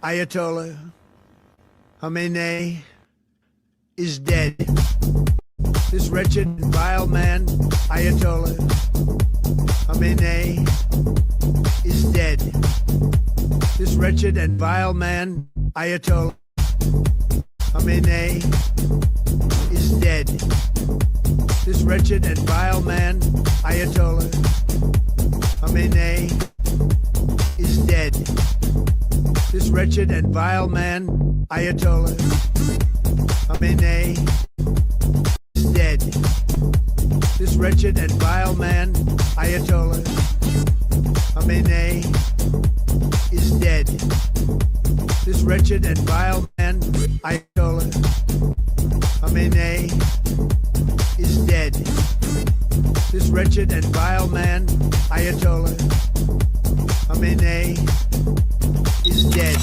Ayatollah Khamenei is dead. This wretched and vile man, Ayatollah Khamenei, is dead. This wretched and vile man, Ayatollah Khamenei, is dead. This wretched and vile man, Ayatollah Khamenei, is dead. This wretched and vile man, Ayatollah Khamenei, is dead. This wretched and vile man, Ayatollah Khamenei, is dead. This wretched and vile man, Ayatollah Khamenei, is dead. This wretched and vile man, Ayatollah Khamenei, is dead.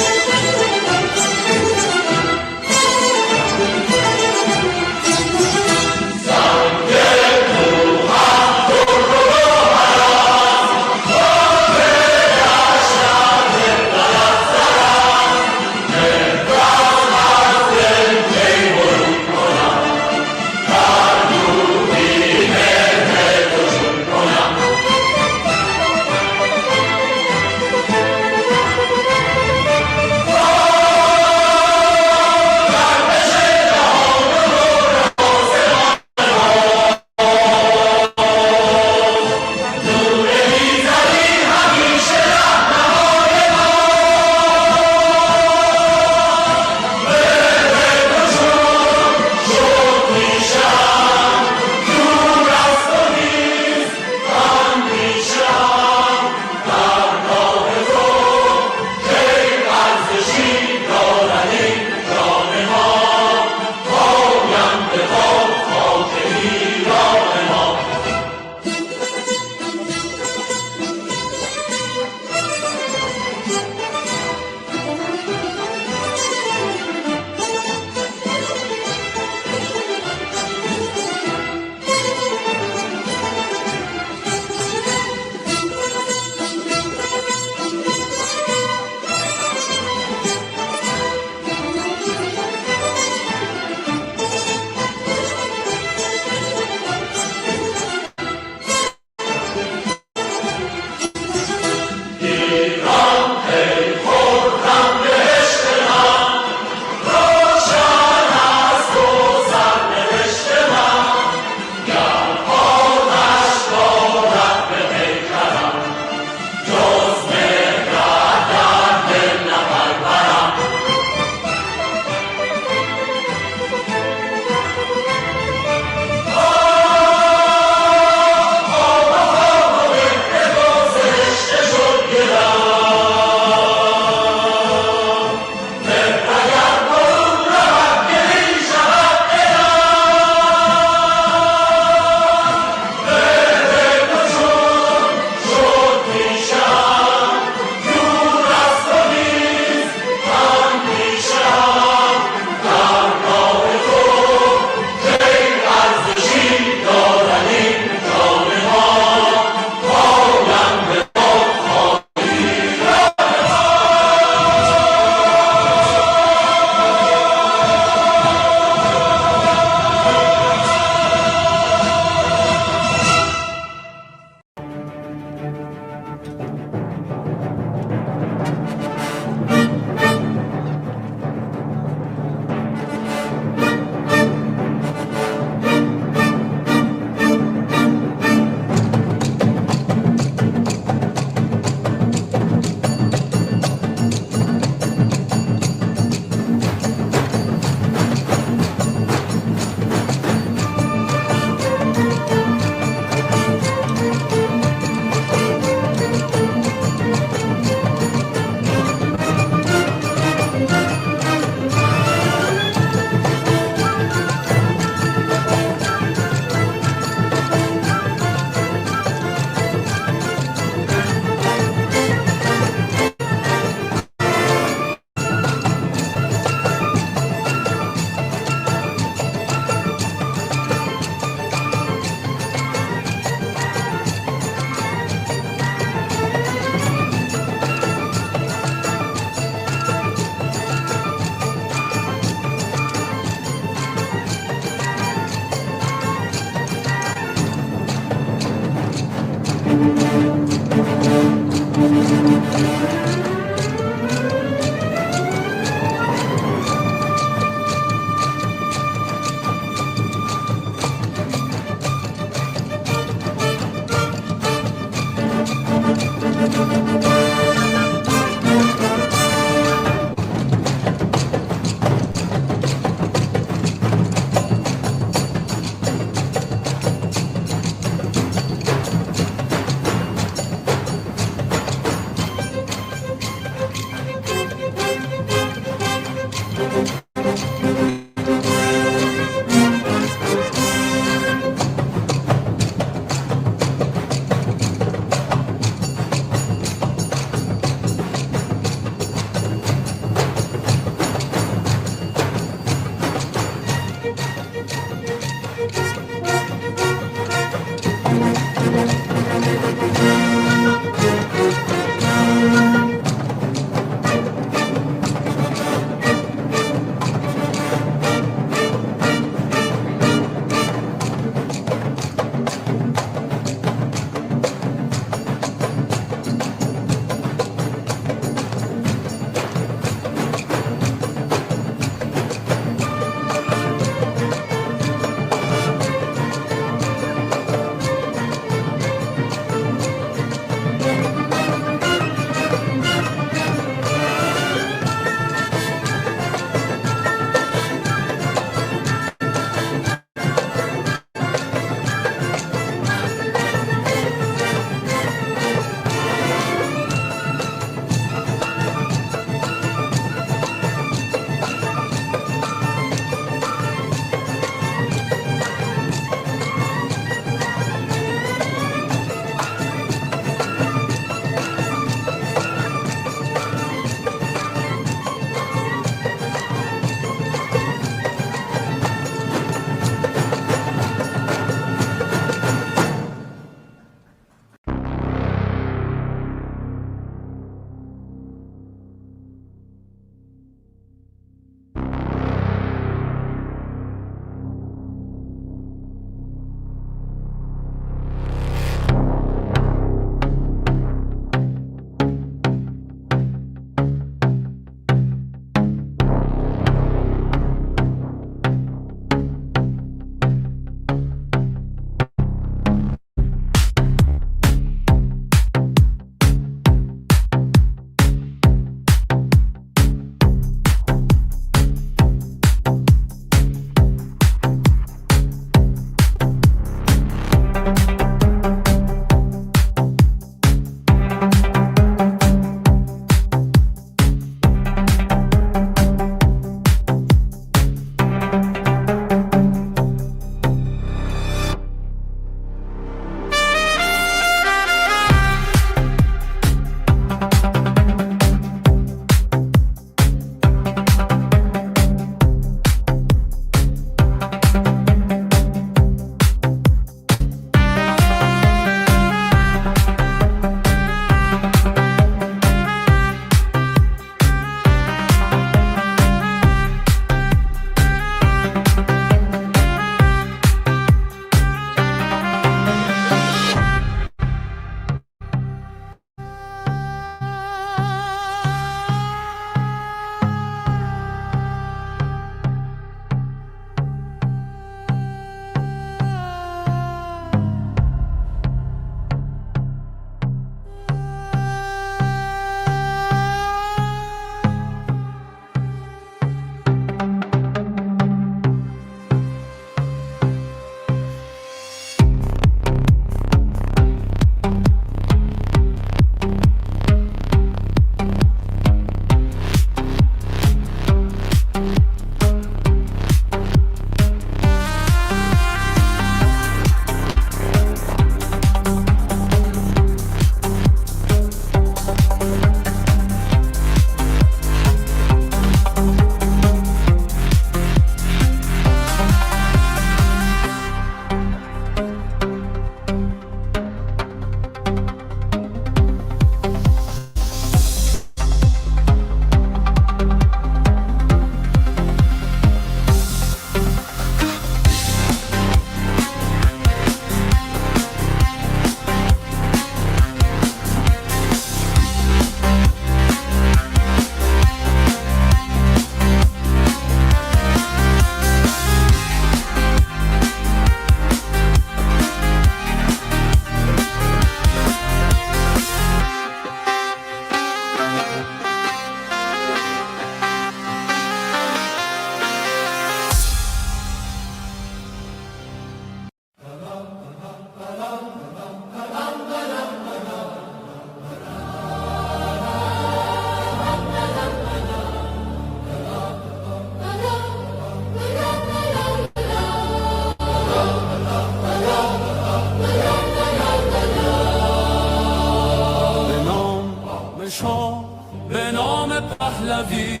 پهلوی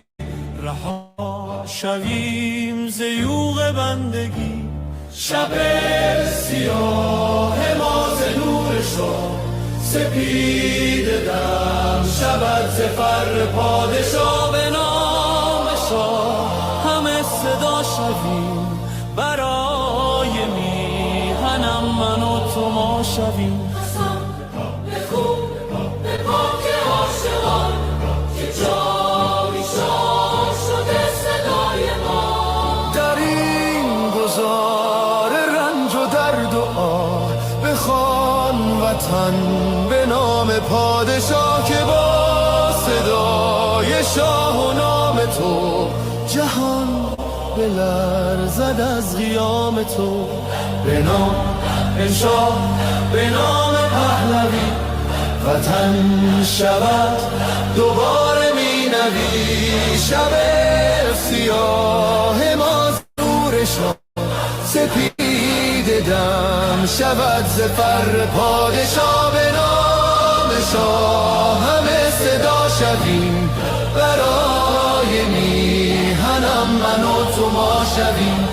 رها شویم ز یوغ بندگی، شب سیاه ما ز نور شاه سپید دم شود ز فر پادشاه. به نام شاه همه صدا شویم، برای میهنم من و تو ما شویم. به نام پادشاه که با صدای شاه و نام تو جهان بلرزد از قیام تو. به نام شاه به نام پهلوی وطن شود دوباره می نوی. شب سیاه ما نور شاه سپید دم شود ز فر پادشاه. به نام شاه همه صدا شویم، برای میهنم من و تو ما شویم.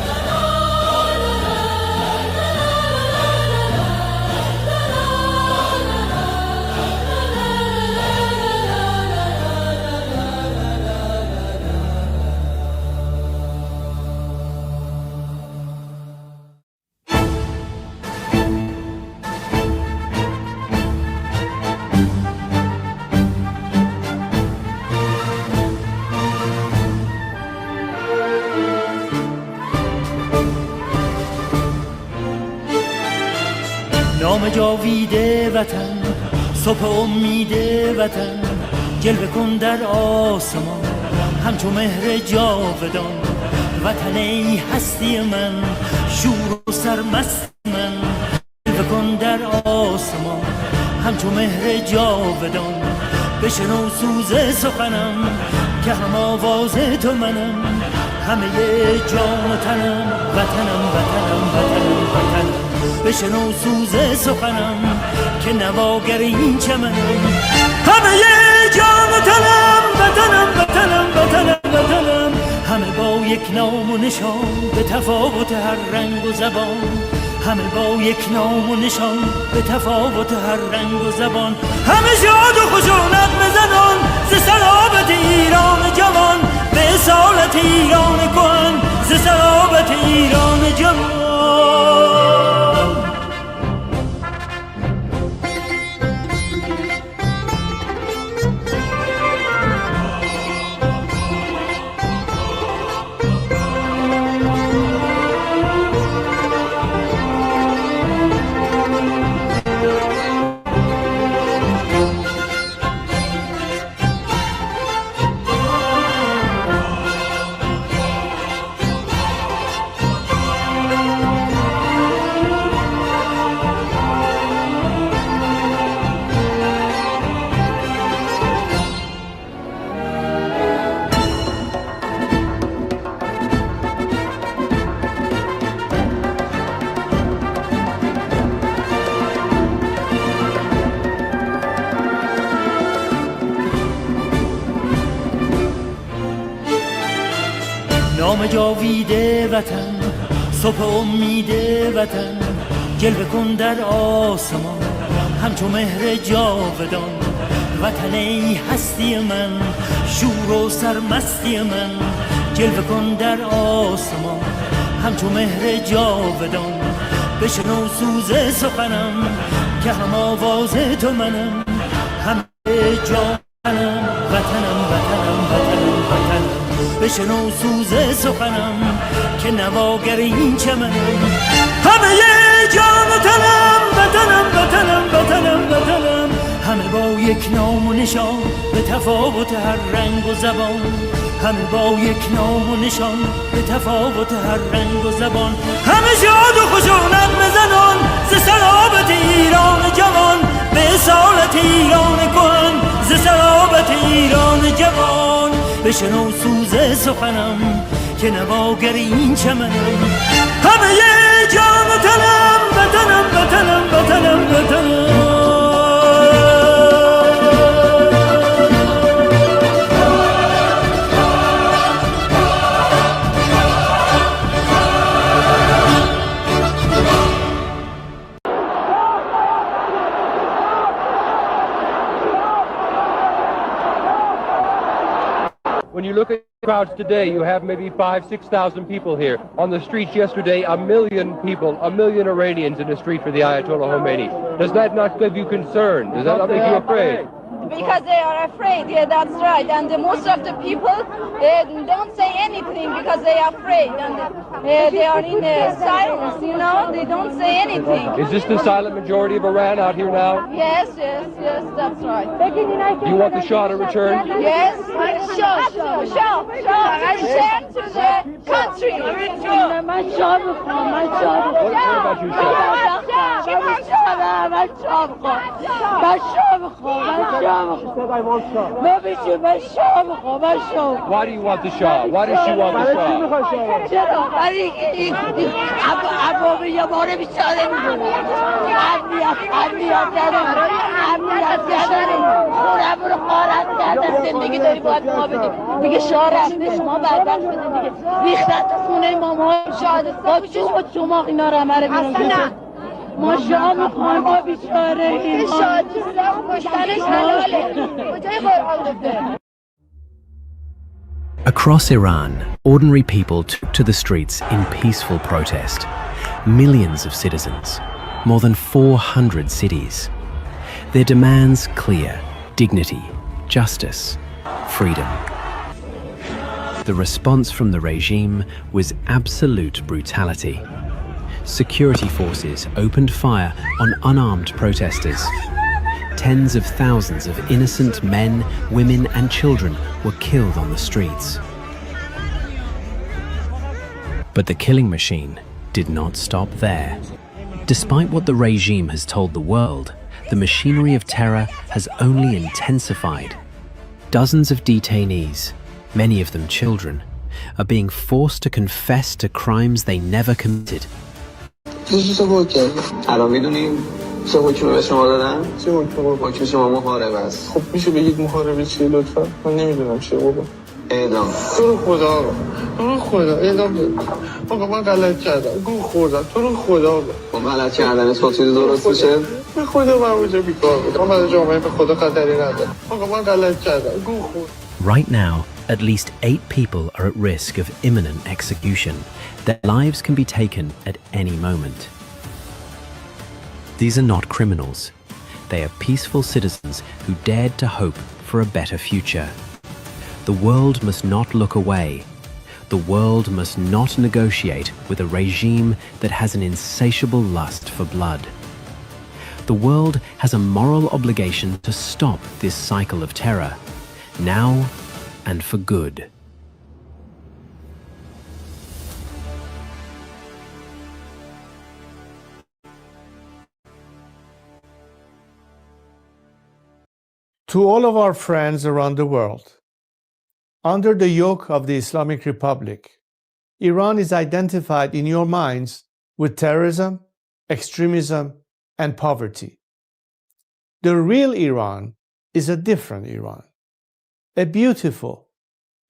نام جاوید وطن، صبح امید وطن، جلوه کن در آسمان همچو مهر جاودان. وطن ای هستی من، شور و سرمست من، جلوه کن در آسمان همچو مهر جاودان. بشنو سوز سخنم که هم آواز تو منم، همه جان و تنم وطنم وطنم وطنم وطنم. بشنو سوز سخنم که نواگر این چمنم، همه جان و تنم وطنم وطنم وطنم وطنم. همه با یک نام و نشان به تفاوت هر رنگ و زبان، همه با یک نام و نشان به تفاوت هر رنگ و زبان. همه شاد و خوش و نغمه زنان ز صلابت ایران جوان، به اصالت ایران کهن ز صلابت ایران جوان. نام جاوید وطن، صبح امید وطن، جلوه کن در آسمان همچو مهر جاودان. وطن ای هستی من، شور و سرمستی من، جلوه کن در آسمان همچو مهر جاودان. بشنو سوز سخنم که هم آواز تو منم، همه جانم وطنم وطنم وطنم وطنم. بشنو سوز سخنم که نواگر این چمنم، همه جان و تنم وطنم وطنم وطنم وطنم. همه با یک نام و نشان به تفاوت هر رنگ و زبان، همه با یک نام و نشان به تفاوت هر رنگ و زبان. همه شاد و خوش و نغمه زنان ز صلابت ایران جوان، به اصالت ایران کهن ز صلابت ایران جوان. بشنو سوز سخنم که نواگر این چمنم، همه جان و تنم وطنم وطنم وطنم وطنم. When you look at crowds today, you have maybe 5,000-6,000 people here. On the streets yesterday, 1 million people, 1 million Iranians in the street for the Ayatollah Khomeini. Does that not give you concern? Does that not make you afraid? Because they are afraid, yeah, that's right. And most of the people don't say anything because they are afraid. And they are in silence, you know, they don't say anything. Is this the silent majority of Iran out here now? Yes, yes, yes, that's right. Do you want the Shah to return? Yes, Shah to the country. What about you, Shah? Why do you want the Shah? Why does she want the Shah? ما شاه میخوایم ما بیچاره این شادی کشتنش حلاله کجای قرآن گفته. Across Iran, ordinary people took to the streets in peaceful protest. Millions of citizens, more than 400 cities. Their demands clear: dignity, justice, freedom. The response from the regime was absolute brutality. security forces opened fire on unarmed protesters. Tens of thousands of innocent men, women and children were killed on the streets. But the killing machine did not stop there. Despite what the regime has told the world, the machinery of terror has only intensified. Dozens of detainees, many of them children, are being forced to confess to crimes they never committed. الان میدونیم چه حکمی به شما دادن؟ چه حکم شما محاربه است. خب میشه بگید محاربه چیه لطفا؟ من نمیدونم چیه بابا. اعدام. تو رو خدا آقا. تو رو خدا اعدام بده. آقا من غلط کردم. گو خوردم. تو رو خدا آقا. خب غلط کردن تو چیزی درست میشه؟ به خدا من اونجا بیکار بودم. من جامعه به خدا خطری ندارم. آقا من غلط کردم. گو خوردم. Right now, at least 8 people are at risk of imminent execution. Their lives can be taken at any moment. These are not criminals. They are peaceful citizens who dared to hope for a better future. The world must not look away. The world must not negotiate with a regime that has an insatiable lust for blood. The world has a moral obligation to stop this cycle of terror, now and for good. To all of our friends around the world, under the yoke of the Islamic Republic, Iran is identified in your minds with terrorism, extremism, and poverty. The real Iran is a different Iran, a beautiful,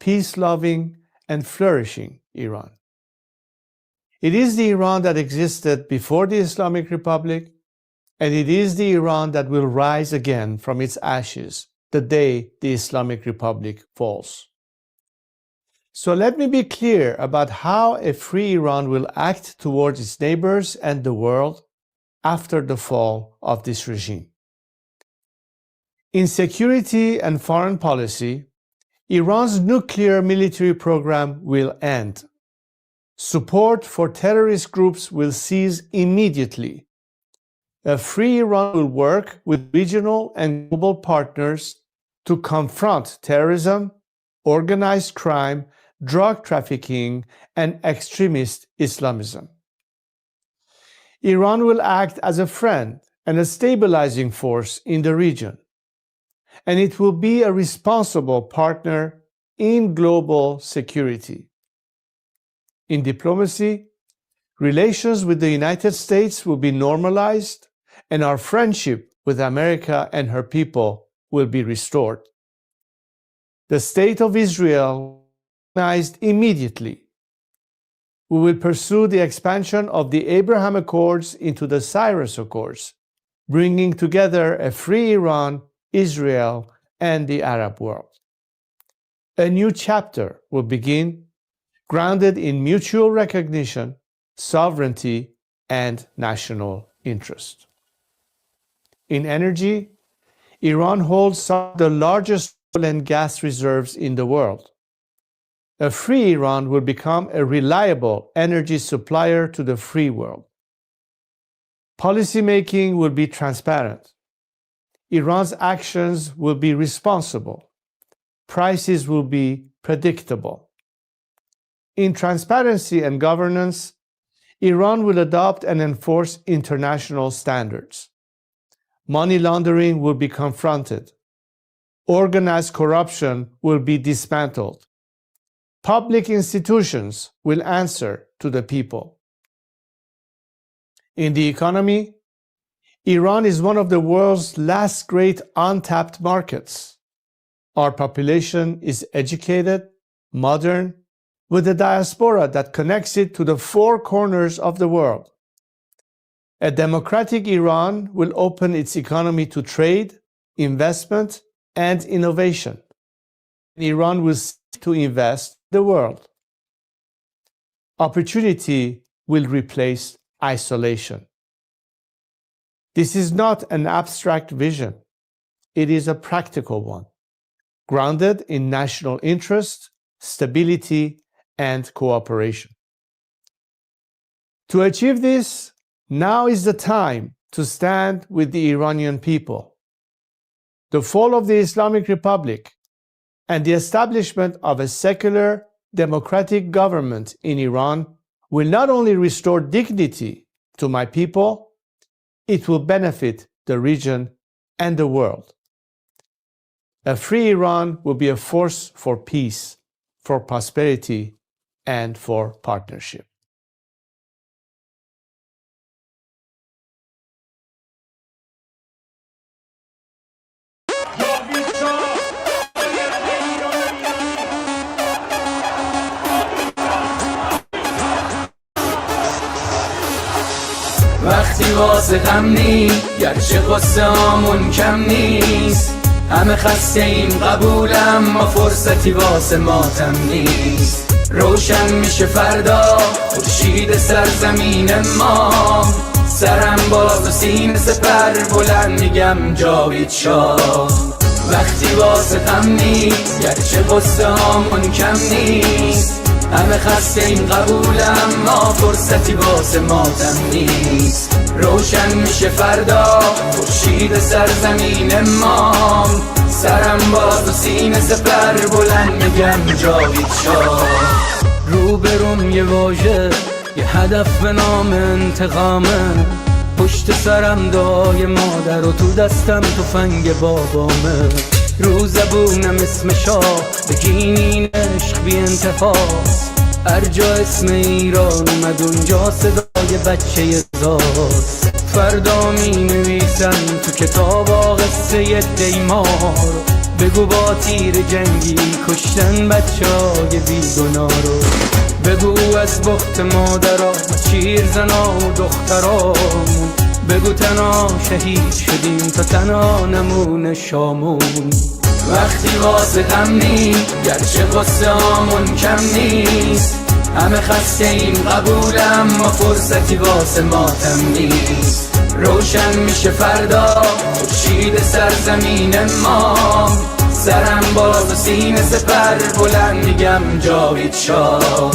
peace-loving, and flourishing Iran. It is the Iran that existed before the Islamic Republic, and it is the Iran that will rise again from its ashes the day the Islamic Republic falls. So let me be clear about how a free Iran will act towards its neighbors and the world after the fall of this regime. In security and foreign policy, Iran's nuclear military program will end. Support for terrorist groups will cease immediately. A free Iran will work with regional and global partners to confront terrorism, organized crime, drug trafficking, and extremist Islamism. Iran will act as a friend and a stabilizing force in the region, and it will be a responsible partner in global security. In diplomacy, relations with the United States will be normalized, and our friendship with America and her people will be restored. The State of Israel recognized immediately. We will pursue the expansion of the Abraham Accords into the Cyrus Accords, bringing together a free Iran, Israel, and the Arab world. A new chapter will begin, grounded in mutual recognition, sovereignty, and national interest. In energy, Iran holds some of the largest oil and gas reserves in the world. A free Iran will become a reliable energy supplier to the free world. Policymaking will be transparent. Iran's actions will be responsible. Prices will be predictable. In transparency and governance, Iran will adopt and enforce international standards. Money laundering will be confronted. Organized corruption will be dismantled. Public institutions will answer to the people. In the economy, Iran is one of the world's last great untapped markets. Our population is educated, modern, with a diaspora that connects it to the four corners of the world. A democratic Iran will open its economy to trade, investment, and innovation. Iran will seek to invest in the world. Opportunity will replace isolation. This is not an abstract vision. It is a practical one, grounded in national interest, stability, and cooperation. To achieve this, now is the time to stand with the Iranian people. The fall of the Islamic Republic and the establishment of a secular, democratic government in Iran will not only restore dignity to my people, it will benefit the region and the world. A free Iran will be a force for peace, for prosperity, and for partnership. وقتی واسه غم نی گرچه قصه هامون کم نیست همه خسته این قبولم ما فرصتی واسه ماتم نیست روشن میشه فردا خورشید سرزمین ما سرم باز و سینه سپر بلند میگم جاوید شاه وقتی واسه غم نی گرچه قصه هامون کم نیست همه خسته این قبولم ما فرصتی واسه ماتم نیست روشن میشه فردا خورشید سرزمین ما سرم باز و سینه سپر بلند میگم جاوید شاه روبروم یه واژه یه هدف به نام انتقامه پشت سرم دعای مادر و تو دستم تفنگ بابامه رو زبونم اسم شاه بگین این عشق بی انتفاست هر جا اسم ایران اومد اونجا صدای بچه زاست فردا می نویسن تو کتاب قصه دیمار بگو با تیر جنگی کشتن بچه های بیگناه رو بگو از بخت مادرها چیر زنا و دخترامون بگو تنها شهید شدیم تا تنها نمونه شامون وقتی واسه غم نی گرچه قصه هامون کم نیست همه خسته این قبولم ما فرصتی واسه ماتم نیست روشن میشه فردا خورشید سرزمین ما سرم باز و سینه سپر بلند میگم جاوید شاه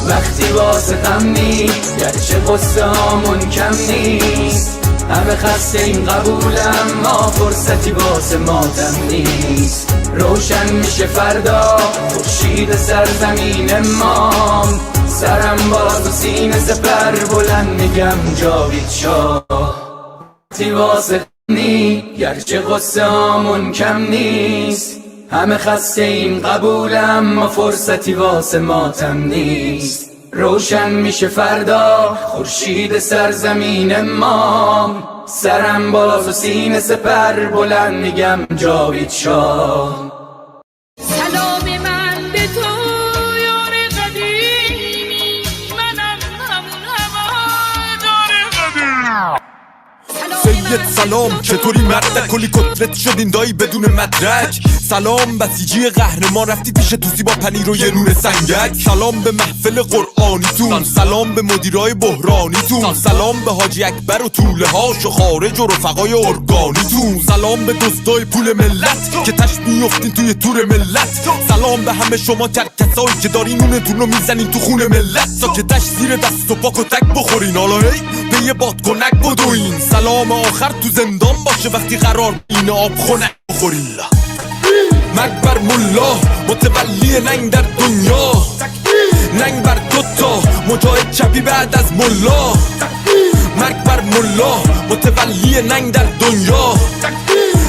وقتی واسه غم نی گرچه قصه هامون کم نیست همه خسته این قبولم ما فرصتی واسه ماتم نیست روشن میشه فردا خورشید سرزمین ما سرم باز و سینه سپر بلند میگم جاوید شاه وقتی واسه غم نی گرچه قصه هامون کم نیست همه خسته این قبولم ما فرصتی واسه ماتم نیست روشن میشه فردا خورشید سرزمین ما سرم باز و سینه سپر بلند میگم جاوید شاه سلام من به تو یار قدیمی منم همون هوادار قدیم سید سلام چطوری مرد کلی کتلت شدین دایی بدون مدرک سلام بسیجی قهرمان رفتی پیش توسی با پنیر و یه نون سنگک سلام به محفل قرآنیتون سلام به مدیرای بحرانیتون سلام به حاجی اکبر و طوله هاش و خارج و رفقای ارگانیتون سلام به دزدای پول ملت که تش میفتین توی تور ملت سلام به همه شما کرکسایی که دارین نونتون رو میزنین تو خون ملت تا که تش زیر دست و پاک و تک بخورین حالا هی به یه بادکنک بدوین سلام آخر تو زندان باشه وقتی قرار این آب خنک بخورین مرگ بر ملا متولی ننگ در دنیا ننگ بر دوتا مجاهد چپی بعد از ملا مرگ بر ملا متولی ننگ در دنیا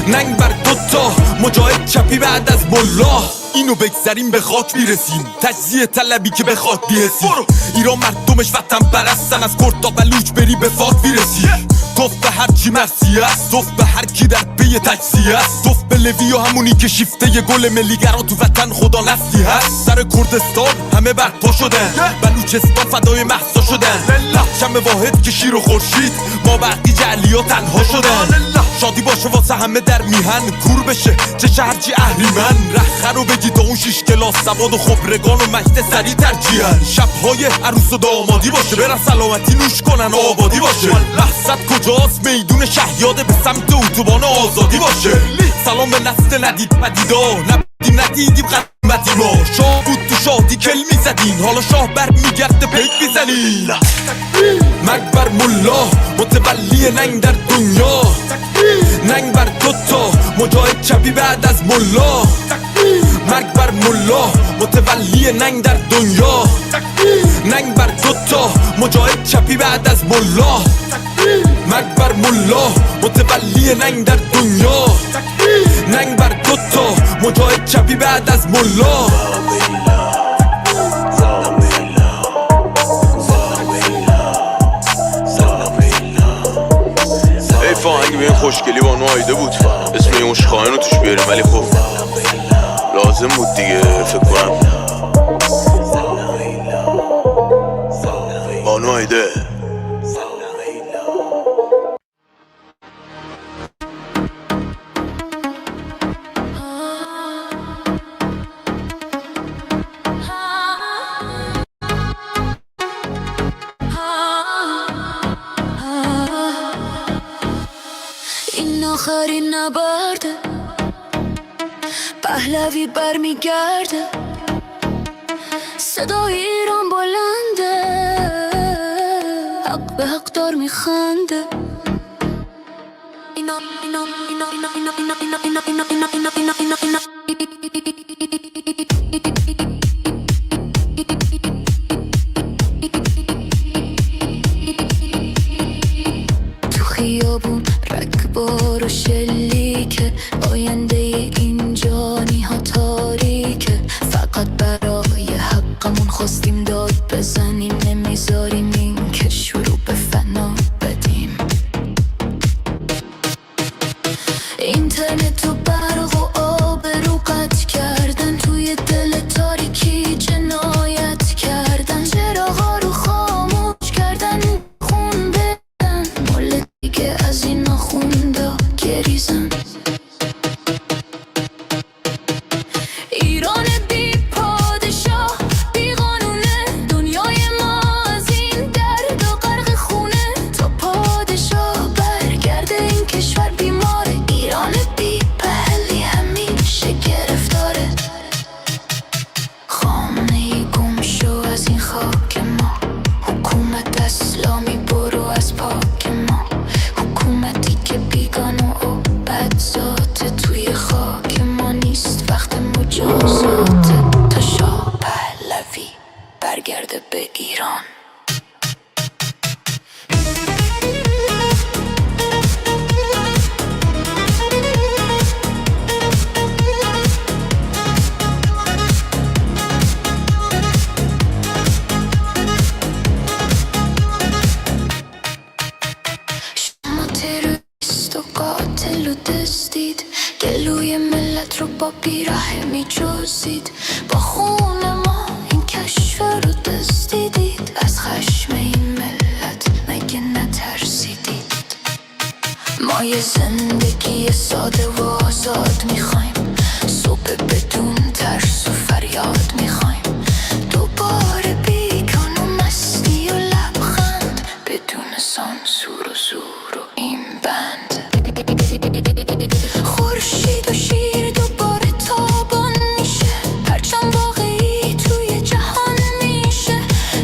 ننگ بر دوتا مجاهد چپی بعد از ملا اینو بگذاریم به خاک میرسیم تجزیه طلبی که به خاک بیرسیم ایران مردمش وطن پرستن از کرد تا بلوچ بری به فاک میرسی توف به هر چی مرسی است توف به هر کی در پی تجزیه است توف به لوی و همونی که شیفته ی گل ملیگرا تو وطن خدا نسلی هست سر کردستان همه برپا شدن بلوچستان فدای مهسا شدن شم واحد که شیر و خورشید ما بقی جعلی ها تنها شدن شادی باشه واسه همه در میهن کور بشه چه شهرچی اهریمن رخ رو بگی تا اون 6 کلاس سواد و خبرگان و مجد سری ترجیحن شبهای عروس و دامادی باشه برن سلامتی نوش کنن آبادی باشه مقصد کجاست میدون شهیاده به سمت اتوبان آزادی باشه سلام به نسل ندید پدیدا ندیدیم قدمتی ما شاه بود تو شادی کل میزدین حالا شاه بر میگرده پیک میزنین بزنین مرگ بر ملا متولی ننگ در دنیا ننگ بر دوتا مجاهد چپی بعد از ملا مرگ بر ملا متولی ننگ در دنیا ننگ بر دوتا مجاهد چپی بعد از ملا مرگ بر ملا متولی ننگ در دنیا ننگ بر دوتا مجاهد چپی بعد از ملا فاهنگ به این خوشگلی بانو آیده بود اسم این عشقاین رو توش بیاریم ولی خب لازم بود دیگه فکر کنم بانو آیده آخرین نبرده پهلوی برمیگرده صدای ایران بلنده حق به حق دار میخنده اینا اینا اینا اینا اینا اینا اینا اینا اینا اینا اینا اینا اینا تو خیابون رکبار و شلیکه آینده اینجا نیها تاریکه فقط برای حقمون خواستیم داد بزنیم نمیذاریم این که شروع به فنا بدیم اینترنت و برق و آب رو قطع کردن توی دل تاریکی جنایت کردن چراغا رو خاموش کردن خون بدن مال دیگه از اینا خونده گریزن ایران بی پادشاه بی قانونه دنیای ما از این درد و غرق خونه تا پادشاه برگرده این کشور بیماره ایران بی پهلی همیشه گرفتاره خامنه‌ای گم شو از این خاک ما حکومت اسلامی برو از پاک ما حکومتی که بیگانه و بدذاته توی خاک ما نیست وقت مجازاته تا شاه پهلوی برگرده به ایران شما تروریست و قاتل و دزدید گلوی ملت رو با بیراه می جزید با خون ما این کشور رو دزدیدید از خشم این ملت مگه نترسیدید ما یه زندگی ساده و آزاد میخوایم صبح بدون ترس و فریاد میخوایم دوباره بیگان و مستی و لبخند بدون سانسور و زور و این بند خورشید و شیر دوباره تابان میشه پرچم واقعی توی جهان میشه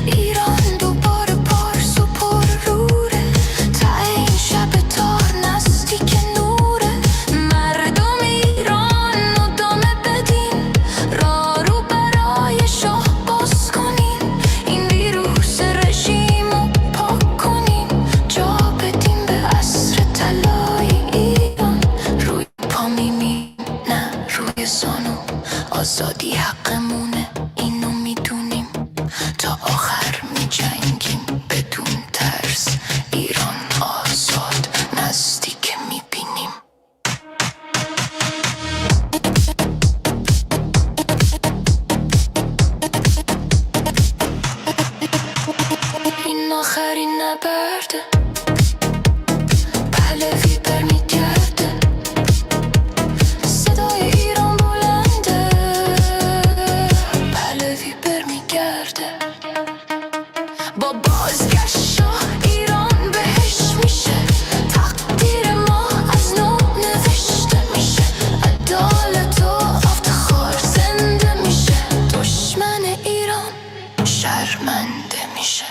ایران دوباره پارس و پر روره تا این شب تار نزدیک نوره مردم ایران ادامه بدین راه رو برای شاه باز کنین این ویروس رژیم رو پاک کنین جا بدین به عصر طلای ایران روی پا میمیم نه روی زانو آزادی حقمونه اینو میدونیم تا آخر میجنگیم بدون ترس ایران آزاد نزدیک میبینیم این آخرین نبرده پهلوی برمیگرده صدای ایران بلنده پهلوی برمیگرده با بازگشت ایران بهش میشه تقدیر ما از نو نوشته میشه عدالت و افتخار زنده میشه دشمن ایران شرمنده میشه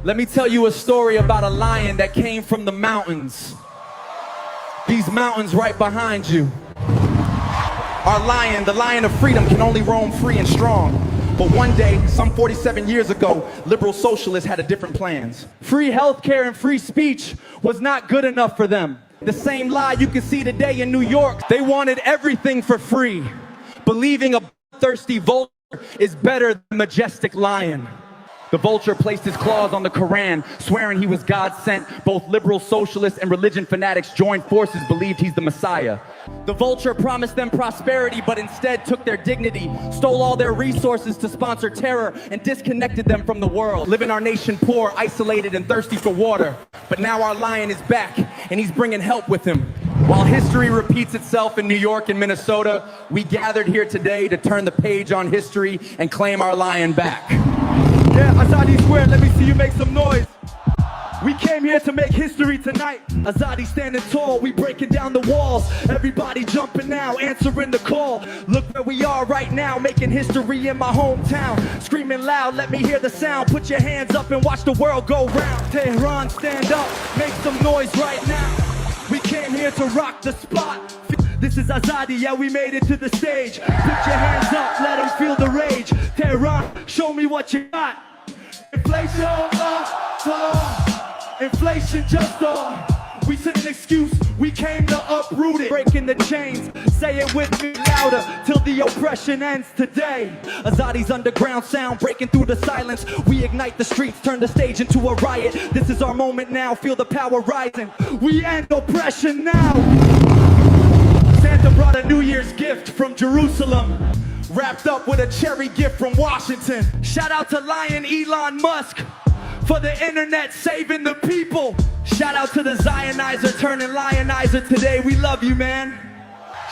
Let me tell you a story about a lion that came from the mountains. These mountains right behind you. Our lion, the lion of freedom, can only roam free and strong. But one day, some 47 years ago, liberal socialists had a different plans. Free healthcare and free speech was not good enough for them. The same lie you can see today in New York. They wanted everything for free, believing a thirsty vulture is better than a majestic lion. The vulture placed his claws on the Quran, swearing he was God sent. Both liberal socialists and religion fanatics joined forces, believed he's the Messiah. The vulture promised them prosperity, but instead took their dignity, stole all their resources to sponsor terror, and disconnected them from the world, leaving our nation poor, isolated, and thirsty for water. But now our lion is back, and he's bringing help with him. While history repeats itself in New York and Minnesota, we gathered here today to turn the page on history and claim our lion back. Yeah, Azadi Square, let me see you make some noise. We came here to make history tonight. Azadi standing tall, we breaking down the walls. Everybody jumping now, answering the call. Look where we are right now, making history in my hometown. Screaming loud, let me hear the sound. Put your hands up and watch the world go round. Tehran, stand up, make some noise right now. We came here to rock the spot. This is Azadi, yeah, we made it to the stage. Put your hands up, let them feel the rage. Tehran, show me what you got. Inflation, inflation just we said an excuse, we came to uproot it. Breaking the chains, say it with me louder, till the oppression ends today. Azadi's underground sound, breaking through the silence. We ignite the streets, turn the stage into a riot. This is our moment now, feel the power rising. We end oppression now. Santa brought a New Year's gift from Jerusalem, wrapped up with a cherry gift from Washington. Shout out to Lion Elon Musk for the internet saving the people. Shout out to the Zionizer turning lionizer today. We love you, man.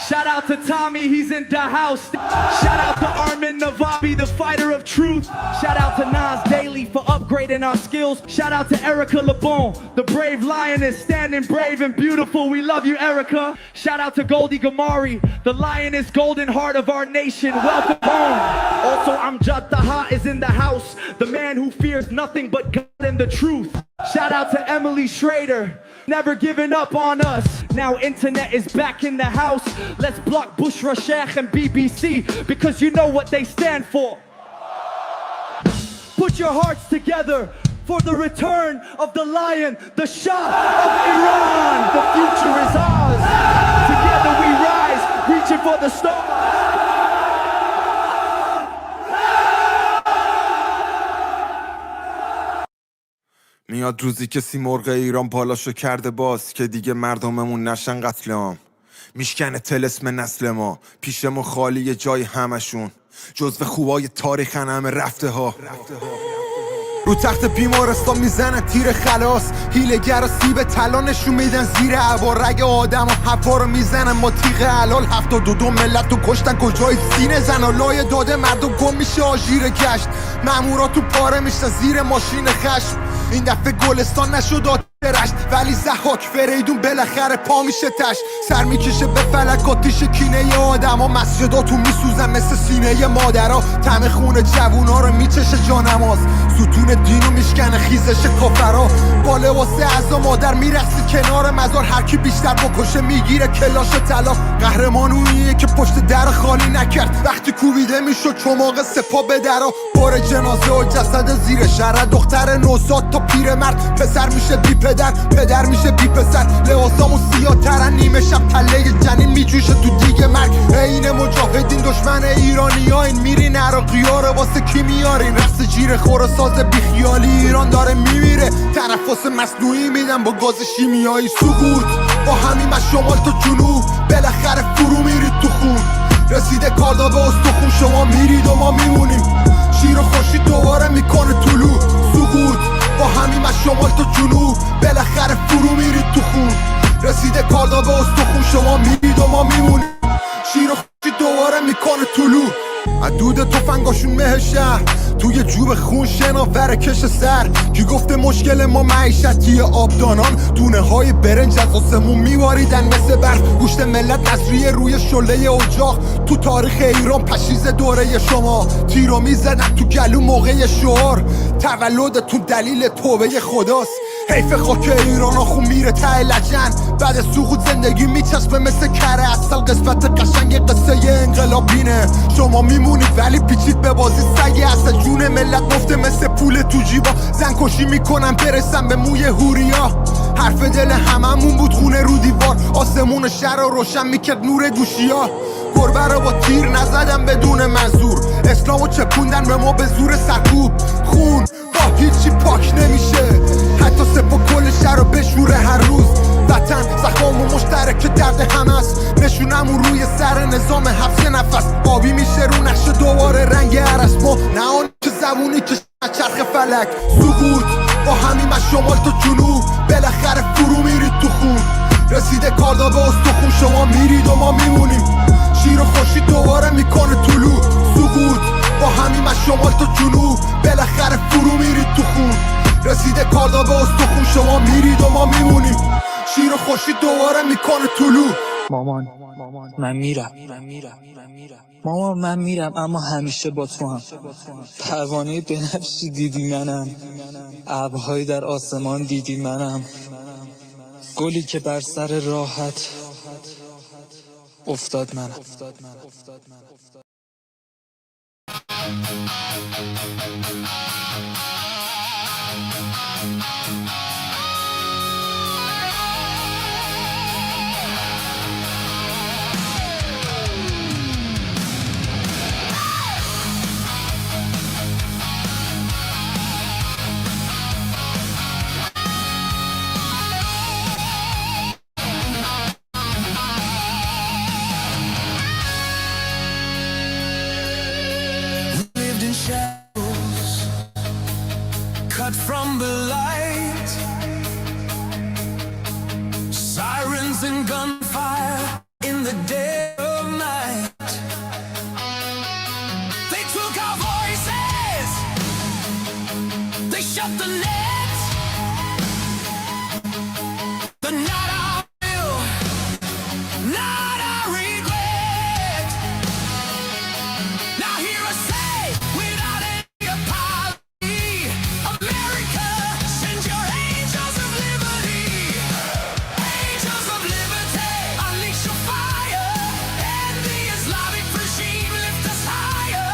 Shout out to Tommy, he's in the house. Shout out to Armin Navabi, the fighter of truth. Shout out to Nas Daily for upgrading our skills. Shout out to Erica LeBon, the brave lioness, standing brave and beautiful. We love you, Erica. Shout out to Goldie Gamari, the lioness golden heart of our nation. Welcome home. Also, Amjad Taha is in the house, the man who fears nothing but God and the truth. Shout out to Emily Schrader, never giving up on us. Now internet is back in the house. Let's block Bushra Sheikh and BBC, because you know what they stand for. Put your hearts together for the return of the lion, the Shah of Iran. The future is ours. Together we rise, reaching for the stars. میاد روزی که سیمرغ ایران پالاشو کرده باز، که دیگه مردممون نشن قتل عام. میشکنه طلسم نسل ما، پیشمون خالی جای همشون، جزو خوبای تاریخ همه رفته ها. رو تخت بیمارستان میزنن تیر خلاص، هیلگر و سیب طلا نشون میدن زیر هوا. رگ آدم و حوا رو میزنن ما تیغ حلال. 72 ملت رو کشتن کجای سینه زن. لای داده مردم گم میشه آژیر گشت. مامورا تو پاره میشن زیر ماشین خشم. این دفعه گلستان نشد رشت، ولی زحاک فریدون بالاخره پا میشه تش. سر میکشه به فلک آتیش کینه آدم ها. مسجداتو میسوزن مثل سینه مادرها. طعم خون جوونا رو میچشه جانماز. ستون دینو میشکنه خیزش کافرها. با لباس عزا مادر میرقصی کنار مزار. هر کی بیشتر بکشه میگیره کلاش طلا. قهرمان اونیه که پشت در خالی نکرد. وقتی کوبیده میشد چماق سپاه به درا. بار جنازه و جسد زیر شهر. دختر نوزاد تا پیرمرد. پسر میشه بی پدر، پدر میشه بی پسر. لباسامو سیاه ترن، نیمه شب تله جنین میجوشه تو دیگه مرگ. این مجاهدین دشمن ایرانی ها. این میرین عراقی ها رو واسه کی میارین؟ رقص جیر خور و ساز بیخیالی ایران داره میمیره. تنفس مصنوعی میدن با گاز شیمیایی. سقوط با همین از شمال تا جنوب، بالاخره فرو میرید تو خون. رسیده کاردا به استخون، شما میرید و ما میمونیم. شیر و خورشید دوباره میکنه طلوع. سقوط با همین از شمال تا جنوب، بالاخره فرو میرید تو خون. رسیده کاردا به استخون، شما میرید و ما میمونیم. شیر و خورشید دوباره میکنه طلوع. دود تفنگاشون مه شهر توی جوب خون شناور کش سر کی گفته مشکل ما معیشتی آبدانان دونه های برنج از آسمون میواریدن مثل برف گوشت ملت نظریه روی شله اجاق تو تاریخ ایران پشیز دوره شما تیرو میزنن تو گلو موقع شعار تولدتون دلیل توبه خداست حیف خاک ایران آخو میره ته لجن بعد سقوط زندگی میچسبه مثل کره اصل قسمت قشنگ قصه انقلابینه شما میمونید ولی پیچید به بازی سگه اصل جون ملت مفته مثل پول تو جیبا زن کشی میکنم برسم به موی هوریا حرف دل هممون بود خونه رو دیوار آسمون شهر رو روشن میکرد نور گوشیا گربه رو با تیر نزدم بدون منظور اسلامو چپوندن به ما به زور سرکوب خون با هیچی پاک نمیشه حتی سپا کل شهر رو بشوره هر روز وطن زخم و مشترک درد هم است نشونمون روی سر نظام حبس نفس آبی میشه رو نقش دوباره رنگ عرس ما نه آن که زبونی که چرخ فلک سقوط با همیم از شمال تا جنوب بالاخره فرو میرید تو خون رسیده کاردا به استخون شما میرید و ما میمونیم شیر و خوشی دوباره میکنه طلوع سقوط با همیم از شمال تا جنوب بالاخره فرو میرید تو خون رسیده کاردا به استخون شما میرید و ما میمونیم شیر و خوشی دوباره میکنه طلوع مامان من میرم مامان من میرم اما همیشه با تو هم پروانه بنفشی دیدی منم ابرهایی در آسمان دیدی منم گلی که بر سر راحت افتاد منم Cut from the light, sirens and gunfire in the dead of night. They took our voices, they shut the net. But not our will, not our regret. Now hear us say without any apology, America, send your angels of liberty. Angels of liberty, unleash your fire, and the Islamic regime lift us higher.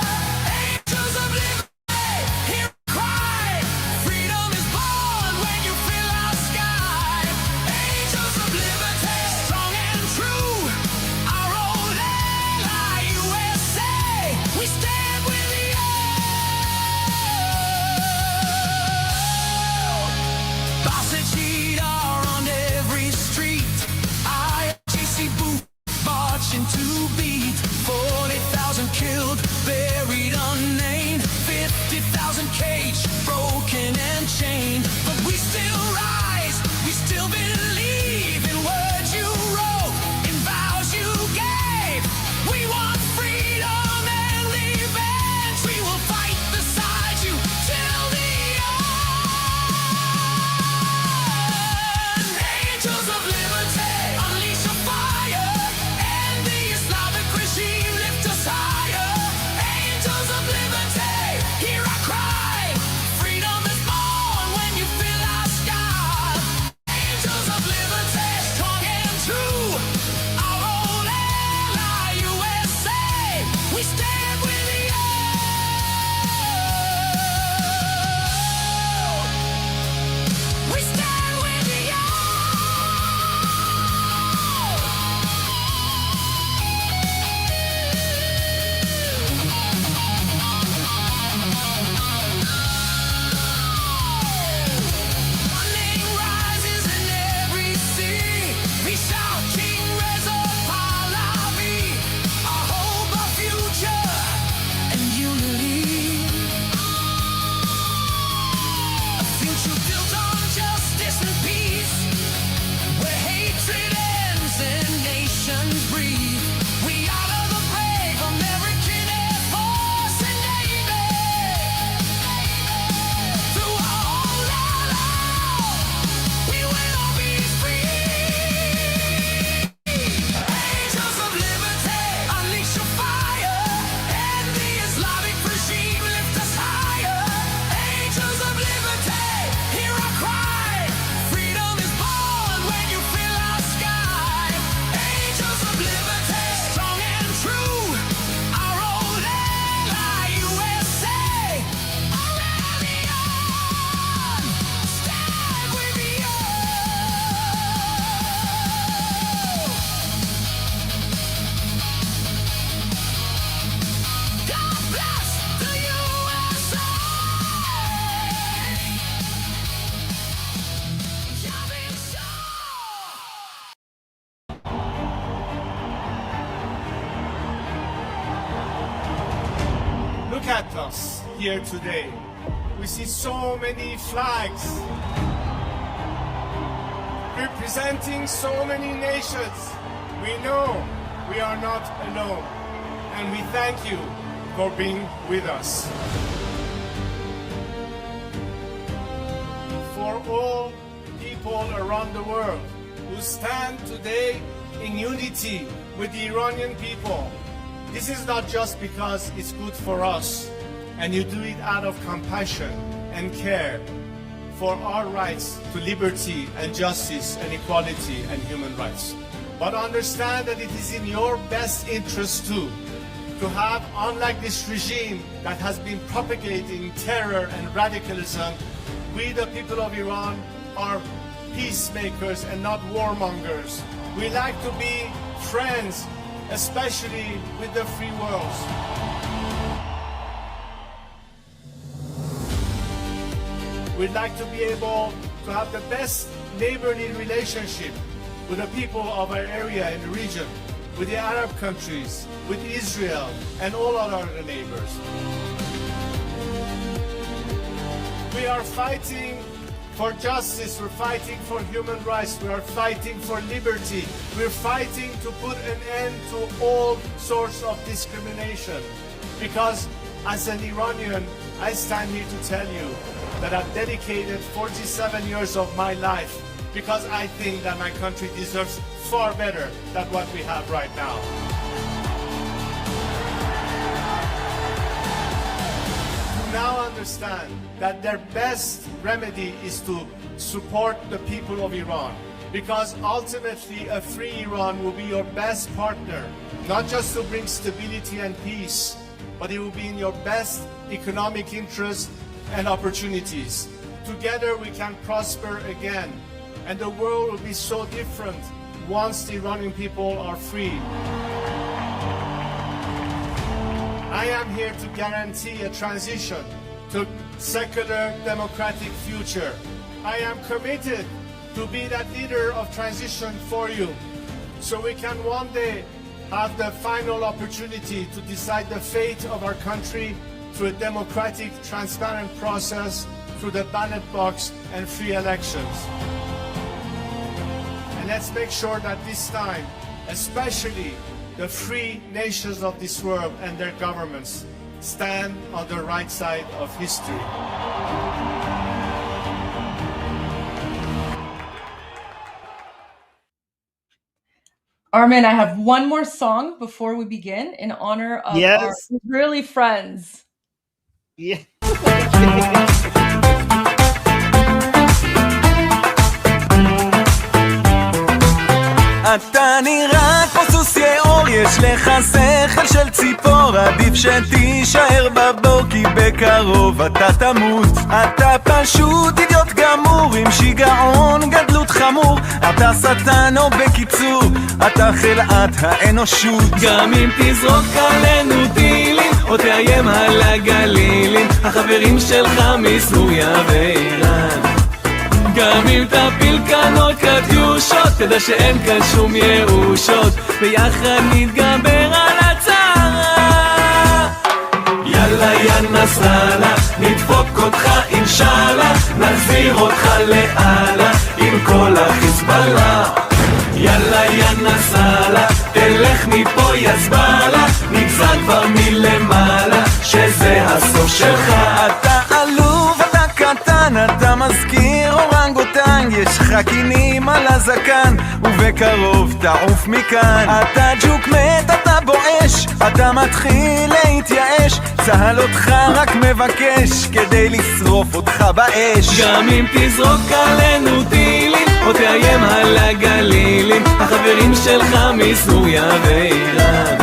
Angels of liberty, hear a cry. Freedom is born when you fill our sky. Angels of liberty, strong and true, our old ally USA. We stand with you. Basset are on every street. IGC boot marching to beat. 40,000 killed, buried unnamed. 50,000 caged, broken and chained. But we still rise, we still believe in words you wrote, in vows you gave. We want freedom and revenge. We will fight beside you till the end. Angels of liberty, unleash your fire, and the Islamic regime lift us higher. Angels of liberty, hear our cry. Freedom is born when you fill our sky. Angels of liberty, strong and true, our old ally USA. We stand with you. We stand with you. Morning rises in every sea. We shout King Reza Pahlavi. Our hope, our future, look at us here today. We see so many flags representing so many nations. We know we are not alone, and we thank you for being with us. For all people around the world who stand today in unity with the Iranian people, this is not just because it's good for us, and you do it out of compassion and care for our rights to liberty and justice and equality and human rights. But understand that it is in your best interest too, to have, unlike this regime that has been propagating terror and radicalism, we the people of Iran are peacemakers and not warmongers. We like to be friends, especially with the free worlds. We'd like to be able to have the best neighborly relationship with the people of our area and the region, with the Arab countries, with Israel, and all our other neighbors. We are fighting for justice, we're fighting for human rights, we are fighting for liberty, we're fighting to put an end to all sorts of discrimination. Because as an Iranian, I stand here to tell you that I've dedicated 47 years of my life because I think that my country deserves far better than what we have right now. To now understand that their best remedy is to support the people of Iran, because ultimately a free Iran will be your best partner, not just to bring stability and peace, but it will be in your best economic interest and opportunities. Together we can prosper again, and the world will be so different once the Iranian people are free. I am here to guarantee a transition to secular democratic future. I am committed to be that leader of transition for you, so we can one day have the final opportunity to decide the fate of our country through a democratic, transparent process, through the ballot box and free elections. And let's make sure that this time, especially the free nations of this world and their governments, stand on the right side of history. Armin, I have one more song before we begin in honor of our Israeli friends. Yeah. אתה נראה כמו סוס יאור, יש לך שכל של ציפור, עדיף שתישאר בבור כי בקרוב אתה תמות. אתה פשוט אידיוט גמור עם שיגעון גדלות חמור, אתה שטן או בקיצור אתה חלאת האנושות. גם אם תזרוק עלינו טילים או תאיים על הגלילים, החברים שלך מסוריה ואיראן. גם אם תפיל כאן עוד קטיושות, תדע שאין כאן שום ייאושות, ביחד נתגבר על הצרה. יאללה יא נסראללה, נדפוק אותך אינשאללה, נחזיר אותך לאללה עם כל החיזבאללה. יאללה יא נסראללה, תלך מפה יא זבאללה, נגזר כבר מלמעלה שזה הסוף שלך. אתה עלוב, אתה קטן, אתה מזכיר אורנגוטנג, יש לך קינים על הזקן ובקרוב תעוף מכאן. אתה ג'וק מת, אתה בואש, אתה מתחיל להתייאש, צהל אותך רק מבקש כדי לשרוף אותך באש. גם אם תזרוק עלינו טילים או תאיים על הגלילים, החברים שלך מסוריה ואיראן.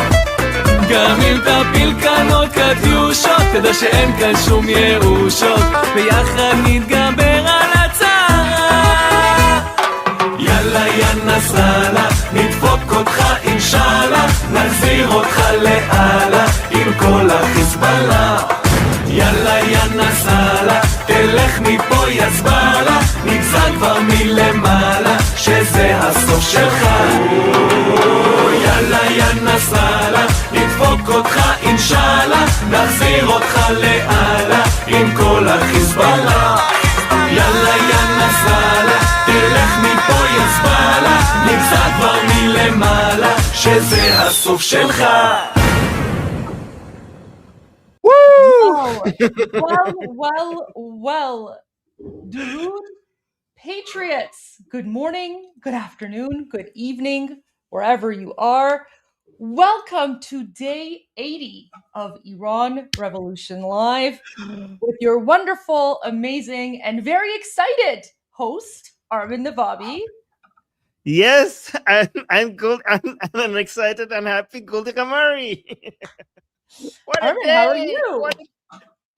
גם אם תפיל כאן עוד קטיושות, תדע שאין כאן שום ייאושות, ביחד נתגבר על הצרה. יאללה יא נסראללה, נדפוק אותך אינשאללה, נחזיר אותך לאללה עם כל החיזבאללה. יאללה יא נסראללה, תלך מפה יא זבאללה, נגזר כבר מלמעלה שזה הסוף שלך. יאללה יא נסראללה, נדפוק אותך אינשאללה נסראללה, נחזיר אותך לאללה עם כל החיזבאללה. יאללה יא נסראללה, תלך מפה יזבאללה, נמצא כבר מלמעלה שזה הסוף שלך. Well, Durud Patriots, good morning, good afternoon, good evening, wherever you are. Welcome to day 80 of Iran Revolution Live with your wonderful, amazing, and very excited host, Armin Navabi. Yes, I'm good. I'm excited and happy. Goldie And Armin. What a Armin, day! how are you?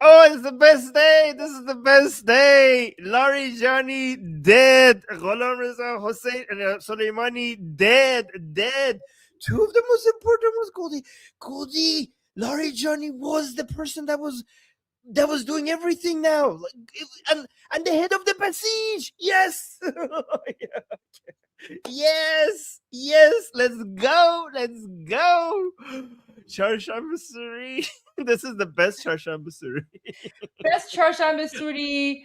Oh, it's the best day. This is the best day. Laurie Johnny dead. Ghulam Reza Hossein and Soleimani dead. Two of the most important ones, Goldie. Laurie Johnny was the person that was doing everything now. And the head of the Basij. Yes. Yes, let's go. Charshamba Suri. This is the best Charshamba Suri. Best Charshamba Suri,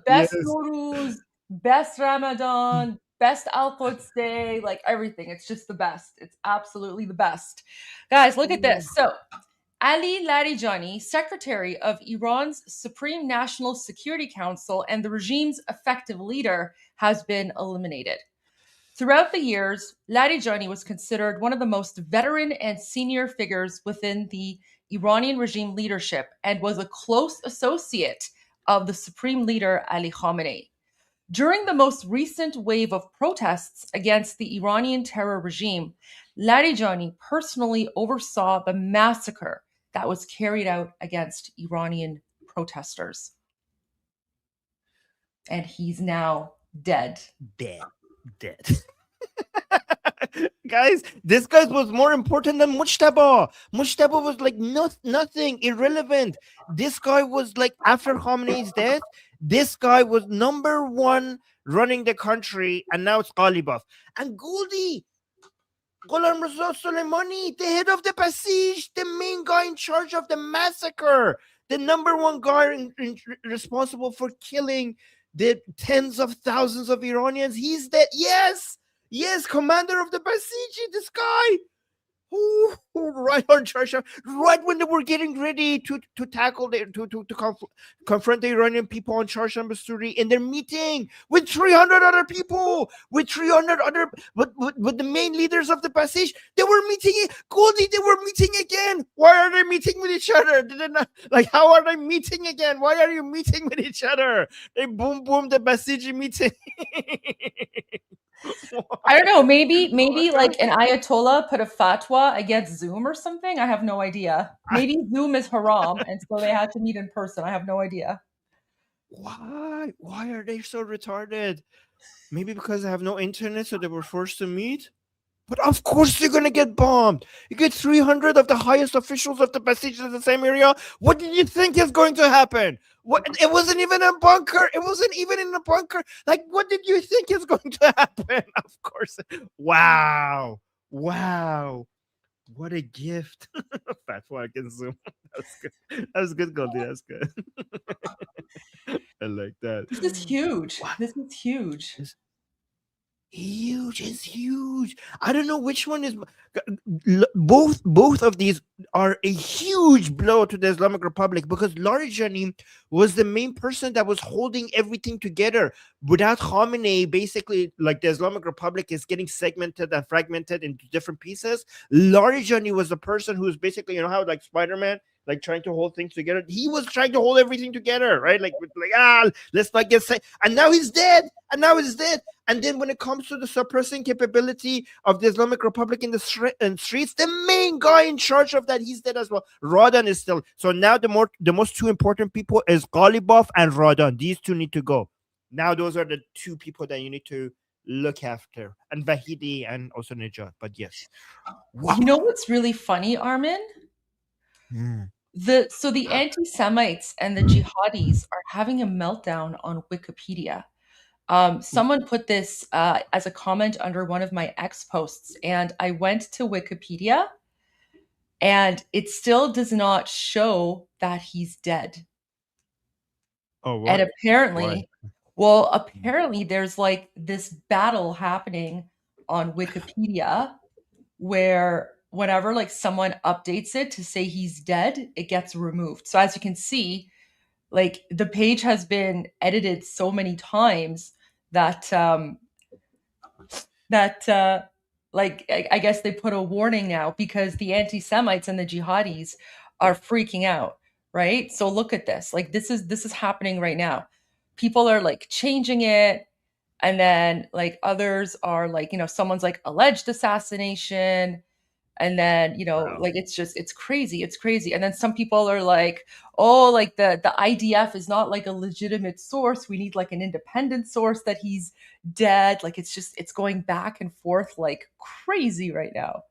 best Nowruz, best Ramadan, best Al-Quds Day, like everything. It's just the best. It's absolutely the best. Guys, look at this. So, Ali Larijani, secretary of Iran's Supreme National Security Council and the regime's effective leader, has been eliminated. Throughout the years, Larijani was considered one of the most veteran and senior figures within the Iranian regime leadership and was a close associate of the supreme leader Ali Khamenei. During the most recent wave of protests against the Iranian terror regime, Larijani personally oversaw the massacre that was carried out against Iranian protesters. And he's now dead. Dead. Guys, this guy was more important than Mujtaba. Mujtaba was like nothing, irrelevant. This guy was like, after Khamenei's death, this guy was number one running the country, and now it's Ghalibaf. And Goldie, Ghulam Reza Soleimani, the head of the Basij, the main guy in charge of the massacre, the number one guy responsible for killing the tens of thousands of Iranians. He's dead. Yes, commander of the Basiji, this guy. Right on charge, right when they were getting ready to tackle confront the Iranian people on Charshamba Suri in their meeting with 300 other people, with the main leaders of the Basij. They were meeting. Goldie, they were meeting again. Why are they meeting with each other? How are they meeting again? Why are you meeting with each other? They boom the Basiji meeting. I don't know, maybe like an Ayatollah put a fatwa against Zoom or something. I have no idea. Maybe Zoom is haram, and so they had to meet in person. I have no idea. Why are they so retarded? Maybe because they have no internet, so they were forced to meet? But of course they're gonna get bombed. You get 300 of the highest officials of the Basij in the same area. What did you think is going to happen? It wasn't even a bunker. It wasn't even in a bunker. Like, what did you think is going to happen? Of course. Wow. What a gift. Fatwa against Zoom. That was good, Goldie. That's good. I like that. This is huge. Wow. This is huge. It's huge. I don't know which one is. Both of these are a huge blow to the Islamic Republic, because Larijani was the main person that was holding everything together. Without Khamenei, basically, like, the Islamic Republic is getting segmented and fragmented into different pieces. Larijani was the person who was basically, you know how like Spider-Man, like, trying to hold things together. He was trying to hold everything together, right? Let's not get sick. And now he's dead. And then when it comes to the suppressing capability of the Islamic Republic in the streets, the main guy in charge of that, he's dead as well. Radan is still. So now the most two important people is Ghalibaf and Radan. These two need to go. Now those are the two people that you need to look after. And Vahidi and also Najat. But yes. Wow. You know what's really funny, Armin? The anti-Semites and the jihadis are having a meltdown on Wikipedia. Someone put this as a comment under one of my X posts, and I went to Wikipedia, and it still does not show that he's dead. Oh, And what? apparently, well, apparently there's like this battle happening on Wikipedia where whenever like someone updates it to say he's dead, it gets removed. So as you can see, like the page has been edited so many times that like I guess they put a warning now because the anti-Semites and the jihadis are freaking out, right? So look at this. Like this is happening right now. People are like changing it, and then like others are like, someone's like alleged assassination, and then like it's crazy. And then some people are like, oh, like the IDF is not like a legitimate source, we need like an independent source that he's dead. Like it's going back and forth like crazy right now.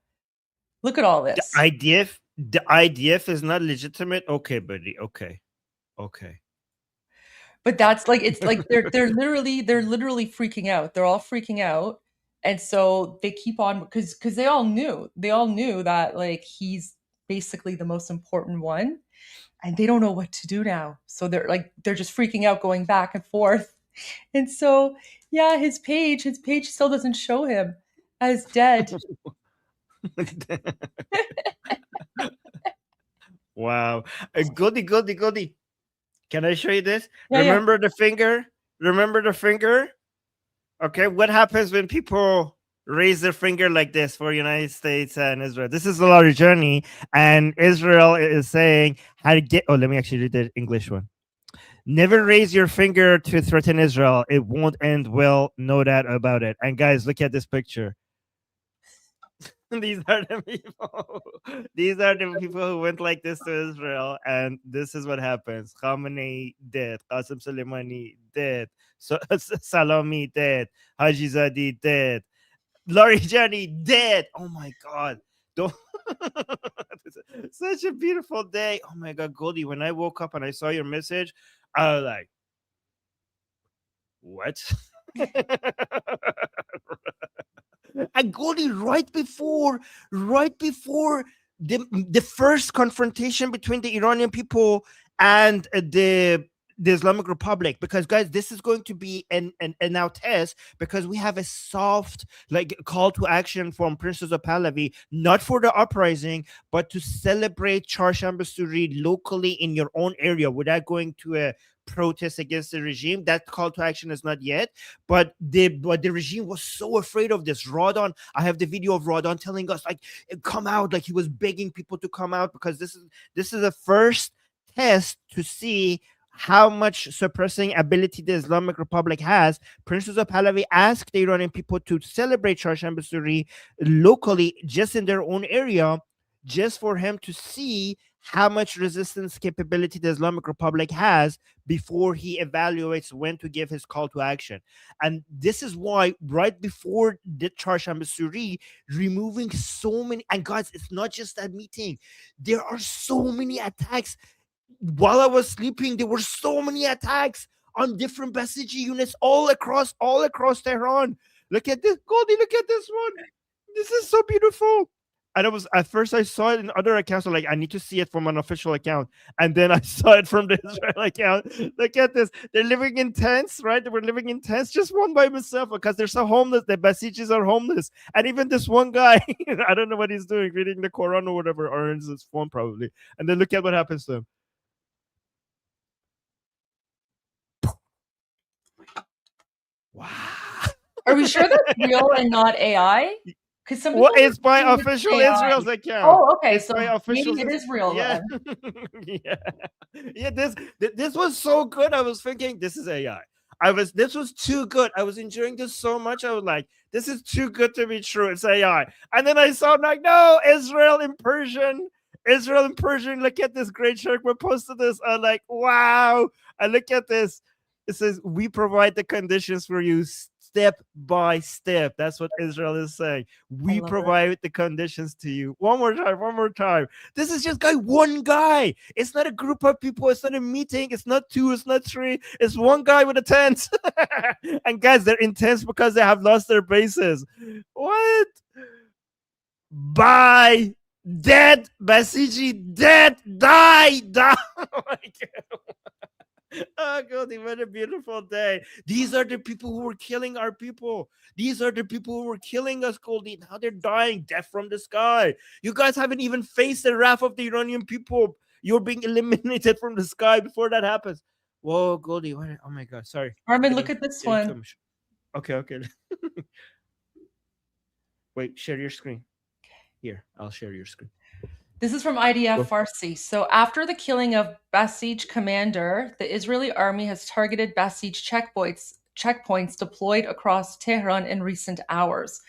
Look at all this. The IDF is not legitimate. Okay, buddy. Okay. But that's like, it's like they're literally freaking out. They're all freaking out. And so they keep on because they all knew that like he's basically the most important one, and they don't know what to do now. So they're just freaking out, going back and forth. And so yeah, his page still doesn't show him as dead. Wow. Goldie. Can I show you this? Yeah, Remember the finger? Okay, what happens when people raise their finger like this for United States and Israel? This is a lot of journey, and Israel is saying how to get. Oh, let me actually read the English one. Never raise your finger to threaten Israel. It won't end well. Know that about it. And guys, look at this picture. These are the people. These are the people who went like this to Israel, and this is what happens. Khamenei dead. Qasem Soleimani dead. Salami dead. Haji Zadi dead. Larijani dead. Oh my God. Don't. Such a beautiful day. Oh my God, Goldie. When I woke up and I saw your message, I was like, what? And Goldie, right before the first confrontation between the Iranian people and the Islamic Republic, because guys, this is going to be an now test, because we have a soft like call to action from Princess of Pahlavi, not for the uprising, but to celebrate Charshamba Suri locally in your own area without going to a protest against the regime. That call to action is not yet, but the regime was so afraid of this. Radon, I have the video of Radon telling us like, come out, like he was begging people to come out, because this is the first test to see how much suppressing ability the Islamic Republic has. Princess of Pahlavi asked the Iranian people to celebrate Charshamba Suri locally, just in their own area, just for him to see how much resistance capability the Islamic Republic has before he evaluates when to give his call to action. And this is why right before the Charshamba Suri, removing so many, and guys, it's not just that meeting. There are so many attacks. While I was sleeping, there were so many attacks on different Basiji units all across Tehran. Look at this, Goldie, look at this one. This is so beautiful. And at first I saw it in other accounts. So like, I need to see it from an official account. And then I saw it from the Israel account. Look at this. They're living in tents, right? They were living in tents, just one by himself, because they're so homeless. The Basijis are homeless. And even this one guy, I don't know what he's doing, reading the Quran or whatever, or on his phone probably. And then look at what happens to him. Wow. Are we sure that's real and not AI? Because some well, it's by official Israel's account. Oh, okay. It's so maybe it is real. Yeah. Yeah. This was so good. I was thinking this is AI. This was too good. I was enjoying this so much. I was like, this is too good to be true. It's AI. And then I saw like, no, Israel in Persian. Look at this great shirt. We posted this. I'm like, wow. And look at this. It says, we provide the conditions for you step by step. That's what Israel is saying. We provide the conditions to you. One more time. This is just one guy. It's not a group of people. It's not a meeting. It's not two. It's not three. It's one guy with a tent. And guys, they're intense because they have lost their bases. What? Bye. Dead, Basiji, dead, die. Oh my God. Oh, Goldie, what a beautiful day. These are the people who were killing our people. These are the people who were killing us, Goldie. Now they're dying, death from the sky. You guys haven't even faced the wrath of the Iranian people. You're being eliminated from the sky before that happens. Whoa, Goldie, what? Oh my God, sorry. Armin, look at this one. Okay. Wait, share your screen. Here, I'll share your screen. This is from IDF Farsi. So after the killing of Basij commander, the Israeli army has targeted Basij checkpoints deployed across Tehran in recent hours.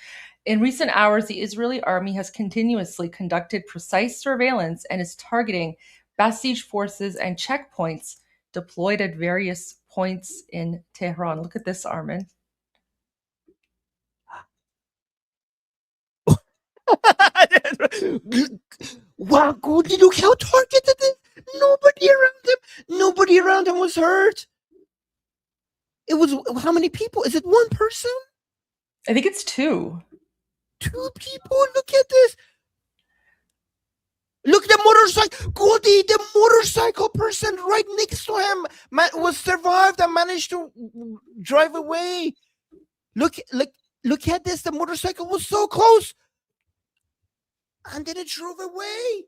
In recent hours, the Israeli army has continuously conducted precise surveillance and is targeting Basij forces and checkpoints deployed at various points in Tehran. Look at this, Armin. Wow, Goldie, look how targeted it is. Nobody around him was hurt. It was, how many people? Is it one person? I think it's two. Two people? Look at this. Look, the motorcycle. Goldie, the motorcycle person right next to him was survived and managed to drive away. Look at this. The motorcycle was so close. And then it drove away.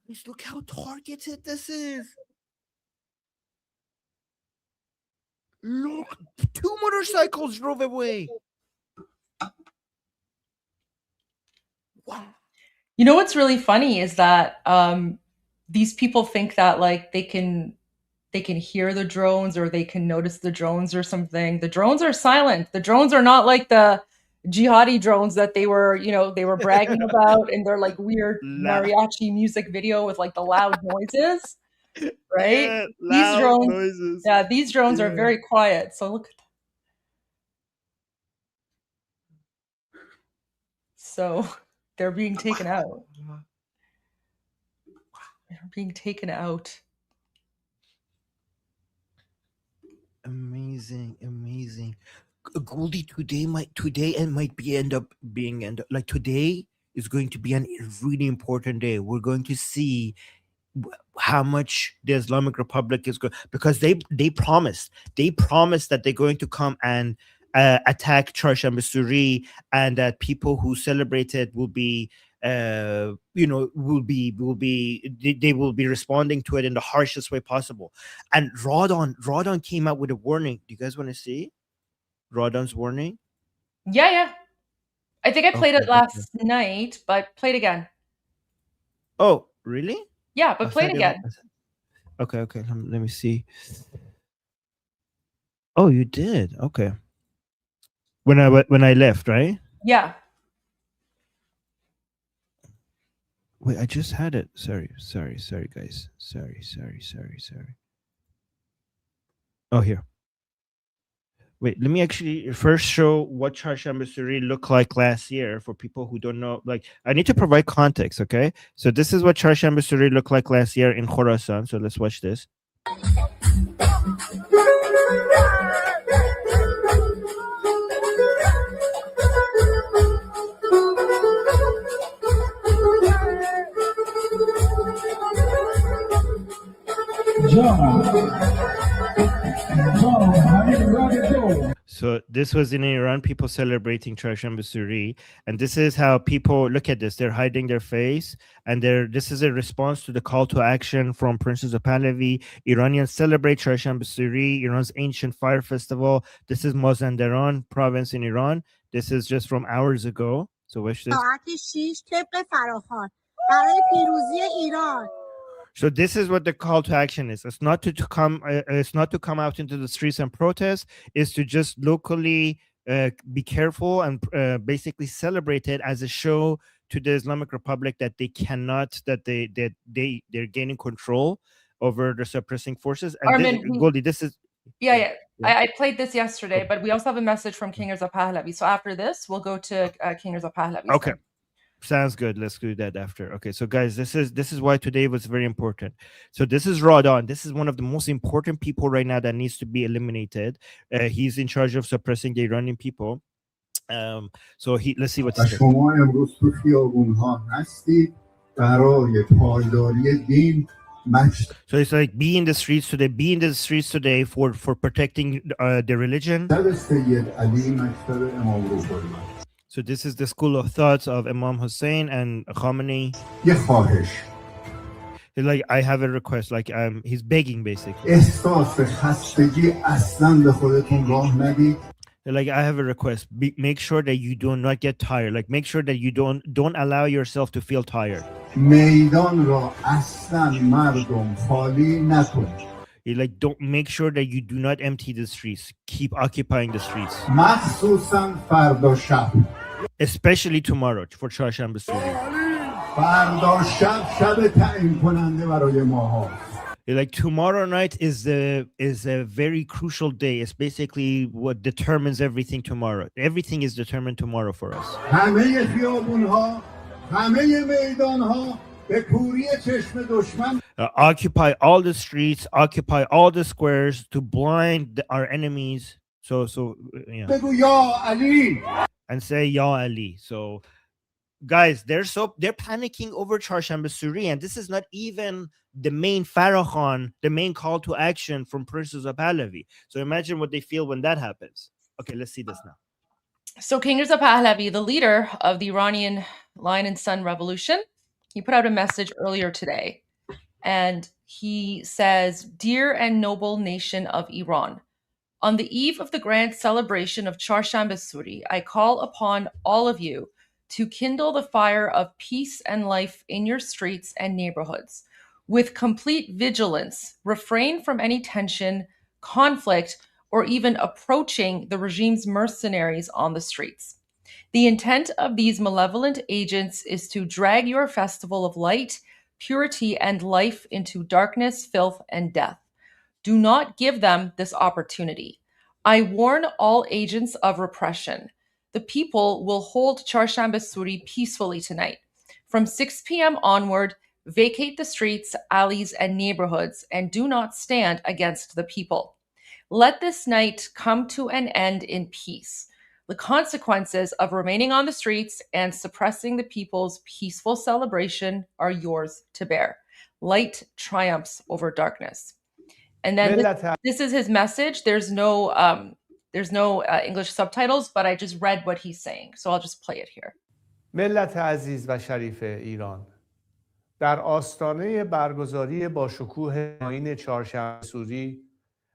Guys, look how targeted this is. Look, two motorcycles drove away. Wow. You know what's really funny is that these people think that like they can hear the drones or they can notice the drones or something. The drones are silent. The drones are not like the jihadi drones that they were bragging about in their like weird mariachi music video with like the loud noises, right? Yeah, These drones, noises. yeah, these drones are very quiet. So look at that. So they're being taken out. They're being taken out. Amazing. Goldie, today might end up being like today is going to be a really important day. We're going to see how much the Islamic Republic is going, because they promised that they're going to come and attack Charsham Suri, and that people who celebrate it will be they will be responding to it in the harshest way possible. And Radon came out with a warning. Do you guys want to see Radon's warning? Yeah. I think I played it last night, but play it again. Oh, really? Yeah, but play it again. Okay. Let me see. Oh, you did. Okay. When I left, right? Yeah. Wait, I just had it. Sorry, guys. Sorry. Oh, here. Wait, let me actually first show what Charsham Suri looked like last year for people who don't know. Like, I need to provide context, okay? So this is what Charsham Suri looked like last year in Khorasan. So let's watch this. So this was in Iran, people celebrating Charsham Suri, and this is how people look at this. They're hiding their face, and this is a response to the call to action from Princess of Pahlavi. Iranians celebrate Charsham Suri, Iran's ancient fire festival. This is Mazandaran province in Iran. This is just from hours ago. So watch this. So this is what the call to action is. It's not to come. It's not to come out into the streets and protest. It's to just locally be careful and basically celebrate it as a show to the Islamic Republic that they cannot, that they're gaining control over the suppressing forces. And Armin, Goldie, this is. Yeah. I played this yesterday, but we also have a message from King Reza Pahlavi. So after this, we'll go to King Reza Pahlavi. Okay. Sounds good. Let's do that after. Okay, so guys, this is why today was very important. So this is Radon. This is one of the most important people right now that needs to be eliminated. He's in charge of suppressing the Iranian people. So let's see what he و said. شما امروز تو خیابون‌ها هستید برای پایداری دین مجد So it's like be in the streets today, be in the streets today for protecting the religion. سید علی مکتب امام رضا. So this is the school of thoughts of Imam Hussein and Khamenei. یه خواهش. Like I have a request, like he's begging basically. احساس خستگی اصلا به خودتون راه ندید. Like I have a request. Make sure that you do not get tired. Like make sure that you don't allow yourself to feel tired. میدان را اصلا مردم خالی نکنید. Like don't make sure that you do not empty the streets. Keep occupying the streets. مخصوصا فردا شب. Especially tomorrow for Chahasham Basuri. فردا شب تعیین کننده برای ماها. Like tomorrow night is a very crucial day. It's basically what determines everything tomorrow. Everything is determined tomorrow for us. همه خیابون‌ها، همه میدان‌ها به کوری چشم دشمن. Occupy all the streets, occupy all the squares to blind our enemies. So yeah. بگو یا علی. And say Ya Ali. So guys, they're panicking over Charshamba Suri, and this is not even the main Farrakhan, the main call to action from Princes of Pahlavi. So imagine what they feel when that happens. Okay, let's see this now. So King Reza Pahlavi, the leader of the Iranian Lion and Sun Revolution, he put out a message earlier today, and he says, "Dear and noble nation of Iran, on the eve of the grand celebration of Charshamba Suri, I call upon all of you to kindle the fire of peace and life in your streets and neighborhoods. With complete vigilance, refrain from any tension, conflict, or even approaching the regime's mercenaries on the streets. The intent of these malevolent agents is to drag your festival of light, purity, and life into darkness, filth, and death. Do not give them this opportunity. I warn all agents of repression. The people will hold Charshamba Suri peacefully tonight. From 6 p.m. onward, vacate the streets, alleys, and neighborhoods, and do not stand against the people. Let this night come to an end in peace. The consequences of remaining on the streets and suppressing the people's peaceful celebration are yours to bear. Light triumphs over darkness." And then this is his message. There's no English subtitles, but I just read what he's saying. So I'll just play it here. ملت عزیز و شریف ایران، در آستانه برگزاری با شکوه آیین چهارشنبه سوری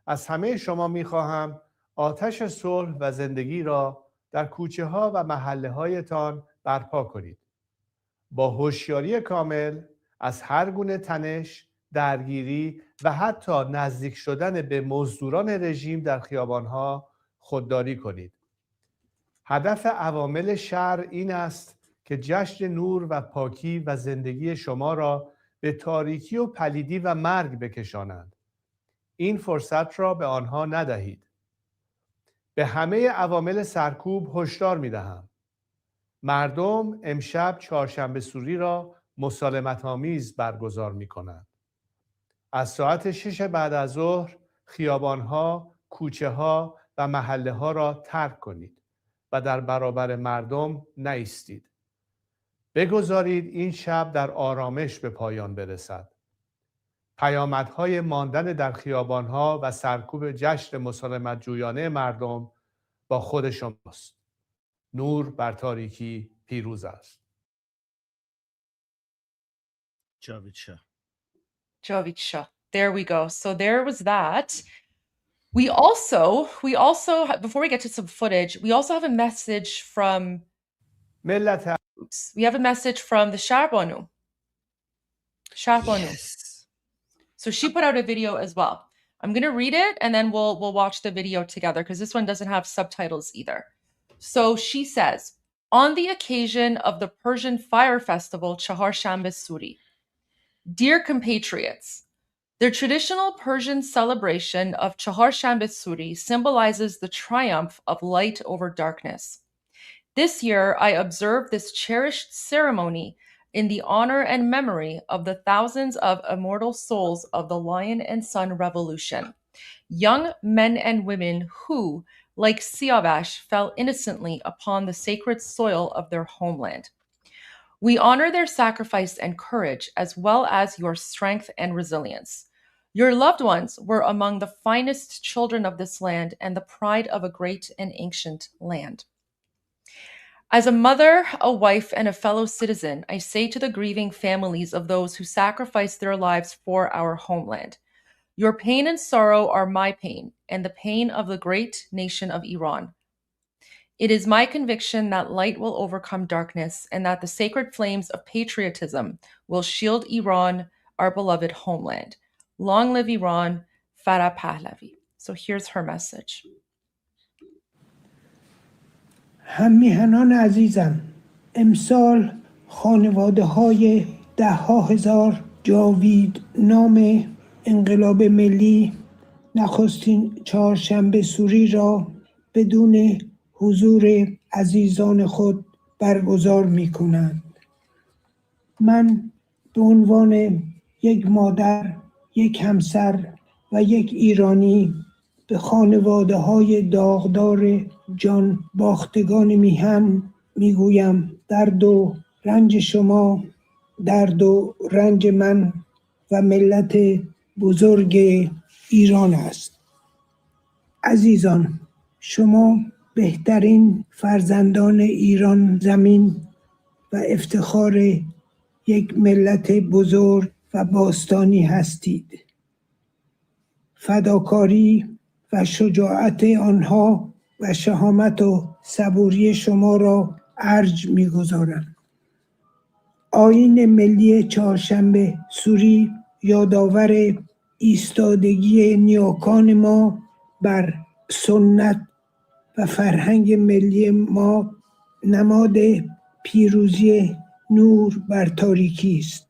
از همه شما می‌خواهم آتش صلح و زندگی را در کوچه‌ها و محله‌هایتان برپا کنید. با هوشیاری کامل از هر گونه تنش، درگیری و حتی نزدیک شدن به مزدوران رژیم در خیابان‌ها خودداری کنید. هدف عوامل شر این است که جشن نور و پاکی و زندگی شما را به تاریکی و پلیدی و مرگ بکشانند. این فرصت را به آنها ندهید. به همه عوامل سرکوب هشدار می‌دهم. مردم امشب چهارشنبه سوری را مسالمت‌آمیز برگزار می‌کنند. از ساعت 6 بعد از ظهر خیابان‌ها، کوچه‌ها و محله‌ها را ترک کنید و در برابر مردم نایستید. بگذارید این شب در آرامش به پایان برسد. پیامدهای ماندن در خیابان‌ها و سرکوب جشن مسالمت جویانه مردم با خود شماست. نور بر تاریکی پیروز است. Javed Shah. Javed Shah. There we go. So there was that. We also, before we get to some footage, we also have a message from we have a message from the Sharbanu. Yes. So she put out a video as well. I'm going to read it and then we'll watch the video together because this one doesn't have subtitles either. So she says, on the occasion of the Persian Fire Festival, Chahar-Shamba Suri, dear compatriots, the traditional Persian celebration of Chahar-Shamba Suri symbolizes the triumph of light over darkness. This year, I observe this cherished ceremony in the honor and memory of the thousands of immortal souls of the Lion and Sun Revolution, young men and women who, like Siavash, fell innocently upon the sacred soil of their homeland. We honor their sacrifice and courage, as well as your strength and resilience. Your loved ones were among the finest children of this land and the pride of a great and ancient land. As a mother, a wife, and a fellow citizen, I say to the grieving families of those who sacrificed their lives for our homeland, your pain and sorrow are my pain and the pain of the great nation of Iran. It is my conviction that light will overcome darkness and that the sacred flames of patriotism will shield Iran, our beloved homeland. Long live Iran, Farah Pahlavi. So here's her message. هممیهنان عزیزم، امسال خانواده های 10,000 جاوید نام انقلاب ملی نخستین چهارشنبه سوری را بدون حضور عزیزان خود برگزار می کنند. من به عنوان یک مادر، یک همسر و یک ایرانی به خانواده های داغدار جان باختگان میهن میگویم درد و رنج شما درد و رنج من و ملت بزرگ ایران است. عزیزان، شما بهترین فرزندان ایران زمین و افتخار یک ملت بزرگ و باستانی هستید. فداکاری و شجاعت آنها و شهامت و صبوری شما را ارج می‌گذارم. آیین ملی چهارشنبه سوری یادآور ایستادگی نیاکان ما بر سنت و فرهنگ ملی ما، نماد پیروزی نور بر تاریکی است.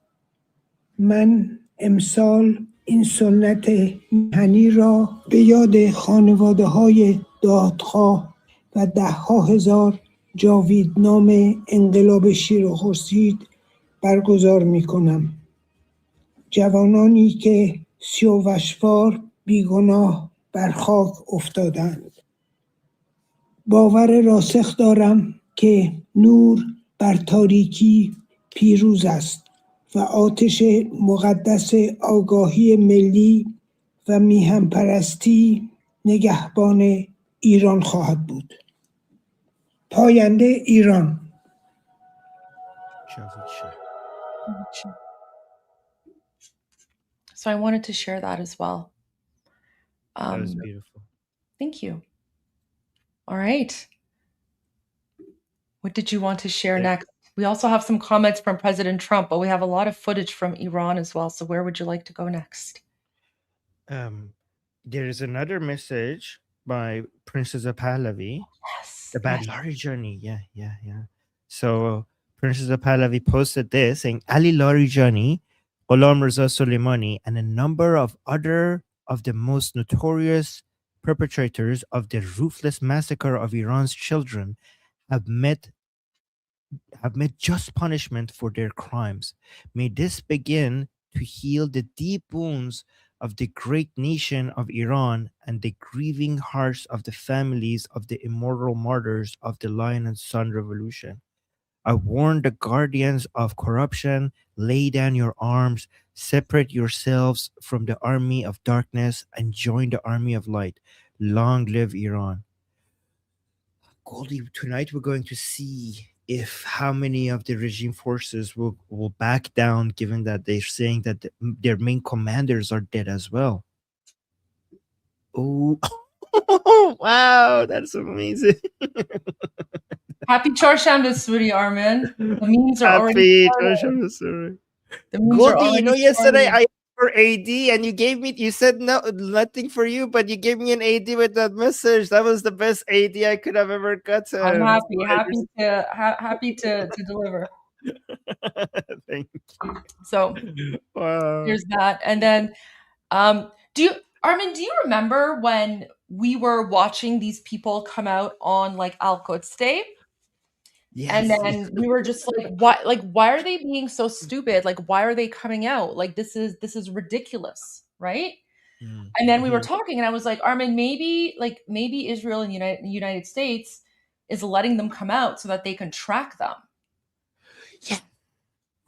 من امسال این سنت میهنی را به یاد خانواده‌های دادخواه و 10,000 جاویدنام انقلاب شیر و خورشید برگزار می‌کنم. جوانانی که سیاوشوار بیگناه بر خاک افتادند. باور راسخ دارم که نور بر تاریکی پیروز است و آتش مقدس آگاهی ملی و میهن پرستی نگهبان ایران خواهد بود. پاینده ایران. So I wanted to share that as well. That was beautiful. Thank you. All right. What did you want to share next? We also have some comments from President Trump, but we have a lot of footage from Iran as well. So where would you like to go next? There is another message by Princess Pahlavi. Yes. The Badlari journey. Yeah. So Princess Pahlavi posted this saying, Ali Larijani, Ghulam Reza Soleimani, and a number of other of the most notorious perpetrators of the ruthless massacre of Iran's children have met just punishment for their crimes. May this begin to heal the deep wounds of the great nation of Iran and the grieving hearts of the families of the immortal martyrs of the Lion and Sun Revolution. I warn the guardians of corruption, lay down your arms, separate yourselves from the army of darkness and join the army of light. Long live Iran. Goldie, tonight we're going to see if how many of the regime forces will back down, given that they're saying that their main commanders are dead as well. Oh, wow, that's amazing. Happy Chorshanbe Suri, Armin. The memes are already started. Goldie, you know, yesterday I asked for AD and you said no, nothing for you, but you gave me an AD with that message. That was the best AD I could have ever gotten. I'm happy to deliver. Thank you. So wow. Here's that. And then Armin, do you remember when we were watching these people come out on like Al-Quds Day? Yes. And then we were just like, why are they being so stupid? Like, why are they coming out? Like, this is ridiculous, right? And then we were talking, and I was like, Armin, maybe Israel and the United States is letting them come out so that they can track them.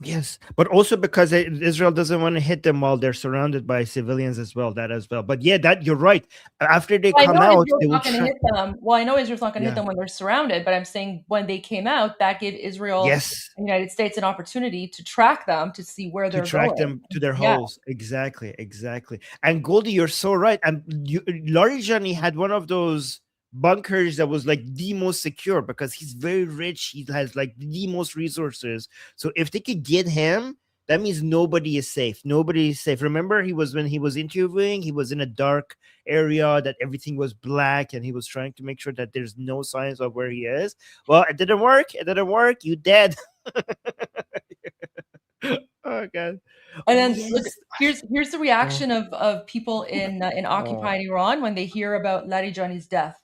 Yes, but also because Israel doesn't want to hit them while they're surrounded by civilians as well. But yeah, that you're right. After they come out, they will not going to hit them. Well, I know Israel's not going to hit them when they're surrounded, but I'm saying when they came out, that gave Israel and the United States an opportunity to track them to see where they're going. To track them to their holes. Exactly. And Goldie, you're so right. And Larijani had one of those bunkers that was like the most secure because he's very rich. He has like the most resources. So if they could get him, that means nobody is safe. Nobody is safe. Remember, when he was interviewing, he was in a dark area that everything was black, and he was trying to make sure that there's no signs of where he is. Well, it didn't work. You dead. Oh god. And then look, here's the reaction of people in occupied Iran when they hear about Larijani's death.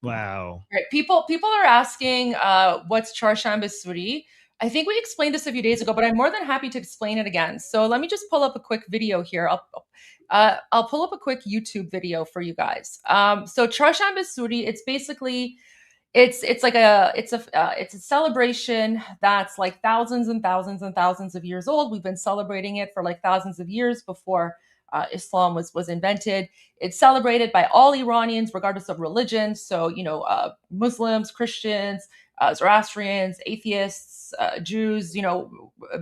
Wow. Right. People are asking what's Charshamba Suri. I think we explained this a few days ago, but I'm more than happy to explain it again. So let me just pull up a quick video here. I'll pull up a quick YouTube video for you guys. So Charshamba Suri, it's basically it's a celebration that's like thousands and thousands and thousands of years old. We've been celebrating it for like thousands of years before Islam was invented. It's celebrated by all Iranians, regardless of religion. So, Muslims, Christians, Zoroastrians, atheists, Jews,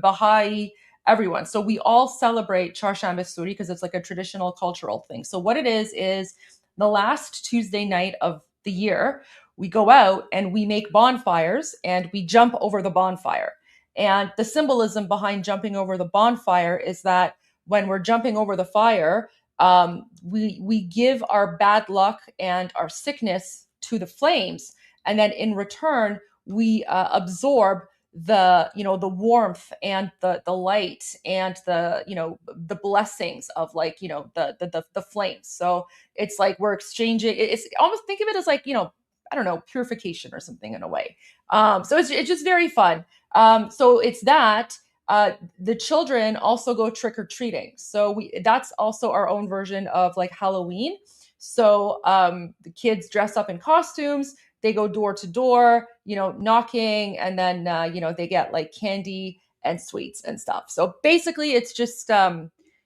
Baha'i, everyone. So we all celebrate Charshamba Suri because it's like a traditional cultural thing. So what it is the last Tuesday night of the year, we go out and we make bonfires and we jump over the bonfire. And the symbolism behind jumping over the bonfire is that when we're jumping over the fire, we give our bad luck and our sickness to the flames, and then in return we absorb the warmth and the light and the blessings of the flames. So it's like we're exchanging. It's almost, think of it as like I don't know, purification or something in a way. So it's just very fun. So it's that. The children also go trick-or-treating. So that's also our own version of like Halloween. So the kids dress up in costumes, they go door to door, knocking, and then they get like candy and sweets and stuff. So basically it's just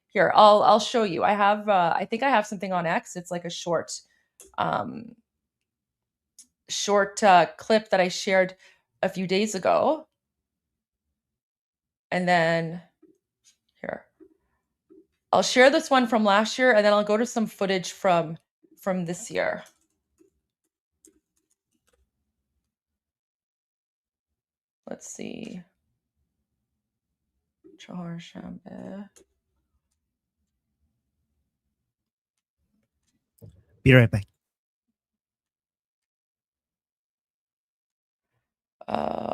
here, I'll show you. I think I have something on X. It's like a short clip that I shared a few days ago. And then here, I'll share this one from last year, and then I'll go to some footage from this year. Let's see. Charshamba. Be right back.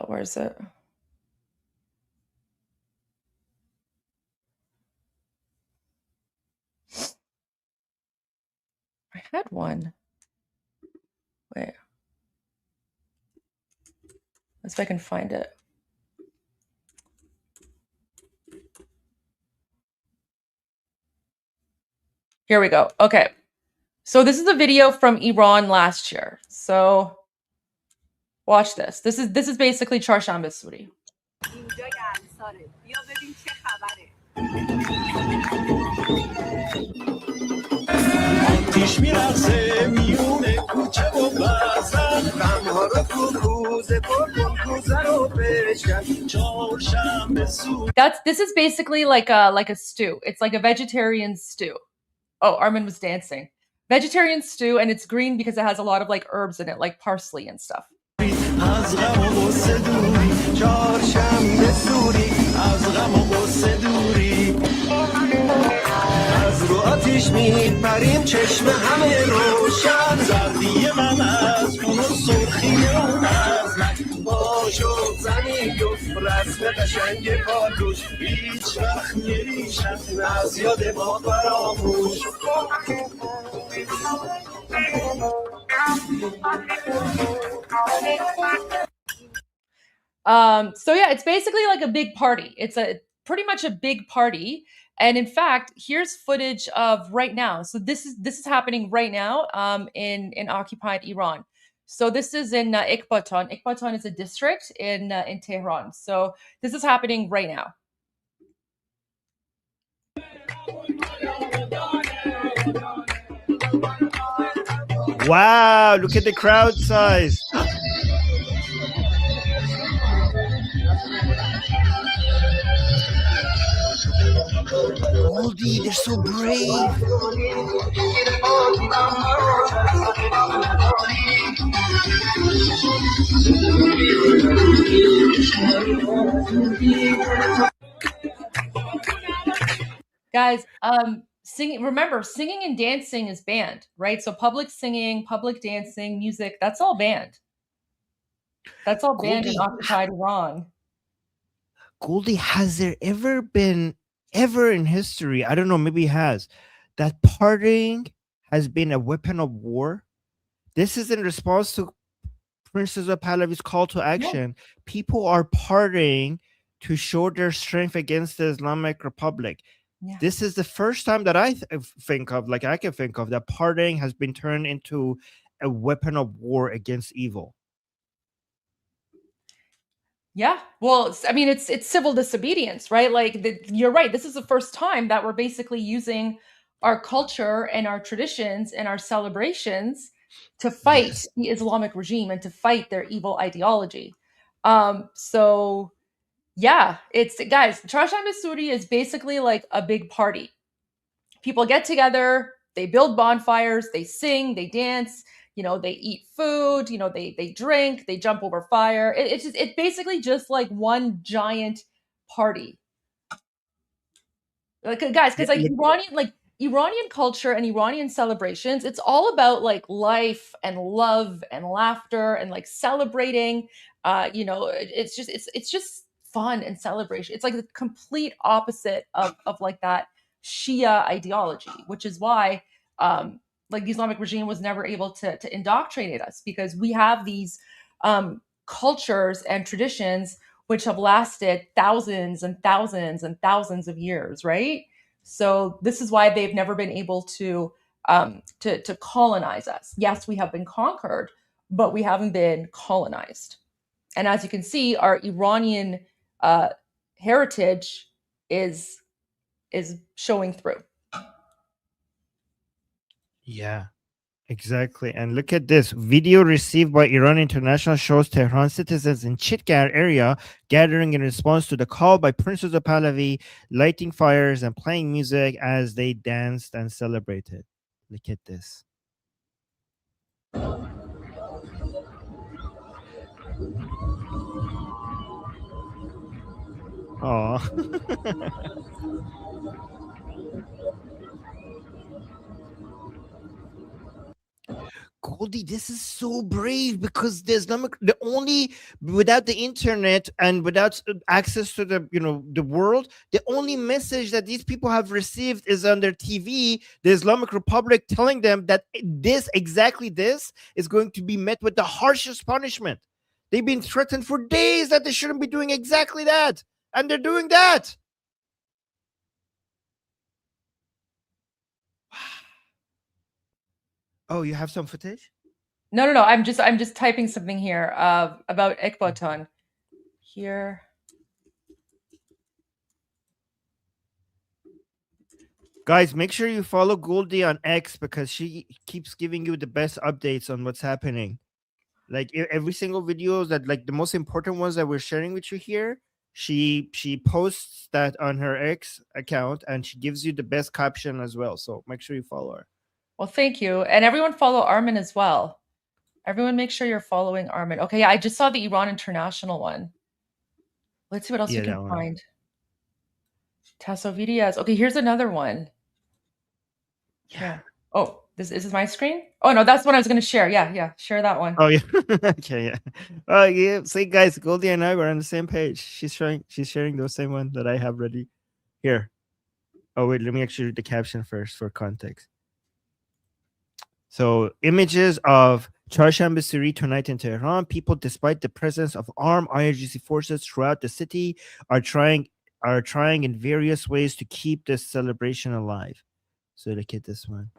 Where is it? I had one. Wait. Let's see if I can find it. Here we go. Okay. So this is a video from Iran last year. So watch this. This is basically Charshamba Suri. This is basically like a stew. It's like a vegetarian stew. Oh, Armin was dancing. Vegetarian stew, and it's green because it has a lot of like herbs in it, like parsley and stuff. قشنگ پاتوش هیچ وقت نمیشن از یاد ما فراموش So yeah, it's basically like a big party. It's a pretty much a big party. And in fact, here's footage of right now. So this is happening right now in occupied Iran. So this is in Ekbatan. Ekbatan is a district in Tehran. So this is happening right now. Wow, look at the crowd size. Goldie, they're so brave. Guys, singing, remember, singing and dancing is banned, right? So public singing, public dancing, music, that's all banned. That's all banned in occupied Iran. Goldie, has there ever been, ever in history, I don't know, maybe it has, that partying has been a weapon of war? This is in response to Princess of Pahlavi's call to action. Yeah. People are partying to show their strength against the Islamic Republic. Yeah. This is the first time that I think of, like I can think of, that partying has been turned into a weapon of war against evil. Yeah, well, I mean, it's civil disobedience, right? Like you're right. This is the first time that we're basically using our culture and our traditions and our celebrations to fight the Islamic regime and to fight their evil ideology. So yeah, it's, guys, Charshanbe Suri is basically like a big party. People get together, they build bonfires, they sing, they dance, they eat food, they drink, they jump over fire. It's basically just like one giant party. Like, guys, because Iranian culture and Iranian celebrations, it's all about like life and love and laughter and like celebrating. It's just fun and celebration. It's like the complete opposite of like that Shia ideology, which is why like the Islamic regime was never able to indoctrinate us, because we have these cultures and traditions which have lasted thousands and thousands and thousands of years, right? So this is why they've never been able to colonize us. Yes, we have been conquered, but we haven't been colonized. And as you can see, our Iranian heritage is showing through. Yeah, exactly. And look at this video received by Iran International shows Tehran citizens in Chitgar area gathering in response to the call by Princess of Pahlavi, lighting fires and playing music as they danced and celebrated. Look at this. Oh. Goldie, this is so brave, because the Islamic, the only, without the internet and without access to the world, the only message that these people have received is on their TV, the Islamic Republic telling them that exactly this is going to be met with the harshest punishment. They've been threatened for days that they shouldn't be doing exactly that, and they're doing that. Oh, you have some footage? No. I'm just typing something here about Ekbatan. Here. Guys, make sure you follow Goldie on X, because she keeps giving you the best updates on what's happening. Like every single video that, like the most important ones that we're sharing with you here, she posts that on her X account, and she gives you the best caption as well. So make sure you follow her. Well, thank you. And everyone follow Armin as well. Everyone make sure you're following Armin. Okay, yeah, I just saw the Iran International one. Let's see what else we can find. Tasso videos. Okay, here's another one. Yeah. Oh, This is my screen. Oh no, that's what I was going to share. Yeah, share that one. Oh yeah. Okay, yeah. Oh yeah. See, guys, Goldie and I were on the same page. She's sharing the same one that I have ready here. Oh wait, let me actually read the caption first for context. So, images of Charshanbe Suri tonight in Tehran. People, despite the presence of armed IRGC forces throughout the city, are trying in various ways to keep this celebration alive. So look at this one.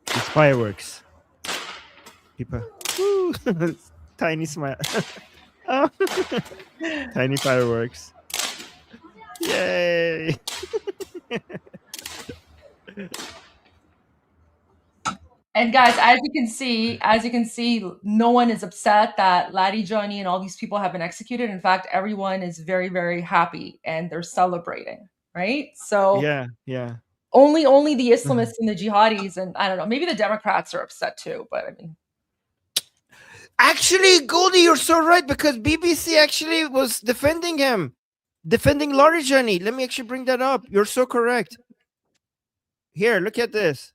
It's fireworks. People, woo, tiny smile. Oh. Tiny fireworks. Yay! And guys, as you can see, no one is upset that Larijani and all these people have been executed. In fact, everyone is very, very happy and they're celebrating, right? So yeah. Only the Islamists and the jihadis, and I don't know, maybe the Democrats are upset too. But I mean, actually, Goldie, you're so right, because BBC actually was defending him, defending Larijani. Let me actually bring that up. You're so correct. Here, look at this.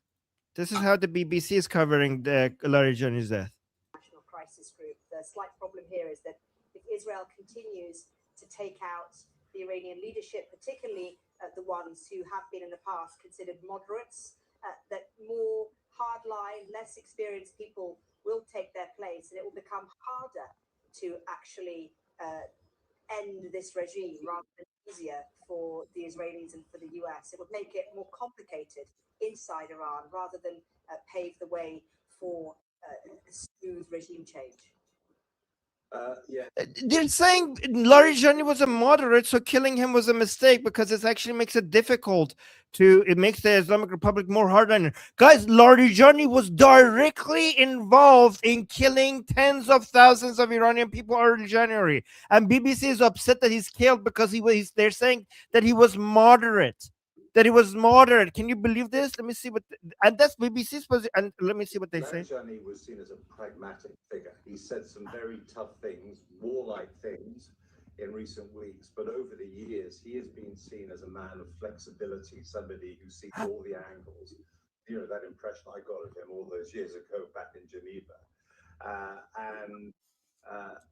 This is how the BBC is covering the Larijani's death. National Crisis Group. The slight problem here is that if Israel continues to take out the Iranian leadership, particularly the ones who have been in the past considered moderates, that more hardline, less experienced people will take their place, and it will become harder to actually end this regime rather than easier for the Israelis and for the US. It would make it more complicated inside Iran rather than pave the way for a smooth regime change. They're saying Larijani was a moderate, so killing him was a mistake because it actually makes it difficult it makes the Islamic Republic more hardliner. Guys, Larijani was directly involved in killing tens of thousands of Iranian people early January, and BBC is upset that he's killed because they're saying that he was moderate. Can you believe this? Let me see and that's BBC's position. And let me see what they say. Larijani was seen as a pragmatic figure. He said some very tough things, warlike things in recent weeks, but over the years, he has been seen as a man of flexibility, somebody who sees all the angles. You know, that impression I got of him all those years ago back in Geneva.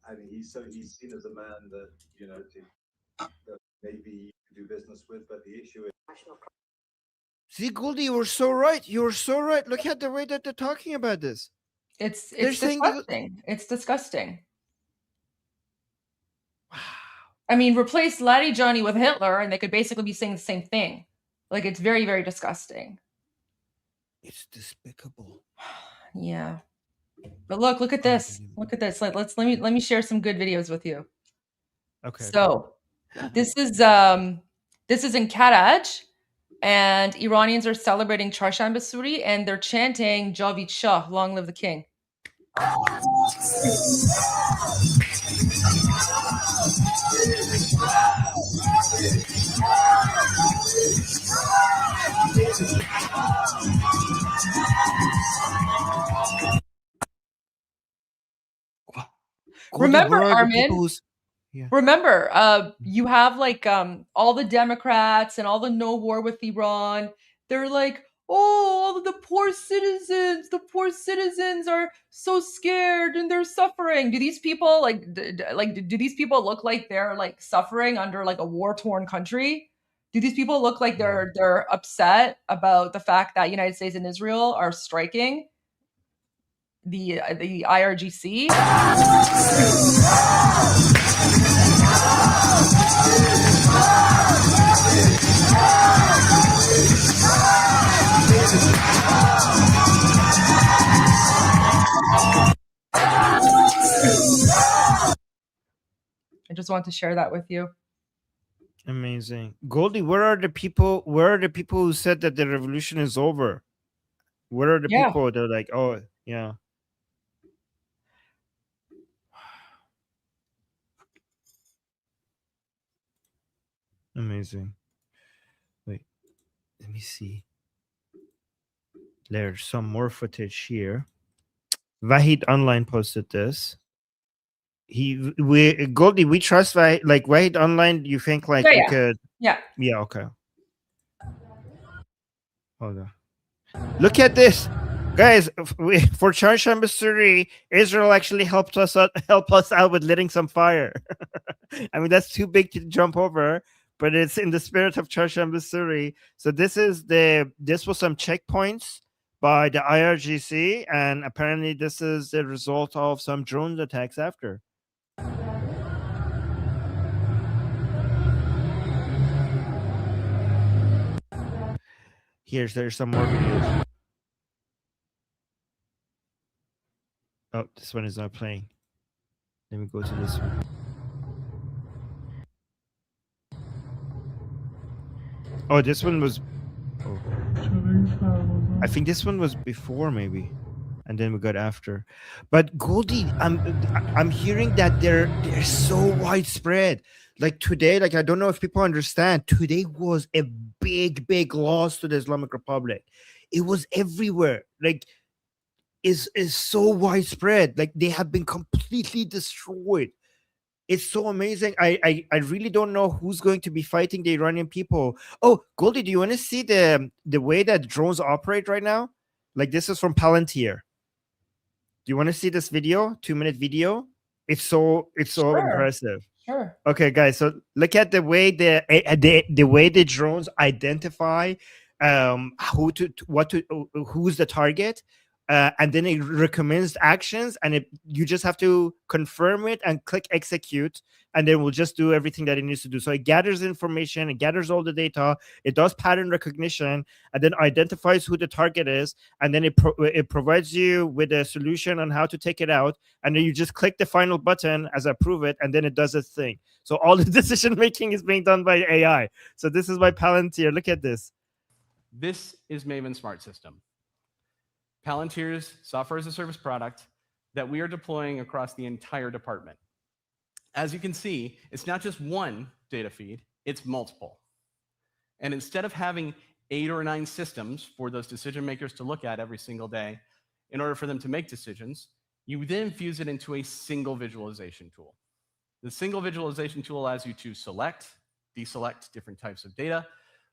And he's seen as a man that, you know, that maybe you can do business with, but the issue is... See, Goldie, you were so right. Look at the way that they're talking about this. It's disgusting. It's disgusting. Wow. I mean, replace Larijani with Hitler, and they could basically be saying the same thing. Like, it's very, very disgusting. It's despicable. Yeah. But look at this. Look at this. Let me share some good videos with you. Okay. So, this is in Karaj. And Iranians are celebrating Charshanbe Suri, and they're chanting Javid Shah, long live the king. Remember, Armin, remember, you have like all the Democrats and all the no war with Iran. They're like, oh, the poor citizens are so scared and they're suffering. Do these people do these people look like they're like suffering under like a war-torn country? Do these people look like they're upset about the fact that United States and Israel are striking the IRGC? I just want to share that with you. Amazing. Goldie, where are the people who said that the revolution is over? Where are the people that are like, oh, yeah. Amazing. Wait, let me see. There's some more footage here. Wahid Online posted this. Goldie, we trust Wahid Online. You think like we could? Yeah. Yeah. Okay. Hold on. Look at this, guys. For Charshamba Suri, Israel actually help us out with lighting some fire. I mean, that's too big to jump over, but it's in the spirit of Charshamba Suri. So this was some checkpoints by the IRGC, and apparently this is the result of some drone attacks after. There's some more videos. Oh, this one is not playing. Let me go to this one. Oh, this one was. Oh. I think this one was before, maybe, and then we got after. But Goldie, I'm hearing that they're so widespread. Like today, like I don't know if people understand. Today was a big loss to the Islamic Republic. It was everywhere. Like is so widespread. Like they have been completely destroyed. It's so amazing. I really don't know who's going to be fighting the Iranian people. Oh, Goldie, do you want to see the way that drones operate right now? Like this is from Palantir. Do you want to see this video? 2-minute video. It's so impressive. Sure. Okay, guys. So look at the way the way the drones identify who's the target. And then it recommends actions, and you just have to confirm it and click execute, and then we'll just do everything that it needs to do. So it gathers information, it gathers all the data, it does pattern recognition, and then identifies who the target is, and then it provides you with a solution on how to take it out, and then you just click the final button as approve it, and then it does its thing. So all the decision making is being done by AI. So this is by Palantir. Look at this. This is Maven Smart System, Palantir's software as a service product that we are deploying across the entire department. As you can see, it's not just one data feed, it's multiple. And instead of having 8 or 9 systems for those decision makers to look at every single day in order for them to make decisions, you then fuse it into a single visualization tool. The single visualization tool allows you to select, deselect different types of data,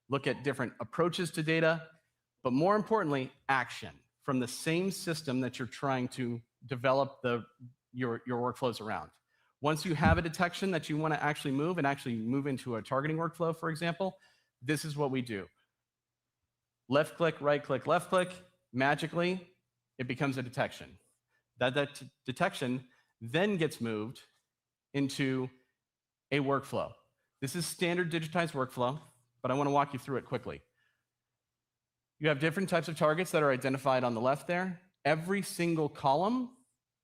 look at different approaches to data, but more importantly, action from the same system that you're trying to develop your workflows around. Once you have a detection that you want to actually move into a targeting workflow, for example, this is what we do. Left click, right click, left click, magically, it becomes a detection. That detection then gets moved into a workflow. This is standard digitized workflow, but I want to walk you through it quickly. You have different types of targets that are identified on the left there. Every single column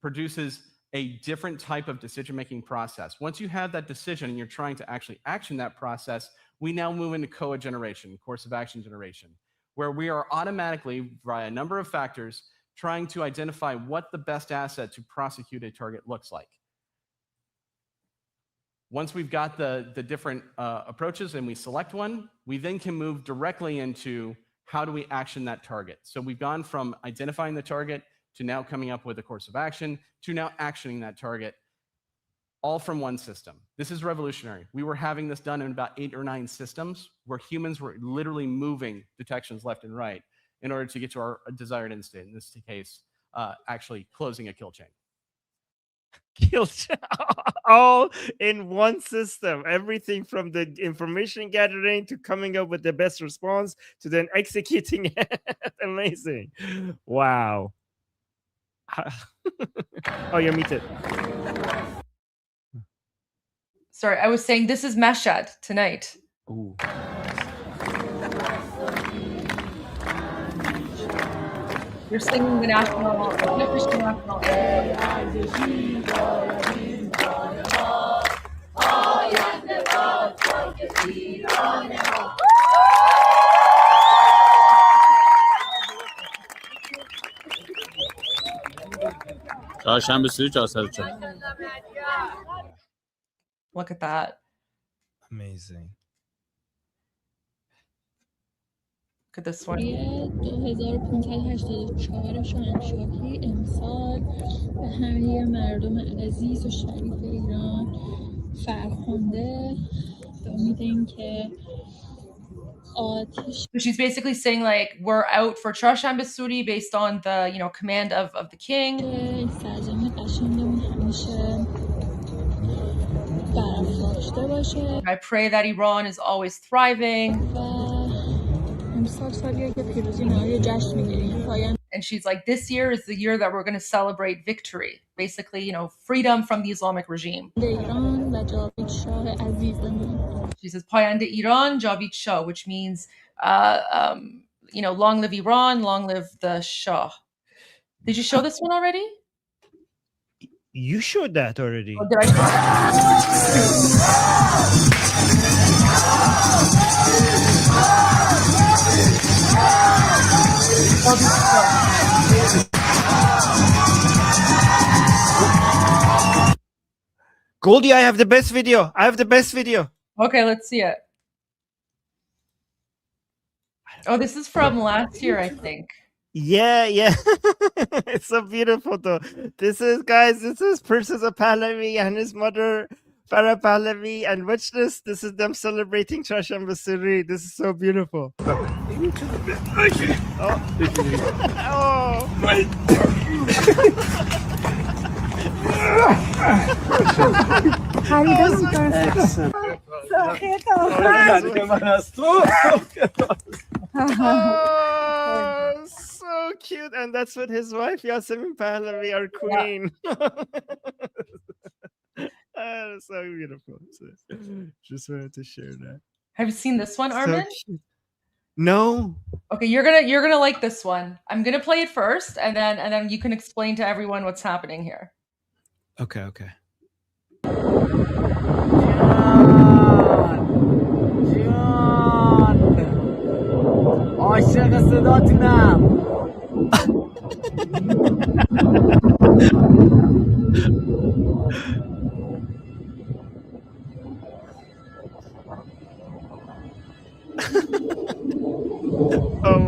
produces a different type of decision-making process. Once you have that decision and you're trying to actually action that process, we now move into COA generation, course of action generation, where we are automatically, via a number of factors, trying to identify what the best asset to prosecute a target looks like. Once we've got the different approaches and we select one, we then can move directly into how do we action that target? So we've gone from identifying the target to now coming up with a course of action to now actioning that target, all from one system. This is revolutionary. We were having this done in about 8 or 9 systems where humans were literally moving detections left and right in order to get to our desired end state. In this case, actually closing a kill chain. All in one system. Everything from the information gathering to coming up with the best response to then executing it. Amazing. Wow. Oh, you're muted. Sorry, I was saying this is Mashhad tonight. Ooh. You're singing the national anthem. Look at that. Amazing. Look at this one. 2584 شاهنشاهی امسال به همه مردم عزیز و شریف ایران فرخنده به امید اینکه So she's basically saying like we're out for Chorshamba Suri based on the command of the king. I pray that Iran is always thriving. And she's like, this year is the year that we're going to celebrate victory. Basically, freedom from the Islamic regime. She says, Payande Iran, Javid Shah, which means, long live Iran, long live the Shah. Did you show this one already? You showed that already. Or did I Goldie, I have the best video. Okay, let's see it. Oh, this is from last year, I think. Yeah. It's so beautiful though. This is Princess Pahlavi and his mother Farah Pahlavi, and watch this. This is them celebrating Chorshamba Suri. This is so beautiful. Okay. Oh. Oh, so cute. And that's with his wife, Yasemin Pahlavi, our queen. Oh, so beautiful. So, just wanted to share that. Have you seen this one, Armin? So no. Okay, you're gonna like this one. I'm gonna play it first, and then you can explain to everyone what's happening here. Okay. عاشق صداتونم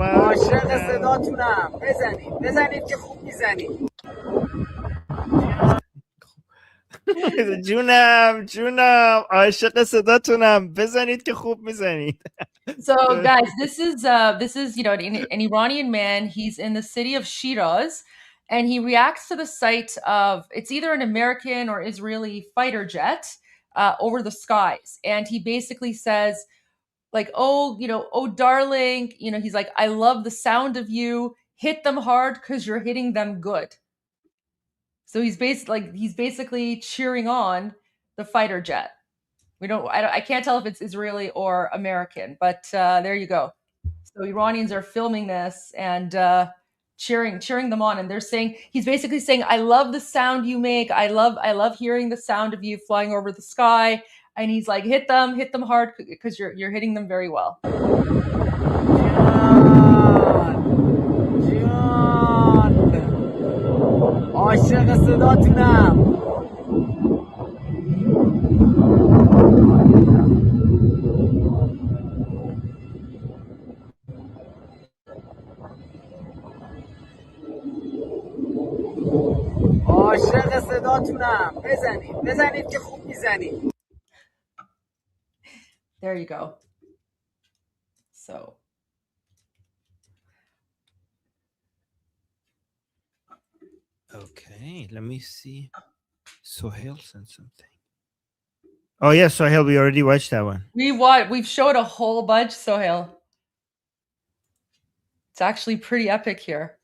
عاشق صداتونم بزنید که خوب میزنید جونم عاشق صداتونم بزنید که خوب میزنید. So guys, this is an Iranian man. He's in the city of Shiraz, and he reacts to the sight of, it's either an American or Israeli fighter jet over the skies, and he basically says like, oh darling, he's like, I love the sound of you. Hit them hard because you're hitting them good. So he's basically cheering on the fighter jet. I can't tell if it's Israeli or American, but there you go. So Iranians are filming this and cheering them on, and he's basically saying, I love the sound you make. I love hearing the sound of you flying over the sky. And he's like, hit them hard because you're hitting them very well. عاشق صداتونم عاشق صداتونم بزنید که خوب میزنید. There you go. So okay, let me see. Sohail sent something. Oh yeah, Sohail, we already watched that one. We've showed a whole bunch, Sohail. It's actually pretty epic here.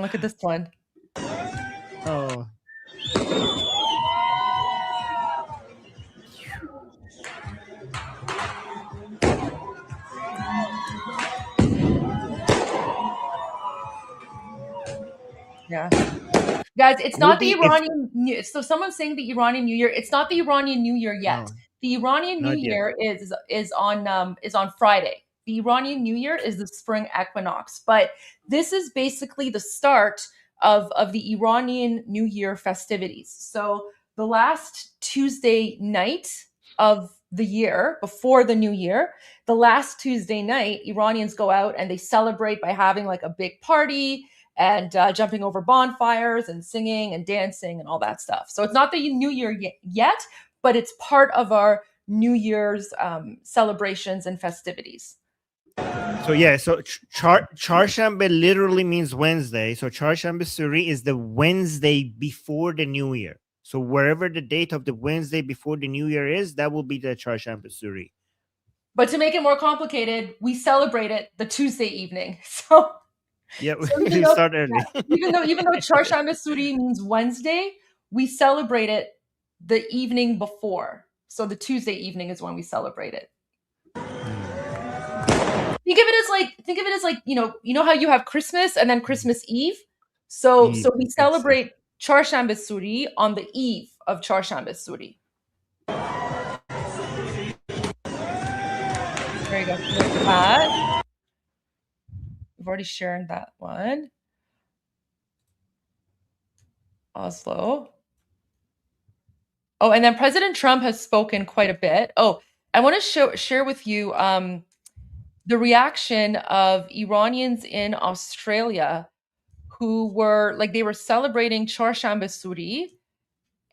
Look at this one. Oh. Yeah. Guys, it's not the Iranian New. So someone's saying the Iranian New Year. It's not the Iranian New Year yet. No, the Iranian New Year is on Friday. The Iranian New Year is the spring equinox, but this is basically the start of the Iranian New Year festivities. So the last Tuesday night of the year, before the New Year, the last Tuesday night, Iranians go out and they celebrate by having like a big party and jumping over bonfires and singing and dancing and all that stuff. So it's not the New Year yet, but it's part of our New Year's celebrations and festivities. So yeah, so Charshanbe literally means Wednesday. So Charshanbe Suri is the Wednesday before the New Year. So wherever the date of the Wednesday before the New Year is, that will be the Charshanbe Suri. But to make it more complicated, we celebrate it the Tuesday evening. So yeah, so we start early. even though Charshanbe Suri means Wednesday, we celebrate it the evening before. So the Tuesday evening is when we celebrate it. Think of it as like you know how you have Christmas and then Christmas Eve. So we celebrate Charshanbe Suri on the eve of Charshanbe Suri. There you go. There's that. We've already shared that one. Oslo. Oh, and then President Trump has spoken quite a bit. Oh, I want to share with you the reaction of Iranians in Australia who were they were celebrating Charshanbe Suri,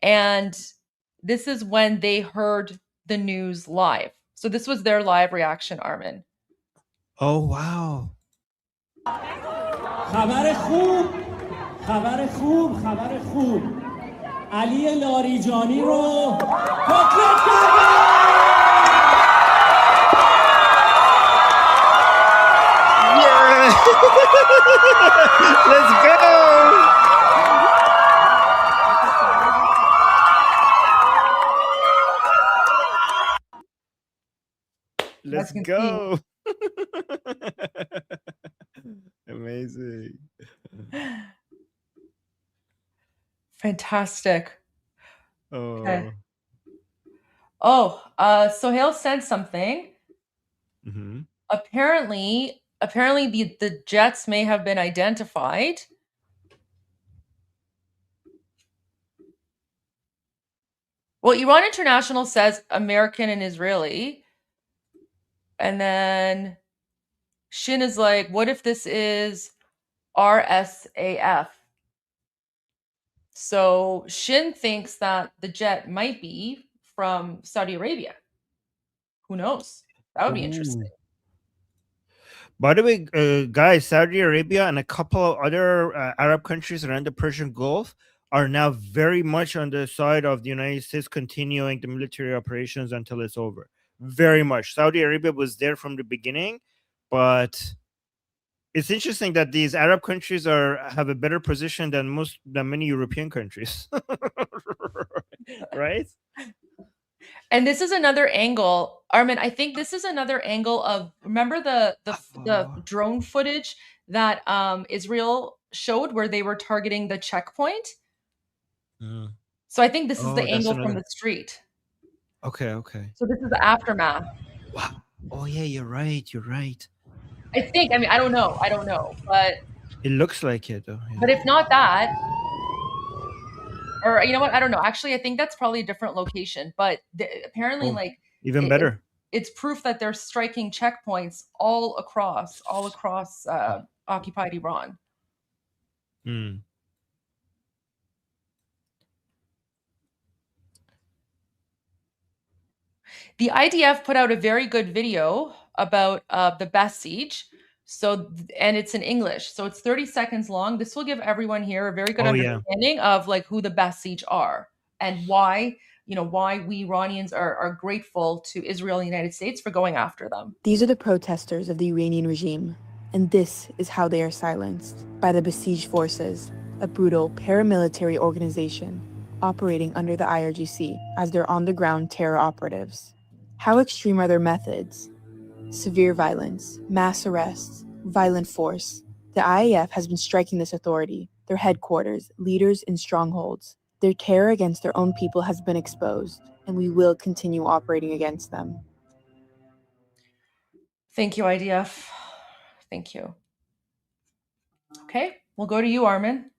and this is when they heard the news live. So this was their live reaction, Armin. Oh wow. خبر خوب علی لاریجانی رو تقلید کردن. Let's go. Let's go. Amazing. Fantastic. Oh. Okay. Sohail sent something. Mm-hmm. Apparently the jets may have been identified. Well, Iran International says American and Israeli. And then Shin is like, what if this is RSAF? So Shin thinks that the jet might be from Saudi Arabia. Who knows? That would be interesting. By the way, guys, Saudi Arabia and a couple of other Arab countries around the Persian Gulf are now very much on the side of the United States continuing the military operations until it's over. Very much. Saudi Arabia was there from the beginning, but it's interesting that these Arab countries have a better position than many European countries. Right? And this is another angle, Armin. I think this is another angle of, remember the drone footage that Israel showed where they were targeting the checkpoint? So I think this is the angle from the street. Okay. So this is the aftermath. Wow. Oh yeah, you're right. I think. I mean, I don't know, but it looks like it though. Yeah. But if not that, or you know what? I don't know. Actually, I think that's probably a different location. But apparently, even better. It's proof that they're striking checkpoints all across occupied Iran. The IDF put out a very good video about the Basij. And it's in English. So it's 30 seconds long. This will give everyone here a very good understanding of who the Basij are and why we Iranians are grateful to Israel and the United States for going after them. These are the protesters of the Iranian regime, and this is how they are silenced by the Basij forces, a brutal paramilitary organization operating under the IRGC as their on-the-ground terror operatives. How extreme are their methods? Severe violence, mass arrests, violent force. The IAF has been striking this authority, their headquarters, leaders, and strongholds. Their terror against their own people has been exposed, and we will continue operating against them. Thank you, IDF. Thank you. Okay, we'll go to you, Armin.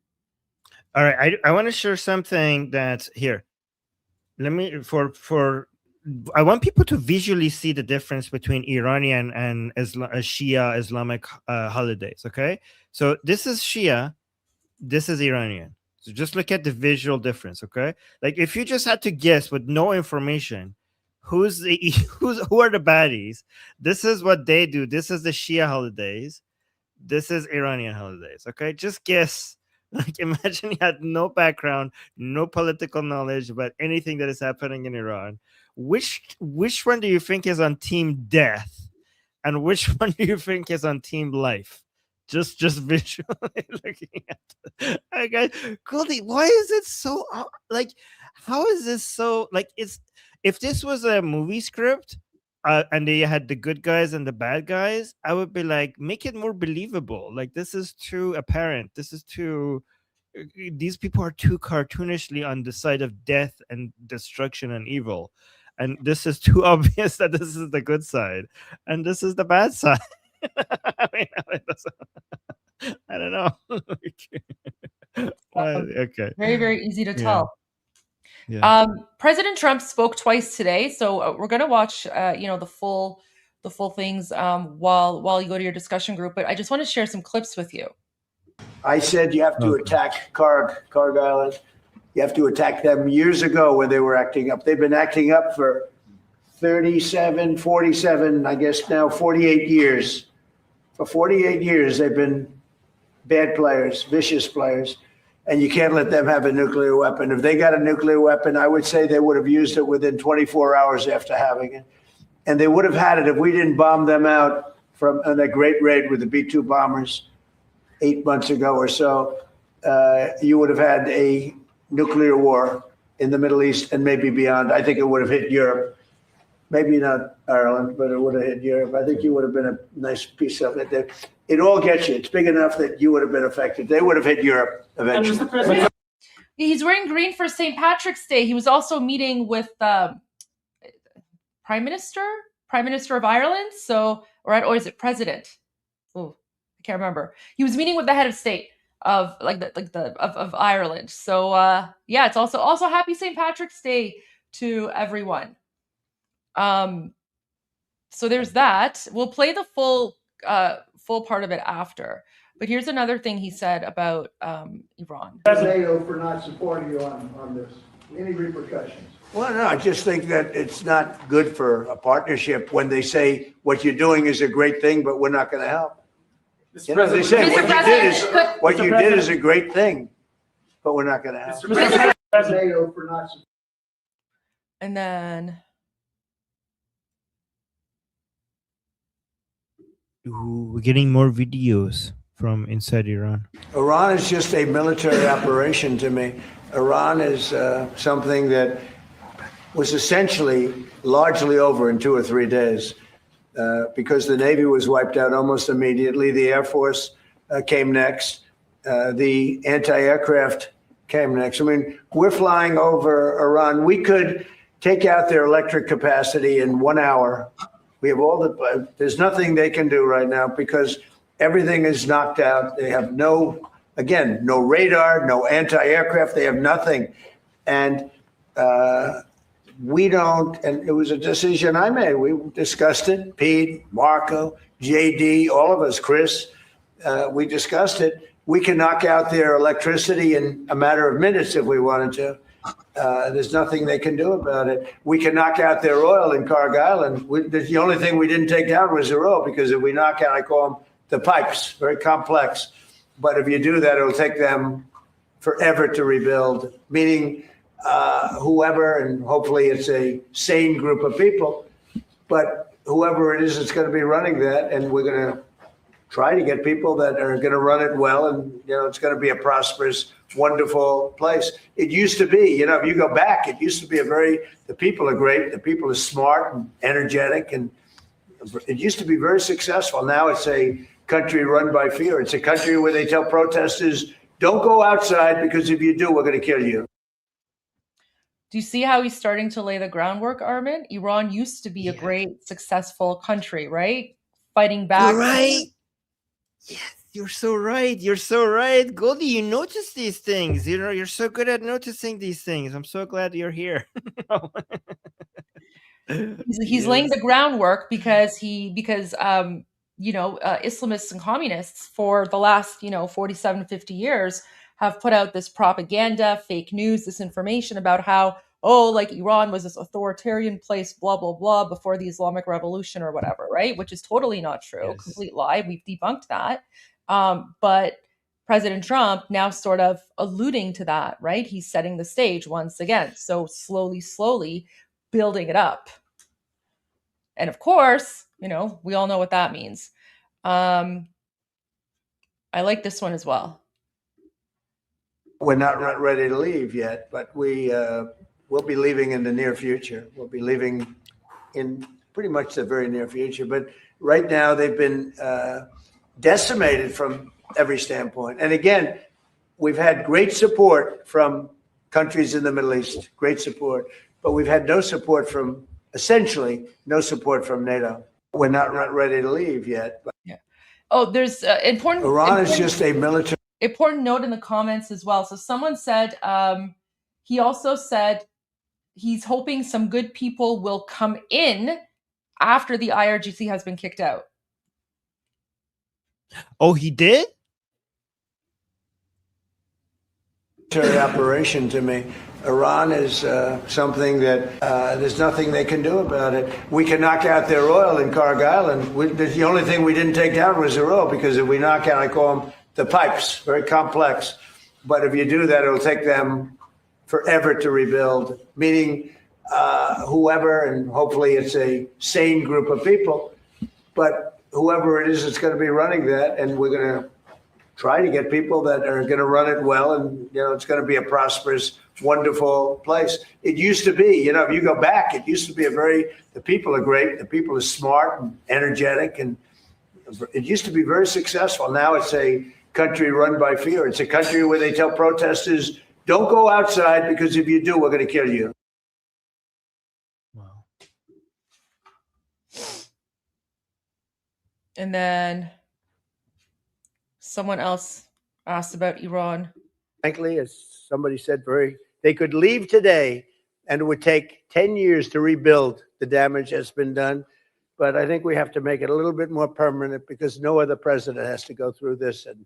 All right, I want to share something that's here. Let me I want people to visually see the difference between Iranian and Shia Islamic holidays. Okay, so this is Shia, this is Iranian. So just look at the visual difference. Okay, if you just had to guess with no information, who are the baddies. This is what they do. This is the Shia holidays. This is Iranian holidays. Okay, just guess. Like, imagine you had no background, no political knowledge about anything that is happening in Iran. Which one do you think is on team death, and which one do you think is on team life? Just visually looking at. Okay, Goldie, why is it so like? How is this so like? It's if this was a movie script, and they had the good guys and the bad guys, I would be like, make it more believable. Like, this is too apparent. This is too. These people are too cartoonishly on the side of death and destruction and evil, and this is too obvious that this is the good side, and this is the bad side. I mean, I don't know. Okay. Very, very easy to Yeah. tell. Yeah. President Trump spoke twice today, so we're going to watch, the full things while you go to your discussion group. But I just want to share some clips with you. I said you have to attack Carg Island. You have to attack them years ago when they were acting up. They've been acting up for 37, 47, I guess now 48 years. For 48 years, they've been bad players, vicious players, and you can't let them have a nuclear weapon. If they got a nuclear weapon, I would say they would have used it within 24 hours after having it. And they would have had it if we didn't bomb them out on that great raid with the B-2 bombers 8 months ago or so. You would have had a nuclear war in the Middle East and maybe beyond. I think it would have hit Europe. Maybe not Ireland, but it would have hit Europe. I think you would have been a nice piece of it. It all gets you. It's big enough that you would have been affected. They would have hit Europe eventually. He's wearing green for St. Patrick's Day. He was also meeting with Prime Minister of Ireland. Or is it President? Oh, I can't remember. He was meeting with the head of state of of Ireland. So yeah, it's also happy St. Patrick's Day to everyone. So there's that. We'll play the full part of it after. But here's another thing he said about Iran. NATO for not supporting you on this. Any repercussions? Well, no, I just think that it's not good for a partnership when they say what you're doing is a great thing, but we're not going to help. You know, they say what you did is a great thing, but we're not going to help. NATO for not. And then. Ooh, we're getting more videos from inside Iran. Iran is just a military operation to me. Iran is something that was essentially largely over in 2 or 3 days because the Navy was wiped out almost immediately. The Air Force came next. The anti-aircraft came next. I mean, we're flying over Iran. We could take out their electric capacity in 1 hour. We have there's nothing they can do right now because everything is knocked out. They have no radar, no anti-aircraft. They have nothing. And we don't, and it was a decision I made. We discussed it, Pete, Marco, JD, all of us, Chris, we discussed it. We can knock out their electricity in a matter of minutes if we wanted to. There's nothing they can do about it. We can knock out their oil in Carg Island. The only thing we didn't take down was their oil because if we knock out, I call them the pipes, very complex. But if you do that, it'll take them forever to rebuild, meaning whoever, and hopefully it's a sane group of people, but whoever it is that's going to be running that, and we're going to try to get people that are going to run it well, and it's going to be a prosperous, wonderful place. It used to be, if you go back, it used to be the people are great, the people are smart and energetic, and it used to be very successful. Now it's a country run by fear. It's a country where they tell protesters, don't go outside because if you do, we're going to kill you. Do you see how he's starting to lay the groundwork, Armin? Iran used to be a great, successful country, right? Fighting back. You're right. Yes, you're so right. You're so right. Goldie, you notice these things. You're so good at noticing these things. I'm so glad you're here. He's laying the groundwork because Islamists and communists for the last 47, 50 years have put out this propaganda, fake news, this information about how oh, like Iran was this authoritarian place, blah, blah, blah, before the Islamic Revolution or whatever, right? Which is totally not true. Yes. Complete lie. We've debunked that. But President Trump now sort of alluding to that, right? He's setting the stage once again. So slowly building it up. And of course, we all know what that means. I like this one as well. We're not ready to leave yet, but we'll be leaving in the near future. We'll be leaving in pretty much the very near future. But right now, they've been decimated from every standpoint. And again, we've had great support from countries in the Middle East, great support, but we've had essentially no support from NATO. We're not ready to leave yet. But yeah. Oh, there's important. Iran is just a military. Important note in the comments as well. So someone said, he also said he's hoping some good people will come in after the IRGC has been kicked out. Oh, he did? Operation to me. Iran is something that there's nothing they can do about it. We can knock out their oil in Cargill, and the only thing we didn't take down was their oil, because if we knock out, I call them the pipes, very complex. But if you do that, it'll take them forever to rebuild, meaning whoever, and hopefully it's a sane group of people, but whoever it is that's going to be running that, and we're going to try to get people that are going to run it well, and it's going to be a prosperous, wonderful place. It used to be, if you go back, it used to be the people are great, the people are smart and energetic, and it used to be very successful. Now it's a country run by fear. It's a country where they tell protesters, don't go outside, because if you do, we're going to kill you. Wow. And then someone else asked about Iran. Frankly, as somebody said, they could leave today and it would take 10 years to rebuild the damage that's been done. But I think we have to make it a little bit more permanent, because no other president has to go through this. And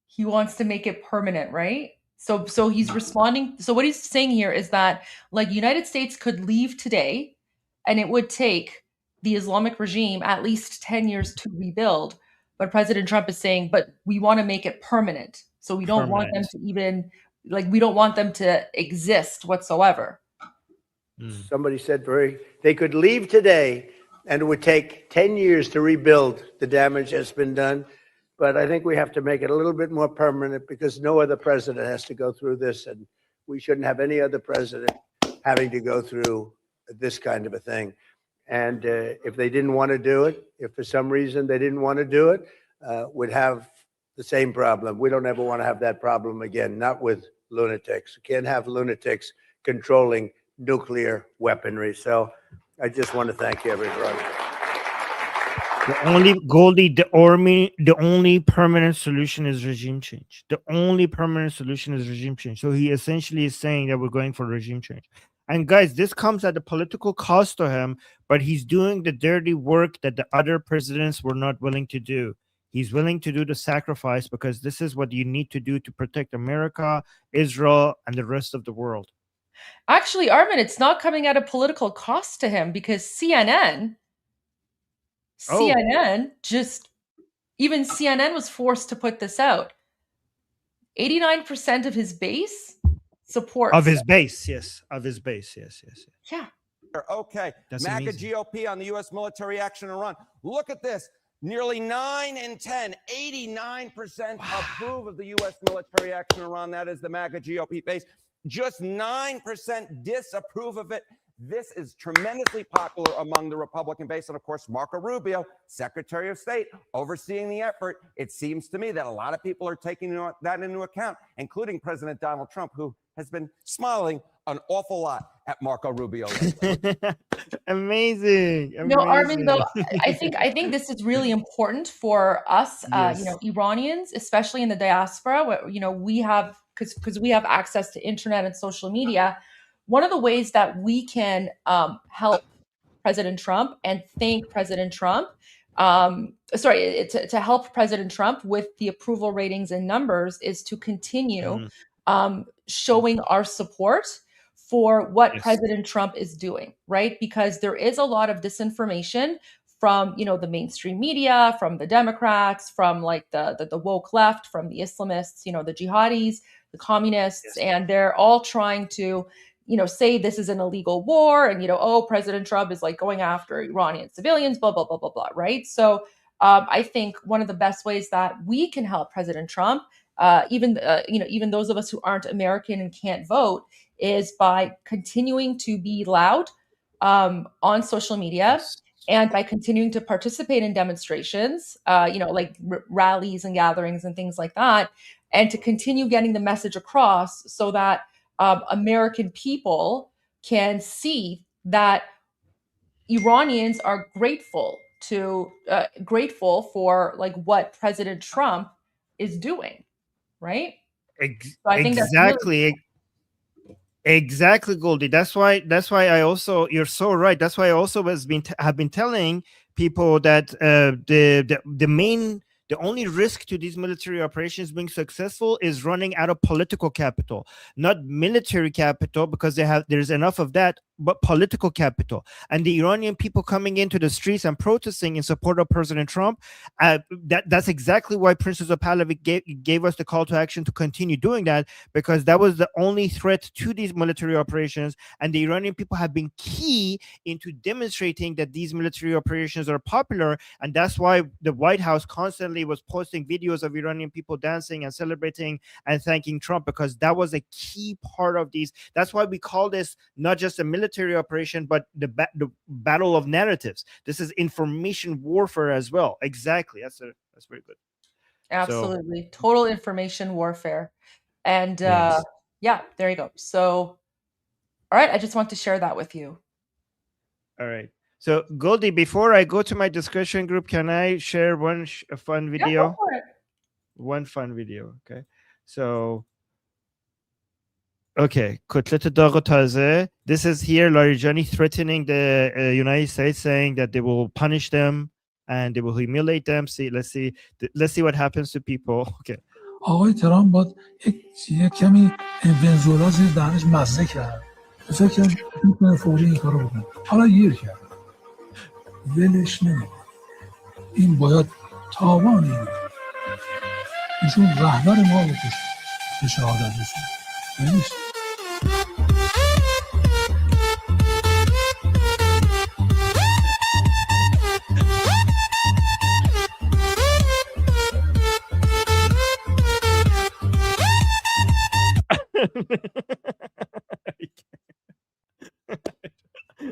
he wants to make it permanent, right? So he's responding. So what he's saying here is that, like, United States could leave today and it would take the Islamic regime at least 10 years to rebuild. But President Trump is saying, but we want to make it permanent. So we don't want them to even, we don't want them to exist whatsoever. Somebody said they could leave today and it would take 10 years to rebuild the damage that's been done. But I think we have to make it a little bit more permanent, because no other president has to go through this. And we shouldn't have any other president having to go through this kind of a thing. And if they didn't want to do it, if for some reason they didn't want to do it, we'd have the same problem. We don't ever want to have that problem again, not with lunatics. We can't have lunatics controlling nuclear weaponry. So I just want to thank you, everybody. The only permanent solution is regime change. The only permanent solution is regime change. So he essentially is saying that we're going for regime change. And guys, this comes at a political cost to him, but he's doing the dirty work that the other presidents were not willing to do. He's willing to do the sacrifice, because this is what you need to do to protect America, Israel, and the rest of the world. Actually, Armin, it's not coming at a political cost to him, because CNN was forced to put this out. 89% of his base supports. Of his base, yes. Yeah. Okay. That's MAGA amazing. GOP on the U.S. military action in Iran. Look at this. Nearly 9 in 10, 89% approve of the U.S. military action in Iran. That is the MAGA GOP base. Just 9% disapprove of it. This is tremendously popular among the Republican base. And of course, Marco Rubio, Secretary of State, overseeing the effort. It seems to me that a lot of people are taking that into account, including President Donald Trump, who has been smiling an awful lot at Marco Rubio. Amazing. No, Armin, though, I think this is really important for us, Yes. Iranians, especially in the diaspora, where, we have, because we have access to internet and social media. One of the ways that we can help President Trump and thank President Trump, to help President Trump with the approval ratings and numbers, is to continue showing our support for what Yes. President Trump is doing, right? Because there is a lot of disinformation from, you know, the mainstream media, from the Democrats, from like the woke left, from the Islamists, you know, the jihadis, the communists, and they're all trying to, you know, say this is an illegal war, and, you know, oh, President Trump is like going after Iranian civilians, blah blah blah blah blah, right? So I think one of the best ways that we can help President Trump, even you know, even those of us who aren't American and can't vote, is by continuing to be loud on social media, and by continuing to participate in demonstrations, you know, like rallies and gatherings and things like that, and to continue getting the message across so that American people can see that Iranians are grateful for like what President Trump is doing, right? So I think that's really Exactly, Goldie. That's why I also, you're so right. That's why I also have been telling people that the only risk to these military operations being successful is running out of political capital, not military capital, because there's enough of that, but political capital. And the Iranian people coming into the streets and protesting in support of President Trump, that's exactly why Princess of Pahlavi gave us the call to action to continue doing that, because that was the only threat to these military operations. And the Iranian people have been key into demonstrating that these military operations are popular. And that's why the White House constantly was posting videos of Iranian people dancing and celebrating and thanking Trump, because that was a key part of these. That's why we call this not just a military operation, but the battle of narratives. This is information warfare as well. Exactly. That's very good. absolutely total information warfare. And Yes. yeah, there you go. So, all right, I just want to share that with you. All right. So Goldie, before I go to my discussion group, can I share one fun video? Yeah, go for it. One fun video. Okay. So, okay. Kotlet dagh taze. This is here Larijani threatening the United States, saying that they will punish them and they will humiliate them. Let's see what happens to people. Okay. آقای ترامپ باید یک کمی ونزوئلا زیر دهنش مزه کرد. فکر کنم میتونه فوری این کارو بکنه. حالا گیر کرد. ولش نمیکنه. این باید تاوان این. ایشون رهبر ما رو به شهادت رسوند. ولش.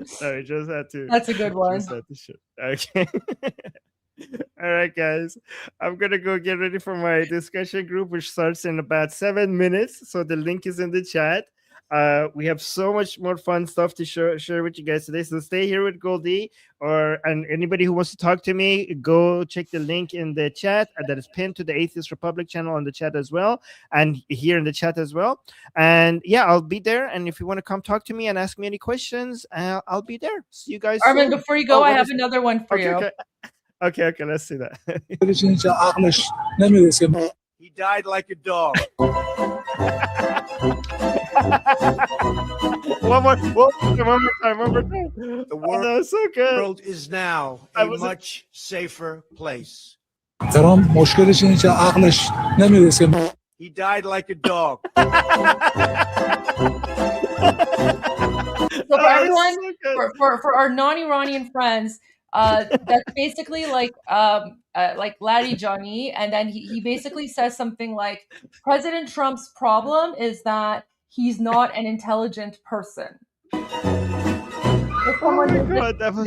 Sorry, just had to. That's a good one. Just had to show. Okay. All right, guys. I'm gonna go get ready for my discussion group, which starts in about 7 minutes. So the link is in the chat. We have so much more fun stuff to share with you guys today. So stay here with Goldie, and anybody who wants to talk to me, go check the link in the chat that is pinned to the Atheist Republic channel on the chat as well, and here in the chat as well. And yeah, I'll be there. And if you want to come talk to me and ask me any questions, I'll be there. See you guys Armin, soon. before you go, I have another one for you. Okay, let's see that. He died like a dog. One more time. The world is now a much safer place. ترامپ مشکلش اینه که عقلش نمیرسه. He died like a dog. So for everyone, for our non-Iranian friends, that's basically like Larry Johnny, and then he basically says something like, President Trump's problem is that he's not an intelligent person.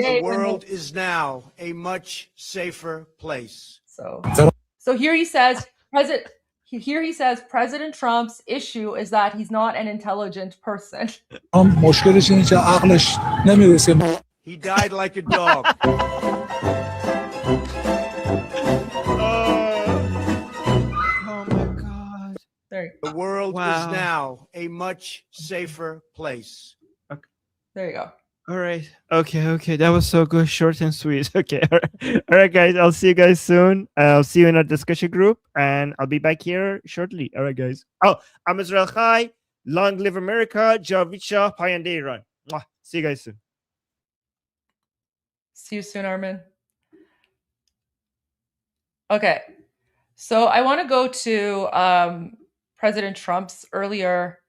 The world is now a much safer place. So here he says President Trump's issue is that he's not an intelligent person. مشکلش اینه که عقلش نمیرسه. He died like a dog. Oh my God. The world is now a much safer place. Okay. There you go. All right. Okay. That was so good, short and sweet. Okay. All right, guys. I'll see you guys soon. I'll see you in our discussion group, and I'll be back here shortly. All right, guys. Oh, I'm Israel Chai. Long live America. Javid Shah, Payande Iran. Mwah. See you guys soon. See you soon, Armin. Okay, so I want to go to President Trump's earlier.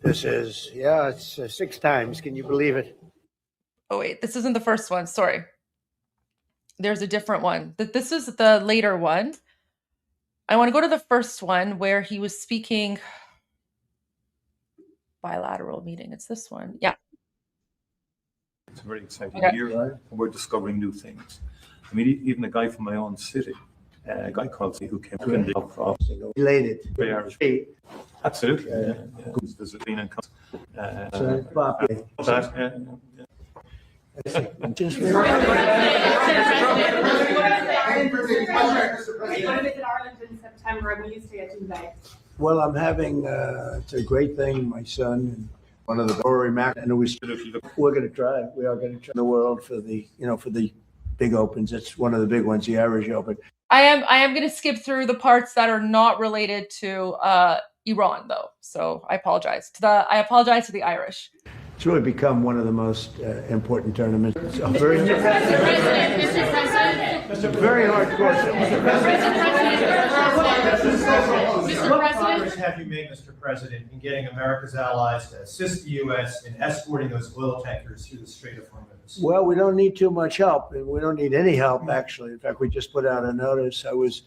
This is, yeah, it's 6 times. Can you believe it? Oh, wait, this isn't the first one. Sorry. There's a different one. This is the later one. I want to go to the first one where he was speaking. Bilateral meeting. It's this one. Yeah. It's a very exciting Okay. year, right? And we're discovering new things. I mean, even a guy from my own city, a guy called who came from the office. Related. Very Irish. Absolutely. Yeah. There's a clean and Well, I'm having, it's a great thing, my son, and one of the Rory Mac, and we're going to try. We are going to try the world for the, for the big opens. It's one of the big ones, the Irish Open. I am going to skip through the parts that are not related to Iran, though. So I apologize to the Irish. It's really become one of the most important tournaments. It's a very, Mr. President, it's a very hard course. What progress have you made, Mr. President, in getting America's allies to assist the U.S. in escorting those oil tankers through the Strait of Hormuz? Well, we don't need too much help, and we don't need any help, actually. In fact, we just put out a notice. I was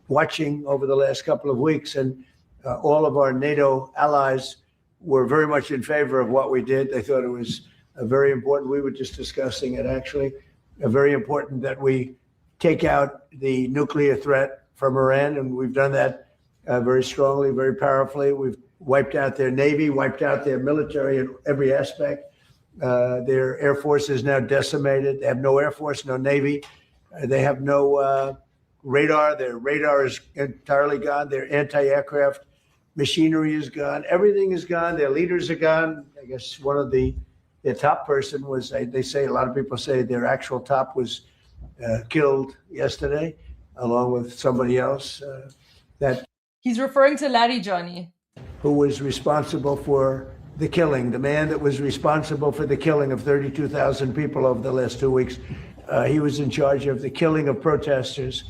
watching over the last couple of weeks, and all of our NATO allies were very much in favor of what we did. They thought it was very important. We were just discussing it, actually. Very important that we take out the nuclear threat from Iran, and we've done that very strongly, very powerfully. We've wiped out their Navy, wiped out their military in every aspect. Their Air Force is now decimated. They have no Air Force, no Navy. They have no radar. Their radar is entirely gone. Their anti-aircraft machinery is gone. Everything is gone. Their leaders are gone. I guess one of their top person was, they say, a lot of people say their actual top was killed yesterday, along with somebody else. That He's referring to Larijani, who was responsible for the killing, the man that was responsible for the killing of 32,000 people over the last 2 weeks. He was in charge of the killing of protesters.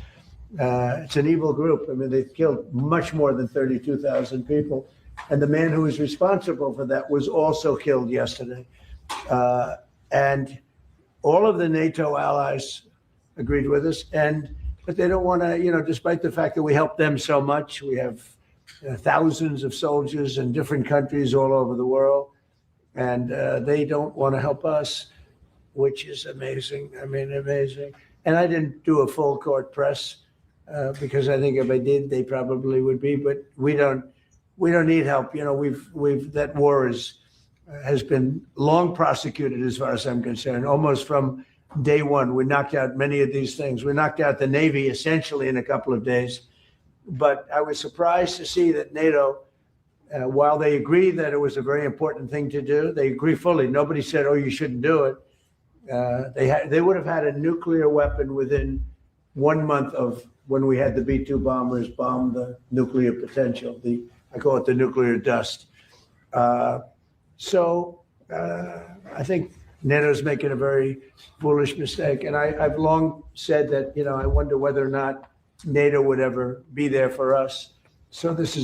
It's an evil group. I mean, they've killed much more than 32,000 people. And the man who was responsible for that was also killed yesterday. And all of the NATO allies agreed with us. But they don't want to, despite the fact that we help them so much, we have thousands of soldiers in different countries all over the world. And they don't want to help us, which is amazing. I mean, amazing. And I didn't do a full court press. Because I think if I did, they probably would be. But we don't need help. We've that war has been long prosecuted, as far as I'm concerned, almost from day one. We knocked out many of these things. We knocked out the Navy essentially in a couple of days. But I was surprised to see that NATO, while they agree that it was a very important thing to do, they agree fully. Nobody said, "Oh, you shouldn't do it." They would have had a nuclear weapon within 1 month of when we had the B-2 bombers bomb the nuclear potential. I call it the nuclear dust. So I think NATO's making a very foolish mistake. And I've long said that, I wonder whether or not NATO would ever be there for us. So this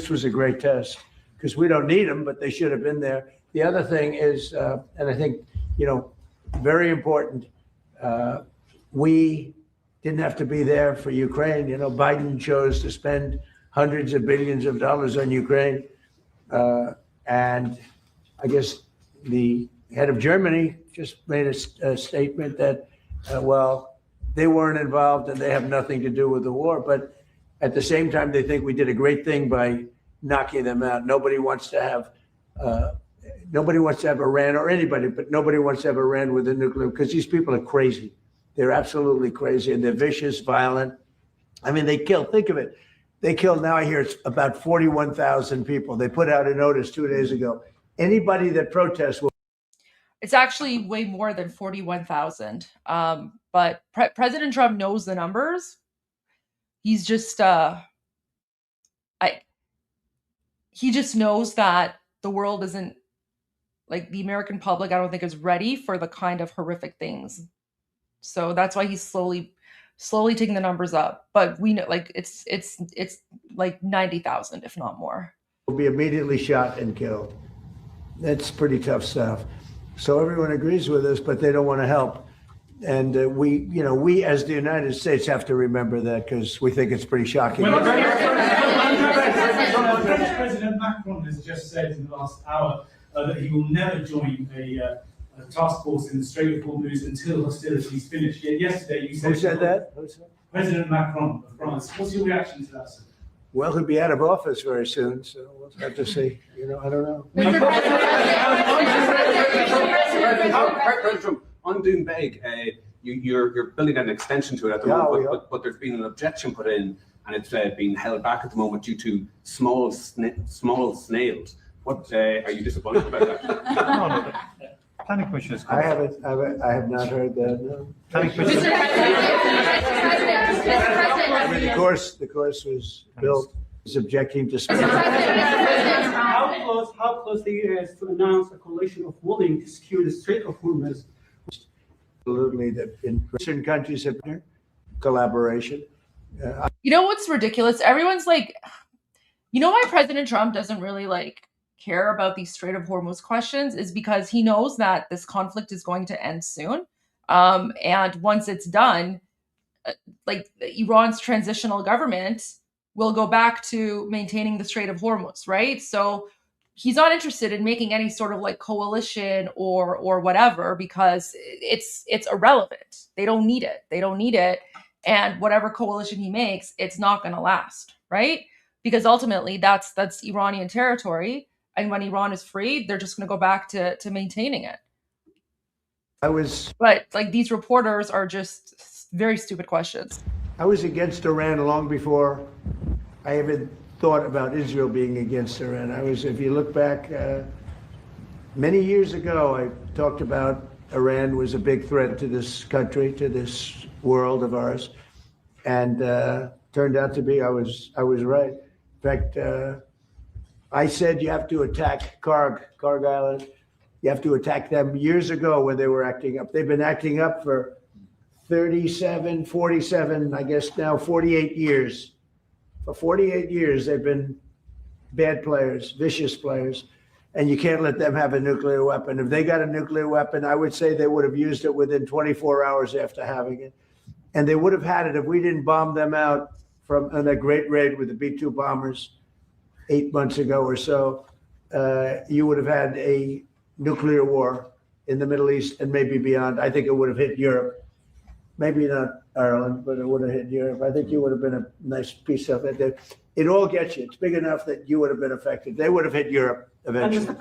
was a great test, because we don't need them, but they should have been there. The other thing is, and I think, very important, we didn't have to be there for Ukraine. Biden chose to spend hundreds of billions of dollars on Ukraine. And I guess the head of Germany just made a statement that, they weren't involved and they have nothing to do with the war. But at the same time, they think we did a great thing by knocking them out. Nobody wants to have Iran, or anybody, but nobody wants to have Iran with a nuclear, because these people are crazy. They're absolutely crazy, and they're vicious, violent. I mean, they killed, think of it. They killed, now I hear it's about 41,000 people. They put out a notice 2 days ago. Anybody that protests will. It's actually way more than 41,000. But President Trump knows the numbers. he's just he just knows that the world isn't, like, the American public, I don't think, is ready for the kind of horrific things. So that's why he's slowly taking the numbers up. But we know, like, it's like 90,000, if not more. Will be immediately shot and killed. That's pretty tough stuff. So everyone agrees with us, but they don't want to help. And we as the United States have to remember that, because we think it's pretty shocking. President Macron has just said in the last hour that he will never join a task force in the Strait of Hormuz until hostilities finish. Yet yesterday you said... Who said that? President Macron of France. What's your reaction to that, sir? Well, he'll be out of office very soon, so we'll have to see. I don't know. President Trump, on Doonbeg, you're building an extension to it at the moment, but there's been an objection put in, and it's being held back at the moment due to small snails. What are you disappointed about that? Planning Commission is. I have not heard that. No. Planning Commission. I mean, the course was built. Is objecting to speech. How close the U.S. to announce a coalition of willing to secure the Strait of Hormuz? Absolutely, that in certain countries have collaboration. You know what's ridiculous? Everyone's like, you know why President Trump doesn't really care about these Strait of Hormuz questions is because he knows that this conflict is going to end soon. And once it's done, Iran's transitional government will go back to maintaining the Strait of Hormuz, right? So he's not interested in making any sort of coalition or whatever, because it's irrelevant. They don't need it. And whatever coalition he makes, it's not going to last, right? Because ultimately that's Iranian territory. And when Iran is freed, they're just going to go back to maintaining it. But these reporters are just very stupid questions. I was against Iran long before I even thought about Israel being against Iran. If you look back, many years ago, I talked about Iran was a big threat to this country, to this world of ours, and turned out to be I was right. In fact, I said you have to attack Karg Island. You have to attack them years ago when they were acting up. They've been acting up for 37, 47, I guess now 48 years. For 48 years, they've been bad players, vicious players, and you can't let them have a nuclear weapon. If they got a nuclear weapon, I would say they would have used it within 24 hours after having it. And they would have had it if we didn't bomb them out on a great raid with the B-2 bombers 8 months ago or so. You would have had a nuclear war in the Middle East and maybe beyond. I think it would have hit Europe. Maybe not Ireland, but it would have hit Europe. I think you would have been a nice piece of it. It all gets you. It's big enough that you would have been affected. They would have hit Europe eventually. Mr.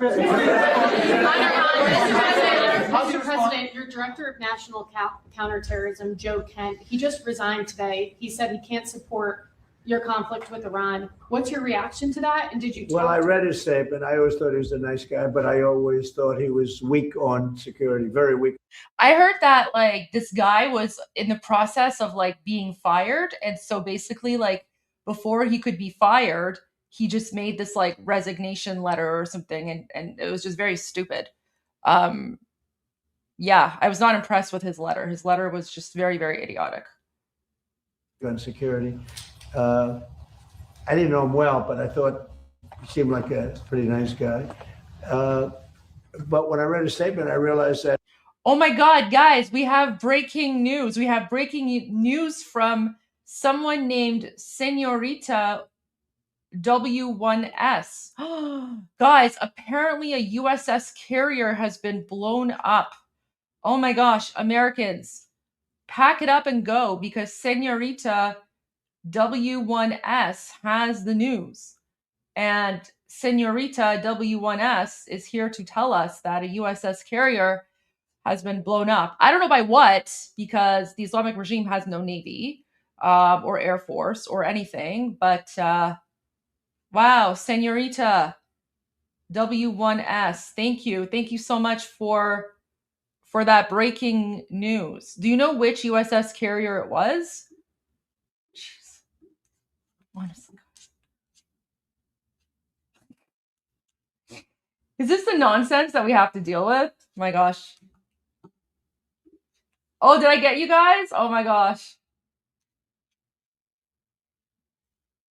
President, your director of national counterterrorism, Joe Kent, he just resigned today. He said he can't support your conflict with Iran. What's your reaction to that? And did you talk Well, I read his statement. I always thought he was a nice guy, but I always thought he was weak on security, very weak. I heard that this guy was in the process of being fired. And so basically before he could be fired, he just made this resignation letter or something. And it was just very stupid. Yeah, I was not impressed with his letter. His letter was just very, very idiotic. On security. I didn't know him well, but I thought he seemed like a pretty nice guy. But when I read his statement, I realized that. Oh my God, guys, we have breaking news. We have breaking news from someone named Senorita W1S. Guys, apparently a USS carrier has been blown up. Oh my gosh, Americans, pack it up and go, because Senorita W1S has the news. And Senorita W1S is here to tell us that a USS carrier has been blown up. I don't know by what, because the Islamic regime has no navy or air force or anything. But wow, Senorita W1S, thank you. Thank you so much for that breaking news. Do you know which USS carrier it was? Jeez. honestly. Is this the nonsense that we have to deal with? My gosh. Oh, did I get you guys? Oh my gosh.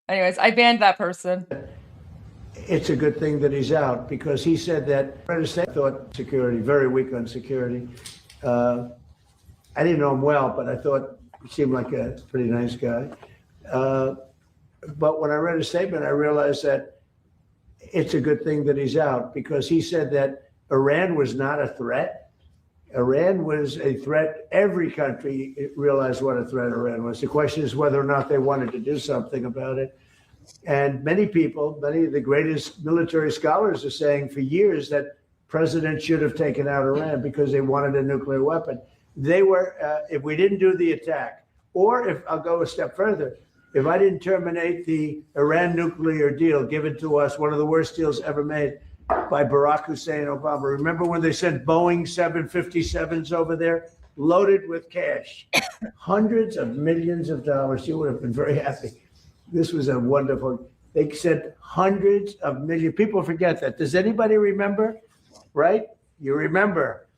Anyways, I banned that person. It's a good thing that he's out because he said that I thought security, very weak on security. I didn't know him well, but I thought he seemed like a pretty nice guy. But when I read his statement, I realized that it's a good thing that he's out because he said that Iran was not a threat. Iran was a threat. Every country realized what a threat Iran was. The question is whether or not they wanted to do something about it. And many people, many of the greatest military scholars are saying for years that president should have taken out Iran because they wanted a nuclear weapon. They were, if we didn't do the attack, or if I'll go a step further, if I didn't terminate the Iran nuclear deal given to us, one of the worst deals ever made by Barack Hussein Obama. Remember when they sent Boeing 757s over there loaded with cash, hundreds of millions of dollars? You would have been very happy. This was a wonderful, they sent hundreds of millions. People forget that. Does anybody remember? Right? You remember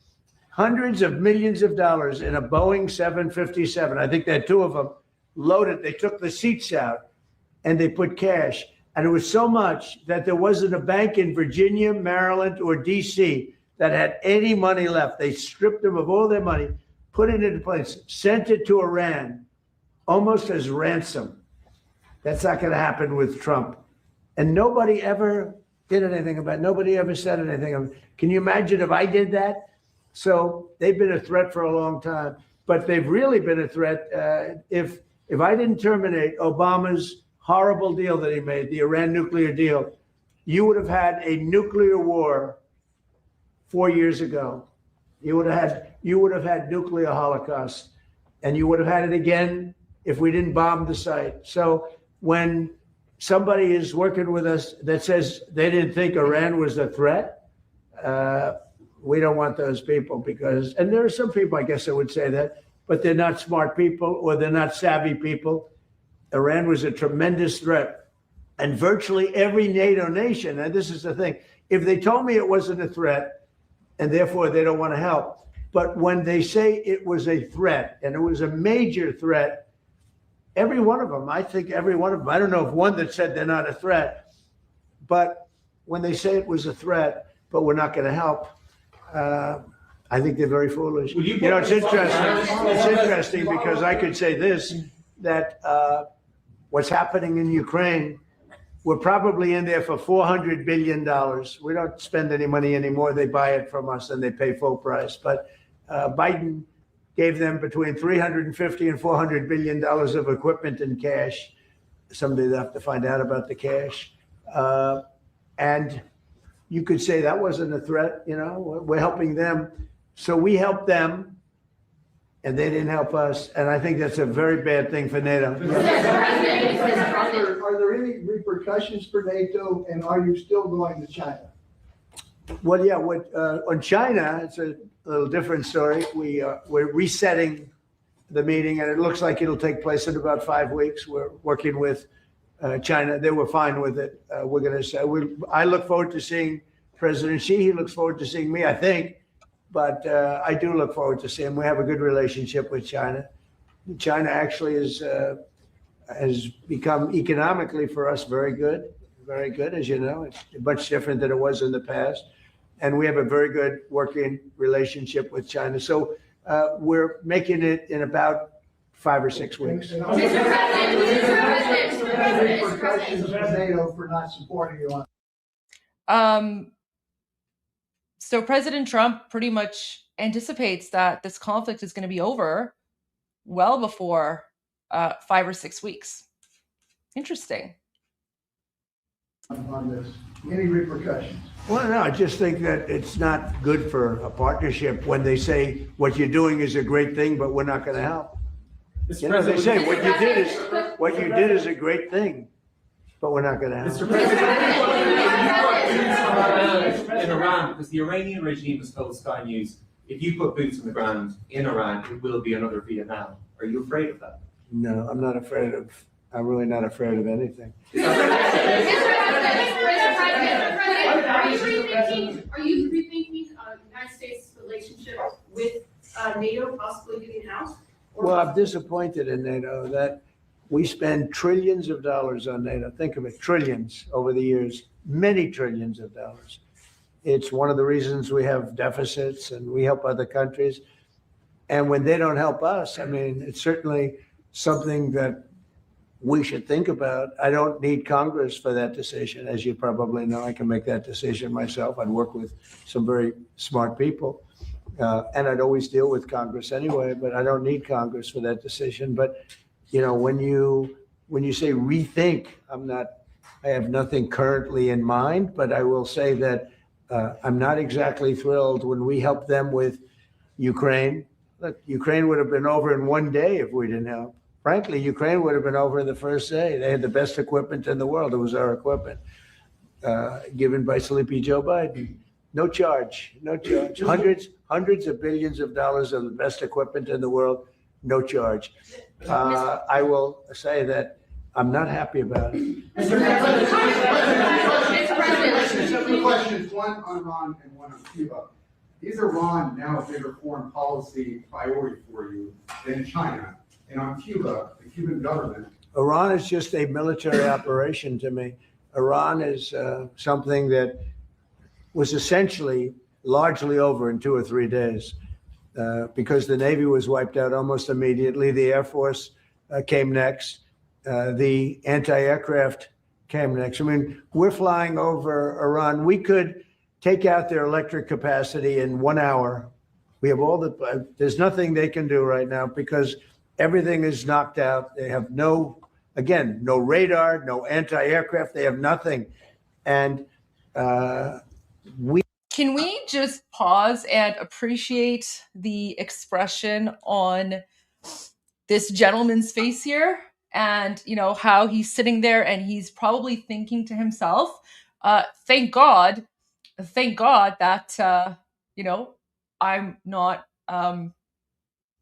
hundreds of millions of dollars in a Boeing 757. I think they had two of them loaded. They took the seats out and they put cash. And it was so much that there wasn't a bank in Virginia, Maryland, or DC that had any money left. They stripped them of all their money, put it into place, sent it to Iran almost as ransom. That's not going to happen with Trump. And nobody ever did anything about it. Nobody ever said anything. Can you imagine if I did that? So they've been a threat for a long time, but they've really been a threat. If I didn't terminate Obama's horrible deal that he made, the Iran nuclear deal, you would have had a nuclear war 4 years ago. You would have had nuclear holocaust, and you would have had it again if we didn't bomb the site. So when somebody is working with us that says they didn't think Iran was a threat, we don't want those people because, and there are some people, I guess I would say that, but they're not smart people or they're not savvy people. Iran was a tremendous threat. And virtually every NATO nation, and this is the thing, if they told me it wasn't a threat and therefore they don't want to help, but when they say it was a threat and it was a major threat, every one of them, I think every one of them, I don't know if one that said they're not a threat, but when they say it was a threat, but we're not going to help, I think they're very foolish. You know, it's interesting. It's interesting because I could say this, that what's happening in Ukraine, we're probably in there for $400 billion. We don't spend any money anymore. They buy it from us and they pay full price. But Biden gave them between $350 and $400 billion of equipment and cash. Someday they'll have to find out about the cash. And you could say that wasn't a threat, you know, we're helping them. So we helped them and they didn't help us. And I think that's a very bad thing for NATO. Are there any repercussions for NATO, and are you still going to China? Well, yeah, on China, it's a little different story. We're resetting the meeting, and it looks like it'll take place in about 5 weeks. We're working with China. They were fine with it. We're going to say, I look forward to seeing President Xi. He looks forward to seeing me, I think. But I do look forward to seeing him. We have a good relationship with China. China actually has become economically for us very good, as you know. It's much different than it was in the past. And we have a very good working relationship with China. So we're making it in about 5 or 6 weeks. Repercussions for NATO for not supporting you on. So President Trump pretty much anticipates that this conflict is going to be over well before 5 or 6 weeks. Interesting. On this, any repercussions? Well, no, I just think that it's not good for a partnership when they say what you're doing is a great thing, but we're not going to help. You know, they say what you did is a great thing, but we're not going to help. Mr. President, in Iran, because the Iranian regime has told Sky News, if you put boots on the ground in Iran, it will be another Vietnam. Are you afraid of that? No, I'm not afraid of I'm really not afraid of anything. Are you rethinking United States' relationship with NATO possibly getting out? Well, I'm disappointed in NATO that we spend trillions of dollars on NATO. Think of it, trillions over the years, many trillions of dollars. It's one of the reasons we have deficits and we help other countries. And when they don't help us, I mean, it's certainly something that we should think about. I don't need Congress for that decision. As you probably know, I can make that decision myself. I'd work with some very smart people. And I'd always deal with Congress anyway, but I don't need Congress for that decision. But, you know, when you say rethink, I have nothing currently in mind, but I will say that I'm not exactly thrilled when we help them with Ukraine. Look, Ukraine would have been over in one day if we didn't help. Frankly, Ukraine would have been over in the first day. They had the best equipment in the world. It was our equipment given by Sleepy Joe Biden. No charge, no charge. Hundreds of billions of dollars of the best equipment in the world, no charge. I will say that I'm not happy about it. Mr. President, several questions, one on Iran and one on Cuba. Is Iran now a bigger foreign policy priority for you than China? And on Cuba, the Cuban government. Iran is just a military operation to me. Iran is something that was essentially largely over in 2 or 3 days because the Navy was wiped out almost immediately. The Air Force came next. The anti-aircraft came next. I mean, we're flying over Iran. We could take out their electric capacity in 1 hour. We have there's nothing they can do right now because everything is knocked out. They have no radar, no anti-aircraft. They have nothing. And Can we just pause and appreciate the expression on this gentleman's face here? And, you know, how he's sitting there and he's probably thinking to himself, thank God that, you know, I'm not part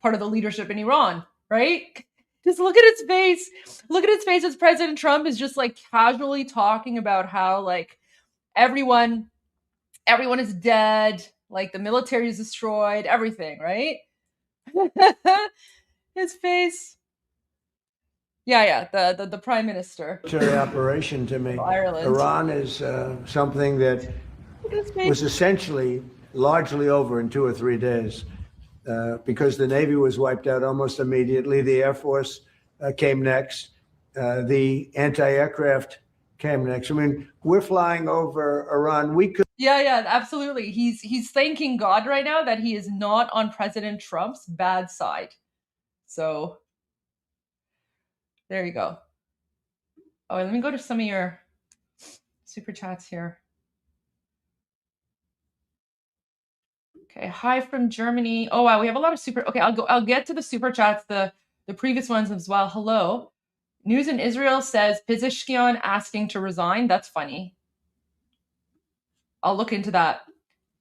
of the leadership in Iran, right? Just look at his face. Look at his face as President Trump is just like casually talking about how like everyone is dead, like the military is destroyed, everything, right? His face. Yeah, the prime minister. Military operation to me. Ireland. Iran is something that was essentially largely over in 2 or 3 days because the Navy was wiped out almost immediately. The Air Force came next. The anti-aircraft came next. I mean, we're flying over Iran. We could. Yeah, absolutely. He's thanking God right now that he is not on President Trump's bad side. So there you go. Oh, let me go to some of your super chats here. Okay, hi from Germany. Oh wow, we have a lot of super. Okay, I'll get to the super chats, the previous ones as well. Hello. News in Israel says Pezeshkian asking to resign. That's funny. I'll look into that.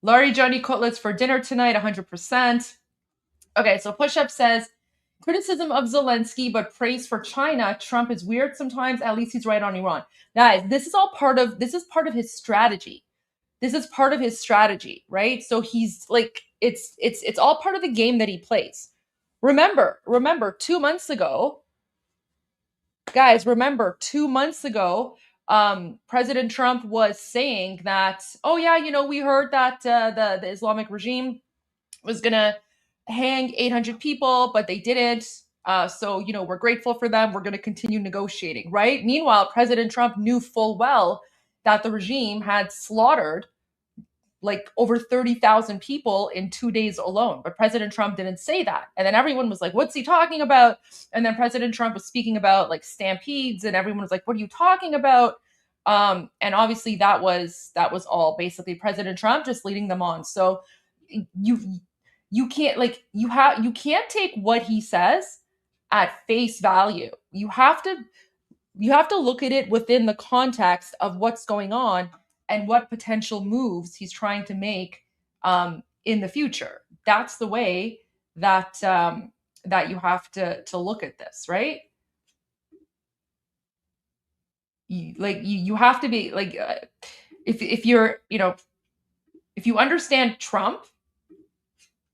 Laurie Johnny cutlets for dinner tonight, 100%. Okay, so Push-Up says, criticism of Zelensky, but praise for China. Trump is weird sometimes. At least he's right on Iran. Guys, this is part of his strategy. This is part of his strategy, right? So he's like, it's all part of the game that he plays. Remember 2 months ago, guys, 2 months ago, President Trump was saying that, oh yeah, you know, we heard that the Islamic regime was gonna hang 800 people, but they didn't. So, you know, we're grateful for them. We're going to continue negotiating, right? Meanwhile, President Trump knew full well that the regime had slaughtered like over 30,000 people in 2 days alone. But President Trump didn't say that. And then everyone was like, what's he talking about? And then President Trump was speaking about like stampedes and everyone was like, what are you talking about? And obviously that was all basically President Trump just leading them on. So you can't you can't take what he says at face value. You have to look at it within the context of what's going on and what potential moves he's trying to make in the future. That's the way that that you have to look at this, right? you have to be like, if you're, if you understand Trump,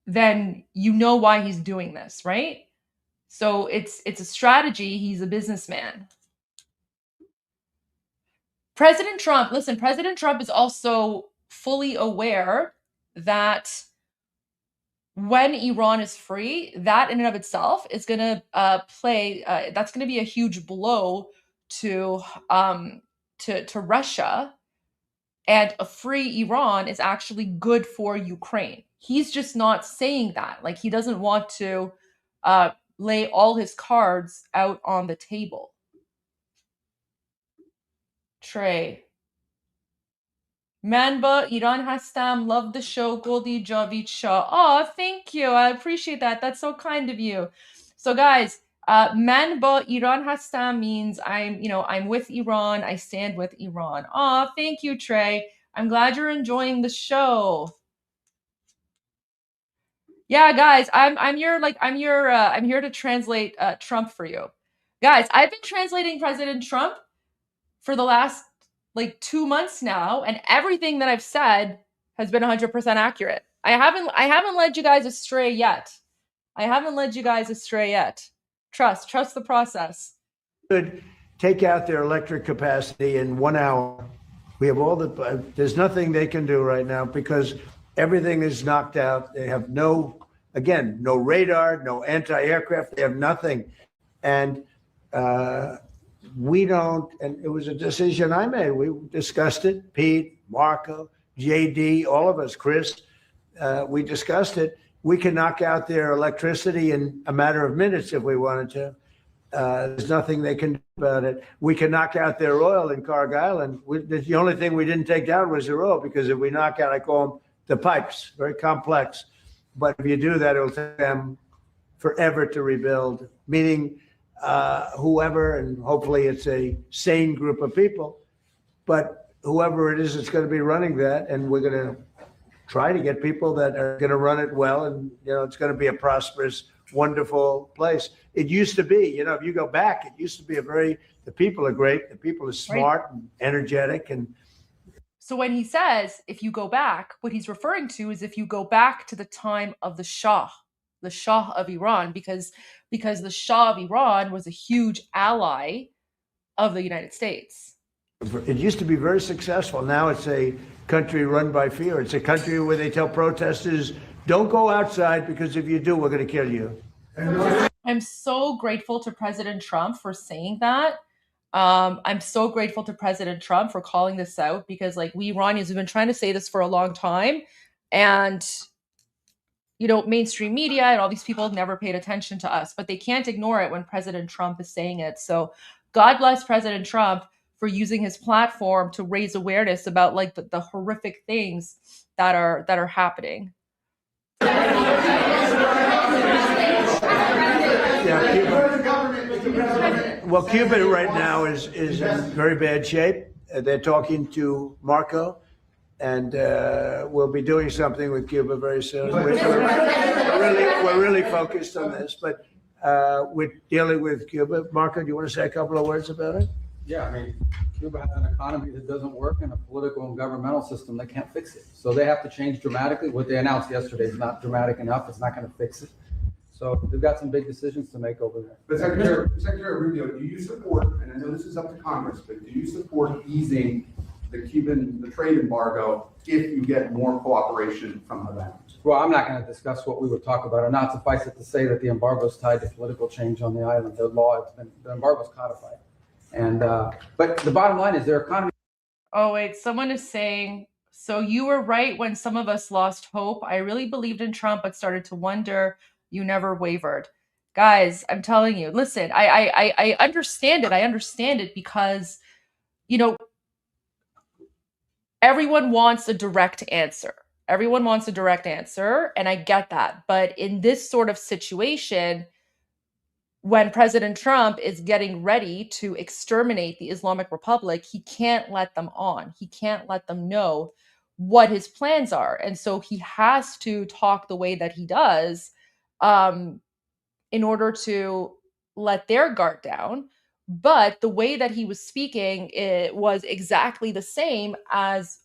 then you know why he's doing this, right? So it's a strategy. He's a businessman. President Trump is also fully aware that when Iran is free, that in and of itself is going to that's going to be a huge blow to Russia, and a free Iran is actually good for Ukraine. He's just not saying that. Like, he doesn't want to lay all his cards out on the table. Trey. Manba, Iran Hastam, love the show, Goldie Javid Shah. Oh, thank you. I appreciate that. That's so kind of you. So guys, Manba, Iran Hastam means I'm with Iran. I stand with Iran. Oh, thank you, Trey. I'm glad you're enjoying the show. Yeah, guys, I'm here to translate Trump for you. Guys, I've been translating President Trump for the last 2 months now, and everything that I've said has been 100% accurate. I haven't led you guys astray yet. Trust the process. Could take out their electric capacity in 1 hour. We have there's nothing they can do right now because everything is knocked out. They have no radar, no anti-aircraft. They have nothing. And we don't, and it was a decision I made. We discussed it, Pete, Marco, JD, all of us, Chris, we discussed it. We can knock out their electricity in a matter of minutes if we wanted to. There's nothing they can do about it. We can knock out their oil in Carg Island. The only thing we didn't take down was their oil, because if we knock out, I call them the pipes, very complex. But if you do that, it'll take them forever to rebuild, meaning whoever, and hopefully it's a sane group of people, but whoever it is, it's going to be running that, and we're going to try to get people that are going to run it well, and it's going to be a prosperous, wonderful place. It used to be, if you go back, it used to be the people are great, the people are smart and energetic. And so when he says, if you go back, what he's referring to is if you go back to the time of the Shah of Iran, because the Shah of Iran was a huge ally of the United States. It used to be very successful. Now it's a country run by fear. It's a country where they tell protesters, don't go outside, because if you do, we're going to kill you. I'm so grateful to President Trump for saying that. I'm so grateful to President Trump for calling this out, because we Iranians have been trying to say this for a long time, and mainstream media and all these people have never paid attention to us, but they can't ignore it when President Trump is saying it. So God bless President Trump for using his platform to raise awareness about the horrific things that are happening. Yeah, Cuba. Well, Cuba right now is in very bad shape. They're talking to Marco, and we'll be doing something with Cuba very soon. We're really focused on this, but we're dealing with Cuba. Marco, do you want to say a couple of words about it? Yeah, Cuba has an economy that doesn't work and a political and governmental system that can't fix it. So they have to change dramatically. What they announced yesterday is not dramatic enough. It's not going to fix it. So they've got some big decisions to make over there. But Secretary Rubio, do you support, and I know this is up to Congress, but do you support easing the trade embargo if you get more cooperation from Havana? Well, I'm not going to discuss what we would talk about or not. Suffice it to say that the embargo is tied to political change on the island. The embargo is codified. And but the bottom line is their economy. Oh, wait, someone is saying, so you were right when some of us lost hope. I really believed in Trump, but started to wonder. You never wavered. Guys, I'm telling you, listen, I understand it. I understand it because, everyone wants a direct answer. Everyone wants a direct answer, and I get that. But in this sort of situation, when President Trump is getting ready to exterminate the Islamic Republic, he can't let them on. He can't let them know what his plans are. And so he has to talk the way that he does in order to let their guard down, but the way that he was speaking, it was exactly the same as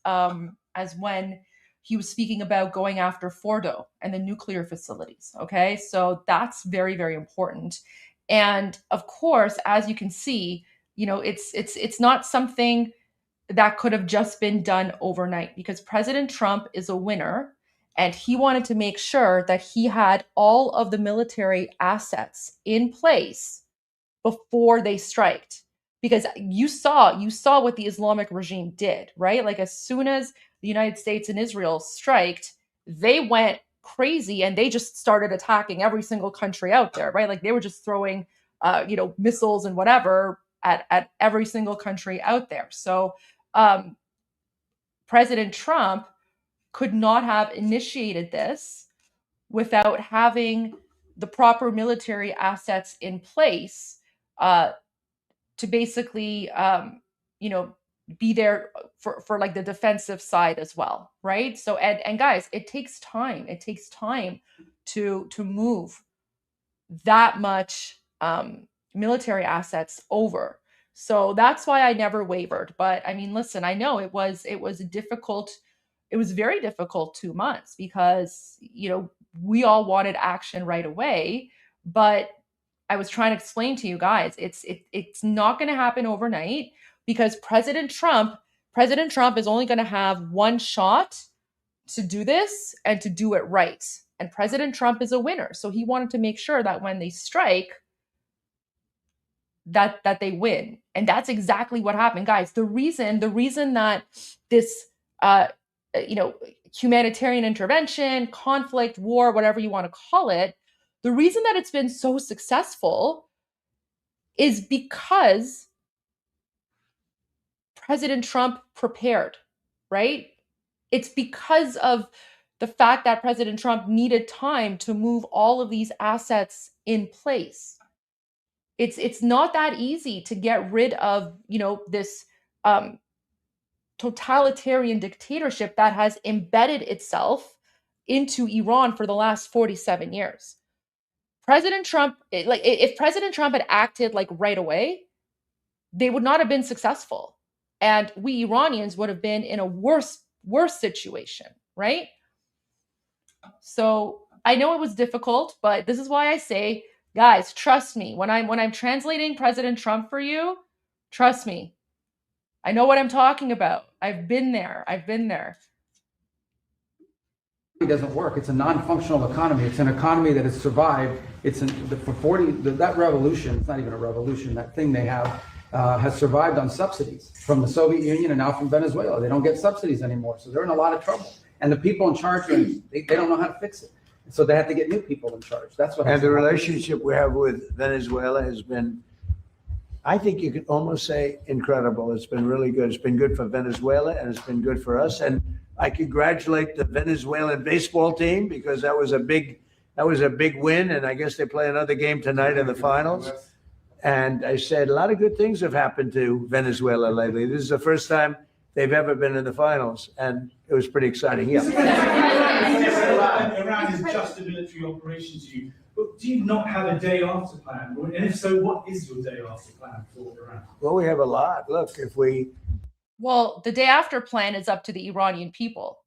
when he was speaking about going after Fordo and the nuclear facilities. Okay, so that's very, very important. And of course, as you can see, it's not something that could have just been done overnight, because President Trump is a winner and he wanted to make sure that he had all of the military assets in place before they striked. Because you saw what the Islamic regime did, right? Like, as soon as the United States and Israel striked, they went crazy and they just started attacking every single country out there, right? Like, they were just throwing missiles and whatever at every single country out there. So President Trump could not have initiated this without having the proper military assets in place to basically, be there for like the defensive side as well, right? So and guys, it takes time. It takes time to move that much military assets over. So that's why I never wavered. But I mean, listen, I know it was difficult. It was very difficult 2 months because, we all wanted action right away. But I was trying to explain to you guys, it's not going to happen overnight, because President Trump is only going to have one shot to do this and to do it right. And President Trump is a winner. So he wanted to make sure that when they strike, that they win. And that's exactly what happened, guys. The reason that this humanitarian intervention, conflict, war, whatever you want to call it, the reason that it's been so successful is because President Trump prepared, right? It's because of the fact that President Trump needed time to move all of these assets in place. It's not that easy to get rid of, this totalitarian dictatorship that has embedded itself into Iran for the last 47 years. President Trump, if President Trump had acted like right away, they would not have been successful. And we Iranians would have been in a worse situation, right? So I know it was difficult, but this is why I say, guys, trust me. When I'm translating President Trump for you, trust me. I know what I'm talking about. I've been there. It doesn't work. It's a non-functional economy. It's an economy that has survived. That revolution, it's not even a revolution, that thing they have has survived on subsidies from the Soviet Union and now from Venezuela. They don't get subsidies anymore, so they're in a lot of trouble. And the people in charge, they don't know how to fix it. So they have to get new people in charge. That's what. And the relationship we have with Venezuela has been, I think you could almost say, incredible. It's been really good. It's been good for Venezuela and it's been good for us. And I congratulate the Venezuelan baseball team, because that was a big win. And I guess they play another game tonight in the finals. And I said a lot of good things have happened to Venezuela lately. This is the first time they've ever been in the finals, and it was pretty exciting. Yeah. Iran is just a military operation to you. But do you not have a day after plan? And if so, what is your day after plan for Iran? Well, we have a lot. Look, Well, the day after plan is up to the Iranian people.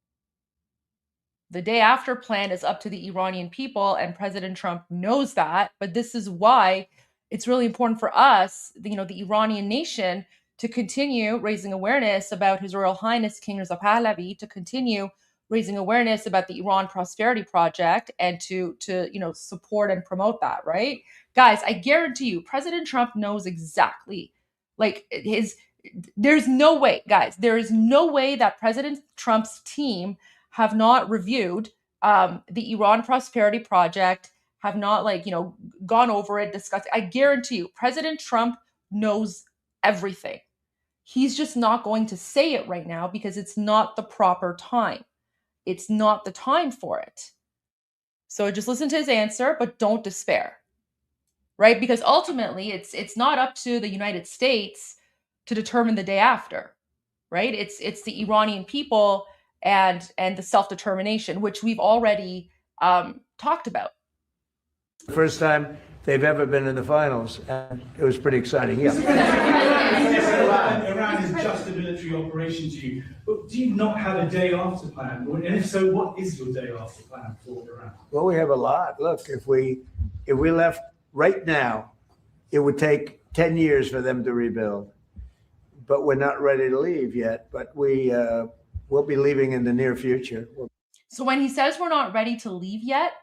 The day after plan is up to the Iranian people, and President Trump knows that. But this is why it's really important for us, the Iranian nation, to continue raising awareness about His Royal Highness King Reza Pahlavi, to continue raising awareness about the Iran Prosperity Project, and to support and promote that, right? Guys, I guarantee you, President Trump knows exactly, there's no way, guys, there is no way that President Trump's team have not reviewed the Iran Prosperity Project, have not gone over it, discussed it. I guarantee you, President Trump knows everything. He's just not going to say it right now because it's not the proper time. It's not the time for it. So just listen to his answer, but don't despair, right? Because ultimately, it's not up to the United States to determine the day after, right? It's the Iranian people and the self-determination, which we've already talked about. First time they've ever been in the finals, and it was pretty exciting. Yeah. Iran is just a military operation to you, but do you not have a day after plan? And if so, what is your day after plan for Iran? Well, we have a lot. Look, if we left right now, it would take 10 years for them to rebuild. But we're not ready to leave yet. But we'll be leaving in the near future. So when he says we're not ready to leave yet,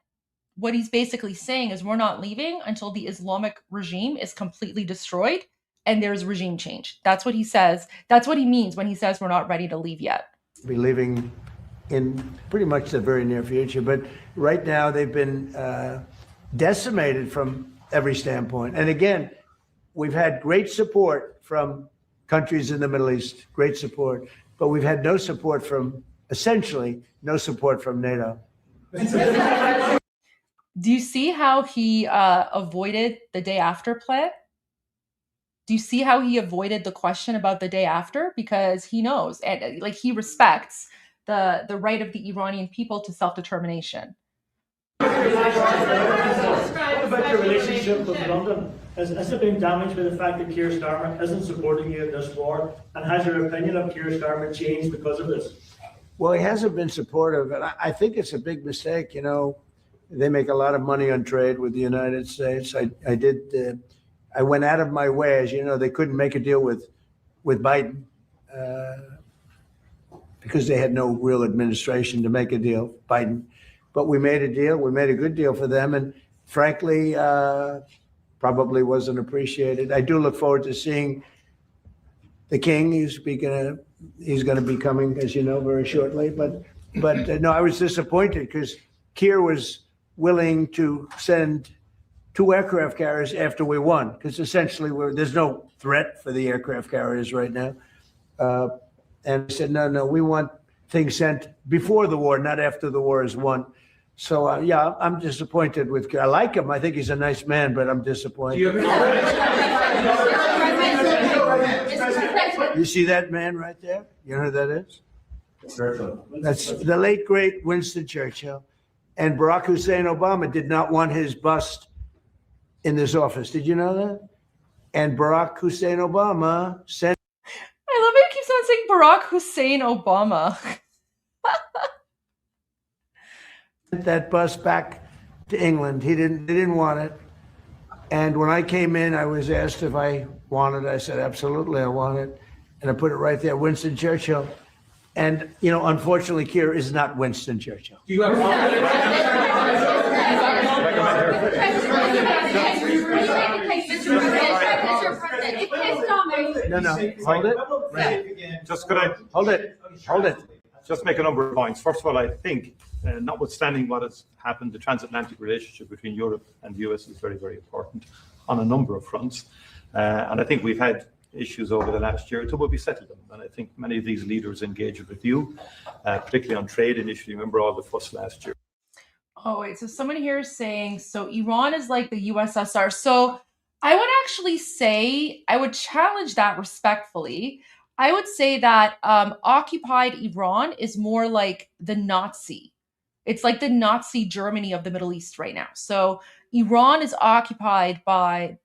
what he's basically saying is we're not leaving until the Islamic regime is completely destroyed and there's regime change. That's what he says. That's what he means when he says we're not ready to leave yet. We'll be leaving in pretty much the very near future. But right now they've been decimated from every standpoint. And again, we've had great support from countries in the Middle East, great support, but we've had no support from, essentially, no support from NATO. Do you see how he avoided the day after plan? Do you see how he avoided the question about the day after? Because he knows, and like he respects the right of the Iranian people to self-determination. What about your relationship with London? Has it been damaged by the fact that Keir Starmer isn't supporting you in this war? And has your opinion of Keir Starmer changed because of this? Well, he hasn't been supportive, and I think it's a big mistake. You know, they make a lot of money on trade with the United States. I went out of my way, as you know, they couldn't make a deal with Biden because they had no real administration to make a deal, Biden. But we made a deal. We made a good deal for them, and frankly, probably wasn't appreciated. I do look forward to seeing the king. He's going to be coming, as you know, very shortly. But no, I was disappointed because Keir was willing to send 2 aircraft carriers after we won, because essentially there's no threat for the aircraft carriers right now. And I said, no, we want things sent before the war, not after the war is won. So, yeah, I'm disappointed with Keir. I like him. I think he's a nice man, but I'm disappointed. You see that man right there? You know who that is? Churchill. That's the late, great Winston Churchill. And Barack Hussein Obama did not want his bust in this office. Did you know that? And Barack Hussein Obama sent... I love how you keep on saying Barack Hussein Obama. that bust back to England. They didn't want it. And when I came in, I was asked if I wanted it. I said, absolutely, I want it. And I put it right there, Winston Churchill. And, you know, unfortunately, Keir is not Winston Churchill. Do you have No, hold it. Just could I hold it? Just make a number of points. First of all, I think, notwithstanding what has happened, the transatlantic relationship between Europe and the US is very, very important on a number of fronts. And I think we've had issues over the last year or two, but we settled them. And I think many of these leaders engaged with you, particularly on trade initially. Remember all the fuss last year. Oh, wait. So someone here is saying, so Iran is like the USSR. So I would actually say, I would challenge that respectfully. I would say that occupied Iran is more like the Nazi. It's like the Nazi Germany of the Middle East right now. So Iran is occupied by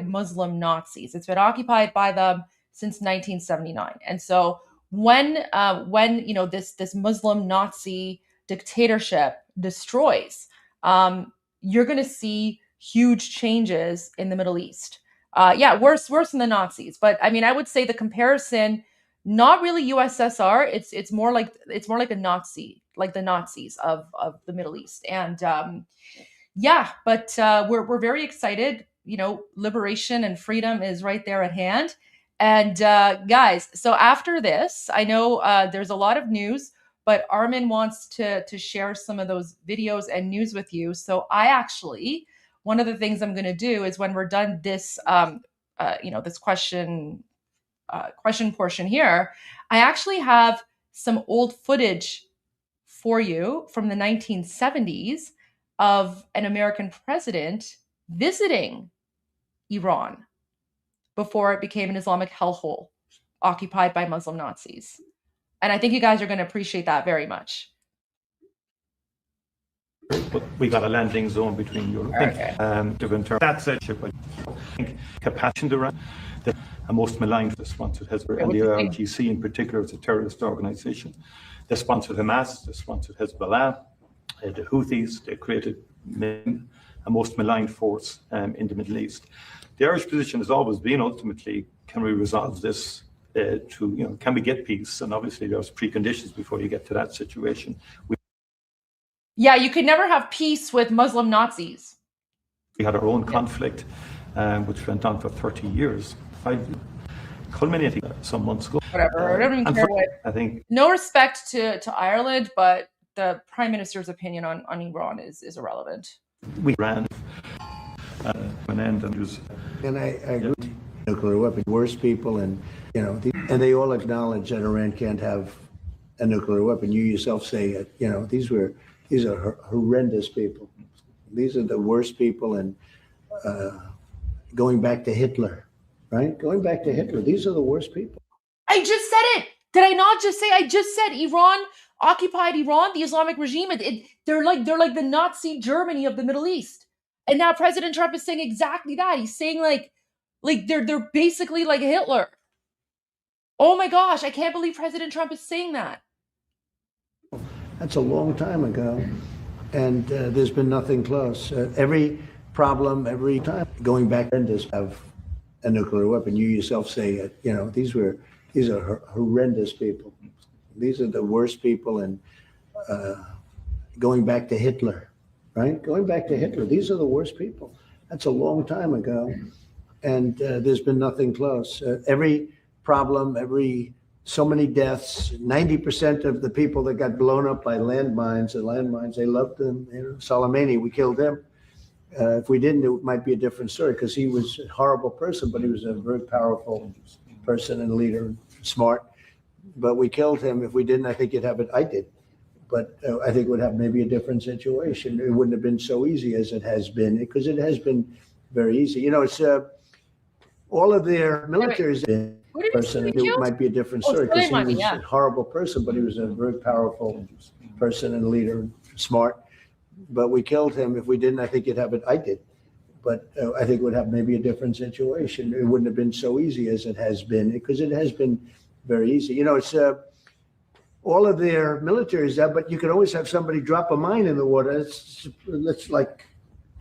Muslim Nazis. It's been occupied by them since 1979. And so when you know this Muslim Nazi dictatorship destroys, you're going to see huge changes in the Middle East. Worse than the Nazis. But I mean, I would say the comparison, not really USSR. It's more like a Nazi, like the Nazis of the Middle East. And but we're very excited. You know, liberation and freedom is right there at hand. And guys, so after this, I know there's a lot of news, but Armin wants to share some of those videos and news with you. So I actually, one of the things I'm going to do is when we're done this, this question portion here, I actually have some old footage for you from the 1970s of an American president visiting Iran before it became an Islamic hellhole occupied by Muslim Nazis. And I think you guys are going to appreciate that very much. but we got a landing zone between Europe. Okay. That's a ship. I think capacity in Iran, the most maligned sponsored Hezbollah, and the IRGC in particular is a terrorist organization. They sponsored Hamas, they sponsored Hezbollah, the Houthis. They created a most maligned force in the Middle East. The Irish position has always been ultimately, can we resolve this can we get peace? And obviously there's preconditions before you get to that situation. Yeah, you could never have peace with Muslim Nazis. We had our own conflict, which went on for 30 years, culminating some months ago. Whatever, I don't even care what. I think No respect to Ireland, but the Prime Minister's opinion on Iran is irrelevant. we ran an end and was. And I agree with nuclear weapon, worst people, and and they all acknowledge that Iran can't have a nuclear weapon. You yourself say, these are horrendous people. These are the worst people, and going back to Hitler, right? Going back to Hitler, these are the worst people. I just said it. Did I not just say? I just said Iran occupied Iran, the Islamic regime. They're like the Nazi Germany of the Middle East. And now President Trump is saying exactly that. He's saying like they're basically like Hitler. Oh my gosh, I can't believe President Trump is saying that. That's a long time ago, and there's been nothing close. Every problem, every time, going back and have a nuclear weapon. You yourself say, these are horrendous people. These are the worst people, and going back to Hitler, right? Going back to Hitler, these are the worst people. That's a long time ago, and there's been nothing close. Every problem, so many deaths, 90% of the people that got blown up by landmines, they loved them. Soleimani, we killed him. If we didn't, it might be a different story, because he was a horrible person, but he was a very powerful person and leader, smart. But we killed him. If we didn't, I think you'd have it. I did. But I think it would have maybe a different situation. It wouldn't have been so easy as it has been, because it has been very easy. It's all of their military's person. It might be a different story, because he was a horrible person, but he was a very powerful person and leader, smart. But we killed him. If we didn't, I think you'd have it. I did. But I think it would have maybe a different situation. It wouldn't have been so easy as it has been, because it has been very easy. It's all of their military is that, but you can always have somebody drop a mine in the water. It's like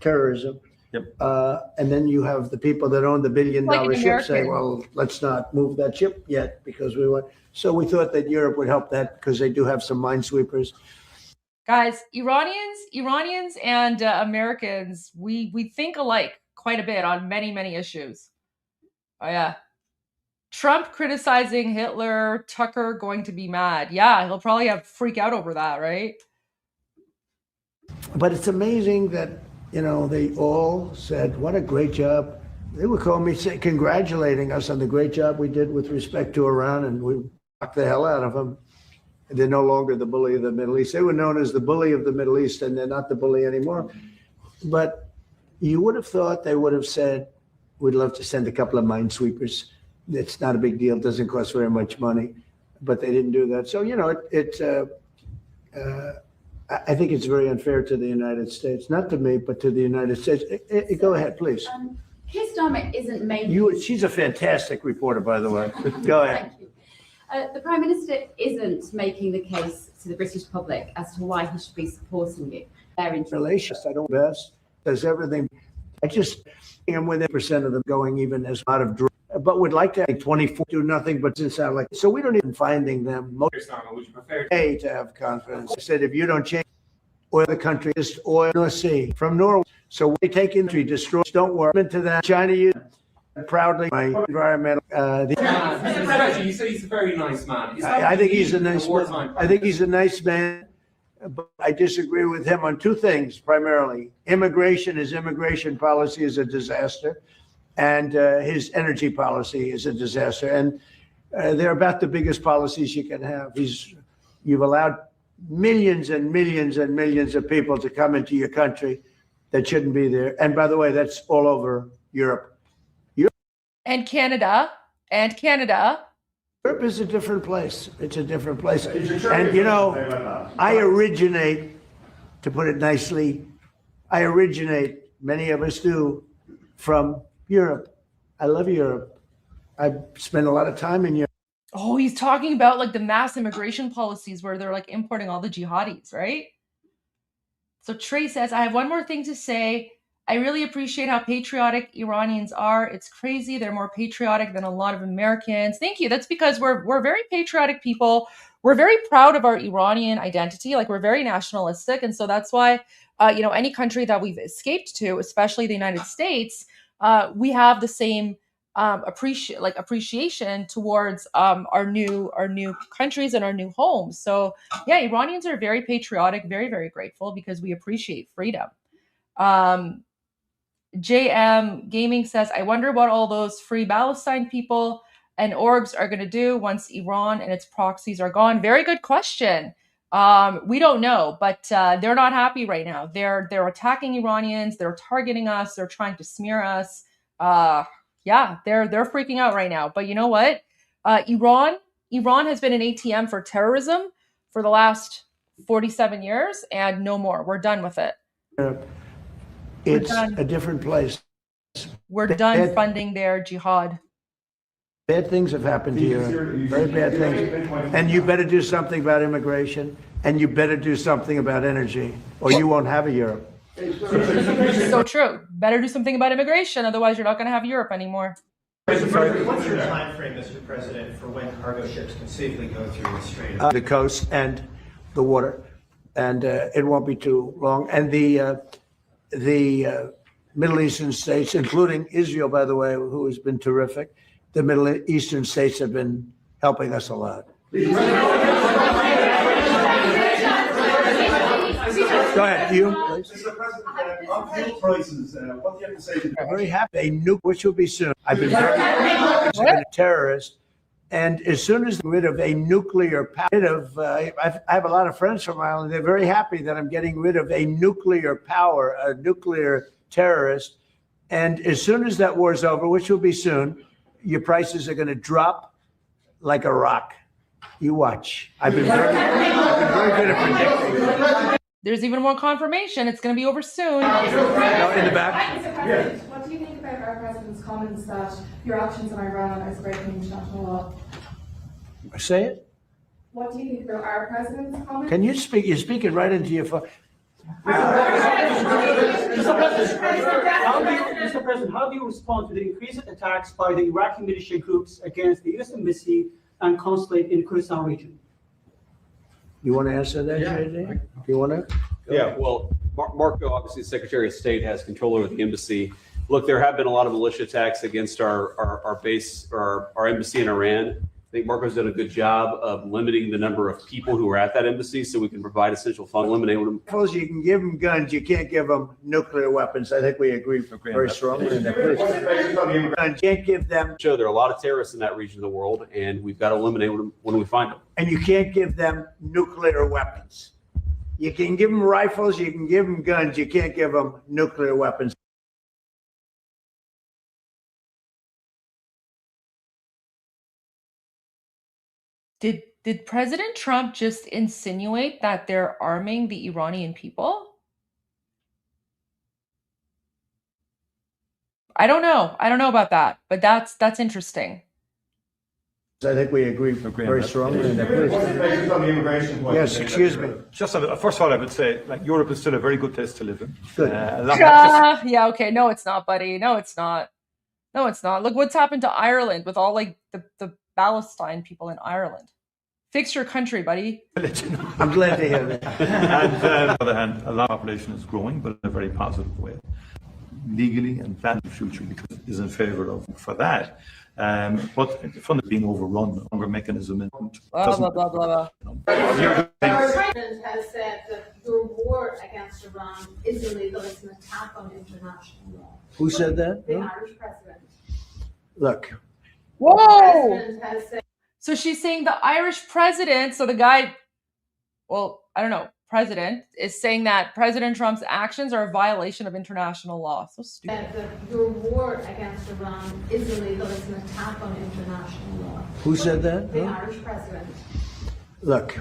terrorism. Yep. And then you have the people that own the billion-dollar ship say, well, let's not move that ship yet because we want. So we thought that Europe would help that, because they do have some minesweepers. Guys, Iranians and Americans, we think alike quite a bit on many, many issues. Oh yeah. Trump criticizing Hitler, Tucker going to be mad. Yeah, he'll probably freak out over that, right? But it's amazing that, they all said, what a great job. They would call me congratulating us on the great job we did with respect to Iran, and we knocked the hell out of them. They're no longer the bully of the Middle East. They were known as the bully of the Middle East, and they're not the bully anymore. But you would have thought they would have said, we'd love to send a couple of minesweepers. It's not a big deal. It doesn't cost very much money. But they didn't do that. So, I think it's very unfair to the United States. Not to me, but to the United States. Go ahead, please. Keir Starmer isn't making... She's a fantastic reporter, by the way. Go ahead. Thank you. The Prime Minister isn't making the case to the British public as to why he should be supporting you. Relations, I don't best. Does everything. I just am with 8% of them going even as out of drug, but would like to have 24 do nothing but to sound like. So we don't even finding them. Would you prefer to have confidence? I said, if you don't change oil the country, just oil North Sea from Norway. So we take entry, destroy. Don't worry into that. China use proudly my environmental. You said he's a very nice man. I think he's a nice man. I think he's a nice man, but I disagree with him on two things primarily. His immigration policy is a disaster, and his energy policy is a disaster. And they're about the biggest policies you can have. You've allowed millions and millions and millions of people to come into your country that shouldn't be there. And by the way, that's all over Europe. And Canada. Europe is a different place. It's a different place. And I originate to put it nicely, I originate, many of us do, from Europe. I love Europe. I spent a lot of time in Europe. Oh, he's talking about like the mass immigration policies where they're like importing all the jihadis, right? So Trey says, I have one more thing to say. I really appreciate how patriotic Iranians are. It's crazy. They're more patriotic than a lot of Americans. Thank you. That's because we're very patriotic people. We're very proud of our Iranian identity. Like we're very nationalistic. And so that's why, any country that we've escaped to, especially the United States, we have the same appreciation towards our new countries and our new homes. So yeah, Iranians are very patriotic, very, very grateful because we appreciate freedom. JM Gaming says, I wonder what all those free Palestine people and orbs are going to do once Iran and its proxies are gone. Very good question. We don't know, but they're not happy right now. They're attacking Iranians. They're targeting us. They're trying to smear us. Yeah, they're freaking out right now. But you know what? Iran has been an ATM for terrorism for the last 47 years, and no more. We're done with it. It's a different place. We're done funding their jihad. Bad things have happened to you. Very bad things. And you better do something about immigration, and you better do something about energy, or you won't have a Europe. So true. Better do something about immigration, otherwise you're not going to have Europe anymore. What's your time frame, Mr. President, for when cargo ships can safely go through the Strait of The coast and the water, and it won't be too long. And the Middle Eastern states, including Israel, by the way, who has been terrific, the Middle Eastern states have been helping us a lot. Go ahead, you. Mr. President, on fuel prices, what do you have to say to I'm very happy. A nuke, which will be soon. I've been a terrorist, and as soon as I'm rid of a nuclear power, I have a lot of friends from Ireland. They're very happy that I'm getting rid of a nuclear power, a nuclear terrorist. And as soon as that war's over, which will be soon, your prices are going to drop like a rock. You watch. I've been very good at predicting. There's even more confirmation. It's going to be over soon. No, in the back. Mr. President, what do you think about our president's comments that your actions in Iran are breaking international law? Say it. What do you think about our president's comments? Can you speak? You're speaking right into your phone. Mr. President, how do you respond to the increased attacks by the Iraqi militia groups against the U.S. Embassy and consulate in Kurdistan region? You want to answer that, JD? You want to? Yeah, well, Marco, obviously, the Secretary of State has control over the embassy. Look, there have been a lot of militia attacks against our base, or our embassy in Iran. I think Marco's done a good job of limiting the number of people who are at that embassy so we can provide essential funds, eliminate them. Suppose you can give them guns, you can't give them nuclear weapons. I think we agree very strongly on that. You can't give them. There are a lot of terrorists in that region of the world, and we've got to eliminate them when we find them. And you can't give them nuclear weapons. You can give them rifles, you can give them guns, you can't give them nuclear weapons. Did President Trump just insinuate that they're arming the Iranian people? I don't know. I don't know about that, but that's interesting. I think we agree very strongly on that. On the immigration point. Yes, excuse me. Just first of all, I would say, like, Europe is still a very good place to live in. Good. Yeah, okay. No, it's not, buddy. No, it's not. No, it's not. Look what's happened to Ireland with all like the Palestine people in Ireland. Fix your country, buddy. I'm glad to hear that. And on the other hand, a lot of population is growing, but in a very positive way. Legally and plan the future because it is in favor of for that. But the fund is being overrun. Longer mechanism. Blah, blah, blah, blah, blah. The president has said that your war against Iran is illegal. It's an attack on international law. Who said that? The Irish president. Look. Whoa! The president has said. So she's saying the Irish president, so the guy, well, I don't know, president, is saying that President Trump's actions are a violation of international law. So stupid. That your war against Iran is illegal. It's an attack on international law. Who said that? The Irish president. Look,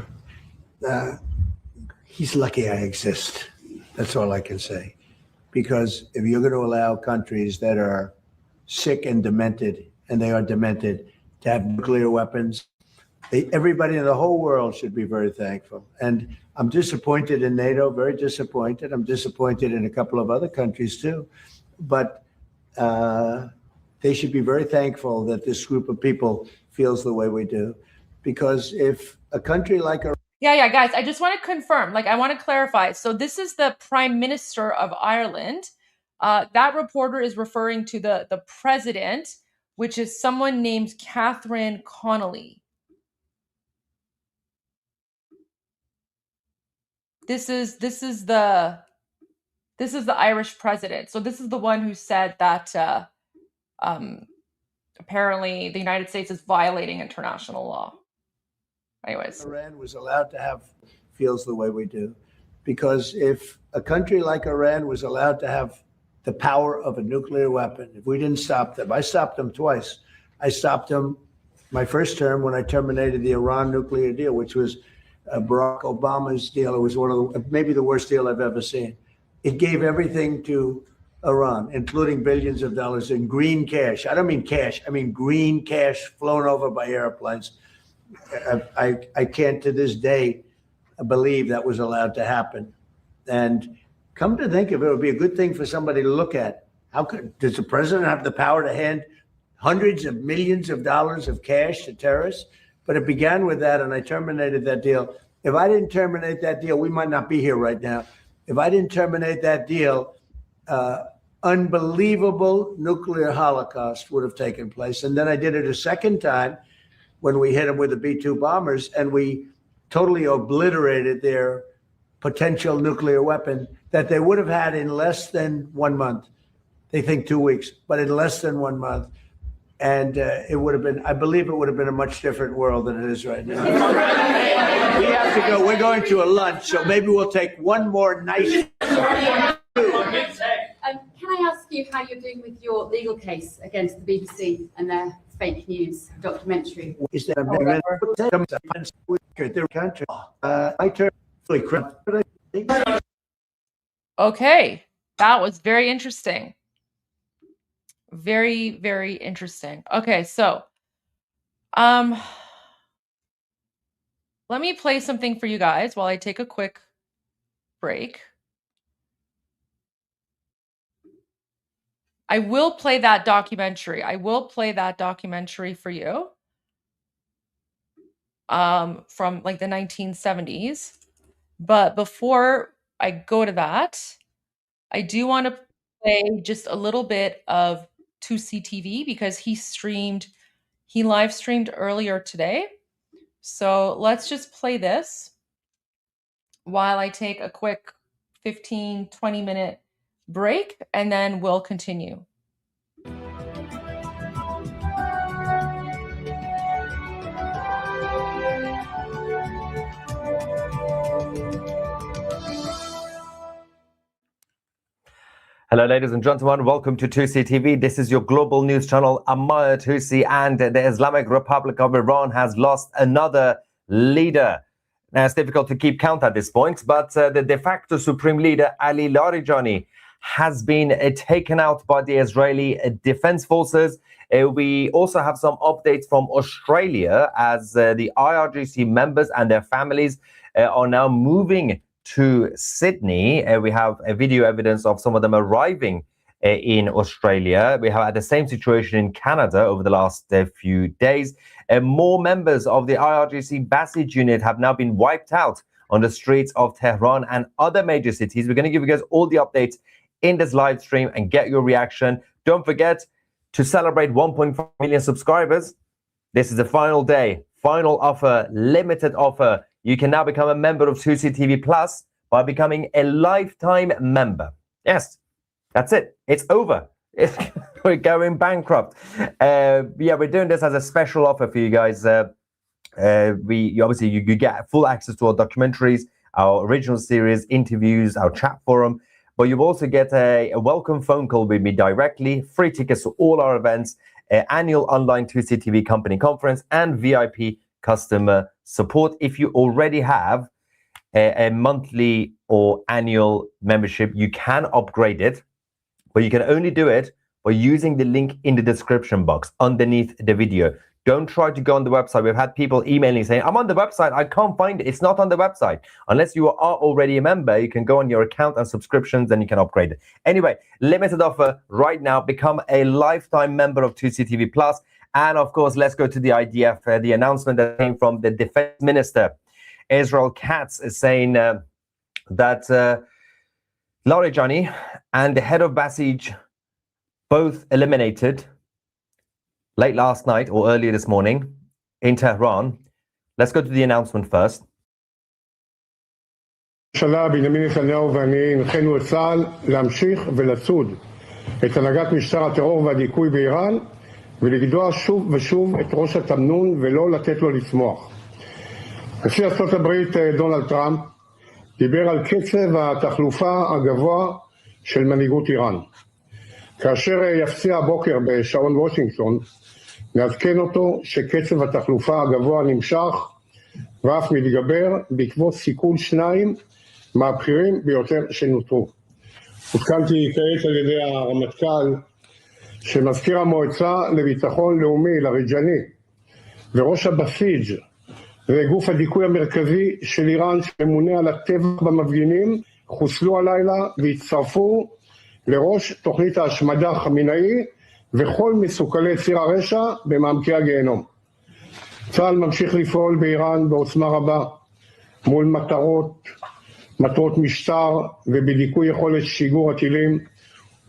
he's lucky I exist. That's all I can say. Because if you're going to allow countries that are sick and demented, and they are demented, to have nuclear weapons, everybody in the whole world should be very thankful. And I'm disappointed in NATO, very disappointed. I'm disappointed in a couple of other countries too. But they should be very thankful that this group of people feels the way we do. Because if a country like Yeah, guys, I just want to confirm, I want to clarify. So this is the Prime Minister of Ireland. That reporter is referring to the president, which is someone named Catherine Connolly. This is the Irish president. So this is the one who said that apparently the United States is violating international law. Anyways, Iran was allowed to have feels the way we do, because if a country like Iran was allowed to have the power of a nuclear weapon, if we didn't stop them, I stopped them twice. I stopped them my first term when I terminated the Iran nuclear deal, which was Barack Obama's deal. It was one of maybe the worst deal I've ever seen. It gave everything to Iran, including billions of dollars in green cash. I don't mean cash. I mean green cash flown over by airplanes. I can't to this day believe that was allowed to happen. And come to think of it, it would be a good thing for somebody to look at. Does the president have the power to hand hundreds of millions of dollars of cash to terrorists? But it began with that, and I terminated that deal. If I didn't terminate that deal, we might not be here right now. If I didn't terminate that deal, unbelievable nuclear holocaust would have taken place. And then I did it a second time when we hit them with the B-2 bombers, and we totally obliterated their potential nuclear weapon that they would have had in less than 1 month. They think 2 weeks, but in less than 1 month. And it would have been, I believe it would have been a much different world than it is right now. We have to go, we're going to a lunch, so maybe we'll take one more nice. Can I ask you how you're doing with your legal case against the BBC and their fake news documentary? Is that their country? I turn okay, that was very interesting. Very, very interesting. Okay, so let me play something for you guys while I take a quick break. I will play that documentary. I will play that documentary for you from like the 1970s. But before I go to that, I do want to play just a little bit of 2CTV because he live streamed earlier today. So let's just play this while I take a quick 15, 20 minute break, and then we'll continue. Hello, ladies and gentlemen. Welcome to 2CTV. This is your global news channel. I'm Maya Tusi, and the Islamic Republic of Iran has lost another leader. Now, it's difficult to keep count at this point, but the de facto supreme leader, Ali Larijani, has been taken out by the Israeli Defense Forces. We also have some updates from Australia as the IRGC members and their families are now moving to Sydney. We have a video evidence of some of them arriving in Australia. We have had the same situation in Canada over the last few days. More members of the IRGC Basij unit have now been wiped out on the streets of Tehran and other major cities. We're going to give you guys all the updates in this live stream and get your reaction. Don't forget to celebrate 1.5 million subscribers. This is the final day, final offer, limited offer. You can now become a member of 2CTV Plus by becoming a lifetime member. Yes, that's it. It's over. We're going bankrupt. We're doing this as a special offer for you guys. You get full access to our documentaries, our original series, interviews, our chat forum, but you also get a welcome phone call with me directly, free tickets to all our events, annual online 2CTV company conference, and VIP customer support. If you already have a monthly or annual membership, you can upgrade it, but you can only do it by using the link in the description box underneath the video. Don't try to go on the website. We've had people emailing saying, I'm on the website, I can't find it. It's not on the website. Unless you are already a member, you can go on your account and subscriptions and you can upgrade it. Anyway, limited offer right now. Become a lifetime member of 2CTV Plus. And of course, let's go to the IDF, the announcement that came from the defense minister. Israel Katz is saying that Larijani and the head of Basij both eliminated late last night or earlier this morning in Tehran. Let's go to the announcement first. הממשלה בנימין נתניהו ואני הנחינו את צה"ל להמשיך ולצוד את הנהגת משטר הטרור והדיכוי באיראן ולגדוע שוב ושוב את ראש התמנון ולא לתת לו לצמוח. נשיא ארצות הברית דונלד טראמפ דיבר על קצב התחלופה הגבוה של מנהיגות איראן. כאשר יפציע הבוקר בשעון וושינגטון, נעדכן אותו שקצב התחלופה הגבוה נמשך ואף מתגבר בעקבות סיכול שניים מהבכירים ביותר שנותרו. עודכנתי כעת על ידי הרמטכ"ל שמזכיר המועצה לביטחון לאומי, לריג'ני, וראש הבסיג' וגוף הדיכוי המרכזי של איראן שממונה על הטבח במפגינים, חוסלו הלילה והצטרפו לראש תוכנית ההשמדה חמינאי וכל מסוכלי ציר הרשע במעמקי הגיהנום. צה"ל ממשיך לפעול באיראן בעוצמה רבה מול מטרות משטר ובדיכוי יכולת שיגור הטילים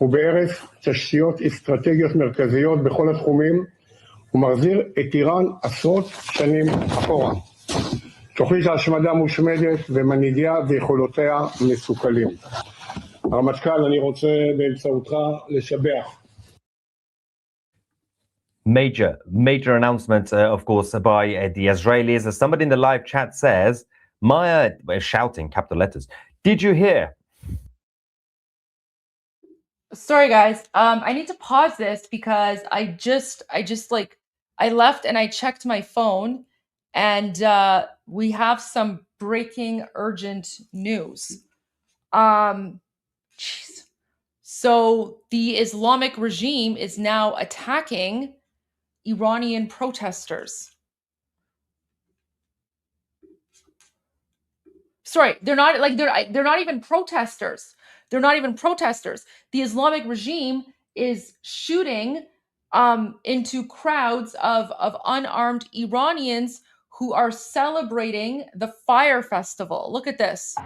ובהרס תשתיות אסטרטגיות מרכזיות בכל התחומים ומחזיר את איראן עשרות שנים אחורה. תוכנית ההשמדה מושמדת ומנהיגיה ויכולותיה מסוכלים. הרמטכ"ל, אני רוצה באמצעותך לשבח. Major announcement, of course, by the Israelis. As somebody in the live chat says, Maya is shouting, capital letters. Did you hear? Sorry, guys. I need to pause this because I left and I checked my phone and we have some breaking urgent news. Jeez. So the Islamic regime is now attacking Iranian protesters. Sorry, they're not even protesters. They're not even protesters. The Islamic regime is shooting into crowds of unarmed Iranians who are celebrating the Fire Festival. Look at this.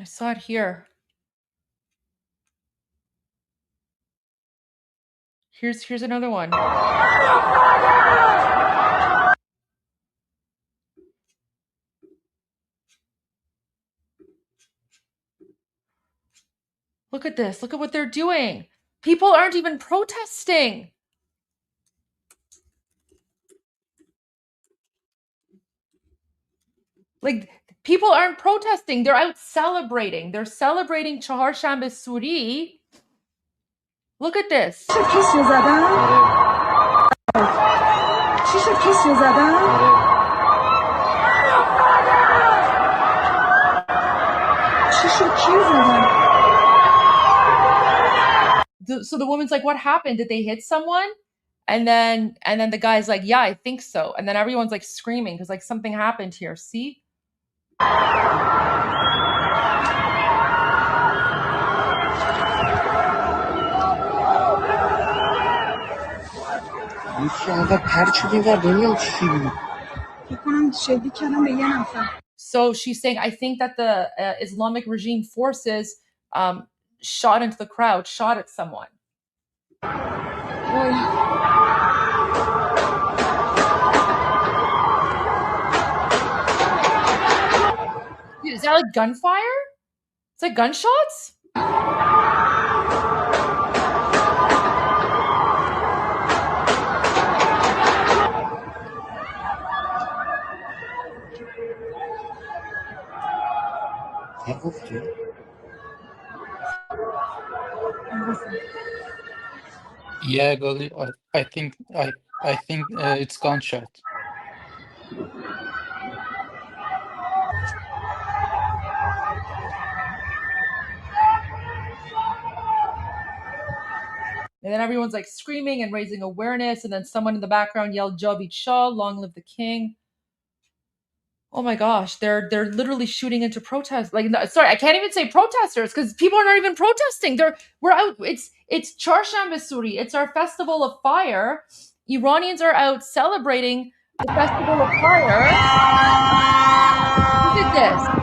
I saw it here. Here's another one. Look at this. Look at what they're doing. People aren't even protesting. Like, people aren't protesting. They're out celebrating. They're celebrating Chaharshanbe Suri. Look at this. So the woman's like, what happened? Did they hit someone? And then the guy's like, yeah, I think so. And then everyone's like screaming because like something happened here. See? So she's saying, I think that the Islamic regime forces shot into the crowd, shot at someone. Dude, is that like gunfire? It's like gunshots? Yeah, Goldie, I think it's gunshot. And then everyone's like screaming and raising awareness, and then someone in the background yelled "Jabit Shah, long live the king." Oh my gosh, they're literally shooting into protests. Like, no, sorry, I can't even say protesters because people are not even protesting. We're out. It's Charshamba Suri. It's our festival of fire. Iranians are out celebrating the festival of fire. Look at this.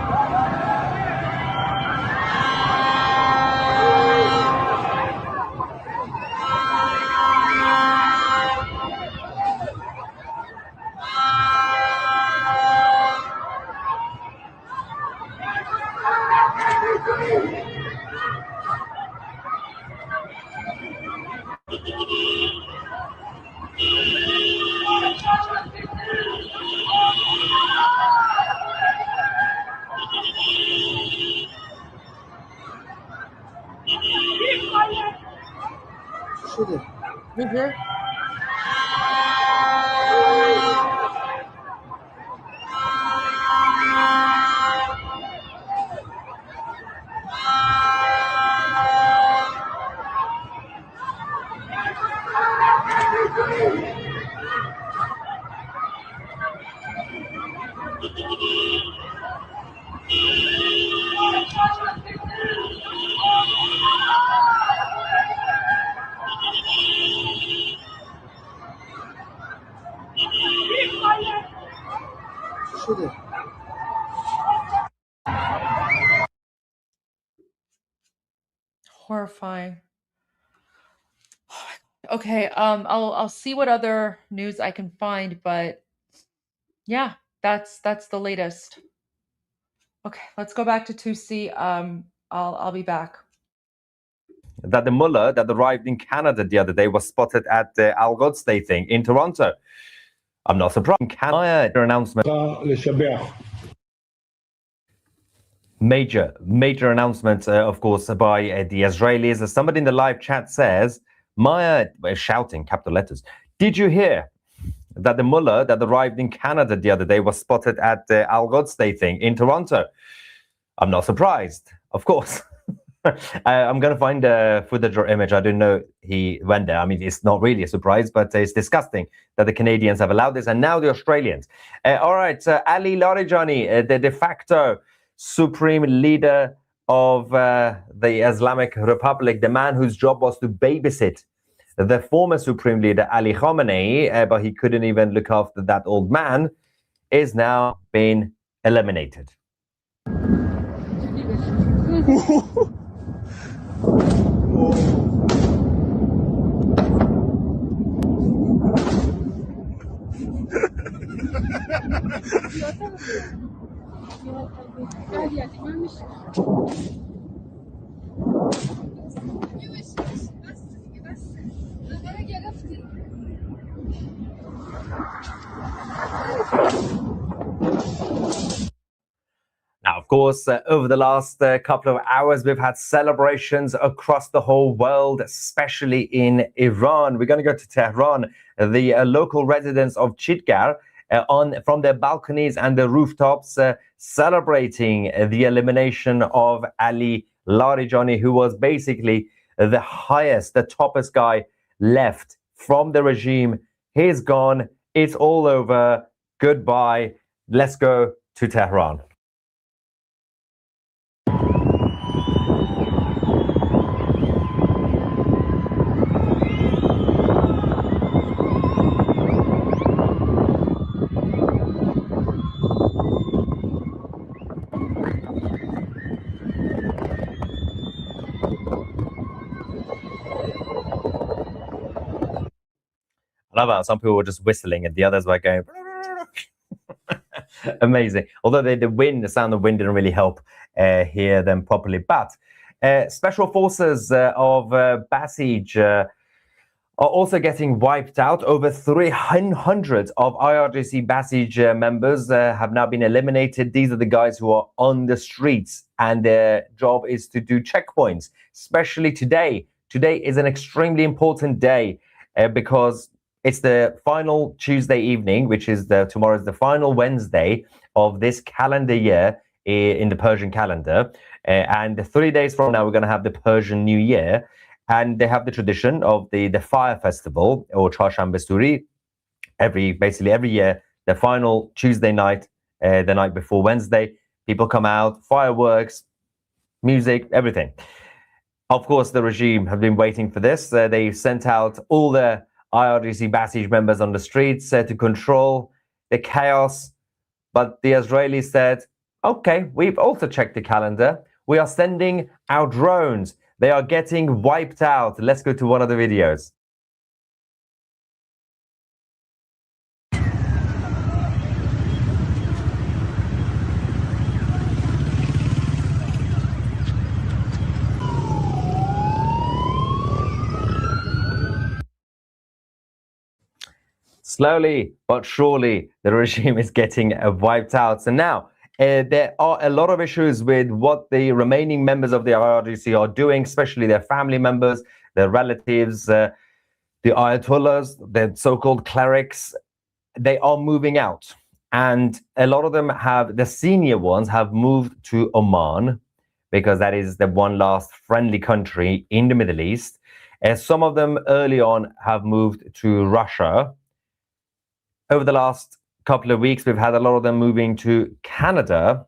Mhm. Horrifying. Okay, I'll see what other news I can find, but yeah, that's the latest. Okay, let's go back to Tusi. I'll be back. That the mullah that arrived in Canada the other day was spotted at the Al Quds Day thing in Toronto. I'm not surprised. Canada announcement. Major announcement, of course, by the Israelis. As somebody in the live chat says, Maya is shouting, capital letters. Did you hear that the mullah that arrived in Canada the other day was spotted at the Al Quds Day thing in Toronto? I'm not surprised, of course. I'm going to find a footage or image. I don't know he went there. I mean, it's not really a surprise, but it's disgusting that the Canadians have allowed this. And now the Australians. All right, Ali Larijani, the de facto supreme leader of the Islamic Republic, the man whose job was to babysit the former supreme leader, Ali Khamenei, but he couldn't even look after that old man, is now being eliminated. Now, of course, over the last couple of hours, we've had celebrations across the whole world, especially in Iran. We're going to go to Tehran. The local residents of Chitgar from their balconies and the rooftops celebrating the elimination of Ali Larijani, who was basically the highest, the toppest guy left from the regime. He's gone. It's all over. Goodbye. Let's go to Tehran. I love how some people were just whistling and the others were going. Amazing. Although the sound of wind didn't really help hear them properly. But special forces of Basij are also getting wiped out. Over 300 of IRGC Basij members have now been eliminated. These are the guys who are on the streets, and their job is to do checkpoints, especially today. Today is an extremely important day because it's the final Tuesday evening, which is tomorrow is the final Wednesday of this calendar year in the Persian calendar. And 3 days from now, we're going to have the Persian New Year. And they have the tradition of the fire festival, or Çarşamba Suri, basically every year, the final Tuesday night, the night before Wednesday, people come out, fireworks, music, everything. Of course, the regime have been waiting for this. They sent out all the IRGC Basij members on the streets to control the chaos. But the Israelis said, okay, we've also checked the calendar. We are sending our drones. They are getting wiped out. Let's go to one of the videos. Slowly but surely, the regime is getting wiped out. So now, there are a lot of issues with what the remaining members of the IRGC are doing, especially their family members, their relatives, the Ayatollahs, the so-called clerics. They are moving out. And a lot of them the senior ones have moved to Oman, because that is the one last friendly country in the Middle East. Some of them early on have moved to Russia. Over the last couple of weeks, we've had a lot of them moving to Canada,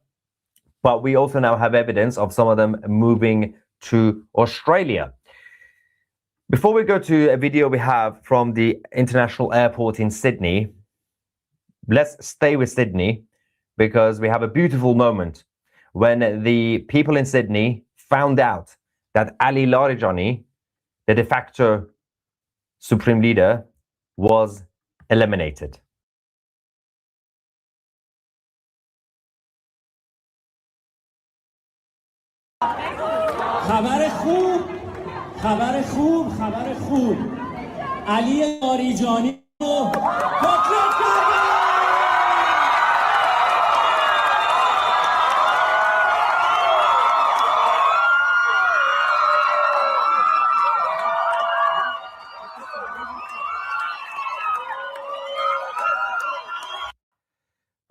but we also now have evidence of some of them moving to Australia. Before we go to a video we have from the international airport in Sydney, let's stay with Sydney, because we have a beautiful moment when the people in Sydney found out that Ali Larijani, the de facto supreme leader, was eliminated. خبر خوب علی لاریجانی رو مطلق کرده.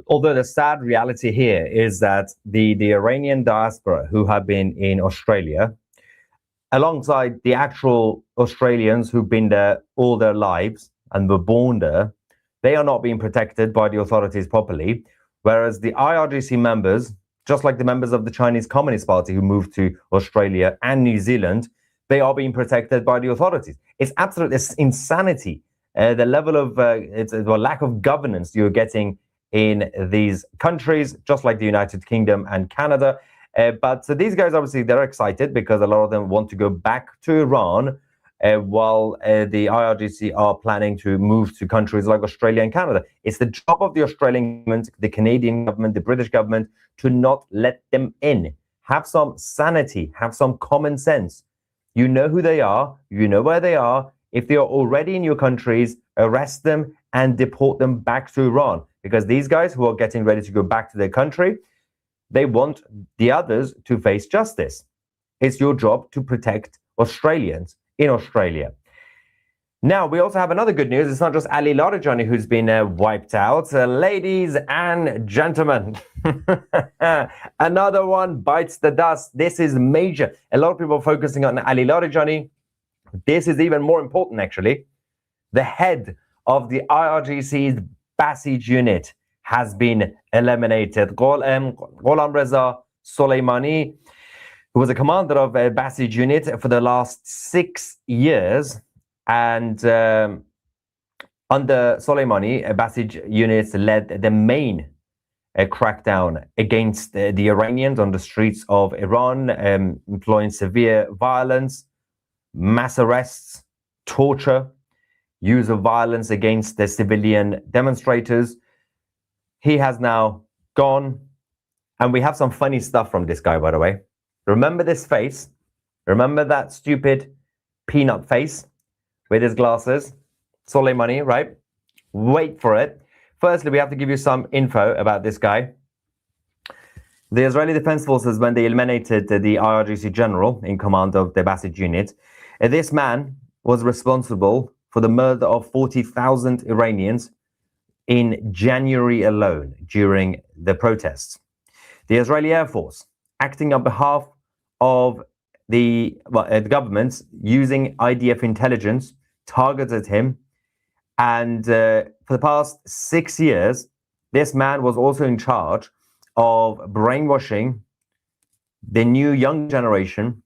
Although the sad reality here is that the Iranian diaspora who have been in Australia, alongside the actual Australians who've been there all their lives and were born there, they are not being protected by the authorities properly. Whereas the IRGC members, just like the members of the Chinese Communist Party who moved to Australia and New Zealand, they are being protected by the authorities. It's absolute insanity. The level of the lack of governance you're getting in these countries, just like the United Kingdom and Canada. But so these guys, obviously, they're excited because a lot of them want to go back to Iran, while the IRGC are planning to move to countries like Australia and Canada. It's the job of the Australian government, the Canadian government, the British government to not let them in. Have some sanity, have some common sense. You know who they are, you know where they are. If they are already in your countries, arrest them and deport them back to Iran. Because these guys who are getting ready to go back to their country, they want the others to face justice. It's your job to protect Australians in Australia. Now, we also have another good news. It's not just Ali Larijani who's been wiped out. Ladies and gentlemen, another one bites the dust. This is major. A lot of people are focusing on Ali Larijani. This is even more important, actually. The head of the IRGC's Basij unit has been eliminated. Gholam Reza Soleimani, who was a commander of a Basij unit for the last 6 years, and under Soleimani, Basij units led the main crackdown against the Iranians on the streets of Iran, employing severe violence, mass arrests, torture, use of violence against the civilian demonstrators. He has now gone, and we have some funny stuff from this guy, by the way. Remember this face? Remember that stupid peanut face with his glasses? Soleimani, right? Wait for it. Firstly, we have to give you some info about this guy. The Israeli Defense Forces, when they eliminated the IRGC general in command of the Basij unit, this man was responsible for the murder of 40,000 Iranians in January alone during the protests. The Israeli Air Force, acting on behalf of the government, using IDF intelligence, targeted him. And for the past 6 years, this man was also in charge of brainwashing the new young generation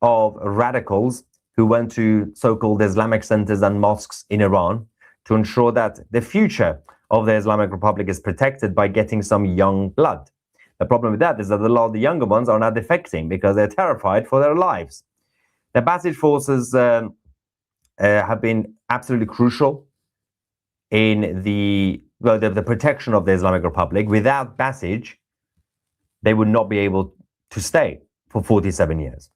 of radicals who went to so-called Islamic centers and mosques in Iran to ensure that the future of the Islamic Republic is protected by getting some young blood. The problem with that is that a lot of the younger ones are now defecting because they're terrified for their lives. The Basij forces have been absolutely crucial in the protection of the Islamic Republic. Without Basij, they would not be able to stay for 47 years.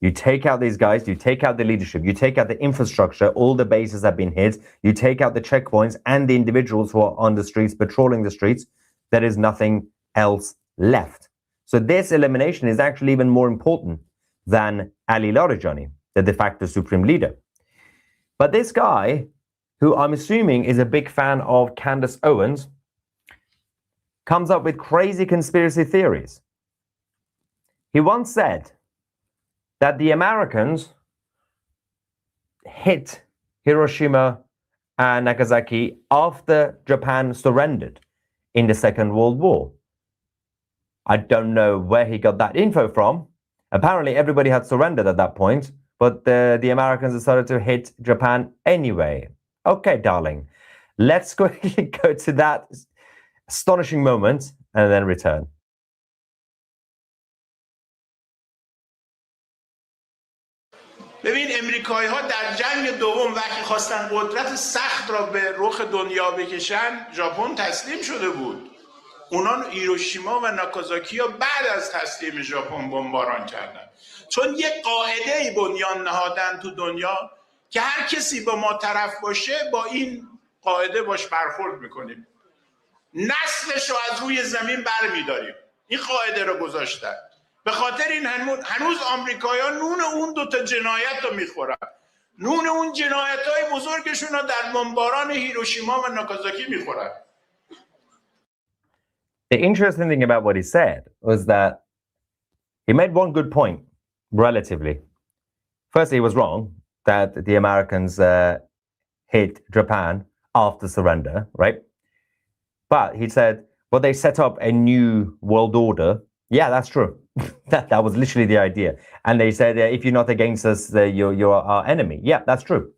You take out these guys, you take out the leadership, you take out the infrastructure, all the bases have been hit, you take out the checkpoints and the individuals who are on the streets, patrolling the streets, there is nothing else left. So this elimination is actually even more important than Ali Larijani, the de facto supreme leader. But this guy, who I'm assuming is a big fan of Candace Owens, comes up with crazy conspiracy theories. He once said that the Americans hit Hiroshima and Nagasaki after Japan surrendered in the Second World War. I don't know where he got that info from. Apparently everybody had surrendered at that point, but the Americans decided to hit Japan anyway. Okay, darling, let's quickly go to that astonishing moment and then return. ببین امریکایی ها در جنگ دوم وقتی خواستن قدرت سخت را به رخ دنیا بکشن ژاپن تسلیم شده بود. اونان هیروشیما و ناکازاکی ها بعد از تسلیم ژاپن بمباران کردن. چون یک قاعده ای بنیان نهادن تو دنیا که هر کسی با ما طرف باشه با این قاعده باش برخورد میکنیم. نسلش رو از روی زمین برمیداریم. این قاعده رو گذاشتن. به خاطر این هنوز آمریکایی‌ها نون اون دوتا جنایت رو میخورن. نون اون جنایت‌های بزرگشون رو در بمباران هیروشیما و ناکازاکی میخورن. The interesting thing about what he said was that he made one good point, relatively. Firstly, he was wrong that the Americans hit Japan after surrender, right? But he said, well, they set up a new world order. Yeah, that's true. that was literally the idea. And they said, if you're not against us, you're our enemy. Yeah, that's true.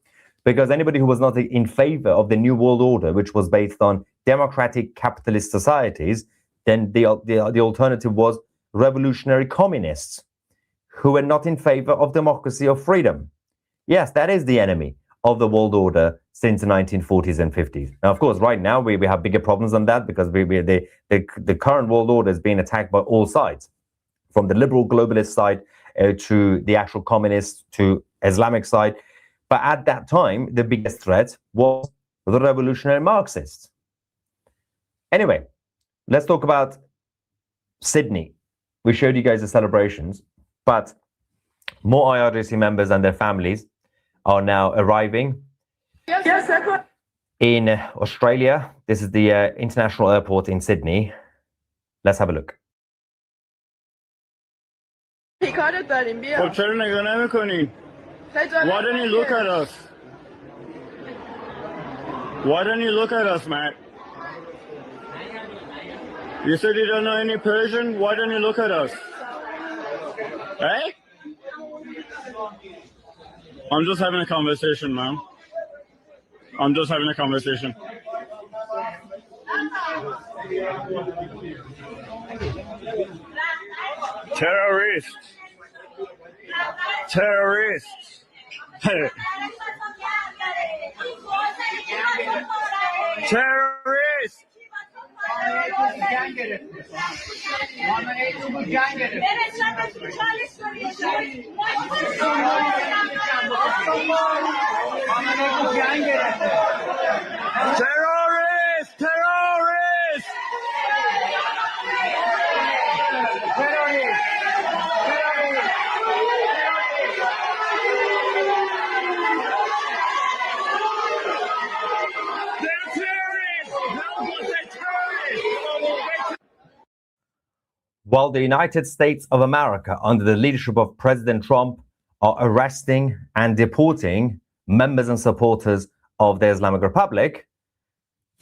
Because anybody who was not in favor of the new world order, which was based on democratic capitalist societies, then the alternative was revolutionary communists who were not in favor of democracy or freedom. Yes, that is the enemy of the world order since the 1940s and 50s. Now, of course, right now we have bigger problems than that because the current world order is being attacked by all sides, from the liberal globalist side to the actual communist to Islamic side. But at that time, the biggest threat was the revolutionary Marxists. Anyway, let's talk about Sydney. We showed you guys the celebrations, but more IRGC members and their families are now arriving in Australia. This is the international airport in Sydney. Let's have a look. خب چرا نگاه نمی‌کنی؟ Why don't you look at us? Why don't you look at us, Matt? You said you don't know any Persian? Why don't you look at us? Hey? I'm just having a conversation, ma'am. I'm just having a conversation. Terrorists. Terrorists. Terrorists. Terrorists! Terrorists! While the United States of America, under the leadership of President Trump, are arresting and deporting members and supporters of the Islamic Republic,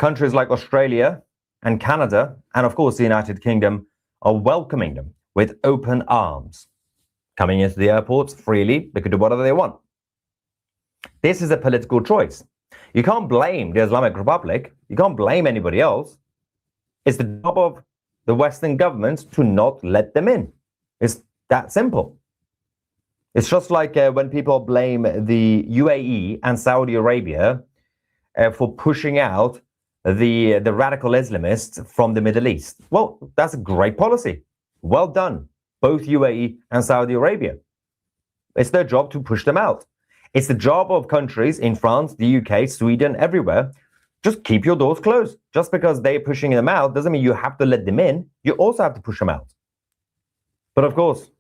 countries like Australia and Canada, and of course the United Kingdom, are welcoming them with open arms. Coming into the airports freely, they could do whatever they want. This is a political choice. You can't blame the Islamic Republic. You can't blame anybody else. It's the job of the Western governments to not let them in. It's that simple. It's just like when people blame the UAE and Saudi Arabia for pushing out the radical Islamists from the Middle East. Well, that's a great policy. Well done, both UAE and Saudi Arabia. It's their job to push them out. It's the job of countries in France, the UK, Sweden, everywhere. Just keep your doors closed. Just because they're pushing them out doesn't mean you have to let them in. You also have to push them out. But of course,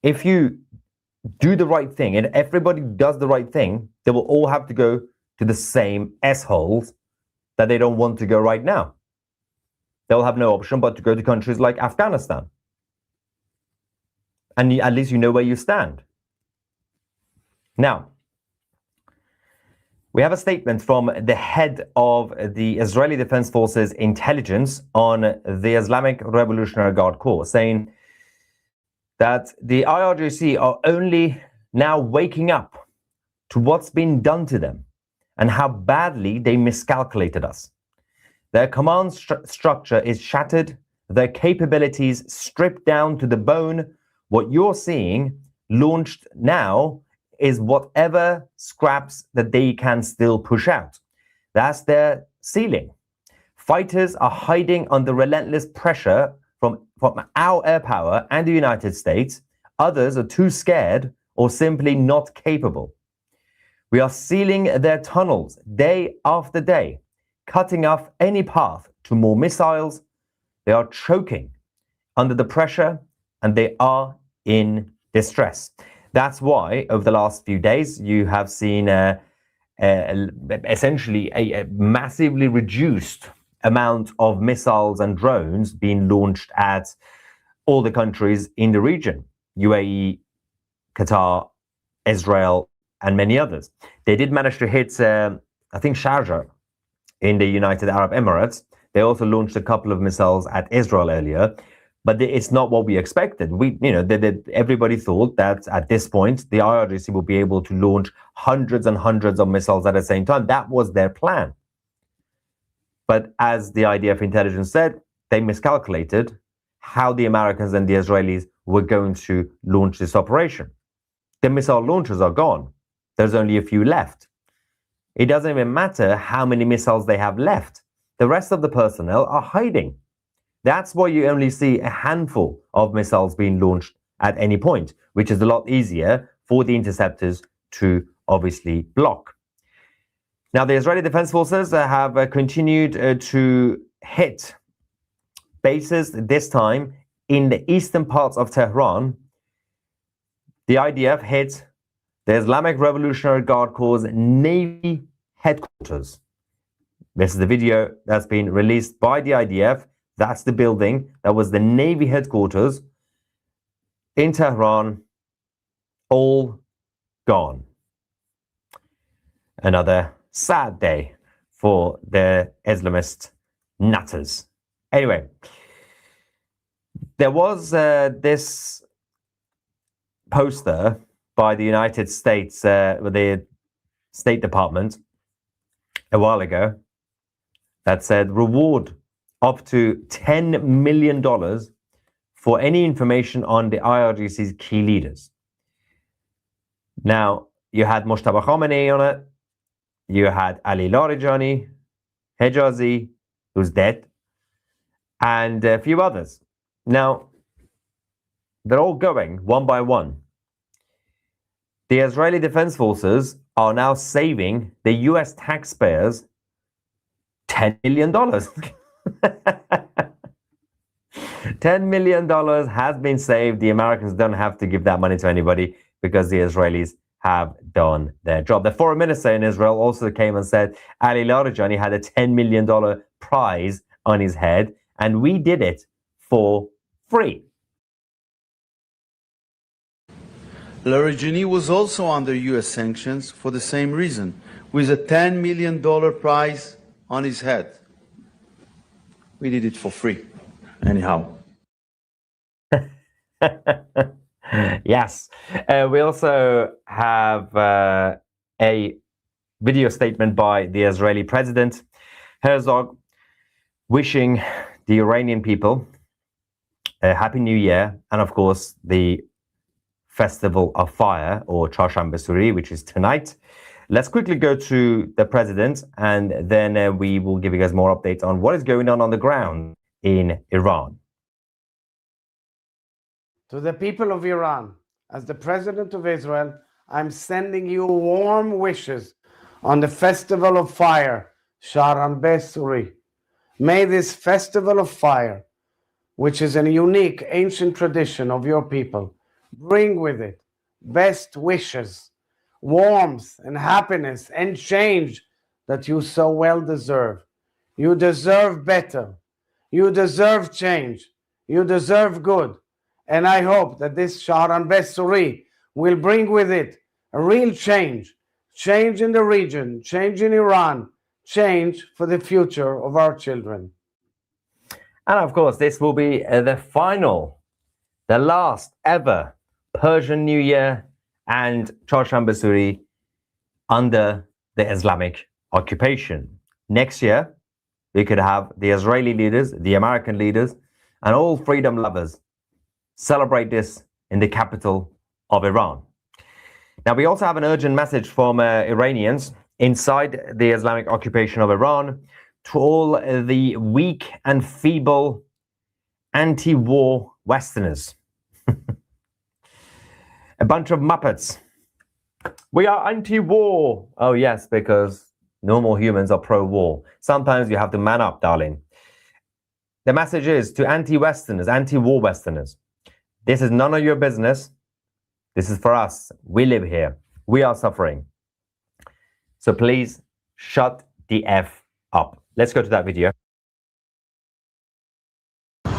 if you do the right thing and everybody does the right thing, they will all have to go to the same S-holes that they don't want to go right now. They'll have no option but to go to countries like Afghanistan. And at least you know where you stand. Now, we have a statement from the head of the Israeli Defense Forces intelligence on the Islamic Revolutionary Guard Corps, saying that the IRGC are only now waking up to what's been done to them and how badly they miscalculated us. Their command structure is shattered, their capabilities stripped down to the bone. What you're seeing launched now is whatever scraps that they can still push out. That's their ceiling. Fighters are hiding under relentless pressure from our air power and the United States. Others are too scared or simply not capable. We are sealing their tunnels day after day, cutting off any path to more missiles. They are choking under the pressure and they are in distress. That's why over the last few days, you have seen essentially a massively reduced amount of missiles and drones being launched at all the countries in the region, UAE, Qatar, Israel, and many others. They did manage to hit, I think, Sharjah in the United Arab Emirates. They also launched a couple of missiles at Israel earlier. But it's not what we expected. Everybody thought that at this point, the IRGC will be able to launch hundreds and hundreds of missiles at the same time. That was their plan. But as the IDF intelligence said, they miscalculated how the Americans and the Israelis were going to launch this operation. The missile launchers are gone. There's only a few left. It doesn't even matter how many missiles they have left. The rest of the personnel are hiding. That's why you only see a handful of missiles being launched at any point, which is a lot easier for the interceptors to obviously block. Now, the Israeli Defense Forces have continued to hit bases, this time in the eastern parts of Tehran. The IDF hit the Islamic Revolutionary Guard Corps' Navy headquarters. This is the video that's been released by the IDF. That's the building that was the Navy headquarters in Tehran, all gone. Another sad day for the Islamist nutters. Anyway, there was this poster by the United States, the State Department, a while ago, that said, "Reward up to $10 million for any information on the IRGC's key leaders. Now, you had Mojtaba Khamenei on it, you had Ali Larijani, Hejazi, who's dead, and a few others. Now, they're all going one by one. The Israeli Defense Forces are now saving the US taxpayers $10 million. $10 million has been saved. The Americans don't have to give that money to anybody because the Israelis have done their job. The foreign minister in Israel also came and said Ali Larijani had a $10 million prize on his head, and we did it for free. Larijani was also under U.S. sanctions for the same reason, with a $10 million prize on his head. We did it for free, anyhow. Yes. We also have a video statement by the Israeli president, Herzog, wishing the Iranian people a Happy New Year, and of course the Festival of Fire, or Chorshamba Suri, which is tonight. Let's quickly go to the president, and then we will give you guys more updates on what is going on the ground in Iran. To the people of Iran, as the President of Israel, I'm sending you warm wishes on the Festival of Fire, Chorshamba Suri. May this Festival of Fire, which is a unique ancient tradition of your people, bring with it best wishes, warmth and happiness and change that you so well deserve. You deserve better. You deserve change. You deserve good. And I hope that this Chorshamba Suri will bring with it a real change. Change in the region, change in Iran, change for the future of our children. And of course, this will be the last ever Persian New Year and Chorshamba Suri under the Islamic occupation. Next year, we could have the Israeli leaders, the American leaders, and all freedom lovers celebrate this in the capital of Iran. Now, we also have an urgent message from Iranians inside the Islamic occupation of Iran to all the weak and feeble anti-war Westerners. A bunch of Muppets. We are anti-war. Oh yes, because normal humans are pro-war. Sometimes you have to man up, darling. The message is to anti-Westerners, anti-war Westerners. This is none of your business. This is for us. We live here. We are suffering. So please shut the F up. Let's go to that video.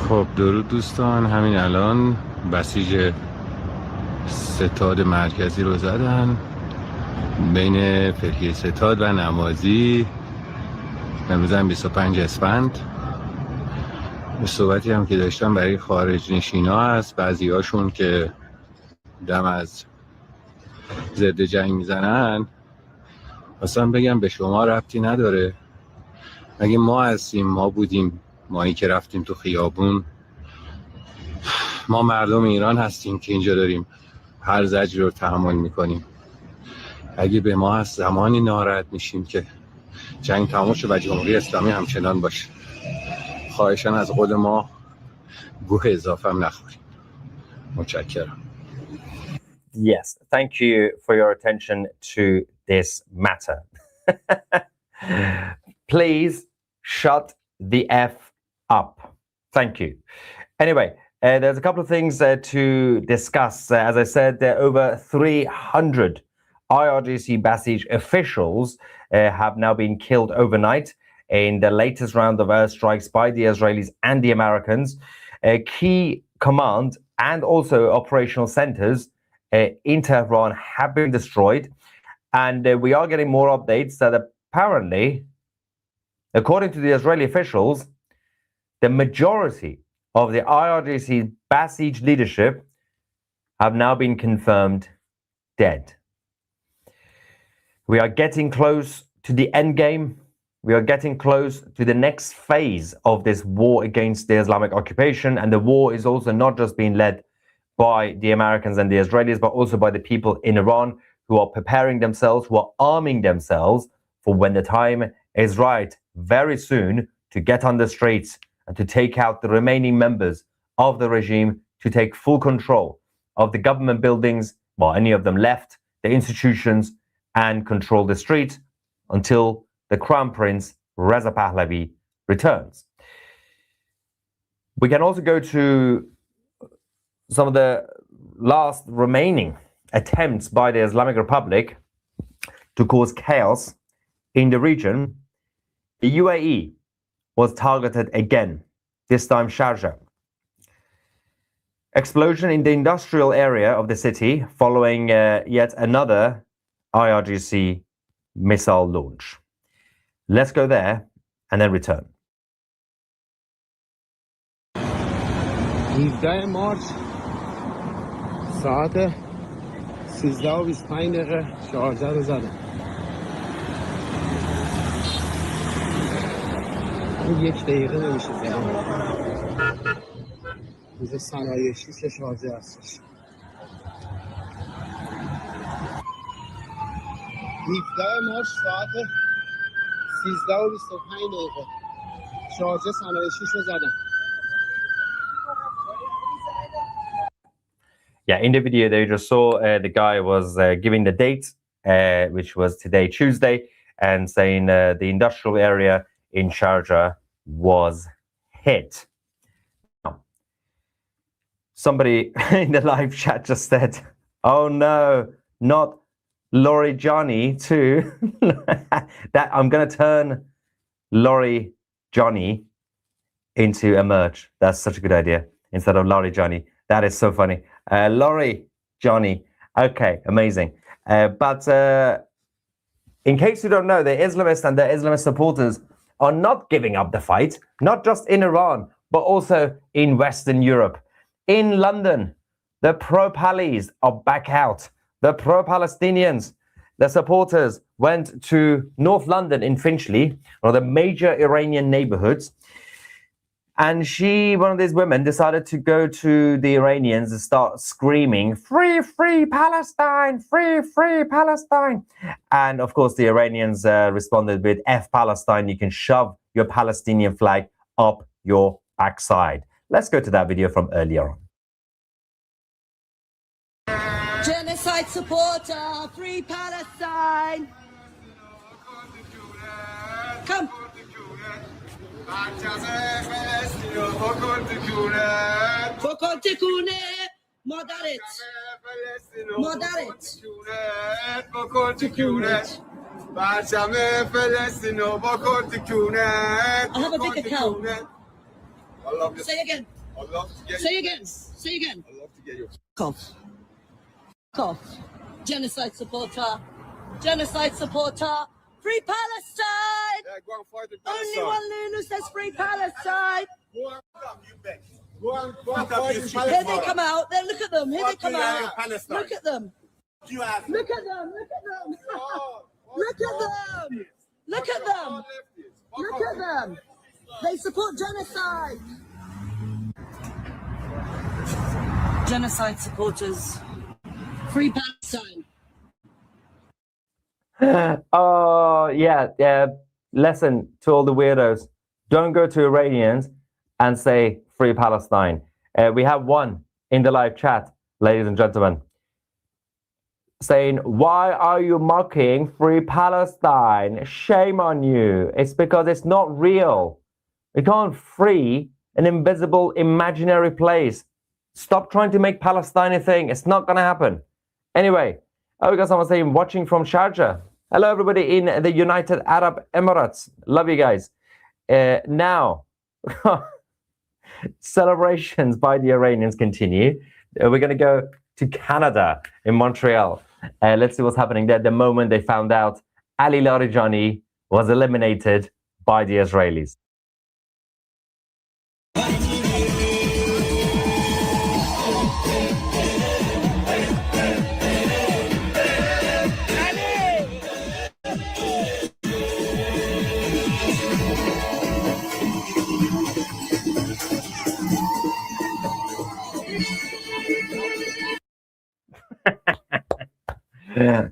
خب درود دوستان، همین الان بسیج ستاد مرکزی رو زدن بین فرقه ستاد و نمازی. امروز هم 25 اسفند. صحبتی هم که داشتم برای خارج نشینا هست، بعضی هاشون که دم از ضد جنگ میزنن. اصلا بگم به شما ربطی نداره. اگه ما هستیم، ما بودیم، مایی که رفتیم تو خیابون، ما مردم ایران هستیم که اینجا داریم هر زجری رو تحمل میکنیم. اگه به ما هست، زمانی ناراحت میشیم که جنگ تموم شه و جمهوری اسلامی همچنان باشه. خواهشاً از قول ما گوه اضافه هم نخوریم. متشکرم. Yes, thank you for your attention to this matter. Please shut the F up. Thank you. Anyway, there's a couple of things to discuss. As I said, there are over 300 IRGC Basij officials have now been killed overnight in the latest round of airstrikes by the Israelis and the Americans. Key command and also operational centers in Tehran have been destroyed. And we are getting more updates that apparently, according to the Israeli officials, the majority of the IRGC Basij leadership have now been confirmed dead. We are getting close to the end game. we are getting close to the next phase of this war against the Islamic occupation. And the war is also not just being led by the Americans and the Israelis, but also by the people in Iran who are preparing themselves, who are arming themselves for when the time is right, very soon, to get on the streets and to take out the remaining members of the regime, to take full control of the government buildings, well, any of them left, the institutions, and control the street until the Crown Prince, Reza Pahlavi, returns. We can also go to some of the last remaining attempts by the Islamic Republic to cause chaos in the region. The UAE was targeted again, this time Sharjah. Explosion in the industrial area of the city following yet another IRGC missile launch. Let's go there and then return. 17 مارس ساعت 13:25 شارجه رو زدن. این 1 دقیقه نمیشه زدن. روز صنایع 6 شارجه هستش. 17 مارس ساعت 13:25 شارجه صنایع 6 رو زدن. Yeah, in the video there you just saw the guy was giving the date, which was today, Tuesday, and saying the industrial area in Sharjah was hit. Now, somebody in the live chat just said, oh no, not Lori Johnny too. That I'm going to turn Lori Johnny into a merch. That's such a good idea. Instead of Lori Johnny. That is so funny. Lori Johnny. Okay, amazing. But in case you don't know, the Islamists and the Islamist supporters are not giving up the fight, not just in Iran, but also in Western Europe. In London, the pro-Palis are back out. The pro-Palestinians, the supporters, went to North London in Finchley, one of the major Iranian neighborhoods. And one of these women, decided to go to the Iranians and start screaming, free, free Palestine, free, free Palestine. And of course, the Iranians responded with, F Palestine, you can shove your Palestinian flag up your backside. Let's go to that video from earlier on. Genocide supporter, free Palestine. Come. بکن تکونه مادرت بکن تکونه پرچم فلسطینو بکن تکونه I have a big account. Say again. Say again. Say again. I love to get your cough. Genocide supporter. Genocide supporter. Free Palestine! Yeah, go and fight the Palestine. Only one Lulu says free Palestine. Go and fight Palestine. Here they come out. Then look at them. Here they come out. Look at them. Look at them. Look at them. Look at them. Look at them. Look at them. They support genocide. Genocide supporters. Free Palestine. Oh, yeah. Lesson to all the weirdos. Don't go to Iranians and say free Palestine. We have one in the live chat, ladies and gentlemen, saying, why are you mocking free Palestine? Shame on you. It's because it's not real. We can't free an invisible, imaginary place. Stop trying to make Palestine a thing. It's not going to happen. Anyway, we got someone saying, watching from Sharjah. Hello, everybody in the United Arab Emirates. Love you guys. Now, celebrations by the Iranians continue. We're going to go to Canada, in Montreal. Let's see what's happening there. The moment they found out Ali Larijani was eliminated by the Israelis.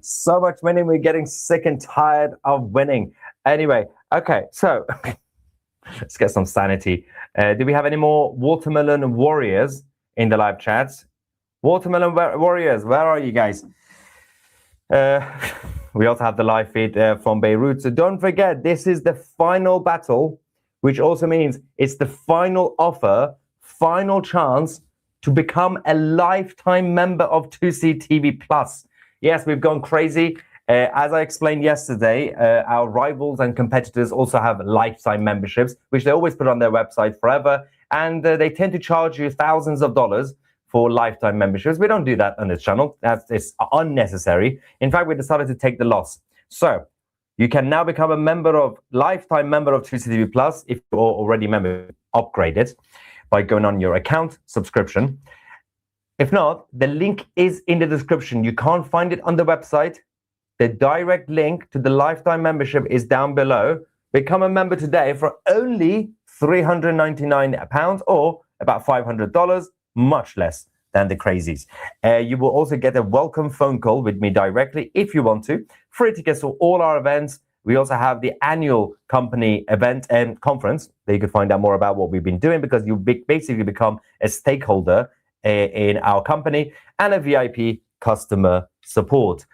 So much winning, we're getting sick and tired of winning. Anyway, okay, so let's get some sanity. Do we have any more watermelon warriors in the live chats? Watermelon warriors, where are you guys? We also have the live feed from Beirut. So don't forget, this is the final battle, which also means it's the final offer, final chance to become a lifetime member of 2C TV Plus. Yes, we've gone crazy. As I explained yesterday, our rivals and competitors also have lifetime memberships, which they always put on their website forever. And they tend to charge you thousands of dollars for lifetime memberships. We don't do that on this channel. It's unnecessary. In fact, we decided to take the loss. So you can now become a lifetime member of 2C TV Plus if you're already a member, upgrade it by going on your account subscription. If not, the link is in the description. You can't find it on the website. The direct link to the lifetime membership is down below. Become a member today for only £399 or about $500, much less than the crazies. You will also get a welcome phone call with me directly if you want to. Free tickets to all our events. We also have the annual company event and conference that you can find out more about what we've been doing, because you basically become a stakeholder in our company, and a VIP customer support.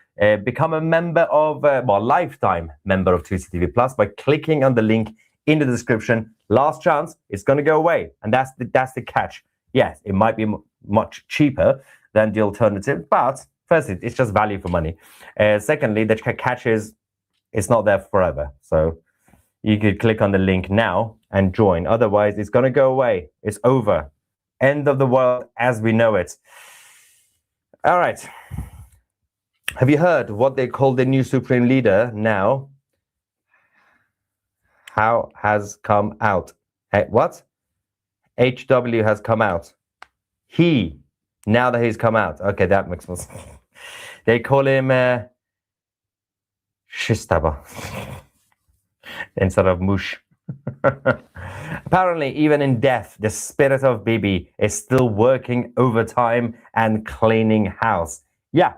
Become a member of, lifetime member of 2C TV Plus by clicking on the link in the description. Last chance, it's going to go away. And that's the catch. Yes, it might be much cheaper than the alternative, but firstly, it's just value for money. Secondly, the catch is it's not there forever. So you could click on the link now and join. Otherwise, it's going to go away. It's over. End of the world as we know it. All right. Have you heard what they call the new supreme leader now? How has come out? What? HW has come out. Now that he's come out. Okay, that makes more sense. They call him Shistaba instead of Mush. Apparently, even in death, the spirit of Bibi is still working overtime and cleaning house. Yeah,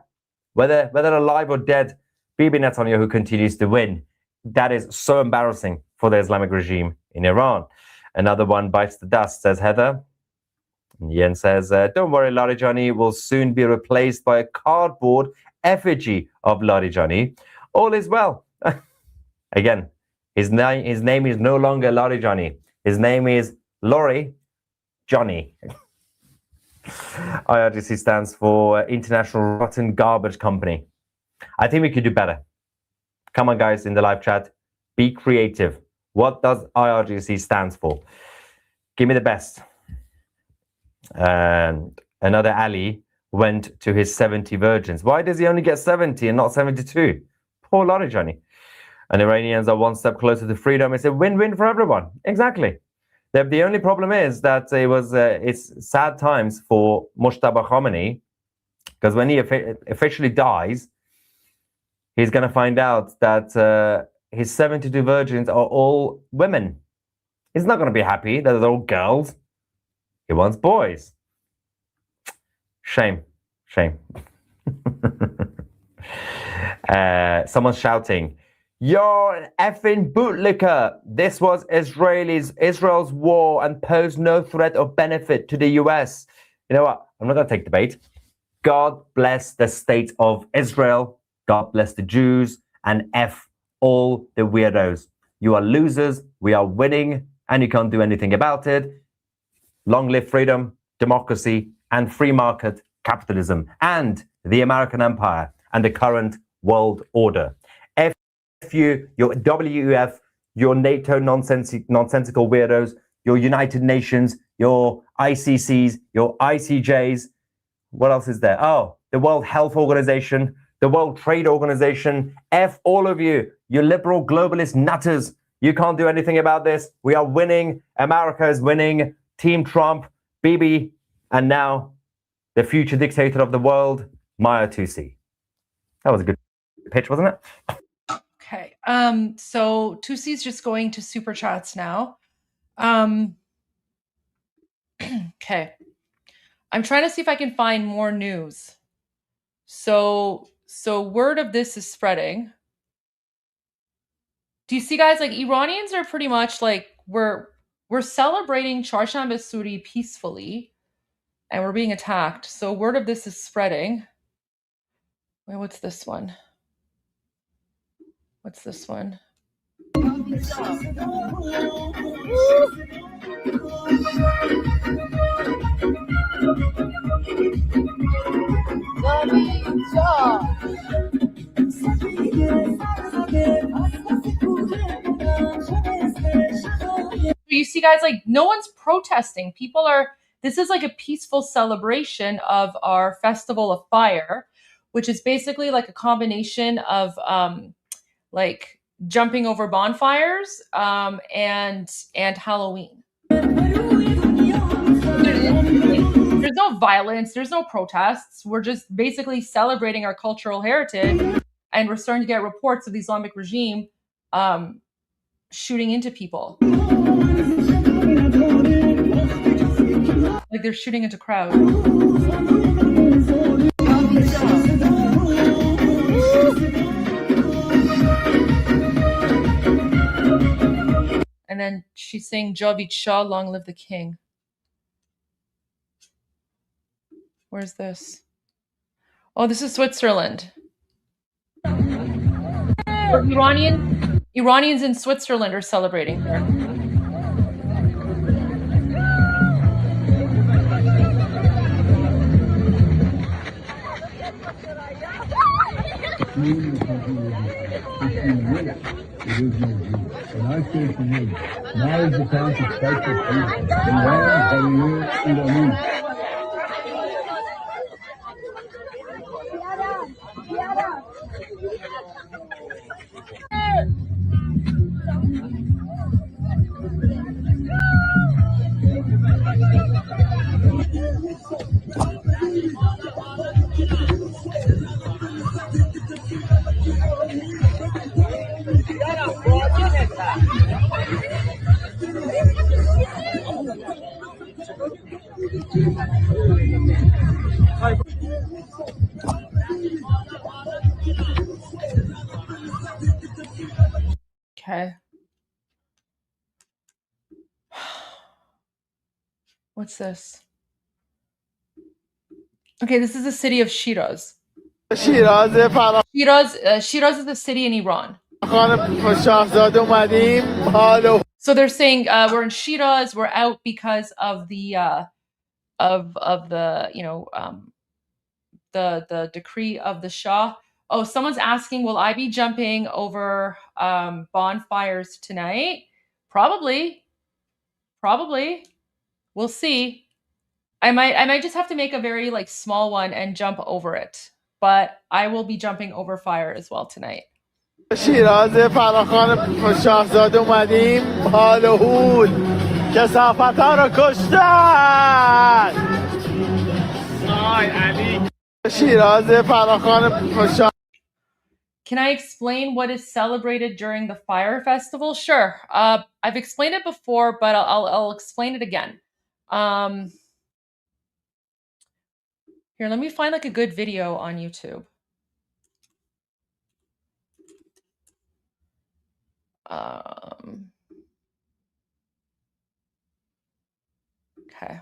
whether alive or dead, Bibi Netanyahu continues to win. That is so embarrassing for the Islamic regime in Iran. Another one bites the dust, says Heather. And Yen says, don't worry, Larijani will soon be replaced by a cardboard effigy of Larijani. All is well. Again, his name is no longer Larijani. His name is Lori Johnny. IRGC stands for International Rotten Garbage Company. I think we could do better. Come on, guys, in the live chat. Be creative. What does IRGC stands for? Give me the best. And another Ali went to his 70 virgins. Why does he only get 70 and not 72? Poor Larijani. And Iranians are one step closer to freedom. It's a win-win for everyone. Exactly. The only problem is that it's sad times for Mojtaba Khomeini, because when he officially dies, he's going to find out that his 72 virgins are all women. He's not going to be happy that they're all girls. He wants boys. Shame. Shame. Someone's shouting, "You're an effing bootlicker. This was Israel's war and posed no threat or benefit to the US." You know what? I'm not going to take debate. God bless the state of Israel. God bless the Jews, and F all the weirdos. You are losers. We are winning, and you can't do anything about it. Long live freedom, democracy, and free market capitalism, and the American empire, and the current world order. F you, your WEF, your NATO nonsensical weirdos, your United Nations, your ICCs, your ICJs. What else is there? Oh, the World Health Organization, the World Trade Organization. F all of you, you liberal globalist nutters. You can't do anything about this. We are winning. America is winning. Team Trump, Bibi, and now the future dictator of the world, Maya 2C. That was a good pitch, wasn't it? Okay. So 2C is just going to super chats now. Okay. I'm trying to see if I can find more news. So So word of this is spreading. Do you see, guys? Like, Iranians are pretty much like, we're celebrating Charshanbe Suri peacefully, and we're being attacked. So word of this is spreading. Wait, what's this one? What's this one? You see, guys, like, no one's protesting. People are, this is like a peaceful celebration of our Festival of Fire, which is basically like a combination of like jumping over bonfires and Halloween. There's no violence, there's no protests. We're just basically celebrating our cultural heritage, and we're starting to get reports of the Islamic regime shooting into people. Like, they're shooting into crowds. And then she's saying, Javid Shah, long live the king. Where's this? Oh, this is Switzerland. Iranians in Switzerland are celebrating here. Now is the time to fight for freedom. Iranian. Okay. What's this? Okay, this is the city of Shiraz. Shiraz is the city in Iran. So they're saying we're in Shiraz. We're out because of the the decree of the Shah. Oh, someone's asking, will I be jumping over bonfires tonight? Probably. We'll see. I might just have to make a very like small one and jump over it. But I will be jumping over fire as well tonight. شیراز فراخان شاهزاده اومدیم حال و هول کثافت ها رو کشتن آی علی شیراز فراخان Can I explain what is celebrated during the fire festival? Sure. I've explained it before, but I'll explain it again. Here, let me find like a good video on YouTube. Okay.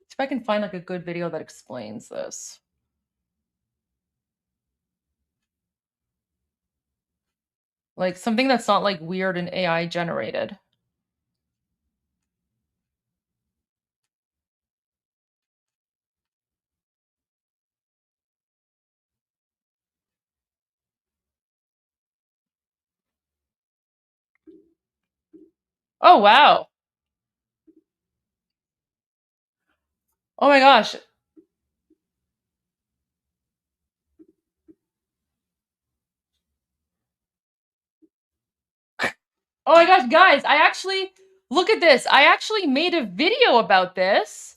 See if I can find like a good video that explains this. Like something that's not like weird and AI generated. Oh, wow. Oh my gosh. Oh my gosh, guys, look at this. I actually made a video about this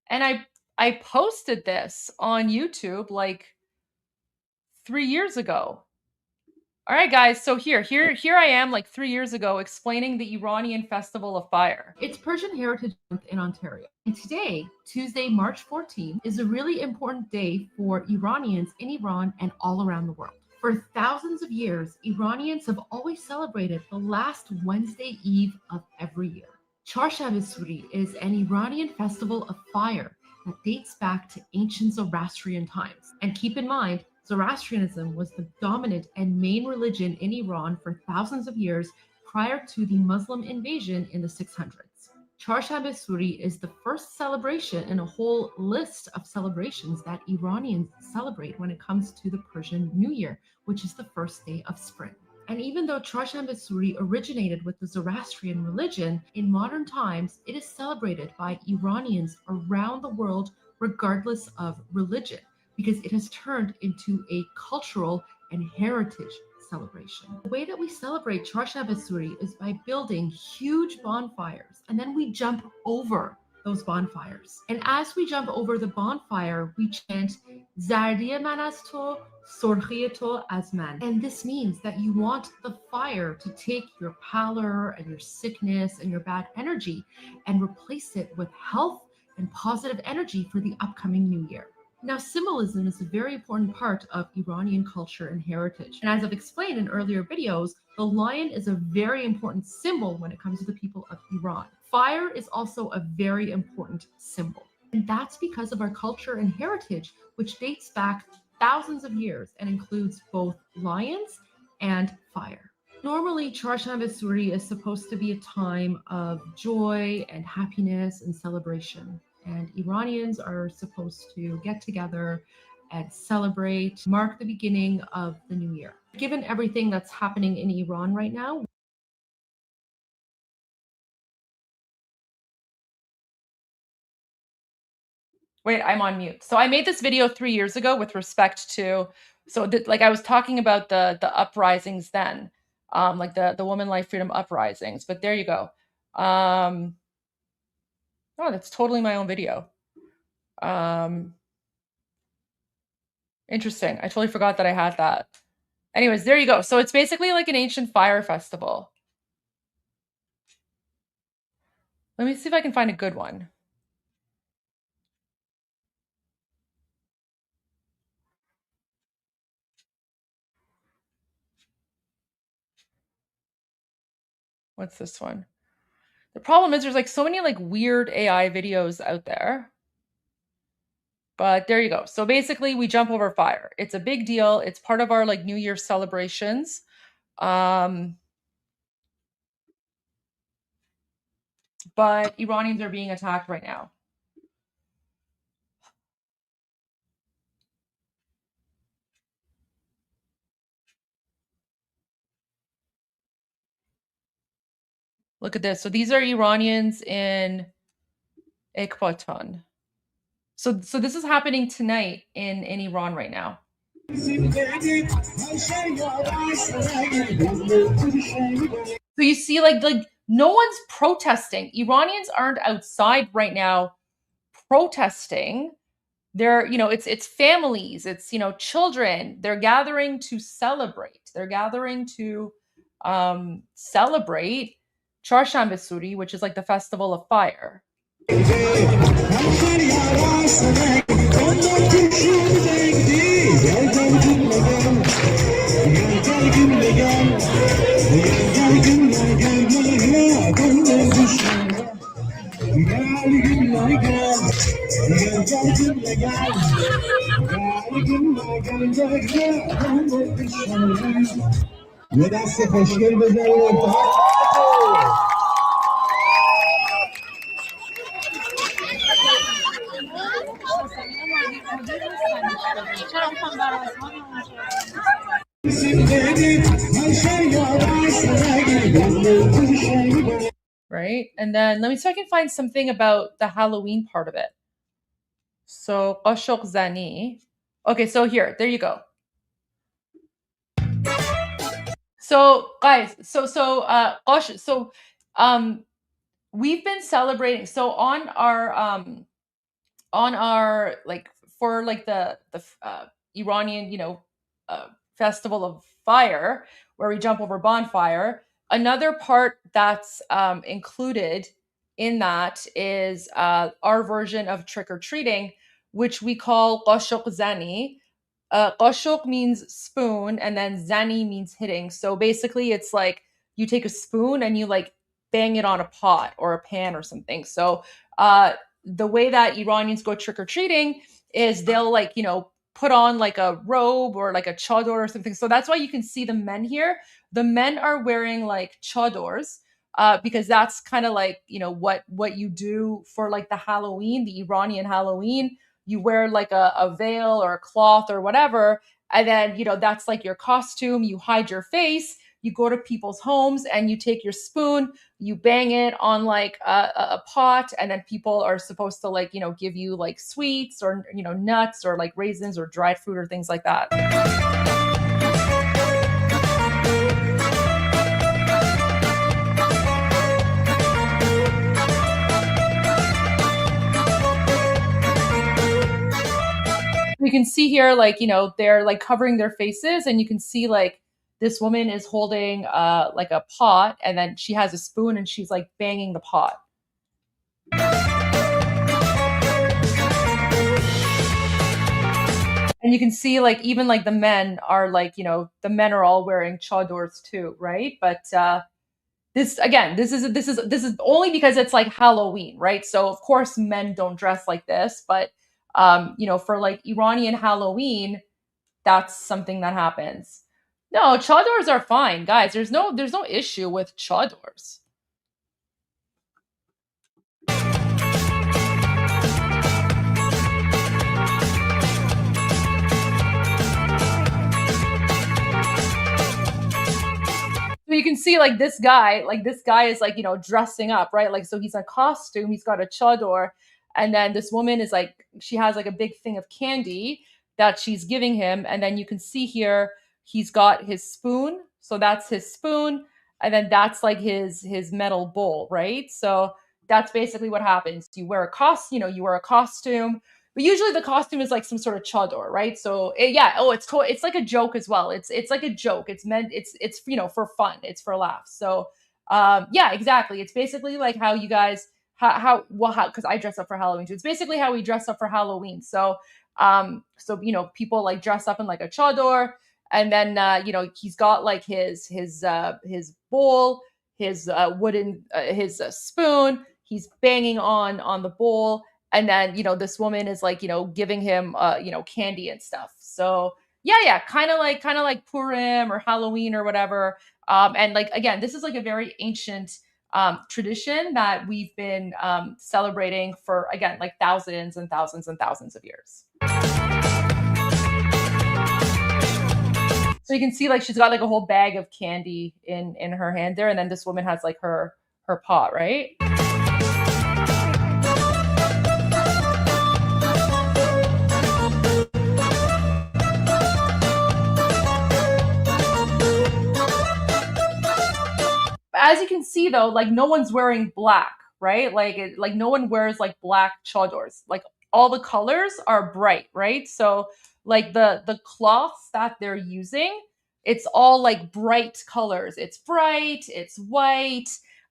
and I posted this on YouTube like 3 years ago. All right, guys, so here I am like 3 years ago explaining the Iranian Festival of Fire. It's Persian Heritage Month in Ontario. And today, Tuesday, March 14th, is a really important day for Iranians in Iran and all around the world. For thousands of years, Iranians have always celebrated the last Wednesday Eve of every year. Charshab-e-Suri is an Iranian festival of fire that dates back to ancient Zoroastrian times. And keep in mind, Zoroastrianism was the dominant and main religion in Iran for thousands of years prior to the Muslim invasion in the 600s. Charshab-e-Suri is the first celebration in a whole list of celebrations that Iranians celebrate when it comes to the Persian New Year, which is the first day of spring. And even though Charshab-e-Suri originated with the Zoroastrian religion, in modern times it is celebrated by Iranians around the world regardless of religion, because it has turned into a cultural and heritage celebration. The way that we celebrate Charshab-e-Suri is by building huge bonfires, and then we jump over those bonfires. And as we jump over the bonfire, we chant Zardiye man az to, Sorkhiye to az man. And this means that you want the fire to take your pallor and your sickness and your bad energy and replace it with health and positive energy for the upcoming new year. Now, symbolism is a very important part of Iranian culture and heritage. And as I've explained in earlier videos, the lion is a very important symbol when it comes to the people of Iran. Fire is also a very important symbol. And that's because of our culture and heritage, which dates back thousands of years and includes both lions and fire. Normally, Charshab-e-Suri is supposed to be a time of joy and happiness and celebration. And Iranians are supposed to get together and celebrate, mark the beginning of the new year. Given everything that's happening in Iran right now, wait, I'm on mute. So I made this video 3 years ago with respect to, like I was talking about the uprisings then, like the Woman Life Freedom uprisings, but there you go. Oh, that's totally my own video. Interesting. I totally forgot that I had that. Anyways, there you go. So it's basically like an ancient fire festival. Let me see if I can find a good one. What's this one? The problem is there's like so many like weird AI videos out there. But there you go. So basically we jump over fire. It's a big deal. It's part of our like New Year celebrations. But Iranians are being attacked right now. Look at this. So these are Iranians in Ekbatan. So this is happening tonight in Iran right now. So you see, like no one's protesting. Iranians aren't outside right now protesting. They're, it's families, it's, children. They're gathering to celebrate. They're gathering to celebrate Charshab-e-Suri, which is like the festival of fire. Right? And then let me see if I can find something about the Halloween part of it. So, Qashq Zani. Okay, so there you go. So guys, Gosh, so we've been celebrating. So on our like for like the Iranian, festival of fire, where we jump over bonfire. Another part that's included in that is our version of trick or treating, which we call qashq zani. Qashq means spoon, and then zani means hitting. So basically, it's like you take a spoon and you like bang it on a pot or a pan or something. So the way that Iranians go trick or treating is they'll like, put on like a robe or like a chador or something. So that's why you can see the men here. The men are wearing like chadors because that's kind of like, what you do for like the Halloween, the Iranian Halloween. You wear like a veil or a cloth or whatever. And then, that's like your costume. You hide your face. You go to people's homes and you take your spoon, you bang it on like a pot, and then people are supposed to like, give you like sweets or, nuts or like raisins or dried fruit or things like that. You can see here, like, they're like covering their faces, and you can see like this woman is holding like a pot, and then she has a spoon and she's like banging the pot. And you can see like even like the men are like, the men are all wearing chadors too, right? But this is only because it's like Halloween, right? So of course men don't dress like this, but for like Iranian Halloween, that's something that happens. No, chadors are fine, guys. There's no issue with chadors. So you can see like this guy is like, dressing up, right? Like, so he's in a costume, he's got a chador, and then this woman is like, she has like a big thing of candy that she's giving him. And then you can see here, he's got his spoon. So that's his spoon. And then that's like his metal bowl, right? So that's basically what happens. You wear a costume, but usually the costume is like some sort of chador, right? So it's like a joke as well. It's like a joke. It's meant, it's for fun. It's for laughs. So yeah, exactly. It's basically like how you guys, because I dress up for Halloween too. It's basically how we dress up for Halloween. So people like dress up in like a chador, and then he's got like his bowl, his wooden his spoon. He's banging on the bowl, and then this woman is like giving him candy and stuff. So yeah, kind of like Purim or Halloween or whatever. And like again, this is like a very ancient tradition that we've been celebrating for, again, like thousands and thousands and thousands of years. So you can see like she's got like a whole bag of candy in her hand there, and then this woman has like her pot, right? As you can see though, like no one's wearing black, right? Like no one wears like black chadors. Like all the colors are bright, right? So like the cloths that they're using, it's all like bright colors. It's bright, it's white,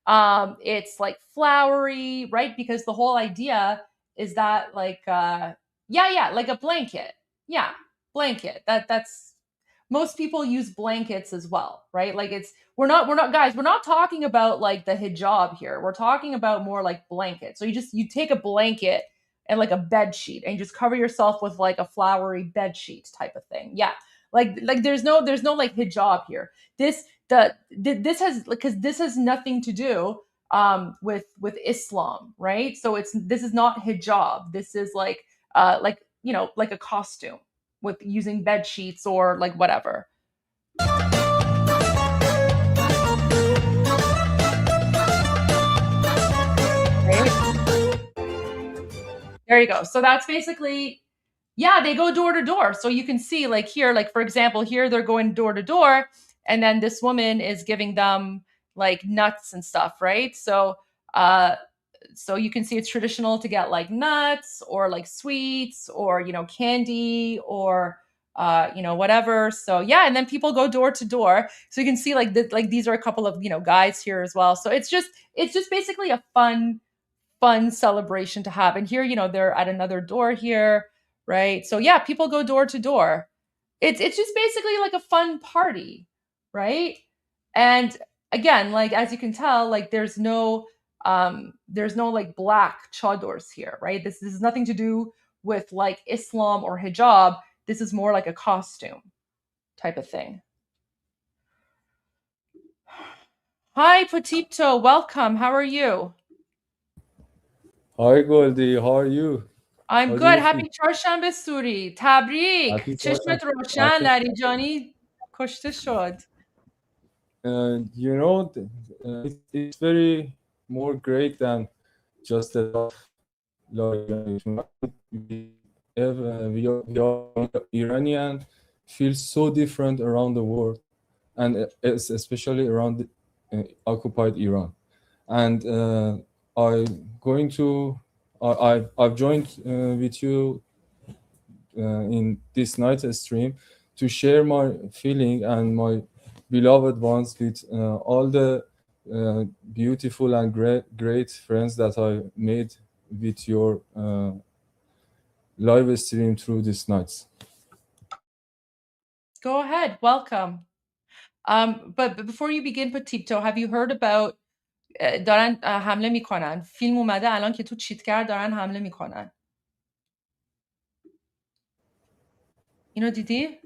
it's like flowery, right? Because the whole idea is that like like a blanket. Yeah, blanket. That's most people use blankets as well, right? Like we're not talking about like the hijab here. We're talking about more like blankets. So you take a blanket and like a bed sheet and you just cover yourself with like a flowery bed sheet type of thing. Yeah. Like there's no like hijab here. This has nothing to do with Islam, right? So this is not hijab. This is like like a costume with using bed sheets or like whatever. There you go. So that's basically, yeah, they go door to door. So you can see like here, like for example, here they're going door to door, and then this woman is giving them like nuts and stuff, right? So you can see it's traditional to get like nuts or like sweets or candy or whatever. So yeah, and then people go door to door. So you can see like these are a couple of guys here as well. So it's just basically a fun celebration to have. And here they're at another door here, right? So yeah, people go door to door. It's just basically like a fun party, right? And again, like as you can tell, like there's no like black chadors here, right? This has nothing to do with like Islam or hijab. This is more like a costume type of thing. Hi, Potito. Welcome. How are you? Hi, Goldie. How are you? I'm How do good. you Happy feel? چهارشنبه سوری. تبریک. Happy چشمت Chorsan. روشن. لریجانی کشته شد. You know, it's very more great than just a like we are Iranian feels so different around the world, and it's especially around occupied Iran. And I've joined with you in this night stream to share my feeling and my beloved ones with all the beautiful and great friends that I made with your live stream through these nights. Go ahead. Welcome. But before you begin, Potito, have you heard about دارن حمله میکنن. فیلم اومده الان که تو چیتگر دارن حمله میکنن. اینو دیدی؟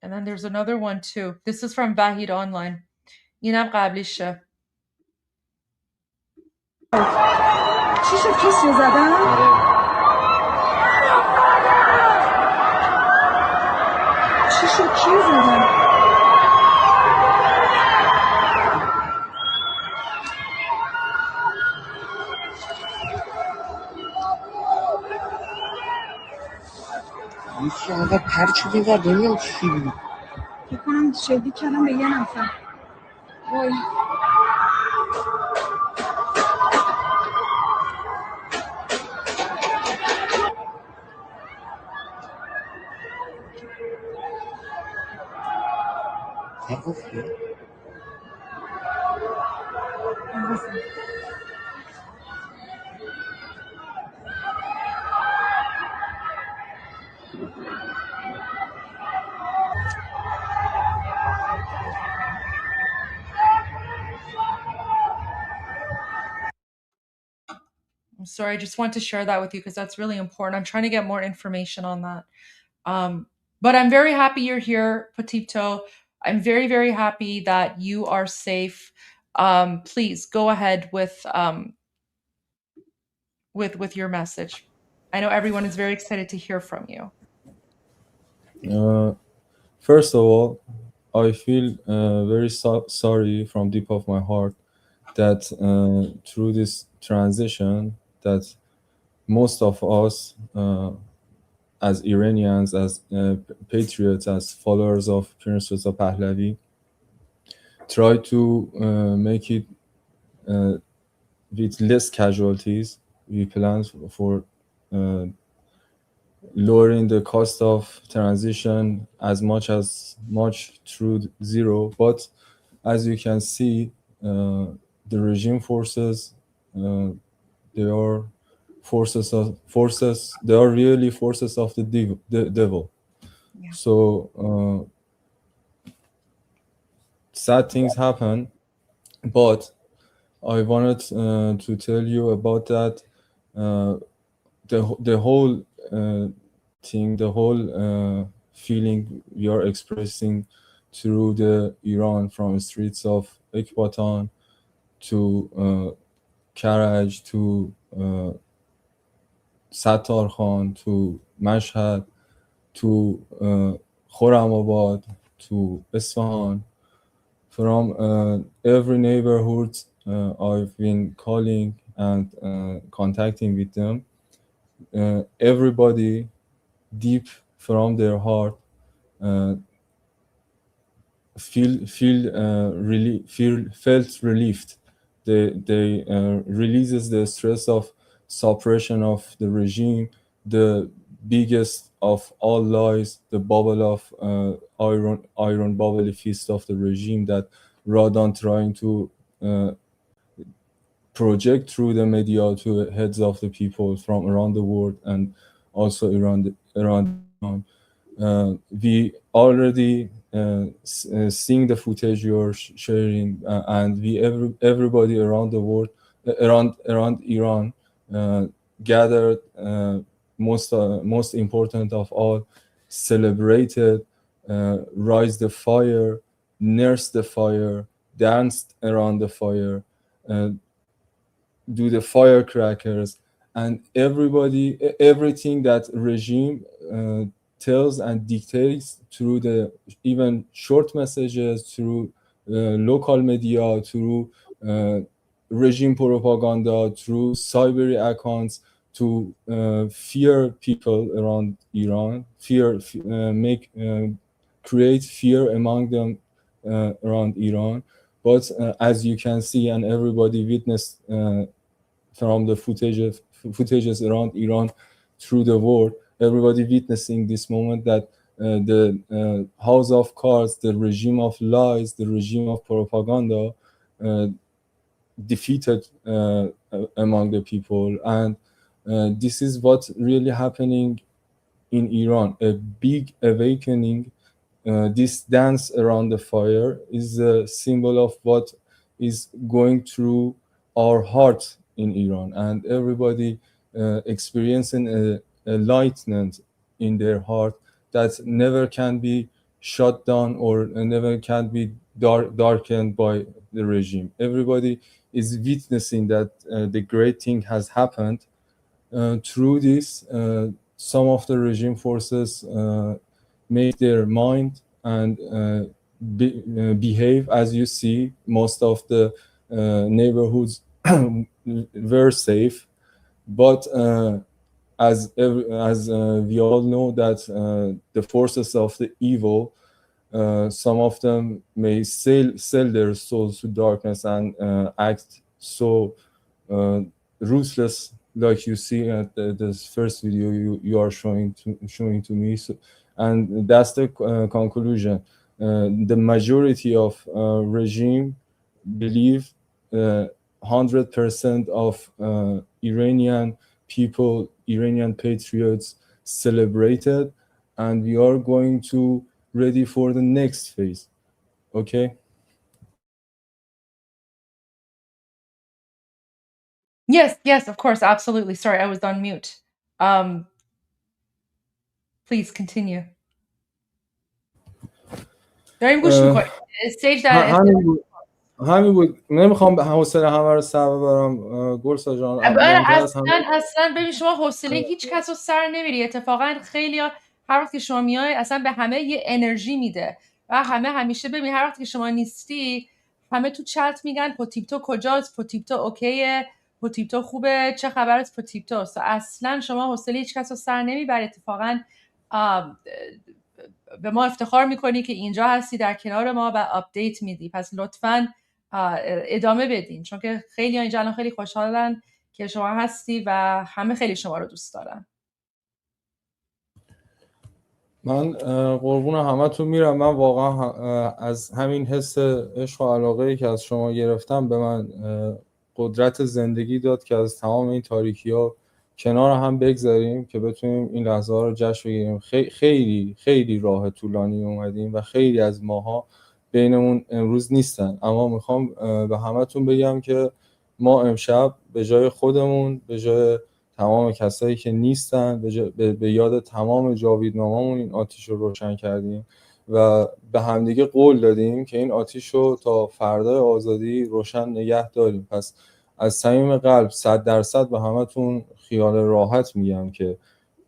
And then there's another one too. This is from Vahid Online. اینم قبلیشه. چی شد؟ کسی رو زدن؟ چی شد؟ کی رو زدن؟ یکی آقا پرچو بیور نمیدونم چی بود. فکر کنم شلیک کردم به یه نفر. وای. نگفتی؟ I'm sorry, I just want to share that with you because that's really important. I'm trying to get more information on that. But I'm very happy you're here, Potito. I'm very, very happy that you are safe. Please go ahead with your message. I know everyone is very excited to hear from you. First of all, I feel very sorry from deep of my heart that through this transition that most of us as Iranians, as patriots, as followers of Prince Reza Pahlavi, try to make it with less casualties. We plan for lowering the cost of transition as much through zero. But as you can see, the regime forces, they are they are really forces of the devil. Yeah. So sad things happen, but I wanted to tell you about that. The whole thing, the whole feeling we are expressing through the Iran, from streets of Ekbatan to Karaj to Sattar Khan to Mashhad to Khorramabad to Isfahan. From every neighborhood I've been calling and contacting with them. Everybody deep from their heart felt relieved. They releases the stress of suppression of the regime, the biggest of all lies, the bubble of iron bubble fist of the regime that rather than trying to project through the media to the heads of the people from around the world and also around. We already seeing the footage you're sharing, and everybody around the world, around Iran, gathered. Most important of all, celebrated, raised the fire, nursed the fire, danced around the fire, do the firecrackers, and everything that regime tells and dictates through the even short messages, through local media, through regime propaganda, through cyber accounts, to fear people around Iran, create fear among them around Iran. But as you can see, and everybody witnessed from the footages around Iran through the world, everybody witnessing this moment that the house of cards, the regime of lies, the regime of propaganda defeated among the people. And this is what's really happening in Iran, a big awakening. This dance around the fire is a symbol of what is going through our heart in Iran, and everybody experiencing a lightness in their heart that never can be shut down or never can be darkened by the regime. Everybody is witnessing that the great thing has happened. Through this, some of the regime forces make their mind and behave. As you see, most of the neighborhoods were safe, but as we all know that the forces of the evil, some of them may sell their souls to darkness and act so ruthless, like you see at this first video you are showing to me. So, and that's the conclusion. The majority of regime believe 100% of Iranian people, Iranian patriots celebrated, and we are going to ready for the next phase. Okay? Yes, of course, absolutely. Sorry, I was on mute. Please continue. داریم گوش میکنیم. استیج در همین بود. نمیخوام حوصله همه رو سر ببرم گلسا جان. اصلا ببین، شما حوصله هیچ کس رو سر نمیری. اتفاقا خیلی هر وقت که شما میای اصلا به همه یه انرژی میده و همه همیشه ببین هر وقت که شما نیستی همه تو چت میگن پوتیپتو کجاست، پوتیپتو اوکیه، پوتیپتو خوبه، چه خبرت پوتیپتو. اصلا شما حوصله هیچ کس رو سر نمیبری. اتفاقا به ما افتخار میکنی که اینجا هستی در کنار ما و آپدیت میدی. پس لطفاً ادامه بدین، چون که خیلی اینجا الان خیلی خوشحالن که شما هستی و همه خیلی شما رو دوست دارن. من قربون همتون میرم. من واقعا از همین حس عشق و علاقه‌ای که از شما گرفتم به من قدرت زندگی داد که از تمام این تاریکی‌ها کنار هم بگذاریم که بتونیم این لحظه ها رو جشن بگیریم. خیلی خیلی راه طولانی اومدیم و خیلی از ماها بینمون امروز نیستن، اما میخوام به همتون بگم که ما امشب به جای خودمون، به جای تمام کسایی که نیستن، به یاد تمام جاویدنامامون این آتیش رو روشن کردیم و به همدیگه قول دادیم که این آتیش رو تا فردای آزادی روشن نگه داریم. پس از صمیم قلب 100% به همتون خیال راحت میگم که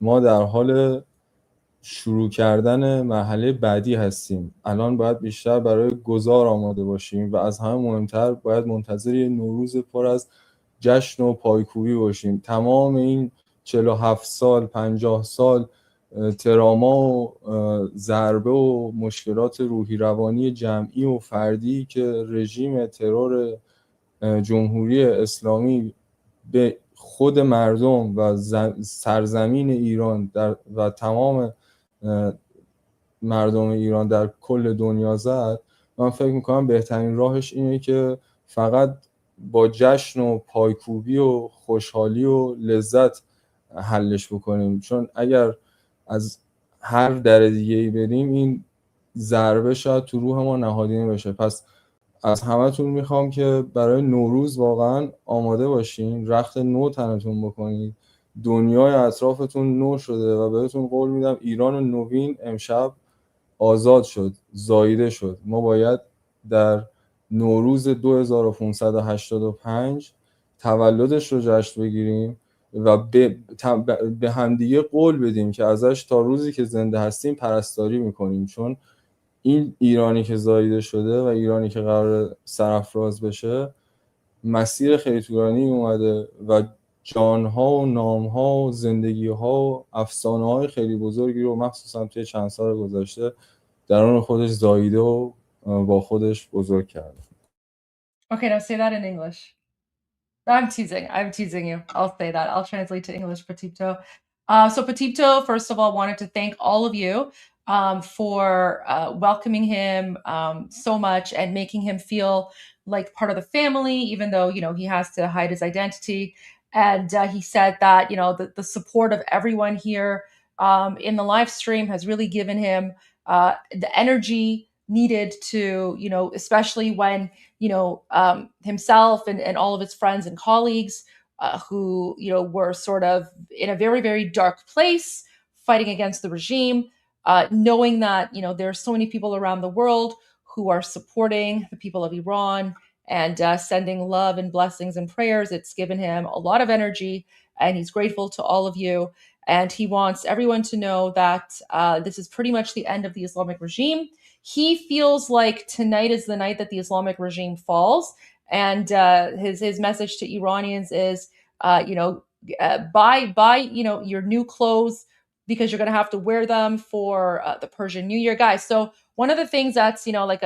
ما در حال شروع کردن مرحله بعدی هستیم. الان باید بیشتر برای گذار آماده باشیم و از همه مهمتر باید منتظر یه نوروز پر از جشن و پایکوبی باشیم. تمام این 47 سال 50 سال تراما و ضربه و مشکلات روحی روانی جمعی و فردی که رژیم ترور جمهوری اسلامی به خود مردم و سرزمین ایران و تمام مردم ایران در کل دنیا زد، من فکر میکنم بهترین راهش اینه که فقط با جشن و پایکوبی و خوشحالی و لذت حلش بکنیم، چون اگر از هر در دیگه‌ای بریم این ضربه شاید تو روح ما نهادینه بشه. پس از همتون میخوام که برای نوروز واقعا آماده باشین، رخت نو تنتون بکنید، دنیای اطرافتون نو شده و بهتون قول میدم ایران نوین امشب آزاد شد، زاییده شد. ما باید در نوروز 2585 تولدش رو جشن بگیریم و به همدیگه قول بدیم که ازش تا روزی که زنده هستیم پرستاری میکنیم، چون این ایرانی که زاییده شده و ایرانی که قرار سرافراز بشه مسیر خیلی طولانی اومده و جانها و نامها و زندگیها و افسانه‌های خیلی بزرگی رو مخصوصا توی چند سال گذشته درون خودش زاییده و با خودش بزرگ کرده. Okay, now say that in English. I'm teasing you. I'll say that. I'll translate to English, Petito. So Petito, first of all, wanted to thank all of you for welcoming him so much and making him feel like part of the family, even though, you know, he has to hide his identity. And he said that, you know, the support of everyone here in the live stream has really given him the energy needed to, you know, especially when, you know, himself and all of his friends and colleagues who, you know, were sort of in a very, very dark place fighting against the regime, knowing that, you know, there are so many people around the world who are supporting the people of Iran and sending love and blessings and prayers. It's given him a lot of energy, and he's grateful to all of you. And he wants everyone to know that this is pretty much the end of the Islamic regime. He feels like tonight is the night that the Islamic regime falls. And his message to Iranians is, you know, buy, you know, your new clothes because you're going to have to wear them for the Persian New Year, guys. So one of the things that's, you know, like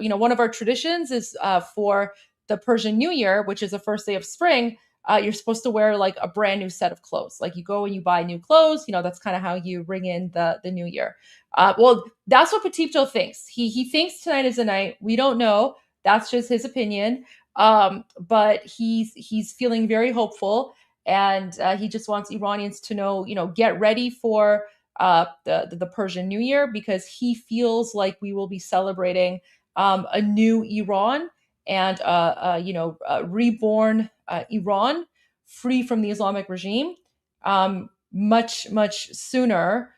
you know, one of our traditions is for the Persian New Year, which is the first day of spring, you're supposed to wear like a brand new set of clothes. Like you go and you buy new clothes, you know, that's kind of how you bring in the new year. Well, that's what Petito thinks. He thinks tonight is the night. We don't know. That's just his opinion. But he's feeling very hopeful, and he just wants Iranians to know, you know, get ready for the Persian New Year, because he feels like we will be celebrating a new Iran and you know, reborn Iran, free from the Islamic regime, much sooner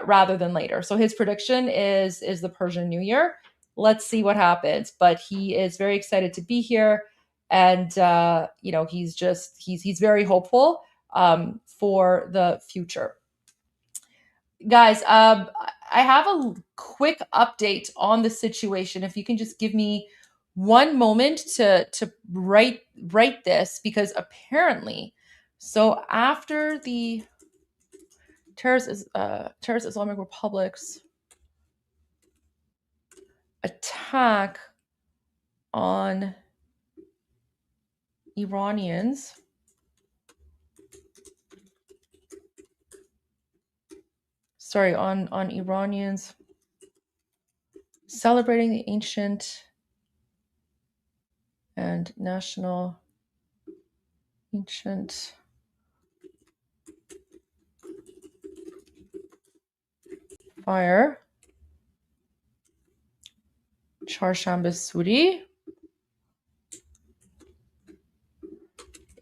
rather than later. So his prediction is the Persian New Year. Let's see what happens. But he is very excited to be here, and you know, he's very hopeful for the future. Guys, I have a quick update on the situation. If you can just give me one moment to write this, because apparently, so after the terrorist Islamic Republic's attack on Iranians, on Iranians celebrating the ancient and national ancient fire Charshanbe Suri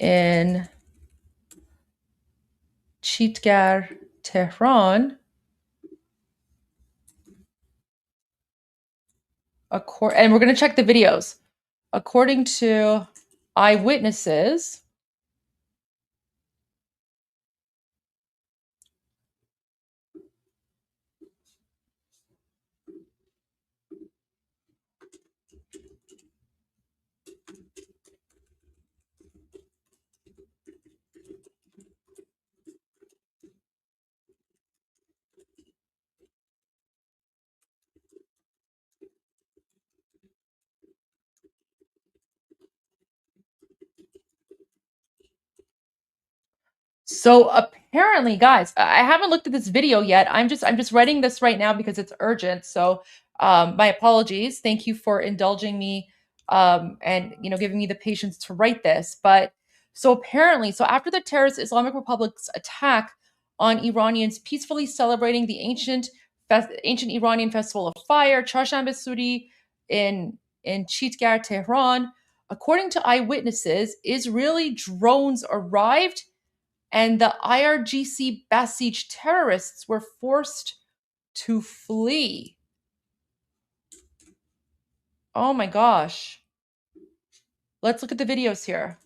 in Chitgar, Tehran. And we're going to check the videos. According to eyewitnesses, so apparently, guys, I haven't looked at this video yet. I'm just writing this right now because it's urgent. So my apologies. Thank you for indulging me and giving me the patience to write this. But so apparently, so after the terrorist Islamic Republic's attack on Iranians peacefully celebrating the ancient Iranian festival of fire, Charshanbe Suri in Chitgar, Tehran, according to eyewitnesses, Israeli drones arrived and the IRGC Basij terrorists were forced to flee. Oh my gosh. Let's look at the videos here.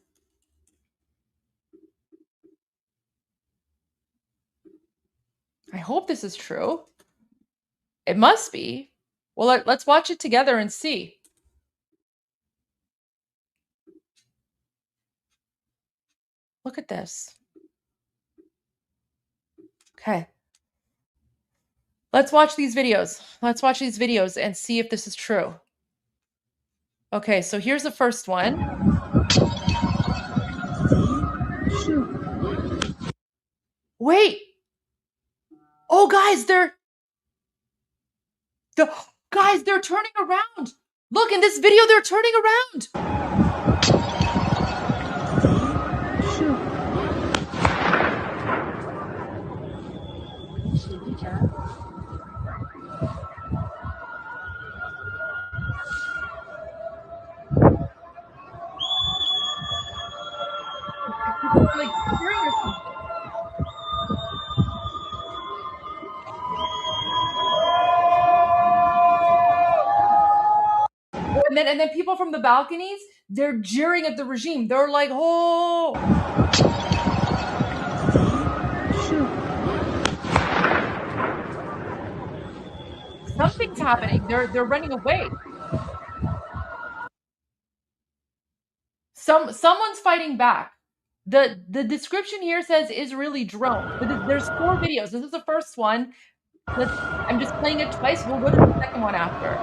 I hope this is true. It must be. Well, let's watch it together and see. Look at this. Okay. Let's watch these videos. Let's watch these videos and see if this is true. Okay, so here's the first one. Wait. Oh, guys, they're turning around. Look, in this video, they're turning around. Like cheering or something. And then people from the balconies, they're jeering at the regime. They're like, oh. Something's happening. They're running away. Someone's fighting back. The description here says Israeli drone. But there's 4 videos. This is the first one. I'm just playing it twice. We'll go to the second one after.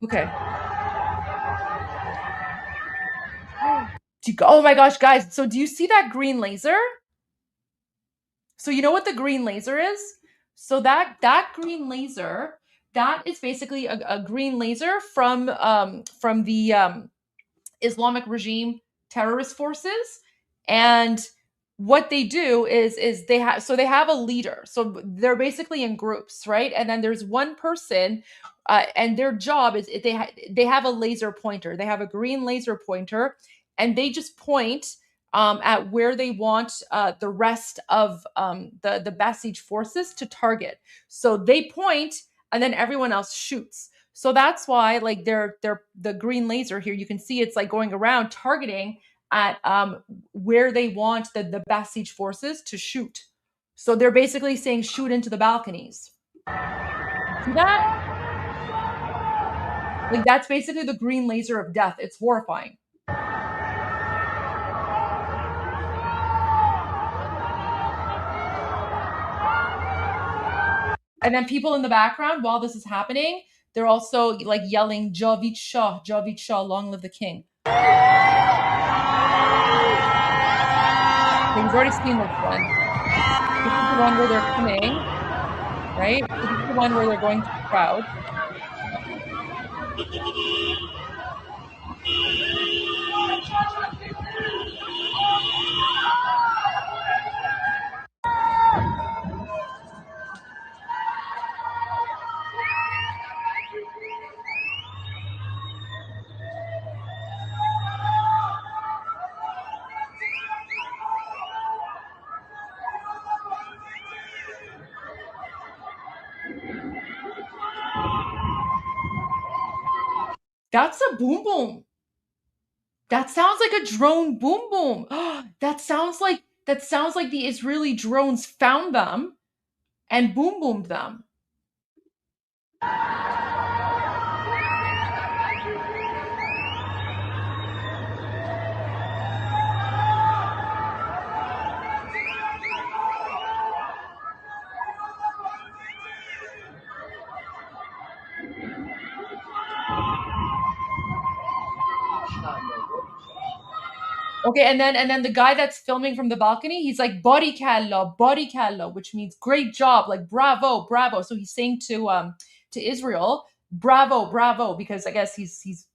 Okay. Oh my gosh, guys. So do you see that green laser? So you know what the green laser is? So that green laser, that is basically a green laser from the Islamic regime terrorist forces. And what they do is they have a leader. So they're basically in groups, right? And then there's one person, and their job is they have a laser pointer. They have a green laser pointer, and they just point at where they want the rest of the Basij forces to target. So they point, and then everyone else shoots. So that's why, like, they're the green laser here. You can see it's like going around targeting at where they want the Basij forces to shoot. So they're basically saying shoot into the balconies. See that? Like, that's basically the green laser of death. It's horrifying. And then people in the background, while this is happening, they're also like yelling, Javid Shah, long live the king. We've already seen this one. This is the one where they're coming, right? This is the one where they're going to the crowd. That's a boom boom. That sounds like a drone boom boom. That sounds like the Israeli drones found them and boom boomed them. Okay, and then the guy that's filming from the balcony, he's like body kalla, which means great job, like bravo, bravo. So he's saying to Israel, bravo, bravo, because I guess he's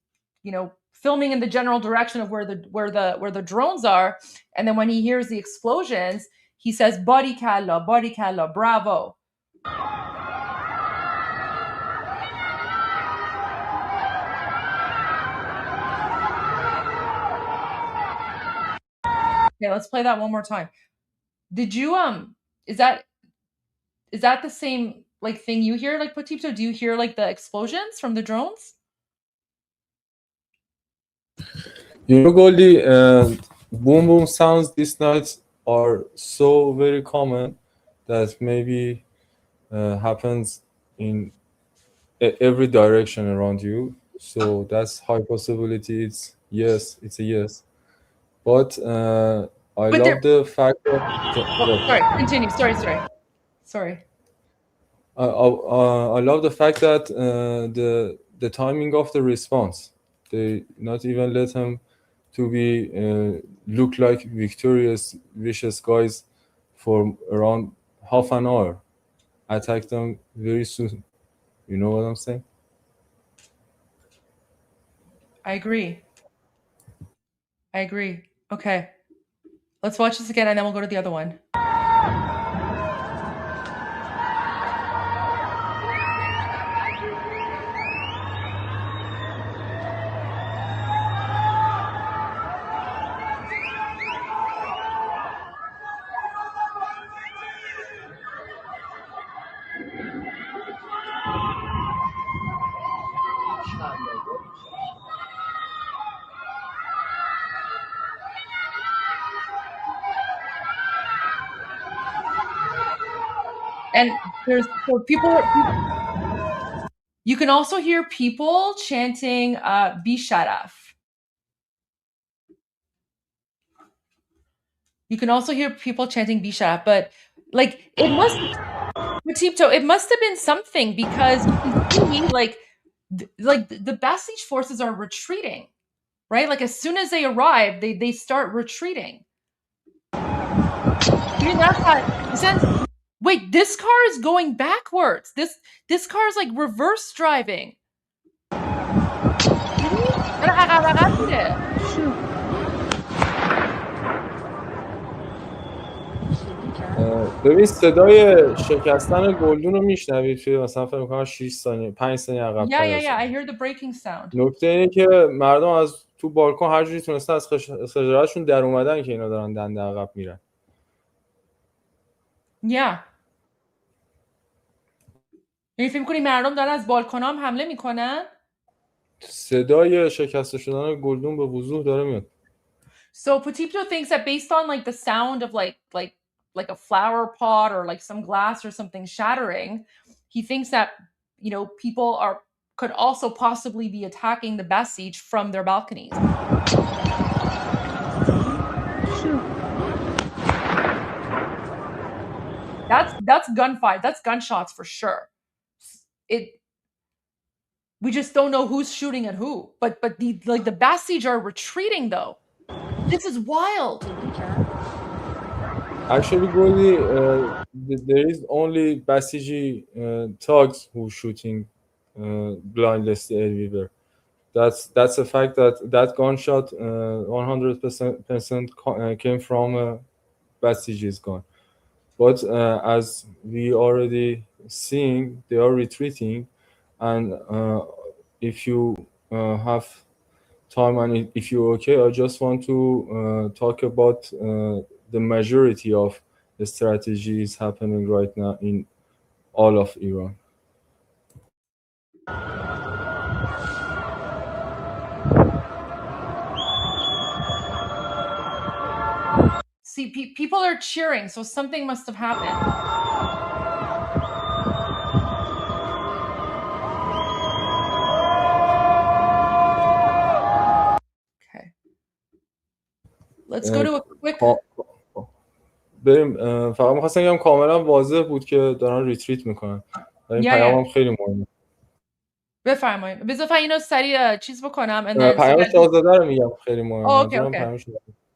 filming in the general direction of where the drones are, and then when he hears the explosions, he says body kalla, bravo. Okay, let's play that one more time. Did you is that the same like thing you hear, like Potipto? Do you hear like the explosions from the drones? You know, Goldie, boom boom sounds these nights are so very common that maybe happens in every direction around you. So that's high possibility. It's a yes. But I love the fact that. Sorry, continue. Sorry. I love the fact that the timing of the response, they not even let him to be look like victorious, vicious guys for around half an hour. Attack them very soon. You know what I'm saying? I agree. Okay. Let's watch this again and then we'll go to the other one. And there's people. You can also hear people chanting Bisharaf. You can also hear people chanting Bisharaf, but like it must have been something, because you can see like the Basij forces are retreating, right? Like as soon as they arrive, they start retreating. Wait, this car is going backwards. This car is like reverse driving. ببین صدای شکستن گلدون رو میشنوید توی مثلا فکر می‌کنم 6 ثانیه 5 ثانیه عقب تر. Yeah, I hear the braking sound. نکته اینه که مردم از تو بالکن هر جوری تونستن از خجالتشون در اومدن که اینا دارن دنده عقب میرن. Yeah. یعنی فکر می‌کنی مردم دارن از بالکن هم حمله میکنن؟ صدای شکسته شدن گلدون به وضوح داره میاد. So Potipto thinks that based on like the sound of like a flower pot or like some glass or something shattering, he thinks that people could also possibly be attacking the Basij from their balconies. That's gunfire. That's gunshots for sure. We just don't know who's shooting at who. But the Basij are retreating though. This is wild. Actually, Goldie, there is only Basiji thugs who shooting blindlessly everywhere. That's a fact that gunshot 100% came from Basiji's gun. But as we already seeing, they are retreating, and if you have time and if you're okay, I just want to talk about the majority of the strategies happening right now in all of Iran. See, people are cheering, so something must have happened. Okay. Let's go to a quick. بریم. فقط می‌خواستم بگم کاملا واضح بود که دارن ریتریت میکنن و این پیامم خیلی مهمه. بفرمایید. بذار اینو سریع چیز بکنم and then پیام شاهزاده رو میگم خیلی مهمه.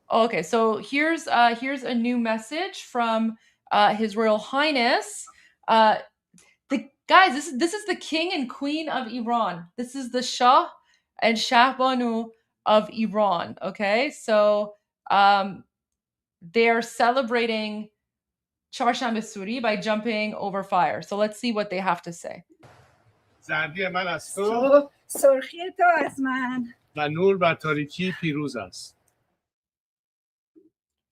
Okay, so here's a new message from His Royal Highness. Guys, this is the king and queen of Iran. This is the Shah and Shahbanu of Iran. Okay, so they are celebrating Charshanbe Suri by jumping over fire. So let's see what they have to say. زردی من از تو، سرخی تو از من، و نور بر تاریکی پیروز است.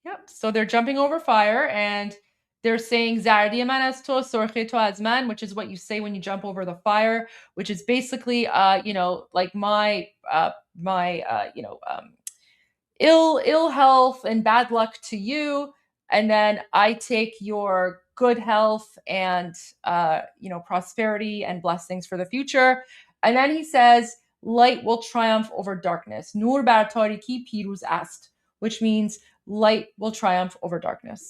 Yep. So they're jumping over fire and they're saying Zardi man az to, sorkhi to az man, which is what you say when you jump over the fire, which is basically like my ill health and bad luck to you, and then I take your good health and prosperity and blessings for the future. And then he says light will triumph over darkness. Nur bar tariki piruz ast, which means light will triumph over darkness.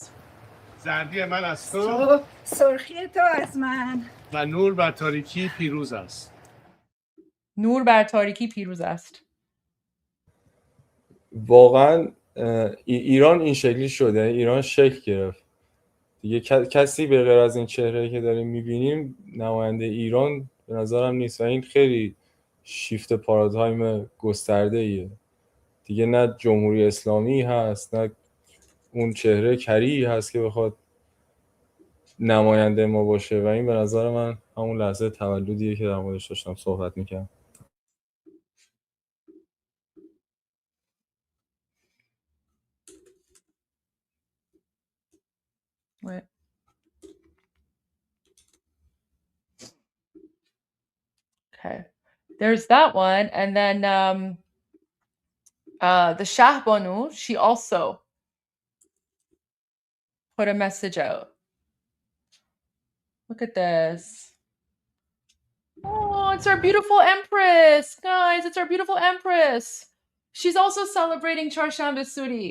زردی من از تو، سرخی تو از من، و نور بر تاریکی پیروز است. نور بر تاریکی پیروز است. واقعا ایران این شکلی شده، ایران شکل گرفت دیگه. کسی به غیر از این چهره که داریم میبینیم نماینده ایران به نظرم نیست و این خیلی شیفت پارادایم گسترده ایه دیگه. نه جمهوری اسلامی هست، نه اون چهره کری هست که بخواد نماینده ما باشه و این به نظر من همون لحظه تولدیه که در موردش داشتم صحبت میکنم. Wait. Okay. There's that one. And then the Shahbanu, she also put a message out. Look at this. Oh, it's our beautiful Empress. Guys, it's our beautiful Empress. She's also celebrating Charshanbe Suri.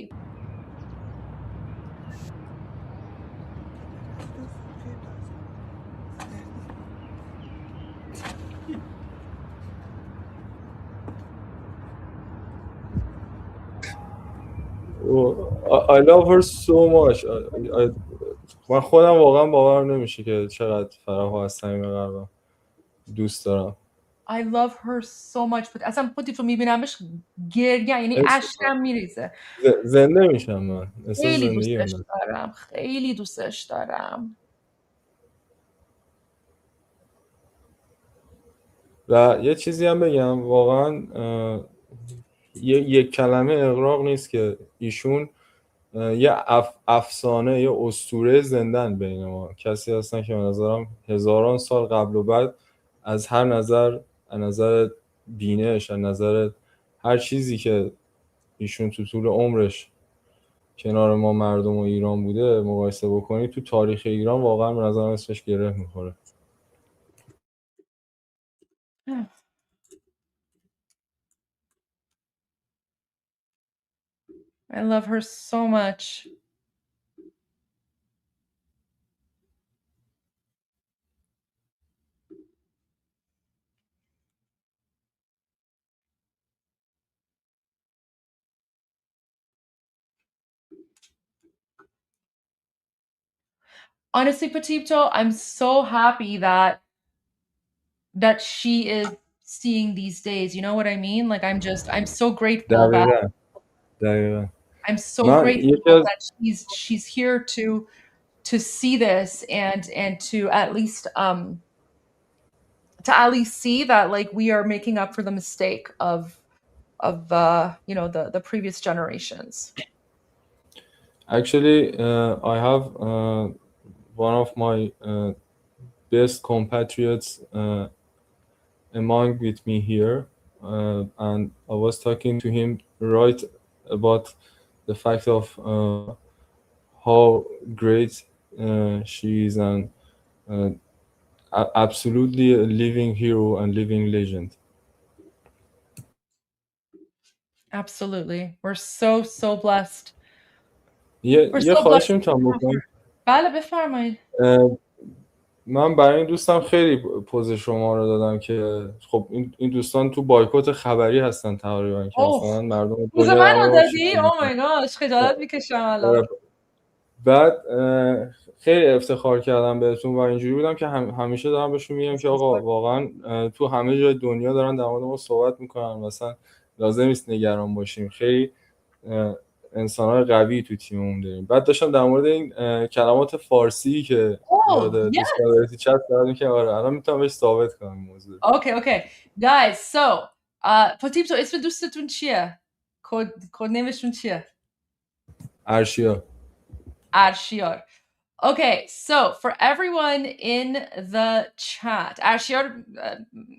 I love her so much. من خودم واقعا باورم نمیشه که چقدر فرح‌ها از صمیم قلبم دوست دارم. I love her so much. اصلا خودی تو میبینمش گریه، یعنی اشکم میریزه. زنده میشم من. خیلی دوستش دارم. خیلی دوستش دارم. و یه چیزی هم بگم، واقعا یک کلمه اغراق نیست که ایشون یه افسانه، یه اسطوره زندن بین ما. کسی هستن که به نظرم هزاران سال قبل و بعد از هر نظر، از نظر بینش، از نظر هر چیزی که ایشون تو طول عمرش کنار ما مردم و ایران بوده مقایسه بکنید، تو تاریخ ایران واقعا به نظرم اسمش گره میخوره. I love her so much. Honestly, Petito, I'm so happy that she is seeing these days. You know what I mean? Like I'm so grateful دقیقا. I'm so grateful that she's here to see this and to at least see that like we are making up for the mistake of the previous generations. Actually, I have one of my best compatriots among with me here, and I was talking to him right about the fact of how great she is, and absolutely a living hero and living legend. Absolutely. We're so blessed. یه We're so خواهشی blessed. میتونم بکنم؟ بله بفرمایید. من برای این دوستم خیلی پوز شما رو دادم که خب این دوستان تو بایکوت خبری هستن تقریبا، که مثلا مردم پوز دنیا من در رو مورد دادی؟ او مای گاش خجالت میکشم الان. بعد خیلی افتخار کردم بهتون و اینجوری بودم که همیشه دارم بهشون میگم که آقا واقعا تو همه جای دنیا دارن در مورد ما صحبت میکنن، مثلا لازم نیست نگران باشیم، خیلی انسان‌های قوی تو تیممون داریم. بعد داشتم در مورد این کلمات فارسی که یاد دیسکاوری چت کردم که آره الان میتونم بهش ثابت کنم این موضوع. Okay. Guys, so Potipto اسم دوستتون چیه؟ کد نیمشون چیه؟ ارشیار. Okay, so for everyone in the chat, ارشیار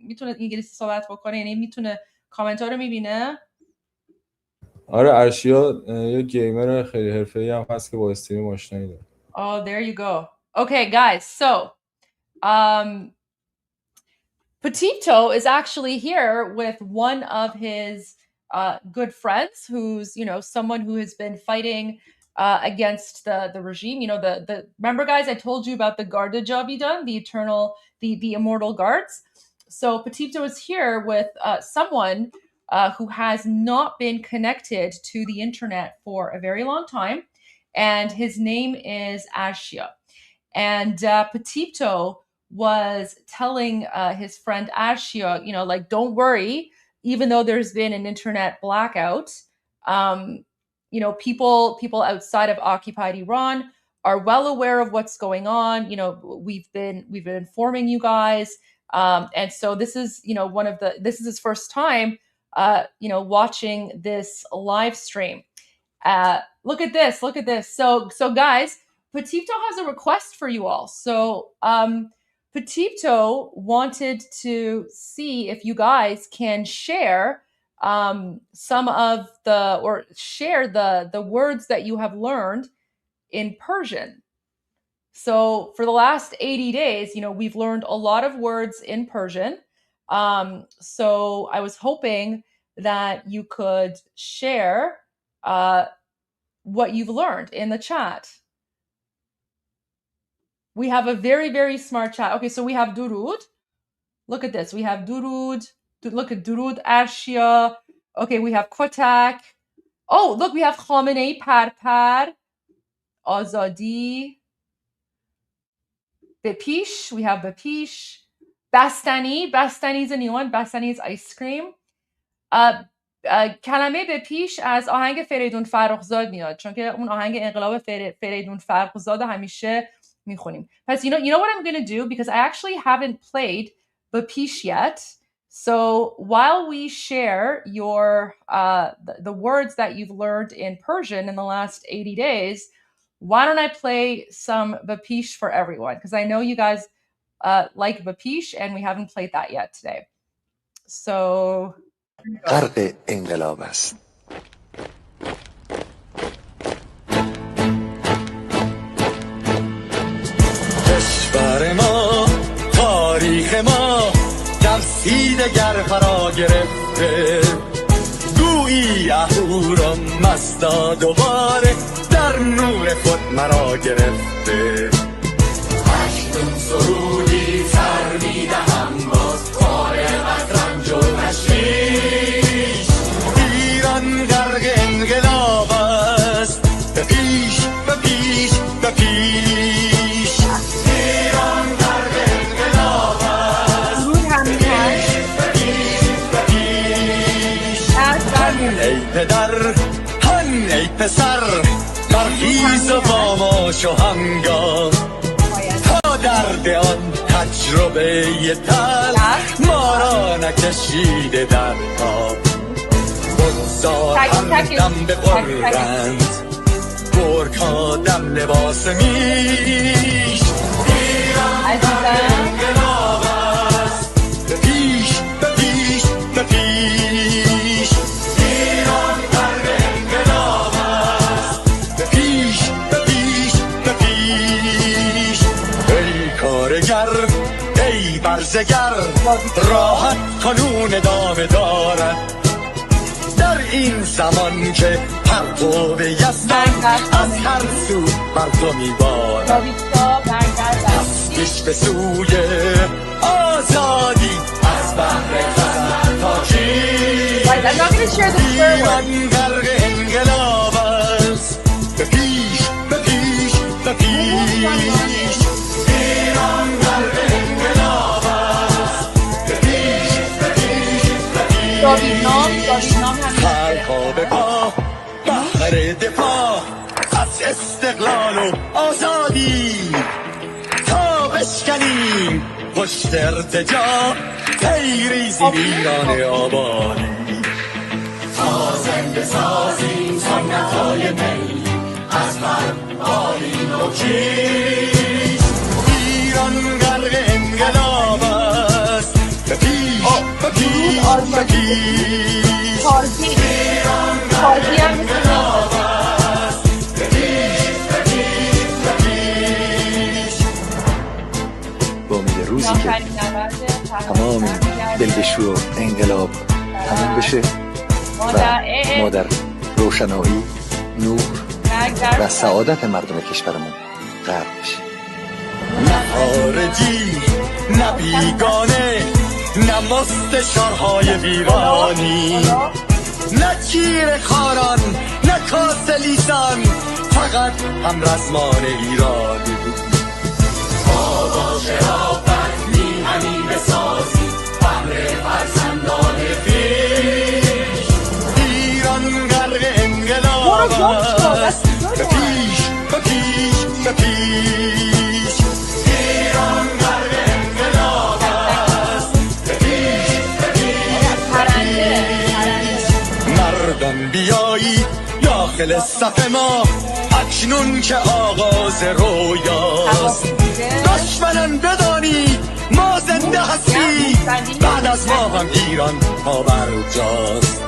میتونه انگلیسی صحبت بکنه، یعنی میتونه کامنت ها رو میبینه؟ آره ارشیا یه گیمر خیلی حرفه‌ای هم هست که با استریم آشنایی داره. Oh, there you go. Okay, guys, so Potipto is actually here with one of his good friends, who's someone who has been fighting against the regime. The remember, guys, I told you about the Garda Javidan, the immortal guards. So Potipto is here with someone who has not been connected to the internet for a very long time, and his name is Ashia. And Potipto was telling his friend Ashia, don't worry, even though there's been an internet blackout, people outside of occupied Iran are well aware of what's going on. We've been informing you guys, and so this is this is his first time watching this live stream. Look at this. So guys, Potipto has a request for you all. So Potipto wanted to see if you guys can share share the words that you have learned in Persian. So for the last 80 days, we've learned a lot of words in Persian. So I was hoping that you could share what you've learned in the chat. We have a very, very smart chat. Okay, so we have Durud. Look at this. We have Durud. Look at Durud Arshia. Okay, we have Kotak. Oh, look, we have Khamenei Parpar. Azadi. Bepish. We have Bepish. Bastani. Bastani is a new one. Bastani is ice cream. کلمه به پیش از آهنگ فریدون فرخزاد میاد، چون که اون آهنگ انقلاب فریدون فرخزاد همیشه میخونیم. پس you know what I'm going to do, because I actually haven't played Bapish yet. So while we share your the words that you've learned in Persian in the last 80 days, why don't I play some Bapish for everyone, because I know you guys like Bapish and we haven't played that yet today. So غرق انقلاب است. کشور ما، تاریخ ما ترسید گر فرا گرفته، گویی اهورا مستا دوباره در نور خود مرا گرفته. هشتون سرودی سر میدهم باز فارغ از رنج و تشویش، ایران غرق انقلاب است، به پیش به پیش به پیش، ایران غرق انقلاب است، به پیش به پیش به پیش. ای پدر هن ای پسر برخیز و با ما شو هنگام، تا درد آن تجربه تلخ ما را نکشیده در خواب. بگذار همدم ببرند گرگ ها دم لباس میش، ایران غرق انقلاب است، به پیش به پیش به پیش، ایران غرق انقلاب است، به پیش به پیش ای برزگر راحت قانون ادامه دارد در این زمان که پرتو یزدان از هر سو بر تو میبارد دستش به سوی آزادی از بحر خزر تا ایران غرق انقلاب است به پیش به پیش به پیش ایران غرق انقلاب است به پیش به پیش به پیش خلقا به پا بحر دفاع از استقلال و آزادی تا بشکنیم پشت ارتجاع پیریزیم ایران آبادی تا زنده سازیم سنت‌های ملی از فرقانی و کیش ایران غرق انقلاب است به پیش به پیش به پیش ایران غرق انقلاب است به پیش به پیش به پیش با امید روزی که تمام دلبشو و انقلاب تمام بشه و ما در روشنایی، نور و سعادت مردم کشورمون غرق بشیم. نه خارجی نه بیگانه نه مستشارهای ویرانی نه کیر خاران نه کاسه لیسان فقط هم رزمان ایرانی ما با شرافت میهنی بسازیم بهر فرزندان خویش ایران غرق انقلاب است به پیش به پیش به پیش ایران غرق انقلاب است به پیش به پیش مردان بیایی داخل صف ما اکنون که آغاز رویاست دشمنان بدانید ما زنده هستیم بعد از ما هم ایران پابرجاست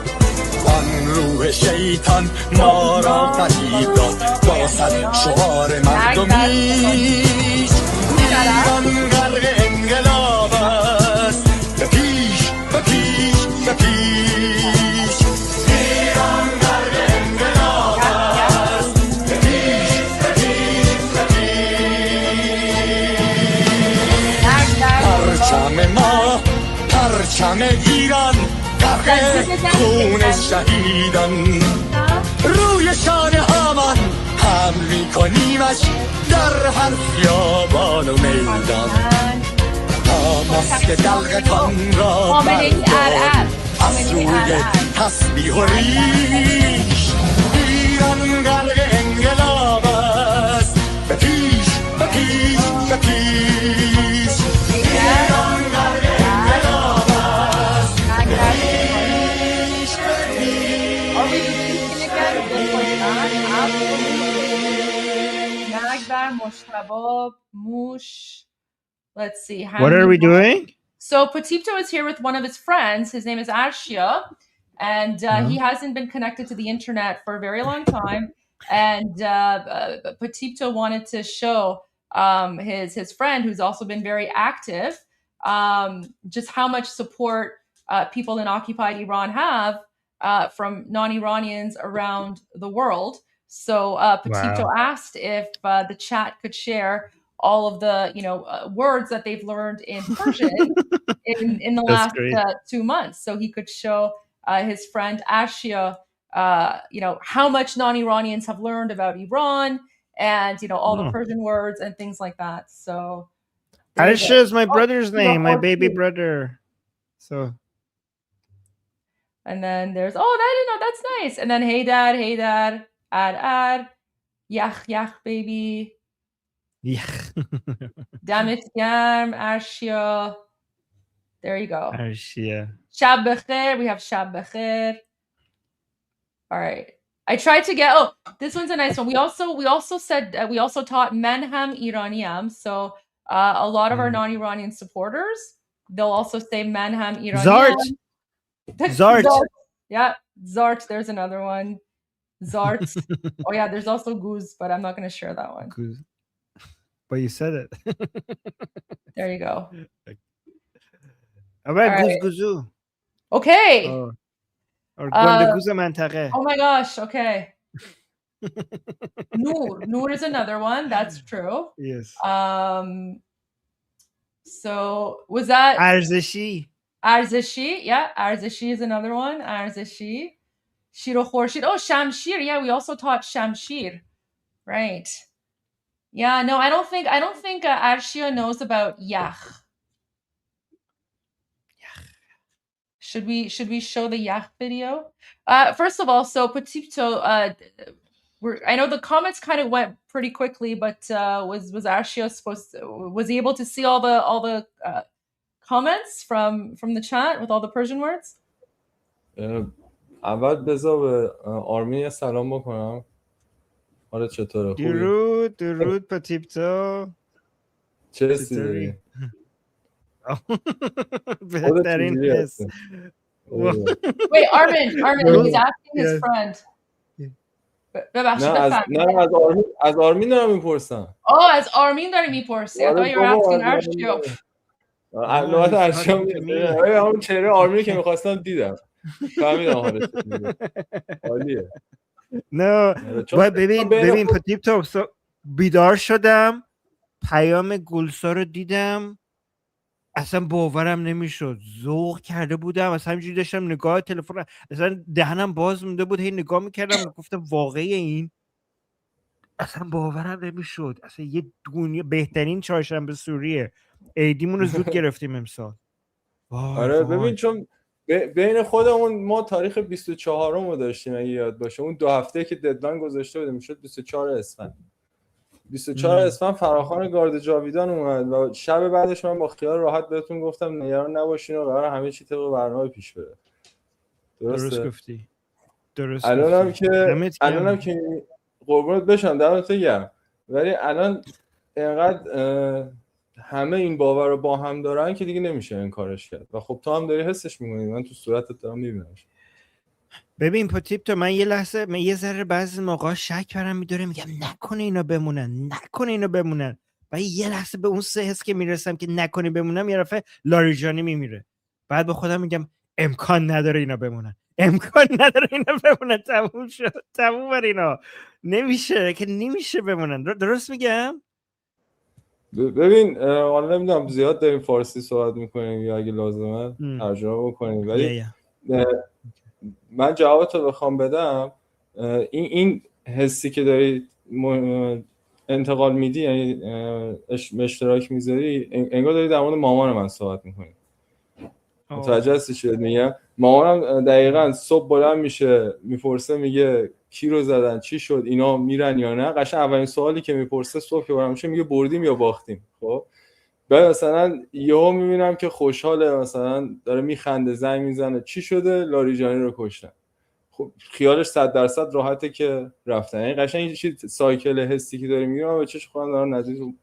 آن روح شیطان ما را فریب داد با صد شعار مردمیش ایران غرق انقلاب است به پیش به پیش به پیش ایران غرق انقلاب است به پیش به پیش به پیش پرچم ما پرچم ایران غرق خون شهیدان روی شانه هامان حمل میکنیمش در هر خیابان و میدان تا ماسک دلقتان را بردار از روی تسبیح و ریش ایران غرق انقلاب است به پیش به پیش به پیش ایران غرق انقلاب است به پیش به پیش. Let's see. What are we doing? So Potipto is here with one of his friends. His name is Arshia, and he hasn't been connected to the internet for a very long time. And Potipto wanted to show his friend, who's also been very active, just how much support people in occupied Iran have from non-Iranians around the world. So Potipto asked if the chat could share all of the words that they've learned in Persian in the last 2 months, so he could show his friend Ashia how much non-Iranians have learned about Iran and all the Persian words and things like that. So Ashia is my brother's name, my baby brother. So and then there's that's nice. And then hey dad, ad yach baby. Yeah. Damit Garm, Arshia. There you go. Arshia. Shab Bekhair. We have Shab Bekhair. All right. I tried to get. Oh, this one's a nice one. We also taught Manham Iraniam. So a lot of our non-Iranian supporters, they'll also say Manham Iraniam. Zart. Yeah, Zart. There's another one. Zart. Oh yeah, there's also Guz, but I'm not going to share that one. Guz. But you said it. There you go. All right, All right. گوزگوزو. Okay. Or گندگوز منطقه. Oh my gosh. Okay. Noor is another one. That's true. Yes. So was that ارزشی. Arzishi? Yeah, Arzishi is another one. Arzishi. Shiro Khorshid. Oh, Shamshir. Yeah, we also taught Shamshir. Right. Yeah, no, I don't think Arshia knows about Yach. Should we show the Yach video? First of all, so Petito, I know the comments kind of went pretty quickly, but was Arshia was he able to see all the comments from the chat with all the Persian words? اول بذار به آرمین یه سلام بکنم. حالا چطوره؟ خوبی؟ درود پتیپتو. چه حسی داری؟ بهترین حس. Wait, Armin, he's asking his friend. نه از آرمین دارم میپرسم. از آرمین داری میپرسی. I thought you were asking Arshio. نوبت ارشیا میگه همون چهره آرمینی که میخواستم دیدم. فهمیدم حالش عالیه. نه ببین پتیپتو بیدار شدم، پیام گلسا رو دیدم، اصلا باورم نمیشد. ذوق کرده بودم، اصلا همینجوری داشتم نگاه تلفن، اصلا دهنم باز مونده بود، هی نگاه میکردم، گفتم واقعی این؟ اصلا باورم نمیشد. اصلا یه دنیا بهترین چهارشنبه سوریه. عیدیمون رو زود گرفتیم امسال. آره ببین چون بین خودمون ما تاریخ 24 رو داشتیم اگه یاد باشه، اون 2 هفته که ددلاین گذاشته بودیم میشد 24 اسفند. 24 اسفند فراخوان گارد جاویدان اومد و شب بعدش من با خیال راحت بهتون گفتم نگران نباشین و قرار همه چی طبق برنامه پیش بره. درست گفتی. الانم که قربونت بشم دمت گرم، ولی الان اینقدر همه این باور رو با هم دارن که دیگه نمیشه این کارش کرد و خب تو هم داری حسش می‌کنی، من تو صورتت دارم میبینمش. ببین پتیپتو، من یه ذره بعضی موقع شک برم میداره، میگم نکنه اینا بمونن و یه لحظه به اون سه حس که میرسم که نکنه بمونم، یه دفعه لاریجانی میمیره. بعد به خودم میگم امکان نداره اینا بمونن. تموم شد. تموم بر اینا نمیشه بمونن. درست میگم؟ ببین حالا نمیدونم زیاد داریم فارسی صحبت میکنیم یا اگه لازمه ترجمه بکنیم، ولی من جوابتو بخوام بدم، این حسی که داری انتقال میدی، یعنی اشتراک میذاری، انگار داری در مورد مامان من صحبت میکنی. متوجه هستی چی میگم؟ مامانم دقیقاً صبح بلند میشه میپرسه، میگه کی رو زدن، چی شد، اینا میرن یا نه. قشنگ اولین سوالی که میپرسه صبح که بلند میشه میگه بردیم یا باختیم. خب بعد مثلا یهو میبینم که خوشحاله، مثلا داره میخنده، زنگ میزنه چی شده، لاریجانی رو کشتن. خب خیالش 100% راحته که رفتن. یعنی قشنگ این چیز سایکل حسی که داره میگم به چش خودم دارم نزدیک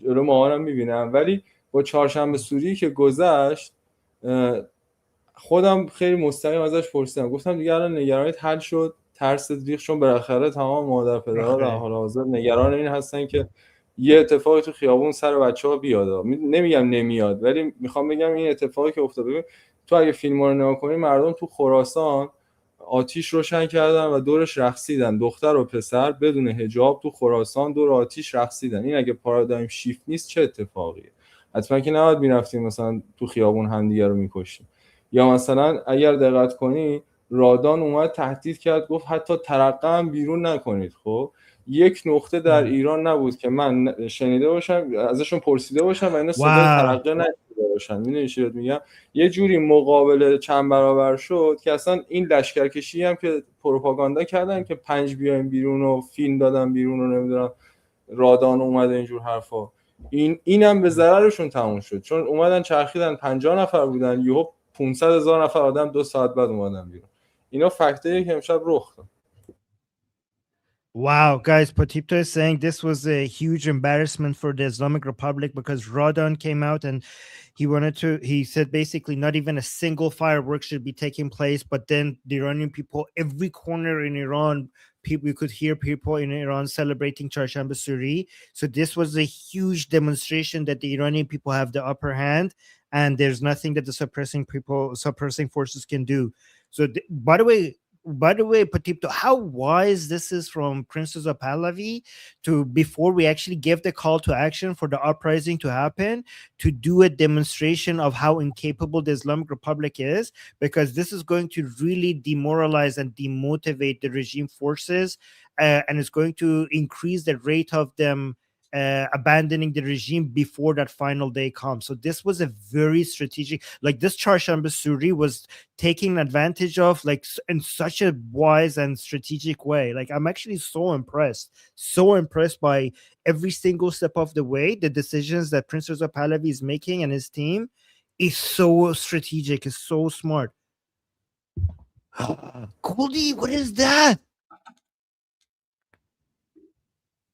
جلو مامانم میبینم. ولی با چهارشنبه سوری که گذشت خودم خیلی مستقیم ازش پرسیدم، گفتم دیگه الان نگرانیت حل شد، ترست ریخت؟ چون بالاخره تمام مادر پدرها در حال حاضر نگران این هستن که یه اتفاقی تو خیابون سر بچه‌ها بیاد. نمیگم نمیاد، ولی میخوام بگم این اتفاقی که افتاد. ببین تو اگه فیلم‌ها رو نگاه کنی، مردم تو خراسان آتیش روشن کردن و دورش رقصیدن، دختر و پسر بدون حجاب تو خراسان دور آتیش رقصیدن. این اگه پارادایم شیفت نیست چه اتفاقیه؟ حتما که نباید میرفتیم مثلا تو خیابون همدیگه رو میکشیم. یا مثلا اگر دقت کنی رادان اومد تهدید کرد، گفت حتی ترقه هم بیرون نکنید. خب یک نقطه در ایران نبود که من شنیده باشم ازشون پرسیده باشم و اینا صدای ترقه نشیده باشن. میدونی چی میگم؟ یه جوری مقابله چند برابر شد که اصلا این لشکرکشی هم که پروپاگاندا کردن که 5 بیایم بیرون و فیلم دادن بیرون و نمیدونم رادان اومده اینجور حرفا، اینم به ضررشون تموم شد. چون اومدن چرخیدن 50 نفر بودن، یهو 500,000 نفر آدم 2 ساعت بعد اومدن بیرون. اینا فکتایی که امشب رخ داد. Wow, guys, Potipto is saying this was a huge embarrassment for the Islamic Republic because Radon came out and he said basically not even a single firework should be taking place, but then the Iranian people, every corner in Iran we could hear people in Iran celebrating Charshamba Suri. So this was a huge demonstration that the Iranian people have the upper hand, and there's nothing that the suppressing forces can do. So by the way, Patipto, how wise this is from Princess of Pahlavi to, before we actually give the call to action for the uprising to happen, to do a demonstration of how incapable the Islamic Republic is, because this is going to really demoralize and demotivate the regime forces, and it's going to increase the rate of them abandoning the regime before that final day comes. So this was a very strategic, like this Charshamba Suri was taking advantage of, like, in such a wise and strategic way. Like, I'm actually so impressed by every single step of the way. The decisions that Prince Reza Pahlavi is making and his team is so strategic, is so smart. Goldie, what is that?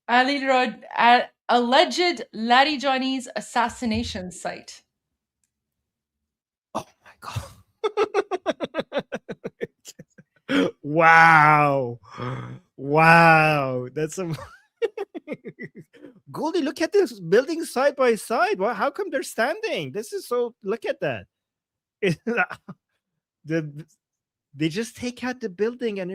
Alleged Larijani's assassination site. Oh my god. Wow. That's a Goldie, look at this building side by side. How come they're standing? This is so, look at that. They just take out the building and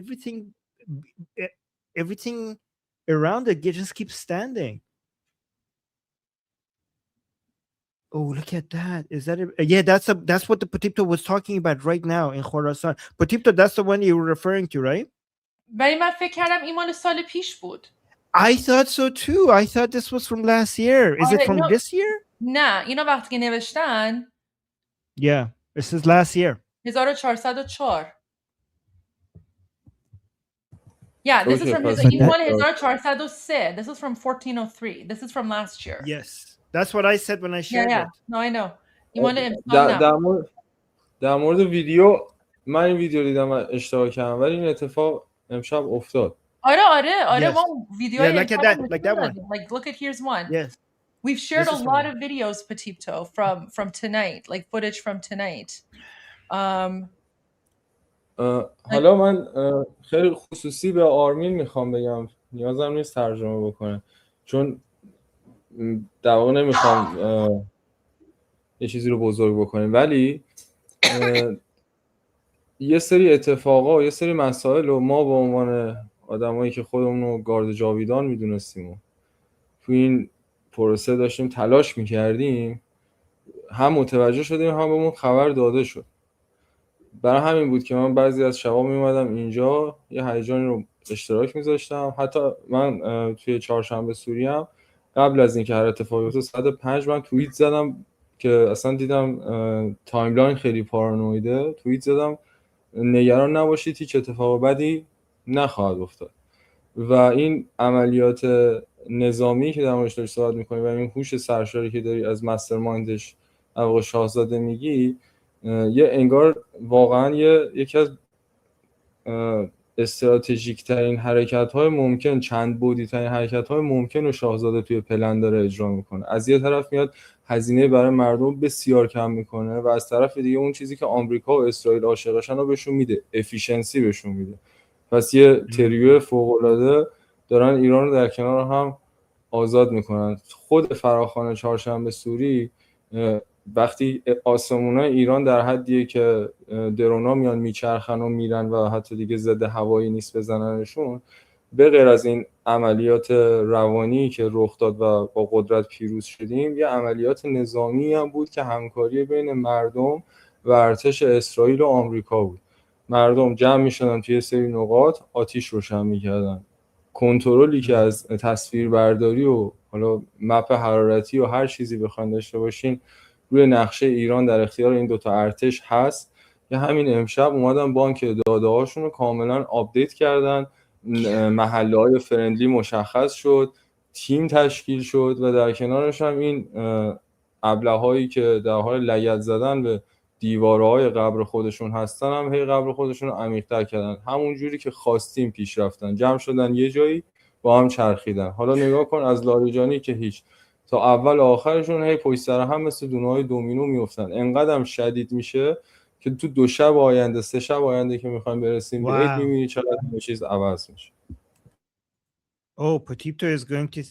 everything around it just keeps standing. Oh, look at that. Is that yeah, that's what the Patipto was talking about right now in Khorasan. Patipto, that's the one you were referring to, right? ولی من فکر کردم این مال سال پیش بود. I thought so too. I thought this was from last year. Is it from this year? نه، اینو وقتی که نوشتن Yeah, this is last year. 1404. Yeah, this is from این مال 1403. This is from 1403. This is from last year. Yes. That's what I said when I shared it. No, I know. این مال امسال در مورد ویدیو، من این ویدیو دیدم و اشتباه کردم، ولی این اتفاق امشب افتاد. آره ما ویدیو like that one. Like look at here's one. Yes. We've shared a lot of videos, Patipto, from tonight, like footage from tonight. حالا من خیلی خصوصی به آرمین میخوام بگم، نیازم نیست ترجمه بکنه، چون در واقع نمیخوام یه چیزی رو بزرگ بکنیم، ولی یه سری اتفاقا و یه سری مسائل رو ما به عنوان آدمایی که خودمون رو گارد جاویدان میدونستیم و تو این پروسه داشتیم تلاش میکردیم، هم متوجه شدیم هم بهمون خبر داده شد. برای همین بود که من بعضی از شبا میومدم اینجا یه هیجانی رو اشتراک میذاشتم. حتی من توی چهارشنبه سوری هم قبل از اینکه هر اتفاقی بیفته 105 من توییت زدم که اصلا دیدم تایملاین خیلی پارانویده، توییت زدم نگران نباشید هیچ اتفاق بدی نخواهد افتاد. و این عملیات نظامی که در موردش صحبت می‌کنی و این هوش سرشاری که داری از مسترمایندش واقع شاهزاده میگی، یه انگار واقعا یکی از استراتژیک ترین حرکت های ممکن، چند بعدی ترین حرکت های ممکن رو شاهزاده توی پلن داره اجرا میکنه. از یه طرف میاد هزینه برای مردم بسیار کم میکنه و از طرف دیگه اون چیزی که آمریکا و اسرائیل عاشقشن رو بهشون میده، افیشنسی بهشون میده. پس یه تریو فوق العاده دارن ایران رو در کنار هم آزاد میکنن. خود فراخوان چهارشنبه سوری وقتی آسمونای ایران در حدیه که درونا میان میچرخن و میرن و حتی دیگه ضد هوایی نیست بزننشون، به غیر از این عملیات روانی که رخ داد و با قدرت پیروز شدیم، یه عملیات نظامی هم بود که همکاری بین مردم و ارتش اسرائیل و آمریکا بود. مردم جمع میشدن توی سری نقاط، آتیش روشن میکردن. کنترلی که از تصویربرداری و حالا مپ حرارتی و هر چیزی بخواید داشته باشین روی نقشه ایران در اختیار این دوتا ارتش هست. که همین امشب اومدن بانک داده هاشون رو کاملا آپدیت کردن، محله‌های فرندلی مشخص شد، تیم تشکیل شد و در کنارش هم این ابله‌هایی که در حال لگد زدن به دیوارهای قبر خودشون هستن هم هی قبر خودشون رو عمیق‌تر کردن. همون جوری که خواستیم پیش رفتن، جمع شدن یه جایی با هم چرخیدن. حالا نگاه کن از لاریجانی که هیچ تا اول آخرشون هی پشت سر هم مثل دونه‌های دومینو میافتن. انقدر هم شدید میشه که تو 2 شب آینده 3 شب آینده که میخوایم برسیم به عید میبینی چقدر همه چیز عوض میشه. Oh, Potito is going to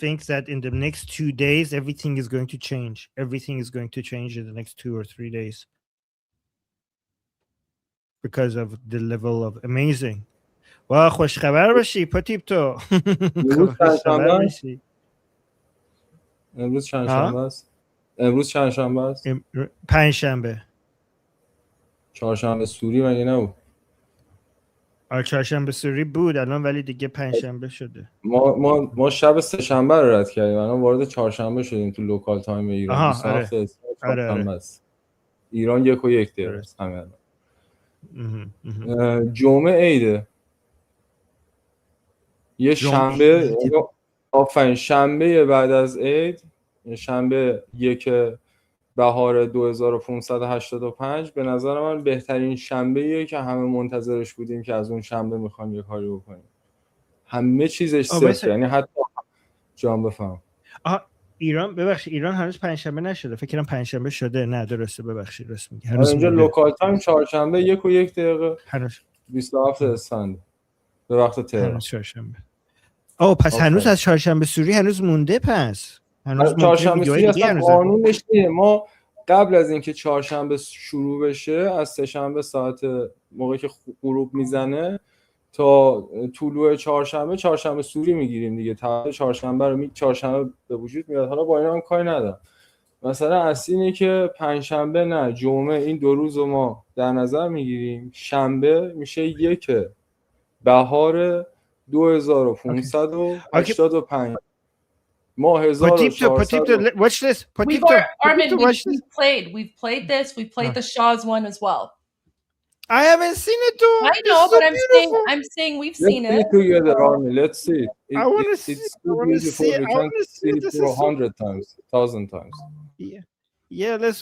thinks that in the next 2 days everything is going to change. Everything is going to change in the next 2 or 3 days because of the level of amazing. وا خوش خبر باشی پوتیپتو. امروز خوش خبر چندشنبه؟ باشی. امروز چند شنبه است؟ امروز چند شنبه است؟ پنجشنبه. چهارشنبه سوری مگه نبود؟ چهارشنبه سوری بود الان ولی دیگه پنجشنبه شده. ما شب سه شنبه رو رد کردیم الان وارد چهارشنبه شدیم تو لوکال تایم ایران. آها 27 آره. اسفند چهارشنبه است. ایران 1 و 1 دقیقه است همین الان. جمعه عیده. یه شنبه آفرین شنبه بعد از عید، شنبه 1 بهار 2585 به نظر من بهترین شنبه‌ایه که همه منتظرش بودیم که از اون شنبه میخوایم یه کاری بکنیم. همه چیزش صفر، یعنی حتی جان بفهم. ایران ببخشید ایران هنوز پنجشنبه نشده، فکر کنم پنجشنبه شده. نه درسته، ببخشید راست میگی. هنوز اینجا لوکال تایم چهارشنبه 1 و 1 دقیقه هنوز 27 اسفند به وقت تهران. هنوز چهارشنبه. پس هنوز از چهارشنبه سوری هنوز مونده. پس هنوز چهارشنبه سوری اصلا قانونش نیه. ما قبل از اینکه چهارشنبه شروع بشه از سه‌شنبه ساعت موقعی که غروب میزنه تا طلوع چهارشنبه سوری میگیریم دیگه. تا چهارشنبه رو چهارشنبه به وجود میاد. حالا با اینا هم کاری ندارم. مثلا اصل اینه که پنجشنبه نه جمعه، این 2 روز رو ما در نظر میگیریم. شنبه میشه 1 بهار 2585 ماه 1400. Watch this. Armin, we've played this. We played the Shaw's one as well. I haven't seen it too. I know, but I'm saying we've seen it. Let's see together, Armin. Let's see. I want to see. It's so beautiful. We can see it 100 times, 1,000 times. Yeah. Yeah, let's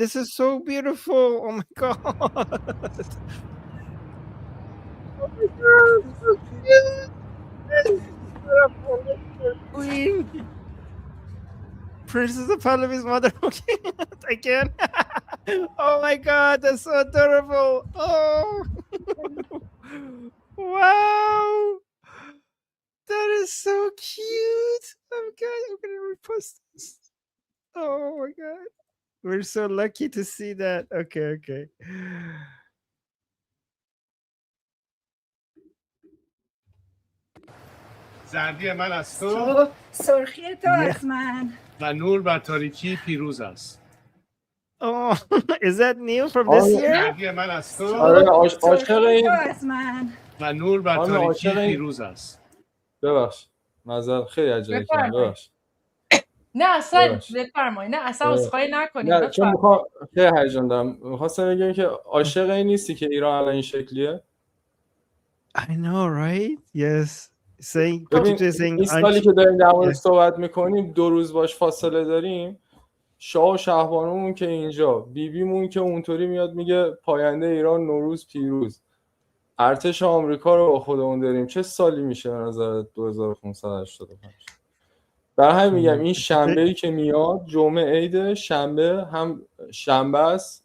this is so beautiful. Oh my god. Oh my god, so cute. Queen. Princess of Pahlavi's mother. Okay, again. Oh my god, that's so adorable. Oh. Wow. That is so cute. I'm gonna repost this. Oh my god. We're so lucky to see that. Okay. زردی من از تو، سرخی تو از من، و نور بر تاریکی پیروز است. Oh, is that new from this year? زردی من از تو، عاشق این از من، و نور بر تاریکی پیروز است. ببخش معذرت، خیلی عجله کردم. ببخش. نه اصلا بفرمایید. نه اصلا اسخای نکنید. نه چون میخوام خیلی هیجان دارم. میخواستم بگم که عاشق این نیستی که ایران الان این شکلیه. I know, right? Yes. Saying این سالی که داریم در مورد صحبت میکنیم 2 روز باش فاصله داریم. شاه و شهبانومون که اینجا، بیبیمون که اونطوری میاد میگه پاینده ایران نوروز پیروز. ارتش آمریکا رو با خودمون داریم. چه سالی میشه به نظر 2585؟ برای همین میگم این شنبه‌ای که میاد جمعه عید، شنبه هم شنبه است،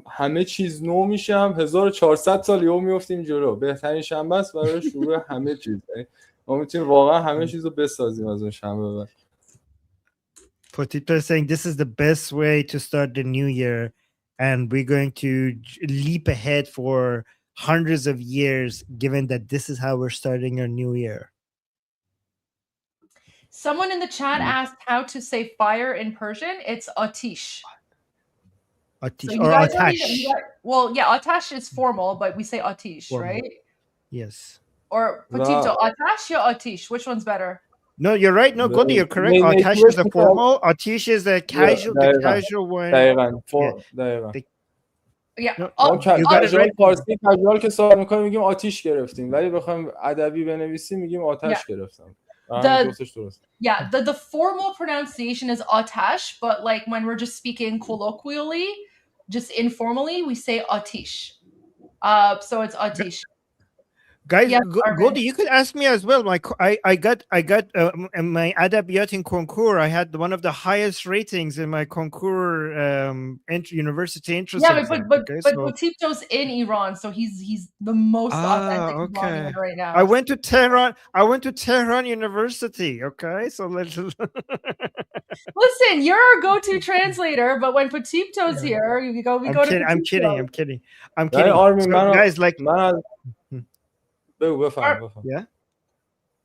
همه چیز نو میشه. 1400 سال یهو میافتیم جلو. بهترین شنبه است برای شروع همه چیز. ما میتونیم واقعا همه چیز رو بسازیم از اون شنبه بعد. Potito is saying this is the best way to start the new year, and we're going to leap ahead for hundreds of years, given that this is how we're starting our new year. Someone in the chat asked how to say fire in Persian. It's atish. Atish So or atash. Well, yeah, atash is formal, but we say atish, right? Yes. Or Potito, atash or atish? Which one's better? No, you're right. No, Goldie, you're correct. Atash is the formal. Atish is the casual, the casual one. Yeah. کژوال فارسی کژوال که سوال می‌کنیم میگیم آتیش گرفتیم، ولی بخوایم ادبی بنویسیم میگیم آتش گرفتم. The formal pronunciation is atash, but like when we're just speaking colloquially, just informally, we say atish. So it's atish. Guys, Yes, Armin. Goldie, you could ask me as well. I got my adabiyat in concours. I had one of the highest ratings in my concours university entrance Yeah, exam. but So Potipto's in Iran, so he's the most authentic Iranian right now. I went to Tehran. I went to Tehran University. Okay, so let's Listen, you're our go-to translator, but when Potipto's here, we go to Potipto. I'm kidding. آرمین So, guys, like, بفهم. Yeah.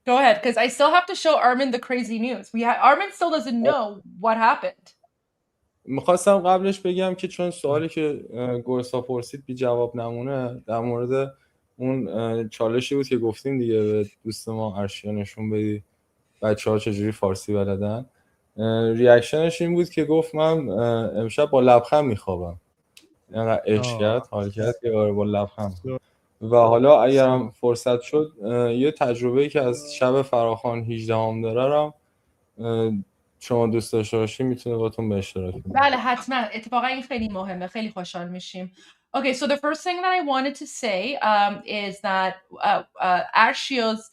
Go ahead, because I still have to show Armin the crazy news. Armin still doesn't know what happened. میخواستم قبلش بگم که چون سوالی که گرسا پرسید بی جواب نمونه، در مورد اون چالشی بود که گفتیم دیگه به دوست ما ارشیا نشون بدی بچه‌ها چجوری فارسی بلدن. ریاکشنش این بود که گفت من امشب با لبخند میخوابم. اینقدر عشق کرد، حال کرد که با لبخند. و حالا اگرم فرصت شد یه تجربه‌ای که از شب فراخوان 18 هم داره رو شما دوست داشته باشین میتونه باتون به اشتراک بذاره. بله حتما، اتفاقا این خیلی مهمه، خیلی خوشحال میشیم. Okay, so the first thing that I wanted to say is that Arshio's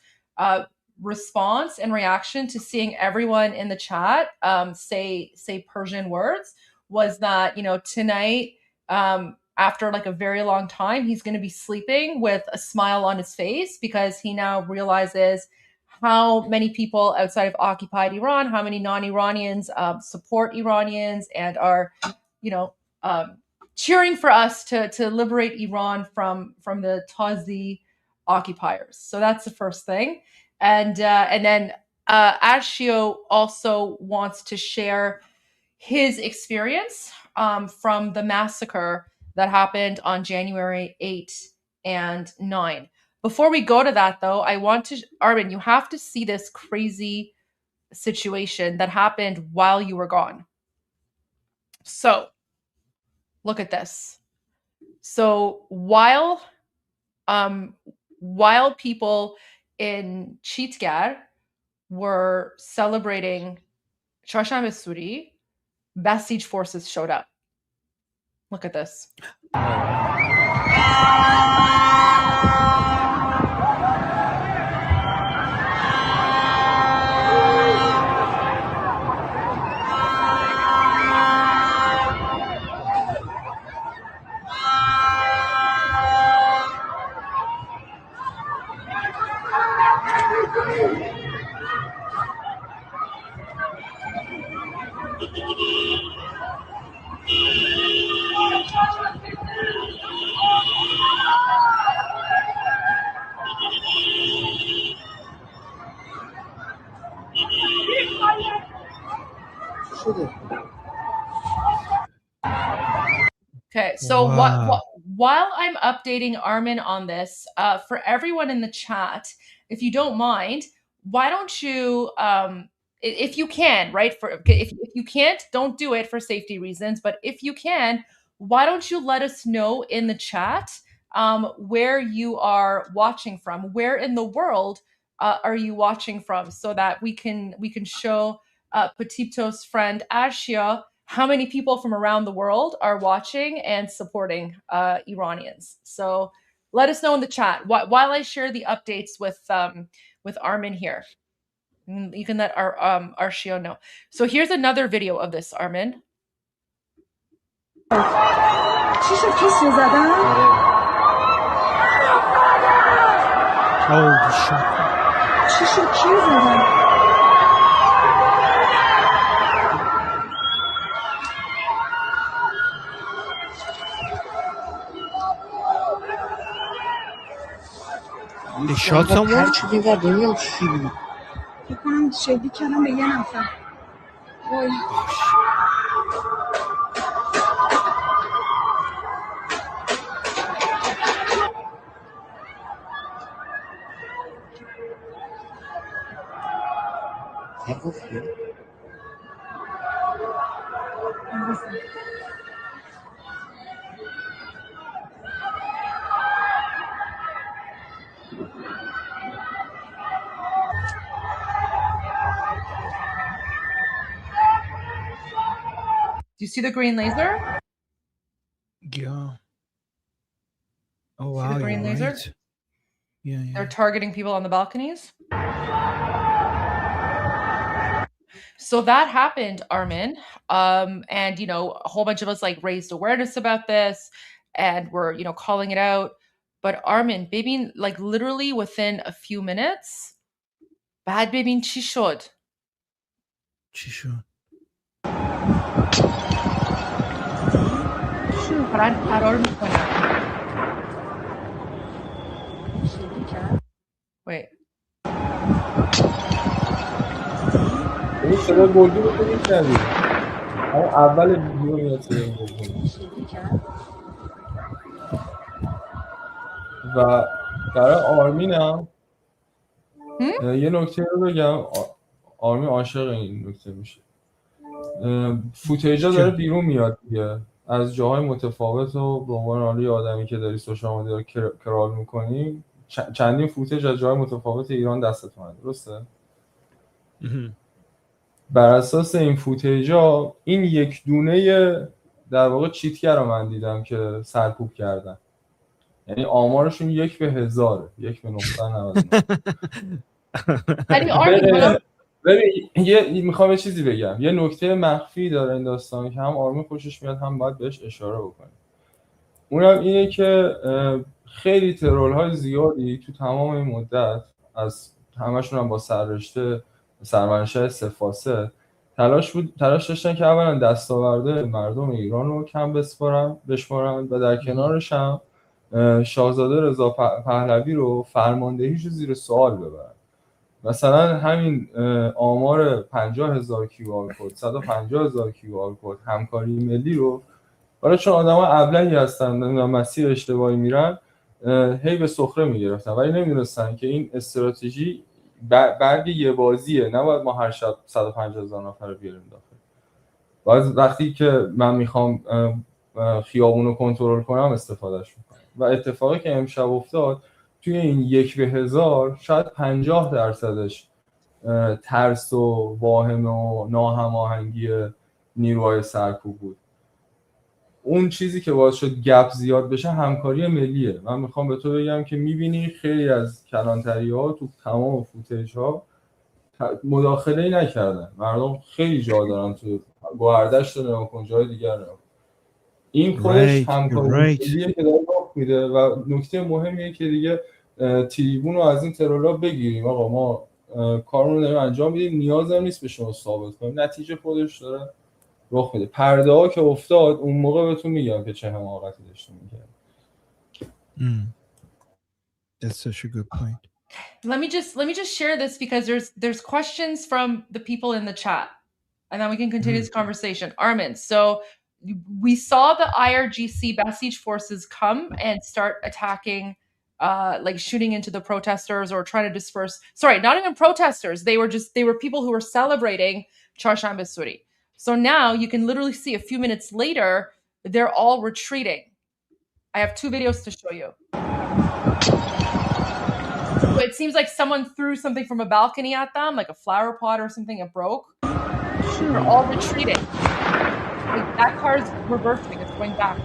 response and reaction to seeing everyone in the chat say Persian words was that, you know, tonight after like a very long time, he's going to be sleeping with a smile on his face because he now realizes how many people outside of occupied Iran, how many non-Iranians support Iranians and are, you know, cheering for us to liberate Iran from the Tazi occupiers. So that's the first thing. And then Arshio also wants to share his experience from the massacre that happened on January 8 and 9. Before we go to that, though, I want to, Armin, you have to see this crazy situation that happened while you were gone. So, look at this. So, while people in Chitgar were celebrating Chashan Suri, Basij forces showed up. Look at this. Okay, so while I'm updating Armin on this, for everyone in the chat, if you don't mind, why don't you, if you can, right? If you can't, don't do it for safety reasons. But if you can, why don't you let us know in the chat where you are watching from? Where in the world are you watching from, so that we can show Potipto's friend Arshia how many people from around the world are watching and supporting Iranians. So let us know in the chat while I share the updates with Armin here. You can let Arshio know. So here's another video of this, Armin. They shot someone? بکنم شلیک کردم به یه نفر. وای. Do you see the green laser? Yeah. Oh See wow, the green you're laser? right. They're targeting people on the balconies. So that happened, Armin. And you know, a whole bunch of us like raised awareness about this and we're, you know, calling it out. But Armin, ببین like literally within a few minutes بعد ببین چی شد. چی شد؟ دارن فرار میکنن. Wait. این صدا گلدی رو تو میشنوی اما اول ویدیو میاد صدا گلدی و برای آرمین هم یه نکته رو بگم. آرمین عاشق این نکته میشه. فوتیجا داره بیرون میاد دیگه از جاهای متفاوت و به عنوان حالا یه آدمی که داری سوشال مدیا کرال میکنی چندین فوتیج از جاهای متفاوت ایران دستت اومده، درسته؟ بر اساس این فوتیجا این یک دونه در واقع چیتگر رو من دیدم که سرکوب کردن، یعنی آمارشون 1 به 1000 1 به 999. ببین میخوام یه چیزی بگم، یه نکته مخفی داره این داستان که هم آرمین خوشش میاد هم باید بهش اشاره بکنیم. اونم اینه که خیلی ترول‌های زیادی تو تمام این مدت از همشون هم با سررشته سرمنشأ 0 فاصله تلاش داشتن که اولا دستاورده مردم ایران رو کم بشمارن و در کنارش هم شاهزاده رضا پهلوی رو فرماندهیش رو زیر سوال ببرن. مثلا همین آمار 50,000 QR کد 150,000 QR کد همکاری ملی رو برای چون آدم‌ها ابلهی هستن مسیر اشتباهی میرن هی به سخره میگرفتن ولی نمیدونستن که این استراتژی برگ یه بازیه، نباید ما هر شب 150,000 نفر رو بیاریم داخل. وقتی که من میخوام خیابون رو کنترل کنم استفادهش میکنم و اتفاقی که امشب افتاد توی این 1 به 1000 شاید 50% ترس و واهمه و ناهماهنگی نیروهای سرکوب بود. اون چیزی که باعث شد گپ زیاد بشه همکاری ملیه. من میخوام به تو بگم که میبینی خیلی از کلانتری‌ها تو تمام فوتیج‌ها مداخله‌ای نکردن. مردم خیلی جا دارن تو گوهردشت رو نگاه کن، جای دیگر رو. این خودش همکاری ملیه که داره راه میده و نکته مهمیه که دیگه تریبون رو از این ترورها بگیریم. آقا ما کارمون رو داریم انجام میدیم، نیاز هم نیست به شما ثابت کنیم، نتیجه خودش داره رخ میده. پرده ها که افتاد اون موقع بهتون میگم که چه حماقتی داشتیم میکردیم. That's such a good point. Let me just share this because there's questions from the people in the chat, and then we can continue this conversation. Armin, so we saw the IRGC Basij forces come and start attacking, like shooting into the protesters or trying to disperse. Sorry, not even protesters. They were people who were celebrating Charshanbe Suri. So now you can literally see a few minutes later, they're all retreating. I have 2 videos to show you. So it seems like someone threw something from a balcony at them, like a flower pot or something, it broke. They're all retreating. Like that car's reversing, it's going back.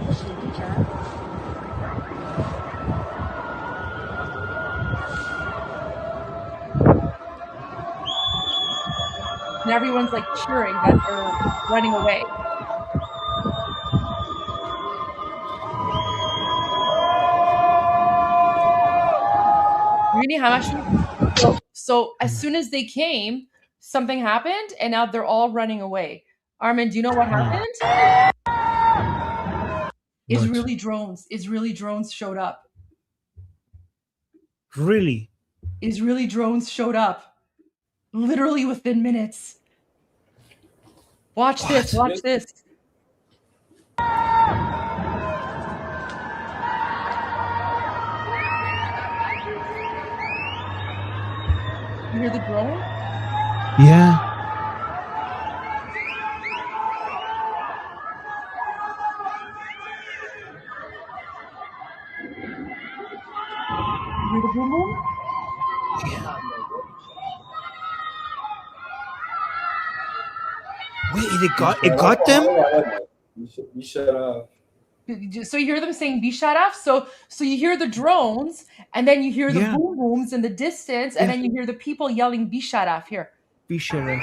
And everyone's like cheering that they're running away. Really, how much? So as soon as they came, something happened, and now they're all running away. Armin, do you know what happened? Israeli drones showed up. Really? Israeli drones showed up. Literally within minutes. Watch this. You hear the drone? Yeah. You hear the boom boom? Yeah. Wait, it got them? So you hear them saying Bisharaf. So you hear the drones, and then you hear the boom booms in the distance, and then you hear the people yelling Bisharaf here. Bisharaf.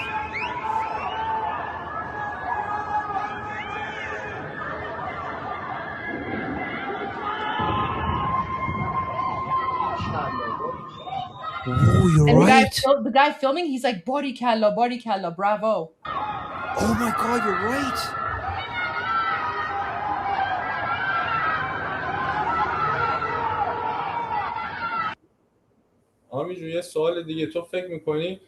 Oh, you're right. The guy filming, he's like, body kalla, bravo. Oh my God, you're right. آرمین جون یه سوال دیگه، تو فکر میکنی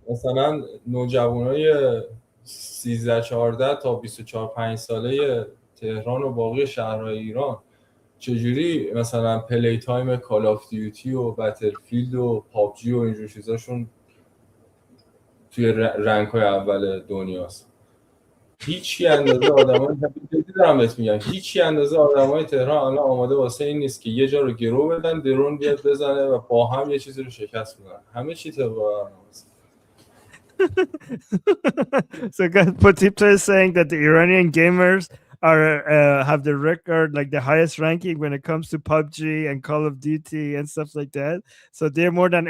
مثلا نوجوانای 13-14 تا 24-5 ساله تهران و باقی شهرهای ایران چجوری مثلا پلی تایم کال آف دیوتی و بتلفیلد و پابجی و اینجور چیزاشون توی رنگ‌های اول دنیاست؟ هیچی اندازه آدمای هیچی اندازه آدمای تهران الان آماده واسه این نیست که یه جا رو گرو بدن، درون بیاد بزنه و با هم یه چیزی رو شکست بدن. همه چی طبق برنامه‌ست. So Potipta is saying that the Iranian gamers are have the record, like the highest ranking when it comes to PUBG and Call of Duty and stuff like that. So they're more than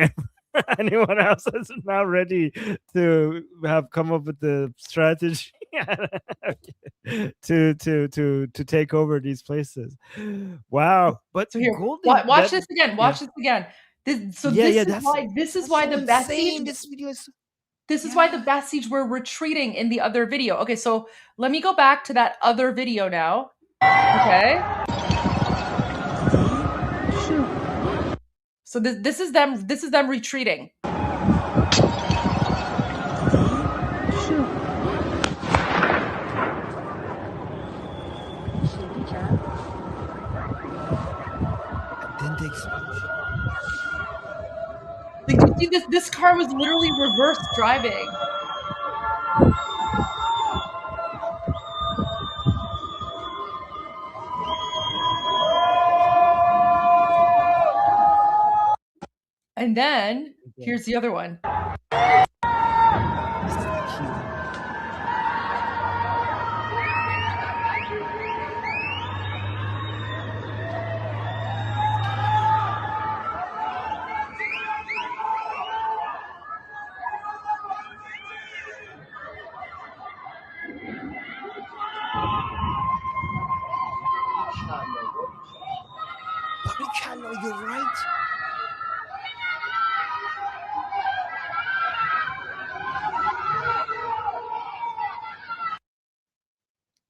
anyone else is now ready to have come up with the strategy to take over these places. Wow! But so here, Goldie, watch this again. Watch this again. This is why the Basij. This video is. This is why the Basij were retreating in the other video. Okay, so let me go back to that other video now. Okay. So this is them. This is them retreating. Like, you see, this car was literally reverse driving. And then here's the other one. You're right.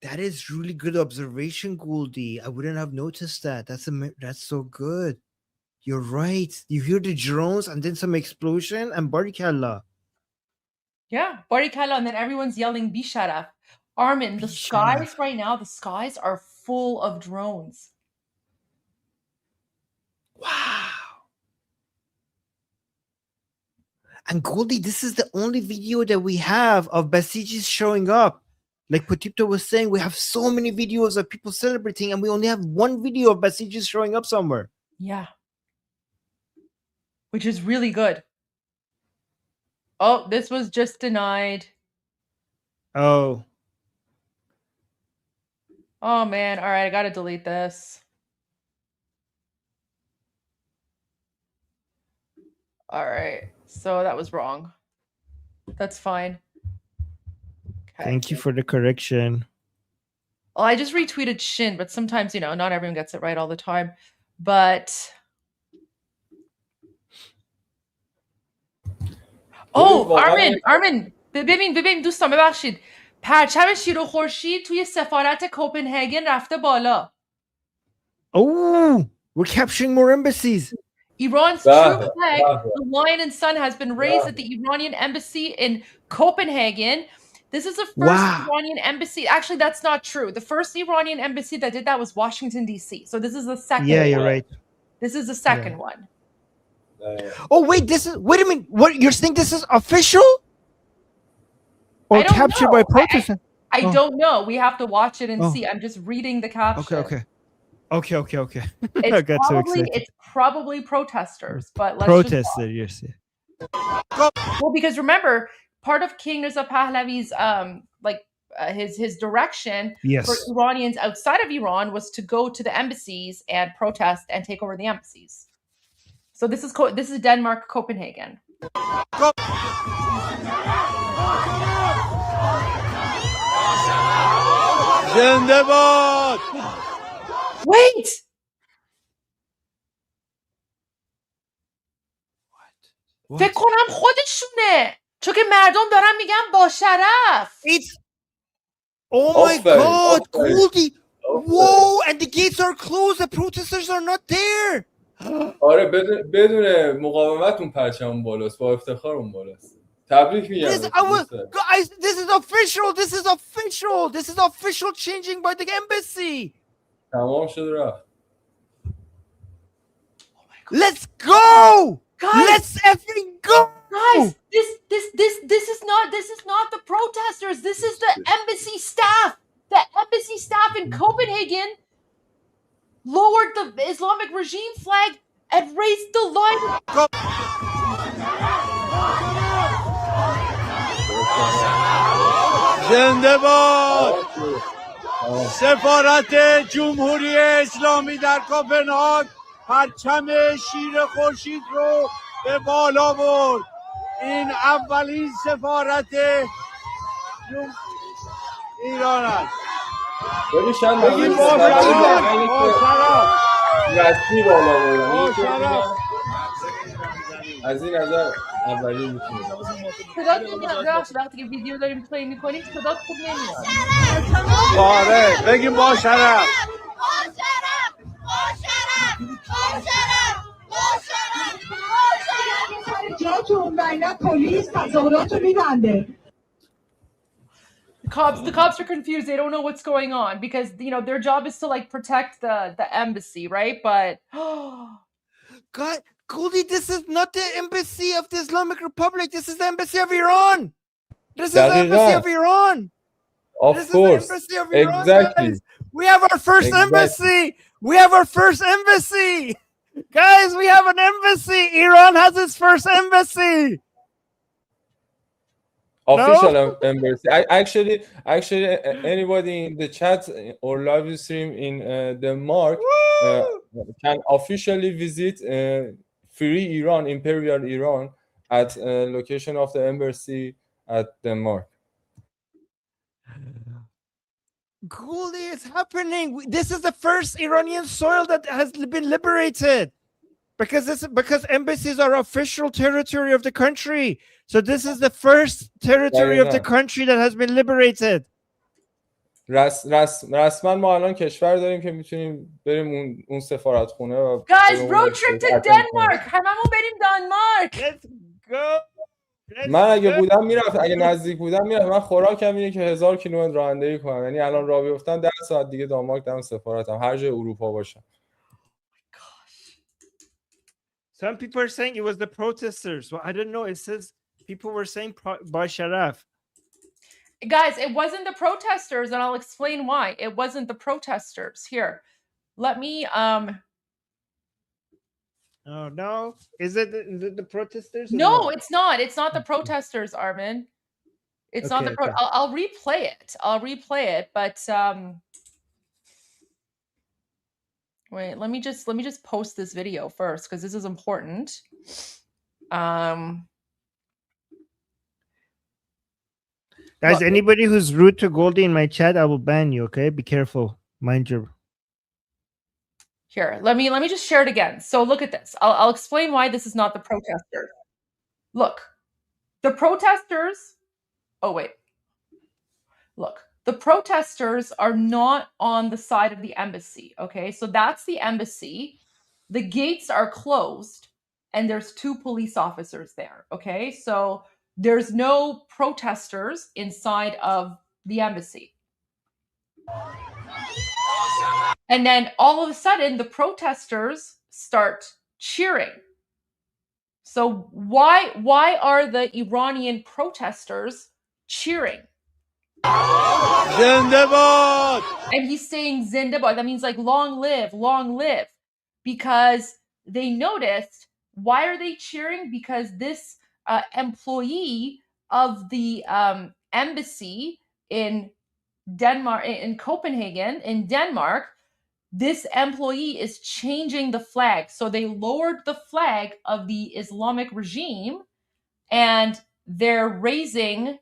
That is really good observation, Goldie. I wouldn't have noticed that. That's so good. You're right. You hear the drones and then some explosion and barikalla. Yeah, barikalla, and then everyone's yelling Bisharaf. Armin, the skies right now, the skies are full of drones. Wow. And Goldie, this is the only video that we have of Basijis showing up. Like Potipta was saying, we have so many videos of people celebrating, and we only have one video of Basijis showing up somewhere. Yeah. Which is really good. Oh, this was just denied. Oh. Oh, man. All right, I got to delete this. All right. So that was wrong. That's fine. Okay. Thank you for the correction. Well, I just retweeted Shin, but sometimes, you know, not everyone gets it right all the time. But... Oh, Armin. ببین دوستان ببخشید. پرچم شیر و خورشید توی سفارت کوپنهاگن رفته بالا. Oh, we're capturing more embassies. Iran's true flag, the lion and sun, has been raised at the Iranian embassy in Copenhagen. This is the first Iranian embassy. Actually, that's not true. The first Iranian embassy that did that was Washington, D.C. So this is the second one. You're right. This is the second one. Oh, wait a minute. What, you're saying this is official? Or captured by protesters? I don't know. We have to watch it and see. I'm just reading the caption. Okay. It's probably protesters, but let's protesters, yes. Well, because remember, part of King Reza Pahlavi's his direction Yes. for Iranians outside of Iran was to go to the embassies and protest and take over the embassies. So this is Denmark, Copenhagen. زنده باد. Wait. فکر کنم خودشونه چون که مردم دارن میگن با شرف. Oh my God, Goldie! Whoa, and the gates are closed. The protesters are not there. آره بدون مقاومت اون پرچم بالاست، با افتخار اون بالاست. تبریک میگم. Guys, this is official. This is official. This is official changing by the embassy. تمام شد رفت. Let's go. Guys, let's effing go. Guys, this is not the protesters. This is the embassy staff. The embassy staff in Copenhagen lowered the Islamic regime flag and raised the line. زنده باد. سفارت جمهوری اسلامی در کوپنهاگ پرچم شیر خورشید رو به بالا برد. این اولین سفارت ایران است. بگید با شرف. رسمی بالا بردن. از این نظر اولی میتونیم. صدا نمیاد. وقتی که ویدیو داریم پلی میکنیم صدا خوب نمیاد. آره بگیم با شرف. جاتون بین پلیس تظاهراتو میبنده. The cops are confused. They don't know what's going on because their job is to like protect the embassy, right? But God, Goldie, this is not the embassy of the Islamic Republic. This is the embassy of Iran. This is the embassy of Iran. Of course. Exactly. Guys. We have our first embassy. We have our first embassy. Guys, we have an embassy. Iran has its first embassy. Official embassy. Actually, anybody in the chat or live stream in Denmark can officially visit Free Iran, Imperial Iran, at location of the embassy at Denmark. Goldie, it's happening. This is the first Iranian soil that has been liberated. Because embassies are official territory of the country. So this is the first territory of the country that has been liberated. رسما ما الان کشور داریم که میتونیم بریم اون سفارت خونه و Guys, road trip to Denmark. هممون بریم دانمارک. Let's go. من اگه بودم میرفت، اگه نزدیک بودم میرفت. من خوراکم اینه که 1000 کیلومتر رانندگی کنم. یعنی الان راه بیفتم 10 ساعت دیگه دانمارک دم سفارتم، هر جای اروپا باشم. Some people are saying it was the protesters. Well, I don't know. It says people were saying by Sharaf. Guys, it wasn't the protesters, and I'll explain why. It wasn't the protesters. Here, let me Oh no! Is it the protesters? No, it's not. It's not the protesters, Armin. It's not the I'll replay it. But wait, let me just post this video first because this is important. Guys, anybody who's rude to Goldie in my chat, I will ban you. Okay, be careful. Mind your. Here, let me just share it again. So look at this. I'll explain why this is not the protesters. Look, the protesters. Oh wait. Look, the protesters are not on the side of the embassy. Okay, so that's the embassy. The gates are closed, and there's 2 police officers there. Okay, so there's no protesters inside of the embassy. And then all of a sudden, the protesters start cheering. So why are the Iranian protesters cheering? Zindabad! And he's saying Zindabad. That means like long live, long live. Because they noticed, why are they cheering? Because this employee of the embassy in Denmark, in Copenhagen, in Denmark, this employee is changing the flag. So they lowered the flag of the Islamic regime and they're raising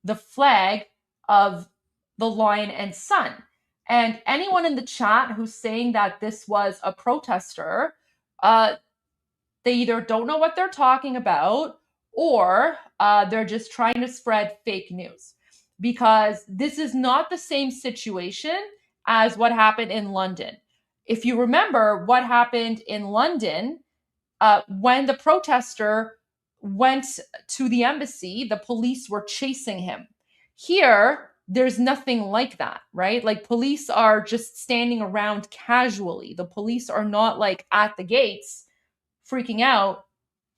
the flag of the lion and sun. And anyone in the chat who's saying that this was a protester, they either don't know what they're talking about or they're just trying to spread fake news, because this is not the same situation as what happened in London. If you remember what happened in London, when the protester went to the embassy, the police were chasing him. Here, there's nothing like that, right? Like, police are just standing around casually. The police are not like at the gates freaking out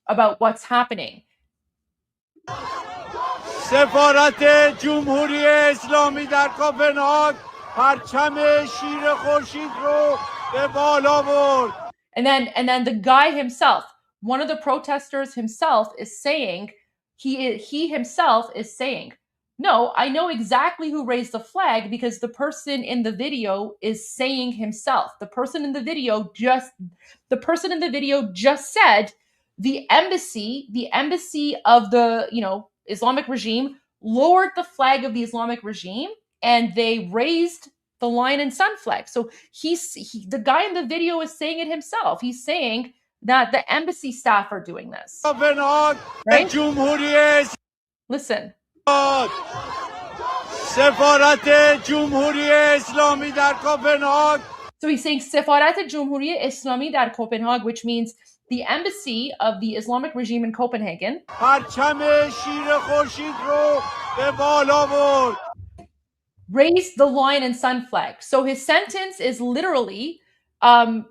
about what's happening. سفارت جمهوری اسلامی در کوپنهاگ پرچم شیر خورشید رو به بالا برد. And then the guy himself, one of the protesters himself is saying, he himself is saying, no, I know exactly who raised the flag because the person in the video is saying himself. The person in the video just said the embassy of the, Islamic regime lowered the flag of the Islamic regime and they raised the lion and sun flag. So the guy in the video is saying it himself. He's saying that the embassy staff are doing this. Right? Listen. سفارت جمهوری اسلامی در کوپنهاگ. So he's saying سفارت جمهوری اسلامی در کوپنهاگ, which means the embassy of the Islamic regime in Copenhagen. پرچم شیر خورشید رو به بالا برد. Raised the lion and sun flag. So his sentence is literally the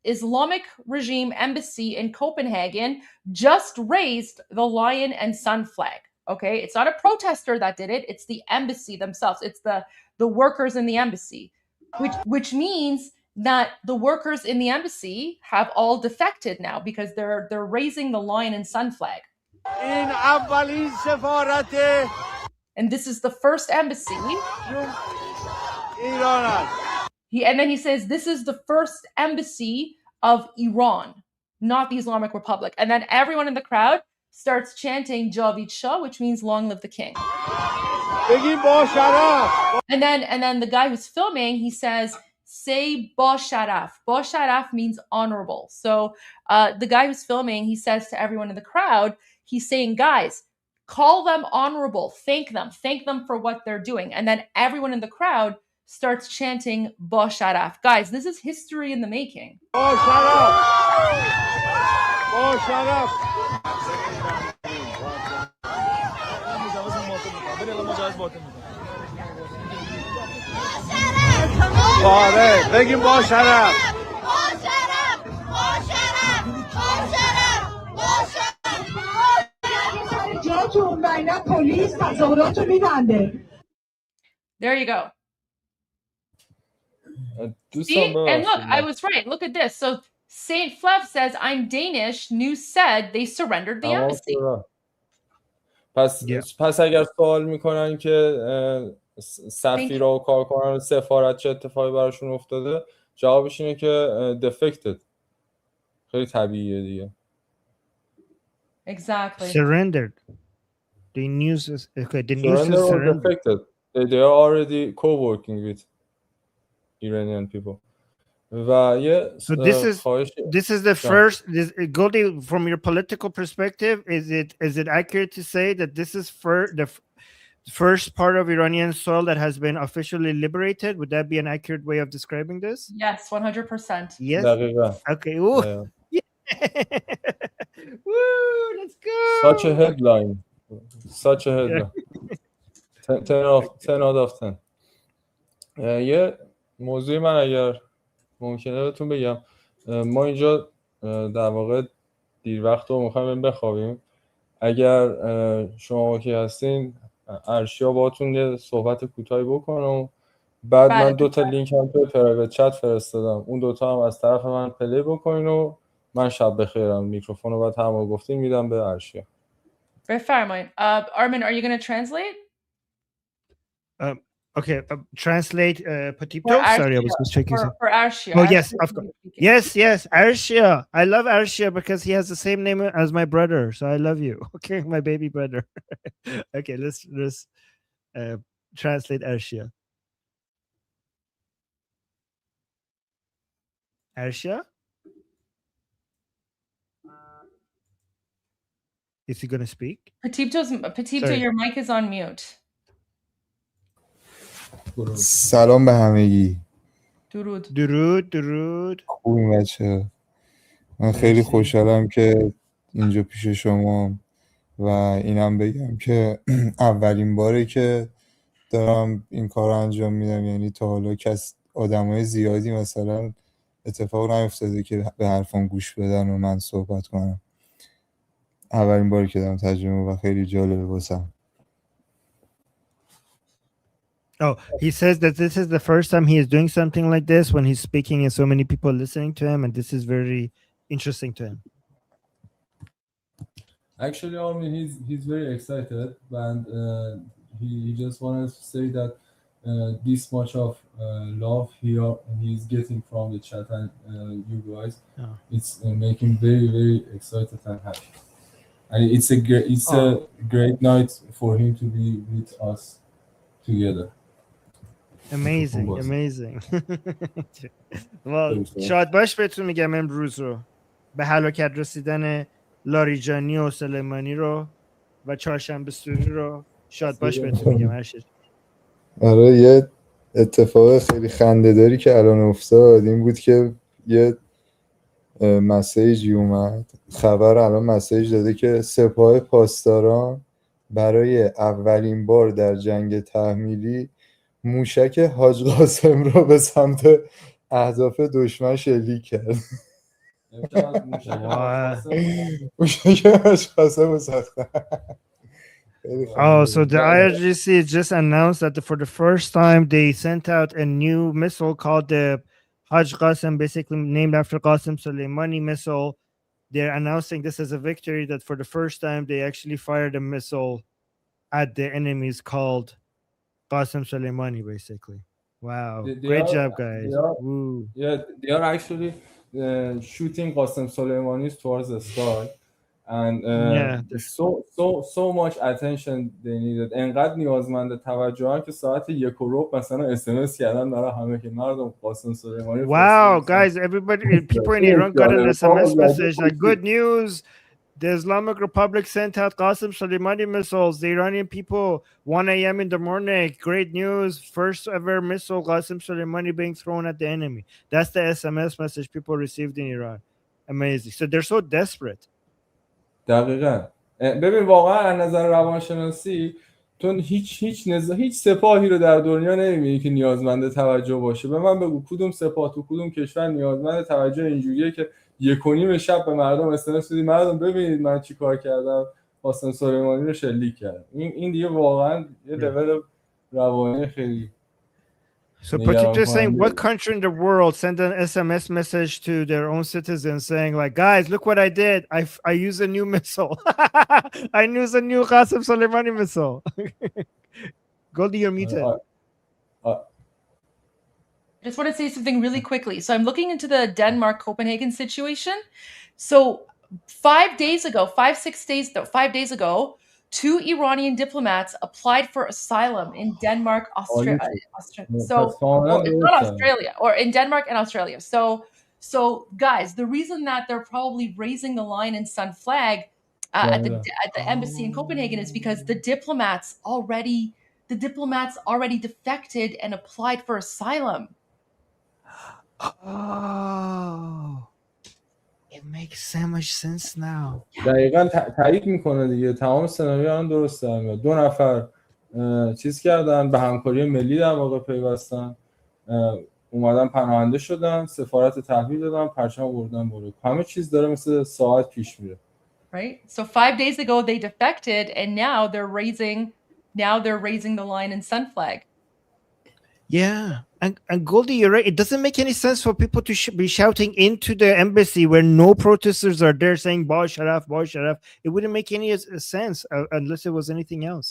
Islamic regime embassy in Copenhagen just raised the lion and sun flag. Okay, it's not a protester that did it, it's the embassy themselves. It's the workers in the embassy, which means that the workers in the embassy have all defected now because they're raising the lion and sun flag. این اولین سفارت And this is the first embassy. ایران. And then he says, this is the first embassy of Iran, not the Islamic Republic. And then everyone in the crowd starts chanting Javid Shah, which means long live the king. And then the guy who's filming, he says, say Ba Sharaf. Ba Sharaf means honorable. So the guy who's filming, he says to everyone in the crowd, he's saying, guys, call them honorable, thank them for what they're doing. And then everyone in the crowd starts chanting Ba Sharaf. Guys, this is history in the making. Ba Sharaf. Ba Sharaf. آره بگیم با شرف. There you go. See? And look, I was right. Look at this. So Saint Flev says, I'm Danish. News said they surrendered the embassy. پس اگر سوال میکنن که سفیرها و کارکنان سفارت چه اتفاقی براشون افتاده، جوابش اینه که defected. خیلی طبیعیه دیگه. Exactly. Surrendered. The news is okay. The news is surrendered. Defected. They are already co-working with Iranian people. So this is the first. Goldie, from your political perspective, is it accurate to say that this is the first part of Iranian soil that has been officially liberated? Would that be an accurate way of describing this? Yes, 100%. Yes. Okay. Ooh. Yeah. Woo! Let's go. Such a headline. Such a headline. 10 out of 10. یه موضوعی من اگر ممکنه بهتون بگم، ما اینجا در واقع دیر وقت رو میخوایم بخوابیم. اگر شما که هستین، ارشیا باهاتون یه صحبت کوتاهی بکنم، بعد من 2 تا لینک هم توی پرایوت چت فرستادم، اون 2 تا هم از طرف من پلی بکنین و من شب بخیرم. میکروفون رو بعد هم گفتین میدم به ارشیا. بفرمایید. Armin, are you going to translate? Okay, translate Petito. For Sorry, I was Arshia. just checking. For Arshia. Oh yes, Arshia of is course. speaking. Yes, Arshia. I love Arshia because he has the same name as my brother. So I love you. Okay, my baby brother. Okay, let's translate Arshia. Arshia? Is he gonna speak? Petito, Sorry. your mic is on mute. سلام به همگی. درود. خوبیم بچه. من خیلی خوشحالم که اینجا پیش شما و اینم بگم که اولین باره که دارم این کار رو انجام میدم، یعنی تا حالا آدمای زیادی مثلا اتفاق نیفتاده که به حرفم گوش بدن و من صحبت کنم. اولین باری که دارم ترجمه و خیلی جالبه واسم. Oh, he says that this is the first time he is doing something like this when he's speaking and so many people listening to him, and this is very interesting to him. Actually, Armin, he's very excited, and he just wanted to say that this much of love he's getting from the chat and you guys, it's making him very, very excited and happy. And it's a great night for him to be with us together. Amazing. well, شاد باش بهتون میگم امروز رو به هلاکت رسیدن لاریجانی و سلیمانی رو و چهارشنبه سوری رو شاد باش بهتون میگم هرشد. آره، یه اتفاق خیلی خنده‌داری که الان افتاد این بود که یه مسیجی اومد، خبر الان مسیج داده که سپاه پاسداران برای اولین بار در جنگ تحمیلی موشک حاج قاسم را به سمت اهداف دشمن شلیک کرد. موشک حاج قاسم ساختن. Oh, so the IRGC just announced that for the first time they sent out a new missile called the Haj Qasem, basically named after Qasem Soleimani missile. They're announcing this as a victory that for the first time they actually fired a missile at the enemies called Qasem Soleimani, basically. Wow. Great job, guys. Woo. Yeah, they are actually shooting Qasem Soleimani towards the sky. And so much attention they needed. انقدر نیازمند توجهن که ساعت 1:00 مثلا SMS کردن برای همه که مردم قاسم سلیمانی. Wow, guys, people in Iran got an SMS message like, good news, the Islamic Republic sent out Qasem Soleimani missiles. The Iranian people, 1 a.m. in the morning, great news, first ever missile Qasem Soleimani being thrown at the enemy. That's the SMS message people received in Iran. Amazing. So they're so desperate. دقیقاً. ببین واقعا از نظر روانشناسی تو هیچ سپاهی رو در دنیا نمی‌بینی که نیازمند توجه باشه. به من بگو کدوم سپاه تو کدوم کشور نیازمند توجه اینجوریه که 1:30 شب به مردم استنس بدی مردم ببینید من چی کار کردم، قاسم سلیمانی رو شلیک کردم. این دیگه واقعا یه لول روانی خیلی. So Petito is saying, what country in the world sent an SMS message to their own citizens saying, like, guys, look what I did. I used a new missile. I used a new Qasem Soleimani missile. Goldie, you're muted. I just want to say something really quickly. So I'm looking into the Denmark-Copenhagen situation. So 5 days ago, 5 days ago, 2 Iranian diplomats applied for asylum in Denmark, Australia. It's not Australia, or in Denmark and Australia. So guys, the reason that they're probably raising the Lion and Sun flag at the embassy in Copenhagen is because the diplomats already defected and applied for asylum. Oh, it makes so much sense now. دقیقاً تایید میکنه دیگه. تمام سناریو هم درسته. 2 نفر چیز کردن، به همکاری ملی در واقع پیوستن، اومدن پناهنده شدن، سفارت تحویل دادن، پرچم بردن بالا. همه چیز داره مثل ساعت پیش میره. Right? So 5 days ago they defected and now they're raising the Lion and Sun flag. Yeah. And Goldie, you're right. It doesn't make any sense for people to be shouting into the embassy where no protesters are there saying Ba Sharaf, Ba Sharaf. It wouldn't make any sense unless it was anything else.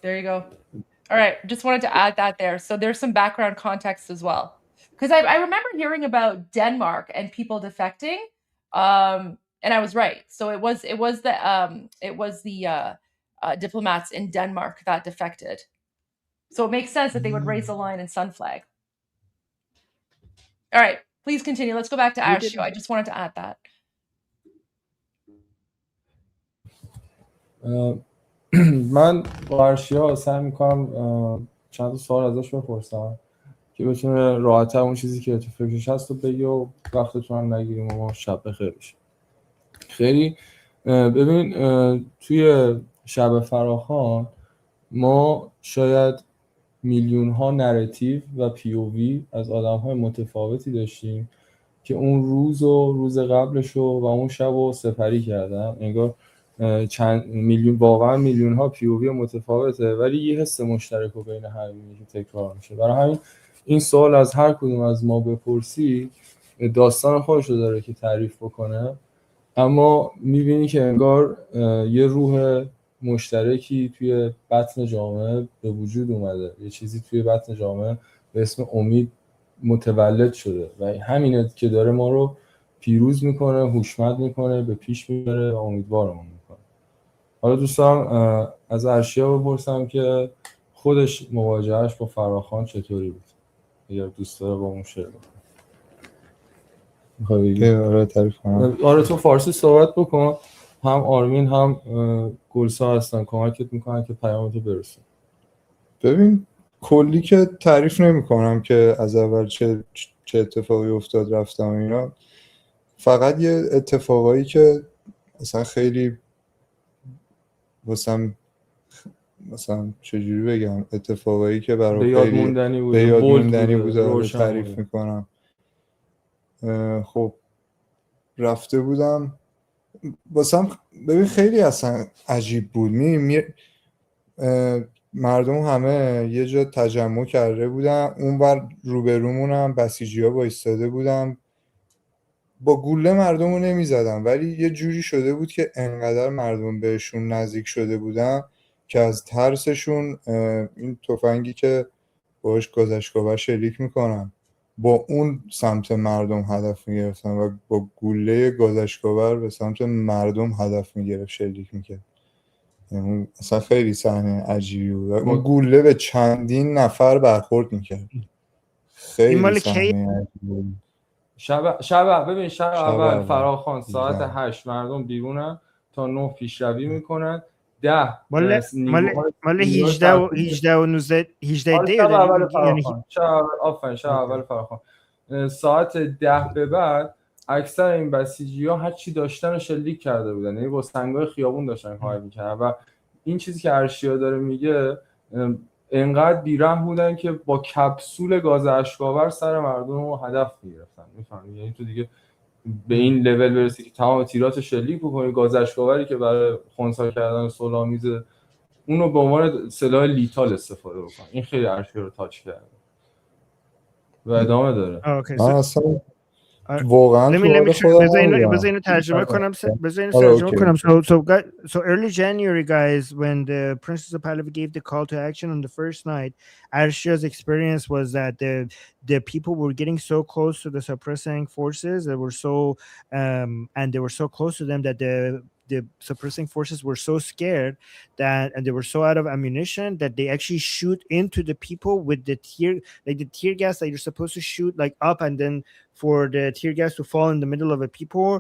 There you go. All right, just wanted to add that there. So there's some background context as well, because I remember hearing about Denmark and people defecting, and I was right. So it was the diplomats in Denmark that defected. So it makes sense that they would raise the line in Sun Flag. All right, please continue. Let's go back to Arshio. I just wanted to add that. من با ارشیا سعی میکنم چند تا سوال ازش بپرسم که بتونه راحت‌تر اون چیزی که تو فکرش هست رو بگه و وقتتون هم نگیریم و ما شب بخیر بشه. خیلی ببین توی شب فراخوان ما شاید میلیون ها نراتیو و پی او وی از آدم های متفاوتی داشتیم که اون روز و روز قبلش و اون شب رو سپری کردن. انگار چند میلیون، واقعا میلیون ها پی او وی متفاوته ولی یه حس مشترک رو بین همین که تکرار میشه. برای همین این سوال از هر کدوم از ما بپرسی داستان خودش رو داره که تعریف بکنه، اما میبینی که انگار یه روح مشترکی توی بطن جامعه به وجود اومده، یه چیزی توی بطن جامعه به اسم امید متولد شده و همینه که داره ما رو پیروز میکنه، هوشمند میکنه، به پیش میبره و امیدوارمون میکنه. حالا دوستان از ارشیا بپرسم که خودش مواجهش با فراخوان چطوری بود؟ اگر دوست داره با اون شیر بکنه. آره تعریف کنم. آره تو فارسی صحبت بکن، هم آرمین هم گلسا هستن کمکت میکنن که پیامتو برسون. ببین کلی که تعریف نمی کنم که از اول چه اتفاقی افتاد رفتم اینا، فقط یه اتفاقایی که مثلا خیلی مثلا چجوری بگم، اتفاقایی که برای به یاد موندنی بود، به یاد موندنی بود تعریف میکنم. خب رفته بودم واسم، ببین خیلی اصلا عجیب بود. مردم همه یه جا تجمع کرده بودن، اونور روبرومون هم بسیجی‌ها وایستاده بودن، با گوله مردم رو نمی زدن ولی یه جوری شده بود که انقدر مردم بهشون نزدیک شده بودن که از ترسشون این تفنگی که باش گازشگاور شلیک میکنن با اون سمت مردم هدف میگرفتن و با گوله گازشگاور به سمت مردم هدف میگرفت، شلیک میکرد. یعنی اصلا خیلی صحنه عجیبی بود. اون گوله به چندین نفر برخورد میکرد. خیلی صحنه عجیبی بود. شب اول فراخوان ساعت 8 مردم بیرونن تا 9 پیشروی میکنن. 10 مال 18 و 19 18 یعنی شب اول فراخوان ساعت 10 به بعد اکثر این بسیجی‌ها هر چی داشتن رو شلیک کرده بودن، یعنی با سنگای خیابون داشتن کار می‌کردن و این چیزی که ارشیا داره میگه انقدر بیرحم بودن که با کپسول گاز اشک‌آور سر مردم رو هدف می‌گرفتن. می‌فهمی؟ یعنی تو دیگه به این لول برسی که تمام تیرات شلیک بکنی، گاز اشک‌آوری که برای خنثی کردن صلح‌آمیز اونو به عنوان سلاح لیتال استفاده بکنن. این خیلی ارشیا رو تاچ کرده و ادامه داره. اصلا واقعا تو حال خودم بذار اینو ترجمه کنم. So early January, guys, when the Princess of Pahlavi gave the call to action on the first night, Arshia's experience was that the people were getting so close to the suppressing forces. They were so and they were so close to them that the suppressing forces were so scared and they were so out of ammunition that they actually shoot into the people with the tear gas that you're supposed to shoot like up and then for the tear gas to fall in the middle of a people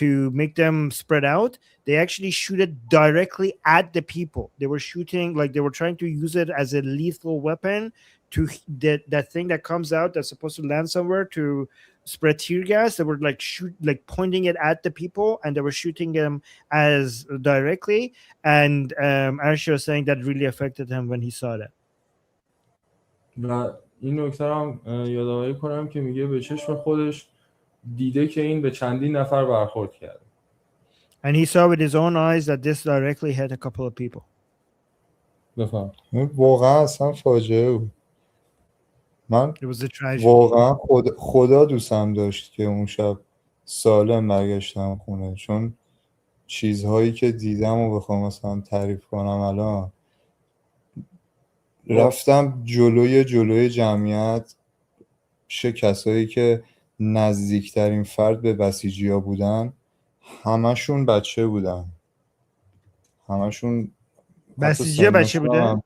to make them spread out. They actually shoot it directly at the people. They were shooting like they were trying to use it as a lethal weapon to that thing that comes out that's supposed to land somewhere to spread tear gas. They were like pointing it at the people and they were shooting them as directly. And Arshia was saying that really affected him when he saw that. و این نکته هم یادآوری کنم که میگه به چشم خودش دیده که این به چندین نفر برخورد کرده. And he saw with his own eyes that this directly hit a couple of people. بفهم. واقعا اصلا فاجعه بود. من واقعا خدا دوستم داشت که اون شب سالم برگشتم خونه، چون چیزهایی که دیدم و بخوام مثلا تعریف کنم الان رفتم جلوی جمعیت پیش کسایی که نزدیکترین فرد به بسیجی‌ها بودن، همشون بچه بودن، همشون حتی بسیجی بچه بوده؟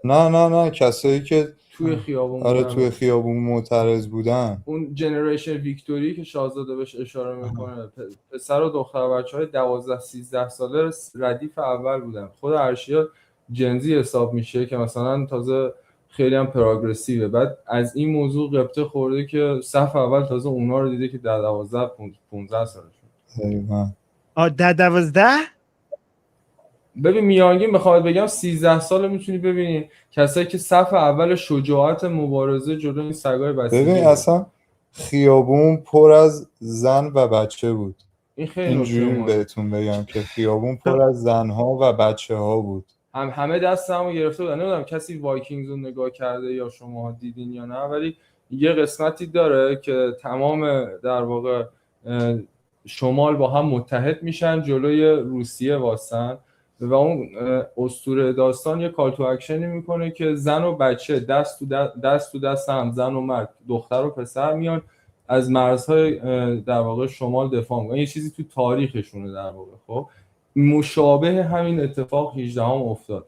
نه کسایی که توی خیابون آره بودن. توی خیابون معترض بودن. اون جنریشن ویکتوری که شاهزاده بهش اشاره میکنه، پسر و دختر بچه‌های 12-13 ساله ردیف اول بودن. خود ارشیا جنزی حساب میشه که مثلا تازه خیلی هم پروگرسیوه. بعد از این موضوع قبطه خورده که صف اول تازه اونا رو دیده که در 12-15 سالشون. 12؟ ببین میانگین بخواد بگم 13 سال میتونی ببینی کسایی که صف اول شجاعت مبارزه جلوی این سگای بسیجی. ببین اصلا خیابون پر از زن و بچه بود. این خیلی اینجوری بهتون بگم که خیابون پر از زنها و بچه ها بود. همه دستمو گرفته بودن. نمیدونم کسی وایکینگز رو نگاه کرده یا شما دیدین یا نه، ولی یه قسمتی داره که تمام در واقع شمال با هم متحد میشن جلوی روسیه واسن و اون اسطوره داستان یه کال تو اکشنی میکنه که زن و بچه دست تو دست هم، زن و مرد، دختر و پسر میان از مرزهای در واقع شمال دفاع میکنن. یه چیزی تو تاریخشونه در واقع. خب مشابه همین اتفاق 18 هم افتاد.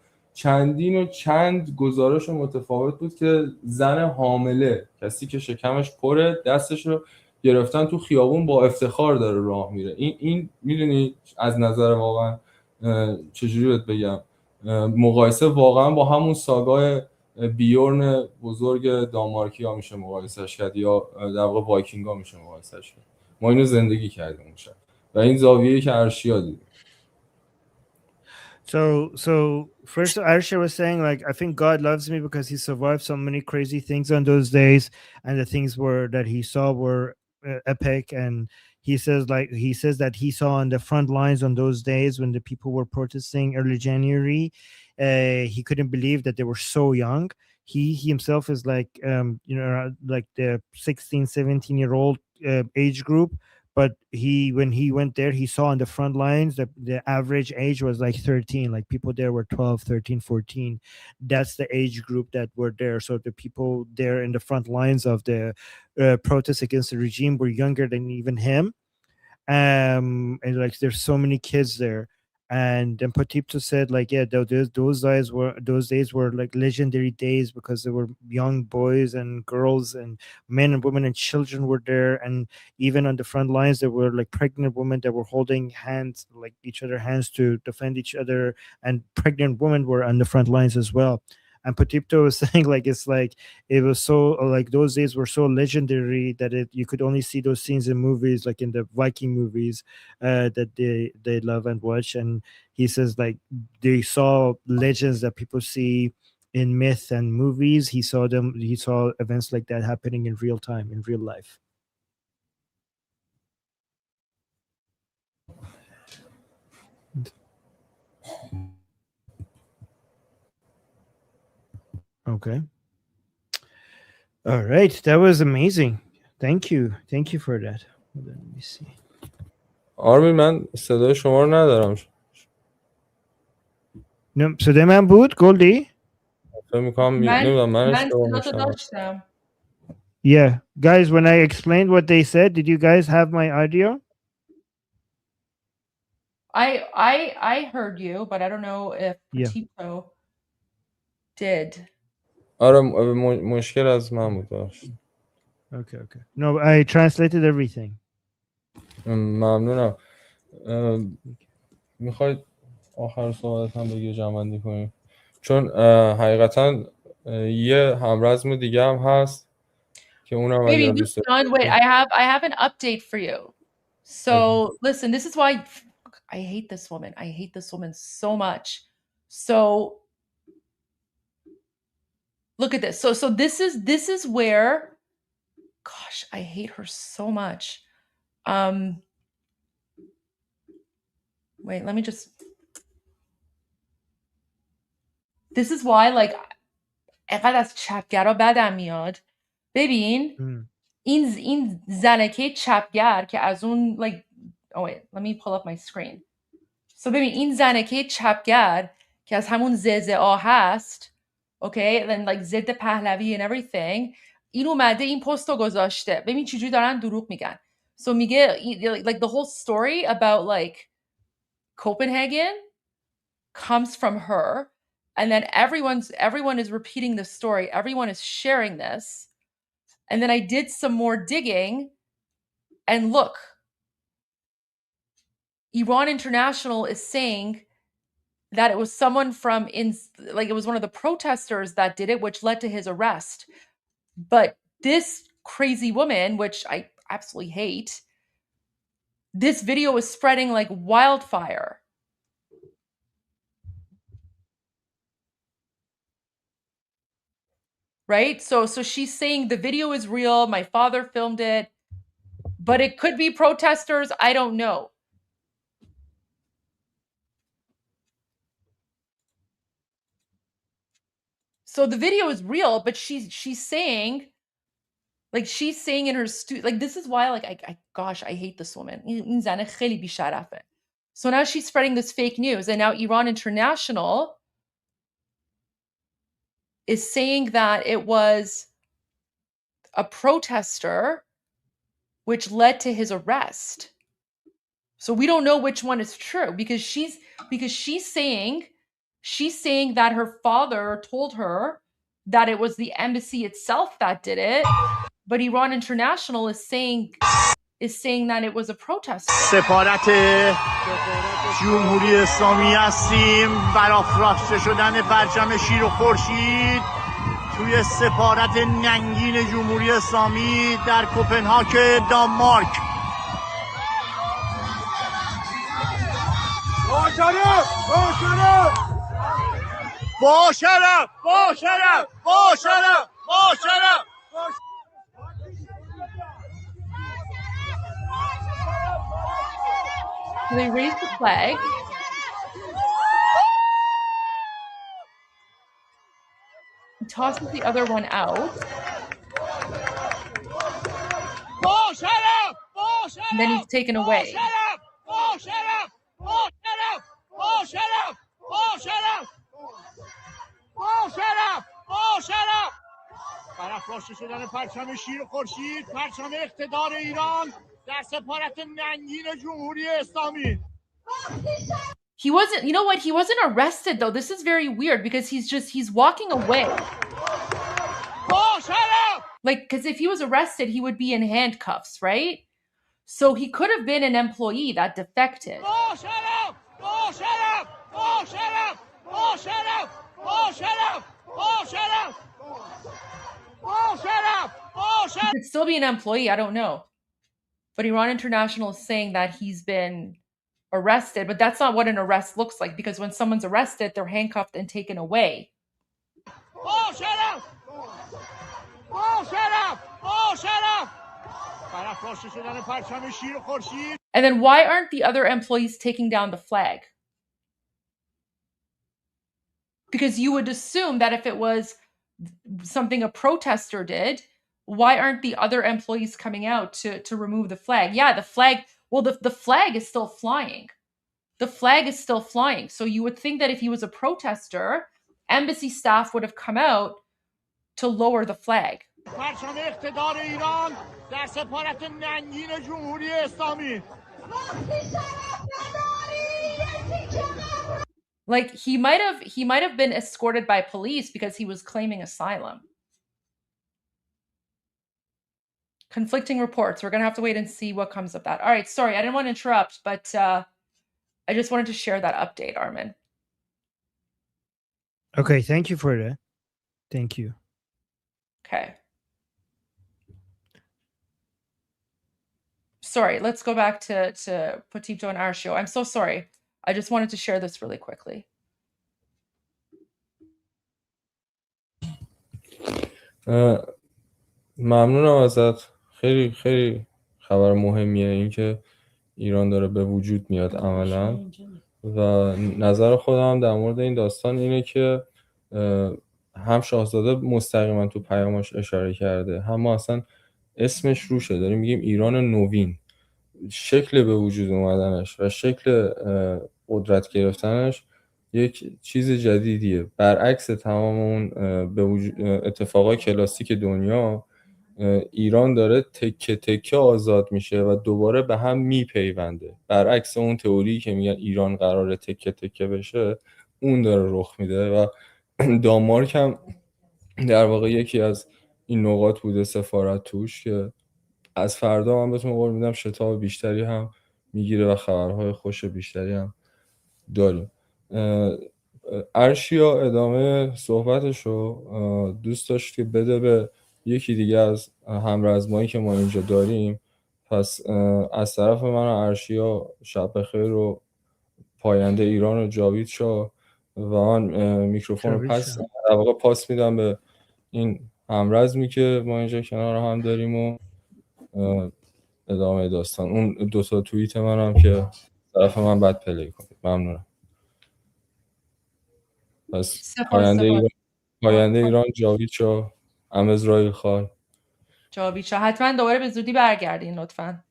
چند گزارش متفاوت بود که زن حامله، کسی که شکمش پره، دستش رو گرفتن تو خیابون با افتخار داره راه میره. این میدونی از نظر واقعا چجوری بهت بگم، مقایسه واقعا با همون ساگای بیورن بزرگ دانمارکی ها میشه مقایسهش کرد، یا در واقع وایکینگ ها میشه مقایسهش کرد. ما اینو زندگی کردیم اون شب و این زاویه‌ای که ارشیا دید. So first Arsha was saying, like, I think God loves me because he survived so many crazy things on those days, and the things that he saw were epic. And he says that he saw on the front lines on those days when the people were protesting early January, he couldn't believe that they were so young. He himself is like like the 16-17-year-old age group. But when he went there, he saw on the front lines that the average age was like 13. Like people there were 12, 13, 14. That's the age group that were there. So the people there in the front lines of the protests against the regime were younger than even him. And like there's so many kids there. And then Potipto said, like, yeah, those days were like legendary days because there were young boys and girls and men and women and children were there. And even on the front lines, there were like pregnant women that were holding hands, like each other hands to defend each other. And pregnant women were on the front lines as well. And Potipto was saying, like, it's like it was so like those days were so legendary that you could only see those scenes in movies, like in the Viking movies that they love and watch. And he says, like, they saw legends that people see in myth and movies. He saw events like that happening in real time, in real life. Okay. All right. That was amazing. Thank you for that. Let me see. آرمین من صدای شما رو ندارم. نه صدای من بود گلدی؟ فکر می‌کنم نمیدونم من داشتم. Yeah, guys, when I explained what they said, did you guys have my audio? I heard you, but I don't know if Tito did. آره مشکل از من بود. Okay. No, I translated everything. ممنونم. میخواید آخر صحبت هم بگی جمع‌بندی کنیم؟ چون حقیقتا یه همرزم دیگه هم هست که اونم اگر دوست دارید. Wait, I have an update for you. So, listen, this is why I hate this woman. I hate this woman so much. So, look at this. So this is where, gosh, I hate her so much. Wait, let me just. This is why, like, اقل از چپگرا بدم میاد. ببین این زنکه چپگر که از اون like oh wait, let me pull up my screen. So ببین این زنکه چپگر که از همون ززا هست okay, and then like ضد پهلوی and everything. این اومده این پست رو گذاشته. ببین چجوری دارن دروغ میگن. So میگه like the whole story about like Copenhagen comes from her, and then everyone is repeating the story. Everyone is sharing this. And then I did some more digging, and look, Iran International is saying that it was someone from it was one of the protesters that did it, which led to his arrest. But this crazy woman, which I absolutely hate, this video is spreading like wildfire. Right? So she's saying the video is real. My father filmed it, but it could be protesters. I don't know. So the video is real, but she's saying, like she's saying in her like this is why like I hate this woman. این زنه خیلی بی‌شرفه. So now she's spreading this fake news, and now Iran International is saying that it was a protester which led to his arrest. So we don't know which one is true because she's saying that her father told her that it was the embassy itself that did it, but Iran International is saying that it was a protester. سفارت جمهوری اسلامی هستیم. برافراشته شدن پرچم شیر و خورشید توی سفارت ننگین جمهوری اسلامی در کوپنهاگ دانمارک. با شرف. They raised the flag. He tosses the other one out. And then he's taken away. برافراشته شدن پرچم شیر و خورشید، پرچم اقتدار ایران در سفارت ننگین جمهوری اسلامی. He wasn't, you know what? He wasn't arrested though. This is very weird because he's walking away. Like, because if he was arrested, he would be in handcuffs, right? So he could have been an employee that defected. He could still be an employee, I don't know. But Iran International is saying that he's been arrested, but that's not what an arrest looks like because when someone's arrested, they're handcuffed and taken away. And then why aren't the other employees taking down the flag? Because you would assume that if it was something a protester did, why aren't the other employees coming out to remove the flag? Yeah, the flag, well, the flag is still flying. The flag is still flying. So you would think that if he was a protester, embassy staff would have come out to lower the flag. Like he might have been escorted by police because he was claiming asylum. Conflicting reports. We're going to have to wait and see what comes of that. All right, sorry, I didn't want to interrupt, but I just wanted to share that update, Armin. Okay, thank you for that. Thank you. Okay. Sorry, let's go back to Potipto and our show. I'm so sorry. I just wanted to share this really quickly. ممنونم ازت. خیلی خیلی خبر مهمیه این که ایران داره به وجود میاد عملا و نظر خودم در مورد این داستان اینه که هم شاهزاده مستقیما تو پیامش اشاره کرده، هم ما اصلا اسمش روشه، داریم میگیم ایران نوین. شکل به وجود اومدنش و شکل قدرت گرفتنش یک چیز جدیدیه، برعکس تمام اون اتفاقای کلاسیک دنیا. ایران داره تکه تکه آزاد میشه و دوباره به هم میپیونده، برعکس اون تئوری که میگن ایران قراره تکه تکه بشه، اون داره رخ میده. و دانمارک هم در واقع یکی از این نقاط بوده سفارت توش، که از فردا من بهتون قول میدم شتاب بیشتری هم میگیره و خبرهای خوش بیشتری هم داریم. ارشیا ادامه صحبتشو دوست داشت که بده به یکی دیگه از همرزمایی که ما اینجا داریم. پس از طرف من ارشیا شب بخیر و پاینده ایران و جاوید شاه، و من میکروفون رو در واقع پاس میدم به این همرزمی که ما اینجا کنار هم داریم و ادامه داستان. اون 2 تا توییت منم که طرف من بد پلی کنید. ممنونم. پس پاینده ایران جاوید شاه، ام اسرائیل خال. جاوید شاه حتما دوباره به زودی برگردین لطفاً.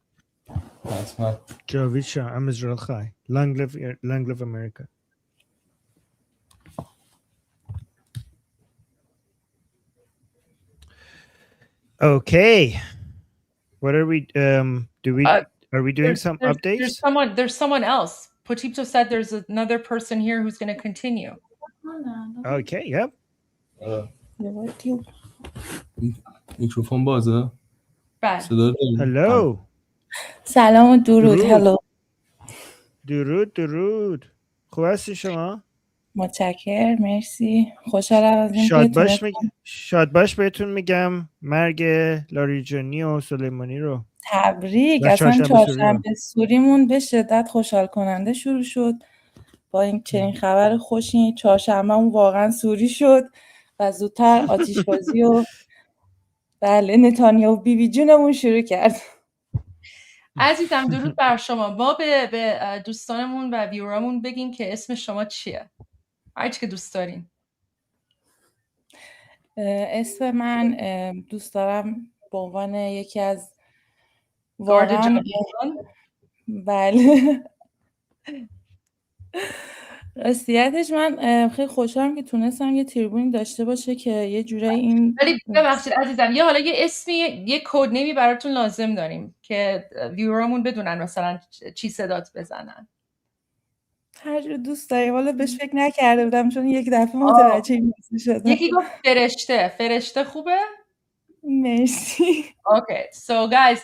حتما. جاوید شاه، ام اسرائیل خال. Long live America. Okay. What are we are we doing some updates? There's someone else. Potipto said there's another person here who's going to continue. Okay, yep. میکروفون بازه؟ بله. Hello. سلام و درود. هلو. درود. خوب هستی شما؟ متشکرم، مرسی. خوشحالم از این شاد باش بهتون میگم مرگ لاریجانی و سلیمانی رو. تبریک. اصلا چهارشنبه سوریمون به شدت خوشحال کننده شروع شد با این چنین خبر خوشی. چهارشنبهمون واقعا سوری شد و زودتر آتیشبازی و بله نتانیاهو بیبی جونمون شروع کرد. عزیزم درود بر شما. ما به دوستانمون و ویورامون بگیم که اسم شما چیه؟ هرچی که دوست دارین. اسم من دوست دارم به عنوان یکی از واقعا بله راستیتش من خیلی خوشحالم که تونستم یه تریبونی داشته باشه که یه جورایی این ولی ببخشید عزیزم حالا یه اسمی یه کد نیمی براتون لازم داریم که ویورامون بدونن مثلا چی صدات بزنن. هر جور دوست داری. والا بهش فکر نکرده بودم چون یک دفعه متوجه این شدم. یکی گفت فرشته خوبه؟ مرسی. Okay, so guys,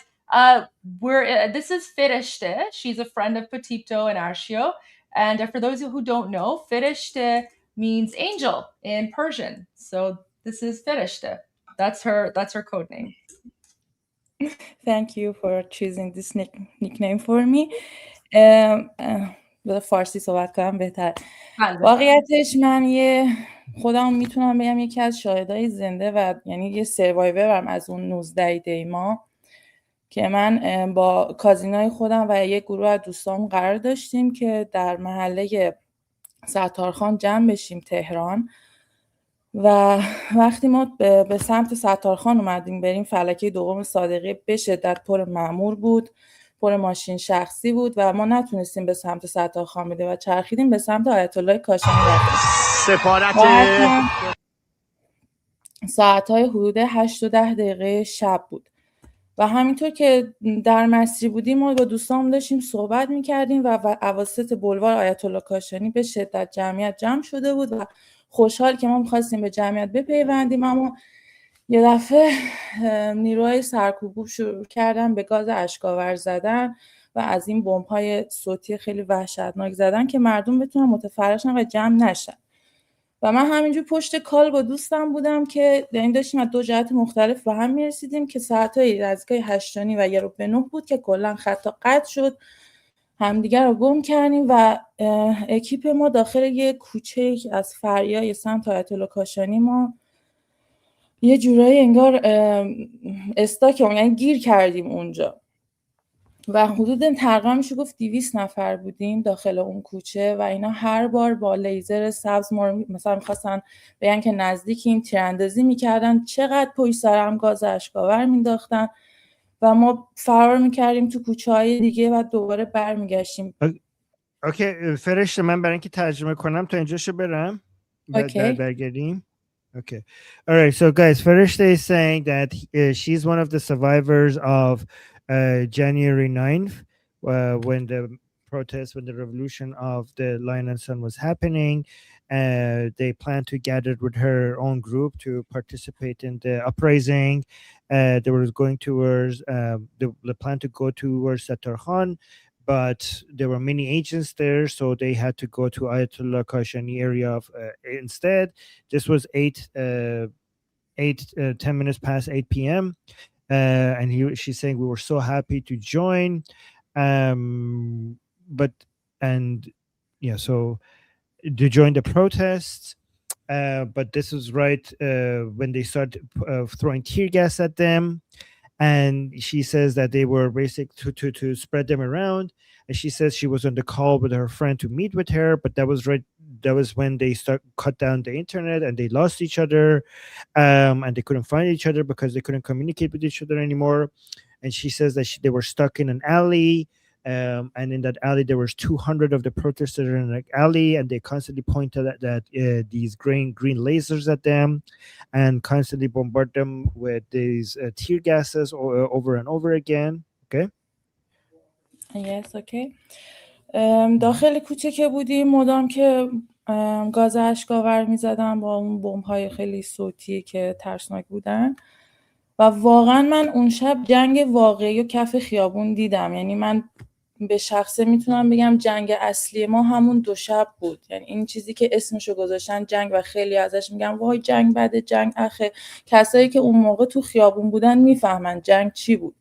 this is Fereshte. She's a friend of Potipto and Arshio. And for those who don't know, Fereshte means angel in Persian. So this is Fereshte. That's her code name. Thank you for choosing this nickname for me. به فارسی صحبت کنم بهتر. واقعیتش من خودم میتونم بگم یکی از شاهدای زنده و یعنی یه سروایورم از اون 19 دی ما که من با کازینای خودم و یک گروه از دوستام قرار داشتیم که در محله ستارخان جمع بشیم تهران و وقتی ما به سمت ستارخان اومدیم بریم فلکه دوم صادقی به شدت پر مأمور بود، پر ماشین شخصی بود و ما نتونستیم به سمت ستارخان بریم و چرخیدیم به سمت آیت الله کاشانی رفتیم. سفارت ساعت‌های حدود 8 و 10 دقیقه شب بود و همینطور که در مسیر بودیم ما با دوستام داشتیم صحبت می‌کردیم و اواسط بلوار آیت الله کاشانی به شدت جمعیت جمع شده بود و خوشحال که ما می‌خواستیم به جمعیت بپیوندیم، اما یه دفعه نیروهای سرکوب شروع کردن به گاز اشک‌آور زدن و از این بمب‌های صوتی خیلی وحشتناک زدن که مردم بتونن متفرقشن و جمع نشن. و من همینجور پشت کال با دوستم بودم که داشتیم از 2 جهت مختلف به هم میرسیدیم که ساعتهای نزدیکای 8:30 و 8:45 بود که کلا خط قطع شد، همدیگر رو گم کردیم و اکیپ ما داخل یه کوچه از فریای سمت آیت الله کاشانی ما یه جورایی انگار استاکمون یعنی گیر کردیم اونجا و حدود تقریبا میشه گفت 200 نفر بودیم داخل اون کوچه و اینا هر بار با لیزر سبز ما رو مثلا می‌خواستن بگن که نزدیکیم، تیراندازی می‌کردن، چقدر پشت سر هم گاز اشک‌آور مینداختن و ما فرار می‌کردیم تو کوچه‌های دیگه و دوباره برمیگشتیم. اوکی فرشته من برای اینکه ترجمه کنم تا اینجاشو برم Okay. برگردیم. Okay. All right. So, guys, Farishta is saying that she's one of the survivors of January 9th, when the protest, when the revolution of the Lion and Sun was happening. They plan to gather with her own group to participate in the uprising. They were going towards, they plan to go towards Satarkhan, but there were many agents there, so they had to go to Ayatollah Kashani area instead. This was 10 minutes past 8 p.m. And she's saying we were so happy to join. So to join the protests. But this was right when they started throwing tear gas at them. And she says that they were basic to spread them around. And she says she was on the call with her friend to meet with her, but that was when they cut down the internet and they lost each other, and they couldn't find each other because they couldn't communicate with each other anymore. And she says that they were stuck in an alley, and in that alley there was 200 of the protesters in an alley, and they constantly pointed at these green lasers at them and constantly bombard them with these tear gases over and over again. Okay. Yes, okay. داخل کوچه که بودیم مدام که گاز اشک‌آور می‌زدن با اون بمب‌های خیلی صوتی که ترسناک بودن و واقعا من اون شب جنگ واقعی و کف خیابون دیدم. یعنی من به شخصه میتونم بگم جنگ اصلی ما همون 2 شب بود. یعنی این چیزی که اسمشو گذاشتن جنگ و خیلی ازش میگن وای جنگ بده، جنگ اخه، کسایی که اون موقع تو خیابون بودن میفهمن جنگ چی بود.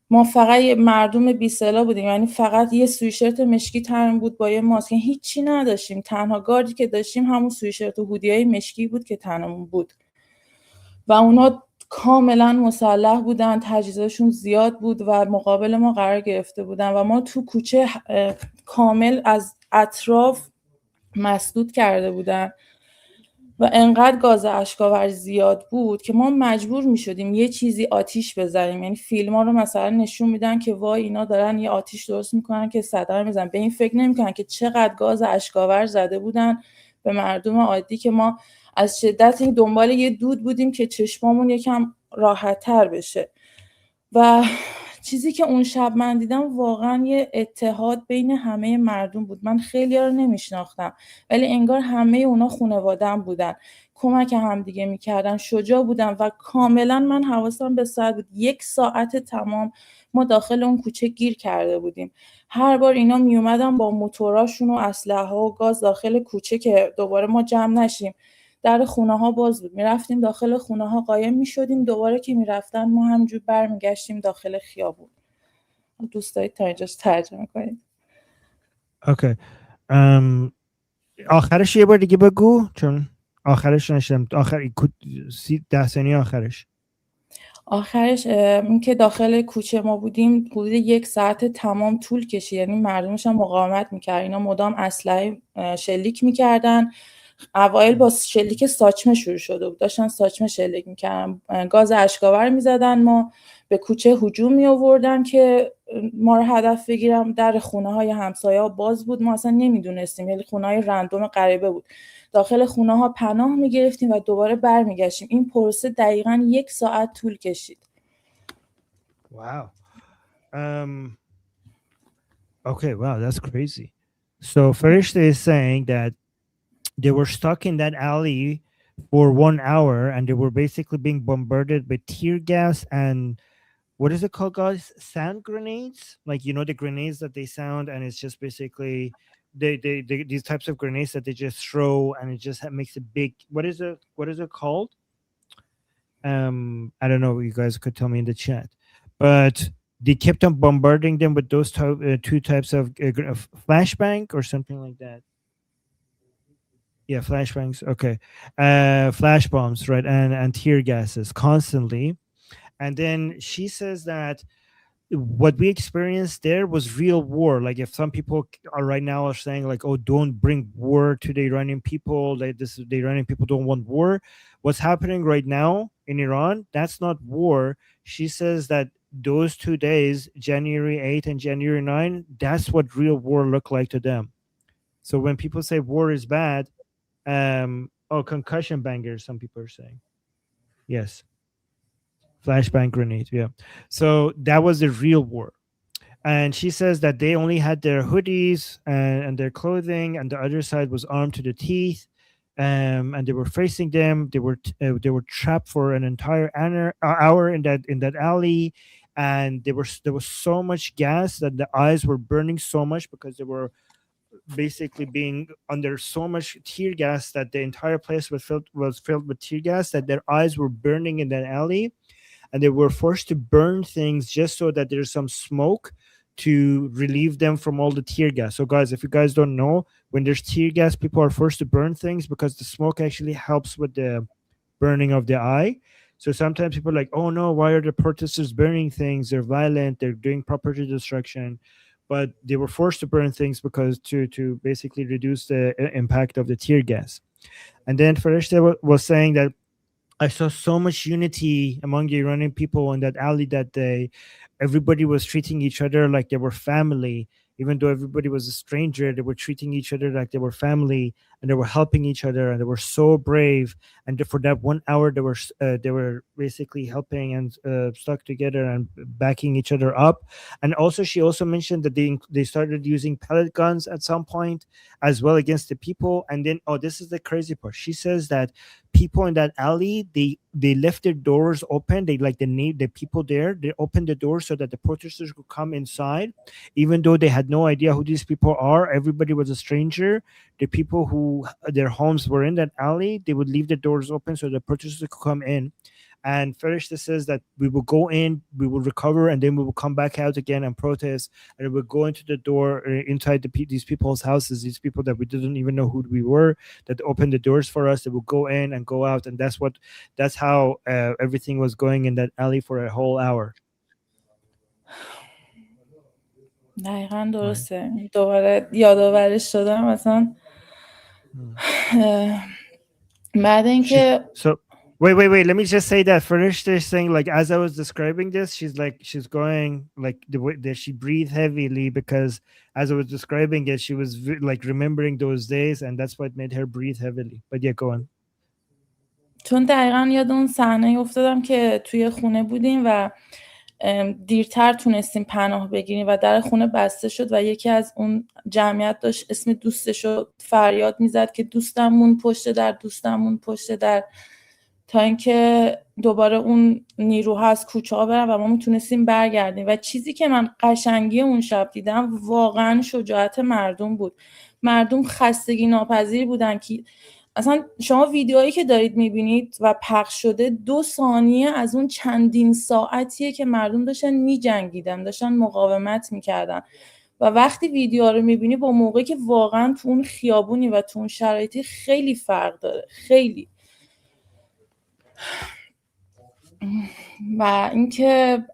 ما فقط یه مردم بی سلاح بودیم، یعنی فقط یه سویشرت مشکی تنمون بود با یه ماسک، هیچی نداشتیم. تنها گاردی که داشتیم همون سویشرت و هودیای مشکی بود که تنمون بود و اونا کاملا مسلح بودن، تجهیزاتشون زیاد بود و مقابل ما قرار گرفته بودن و ما تو کوچه کامل از اطراف مسدود کرده بودن و انقدر گاز اشک‌آور زیاد بود که ما مجبور می‌شدیم یه چیزی آتیش بزنیم. یعنی فیلم‌ها رو مثلا نشون میدن که وای اینا دارن یه آتیش درست میکنن که صدا میزنن، به این فکر نمیکنن که چقدر گاز اشک‌آور زده بودن به مردم عادی که ما از شدت این دنبال یه دود بودیم که چشمامون یکم راحت‌تر بشه. و چیزی که اون شب من دیدم واقعا یه اتحاد بین همه مردم بود. من خیلی ها رو نمیشناختم ولی انگار همه اونا خانواده‌ام بودن، کمک هم دیگه میکردن، شجاع بودن و کاملا من حواسم به ساعت بود. 1 ساعت تمام ما داخل اون کوچه گیر کرده بودیم. هر بار اینا میومدن با موتوراشون و اسلحه و گاز داخل کوچه که دوباره ما جمع نشیم. در خونه ها باز بود، میرفتیم داخل خونه ها قایم میشدیم، دوباره که میرفتن ما همجور برمیگشتیم داخل خیابون. دوست دارید تا اینجاش ترجمه کنید؟ اوکی. آخرش یه بار دیگه بگو چون آخرش نشدم. آخر 10 ثانیه آخرش این که داخل کوچه ما بودیم حدود 1 ساعت تمام طول کشید. یعنی مردمش هم مقاومت میکرد، اینا مدام اسلحه شلیک میکردن. اوایل با شلیک ساچمه شروع شده بود، داشتن ساچمه شلیک میکردن، گاز اشک‌آور میزدن، ما به کوچه هجوم میآوردن که ما رو هدف بگیرن. در خونه های همسایه ها باز بود، ما اصلا نمیدونستیم، یعنی خونه های رندوم غریبه بود. داخل خونه ها پناه میگرفتیم و دوباره برمیگشتیم. این پروسه دقیقاً 1 ساعت طول کشید. Wow. Okay, wow, that's crazy. So Farishta is saying that they were stuck in that alley for 1 hour and they were basically being bombarded with tear gas and what is it called, guys? Sound grenades? Like, you know, the grenades that they sound and it's just basically these types of grenades that they just throw and it just makes a big, what is it called? I don't know, you guys could tell me in the chat. But they kept on bombarding them with those 2 types of flashbang or something like that. Yeah, flashbangs. Okay. Flash bombs, right? And tear gases constantly. And then she says that what we experienced there was real war. Like if some people are right now are saying like, oh, don't bring war to the Iranian people, like the Iranian people don't want war. What's happening right now in Iran, that's not war. She says that those 2 days, January 8 and January 9, that's what real war looked like to them. So when people say war is bad, concussion bangers, some people are saying. Yes. Flashbang grenade, yeah. So that was the real war. And she says that they only had their hoodies and their clothing, and the other side was armed to the teeth. And they were facing them. They were trapped for an entire hour in that alley, and there was so much gas that the eyes were burning so much because they were basically being under so much tear gas that the entire place was filled with tear gas that their eyes were burning in that alley, and they were forced to burn things just so that there's some smoke to relieve them from all the tear gas. So guys, if you guys don't know, when there's tear gas, people are forced to burn things because the smoke actually helps with the burning of the eye. So sometimes people are like, oh no, why are the protesters burning things? They're violent, they're doing property destruction. But they were forced to burn things because to basically reduce the impact of the tear gas. And then Farishta was saying that I saw so much unity among the Iranian people in that alley that day. Everybody was treating each other like they were family. Even though everybody was a stranger, they were treating each other like they were family, and they were helping each other, and they were so brave. And for that 1 hour, they were basically helping and stuck together and backing each other up. And also, she also mentioned that they started using pellet guns at some point as well against the people. And then, this is the crazy part. She says that people in that alley, they left their doors open. They the people there, they opened the doors so that the protesters could come inside, even though they had no idea who these people are. Everybody was a stranger. The people who their homes were in that alley, they would leave the doors open so the protesters could come in. And Farishta says that we will go in, we will recover, and then we will come back out again and protest. And we'll go into the door inside these people's houses, these people that we didn't even know who we were, that opened the doors for us. They will go in and go out, and that's how everything was going in that alley for a whole hour. دقیقا درسته. دوباره یادآورش شدم مثلا بعد اینکه So wait, let me just say that Farishta is saying, like, as I was describing this, she's going like the way that she breathed heavily, because as I was describing it, she was like remembering those days, and that's what made her breathe heavily. But yeah, go on. چون دقیقا یاد اون صحنه افتادم که توی خونه بودیم و دیرتر تونستیم پناه بگیریم و در خونه بسته شد و یکی از اون جمعیت داشت اسم دوستشو فریاد میزد که دوستمون پشت در تا اینکه دوباره اون نیروها از کوچه ها برن و ما میتونستیم برگردیم. و چیزی که من قشنگی اون شب دیدم واقعا شجاعت مردم بود. مردم خستگی ناپذیر بودن که اصلا شما ویدیوهایی که دارید میبینید و پخش شده 2 ثانیه از اون چندین ساعتیه که مردم داشتن میجنگیدن، داشتن مقاومت میکردن. و وقتی ویدیوها رو میبینی با موقعی که واقعا تو اون خیابونی و تو اون شرایطی خیلی فرق داره، خیلی. و اینکه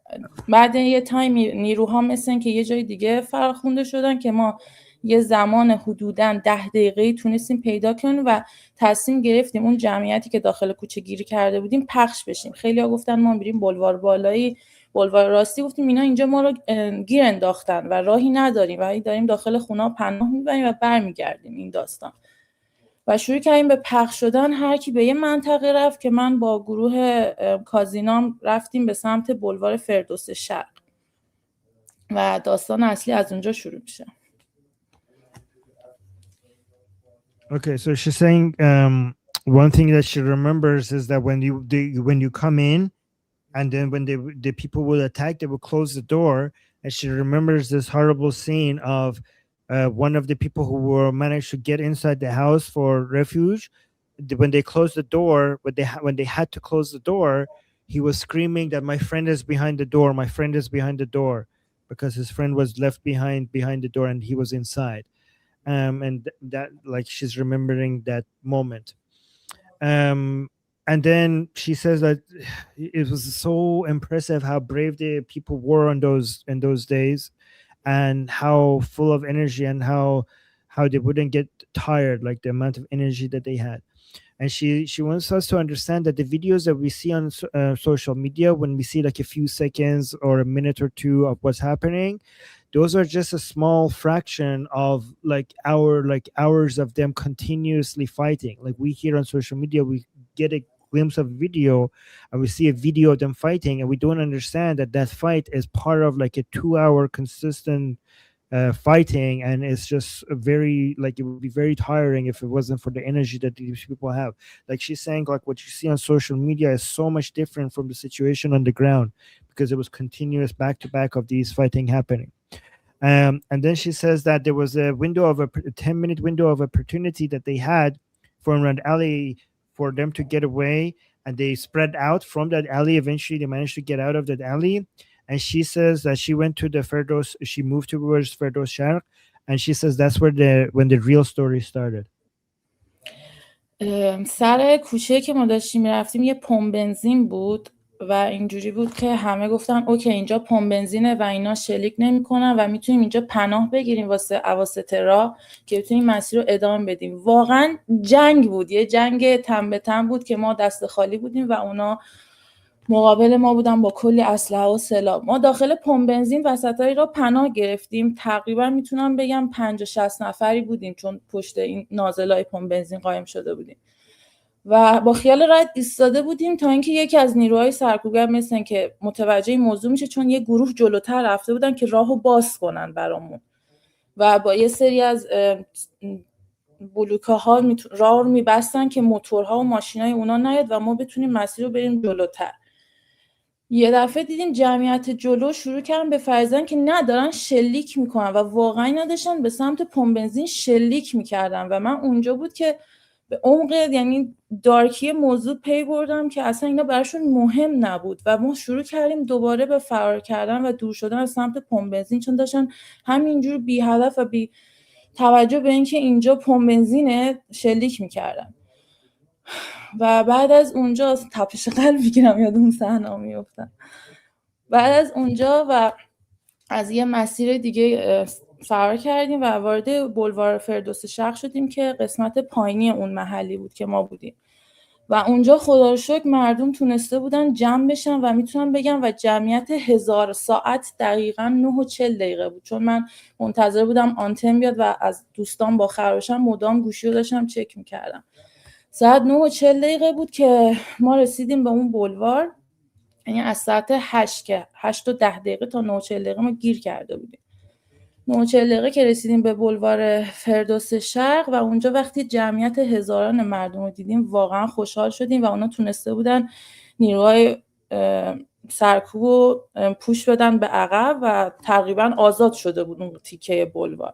بعد یه تایمی نیروها مثل که یه جای دیگه فراخونده شدن که ما یه زمان حدوداً 10 دقیقه‌ای تونستیم پیدا کنیم و تصمیم گرفتیم اون جمعیتی که داخل کوچه گیری کرده بودیم پخش بشیم. خیلی‌ها گفتن ما میریم بلوار بالایی، بلوار راستی. گفتیم اینا اینجا ما رو گیر انداختن و راهی نداریم و داریم داخل خونه پناه میبریم و برمیگردیم. این داستان و شروع کردیم به پخش شدن. هر کی به یه منطقه رفت که من با گروه کازینام رفتیم به سمت بلوار فردوس شرق و داستان اصلی از اونجا شروع میشه. Okay, so she's saying one thing that she remembers is that when you come in, and then when the people will attack, they will close the door, and she remembers this horrible scene of one of the people who were managed to get inside the house for refuge. When they closed the door, when they had to close the door, he was screaming that my friend is behind the door, my friend is behind the door, because his friend was left behind the door and he was inside. And that, like, she's remembering that moment. And then she says that it was so impressive how brave the people were in those days, and how full of energy, and how they wouldn't get tired, like the amount of energy that they had. and she wants us to understand that the videos that we see on social media, when we see like a few seconds or a minute or two of what's happening, those are just a small fraction of like hours of them continuously fighting. Like we hear on social media, we get a glimpse of video and we see a video of them fighting, and we don't understand that that fight is part of like a 2-hour consistent fighting, and it's just very like it would be very tiring if it wasn't for the energy that these people have. Like she's saying, like what you see on social media is so much different from the situation on the ground because it was continuous back to back of these fighting happening. And then she says that there was a 10-minute window of opportunity that they had from an alley for them to get away, and they spread out from that alley. Eventually they managed to get out of that alley, and she says that she went to the Ferdos, she moved towards Ferdos Sharq, and she says that's where when the real story started. سر کوچه که ما داشتیم میرفتیم یه پمپ بنزین بود و اینجوری بود که همه گفتن اوکی اینجا پمپ بنزینه و اینا شلیک نمی‌کنن و میتونیم اینجا پناه بگیریم واسه اواسط راه که بتونیم مسیر رو ادامه بدیم. واقعا جنگ بود، یه جنگ تن به تن بود که ما دست خالی بودیم و اونا مقابل ما بودن با کلی اسلحه و سلاح. ما داخل پمپ بنزین وسطای راه پناه گرفتیم، تقریبا میتونم بگم 50-60 نفری بودیم چون پشت این نازلای پمپ بنزین قایم شده بودیم و با خیال راحت ایستاده بودیم تا اینکه یکی از نیروهای سرکوبگر مثل که متوجه این موضوع میشه، چون یه گروه جلوتر رفته بودن که راهو باز کنن برامون و با یه سری از بلوکه‌ها راه رو میبستن که موتورها و ماشینای اونا نیاد و ما بتونیم مسیر رو بریم جلوتر. یه دفعه دیدیم جمعیت جلو شروع کردن به فرضاً که ندارن شلیک میکنن و واقعا نداشتن به سمت پمپ بنزین شلیک میکردن و من اونجا بود که به عمق یعنی دارکی موضوع پی بردم که اصلا اینا براشون مهم نبود و ما شروع کردیم دوباره به فرار کردن و دور شدن از سمت پمپ بنزین، چون داشتن همینجور بی هدف و بی توجه به اینکه اینجا پمپ بنزینه شلیک میکردن. و بعد از اونجا تپش قلب میگیرم یاد اون صحنه میافتم. بعد از اونجا و از یه مسیر دیگه فرار کردیم و وارد بولوار فردوس شرق شدیم که قسمت پایینی اون محلی بود که ما بودیم و اونجا خدا رو شکر مردم تونسته بودن جمع بشن و میتونم بگم و جمعیت 1000 ساعت دقیقاً 9:40 بود، چون من منتظر بودم آنتن بیاد و از دوستان با خراشم مدام گوشی رو داشتم چک میکردم. ساعت 9:40 بود که ما رسیدیم به اون بولوار، یعنی از ساعت 8 که 8:10 تا 9:40 ما گیر کرده بودیم. 9:40 که رسیدیم به بولوار فردوس شرق و اونجا وقتی جمعیت هزاران مردم رو دیدیم واقعا خوشحال شدیم و اونا تونسته بودن نیروهای سرکوب رو پوش بدن به عقب و تقریبا آزاد شده بود اون تیکه بولوار.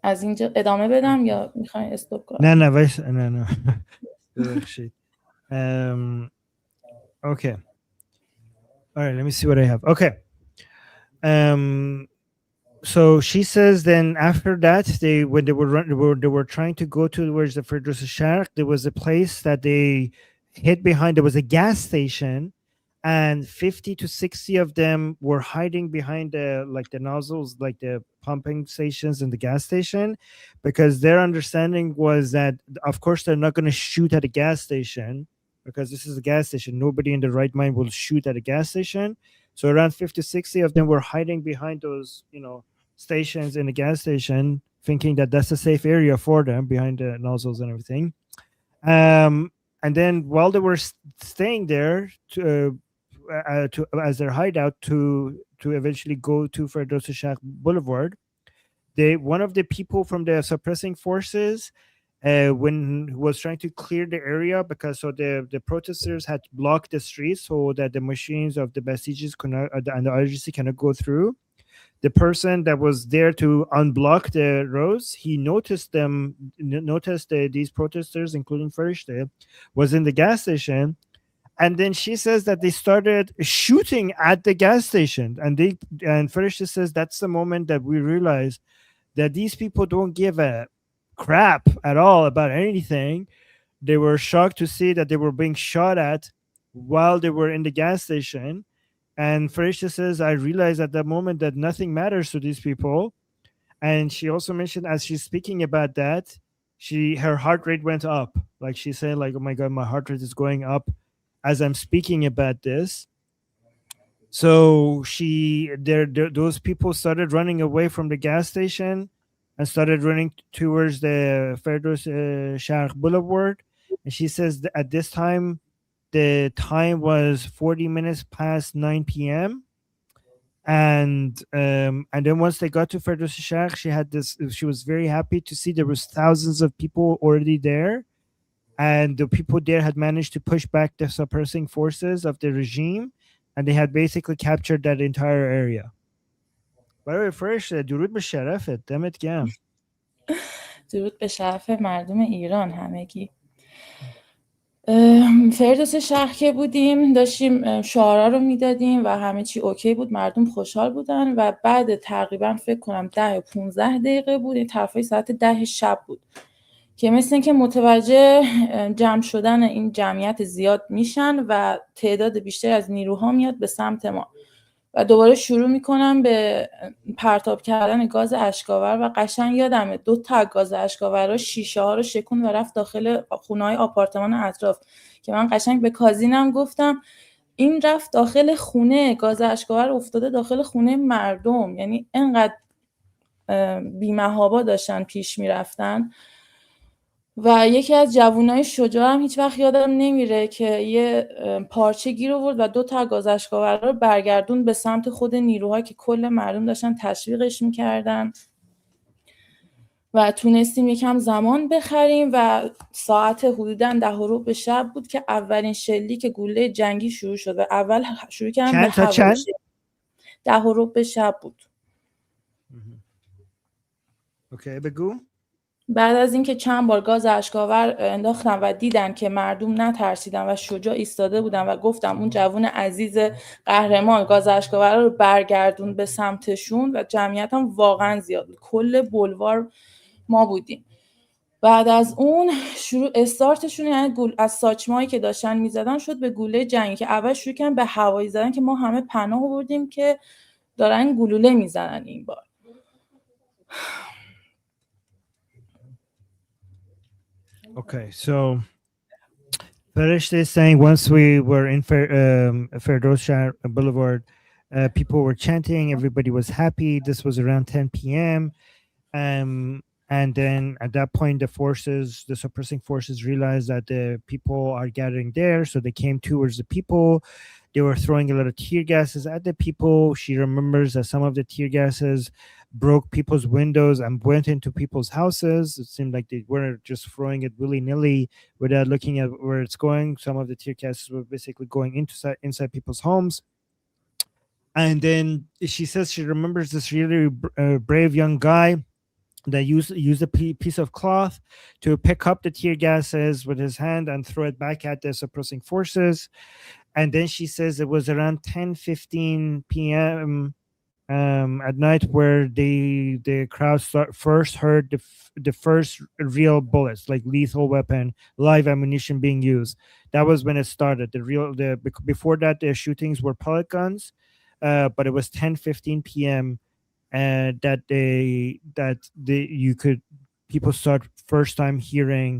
از اینجا ادامه بدم یا میخواین استاپ کنم؟ نه وایس نه ببخشید. Okay. All right, let me see what I have. Okay. So she says then after that when they were trying to go towards the Firdaus Sharq, there was a place that they hid behind. There was a gas station, and 50 to 60 of them were hiding behind the nozzles, like the pumping stations in the gas station, because their understanding was that of course they're not going to shoot at a gas station because this is a gas station. Nobody in their right mind will shoot at a gas station. So around 50-60 of them were hiding behind those, stations in the gas station, thinking that that's a safe area for them behind the nozzles and everything. And then while they were staying there to as their hideout to eventually go to Firdaus Sharq Boulevard, one of the people from the suppressing forces when was trying to clear the area because the protesters had blocked the streets so that the machines of the Basijis and the IRGC cannot go through. The person that was there to unblock the roads, he noticed these protesters, including Farishte, was in the gas station. And then she says that they started shooting at the gas station. And Farishte says that's the moment that we realized that these people don't give a crap at all about anything. They were shocked to see that they were being shot at while they were in the gas station. And Farishta says, I realized at that moment that nothing matters to these people. And she also mentioned, as she's speaking about that, her heart rate went up. Like she said, like, oh my God, my heart rate is going up as I'm speaking about this. So those people started running away from the gas station and started running towards the Ferdos Sharq Boulevard. And she says that at this time, the time was 40 minutes past 9 p.m. And then once they got to Ferdos Sharq, she was very happy to see there was thousands of people already there. And the people there had managed to push back the suppressing forces of the regime. And they had basically captured that entire area. برای فرشت درود به شرفت، دمت گرم. درود به شرف مردم ایران همگی. فردوس شهر که بودیم داشتیم شعارا رو میدادیم و همه چی اوکی بود، مردم خوشحال بودن و بعد تقریبا فکر کنم 10 یا 15 دقیقه بود، این طرفای ساعت 10 شب بود که مثل این که متوجه جمع شدن این جمعیت زیاد میشن و تعداد بیشتری از نیروها میاد به سمت ما و دوباره شروع میکنم به پرتاب کردن گاز اشک‌آور و قشنگ یادمه 2 تا گاز اشک‌آور شیشه ها رو شکون و رفت داخل خونه‌های آپارتمان اطراف که من قشنگ به کازینم گفتم این رفت داخل خونه، گاز اشک‌آور افتاده داخل خونه مردم. یعنی انقدر بی‌محابا داشتن پیش میرفتن. و یکی از جوانای شجاع هم هیچ وقت یادم نمیره که یه پارچه گیر آورد و 2 تا گاز اشک‌آور رو برگردون به سمت خود نیروها که کل مردم داشتن تشویقش میکردن و تونستیم یکم زمان بخریم و ساعت حدوداً 10 شب بود که اولین شلیک گلوله جنگی شروع شد و اول شروع کردن به هوایی. 10 شب بود. اوکی بگو. بعد از اینکه چند بار گاز اشک‌آور انداختم و دیدن که مردم نترسیدن و شجاع ایستاده بودن و گفتم اون جوان عزیز قهرمان گاز اشک‌آور رو برگردون به سمتشون و جمعیت هم واقعا زیاد بود، کل بلوار ما بودیم. بعد از اون شروع استارتشون یعنی از ساچمایی که داشتن میزدن شد به گلوله جنگی که اول شروع کردن به هوایی زدن که ما همه پناه آوردیم که دارن گلوله میزنن این بار. Okay, so Farishta is saying once we were in Ferdows Shah Boulevard, people were chanting, everybody was happy. This was around 10 p.m. And then at that point, the suppressing forces realized that the people are gathering there. So they came towards the people. They were throwing a lot of tear gases at the people. She remembers that some of the tear gases broke people's windows and went into people's houses. It seemed like they weren't just throwing it willy-nilly without looking at where it's going. Some of the tear gases were basically going inside people's homes. And then she says she remembers this really brave young guy that used a piece of cloth to pick up the tear gases with his hand and throw it back at the suppressing forces. And then she says it was around 10:15 p.m. At night where the crowd first heard the first real bullets, like lethal weapon, live ammunition being used. That was when it started. Before that, the shootings were pellet guns, but it was 10:15 p.m. and people start first time hearing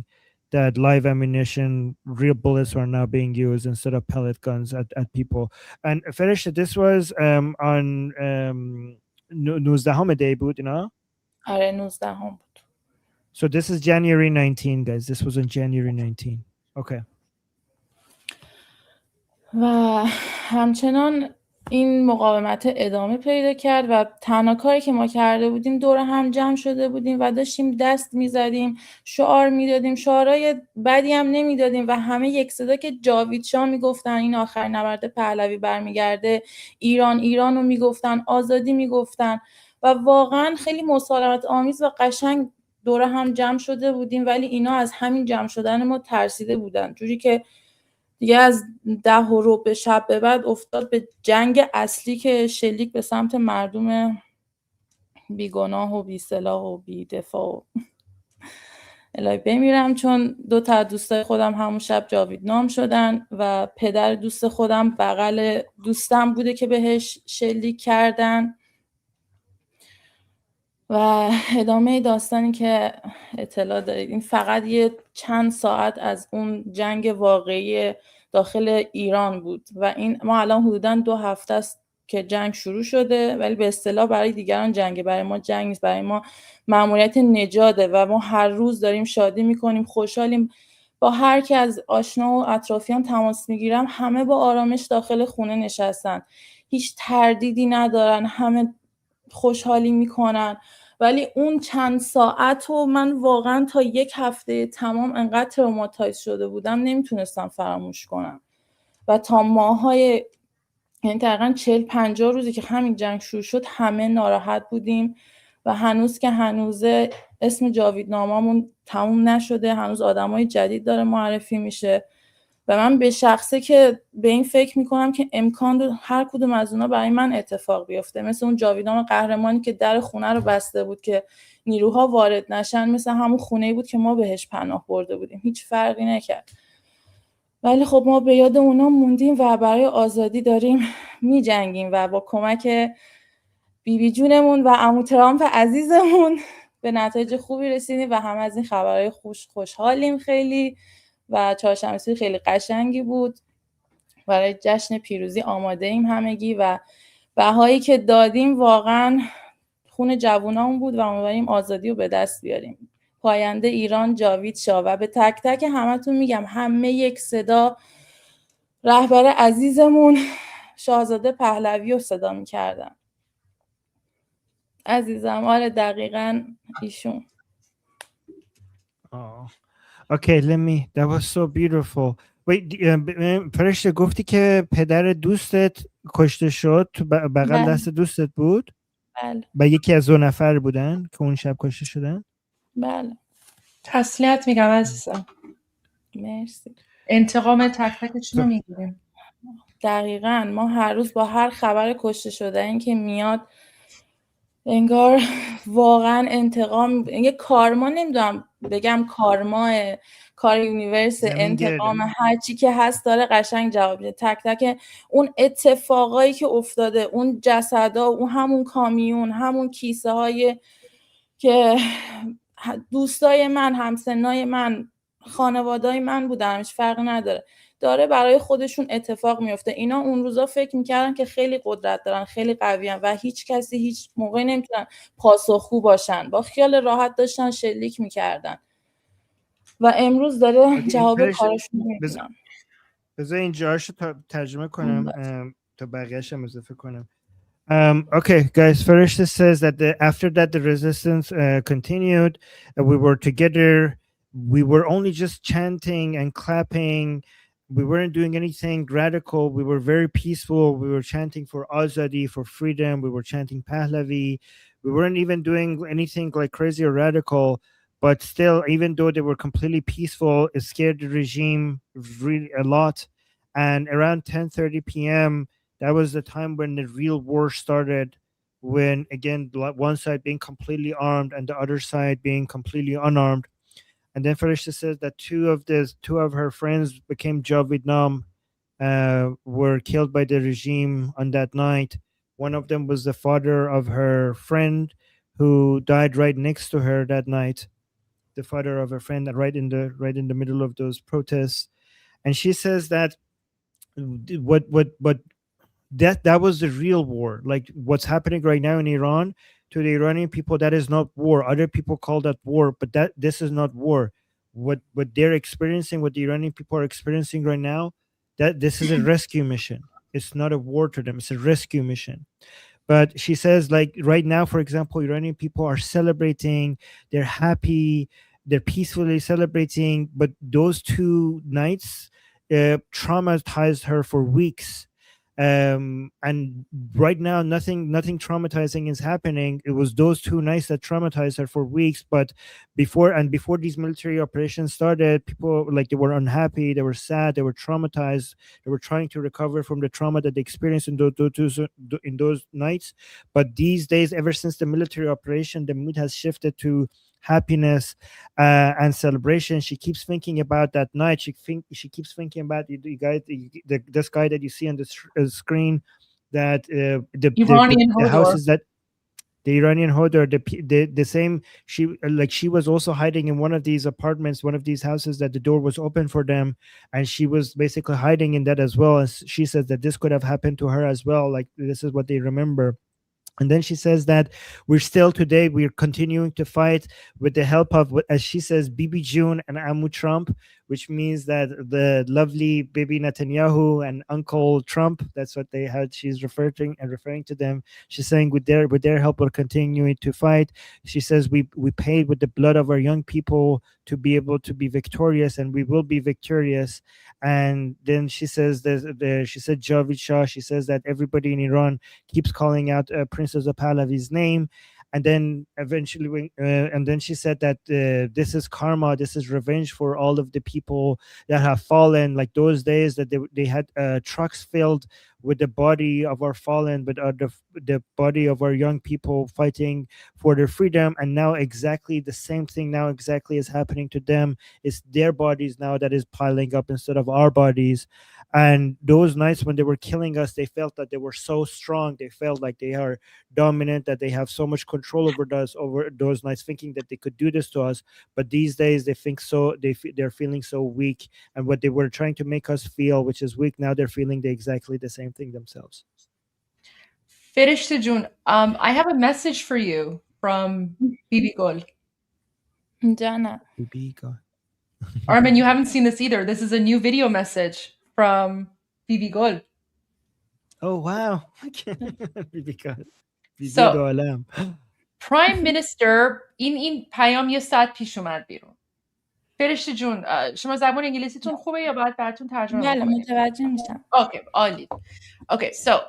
that live ammunition, real bullets are now being used instead of pellet guns at people. And Farish, this was on 19 day بود اینا؟ آره 19 بود. So this is January 19, guys. This was on January 19. Okay. و همچنان این مقاومت ادامه پیدا کرد و تنها کاری که ما کرده بودیم دور هم جمع شده بودیم و داشتیم دست میزدیم، شعار میدادیم، شعارهای بدی هم نمیدادیم و همه یک صدا که جاوید شاه میگفتن این آخرین نبرد پهلوی برمیگرده، ایران ایران رو میگفتن، آزادی میگفتن و واقعا خیلی مسالمت آمیز و قشنگ دور هم جمع شده بودیم. ولی اینا از همین جمع شدن ما ترسیده بودن، جوری که دیگه از 10 شب به بعد افتاد به جنگ اصلی که شلیک به سمت مردم بیگناه و بی سلاح و بی دفاع. الهی بمیرم، چون 2 تا دوستای خودم همون شب جاویدنام شدن و پدر دوست خودم بغل دوستم بوده که بهش شلیک کردن و ادامه داستانی که اطلاع دارید این فقط یه چند ساعت از اون جنگ واقعی داخل ایران بود و این ما الان حدوداً 2 هفته است که جنگ شروع شده، ولی به اصطلاح برای دیگران جنگه، برای ما جنگ نیست، برای ما مأموریت نجاته و ما هر روز داریم شادی میکنیم، خوشحالیم. با هر کی از آشنا و اطرافیان تماس میگیرم همه با آرامش داخل خونه نشستن، هیچ تردیدی ندارن، همه خوشحالی میکنن. ولی اون چند ساعت و من واقعا تا 1 هفته تمام انقدر تروماتایز شده بودم نمیتونستم فراموش کنم و تا ماهای یعنی تقریبا 40-50 روزی که همین جنگ شروع شد همه ناراحت بودیم و هنوز که هنوزه اسم جاویدناممون تموم نشده، هنوز آدمای جدید داره معرفی میشه و من به شخصه که به این فکر میکنم که امکان داره هر کدوم از اونا برای من اتفاق بیفته، مثل اون جاویدنام قهرمانی که در خونه رو بسته بود که نیروها وارد نشن، مثل همون خونه‌ای بود که ما بهش پناه برده بودیم، هیچ فرقی نکرد. ولی خب ما به یاد اونا موندیم و برای آزادی داریم میجنگیم و با کمک بیبی جونمون و عمو ترامپ عزیزمون به نتایج خوبی رسیدیم و همه از این خبرهای خوشحالیم خیلی و چهارشنبه خیلی قشنگی بود. برای جشن پیروزی آماده ایم همگی و بهایی که دادیم واقعا خون جوونامون بود و امیدواریم آزادی رو به دست بیاریم. پاینده ایران جاوید شاه. و به تک تک همتون میگم همه یک صدا رهبر عزیزمون شاهزاده پهلوی رو صدا میکردن. عزیزم آره دقیقاً ایشون. Okay, that was so beautiful. Wait, فرشته گفتی که پدر دوستت کشته شد تو بغل دست دوستت بود؟ بله. و یکی از 2 نفر بودن که اون شب کشته شدن؟ بله. تسلیت میگم عزیزم. مرسی. انتقام تک تکشون رو میگیریم. دقیقاً ما هر روز با هر خبر کشته شدن که میاد انگار واقعا انتقام، یه کارما، نمیدونم بگم کارما، کار یونیورس، انتقام، هر چی که هست داره قشنگ جواب میده. تک تک اون اتفاقایی که افتاده، اون جسدا، اون همون کامیون، همون کیسه های که دوستای من، همسنای من، خانوادای من بودن، هیچ فرقی نداره، داره برای خودشون اتفاق میفته. اینا اون روزا فکر میکردن که خیلی قدرت دارن، خیلی قویان و هیچ کسی هیچ موقعی نمیتونن پاسخگو باشن، با خیال راحت داشتن شلیک میکردن و امروز داره جواب کارشون میبینن. بذار این جاشو ترجمه کنم تا بقیه‌اش هم اضافه کنم. Okay, guys, Farishta says that after that the resistance continued. We were together. We were only just chanting and clapping. We weren't doing anything radical. We were very peaceful. We were chanting for Azadi, for freedom. We were chanting Pahlavi. We weren't even doing anything like crazy or radical. But still, even though they were completely peaceful, it scared the regime really a lot. And around 10:30 p.m., that was the time when the real war started, when again one side being completely armed and the other side being completely unarmed. And then Farishta says that two of her friends became Javidnam, were killed by the regime on that night. One of them was the father of her friend who died right next to her that night. The father of her friend right in the middle of those protests. And she says that what that was the real war. Like what's happening right now in Iran, to the Iranian people, that is not war. Other people call that war, but this is not war. What they're experiencing, what the Iranian people are experiencing right now, that this is a rescue mission. It's not a war to them. It's a rescue mission. But she says, like right now, for example, Iranian people are celebrating. They're happy. They're peacefully celebrating. But those 2 nights traumatized her for weeks. And right now nothing traumatizing is happening. It was those 2 nights that traumatized her for weeks. But before these military operations started, people like they were unhappy, they were sad, they were traumatized, they were trying to recover from the trauma that they experienced in those nights. But these days, ever since the military operation, the mood has shifted to happiness and celebration. She keeps thinking about that night. She keeps thinking about this guy that you see on the screen, that the houses that The Iranian hodor, the same, she was also hiding in one of these apartments, one of these houses that the door was open for them, and she was basically hiding in that as well. And she says that this could have happened to her as well. Like, this is what they remember. And then she says that we're continuing to fight with the help of, as she says, Bibi June and Amu Trump, which means that the lovely Bibi Netanyahu and Uncle Trump, that's what they had. She's referring to them. She's saying with their help, we're continuing to fight. She says we paid with the blood of our young people to be able to be victorious, and we will be victorious. And then she says she said Javid Shah. She says that everybody in Iran keeps calling out Princess of Pahlavi's name, and then eventually, and then she said that this is karma, this is revenge for all of the people that have fallen. Like those days that they had trucks filled with the body of our fallen, but the body of our young people fighting for their freedom. And now exactly the same thing now exactly is happening to them. It's their bodies now that is piling up instead of our bodies. And those nights when they were killing us, they felt that they were so strong. They felt like they are dominant, that they have so much control over us, over those nights, thinking that they could do this to us. But these days they think so, they're feeling so weak. And what they were trying to make us feel, which is weak, now they're feeling exactly the same thing themselves. Ferishte Jun, I have a message for you from Bibi Gol. Jana. Bibi Gol. Armin, you haven't seen this either. This is a new video message from Bibi Gol. Oh, wow. Bibi Gol. So, Prime Minister این پیام یه ساعت پیش اومد بیرون. فرشته جون، شما زبان انگلیسیتون خوبه یا باید براتون ترجمه بله، متوجه میشم. Okay, عالی. Okay, so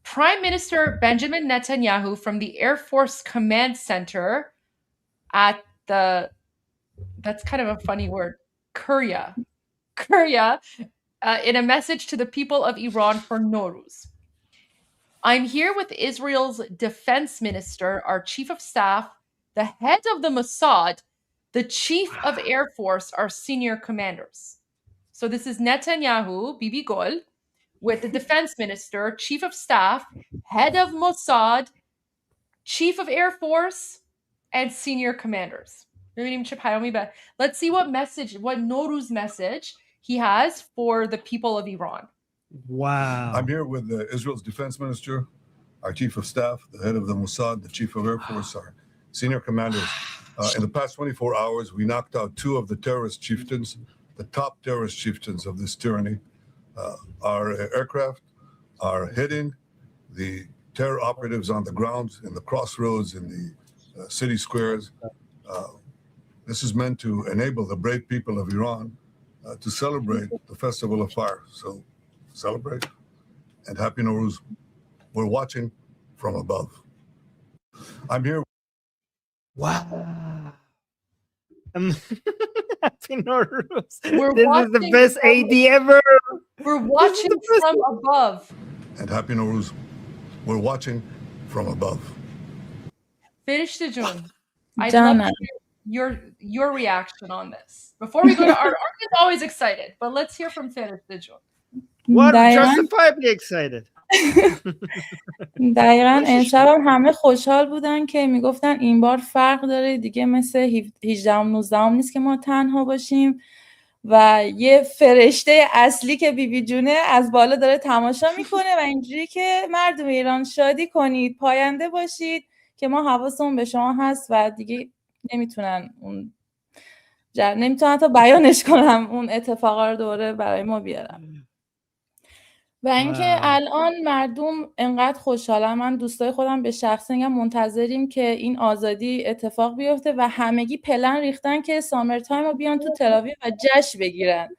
Prime Minister Benjamin Netanyahu from the Air Force Command Center at the, that's kind of a funny word, Kuria, in a message to the people of Iran for Nowruz. I'm here with Israel's defense minister, our chief of staff, the head of the Mossad, the chief of Air Force, our senior commanders. So this is Netanyahu, Bibi Gol, with the defense minister, chief of staff, head of Mossad, chief of Air Force, and senior commanders. Let's see what Nowruz message he has for the people of Iran. Wow. I'm here with Israel's defense minister, our chief of staff, the head of the Mossad, the chief of Air Force, our senior commanders. In the past 24 hours, we knocked out 2 of the terrorist chieftains, the top terrorist chieftains of this tyranny. Our aircraft are hitting the terror operatives on the ground, in the crossroads, in the city squares. This is meant to enable the brave people of Iran to celebrate the Festival of Fire. So celebrate and Happy Nowruz. We're watching from above. I'm here. Wow. Happy Nowruz. We're this is the best AD ever. We're watching from above. And Happy Nowruz. We're watching from above. Ferishte Jun, I'd love to hear your reaction on this. Before we go to Armin's always excited, but let's hear from Ferishte Jun. What? Justifiably excited. دقیقا امشب هم همه خوشحال بودن که میگفتن این بار فرق داره دیگه، مثل 18 و 19 نیست که ما تنها باشیم و یه فرشته اصلی که بیبی جونه از بالا داره تماشا میکنه و اینجوری که مردم ایران شادی کنید، پاینده باشید که ما حواسمون به شما هست و دیگه نمیتونن حتی بیانش کنم اون اتفاقا رو دوره برای ما بیارم. و اینکه الان مردم انقدر خوشحالن، من دوستای خودم به شخصه میگم منتظریم که این آزادی اتفاق بیفته و همگی پلن ریختن که سامر تایم رو بیان تو تل آویو و جشن بگیرن.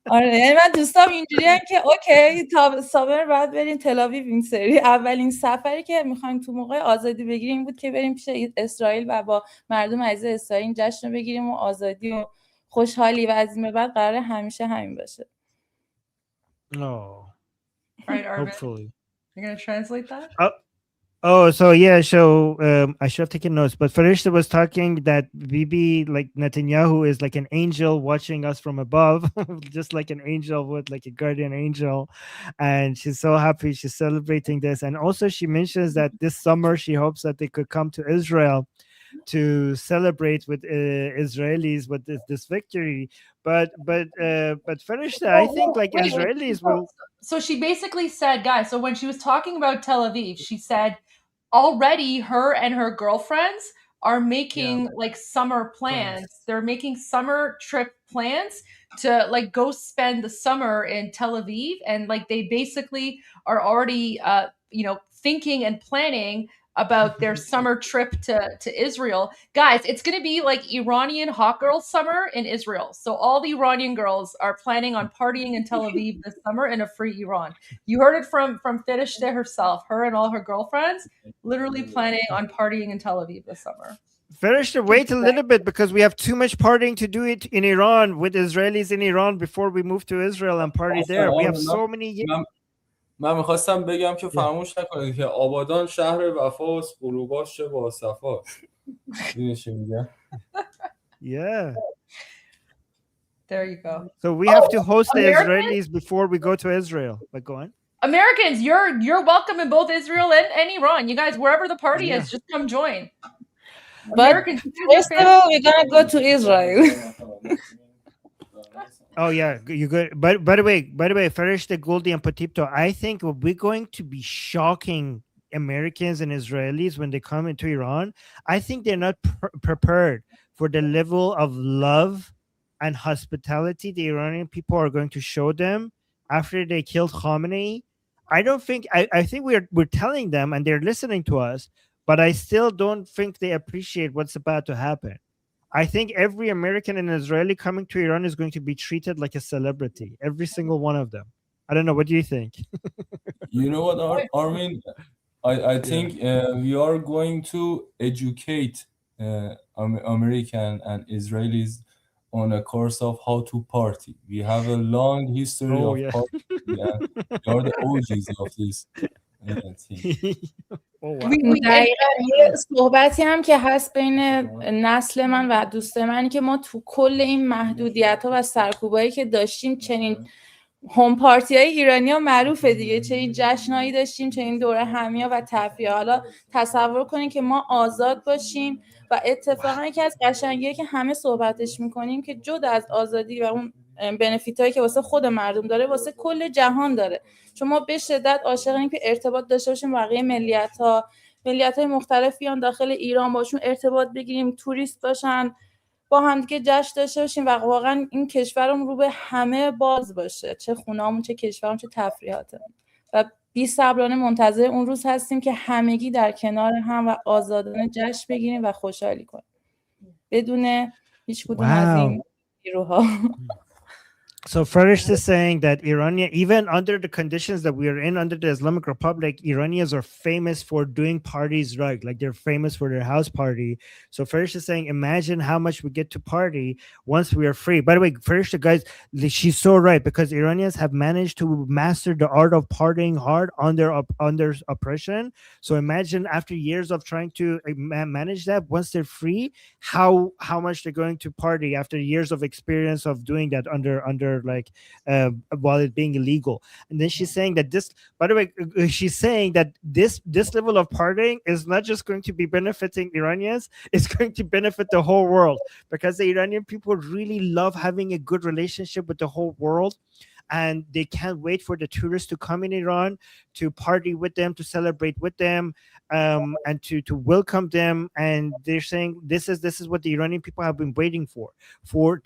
آره یعنی من دوستام اینجوریه که اوکی تا سامر بعد بریم تل آویو. این سری اولین سفری که میخوایم تو موقع آزادی بگیریم بود که بریم پیش اسرائیل و با مردم عزیز اسرائیل جشن رو بگیریم و آزادی و خوشحالی و از این بعد قراره همیشه همین باشه. Oh. Right, Armin. Hopefully. You're going to translate that? Oh, so yeah, so I should have taken notes, but Farishta was talking that Bibi, like Netanyahu, is like an angel watching us from above, just like an angel would, like a guardian angel. And she's so happy. She's celebrating this. And also, she mentions that this summer she hopes that they could come to Israel to celebrate with Israelis with this victory. But Farishta, I think like Wait, Israelis will. So she basically said, guys, so when she was talking about Tel Aviv, she said already her and her girlfriends are making like summer plans. They're making summer trip plans to like go spend the summer in Tel Aviv, and like they basically are already thinking and planning about their summer trip to Israel. Guys, it's going to be like Iranian hot girl summer in Israel. So all the Iranian girls are planning on partying in Tel Aviv this summer in a free Iran. You heard it from Firishte herself. Her and all her girlfriends literally planning on partying in Tel Aviv this summer. Farishta, wait a little bit because we have too much partying to do it in Iran with Israelis in Iran before we move to Israel and party there. We have so many. من میخواستم بگم که فراموش نکنید که آبادان شهر وفاست، غروباش چه باصفاست. می‌دونی چی میگم؟ Yeah. There you go. So we have to host the Israelis before we go to Israel. But go on. Americans, you're welcome in both Israel and Iran. You guys, wherever the party is, just come join. But Americans, first of all, we're gonna go to Israel. Oh yeah, you good. But by the way, Farishta, Goldie, and Patipto, I think we're going to be shocking Americans and Israelis when they come into Iran. I think they're not prepared for the level of love and hospitality the Iranian people are going to show them after they killed Khamenei. I don't think. I think we're telling them and they're listening to us, but I still don't think they appreciate what's about to happen. I think every American and Israeli coming to Iran is going to be treated like a celebrity. Every single one of them. I don't know. What do you think? You know what, Armin? I think we are going to educate American and Israelis on a course of how to party. We have a long history of party. We are the OGs of this thing. یه صحبتی هم که هست بین نسل من و دوست من که ما تو کل این محدودیت ها و سرکوبایی که داشتیم چنین هوم پارتی های ایرانی ها معروفه دیگه، چنین جشنایی داشتیم، چنین دوره همیا و تفریح. حالا تصور کنین که ما آزاد باشیم و اتفاقا یکی از قشنگیه که همه صحبتش میکنیم که جدا از آزادی و اون بنفیت هایی که واسه خود مردم داره، واسه کل جهان داره. چون ما به شدت عاشق اینیم که ارتباط داشته باشیم بقیه ملیت‌های مختلفی هم داخل ایران باشون ارتباط بگیریم، توریست باشن، با هم دیگه جشن داشته باشیم و واقعا این کشورمون رو به همه باز باشه، چه خونه‌مون، چه کشورمون، چه تفریحاتمون. و بی‌صبرانه منتظر اون روز هستیم که همگی در کنار هم و آزادانه جشن بگیریم و خوشحالی کنیم بدون هیچ کدوم از این نیروها. So Farishta is saying that Iranian, even under the conditions that we are in under the Islamic Republic, Iranians are famous for doing parties right. Like they're famous for their house party. So Farishta is saying, imagine how much we get to party once we are free. By the way, Farishta, guys, she's so right because Iranians have managed to master the art of partying hard under oppression. So imagine after years of trying to manage that, once they're free, how much they're going to party after years of experience of doing that under like while it being illegal. And then she's saying that this, by the way, she's saying that this level of partying is not just going to be benefiting Iranians, it's going to benefit the whole world because the Iranian people really love having a good relationship with the whole world. And they can't wait for the tourists to come in Iran to party with them, to celebrate with them, and to welcome them. And they're saying this is what the Iranian people have been waiting for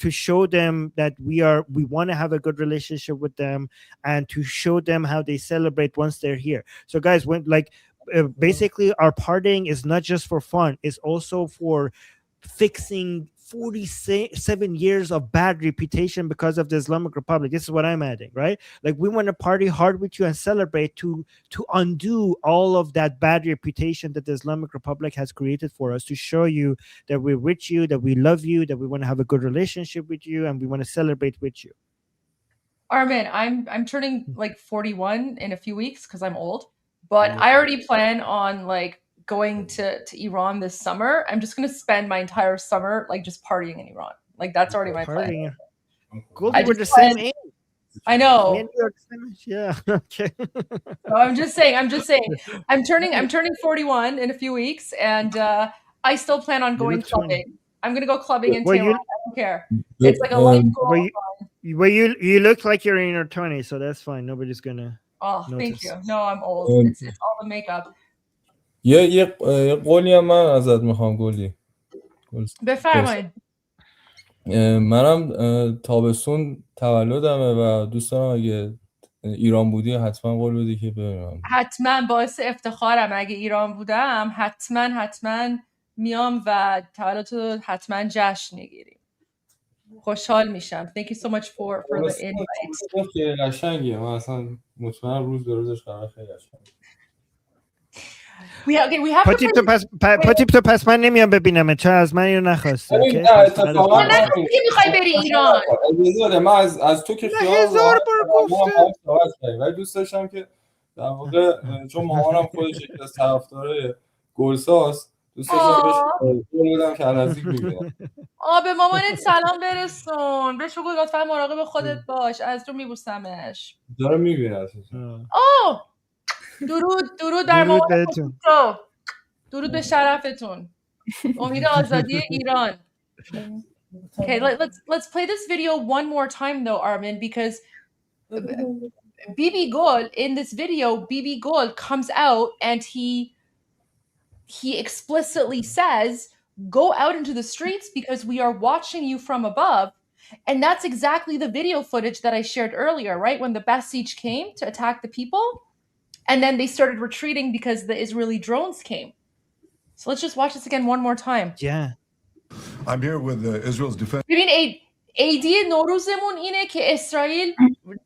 to show them that we want to have a good relationship with them and to show them how they celebrate once they're here. So guys, when basically our partying is not just for fun, it's also for fixing 47 years of bad reputation because of the Islamic Republic. This is what I'm adding, right? Like we want to party hard with you and celebrate to undo all of that bad reputation that the Islamic Republic has created for us, to show you that we're with you, that we love you, that we want to have a good relationship with you, and we want to celebrate with you. Armin, I'm turning like 41 in a few weeks because I'm old. But I already plan on like going to Iran this summer. I'm just gonna spend my entire summer like just partying in Iran. Like that's already my plan. Partying. Goldie, we're just the same age. I know. Me and you are the same age. Yeah. Okay. So I'm just saying. I'm turning 41 in a few weeks, and I still plan on going clubbing. I'm gonna go clubbing in Tehran. I don't care. It's like a life goal. Well, you look like you're in your 20s, so that's fine. Nobody's gonna. Oh, thank you. No, I'm old. It's all the makeup. یه قولی هم من ازت میخوام گلی. بفرمایید. منم تابستون تولدمه و دوست دارم اگه ایران بودی حتما قول بدی که برم. حتما باعث افتخارم. اگه ایران بودم حتما میام و تولدتو حتما جشن میگیریم. خوشحال میشم. Thank you so much for the invite. خیلی قشنگه. من اصلا مطمئنم روز به روزش قرار خیلی قشنگه. We have تو پس من نمیام ببینم چه از من اینو نخواستی. اوکی اتفاقا میخوای بری ایران. من از تو که خیال 1000 بار گفتم ولی دوست داشتم که در واقع چون مامانم خودش یکی از طرفدارای گلساست دوست داشتم بهش قول بدم که نزدیک ببینم. به مامانت سلام برسون. بهش بگو لطفا مراقب خودت باش. از تو میبوسمش. داره میبینه. درود در مامانتون. درود به شرفتون. امید آزادی ایران. Okay, let's play this video one more time though, Armin, because Bibi Gol in this video, Bibi Gol comes out and he explicitly says, "Go out into the streets because we are watching you from above." And that's exactly the video footage that I shared earlier, right? When the Basij came to attack the people. And then they started retreating because the Israeli drones came. So let's just watch this again one more time. Yeah. I'm here with Israel's defense. ببین ایدی نوروزمون اینه که اسرائیل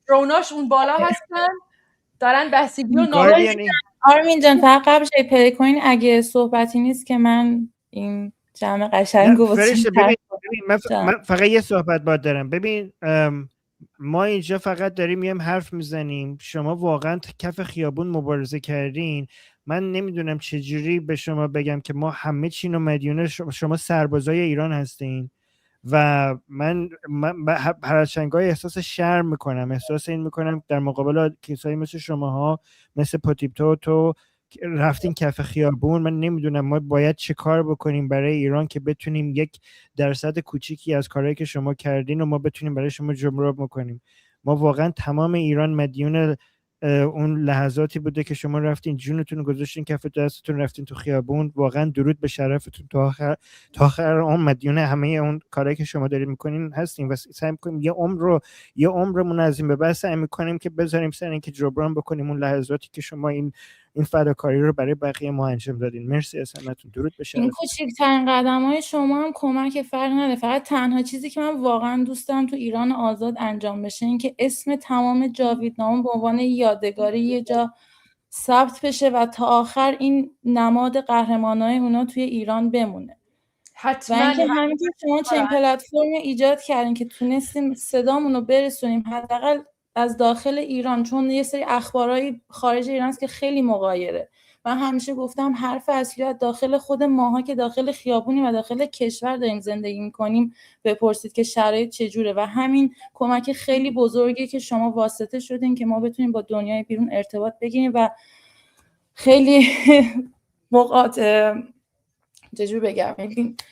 دروناش اون بالا هستن دارن بسیجی و نوروز. آرمین جان فقط قبلش پلی کوین اگه صحبتی نیست که من این جمع قشنگو واسه ببین من فقط یه صحبت باید دارم. ببین ما اینجا فقط داریم میایم حرف میزنیم. شما واقعا کف خیابون مبارزه کردین. من نمیدونم چجوری به شما بگم که ما همه چی رو مدیون شما سربازای ایران هستین و من هر از چنگای احساس شرم میکنم. احساس این میکنم در مقابل کسایی مثل شماها، مثل پوتیپتو، تو رفتین کف خیابون. من نمیدونم ما باید چه کار بکنیم برای ایران که بتونیم 1% کوچیکی از کارهایی که شما کردین و ما بتونیم برای شما جبران بکنیم. ما واقعا تمام ایران مدیون اون لحظاتی بوده که شما رفتین جونتون رو گذاشتین کف دستتون رفتین تو خیابون. واقعا درود به شرفتون. تا آخر اون مدیون همه اون کارهایی که شما دارین میکنین هستین و سعی میکنیم یه عمرمون از این به بعد سعی میکنیم که بذاریم سر اینکه جبران بکنیم اون لحظاتی که شما این فداکاری رو برای بقیه ما انجام دادین. مرسی از همتون. درود به شرفتون. این کوچکترین قدم‌های شما هم کمک فرق نداره. فقط تنها چیزی که من واقعا دوست دارم تو ایران آزاد انجام بشه این که اسم تمام جاویدنامه به عنوان یادگاری یه جا ثبت بشه و تا آخر این نماد قهرمانای اونا توی ایران بمونه. حتما. و اینکه همینطور شما چنین پلتفرمی ایجاد کردین که تونستیم صدامون رو برسونیم حداقل از داخل ایران، چون یه سری اخبارای خارج ایران است که خیلی مغایره. من همیشه گفتم حرف اصلی از داخل خود ماها که داخل خیابونیم و داخل کشور داریم زندگی میکنیم بپرسید که شرایط چجوره و همین کمک خیلی بزرگی که شما واسطه شدین که ما بتونیم با دنیای بیرون ارتباط بگیریم و خیلی چجور بگم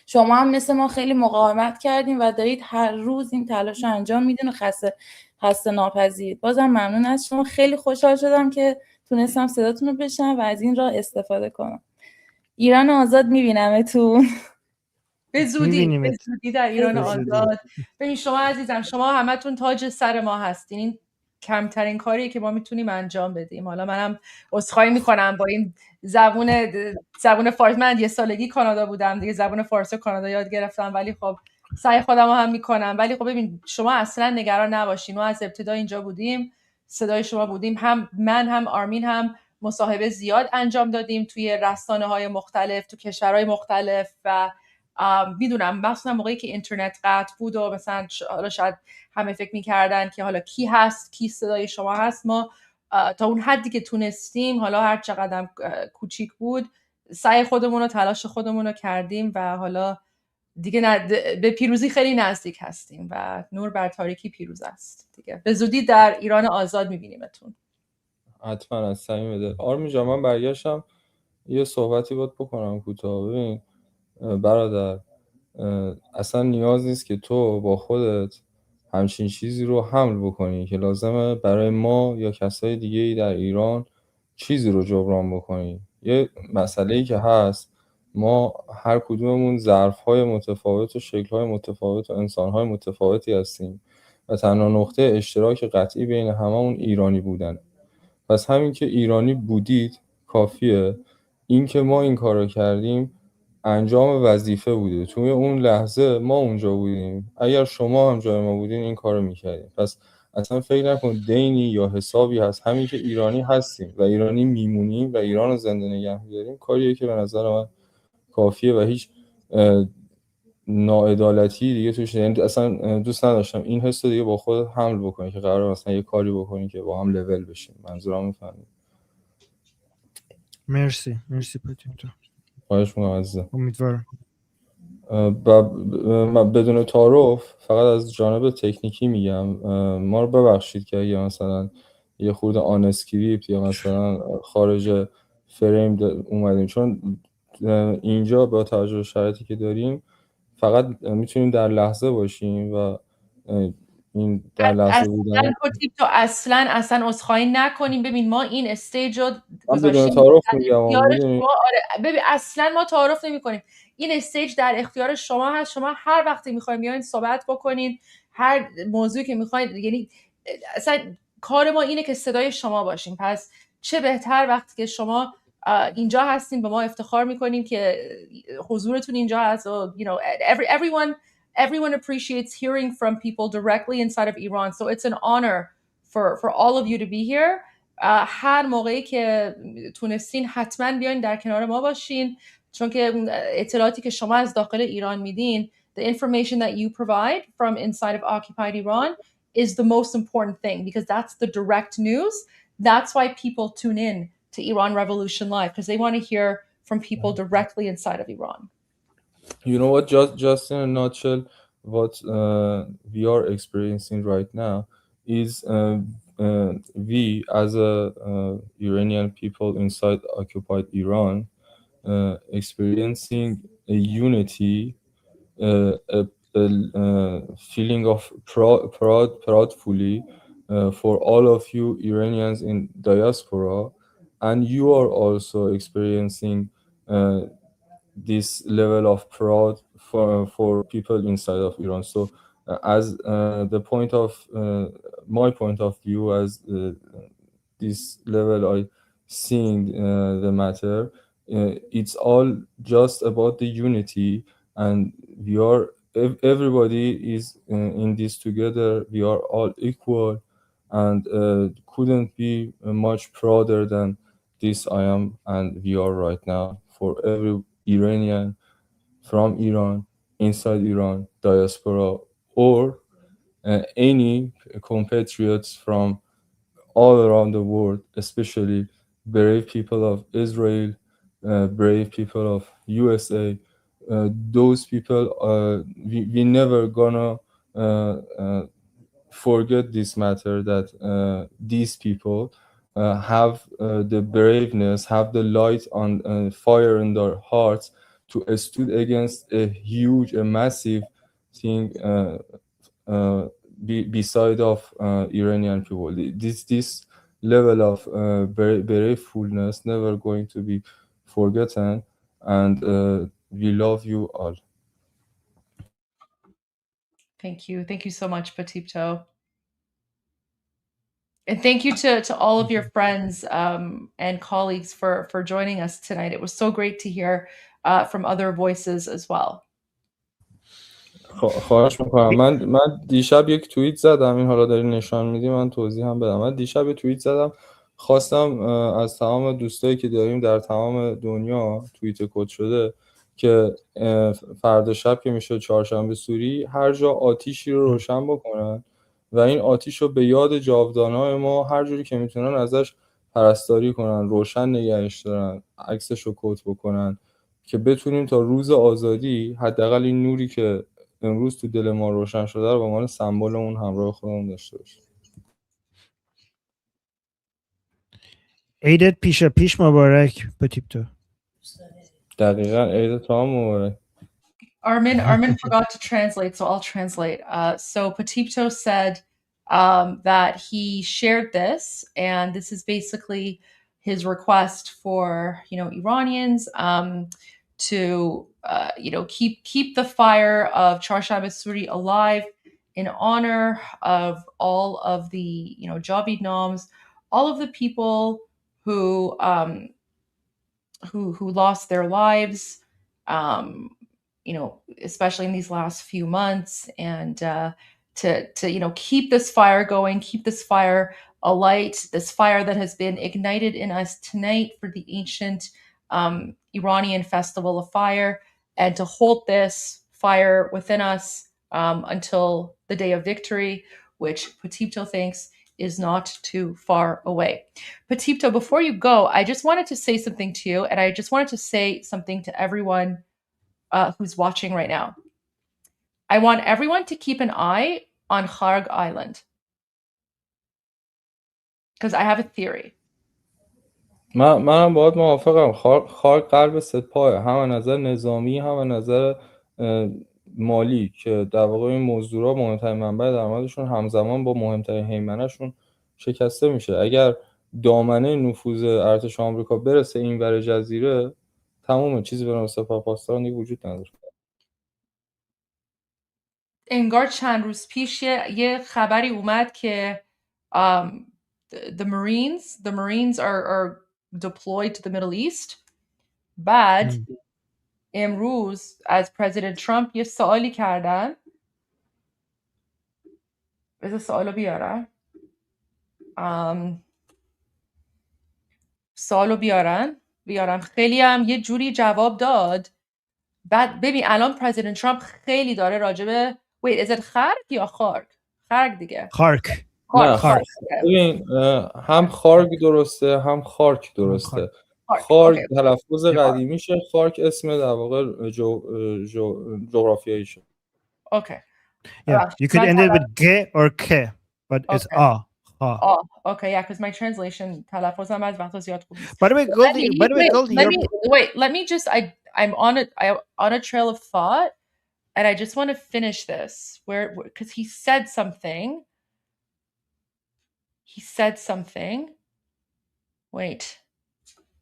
شما هم مثل ما خیلی مقاومت کردین و دارید هر روز این تلاش رو انجام میدین و خسته ناپذیرید. بازم ممنون از شما. خیلی خوشحال شدم که تونستم صداتون رو بشنوم و از این راه استفاده کنم. ایران آزاد میبینمتون. به زودی در ایران آزاد. ببین شما عزیزم، شما همتون تاج سر ما هستین. این کمترین کاریه که ما میتونیم انجام بدیم. حالا منم عذرخواهی میکنم با این زبون فارسی. من 1 سالگی کانادا بودم دیگه، زبون فارسی کانادا یاد گرفتم، ولی خب سعی خودم هم میکنم. ولی خب ببین شما اصلا نگران نباشین. ما از ابتدا اینجا بودیم، صدای شما بودیم. هم من هم آرمین هم مصاحبه زیاد انجام دادیم توی رسانه‌های مختلف تو کشورهای مختلف و میدونم مخصوصا موقعی که اینترنت قطع بود و مثلا حالا شاید همه فکر میکردن که حالا کی هست، کی صدای شما هست. ما تا اون حدی که تونستیم، حالا هر چقدر کوچیک بود، سعی خودمون و تلاش خودمون رو کردیم و حالا دیگه به پیروزی خیلی نزدیک هستیم و نور بر تاریکی پیروز است دیگه. به زودی در ایران آزاد می‌بینیمتون. حتما از صمیم دل. آرمین جان، من برگشتم یه صحبتی باید بکنم کوتاه. ببین برادر، اصلا نیاز نیست که تو با خودت همچین چیزی رو حمل بکنی که لازمه برای ما یا کسای دیگه‌ای در ایران چیزی رو جبران بکنی. یه مسئله‌ای که هست، ما هر کدوممون ظرف‌های متفاوت و شکل‌های متفاوت و انسان‌های متفاوتی هستیم و تنها نقطه اشتراک قطعی بین هممون ایرانی بودن. پس همین که ایرانی بودید کافیه. این که ما این کار رو کردیم انجام وظیفه بوده. توی اون لحظه ما اونجا بودیم. اگر شما هم جای ما بودین این کار رو میکردیم. پس اصلا فکر نکن دینی یا حسابی هست. همین که ایرانی هستیم و ایرانی میمونیم و ایران رو زنده نگه می‌داریم، کاریه که به نظر من کافیه و هیچ ناعدالتی دیگه توش یعنی اصلا دوست نداشتم این حس دیگه با خود حمل بکنی که قرار مثلا یه کاری بکنی که با هم لول بشیم. منظورم میفهمی. مرسی پتیم تو. خواهش می‌کنم عزیزم. امیدوارم. بدون تعارف فقط از جانب تکنیکی میگم، ما رو ببخشید که اگه مثلا یه خورده آن اسکریپت یا مثلا خارج فریم اومدیم، چون اینجا با توجه به شرایطی که داریم فقط میتونیم در لحظه باشیم و این در لحظه بودن تو اصلا عذرخواهی نکنیم. ببین ما این استیج رو بدون تعارف میگم. ببین اصلا ما تعارف نمی‌کنیم. این استیج در اختیار شما هست. شما هر وقتی می‌خواید بیاین صحبت بکنین، هر موضوعی که می‌خواید، یعنی اصلا کار ما اینه که صدای شما باشیم. پس چه بهتر وقتی که شما اینجا هستین، به ما افتخار می‌کنیم که حضورتون اینجا هست. You know, everyone appreciates hearing from people directly inside of Iran. So it's an honor for all of you to be here. هر موقعی که تونستین حتما بیاین در کنار ما باشین، چون که اطلاعاتی که شما از داخل ایران میدین, the information that you provide from inside of occupied Iran is the most important thing, because that's the direct news. That's why people tune in to Iran Revolution Live, because they want to hear from people directly inside of Iran. You know what, just in a nutshell, what we are experiencing right now is we as a Iranian people inside occupied Iran experiencing a unity, a feeling of proudfully for all of you Iranians in diaspora, and you are also experiencing this level of pride for people inside of Iran. So as the point of my point of view, as this level I seeing the matter, it's all just about the unity, and we are everybody is in this together. We are all equal, and couldn't be much prouder than this I am and we are right now for every Iranian from Iran, inside Iran, diaspora, or any compatriots from all around the world, especially brave people of Israel, brave people of USA. Those people, we never gonna forget this matter, that these people have the braveness, have the light on fire in their hearts to stood against a huge, a massive thing beside of Iranian people. This level of bravefullness never going to be forgotten, and we love you all. Thank you so much, Patipto. And thank you to all of your friends and colleagues for joining us tonight. It was so great to hear from other voices as well. خواهش میکنم. من دیشب یک توییت زدم، این حالا داری نشان میدی من توضیح هم بدم. من دیشب یک توییت زدم، خواستم از تمام دوستایی که داریم در تمام دنیا، توییت کد شده، که فردا شب که میشه چهارشنبه سوری، هر جا آتیشی رو روشن بکنن و این آتیش رو به یاد جاودانهای ما هر جوری که میتونن ازش پرستاری کنن، روشن نگهش دارن، عکسش رو کوت بکنن که بتونیم تا روز آزادی حداقل این نوری که امروز تو دل ما روشن شده رو به عنوان سمبل اون همراه خودمون داشته باشیم. عیدت پیش مبارک پتیپتو. دقیقاً عید تو هم مبارک. Armin forgot to translate, so I'll translate. So Patipto said that he shared this, and this is basically his request for Iranians to keep the fire of Charshab Suri alive in honor of all of the Javid Noms, all of the people who lost their lives, especially in these last few months, and to keep this fire going, keep this fire alight, this fire that has been ignited in us tonight for the ancient Iranian festival of fire, and to hold this fire within us until the day of victory, which Patipto thinks is not too far away. Patipto, before you go, I just wanted to say something to you, and I just wanted to say something to everyone who's watching right now. I want everyone to keep an eye on Kharg Island, because I have a theory. منم باهات موافقم. خارق قلب سپاه، هم از نظر نظامی هم از نظر مالی، که در واقع این مزدورا مهمترین منبع درآمدشون همزمان با مهمترین هیمنه‌شون شکسته میشه. اگر دامنه نفوذ ارتش آمریکا برسه اینور جزیره، تمومه، چیزی به نام سپاه پاسداران دیگه وجود نداره. انگار چند روز پیش یه خبری اومد که the Marines are deployed to the Middle East. بعد امروز از پرزیدنت ترامپ یه سوالی کردن. بذار سوالو بیارم. خیلی هم یه جوری جواب داد. بعد ببین الان پرزیدنت ترامپ خیلی داره راجبه wait is it خارگ یا خارگ؟ خارگ دیگه. نه ببین هم خارگ درسته هم خارک درسته. خارگ تلفظ قدیمیشه، خارک اسم در واقع جغرافیاییشه. Okay. Yeah, you could end it with ge or ke, but it's ah. Okay, yeah, because my translation تلفظم از وقتا زیاد خوب نیست. By the way, Goldie, let me just I'm on a trail of thought, and I just want to finish this because he said something. Wait.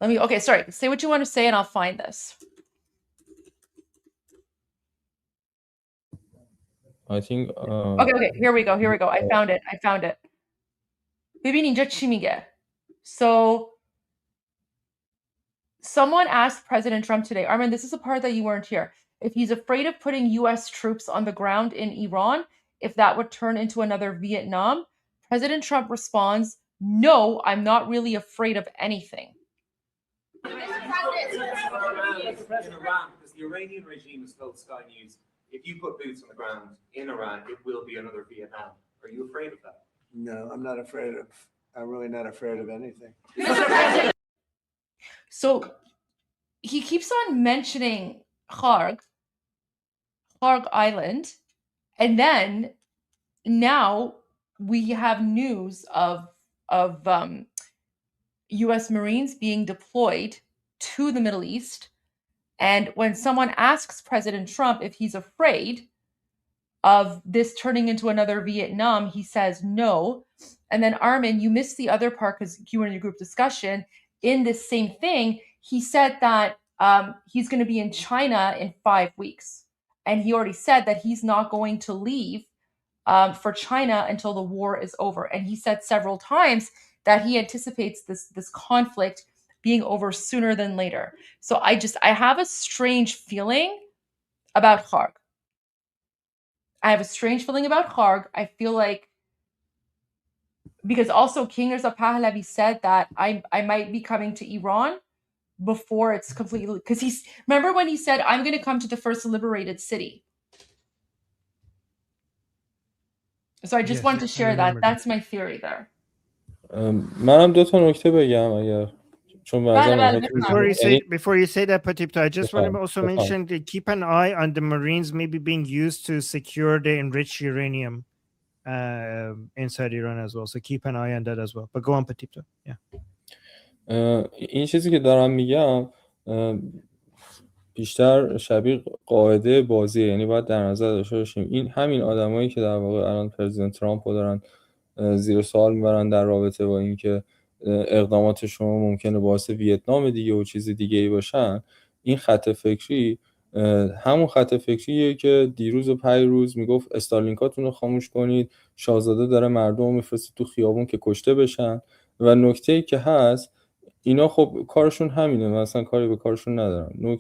Okay, sorry. Say what you want to say and I'll find this. I think Okay, here we go. I found it. ببین اینجا چی میگه. So someone asked President Trump today, Armin, this is a part that you weren't here, if he's afraid of putting US troops on the ground in Iran, if that would turn into another Vietnam. President Trump responds, no, I'm not really afraid of anything. In Iran, because the Iranian regime has told Sky News, if you put boots on the ground in Iran, it will be another Vietnam. Are you afraid of that? No, I'm really not afraid of anything. So he keeps on mentioning Kharg Island, and then now we have news of US Marines being deployed to the Middle East. And when someone asks President Trump if he's afraid of this turning into another Vietnam, he says no. And then Armin, you missed the other part because you were in your group discussion. In this same thing, he said that he's going to be in China in 5 weeks. And he already said that he's not going to leave for China until the war is over. And he said several times that he anticipates this conflict being over sooner than later. So I have a strange feeling about Kharg. I feel like, because also King Reza Pahlavi said that I might be coming to Iran before it's completely, because remember when he said, I'm going to come to the first liberated city. So I just wanted to share that. That's my theory there. منم دو تا نکته بگم اگر چون به نظر Before you say that, Patipta, I just want to also mention to keep an eye on the Marines maybe being used to secure the enriched uranium inside Iran as well. So keep an eye on that as well. But go on, Patipta. Yeah. این چیزی که دارم میگم بیشتر شبیه قاعده بازیه، یعنی باید در نظر داشته باشیم این همین آدمایی که در واقع الان پرزیدنت ترامپ رو دارن زیر سوال میبرن در رابطه با اینکه اقدامات شما ممکنه باعث ویتنام دیگه و چیز دیگه ای باشن، این خط فکری همون خط فکریه که دیروز و پیروز میگفت استارلینکاتون رو خاموش کنید، شاهزاده داره مردم رو میفرسته تو خیابون که کشته بشن. و نکته‌ای که هست اینا خب کارشون همینه، من اصلا کاری به کارشون ندارم.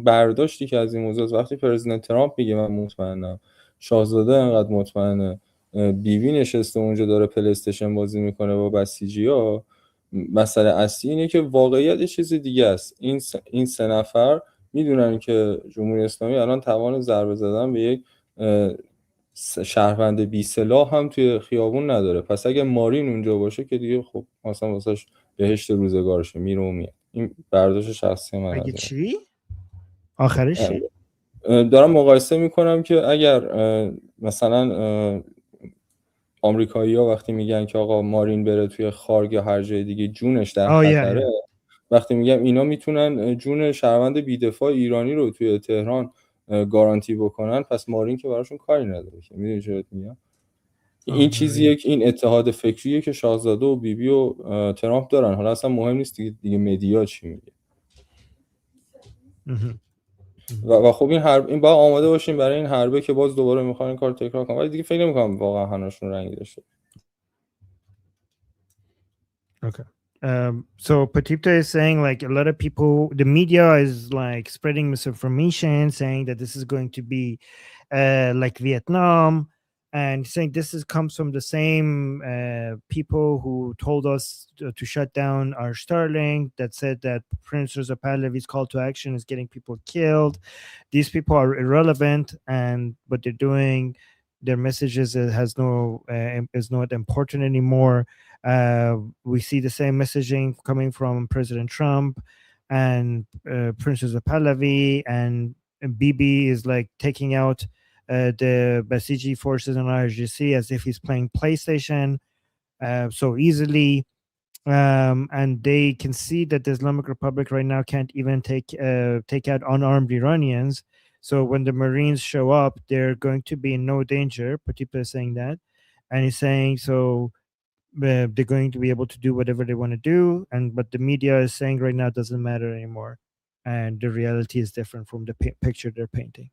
برداشتی که از این موضوع وقتی پرزیدنت ترامپ میگه من مطمئنم، شاهزاده انقدر مطمئنه، بیبی نشسته اونجا داره پلی استیشن بازی میکنه با بسیجی‌ها، مسئله اصلی اینه که واقعیت یه چیز دیگه است. این سه نفر میدونن که جمهوری اسلامی الان توان ضربه زدن به یک شهروند بی سلاح هم توی خیابون نداره، پس اگه مارین اونجا باشه که دیگه خب مثلا واسش بهشت روزگارشه، میره و میاد. این برداشت شخصی من. اگه چی؟ آخرش چی؟ دارم مقایسه میکنم که اگر مثلا آمریکایی‌ها وقتی میگن که آقا مارین بره توی خارگ یا هر جای دیگه جونش در خطره، وقتی میگم اینا میتونن جون شهروند بی‌دفاع ایرانی رو توی تهران گارانتی بکنن، پس مارین که براشون کاری نداره که. میدونی چرا میگم؟ این چیزیه که این اتحاد فکریه که شاهزاده و بیبی و ترامپ دارن. حالا اصلا مهم نیست دیگه مدیا چی میگه. و خب این باید آماده باشیم برای این حربه که باز دوباره میخوان این کار تکرار کنن، ولی دیگه فکر نمی‌کنم واقعا هنوزشون رنگی داشته. Okay. So Patipta is saying like a lot of people, the media is like spreading misinformation, saying that this is going to be like Vietnam, and saying this comes from the same people who told us to shut down our Starlink, that said that Prince Reza Pahlavi's call to action is getting people killed. These people are irrelevant, and what they're doing, their messages is not important anymore. We see the same messaging coming from President Trump and Princess Pahlavi, and Bibi is like taking out the Basiji forces in IRGC as if he's playing PlayStation so easily. And they can see that the Islamic Republic right now can't even take out unarmed Iranians. So when the Marines show up, they're going to be in no danger. Patipa is saying that. And he's saying so they're going to be able to do whatever they want to do, but the media is saying right now it doesn't matter anymore, and the reality is different from the picture they're painting.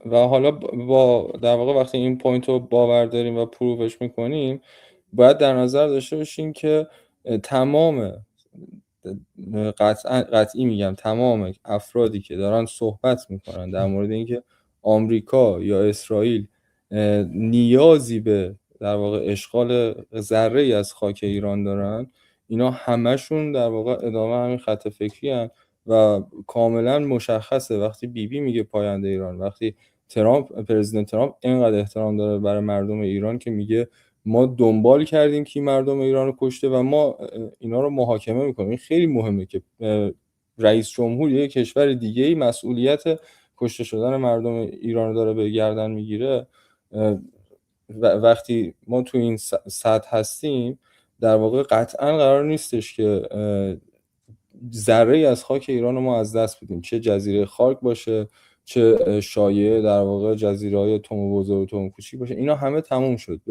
و حالا با در واقع وقتی این پوینت رو باور داریم و پروفش میکنیم، باید در نظر داشته باشیم که تمام قطعی میگم تمام افرادی که دارن صحبت میکنن در مورد اینکه آمریکا یا اسرائیل نیازی به در واقع اشغال ذره‌ای از خاک ایران دارن، اینا همشون در واقع ادامه همین خط فکری هن و کاملا مشخصه. وقتی بیبی میگه پاینده ایران، وقتی پرزیدنت ترامپ اینقدر احترام داره برای مردم ایران که میگه ما دنبال کردیم کی مردم ایران رو کشته و ما اینا رو محاکمه میکنیم. این خیلی مهمه که رئیس جمهور یک کشور دیگه‌ای مسئولیت کشته شدن مردم ایران رو داره به گردن میگیره. وقتی ما تو این سطح هستیم در واقع قطعا قرار نیستش که ذره‌ای از خاک ایران رو ما از دست بدیم، چه جزیره خاک باشه، چه شایعه در واقع جزیره‌های توم بزرگ و توم کوچیک باشه، اینا همه تموم شد،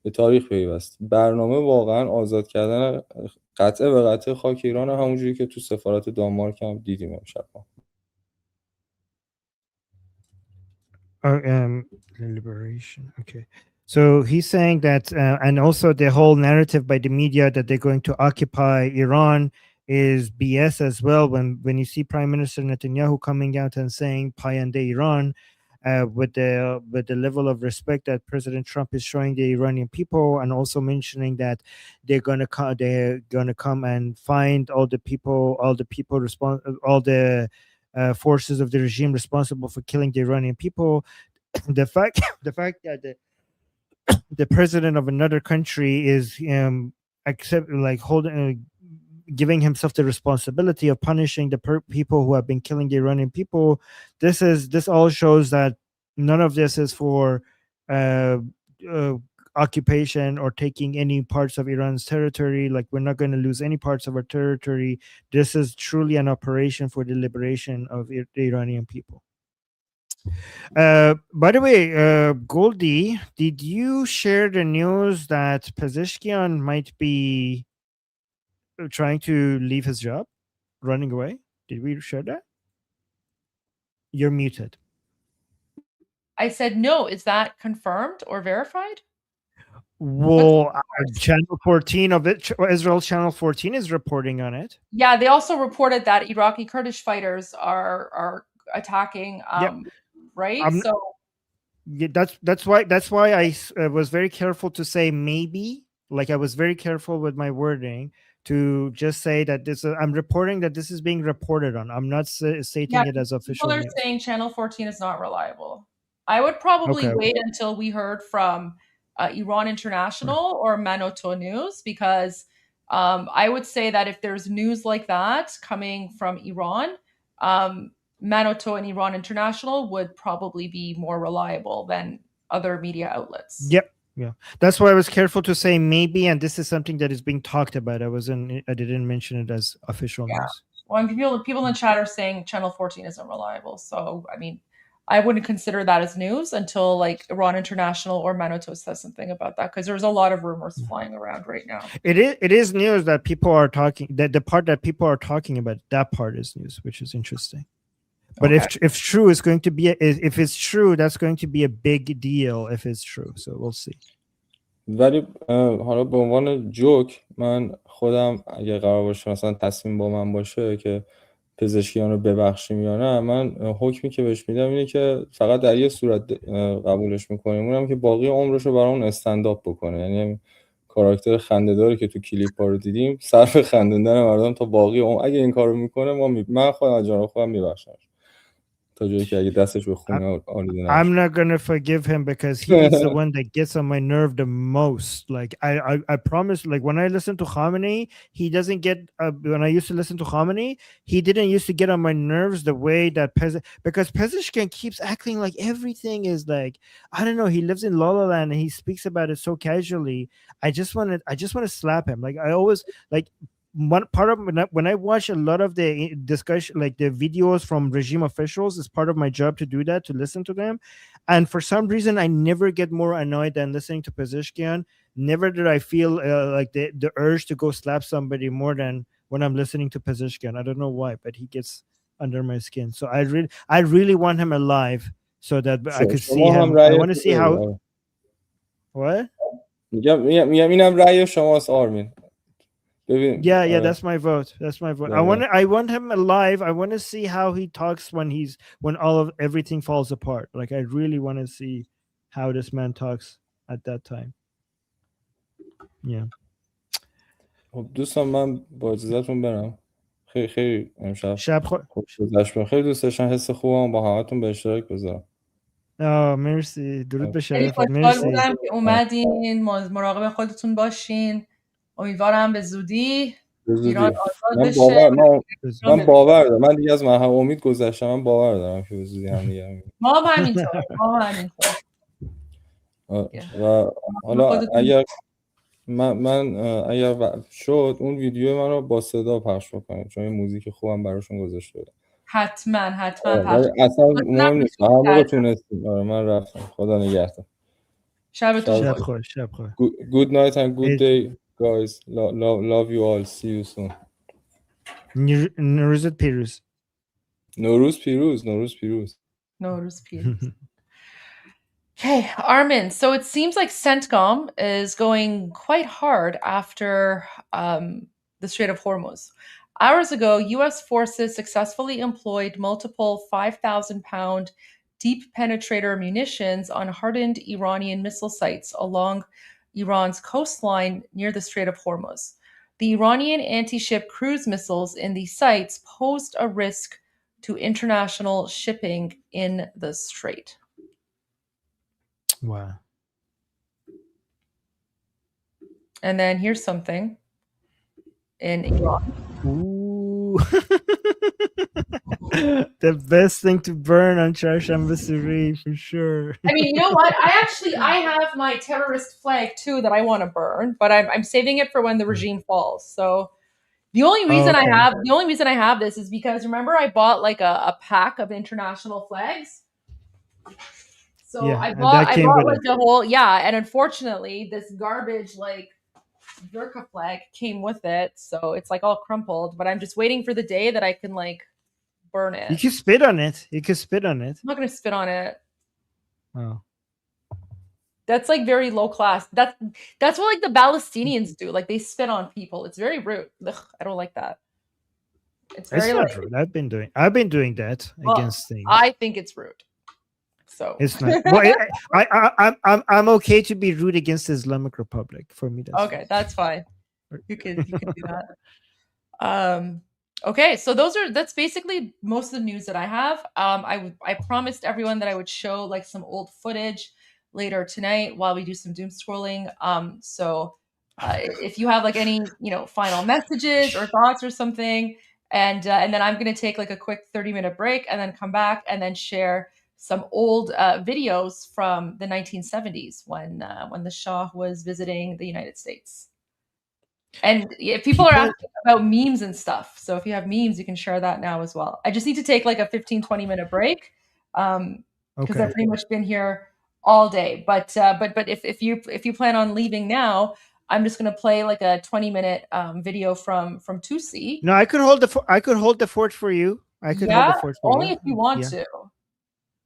به تاریخ پیوست. برنامه واقعا آزاد کردن قطعه به قطعه خاک ایران، همونجوری که تو سفارت دانمارک هم دیدیم امشب. Liberation. Okay. So he's saying that, and also the whole narrative by the media that they're going to occupy Iran is BS as well. When you see Prime Minister Netanyahu coming out and saying "Payande Iran," with the level of respect that President Trump is showing the Iranian people, and also mentioning that they're gonna come and find all the forces of the regime responsible for killing the Iranian people. The fact that the president of another country is giving himself the responsibility of punishing the people who have been killing the Iranian people. This all shows that none of this is for occupation or taking any parts of Iran's territory. Like, we're not going to lose any parts of our territory. This is truly an operation for the liberation of the Iranian people. By the way, Goldie, did you share the news that Pezeshkian might be trying to leave his job, running away? Did we share that? You're muted. I said no. Is that confirmed or verified? Well, Channel 14 of it, Israel's Channel 14 is reporting on it. Yeah, they also reported that Iraqi Kurdish fighters are attacking. Right. Yeah, that's why I was very careful to say maybe. Like, I was very careful with my wording to just say that I'm reporting that this is being reported on. I'm not stating it as official. People are saying Channel 14 is not reliable. I would probably wait until we heard from Iran International or Manoto News, because I would say that if there's news like that coming from Iran, Manoto and Iran International would probably be more reliable than other media outlets. Yep. Yeah, that's why I was careful to say maybe, and this is something that is being talked about. I didn't mention it as official news. Well, people in the chat are saying Channel 14 isn't reliable. So, I mean, I wouldn't consider that as news until like Iran International or Manoto says something about that, because there's a lot of rumors flying around right now. It is news that people are talking, that the part that people are talking about, that part is news, which is interesting. But if true, it's going to be if it's true, that's going to be a big deal if it's true. So we'll see. ولی حالا به عنوان جوک من خودم اگه قرار باشه مثلا تصمیم با من باشه که پزشکیان رو ببخشیم یا نه، من حکمی که بهش میدم اینه که فقط در یه صورت قبولش میکنیم، اونم که باقی عمرش رو برامون استنداپ بکنه. یعنی کاراکتر خنده‌داری که تو کلیپ ها رو دیدیم صرف خندوندن مردم تا باقی عمر، اگه این کارو میکنه من خودم جان خودم میبخشم. I'm not gonna forgive him because he's the one that gets on my nerve the most. Like I promise, like when I listen to Khamenei, he doesn't get when I used to listen to Khamenei, he didn't used to get on my nerves the way that because Pezeshkian keeps acting like everything is like, I don't know, he lives in La La Land and he speaks about it so casually. I just want to slap him. Like I always like one part of when I watch a lot of the discussion, like the videos from regime officials, it's part of my job to do that, to listen to them. And for some reason, I never get more annoyed than listening to Pezeshkian. Never did I feel like the urge to go slap somebody more than when I'm listening to Pezeshkian. I don't know why, but he gets under my skin. So I really want him alive so that I could see him. I want to see how. What? اینم رأی شماست آرمین. Yeah, that's my vote. That's my vote. I want him alive. I want to see how he talks when everything falls apart. Like I really want to see how this man talks at that time. Yeah. دوستان من با اجازهتون برم. خیلی امشب شب خیلی دوست داشتم حس خوبم با همتون به اشتراک بذارم. مرسی. درود به شرفت. مرسی. بودم که اومدین. مراقب خودتون باشین. امیدوارم به زودی ایران آزاد بشه. من باور دارم. من دیگه از مرحله امید گذشتم. من باور دارم که به زودی هم دیگه ما همینطور. و حالا اگر من اگر شد اون ویدیو من رو با صدا پخش بکنم، چون این موزیک خوبم براشون گذاشته بودم. حتما پخش. اصلا مهم نیست. هر موقع تونستیم. من رفتم. خدا نگهدار. شبتون خوش. Good night and good day. Guys, love you all. See you soon. Nowruz Piruz. Nowruz Piruz. Okay, Armin. So it seems like CENTCOM is going quite hard after the Strait of Hormuz. Hours ago, U.S. forces successfully employed multiple 5,000-pound deep penetrator munitions on hardened Iranian missile sites along Iran's coastline near the Strait of Hormuz. The Iranian anti-ship cruise missiles in these sites posed a risk to international shipping in the strait. Wow. And then here's something in Iran. Ooh. The best thing to burn on Charshamba Suri for sure. I mean, you know what? I have my terrorist flag too that I want to burn, but I'm saving it for when the regime falls. So the only reason Okay. I have this is because remember I bought like a pack of international flags. So Yeah, I and bought that came with like it. the whole and unfortunately this garbage like Gurkha flag came with it, so it's like all crumpled. But I'm just waiting for the day that I can like burn it. You can spit on it. You can spit on it. I'm not gonna spit on it. Oh. That's like very low class. That's what like the Palestinians do. Like they spit on people. It's very rude. Ugh, I don't like that. It's very It's not like rude. I've been doing that well, against things. I think it's rude. So It's not. Well, I'm okay to be rude against the Islamic Republic. For me, that's okay. That's fine. You can do that. Okay, so that's basically most of the news that I have. I promised everyone that I would show like some old footage later tonight while we do some doom scrolling. So if you have like any final messages or thoughts or something, and then I'm gonna take like a quick 30-minute break and then come back and then share some old videos from the 1970s when the Shah was visiting the United States. And people are asking about memes and stuff. So if you have memes, you can share that now as well. I just need to take like a 15-20 minute break because Okay. I've pretty much been here all day. But if you plan on leaving now, I'm just gonna play like a 20-minute video from Tusi. No, I could hold the fort for you. I could hold the fort for only you. if you want Yeah. to.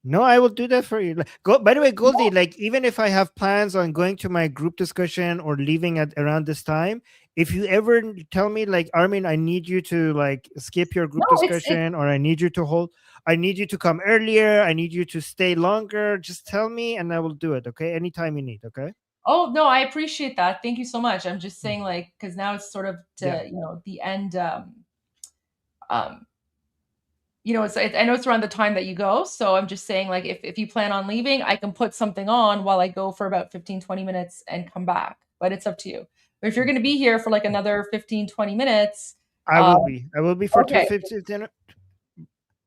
No, I will do that for you. By the way, Goldie, like even if I have plans on going to my group discussion or leaving at around this time, if you ever tell me like Armin, I need you to like skip your group discussion, or I need you to come earlier, I need you to stay longer, just tell me and I will do it. Okay, anytime you need. Okay. Oh no, I appreciate that. Thank you so much. I'm just saying like because now it's sort of to the end. I know it's around the time that you go. So I'm just saying, like, if you plan on leaving, I can put something on while I go for about 15, 20 minutes and come back. But it's up to you. But if you're going to be here for like another 15, 20 minutes. I will be for okay. 15.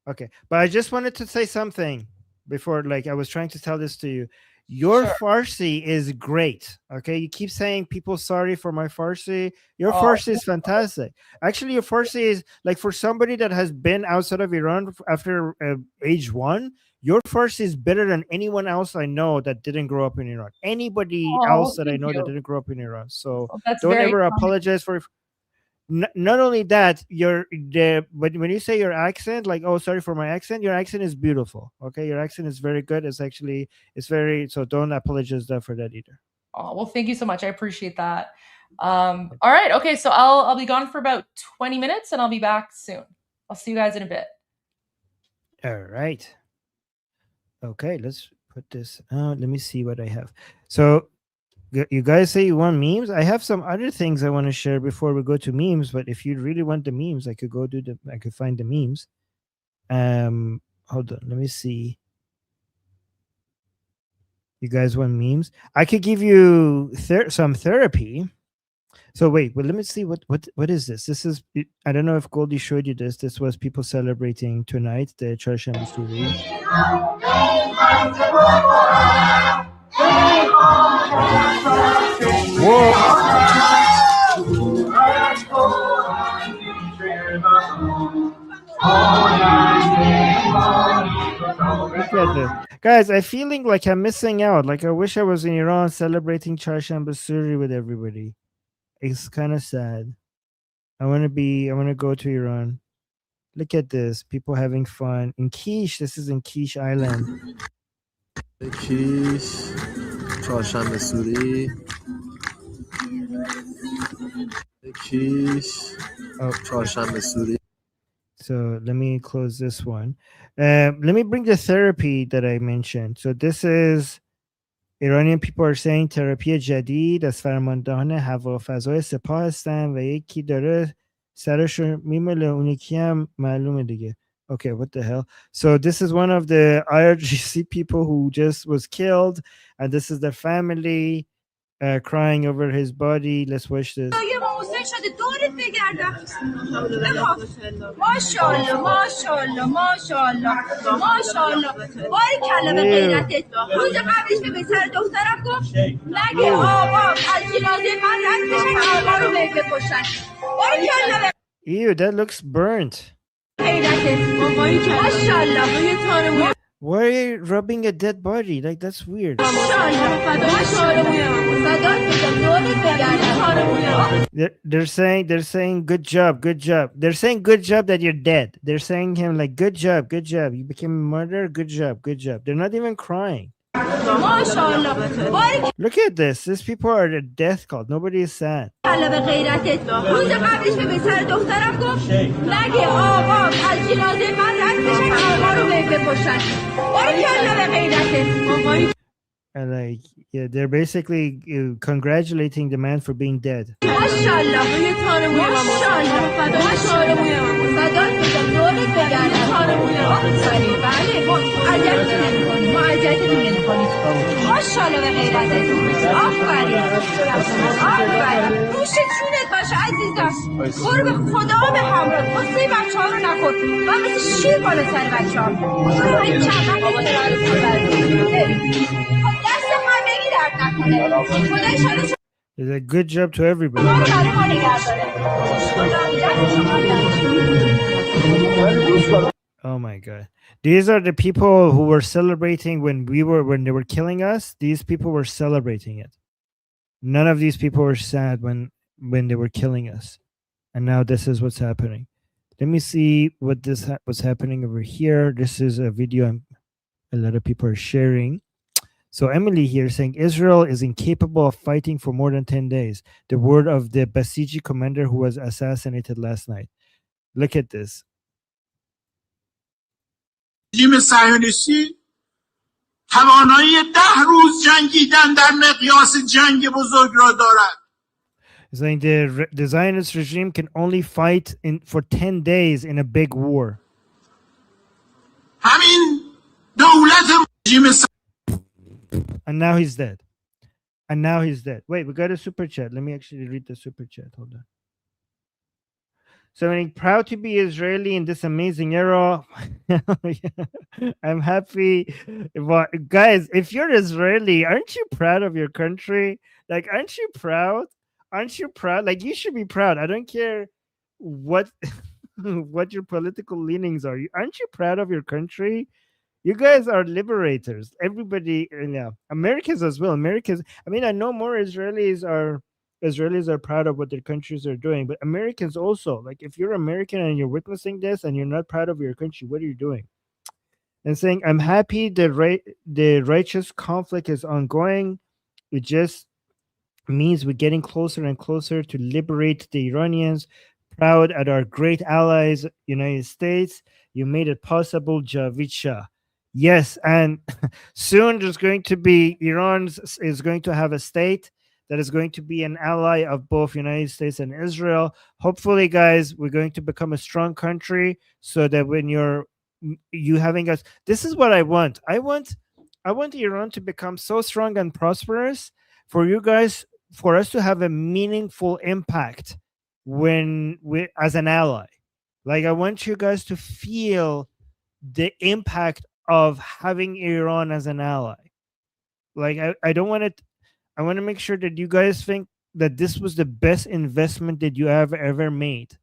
Okay. But I just wanted to say something before, like I was trying to tell this to you. Your Farsi is great. Okay. You keep saying people sorry for my Farsi. Your Farsi is fantastic. Actually, your Farsi is like for somebody that has been outside of Iran after age 1, your Farsi is better than anyone else I know that didn't grow up in Iran. Anybody else that I know that didn't grow up in Iran. So don't ever apologize for. Not only that, when you say your accent, like, oh, sorry for my accent, your accent is beautiful. Okay, your accent is very good. It's very, so don't apologize for that either. Oh, well, thank you so much. I appreciate that. All right. Okay. So I'll be gone for about 20 minutes and I'll be back soon. I'll see you guys in a bit. All right. Okay. Let's put this out. Let me see what I have. So you guys say you want memes? I have some other things I want to share before we go to memes, but if you really want the memes, I could I could find the memes. Hold on, let me see. You guys want memes? I could give you some therapy. So wait, but let me see what is this? This is, I don't know if Goldie showed you this. This was people celebrating tonight the Charshamba Suri. Guys, I'm feeling like I'm missing out. Like I wish I was in Iran celebrating Charshamba Suri with everybody. It's kind of sad. I want to go to Iran. Look at this. People having fun. In Kish, this is in Kish Island. Kish, Charshamba Suri. Kish, Charshamba Suri. So let me close this one. Let me bring the therapy that I mentioned. So this is Iranian people are saying تراپی جدید از فرماندهان هوافضای سپاه هستن و یکی داره سرشو میمله اون یکی هم معلومه دیگه. Okay, what the hell? So this is one of the IRGC people who just was killed, and this is their family. crying over his body. Let's watch this. یه محسن شده دورت بگردم ماشاءالله ماشاءالله ماشاءالله ماشاءالله باریکلا به غیرتت روز قبلش به پسر دخترم گفت نگه آقا از جنازه من رد بشن آقا رو بکشن باریکلا به Ew, that looks burnt. غیرتت ماشاءالله روی تار Why are you rubbing a dead body? Like, that's weird. They're saying good job, good job. They're saying good job that you're dead. They're saying him like good job, good job. You became a murderer, good job, good job. They're not even crying. Look at this. These people are a death cult. Nobody is sad. روز قبلش به پسر دخترم گفت نگه آقا از جنازه من رد بشن آقا رو بکشن باریکلا به غیرتت And like, yeah, they're basically congratulating the man for being dead. ماشاءالله روی تار موی ماشاءالله فدای تار موی صدات میگم دورت بگردم تار موی آفرین بله عجبی نمی‌کنی ما عجبی نمی‌کنی ماشاءالله به غیرتت آفرین آفرین روش جونت باشه عزیزم برو به خدا به همراه قصه بچه‌ها رو نکن من مثل شیر بالا سر بچه‌ها برو این چند بابا سر دست من بگی درد نکنه خدا ایشالا It's a good job to everybody. Oh my god. These are the people who were celebrating when they were killing us. These people were celebrating it. None of these people were sad when they were killing us. And now this is what's happening. Let me see what what's happening over here. This is a video a lot of people are sharing. So Emily here saying Israel is incapable of fighting for more than 10 days. The word of the Basiji commander who was assassinated last night. Look at this. رژیم صهیونیستی توانایی 10 روز جنگیدن در مقیاس جنگ بزرگ را دارد. Saying the Zionist regime can only fight for 10 days in a big war. همین دولت رژیم And now he's dead. And now he's dead. Wait, we got a super chat. Let me actually read the super chat. Hold on. So I'm proud to be Israeli in this amazing era. I'm happy. Well, guys, if you're Israeli, aren't you proud of your country? Like, aren't you proud? Aren't you proud? Like, you should be proud. I don't care what what your political leanings are. Aren't you proud of your country? You guys are liberators. Everybody, yeah, Americans as well. Americans. I mean, I know more Israelis are proud of what their countries are doing, but Americans also. Like, if you're American and you're witnessing this and you're not proud of your country, what are you doing? And saying, I'm happy the righteous conflict is ongoing. It just means we're getting closer and closer to liberate the Iranians. Proud at our great allies, United States. You made it possible, Javid Shah. Yes, and soon there's going to be Iran is going to have a state that is going to be an ally of both United States and Israel. Hopefully, guys, we're going to become a strong country so that when you having us, this is what I want. I want Iran to become so strong and prosperous for you guys, for us to have a meaningful impact as an ally. Like, I want you guys to feel the impact of having Iran as an ally. Like, I don't want it. I want to make sure that you guys think that this was the best investment that you have ever made.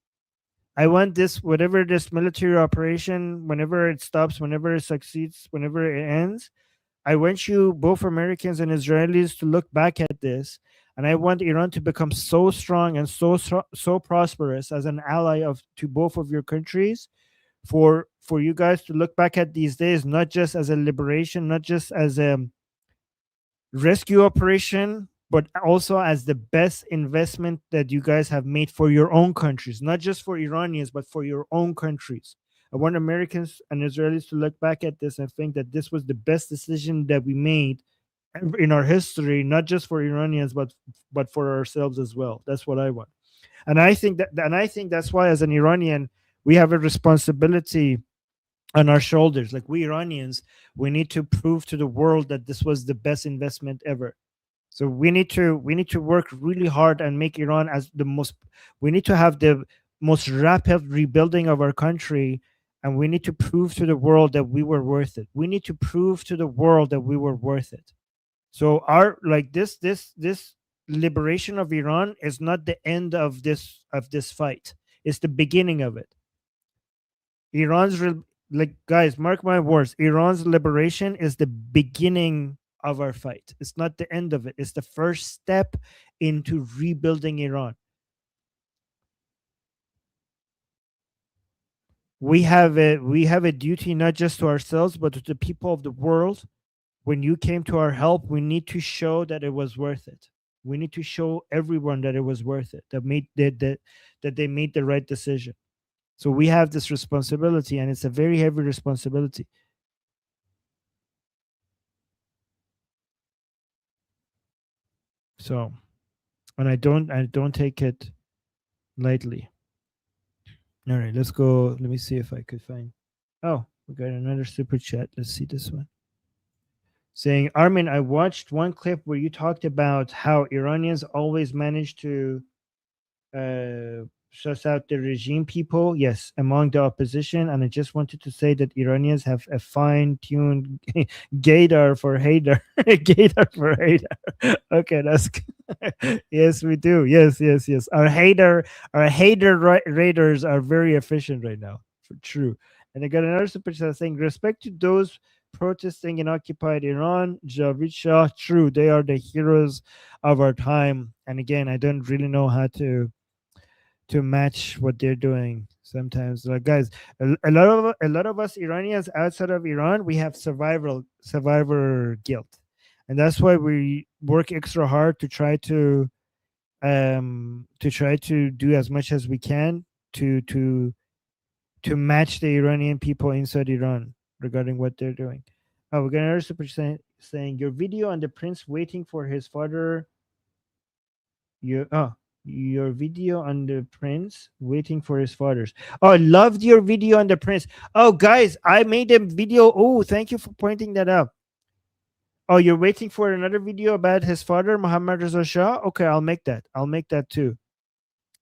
I want this, whatever this military operation, whenever it stops, whenever it succeeds, whenever it ends, I want you, both Americans and Israelis, to look back at this. And I want Iran to become so strong and so prosperous as an ally to both of your countries, for you guys to look back at these days, not just as a liberation, not just as a rescue operation, but also as the best investment that you guys have made for your own countries, not just for Iranians, but for your own countries. I want Americans and Israelis to look back at this and think that this was the best decision that we made in our history, not just for Iranians, but for ourselves as well. That's what I want. And I think that's why, as an Iranian, we have a responsibility on our shoulders. Like, we Iranians, we need to prove to the world that this was the best investment ever. So we need to work really hard and make Iran as the most. We need to have the most rapid rebuilding of our country, and we need to prove to the world that we were worth it. We need to prove to the world that we were worth it. So our this liberation of Iran is not the end of this fight. It's the beginning of it. Guys, mark my words. Iran's liberation is the beginning of our fight. It's not the end of it. It's the first step into rebuilding Iran. We have a duty not just to ourselves but to the people of the world. When you came to our help, we need to show that it was worth it. We need to show everyone that it was worth it, that they made the right decision. So we have this responsibility, and it's a very heavy responsibility. So, and I don't take it lightly. All right, let's go. Let me see if I could find. Oh, we got another super chat. Let's see this one. Saying, Armin, I watched one clip where you talked about how Iranians always manage to suss out the regime people, yes, among the opposition. And I just wanted to say that Iranians have a fine-tuned gaydar for Haidar. Gaydar for Haidar. Okay, that's good. Yes, we do. Yes. Our Haidar raiders are very efficient right now. True. And I got another super chat saying, respect to those protesting in occupied Iran, Javid Shah, true, they are the heroes of our time. And again, I don't really know how to match what they're doing sometimes. Like, guys, a lot of us Iranians outside of Iran, we have survivor guilt, and that's why we work extra hard to try to do as much as we can to match the Iranian people inside Iran regarding what they're doing. Oh, we got another super saying your video on the prince waiting for his father. Your video on the prince waiting for his fathers. Oh, I loved your video on the prince. Oh, guys, I made a video. Oh, thank you for pointing that out. Oh, you're waiting for another video about his father, Mohammad Reza Shah? Okay, I'll make that too.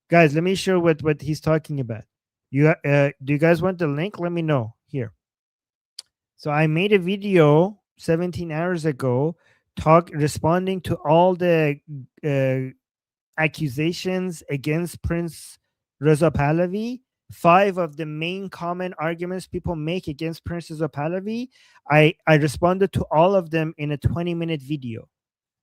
Guys, let me show what he's talking about. Do you guys want the link? Let me know here. So I made a video 17 hours ago responding to all the accusations against Prince Reza Pahlavi. 5 of the main common arguments people make against Prince Reza Pahlavi, I responded to all of them in a 20-minute video.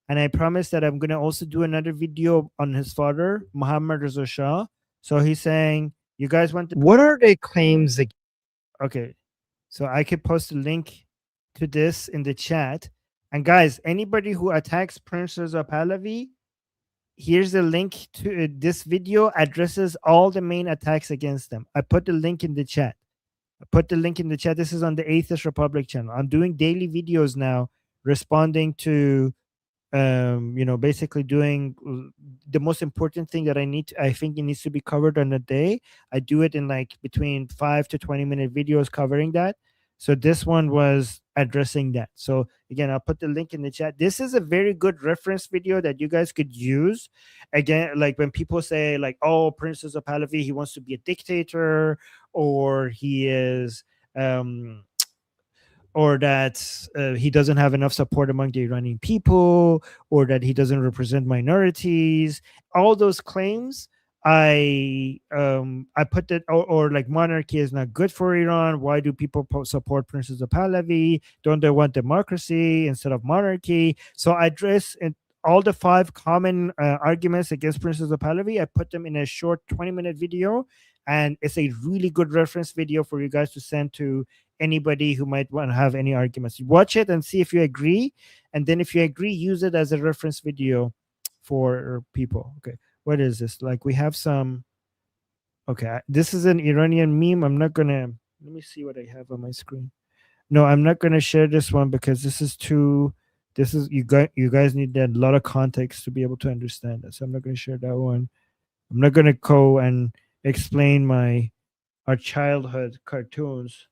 And I promised that I'm going to also do another video on his father, Mohammad Reza Shah. So he's saying, you guys want to... What are the claims? Okay, so I could post a link to this in the chat. And guys, anybody who attacks Prince Reza Pahlavi, here's the link to this video addresses all the main attacks against them. I put the link in the chat. This is on the Atheist Republic channel. I'm doing daily videos now responding to basically doing the most important thing that I think it needs to be covered on a day. I do it in like between 5 to 20-minute videos covering that. So this one was addressing that. So again, I'll put the link in the chat. This is a very good reference video that you guys could use. Again, like when people say like, oh, Prince Reza Pahlavi, he wants to be a dictator, or he is or that he doesn't have enough support among the Iranian people, or that he doesn't represent minorities. All those claims, I put that, or like monarchy is not good for Iran. Why do people support Prince Reza Pahlavi? Don't they want democracy instead of monarchy? So I address all the 5 common arguments against Prince Reza Pahlavi. I put them in a short 20-minute video, and it's a really good reference video for you guys to send to anybody who might want to have any arguments. Watch it and see if you agree, and then if you agree, use it as a reference video for people. Okay, what is this? Like, we have some... Okay, this is an Iranian meme. I'm not gonna... Let me see what I have on my screen. No, I'm not gonna share this one because this is too... you guys need a lot of context to be able to understand it. So I'm not gonna share that one. I'm not gonna go and explain our childhood cartoons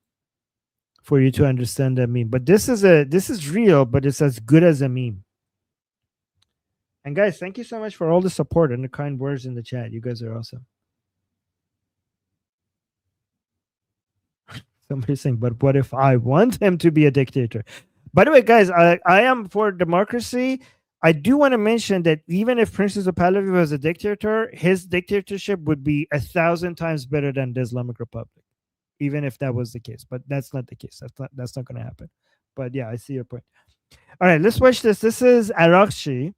for you to understand that meme. But this is real, but it's as good as a meme. And guys, thank you so much for all the support and the kind words in the chat. You guys are awesome. Somebody's saying, but what if I want him to be a dictator? By the way, guys, I am for democracy. I do want to mention that even if Princess of Pahlavi was a dictator, his dictatorship would be 1,000 times better than the Islamic Republic, even if that was the case. But that's not the case. That's not going to happen. But yeah, I see your point. All right, let's watch this. This is Arakshi.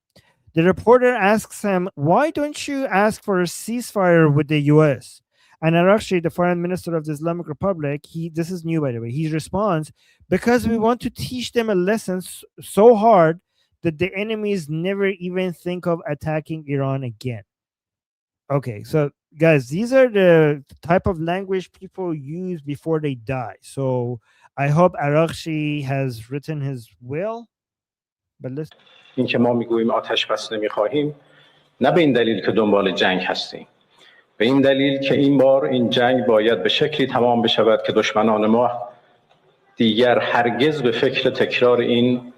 The reporter asks him, why don't you ask for a ceasefire with the U.S.? And Arakshi, the foreign minister of the Islamic Republic, this is new, by the way, he responds, because we want to teach them a lesson so hard that the enemies never even think of attacking Iran again. Okay, so guys, these are the type of language people use before they die. So I hope Arakshi has written his will. But listen. این که ما میگوییم آتش بس نمیخواهیم نه به این دلیل که دنبال جنگ هستیم، به این دلیل که این بار این جنگ باید به شکلی تمام بشود که دشمنان ما دیگر هرگز به فکر تکرار این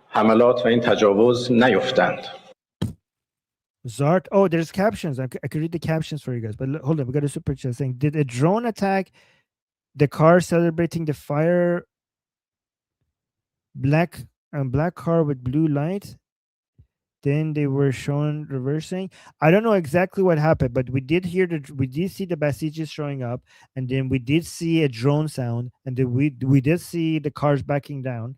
حملات و این تجاوز نیفتند. Zart, oh, there's captions. I could read the captions for you guys, but hold on, we got a super chat saying, did a drone attack the car celebrating the fire? Black car with blue light. Then they were shown reversing. I don't know exactly what happened, but we did see the Basijis showing up, and then we did see a drone sound, and then we did see the cars backing out,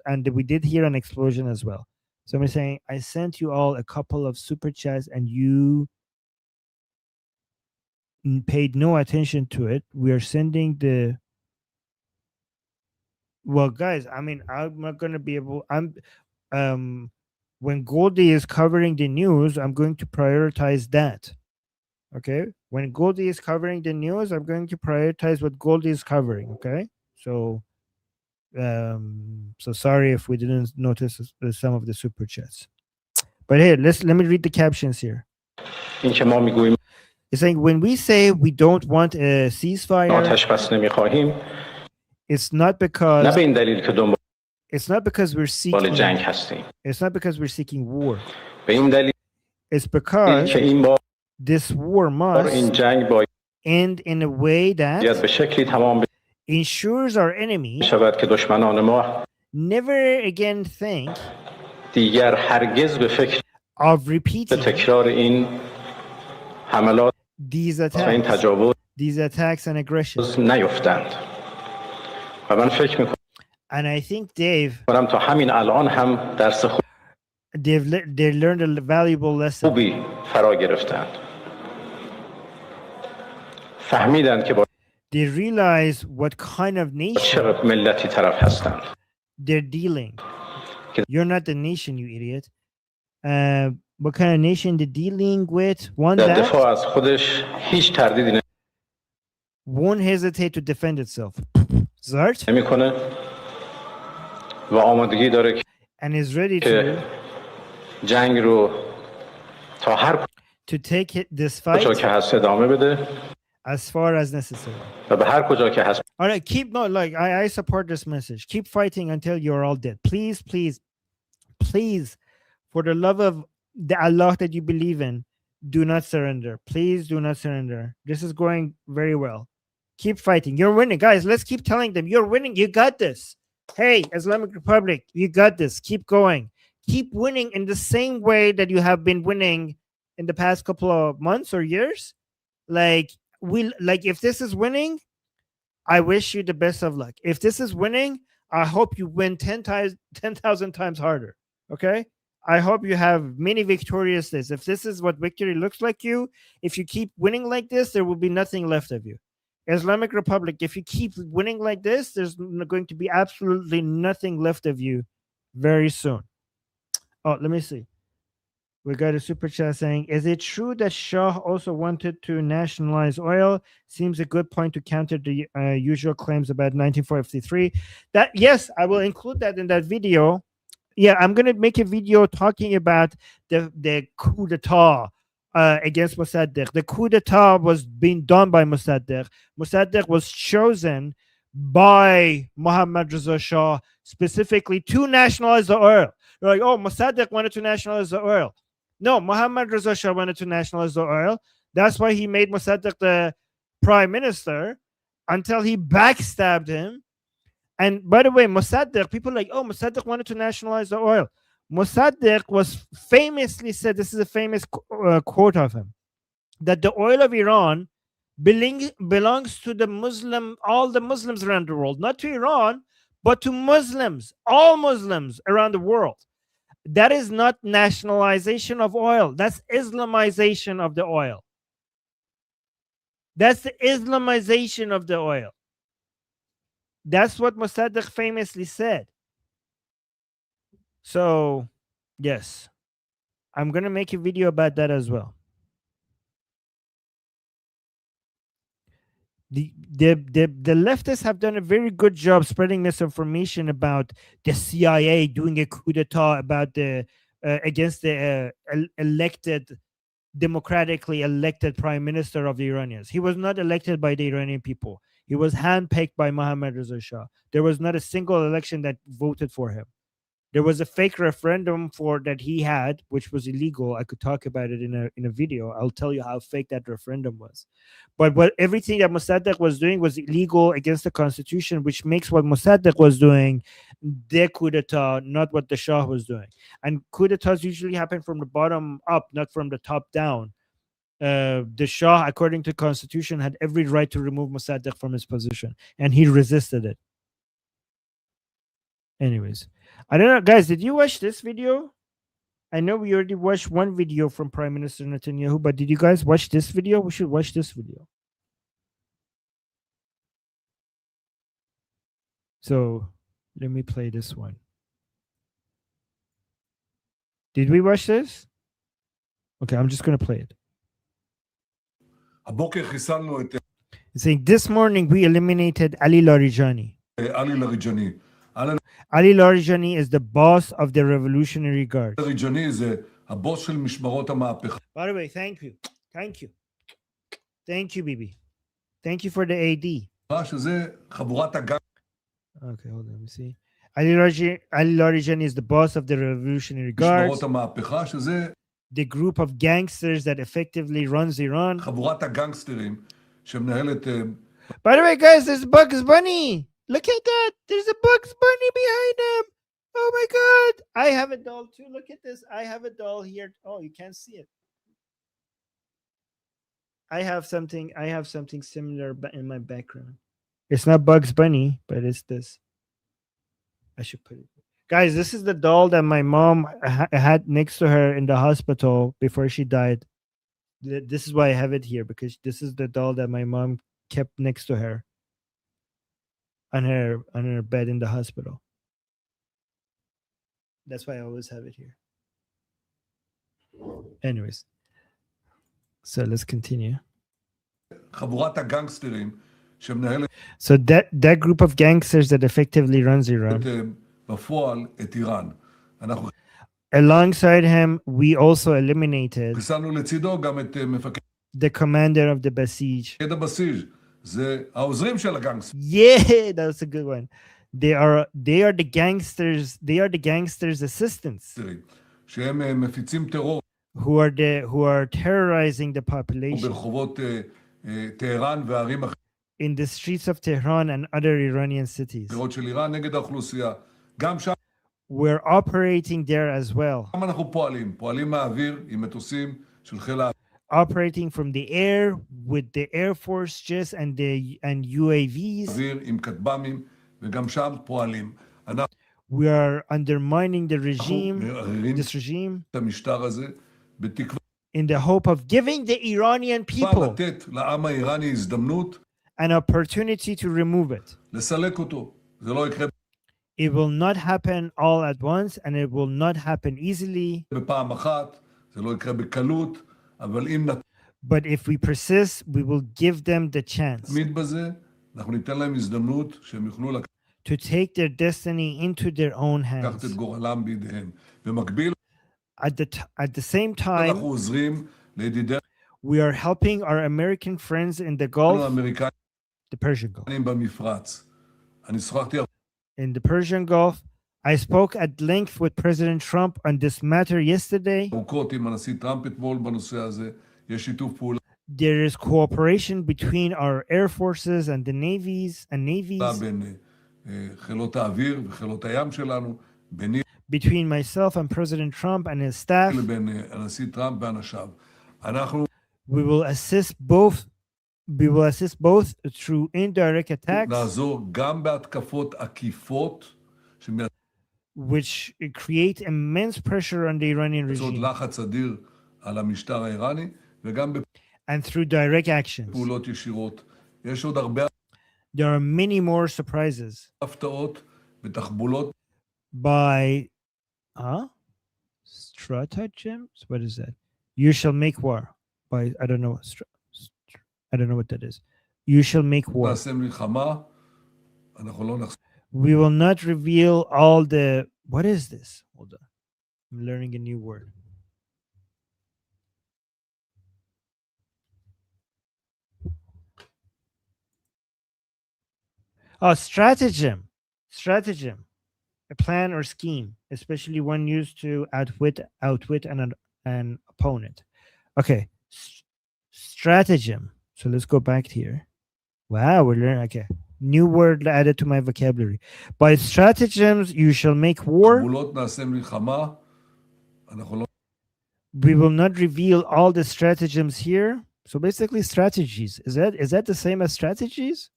and we did hear an explosion as well. So I'm saying I sent you all a couple of super chats, and you paid no attention to it. We are sending the. Well, guys, I mean, I'm not gonna be able. When Goldie is covering the news, I'm going to prioritize that. Okay, when Goldie is covering the news, I'm going to prioritize what Goldie is covering. Okay, so sorry if we didn't notice some of the super chats. But here, let me read the captions here. It's saying when we say we don't want a ceasefire, it's not because we're seeking. It's not because we're seeking war. It's because this war must end in a way that ensures our enemy never again think of repeating these attacks and aggressions. And I think they learned a valuable lesson. They realize what kind of nation they're dealing. You're not the nation, you idiot. What kind of nation they're dealing with? One that won't hesitate to defend itself. Zart? And is ready to take this fight as far as necessary. All right, keep no, like I support this message. Keep fighting until you're all dead. Please, please, please, for the love of the Allah that you believe in, do not surrender. Please do not surrender. This is going very well. Keep fighting. You're winning. Guys, let's keep telling them you're winning. You got this. Hey, Islamic Republic, you got this. Keep going. Keep winning in the same way that you have been winning in the past couple of months or years. Like if this is winning, I wish you the best of luck. If this is winning, I hope you win 10,000 times harder. Okay? I hope you have many victorious days. If this is what victory looks like if you keep winning like this, there will be nothing left of you. Islamic Republic, if you keep winning like this, there's going to be absolutely nothing left of you very soon. Oh, let me see. We got a super chat saying, is it true that Shah also wanted to nationalize oil? Seems a good point to counter the usual claims about 1953. That, yes, I will include that in that video. Yeah, I'm going to make a video talking about the coup d'etat against Mossadegh. The coup d'etat was being done by Mossadegh. Mossadegh was chosen by Mohammad Reza Shah specifically to nationalize the oil. They're like, oh, Mossadegh wanted to nationalize the oil. No, Mohammad Reza Shah wanted to nationalize the oil. That's why he made Mossadegh the prime minister until he backstabbed him. And by the way, Mossadegh, people are like, oh, Mossadegh wanted to nationalize the oil. Mossadegh was famously said, this is a famous quote of him, that the oil of Iran belongs to the all the Muslims around the world, not to Iran, but to Muslims, all Muslims around the world. That is not nationalization of oil. That's Islamization of the oil. That's the Islamization of the oil. That's what Mossadegh famously said. So, yes, I'm going to make a video about that as well. The leftists have done a very good job spreading misinformation about the CIA doing a coup d'etat about the against the democratically elected prime minister of the Iranians. He was not elected by the Iranian people. He was handpicked by Mohammad Reza Shah. There was not a single election that voted for him. There was a fake referendum that he had, which was illegal. I could talk about it in a video. I'll tell you how fake that referendum was. But everything that Mossadegh was doing was illegal against the constitution, which makes what Mossadegh was doing the coup d'etat, not what the Shah was doing. And coup d'etats usually happen from the bottom up, not from the top down. The Shah, according to the constitution, had every right to remove Mossadegh from his position, and he resisted it. Anyways, I don't know, guys, did you watch this video? I know we already watched one video from Prime Minister Netanyahu, but did you guys watch this video? We should watch this video. So let me play this one. Did we watch this? Okay, I'm just going to play it. It's saying, this morning we eliminated Ali Larijani. Ali Larijani is the boss of the Revolutionary Guard. By the way, thank you. Thank you. Thank you, Bibi. Thank you for the AD. Okay, hold on, let me see. Ali Larijani is the boss of the Revolutionary Guard, the group of gangsters that effectively runs Iran. By the way, guys, there's Bugs Bunny. Look at that. There's a Bugs Bunny behind him. Oh my God. I have a doll too. Look at this. I have a doll here. Oh, you can't see it. I have something similar in my background. It's not Bugs Bunny, but it's this. I should put it. Guys, this is the doll that my mom had next to her in the hospital before she died. This is why I have it here, because this is the doll that my mom kept next to her on her bed in the hospital. That's why I always have it here. Anyways, so let's continue. So that group of gangsters that effectively runs Iran. Alongside him, we also eliminated the commander of the Basij. Yeah, that's a good one. They are the gangsters. They are the gangsters' assistants who are terrorizing the population in the streets of Tehran and other Iranian cities. We're operating there as well. Operating from the air with the Air Force jets and UAVs. We are undermining the regime, this regime, in the hope of giving the Iranian people an opportunity to remove it. It will not happen all at once, and it will not happen easily. But if we persist, we will give them the chance to take their destiny into their own hands. At the same time, we are helping our American friends in the Gulf, the Persian Gulf. In the Persian Gulf, I spoke at length with President Trump on this matter yesterday. There is cooperation between our air forces and the navies between myself and President Trump and his staff. We will assist both through indirect attacks, which create immense pressure on the Iranian regime, and through direct actions. There are many more surprises by stratagems. What is that? You shall make war. By I don't know what that is. You shall make war. We will not reveal all the. What is this? Hold on. I'm learning a new word. Oh, stratagem. Stratagem. A plan or scheme, especially one used to outwit an opponent. Okay. Stratagem. So let's go back here. Wow, we're learning. Okay. New word added to my vocabulary. By stratagems, you shall make war. We will not reveal all the stratagems here. So basically, strategies. Is that the same as strategies?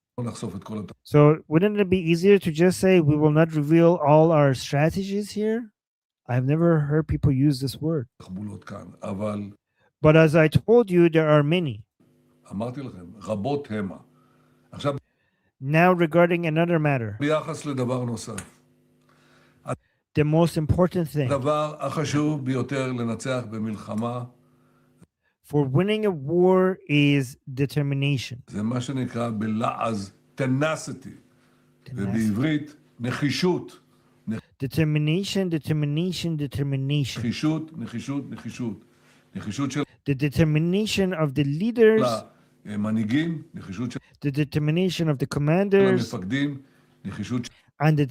So wouldn't it be easier to just say we will not reveal all our strategies here? I've never heard people use this word. But as I told you, there are many. Now regarding another matter. The most important thing. For winning a war is determination. Determination. The determination of the leaders, the determination of the commanders, and the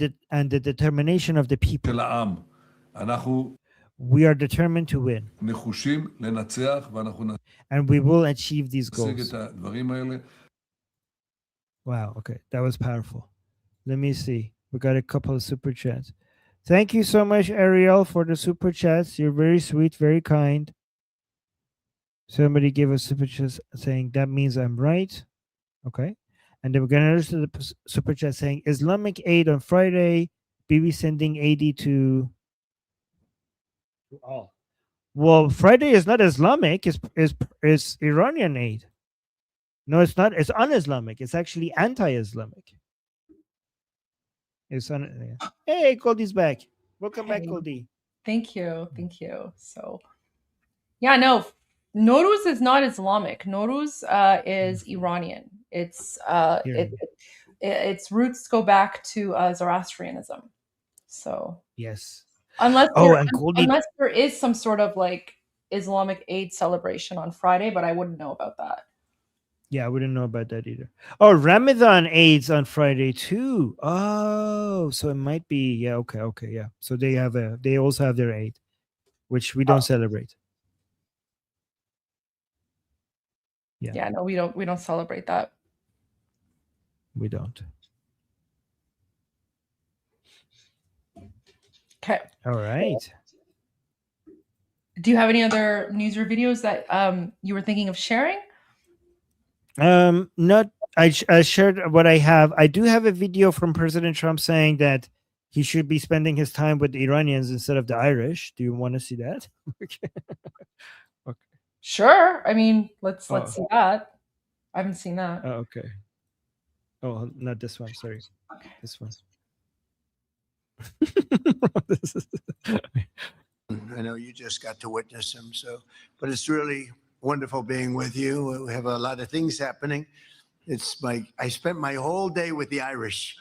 determination of the people. We are determined to win. And we will achieve these goals. Wow, okay. That was powerful. Let me see. We got a couple of super chats. Thank you so much, Ariel, for the super chats. You're very sweet, very kind. Somebody gave us super chat saying that means I'm right. Okay. And then we're going to listen to the super chat saying Islamic aid on Friday. BB sending AD to all. Well, Friday is not Islamic. It's Iranian aid. No, it's not. It's un-Islamic. It's actually anti-Islamic. Hey, Goldie's back. Welcome back, Goldie. Thank you. So, yeah, no, Nowruz is not Islamic. Nowruz is Iranian. Its roots go back to Zoroastrianism. So yes, unless there is some sort of like Islamic Eid celebration on Friday, but I wouldn't know about that. Yeah, I wouldn't know about that either. Oh, Ramadan Eid's on Friday too. Oh, so it might be. Yeah, okay, yeah. So they also have their Eid, which we don't celebrate. Yeah, no, we don't celebrate that. We don't. Okay. All right. Do you have any other news or videos that you were thinking of sharing? Not. I shared what I have. I do have a video from President Trump saying that he should be spending his time with the Iranians instead of the Irish. Do you want to see that? Okay. Sure. I mean, let's see that. I haven't seen that. Oh, okay. Oh, not this one. Sorry. Okay. This one. I know you just got to witness him, but it's really wonderful being with you. We have a lot of things happening. I spent my whole day with the Irish.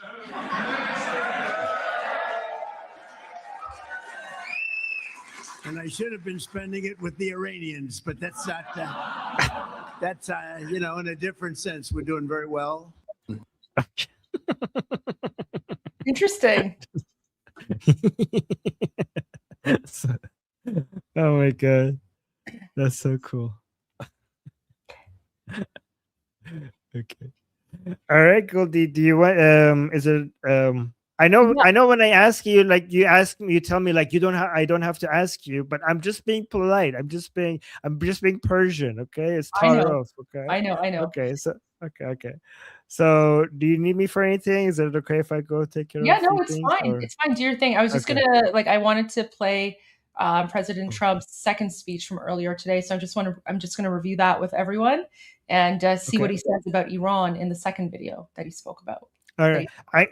And I should have been spending it with the Iranians, but that's not, in a different sense. We're doing very well. Interesting. So- oh my god, that's so cool. Okay. All right, Goldie. Do you want? Is it? I know. Yeah. I know. When I ask you, like you ask me, you tell me, like you don't. I don't have to ask you, but I'm just being polite. I'm just being Persian. Okay, it's I know. Tarof. Okay. I know. Okay. So okay. So, do you need me for anything? Is it okay if I go take care Yeah, of a no, few it's things? fine. Or It's fine. Do your thing. I was just okay. gonna like I wanted to play President Trump's second speech from earlier today, so I'm just gonna review that with everyone and see what Okay. he says about Iran in the second video that he spoke about. All right.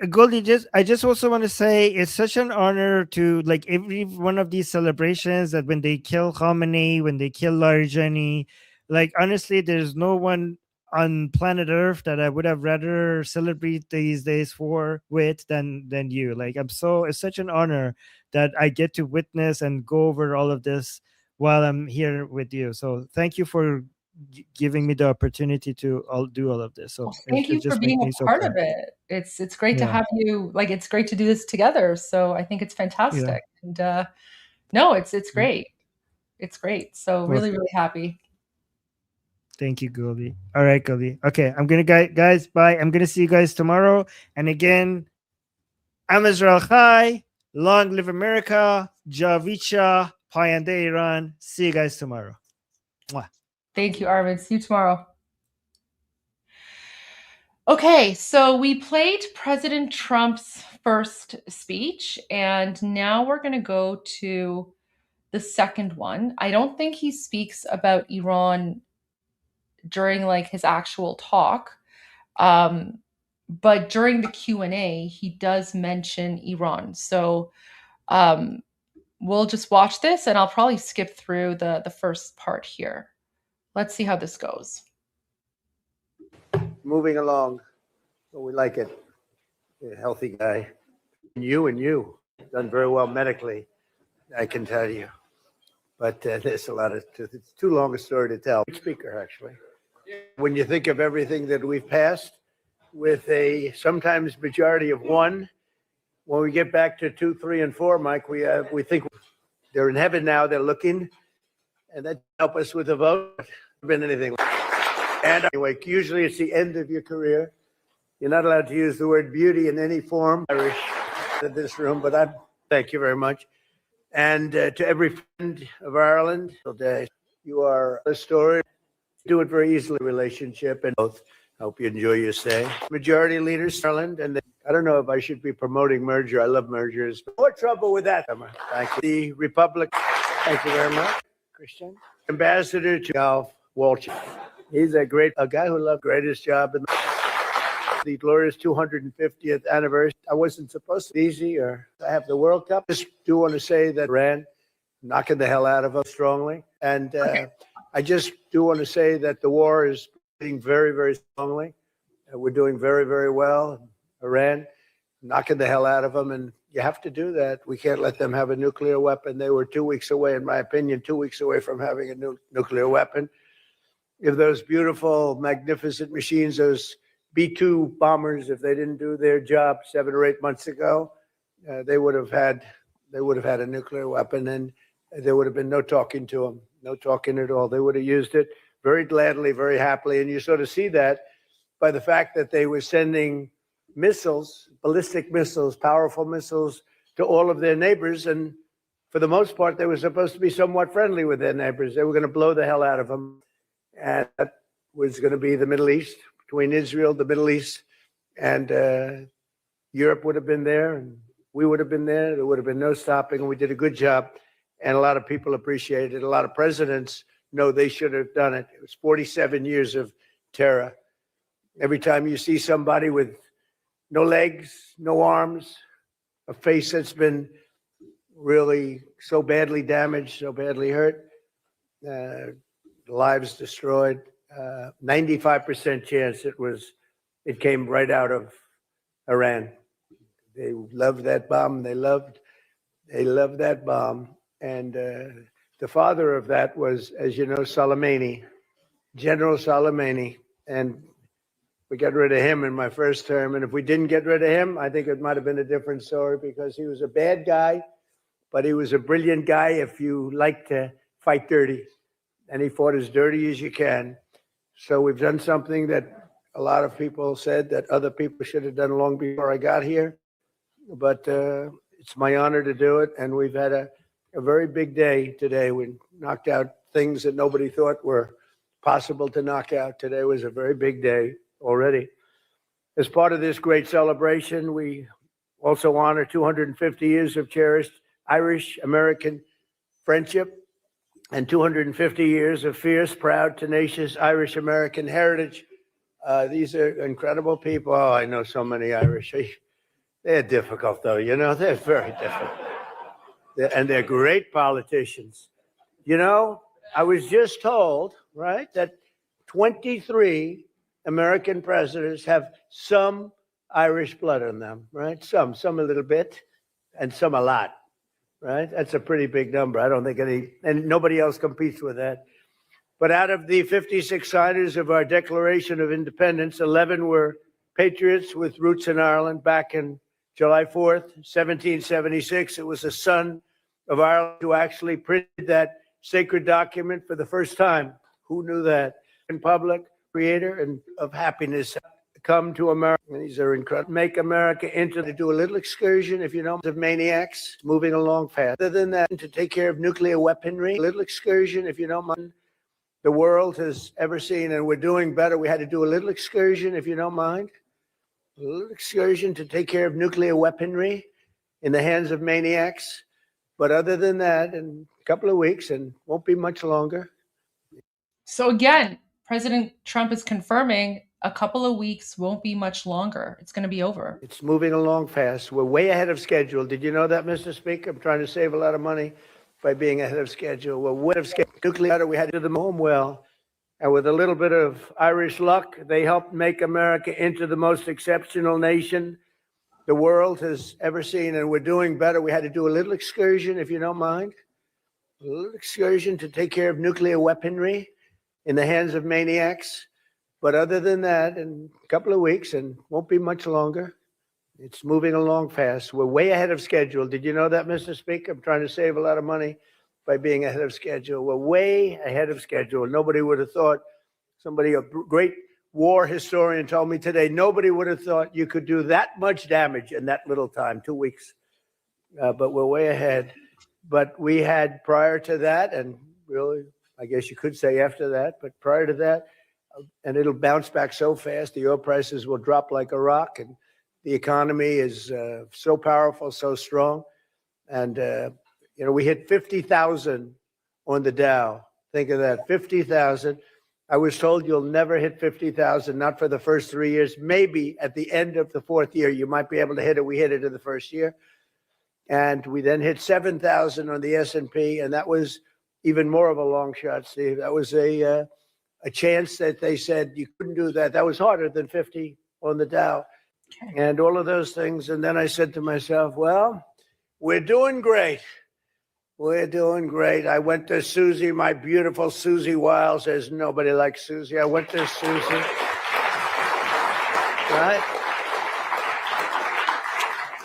Goldie, I just also want to say it's such an honor to like every one of these celebrations that when they kill Khamenei, when they kill Larijani, like honestly, there's no one on planet Earth that I would have rather celebrate these days with than you. Like it's such an honor that I get to witness and go over all of this while I'm here with you. So thank you for giving me the opportunity to do all of this. So Thank it you for just being makes me a so part proud. of it. It's great to Yeah. have you. Like it's great to do this together. So I think it's fantastic. And no, it's great. It's great. So Well, really happy. thank you, Goldie. All right, Goldie. Okay, I'm gonna guys. Bye. I'm gonna see you guys tomorrow. And again, I'm Israel Chai. Long live America. Javicha. Payande Iran. See you guys tomorrow. Mwah. Thank you, Armin. See you tomorrow. Okay, so we played President Trump's first speech, and now we're going to go to the second one. I don't think he speaks about Iran during like his actual talk, but during the Q&A, he does mention Iran. So we'll just watch this, and I'll probably skip through the first part here. Let's see how this goes. Moving along. Well, we like it. You're a healthy guy. And you done very well medically, I can tell you. But there's a lot of truth. It's too long a story to tell. Speaker, actually. When you think of everything that we've passed with a sometimes majority of one, when we get back to 2, 3, and 4, Mike, we think they're in heaven now. They're looking, and that help us with a vote. Been anything. And anyway, usually it's the end of your career. You're not allowed to use the word beauty in any form. Irish in this room, but thank you very much. And to every friend of Ireland, you are a story. Do it very easily. Relationship and both. Hope you enjoy your stay. Majority leaders, Ireland, and I don't know if I should be promoting merger. I love mergers. But more trouble with that. Thank you. The Republic. Thank you very much, Christian. Ambassador to Golf Walsh. He's a guy who loved greatest job in the glorious 250th anniversary. I wasn't supposed to be easy or I have the World Cup. Just do want to say that Iran knocking the hell out of us strongly. And I just do want to say that the war is being very, very strongly. We're doing very, very well. Iran knocking the hell out of them. And you have to do that. We can't let them have a nuclear weapon. They were 2 weeks away, in my opinion, 2 weeks away from having a nuclear weapon. If those beautiful, magnificent machines, those B-2 bombers, if they didn't do their job 7 or 8 months ago, they would have had a nuclear weapon, and there would have been no talking to them, no talking at all. They would have used it very gladly, very happily, and you sort of see that by the fact that they were sending missiles, ballistic missiles, powerful missiles to all of their neighbors, and for the most part, they were supposed to be somewhat friendly with their neighbors. They were going to blow the hell out of them, and that was going to be the Middle East. Between Israel, the Middle East, and Europe would have been there, and we would have been there. There would have been no stopping, and we did a good job, and a lot of people appreciated it. A lot of presidents know they should have done it. It was 47 years of terror. Every time you see somebody with no legs, no arms, a face that's been really so badly damaged, so badly hurt, lives destroyed, 95% chance it came right out of Iran. They loved that bomb. They loved that bomb. And the father of that was, as you know, Soleimani, General Soleimani. And We got rid of him in my first term. And if we didn't get rid of him, I think it might have been a different story because he was a bad guy, but he was a brilliant guy if you like to fight dirty. And he fought as dirty as you can. So we've done something that a lot of people said that other people should have done long before I got here. But it's my honor to do it. And we've had a very big day today. We knocked out things that nobody thought were possible to knock out. Today was a very big day already. As part of this great celebration, we also honor 250 years of cherished Irish-American friendship and 250 years of fierce, proud, tenacious Irish-American heritage. These are incredible people. Oh, I know so many Irish. They're difficult, though, you know, they're very difficult. And they're great politicians. You know, I was just told, right, that 23 American presidents have some Irish blood in them, right? Some a little bit, and some a lot, right? That's a pretty big number. I don't think and nobody else competes with that. But out of the 56 signers of our Declaration of Independence, 11 were patriots with roots in Ireland back in July 4th, 1776. It was a son of Ireland who actually printed that sacred document for the first time. Who knew that? In public, creator and of happiness come to America. And these are incredible. Make America into to do a little excursion, if you know, of maniacs moving along fast. Other than that, to take care of nuclear weaponry, a little excursion, if you don't mind, the world has ever seen, and we're doing better. We had to do a little excursion, if you don't mind, a little excursion to take care of nuclear weaponry in the hands of maniacs. But other than that, in a couple of weeks, and won't be much longer. So again, President Trump is confirming a couple of weeks won't be much longer. It's going to be over. It's moving along fast. We're way ahead of schedule. Did you know that, Mr. Speaker? I'm trying to save a lot of money by being ahead of schedule. We're way ahead of schedule. Nuclear, we had to do them home well. And with a little bit of Irish luck, they helped make America into the most exceptional nation the world has ever seen. And we're doing better. We had to do a little excursion, if you don't mind, a little excursion to take care of nuclear weaponry in the hands of maniacs. But other than that, in a couple of weeks, and won't be much longer, it's moving along fast. We're way ahead of schedule. Did you know that, Mr. Speaker? I'm trying to save a lot of money by being ahead of schedule. We're way ahead of schedule. Nobody would have thought, somebody, a great war historian told me today, nobody would have thought you could do that much damage in that little time, 2 weeks. But we're way ahead. But we had prior to that, and really, I guess you could say after that, but prior to that, and it'll bounce back so fast, the oil prices will drop like a rock, and the economy is so powerful, so strong. And, you know, we hit 50,000 on the Dow. Think of that, 50,000. I was told you'll never hit 50,000, not for the first 3 years. Maybe at the end of the fourth year, you might be able to hit it. We hit it in the first year. And we then hit 7,000 on the S&P, and that was even more of a long shot, Steve. That was a chance that they said you couldn't do that. That was harder than 50 on the Dow and all of those things. And then I said to myself, well, we're doing great. We're doing great. I went to Susie, my beautiful Susie Wiles. There's nobody like Susie. I went to Susie. Right?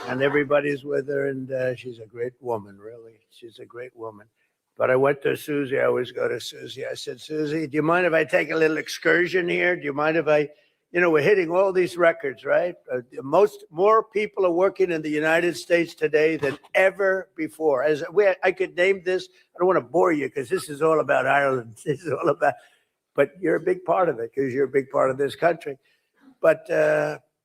And everybody's with her, and she's a great woman, really. She's a great woman. But I went to Susie. I always go to Susie. I said, Susie, do you mind if I take a little excursion here? Do you mind if I, you know, we're hitting all these records, right? More people are working in the United States today than ever before. I could name this. I don't want to bore you because this is all about Ireland. This is all about, but you're a big part of it because you're a big part of this country. But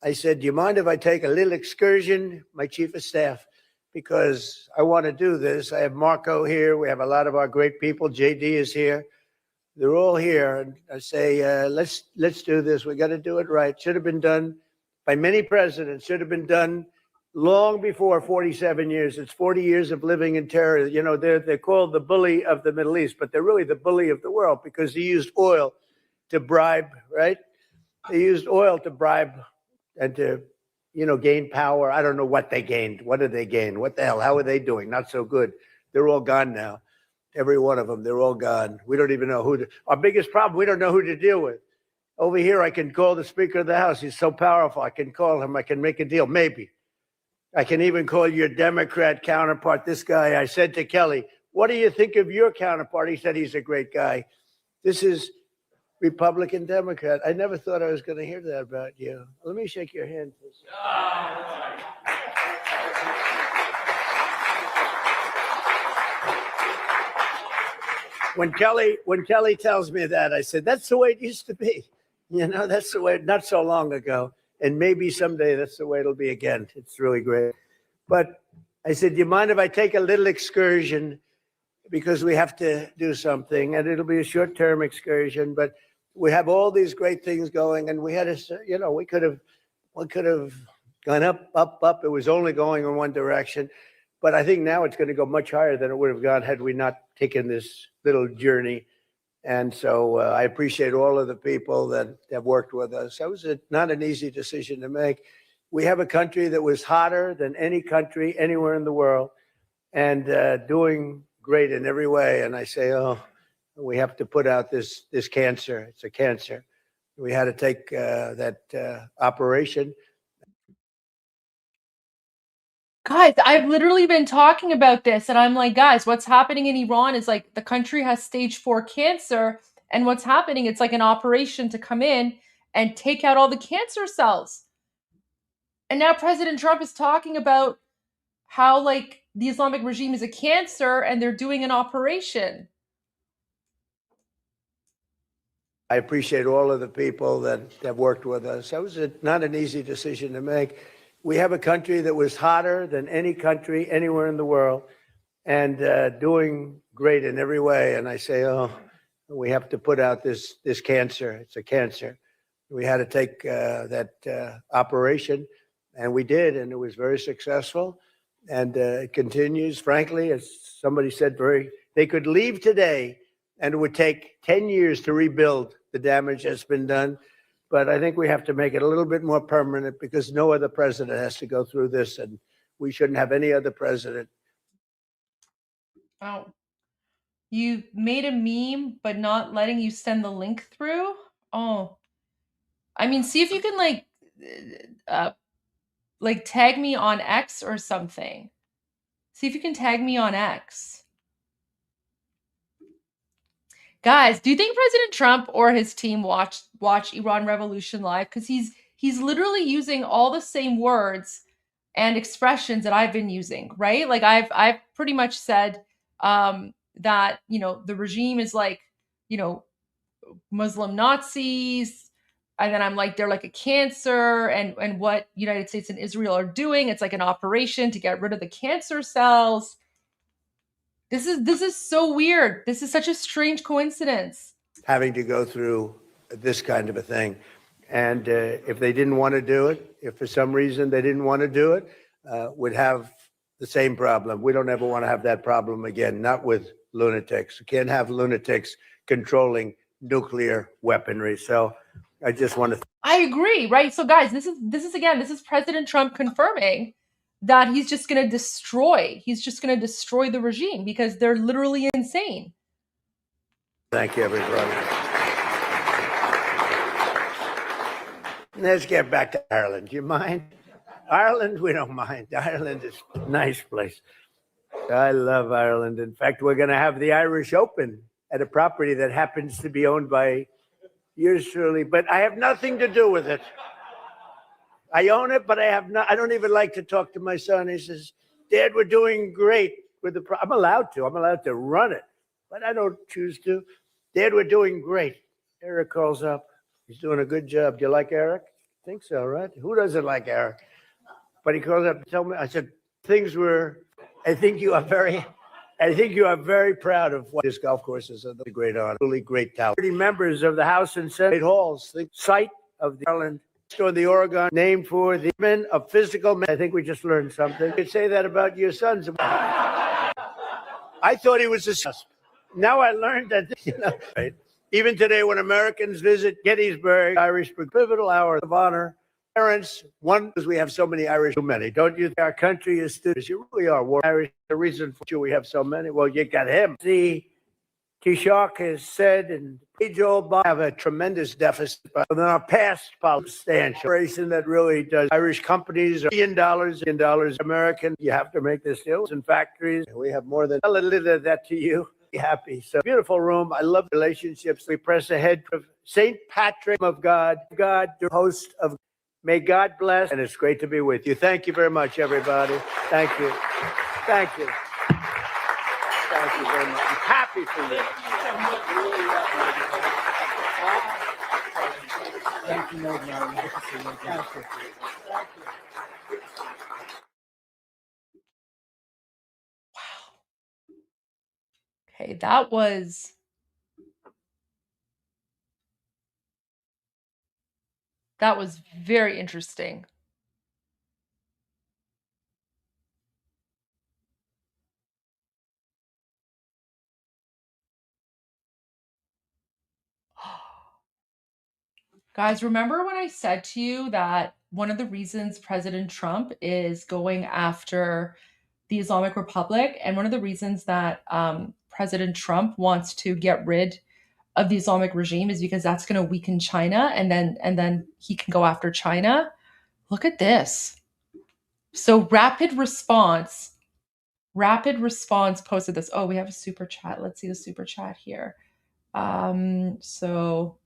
I said, do you mind if I take a little excursion, my chief of staff? Because I want to do this. I have Marco here. We have a lot of our great people. JD is here. They're all here. And I say, let's do this. We got to do it right. Should have been done by many presidents. Should have been done long before 47 years. It's 40 years of living in terror. You know, they're called the bully of the Middle East, but they're really the bully of the world because he used oil to bribe, right? They used oil to bribe and to, you know, gain power. I don't know what they gained. What did they gain? What the hell? How are they doing? Not so good. They're all gone now. Every one of them, they're all gone. We don't even know who to, our biggest problem, we don't know who to deal with. Over here, I can call the Speaker of the House. He's so powerful. I can call him. I can make a deal. Maybe. I can even call your Democrat counterpart, this guy. I said to Kelly, what do you think of your counterpart? He said he's a great guy. This is Republican, Democrat. I never thought I was going to hear that about you. Let me shake your hand, please. When Kelly tells me that, I said, that's the way it used to be. You know, that's the way, not so long ago. And maybe someday that's the way it'll be again. It's really great. But I said, do you mind if I take a little excursion? Because we have to do something. And it'll be a short-term excursion. But we have all these great things going. And we had to, you know, we could have gone up, up, up. It was only going in one direction. But I think now it's going to go much higher than it would have gone had we not taken this little journey. And so I appreciate all of the people that have worked with us. That was not an easy decision to make. We have a country that was hotter than any country anywhere in the world and doing great in every way. And I say, oh, we have to put out this cancer. It's a cancer. We had to take that operation. Guys, I've literally been talking about this and I'm like, guys, what's happening in Iran is like the country has stage 4 cancer, and what's happening, it's like an operation to come in and take out all the cancer cells. And now President Trump is talking about how like the Islamic regime is a cancer and they're doing an operation. I appreciate all of the people that have worked with us. That was not an easy decision to make. We have a country that was hotter than any country anywhere in the world and doing great in every way. And I say, oh, we have to put out this cancer. It's a cancer. We had to take that operation, and we did, and it was very successful. And it continues. Frankly, as somebody said, they could leave today, and it would take 10 years to rebuild the damage that's been done. But I think we have to make it a little bit more permanent because no other president has to go through this, and we shouldn't have any other president. Oh, you made a meme, but not letting you send the link through? Oh, I mean, see if you can like tag me on X or something. See if you can tag me on X. Guys, do you think President Trump or his team watch Iran Revolution live? Because he's literally using all the same words and expressions that I've been using, right? Like I've pretty much said that, you know, the regime is like, you know, Muslim Nazis, and then I'm like, they're like a cancer, and what United States and Israel are doing, it's like an operation to get rid of the cancer cells. This is so weird. This is such a strange coincidence. Having to go through this kind of a thing. And if they didn't want to do it, if for some reason they didn't want to do it, would have the same problem. We don't ever want to have that problem again, not with lunatics. We can't have lunatics controlling nuclear weaponry. So I just want to. I agree, right? So guys, this is President Trump confirming that he's just going to destroy the regime because they're literally insane. Thank you, everybody. Let's get back to Ireland. Do you mind? Ireland, we don't mind. Ireland is a nice place. I love Ireland. In fact, we're going to have the Irish Open at a property that happens to be owned by yours truly, but I have nothing to do with it. I own it, but I don't even like to talk to my son. He says, Dad, we're doing great with the I'm allowed to run it, but I don't choose to. Dad, we're doing great. Eric calls up. He's doing a good job. Do you like Eric? I think so, right? Who doesn't like Eric? But he calls up to tell me, I said, I think you are very proud of what this golf course is. A great honor, really great talent. 30 members of the House and Senate halls, the site of the Ireland or the Oregon, named for the men of physical. I think we just learned something. You could say that about your sons. I thought he was a. Now I learned that, right? Even today, when Americans visit Gettysburg, Irish pivotal hour of honor, parents, one, because we have so many Irish, too many. Don't you think our country is students? You really are. War Irish, the reason for you we have so many. Well, you got him. The Taoiseach has said, and Joe Biden have a tremendous deficit, but then our past substantial that really does. Irish companies are $1 billion American. You have to make this deal in factories. We have more than a little of that to you. Be happy. So beautiful room. I love relationships. We press ahead of St. Patrick of God, the host of May God bless. And it's great to be with you. Thank you very much, everybody. Thank you. Thank you. Thank you very much. I'm happy for you. Thank you, Lord. Thank you. Okay, that was very interesting. Guys, remember when I said to you that one of the reasons President Trump is going after the Islamic Republic, and one of the reasons that President Trump wants to get rid of the Islamic regime is because that's going to weaken China, and then he can go after China. Look at this. So Rapid Response posted this. Oh, we have a super chat. Let's see the super chat here. So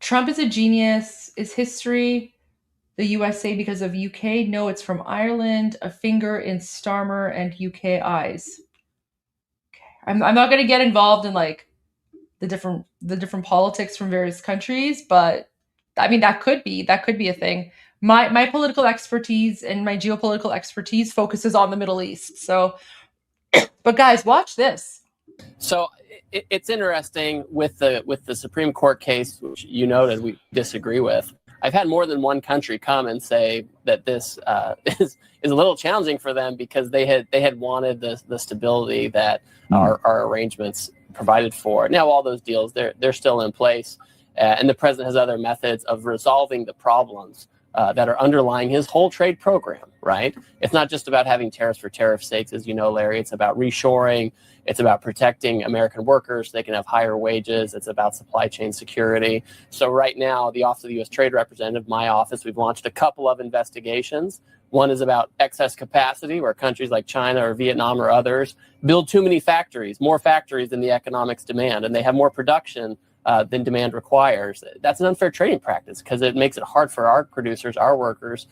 Trump is a genius. Is history the USA because of UK? No, it's from Ireland. A finger in Starmer and UK eyes. Okay. I'm not going to get involved in like the different politics from various countries, but I mean that could be a thing. My political expertise and my geopolitical expertise focuses on the Middle East. So, but guys, watch this. So it's interesting with the Supreme Court case, which you noted we disagree with. I've had more than one country come and say that this is a little challenging for them because they had wanted the stability that our arrangements provided for. Now all those deals they're still in place, and the president has other methods of resolving the problems that are underlying his whole trade program. Right? It's not just about having tariffs for tariff's sake, as you know, Larry. It's about reshoring. It's about protecting American workers so they can have higher wages. It's about supply chain security. So right now, the Office of the U.S. Trade Representative, my office, we've launched a couple of investigations. One is about excess capacity, where countries like China or Vietnam or others build too many factories, more factories than the economics demand, and they have more production than demand requires. That's an unfair trading practice because it makes it hard for our producers, our workers,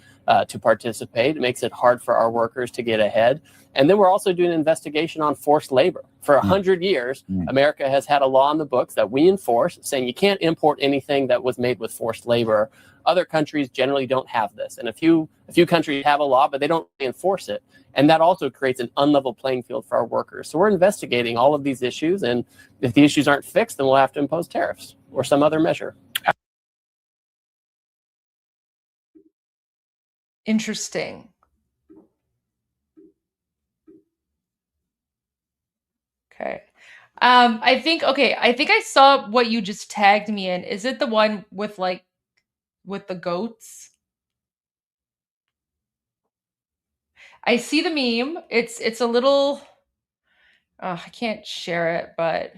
to participate. It makes it hard for our workers to get ahead. And then we're also doing an investigation on forced labor. For 100 years, America has had a law in the books that we enforce saying you can't import anything that was made with forced labor. Other countries generally don't have this. And a few countries have a law, but they don't enforce it. And that also creates an unlevel playing field for our workers. So we're investigating all of these issues. And if the issues aren't fixed, then we'll have to impose tariffs or some other measure. Interesting. Okay. I think I saw what you just tagged me in. Is it the one with the goats? I see the meme. It's a little I can't share it, but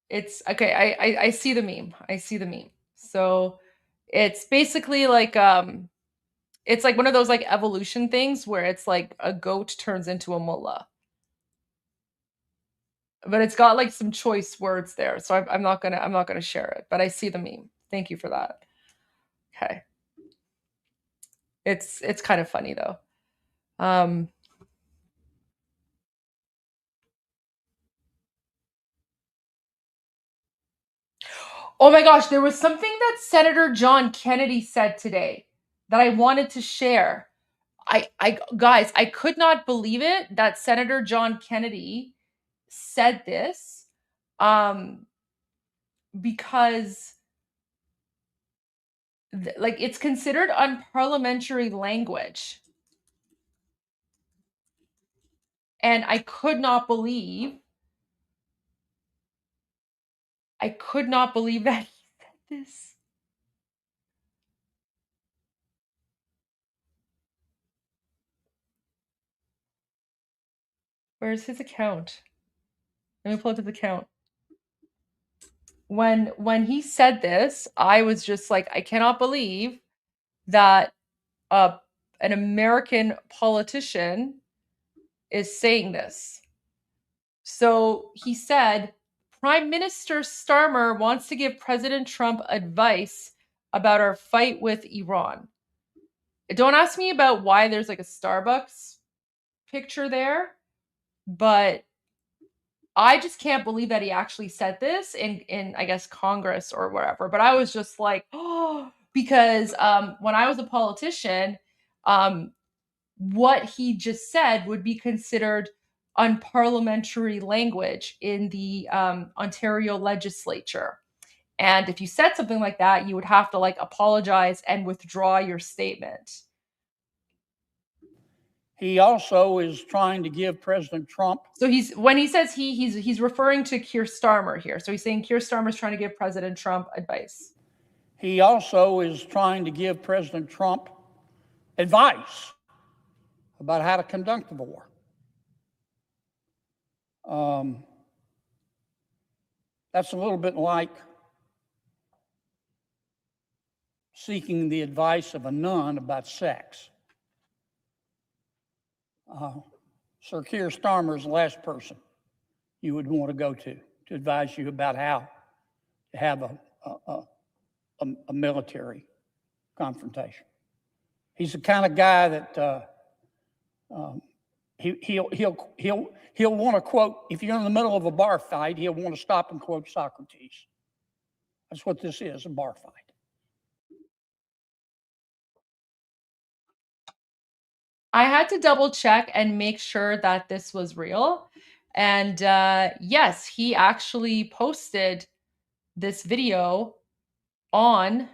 it's okay. I see the meme. I see the meme. So it's basically like it's like one of those like evolution things where it's like a goat turns into a mullah. But it's got like some choice words there. So I'm not gonna share it, but I see the meme. Thank you for that. Okay. It's kind of funny though. Oh my gosh, there was something that Senator John Kennedy said today that I wanted to share. Guys, I could not believe it that Senator John Kennedy said this because like it's considered unparliamentary language. And I could not believe that he said this. Where's his account? Let me pull up his account. When he said this, I was just like, I cannot believe that an American politician is saying this. So he said, Prime Minister Starmer wants to give President Trump advice about our fight with Iran. Don't ask me about why there's like a Starbucks picture there, but I just can't believe that he actually said this in I guess Congress or whatever. But I was just like, oh, because when I was a politician, what he just said would be considered unparliamentary language in the Ontario legislature. And if you said something like that, you would have to like apologize and withdraw your statement. He also is trying to give President Trump. So when he says he's referring to Keir Starmer here. So he's saying Keir Starmer is trying to give President Trump advice. He also is trying to give President Trump advice about how to conduct the war. That's a little bit like seeking the advice of a nun about sex. Sir Keir Starmer is the last person you would want to go to advise you about how to have a military confrontation. He's the kind of guy that he'll want to quote, if you're in the middle of a bar fight, he'll want to stop and quote Socrates. That's what this is, a bar fight. I had to double check and make sure that this was real. And yes, he actually posted this video on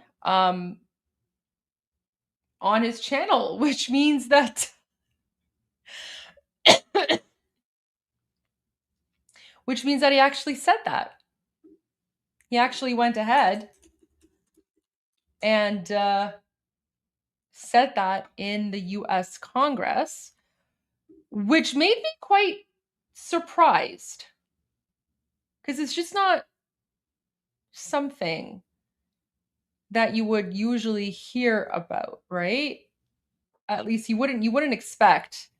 his channel, which means that he actually said that. He actually went ahead and said that in the US Congress, which made me quite surprised because it's just not something that you would usually hear about, right? At least you wouldn't expect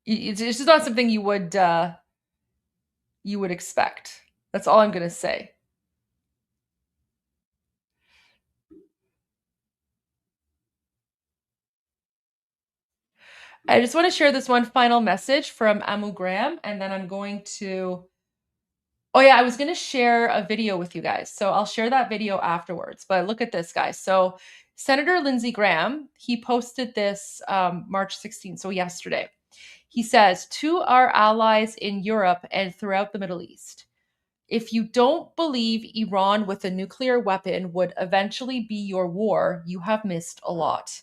it's just not something you would expect. That's all I'm gonna say. I just want to share this one final message from Amu Graham, and then I'm going to... Oh yeah, I was going to share a video with you guys. So I'll share that video afterwards. But look at this, guys. So Senator Lindsey Graham, he posted this March 16th, so yesterday. He says, to our allies in Europe and throughout the Middle East, if you don't believe Iran with a nuclear weapon would eventually be your war, you have missed a lot.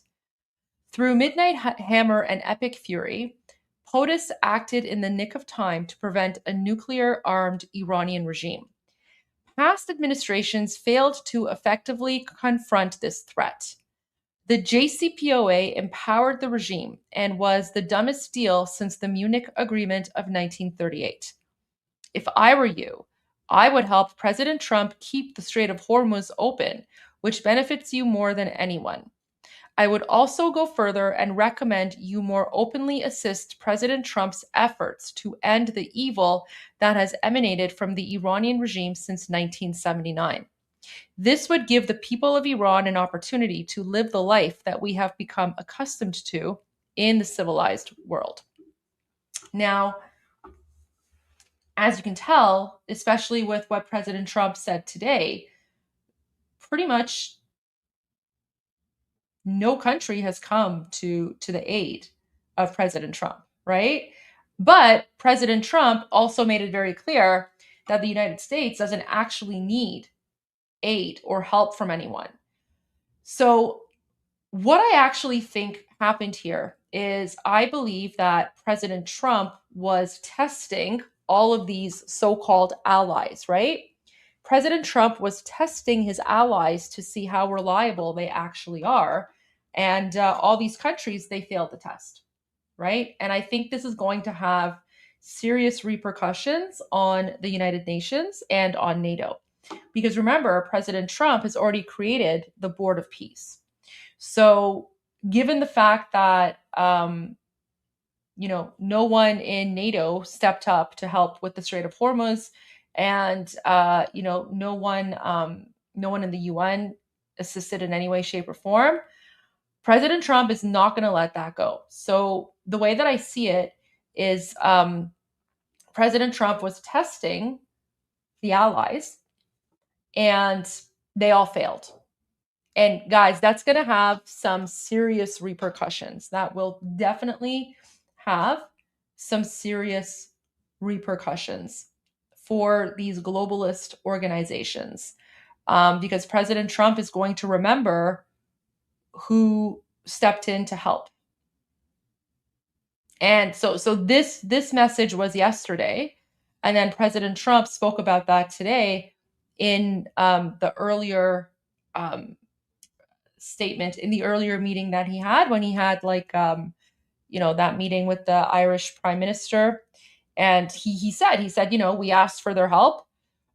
Through Midnight Hammer and Epic Fury, POTUS acted in the nick of time to prevent a nuclear-armed Iranian regime. Past administrations failed to effectively confront this threat. The JCPOA empowered the regime and was the dumbest deal since the Munich Agreement of 1938. If I were you, I would help President Trump keep the Strait of Hormuz open, which benefits you more than anyone. I would also go further and recommend you more openly assist President Trump's efforts to end the evil that has emanated from the Iranian regime since 1979. This would give the people of Iran an opportunity to live the life that we have become accustomed to in the civilized world. Now, as you can tell, especially with what President Trump said today, pretty much no country has come to the aid of President Trump, right? But President Trump also made it very clear that the United States doesn't actually need aid or help from anyone. So what I actually think happened here is I believe that President Trump was testing all of these so-called allies, right? President Trump was testing his allies to see how reliable they actually are. And all these countries, they failed the test, right? And I think this is going to have serious repercussions on the United Nations and on NATO. Because remember, President Trump has already created the Board of Peace. So given the fact that, no one in NATO stepped up to help with the Strait of Hormuz, and, no one in the UN assisted in any way, shape, or form, President Trump is not going to let that go. So the way that I see it is President Trump was testing the allies, and they all failed. And guys, that's going to have some serious repercussions. That will definitely have some serious repercussions for these globalist organizations, because President Trump is going to remember who stepped in to help. And so this message was yesterday, and then President Trump spoke about that today in the earlier statement, in the earlier meeting that he had, when he had that meeting with the Irish Prime Minister. And he said, we asked for their help.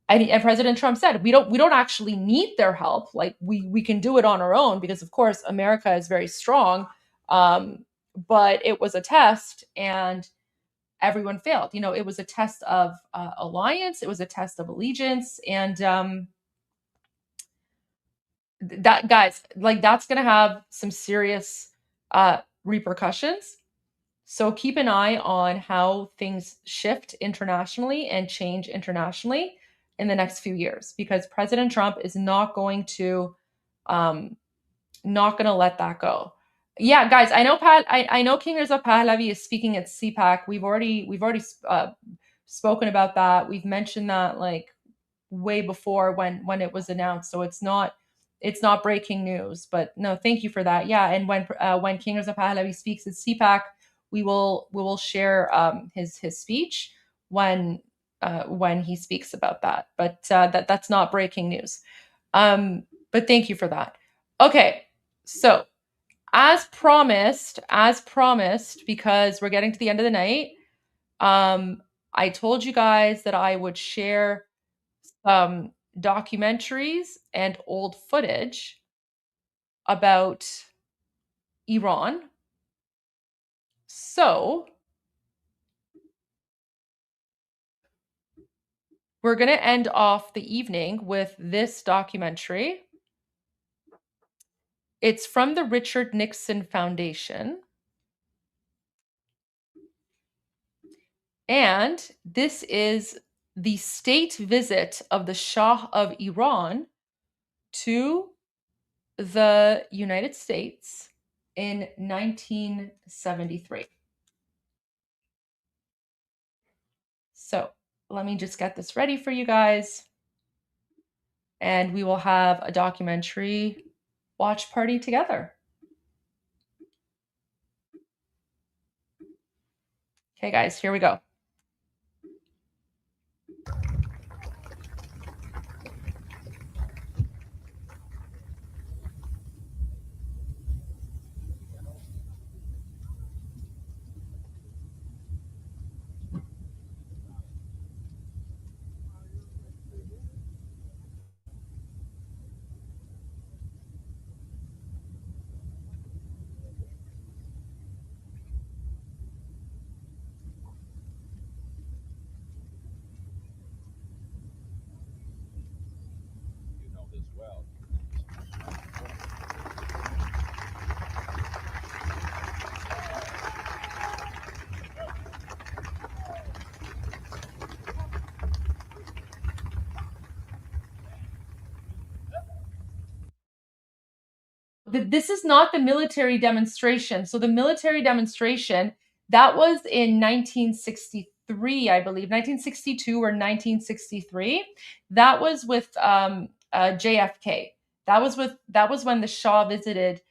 And President Trump said, we don't actually need their help. Like we can do it on our own, because of course America is very strong. But it was a test, and everyone failed. It was a test of alliance. It was a test of allegiance. And that, guys, that's going to have some serious repercussions. So keep an eye on how things shift internationally and change internationally in the next few years, because President Trump is not going to let that go. Yeah, guys, I know King Reza Pahlavi is speaking at CPAC. We've already spoken about that. We've mentioned that way before when it was announced. So it's not breaking news. But no, thank you for that. Yeah, and when King Reza Pahlavi speaks at CPAC, we will share his speech when he speaks about that. But that's not breaking news. But thank you for that. Okay, so as promised, because we're getting to the end of the night, I told you guys that I would share some documentaries and old footage about Iran. So we're going to end off the evening with this documentary. It's from the Richard Nixon Foundation. And this is the state visit of the Shah of Iran to the United States in 1973. So let me just get this ready for you guys, and we will have a documentary watch party together. Okay, guys, here we go. This is not the military demonstration. So the military demonstration, that was in 1963, I believe, 1962 or 1963. That was with JFK. That was when the Shah visited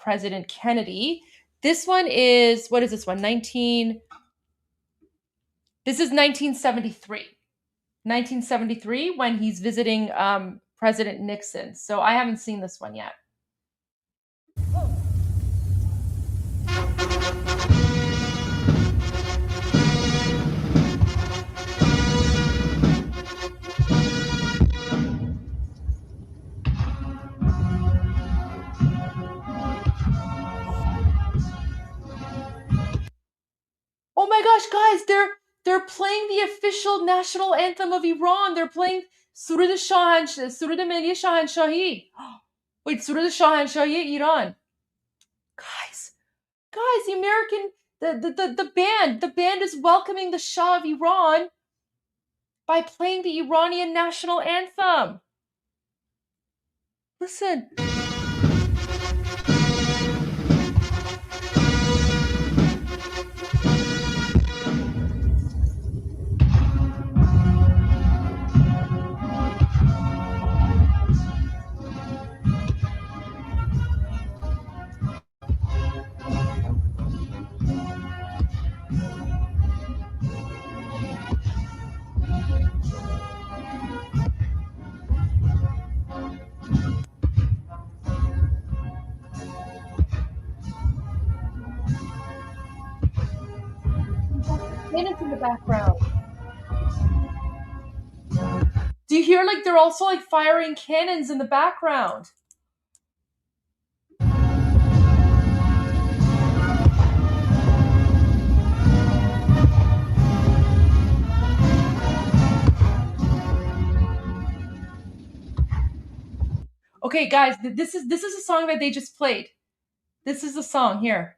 President Kennedy. This one is, what is this one? This is 1973. 1973 when he's visiting President Nixon. So I haven't seen this one yet. my gosh, guys, they're playing the official national anthem of Iran. They're playing Surud Milli Shahanshahi. Wait, Surud Shahanshahi Iran. Guys, the American, the band is welcoming the Shah of Iran by playing the Iranian national anthem. Listen. Cannons in the background. Do you hear like they're also like firing cannons in the background? Okay, guys, this is a song that they just played. This is the song here.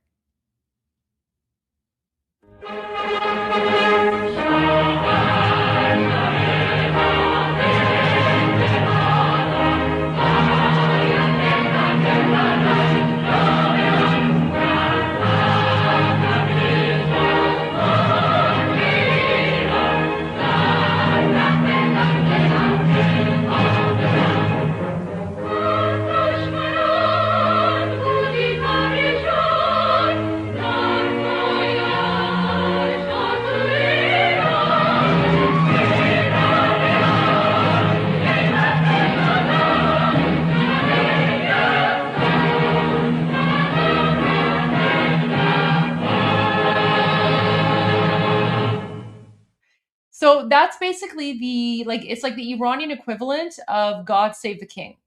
So that's basically it's like the Iranian equivalent of God Save the King.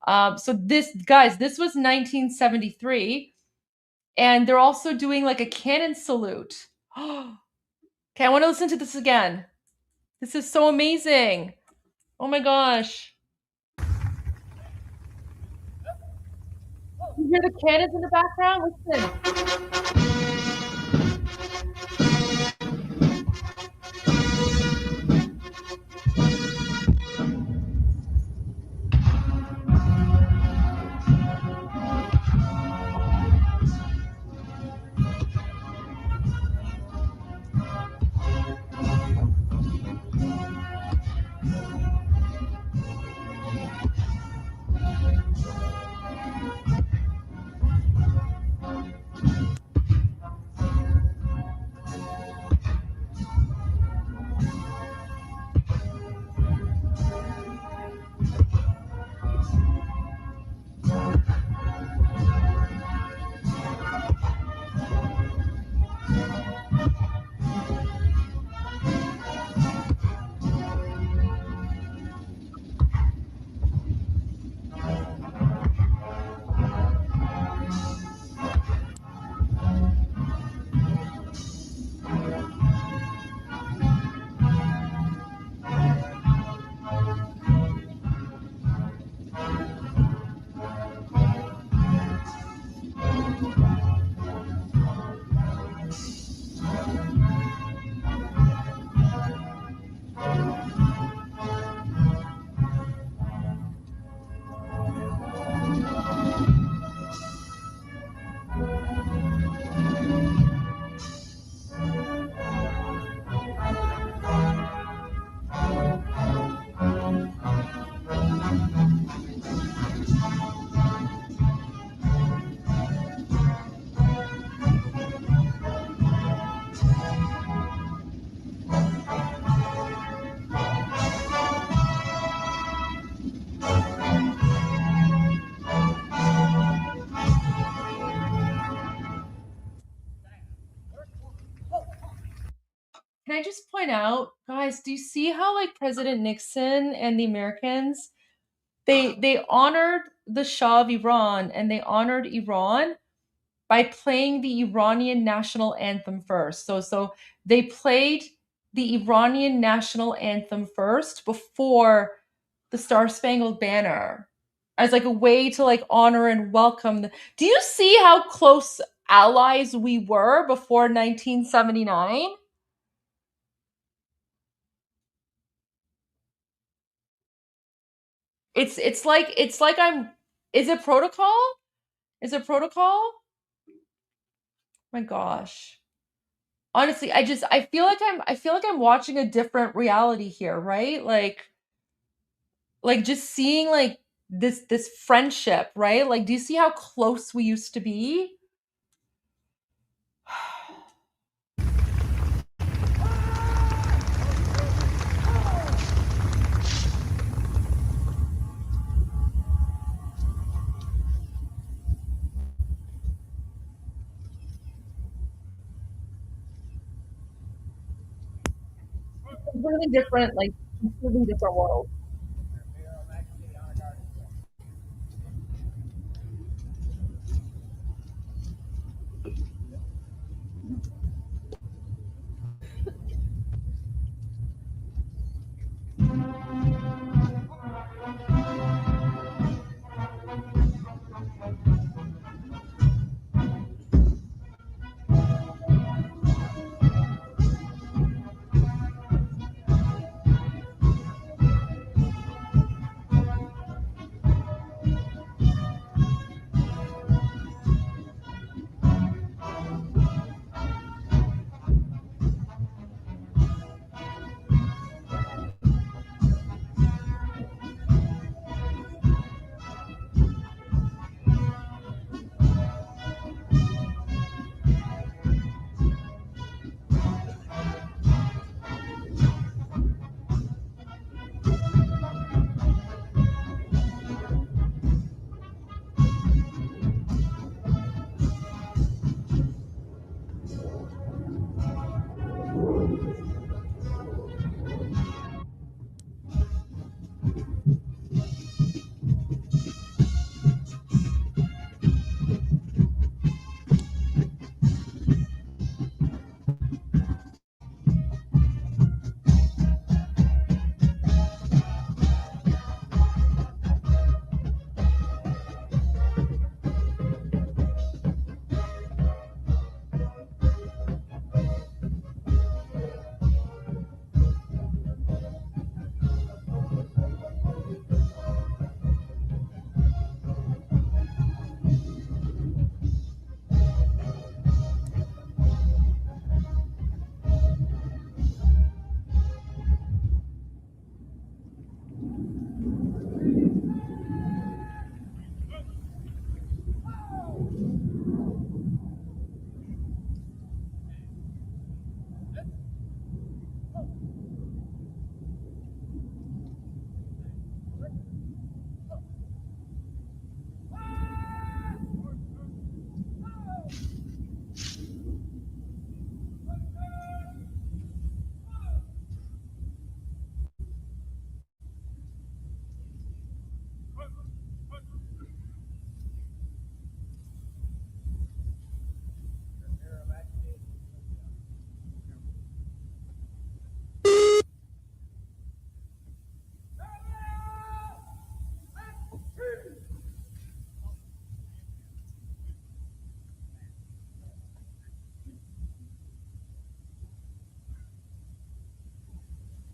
So this was 1973, and they're also doing like a cannon salute. Okay, I want to listen to this again. This is so amazing. Oh my gosh. You hear the cannons in the background? Listen. Can I just point out, guys, do you see how like President Nixon and the Americans, they honored the Shah of Iran and they honored Iran, by playing the Iranian national anthem first. So they played the Iranian national anthem first before the Star Spangled Banner as like a way to like honor and welcome. Do you see how close allies we were before 1979? It's like I'm. Is it protocol? Is it protocol? My gosh. Honestly, I feel like I'm watching a different reality here, right? Like just seeing like this friendship, right? Like, do you see how close we used to be? Completely different, like completely different world.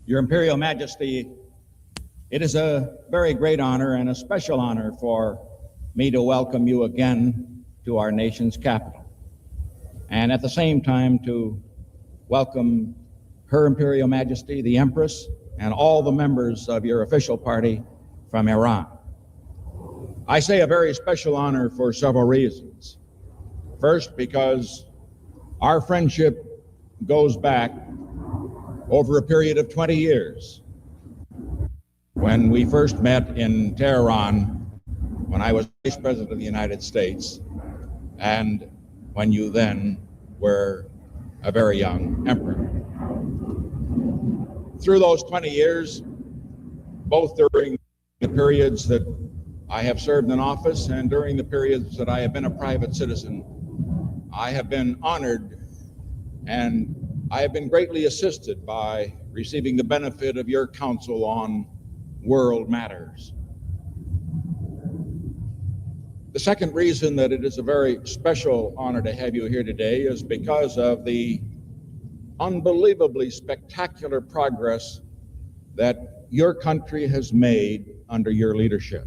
Your Imperial Majesty, it is a very great honor and a special honor for me to welcome you again to our nation's capital, and at the same time to welcome Her Imperial Majesty, the Empress, and all the members of your official party from Iran. I say a very special honor for several reasons. First, because our friendship goes back over a period of 20 years. When we first met in Tehran, when I was Vice President of the United States, and when you then were a very young emperor. Through those 20 years, both during the periods that I have served in office and during the periods that I have been a private citizen, I have been honored and I have been greatly assisted by receiving the benefit of your counsel on world matters. The second reason that it is a very special honor to have you here today is because of the unbelievably spectacular progress that your country has made under your leadership.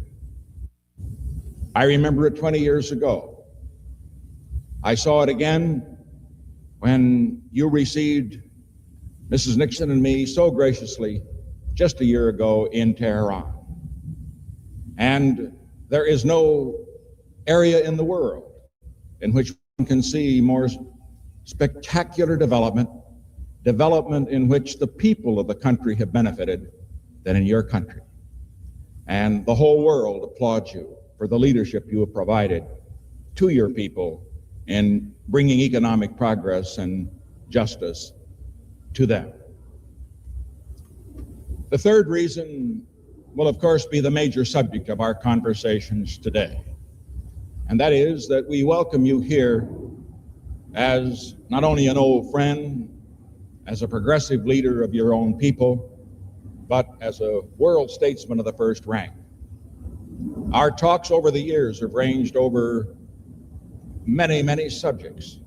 I remember it 20 years ago. I saw it again when you received Mrs. Nixon and me so graciously just a year ago in Tehran. And there is no area in the world in which one can see more spectacular development in which the people of the country have benefited than in your country. And the whole world applauds you for the leadership you have provided to your people in bringing economic progress and justice to them. The third reason will, of course, be the major subject of our conversations today. And that is that we welcome you here as not only an old friend, as a progressive leader of your own people, but as a world statesman of the first rank. Our talks over the years have ranged over many, many subjects.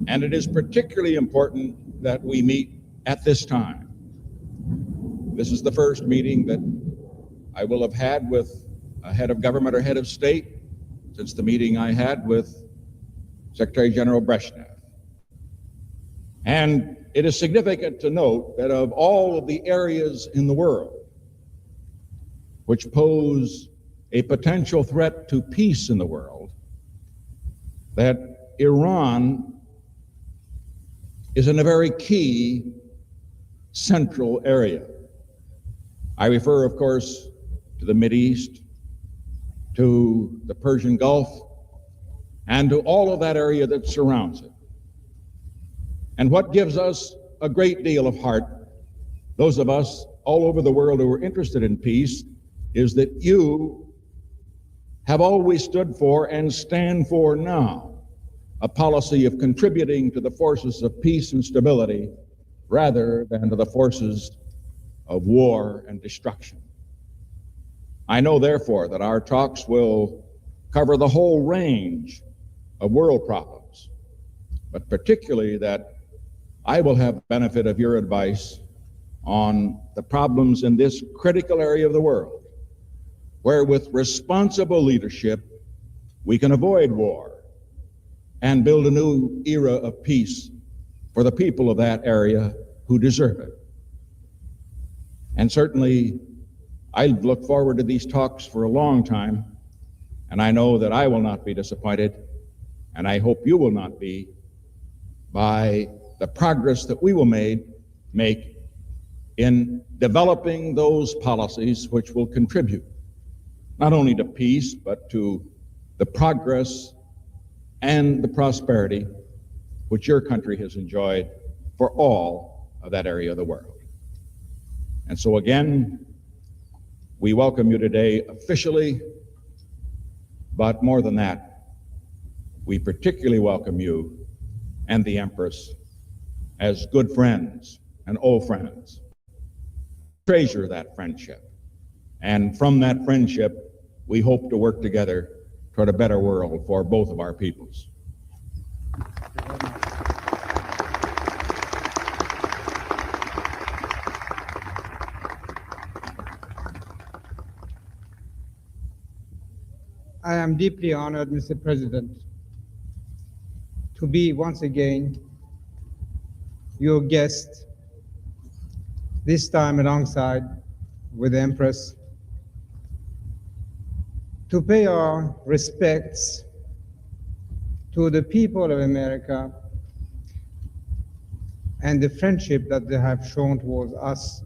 And it is particularly important that we meet at this time. This is the first meeting that I will have had with a head of government or head of state since the meeting I had with Secretary General Brezhnev. And it is significant to note that of all of the areas in the world which pose a potential threat to peace in the world, that Iran is in a very key central area. I refer, of course, to the Mideast, to the Persian Gulf, and to all of that area that surrounds it. And what gives us a great deal of heart, those of us all over the world who are interested in peace, is that you have always stood for and stand for now a policy of contributing to the forces of peace and stability rather than to the forces of war and destruction. I know, therefore, that our talks will cover the whole range of world problems, but particularly that I will have the benefit of your advice on the problems in this critical area of the world, where with responsible leadership, we can avoid war and build a new era of peace for the people of that area who deserve it. And certainly, I've looked forward to these talks for a long time, and I know that I will not be disappointed, and I hope you will not be, by the progress that we will make in developing those policies which will contribute not only to peace, but to the progress and the prosperity which your country has enjoyed for all of that area of the world. And so again, we welcome you today officially, but more than that, we particularly welcome you and the Empress as good friends and old friends. Treasure that friendship. And from that friendship, we hope to work together toward a better world for both of our peoples. I am deeply honored, Mr. President, to be once again your guest, this time alongside with the Empress, to pay our respects to the people of America and the friendship that they have shown towards us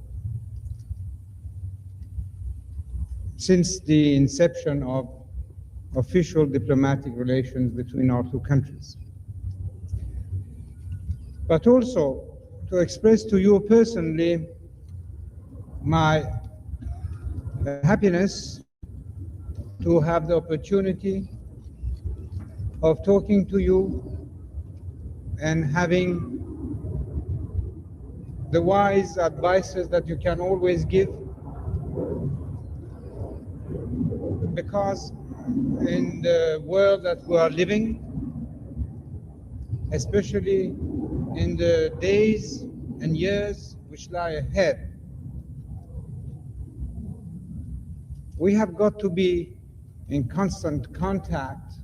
since the inception of official diplomatic relations between our two countries. But also to express to you personally my happiness to have the opportunity of talking to you and having the wise advices that you can always give, because in the world that we are living, especially in the days and years which lie ahead, we have got to be in constant contact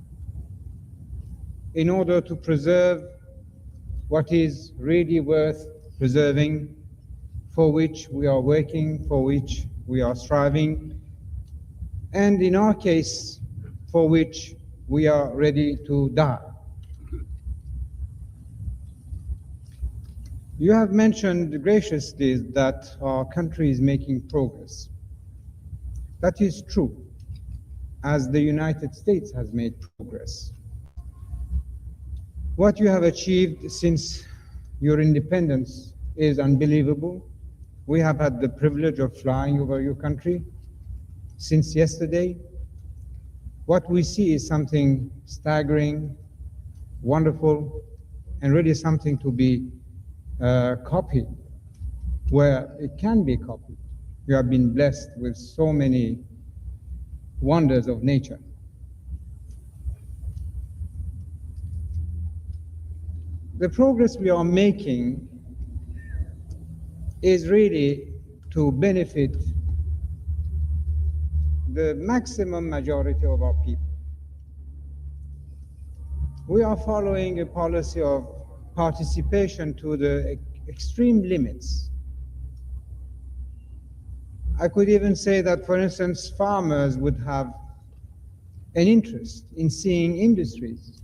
in order to preserve what is really worth preserving, for which we are working, for which we are striving, and in our case, for which we are ready to die. You have mentioned graciously that our country is making progress. That is true, as the United States has made progress. What you have achieved since your independence is unbelievable. We have had the privilege of flying over your country since yesterday. What we see is something staggering, wonderful, and really something to be copied where it can be copied. You have been blessed with so many wonders of nature. The progress we are making is really to benefit the maximum majority of our people. We are following a policy of participation to the extreme limits. I could even say that, for instance, farmers would have an interest in seeing industries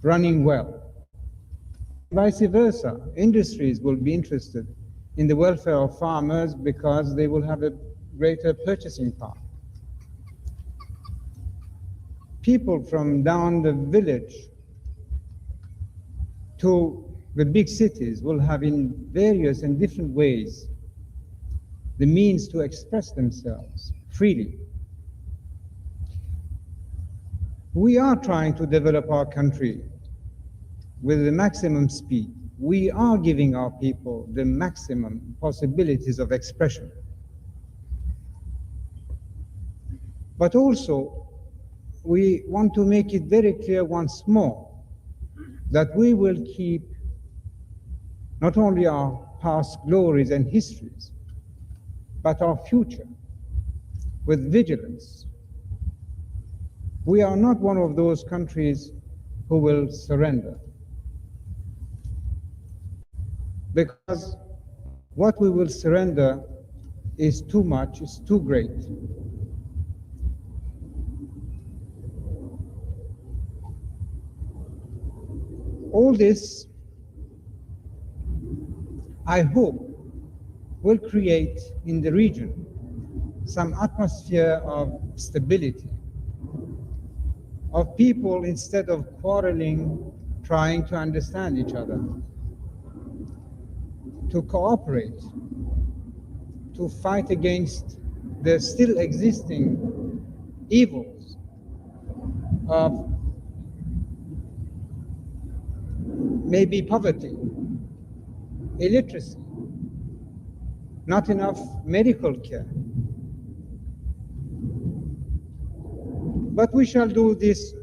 running well. Vice versa, industries will be interested in the welfare of farmers because they will have a greater purchasing power. People from down the village to the big cities will have in various and different ways the means to express themselves freely. We are trying to develop our country with the maximum speed. We are giving our people the maximum possibilities of expression. But also, we want to make it very clear once more that we will keep not only our past glories and histories, but our future with vigilance. We are not one of those countries who will surrender, because what we will surrender is too much, is too great. All this, I hope, will create in the region some atmosphere of stability, of people, instead of quarreling, trying to understand each other, to cooperate, to fight against the still existing evils of maybe poverty, illiteracy, not enough medical care. But we shall do this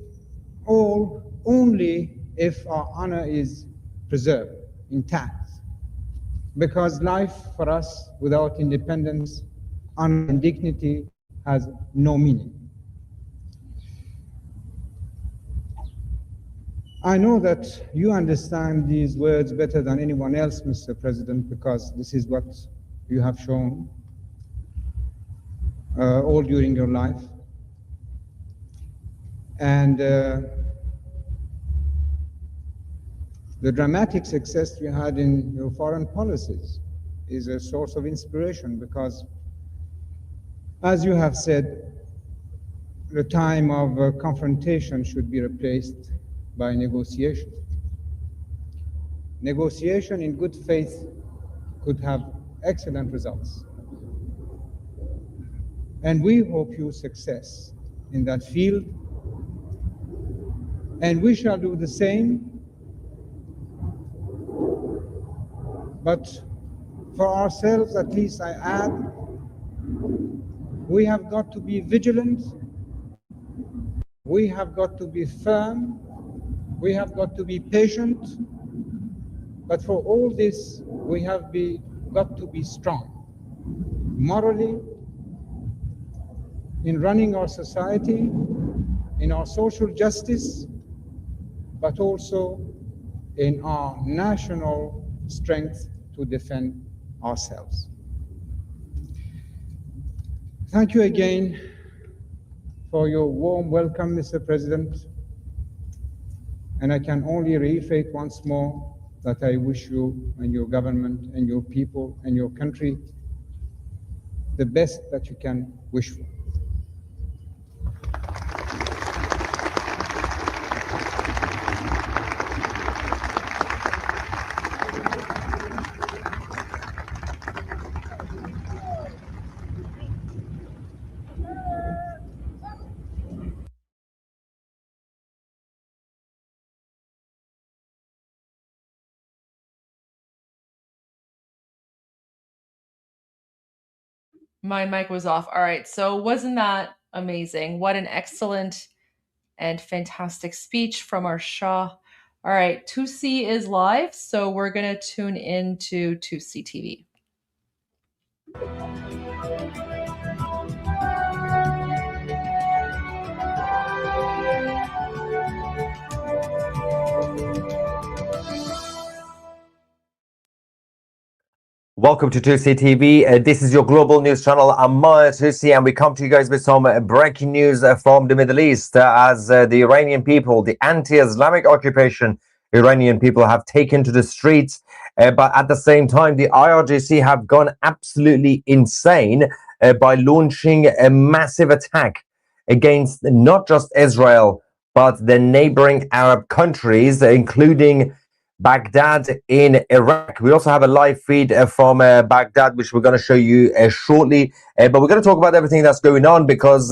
all only if our honor is preserved, intact. Because life for us without independence, honor and dignity has no meaning. I know that you understand these words better than anyone else, Mr. President, because this is what you have shown all during your life. And the dramatic success you had in your foreign policies is a source of inspiration, because, as you have said, the time of confrontation should be replaced by negotiation. Negotiation in good faith could have excellent results. And we hope you success in that field. And we shall do the same But for ourselves, at least I add, we have got to be vigilant, we have got to be firm, we have got to be patient, but for all this, we have got to be strong, morally, in running our society, in our social justice, but also in our national strength to defend ourselves. Thank you again for your warm welcome, Mr. President. And I can only reiterate once more that I wish you and your government and your people and your country the best that you can wish for. My mic was off. All right. So wasn't that amazing? What an excellent and fantastic speech from our Shah. All right. 2C is live. So we're going to tune into 2C TV. Welcome to 2C TV. This is your global news channel. I'm Maya 2C, and we come to you guys with some breaking news from the Middle East as the Iranian people, the anti-Islamic occupation Iranian people have taken to the streets. But at the same time, the IRGC have gone absolutely insane by launching a massive attack against not just Israel, but the neighboring Arab countries, including Baghdad in Iraq. We also have a live feed from Baghdad, which we're going to show you shortly. But we're going to talk about everything that's going on because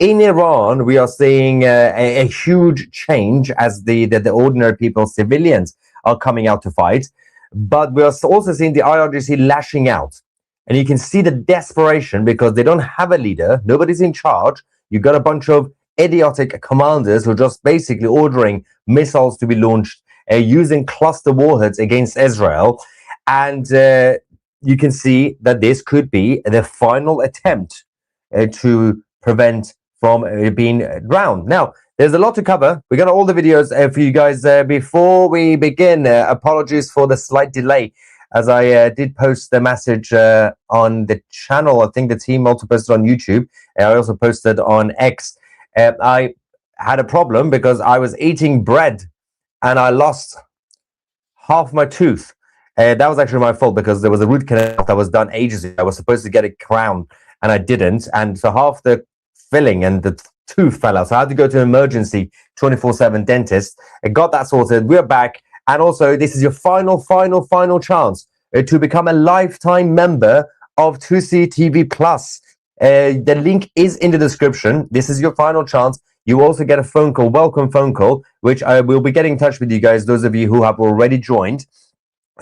in Iran, we are seeing a huge change as the ordinary people, civilians, are coming out to fight. But we are also seeing the IRGC lashing out. And you can see the desperation because they don't have a leader. Nobody's in charge. You've got a bunch of idiotic commanders who are just basically ordering missiles to be launched using cluster warheads against Israel. And you can see that this could be the final attempt to prevent from being drowned. Now, there's a lot to cover. We got all the videos for you guys. Before we begin, apologies for the slight delay, as I did post the message on the channel. I think the team also posted on YouTube. I also posted on X. I had a problem because I was eating bread and I lost half my tooth. That was actually my fault because there was a root canal that was done ages ago. I was supposed to get a crown and I didn't. And so half the filling and the tooth fell out. So I had to go to an emergency 24/7 dentist. I got that sorted. We're back. And also, this is your final chance to become a lifetime member of 2C TV Plus. The link is in the description. This is your final chance. You also get a phone call, welcome phone call, which I will be getting in touch with you guys, those of you who have already joined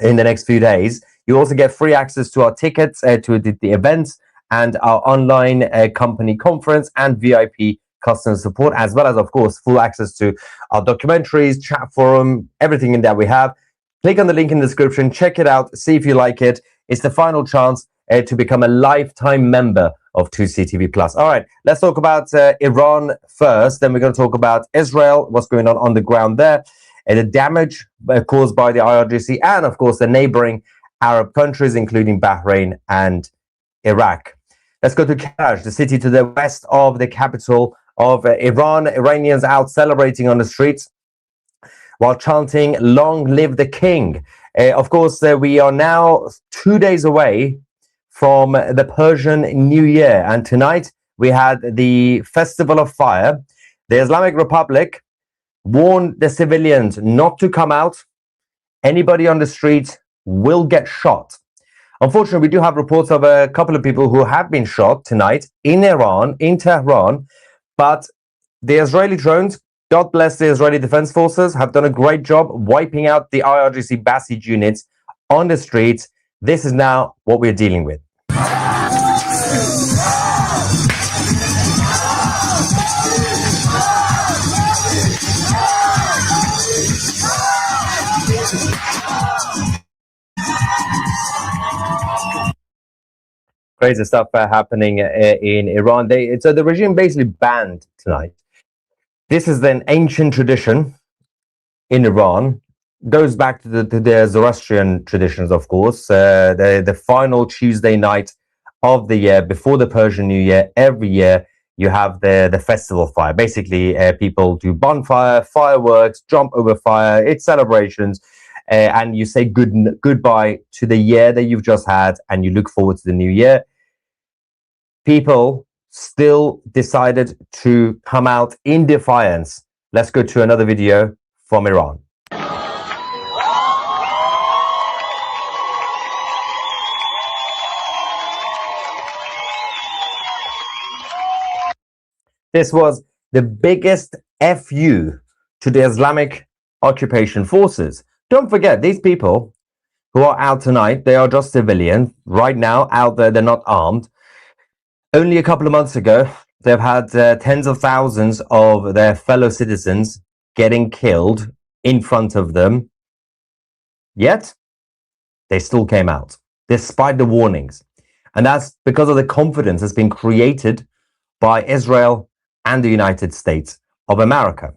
in the next few days. You also get free access to our tickets, to the events, and our online company conference and VIP customer support, as well as, of course, full access to our documentaries, chat forum, everything in there we have. Click on the link in the description, check it out, see if you like it. It's the final chance to become a lifetime member of 2C TV Plus. All right, let's talk about Iran first. Then we're going to talk about Israel, what's going on the ground there, and the damage caused by the IRGC, and of course the neighboring Arab countries, including Bahrain and Iraq. Let's go to Karaj, the city to the west of the capital of Iran. Iranians out celebrating on the streets while chanting, "Long live the king." Of course, we are now 2 days away from the Persian New Year. And tonight we had the Festival of Fire. The Islamic Republic warned the civilians not to come out. Anybody on the street will get shot. Unfortunately, we do have reports of a couple of people who have been shot tonight in Iran, in Tehran. But the Israeli drones, God bless the Israeli Defense Forces, have done a great job wiping out the IRGC Basij units on the streets. This is now what we're dealing with. Crazy stuff happening in Iran. So the regime basically banned tonight. This is an ancient tradition in Iran. Goes back to the Zoroastrian traditions, of course. The final Tuesday night of the year, before the Persian New Year, every year you have the festival fire. Basically, people do bonfire, fireworks, jump over fire. It's celebrations. And you say goodbye to the year that you've just had, and you look forward to the new year. People still decided to come out in defiance. Let's go to another video from Iran. This was the biggest FU to the Islamic occupation forces. Don't forget, these people who are out tonight, they are just civilians. Right now, out there, they're not armed. Only a couple of months ago, they've had tens of thousands of their fellow citizens getting killed in front of them. Yet, they still came out, despite the warnings. And that's because of the confidence that's been created by Israel and the United States of America.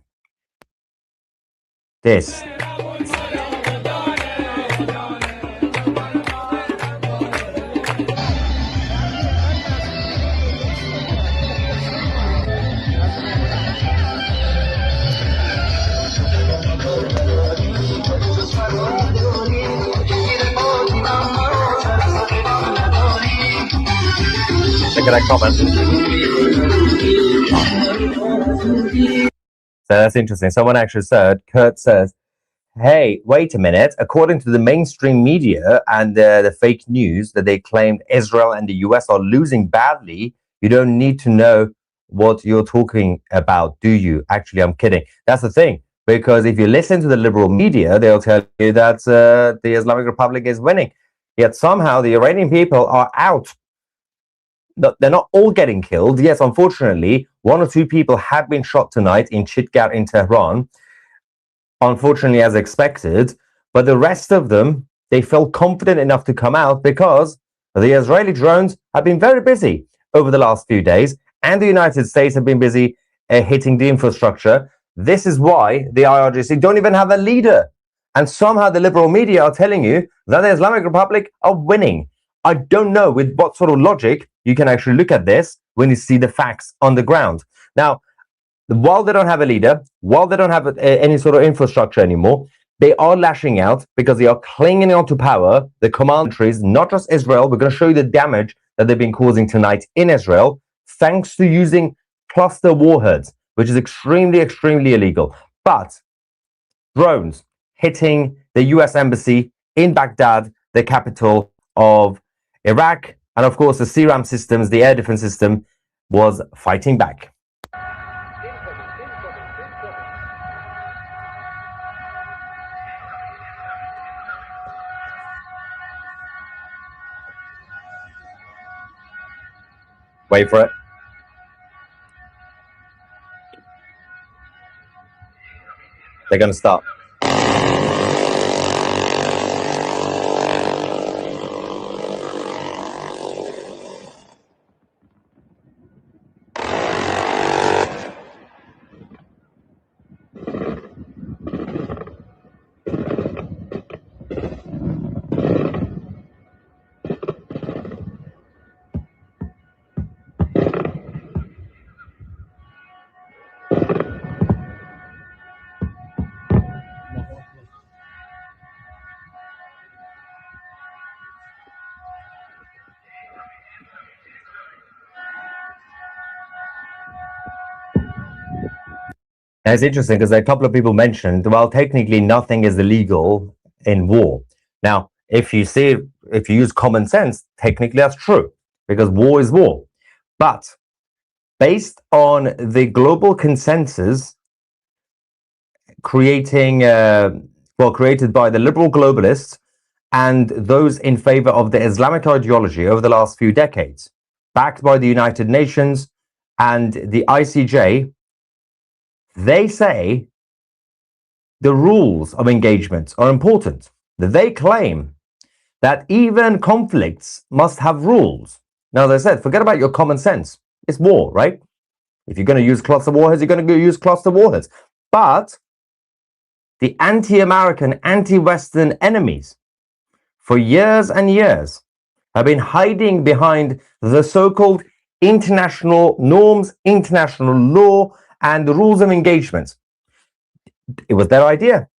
This. Look at that comment. So that's interesting. Someone actually said, Kurt says, hey, wait a minute. According to the mainstream media and the fake news that they claimed Israel and the US are losing badly, you don't need to know what you're talking about, do you? Actually, I'm kidding. That's the thing. Because if you listen to the liberal media, they'll tell you that the Islamic Republic is winning. Yet somehow the Iranian people are out. They're not all getting killed. Yes, unfortunately, 1 or 2 people have been shot tonight in Chitgar in Tehran. Unfortunately, as expected. But the rest of them, they felt confident enough to come out because the Israeli drones have been very busy over the last few days. And the United States have been busy hitting the infrastructure. This is why the IRGC don't even have a leader. And somehow the liberal media are telling you that the Islamic Republic are winning. I don't know with what sort of logic you can actually look at this when you see the facts on the ground. Now, while they don't have a leader, while they don't have any sort of infrastructure anymore, they are lashing out because they are clinging on to power. The command countries, not just Israel, we're going to show you the damage that they've been causing tonight in Israel, thanks to using cluster warheads, which is extremely, extremely illegal. But drones hitting the US embassy in Baghdad, the capital of Iraq, and of course the CRAM systems, the air defense system, was fighting back. Wait for it. They're going to stop. Now, it's interesting because a couple of people mentioned, well, technically nothing is illegal in war. Now, if you use common sense, technically that's true because war is war. But based on the global consensus created by the liberal globalists and those in favor of the Islamic ideology over the last few decades, backed by the United Nations and the ICJ, they say the rules of engagement are important. They claim that even conflicts must have rules. Now, they said, forget about your common sense. It's war, right? If you're going to use cluster warheads, you're going to use cluster warheads. But the anti-American, anti-Western enemies for years and years have been hiding behind the so-called international norms, international law, and the rules of engagement. It was their idea.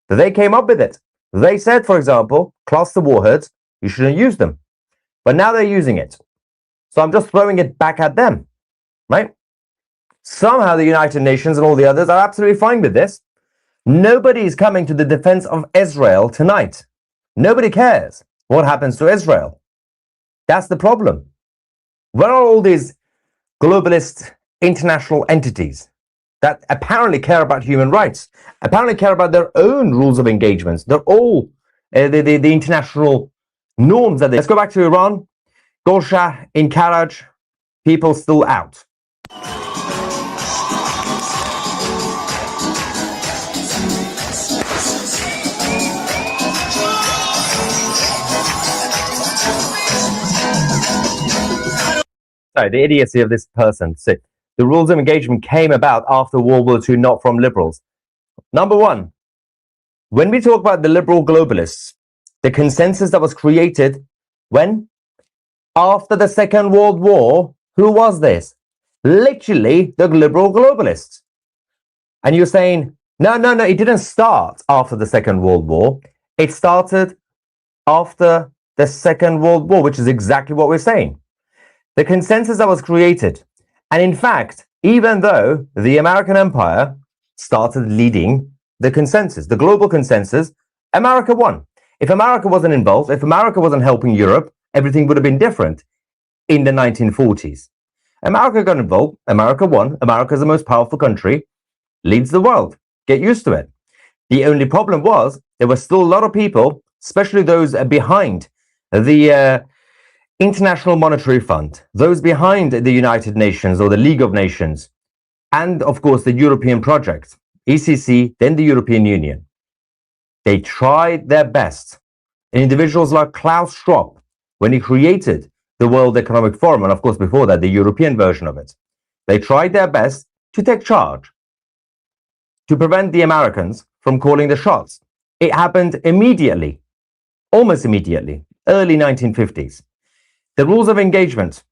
They came up with it. They said, for example, cluster warheads, you shouldn't use them. But now they're using it. So I'm just throwing it back at them, right? Somehow the United Nations and all the others are absolutely fine with this. Nobody is coming to the defense of Israel tonight. Nobody cares what happens to Israel. That's the problem. Where are all these globalist international entities that apparently care about human rights, apparently care about their own rules of engagements? They're all the international norms that they... Let's go back to Iran. Goldshah in Karaj, people still out. Sorry, the idiocy of this person. So, the rules of engagement came about after World War II, not from liberals. Number one, when we talk about the liberal globalists, the consensus that was created when? After the Second World War, who was this? Literally the liberal globalists. And you're saying, no, it didn't start after the Second World War. It started after the Second World War, which is exactly what we're saying. The consensus that was created, and in fact, even though the American empire started leading the consensus, the global consensus, America won. If America wasn't involved, if America wasn't helping Europe, everything would have been different in the 1940s. America got involved, America won, America is the most powerful country, leads the world. Get used to it. The only problem was there were still a lot of people, especially those behind the International Monetary Fund, those behind the United Nations or the League of Nations, and of course the European project, ECC, then the European Union. They tried their best. Individuals like Klaus Schwab, when he created the World Economic Forum, and of course before that the European version of it, they tried their best to take charge, to prevent the Americans from calling the shots. It happened immediately, almost immediately, early 1950s. The rules of engagement,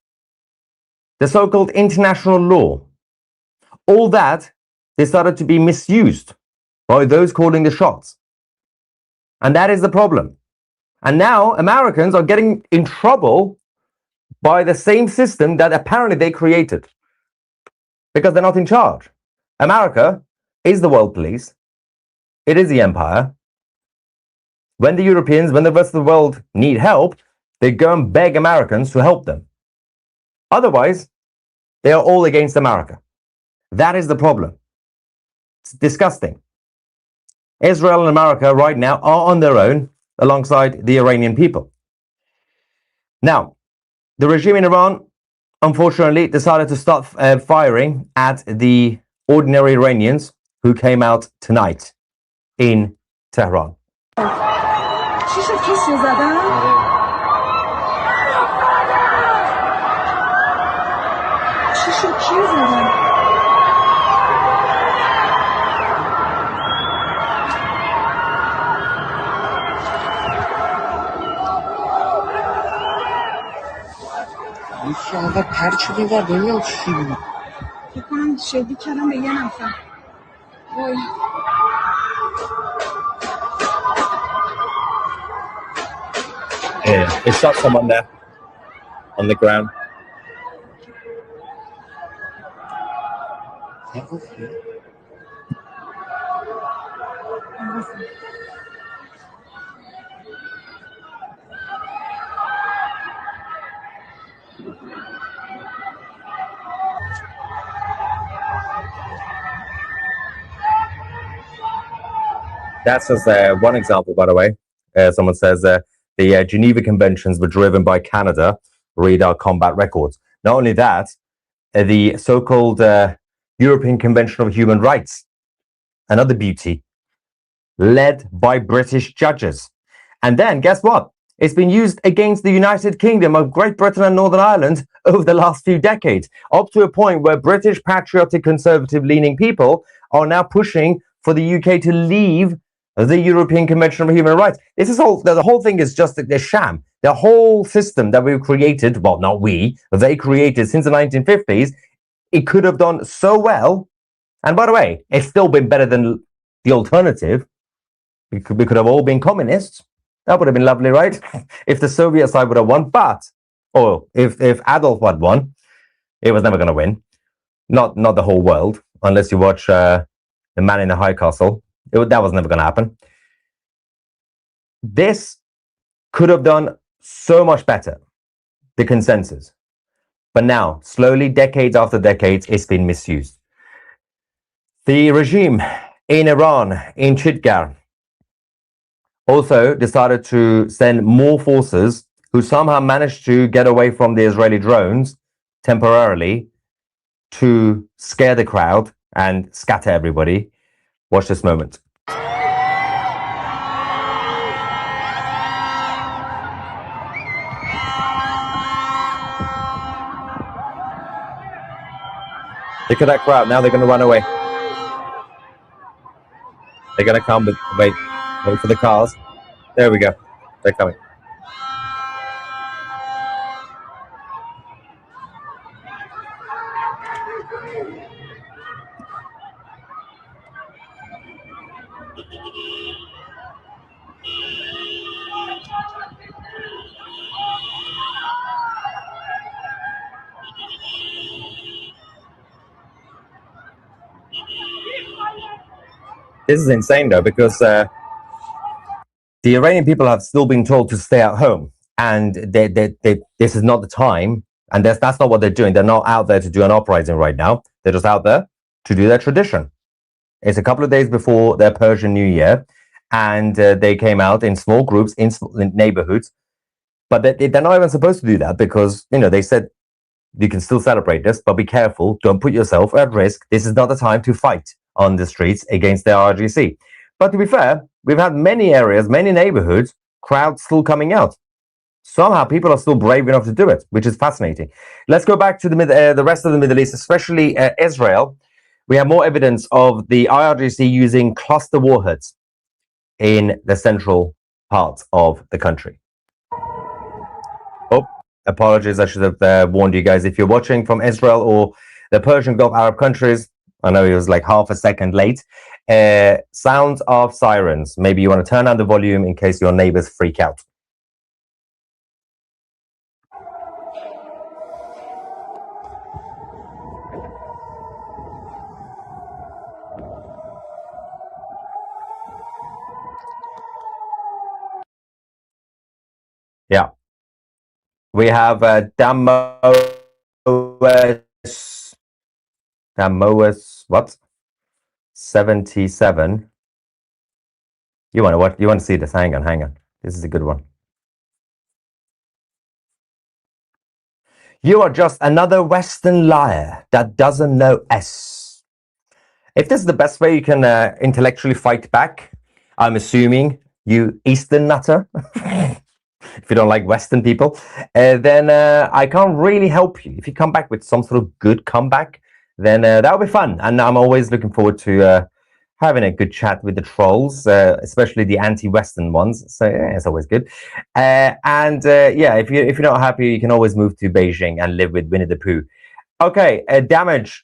the so-called international law, all that, they started to be misused by those calling the shots. And that is the problem. And now Americans are getting in trouble by the same system that apparently they created, because they're not in charge. America is the world police. It is the empire. When the Europeans, when the rest of the world need help, they go and beg Americans to help them. Otherwise, they are all against America. That is the problem. It's disgusting. Israel and America right now are on their own alongside the Iranian people. Now, the regime in Iran, unfortunately, decided to start firing at the ordinary Iranians who came out tonight in Tehran. یکی اول پر شده و نمیدونم چی بود فکر کنم شلیک کردم به یه نفر وای Yeah, it shot someone there on the ground. That's just one example, by the way. Someone says, the Geneva Conventions were driven by Canada, read our combat records. Not only that, the so-called European Convention of Human Rights, another beauty, led by British judges. And then, guess what? It's been used against the United Kingdom of Great Britain and Northern Ireland over the last few decades, up to a point where British patriotic conservative-leaning people are now pushing for the UK to leave the European Convention of Human Rights. This is the whole thing is just a sham. The whole system that we've created, well, not we, they created since the 1950s, it could have done so well. And by the way, it's still been better than the alternative. We could have all been communists. That would have been lovely, right? If the Soviet side would have won, or if Adolf had won, it was never going to win. Not the whole world, unless you watch The Man in the High Castle. That was never going to happen. This could have done so much better, the consensus. But now, slowly, decades after decades, it's been misused. The regime in Iran, in Chitgar, also decided to send more forces who somehow managed to get away from the Israeli drones temporarily to scare the crowd and scatter everybody. Watch this moment. Look at that crowd. Now they're going to run away. They're going to come, but wait for the cars. There we go. They're coming. This is insane, though, because the Iranian people have still been told to stay at home, and this is not the time, and that's not what they're doing. They're not out there to do an uprising right now. They're just out there to do their tradition. It's a couple of days before their Persian New Year, and they came out in small groups in neighborhoods, but they're not even supposed to do that because, you know, they said you can still celebrate this, but be careful. Don't put yourself at risk. This is not the time to fight on the streets against the RGC. But to be fair, we've had many areas, many neighborhoods, crowds still coming out. Somehow people are still brave enough to do it, which is fascinating. Let's go back to the rest of the Middle East, especially Israel. We have more evidence of the IRGC using cluster warheads in the central parts of the country. Oh, apologies. I should have warned you guys. If you're watching from Israel or the Persian Gulf Arab countries, I know it was like half a second late. Sounds of sirens. Maybe you want to turn down the volume in case your neighbors freak out. Yeah. We have Damoes, what? 77. You want to see this? Hang on. This is a good one. You are just another Western liar that doesn't know S. If this is the best way you can intellectually fight back, I'm assuming you Eastern nutter. If you don't like Western people, then I can't really help you. If you come back with some sort of good comeback, then that'll be fun. And I'm always looking forward to having a good chat with the trolls, especially the anti-Western ones. So yeah, it's always good. Yeah, if you're not happy, you can always move to Beijing and live with Winnie the Pooh. Okay, damage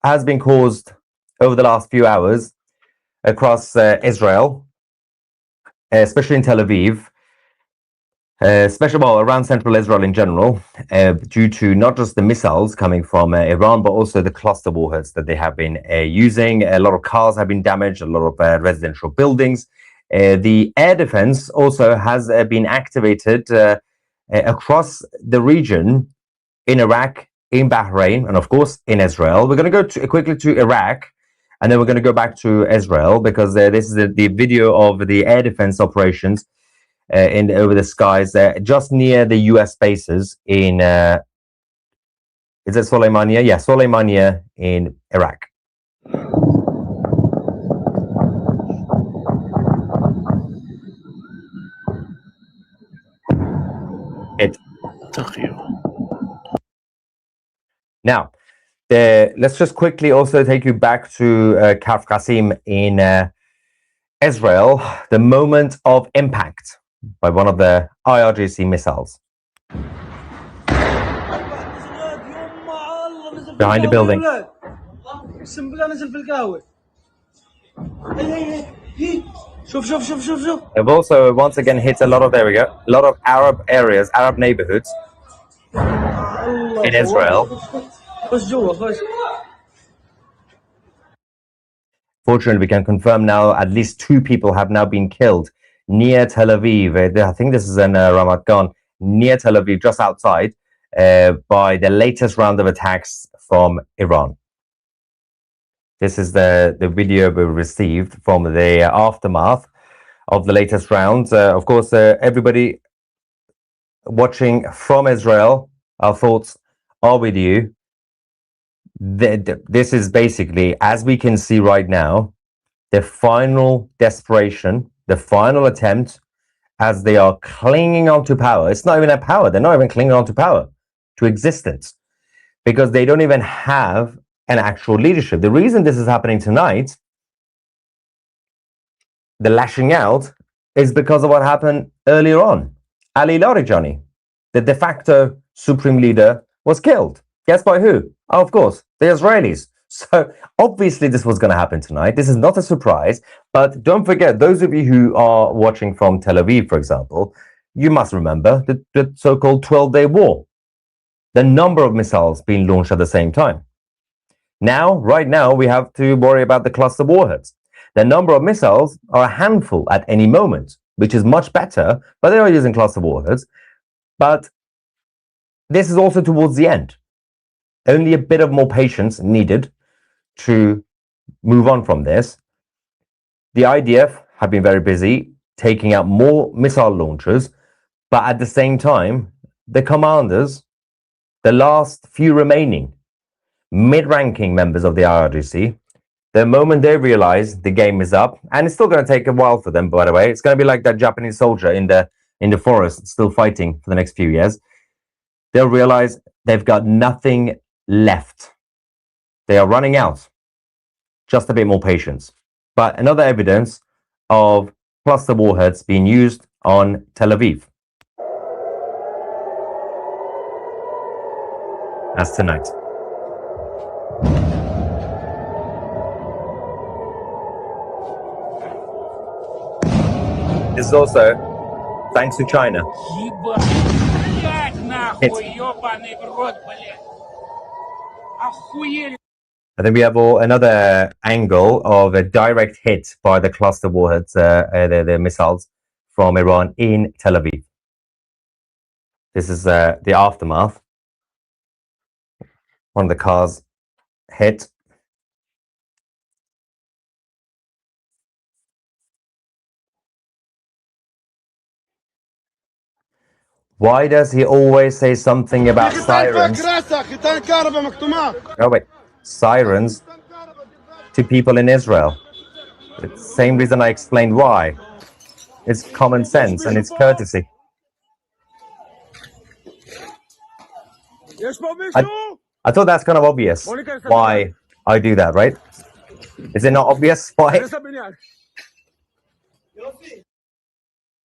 has been caused over the last few hours across Israel, especially in Tel Aviv. Especially around central Israel in general, due to not just the missiles coming from Iran, but also the cluster warheads that they have been using. A lot of cars have been damaged, a lot of residential buildings. The air defense also has been activated across the region in Iraq, in Bahrain, and of course in Israel. We're going to go quickly to Iraq, and then we're going to go back to Israel because this is the video of the air defense operations in over the skies, just near the U.S. bases in. Is it Soleimania? Yeah, Soleimania in Iraq. Now, let's just quickly also take you back to Kaf Qasim in Israel, the moment of impact by one of the IRGC missiles. Behind the building. They've also once again hit a lot of, there we go, a lot of Arab areas, Arab neighborhoods in Israel. Fortunately, we can confirm now at least 2 people have now been killed near Tel Aviv. I think this is in Ramat Gan, near Tel Aviv, just outside, by the latest round of attacks from Iran. This is the video we received from the aftermath of the latest rounds. Of course, everybody watching from Israel, our thoughts are with you. This is basically, as we can see right now, the final desperation, the final attempt as they are clinging on to power. It's not even a power. They're not even clinging on to power, to existence, because they don't even have an actual leadership. The reason this is happening tonight, the lashing out, is because of what happened earlier on. Ali Larijani, the de facto supreme leader, was killed. Guess by who? Oh, of course, the Israelis. So obviously this was going to happen tonight. This is not a surprise, but don't forget, those of you who are watching from Tel Aviv, for example, you must remember the so-called 12-day war. The number of missiles being launched at the same time. Now, right now, we have to worry about the cluster warheads. The number of missiles are a handful at any moment, which is much better, but they are using cluster warheads. But this is also towards the end. Only a bit of more patience needed to move on from this. The IDF have been very busy taking out more missile launchers, but at the same time, the commanders, the last few remaining mid-ranking members of the IRGC, the moment they realize the game is up, and it's still going to take a while for them, by the way, it's going to be like that Japanese soldier in the forest, still fighting for the next few years. They'll realize they've got nothing left. They are running out. Just a bit more patience. But another evidence of cluster warheads being used on Tel Aviv. As tonight. This is also thanks to China. I think we have another angle of a direct hit by the cluster warheads, the missiles from Iran in Tel Aviv. This is the aftermath. One of the cars hit. Why does he always say something about sirens? Oh wait, sirens to people in Israel. It's the same reason I explained why. It's common sense and it's courtesy. I thought that's kind of obvious why I do that, right? Is it not obvious why?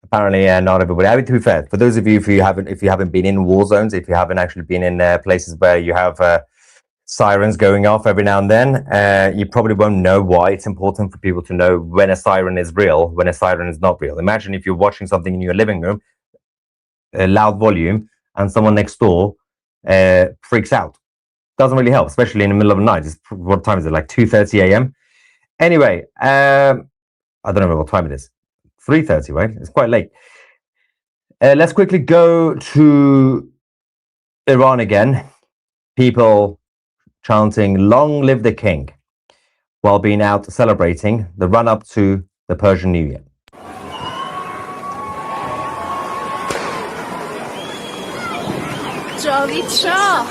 Apparently, not everybody. I mean, to be fair, for those of you if you haven't been in war zones, if you haven't actually been in places where you have sirens going off every now and then, you probably won't know why. It's important for people to know when a siren is real, when a siren is not real. Imagine if you're watching something in your living room, a loud volume, and someone next door freaks out. Doesn't really help, especially in the middle of the night. What time is it? Like 2:30 a.m. Anyway, I don't know what time it is. 3:30, right? It's quite late. Let's quickly go to Iran again. People chanting "Long live the King" while being out celebrating the run-up to the Persian New Year. جاوید شاه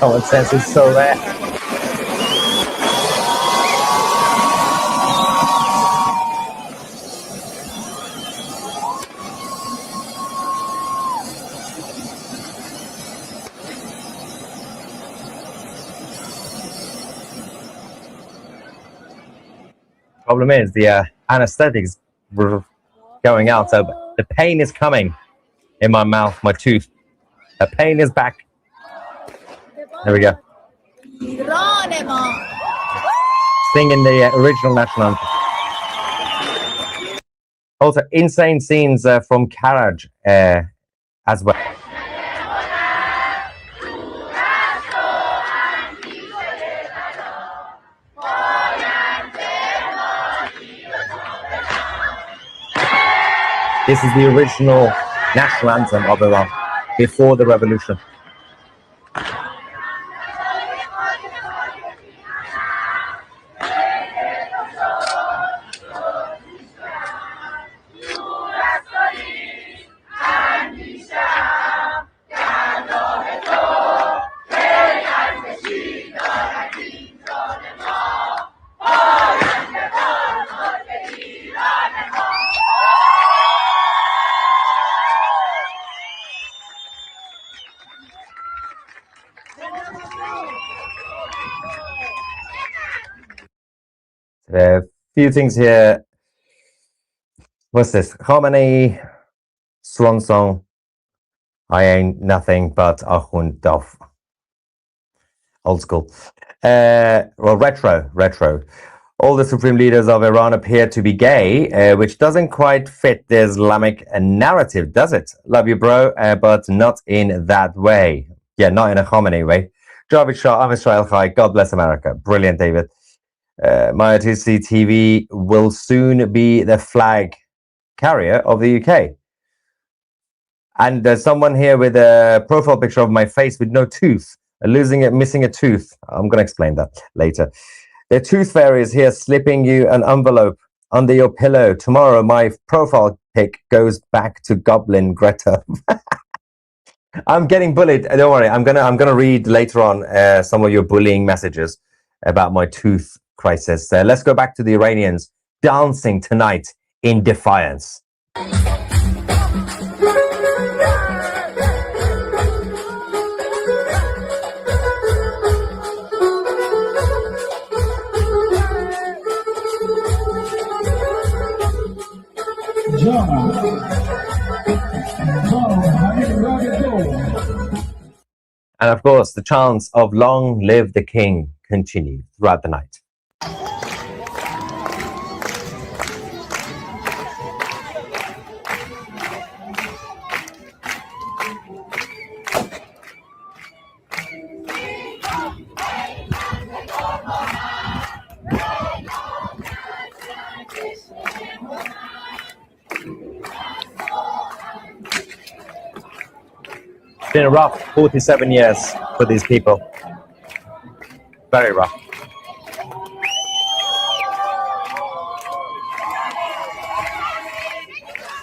Common sense is so rare. Problem is the anesthetics were going out, so the pain is coming in my mouth, my tooth. The pain is back. There we go. ایران ما Singing the original national anthem. Also, insane scenes from Karaj as well. This is the original national anthem of Iran before the revolution. A few things here. What's this? Khamenei swan song. I ain't nothing but Ahun Dof. Old school. Well, retro. All the supreme leaders of Iran appear to be gay, which doesn't quite fit the Islamic narrative, does it? Love you, bro, but not in that way. Yeah, not in a Khamenei way. Javid Shah, I'm Israel Chai. God bless America. Brilliant, David. Maya TV will soon be the flag carrier of the UK. And there's someone here with a profile picture of my face with no tooth, missing a tooth. I'm going to explain that later. The tooth fairy is here slipping you an envelope under your pillow. Tomorrow, my profile pic goes back to Goblin Greta. I'm getting bullied. Don't worry. I'm gonna read later on some of your bullying messages about my tooth crisis. Let's go back to the Iranians dancing tonight in defiance. And of course, the chants of "Long Live the King" continue throughout the night. It's been a rough 47 years for these people. Very rough.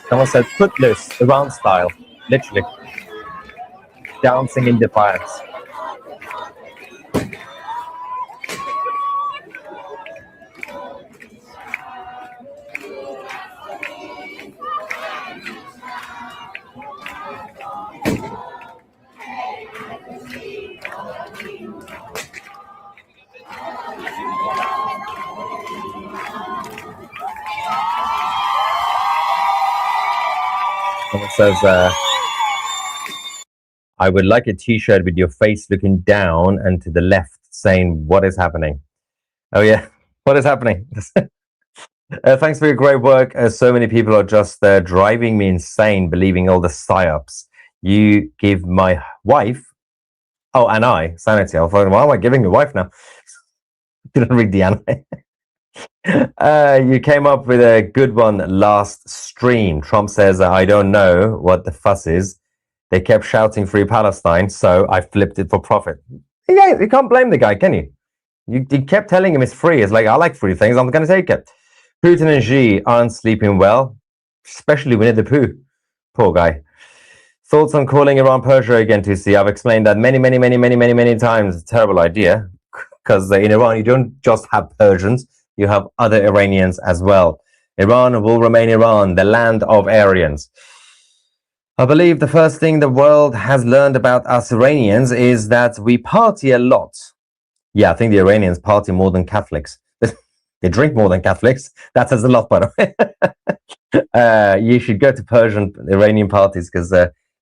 Someone said, "Footloose, Iran style," literally. Dancing in defiance. Someone says, "I would like a t-shirt with your face looking down and to the left saying, 'What is happening?'" Oh yeah, what is happening? Thanks for your great work. So many people are just driving me insane, believing all the psyops. You give my wife, and I, sanity. I thought, why am I giving your wife now? Didn't read the anime. You came up with a good one last stream. Trump says, "I don't know what the fuss is. They kept shouting free Palestine, so I flipped it for profit." Yeah, you can't blame the guy, can you? You kept telling him it's free. It's like, I like free things. I'm going to take it. Putin and Xi aren't sleeping well. especially Winnie the Pooh. Poor guy. Thoughts on calling Iran Persia again, TC? I've explained that many times. It's a terrible idea because in Iran you don't just have Persians, you have other Iranians as well. Iran will remain Iran, the land of Aryans. I believe the first thing the world has learned about us Iranians is that we party a lot. Yeah, I think the Iranians party more than Catholics. They drink more than Catholics. That says a lot, by the way. You should go to Persian Iranian parties because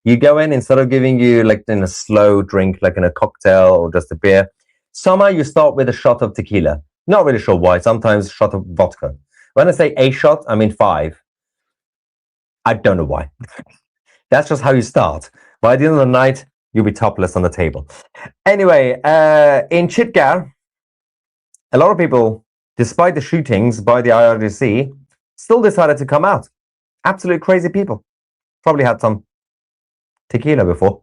you go in, instead of giving you like in a slow drink, like in a cocktail or just a beer, somehow you start with a shot of tequila. Not really sure why. Sometimes a shot of vodka. When I say a shot, I mean 5. I don't know why. That's just how you start. By the end of the night, you'll be topless on the table. Anyway, in Chitgar, a lot of people, despite the shootings by the IRGC, still decided to come out. Absolute crazy people. Probably had some tequila before.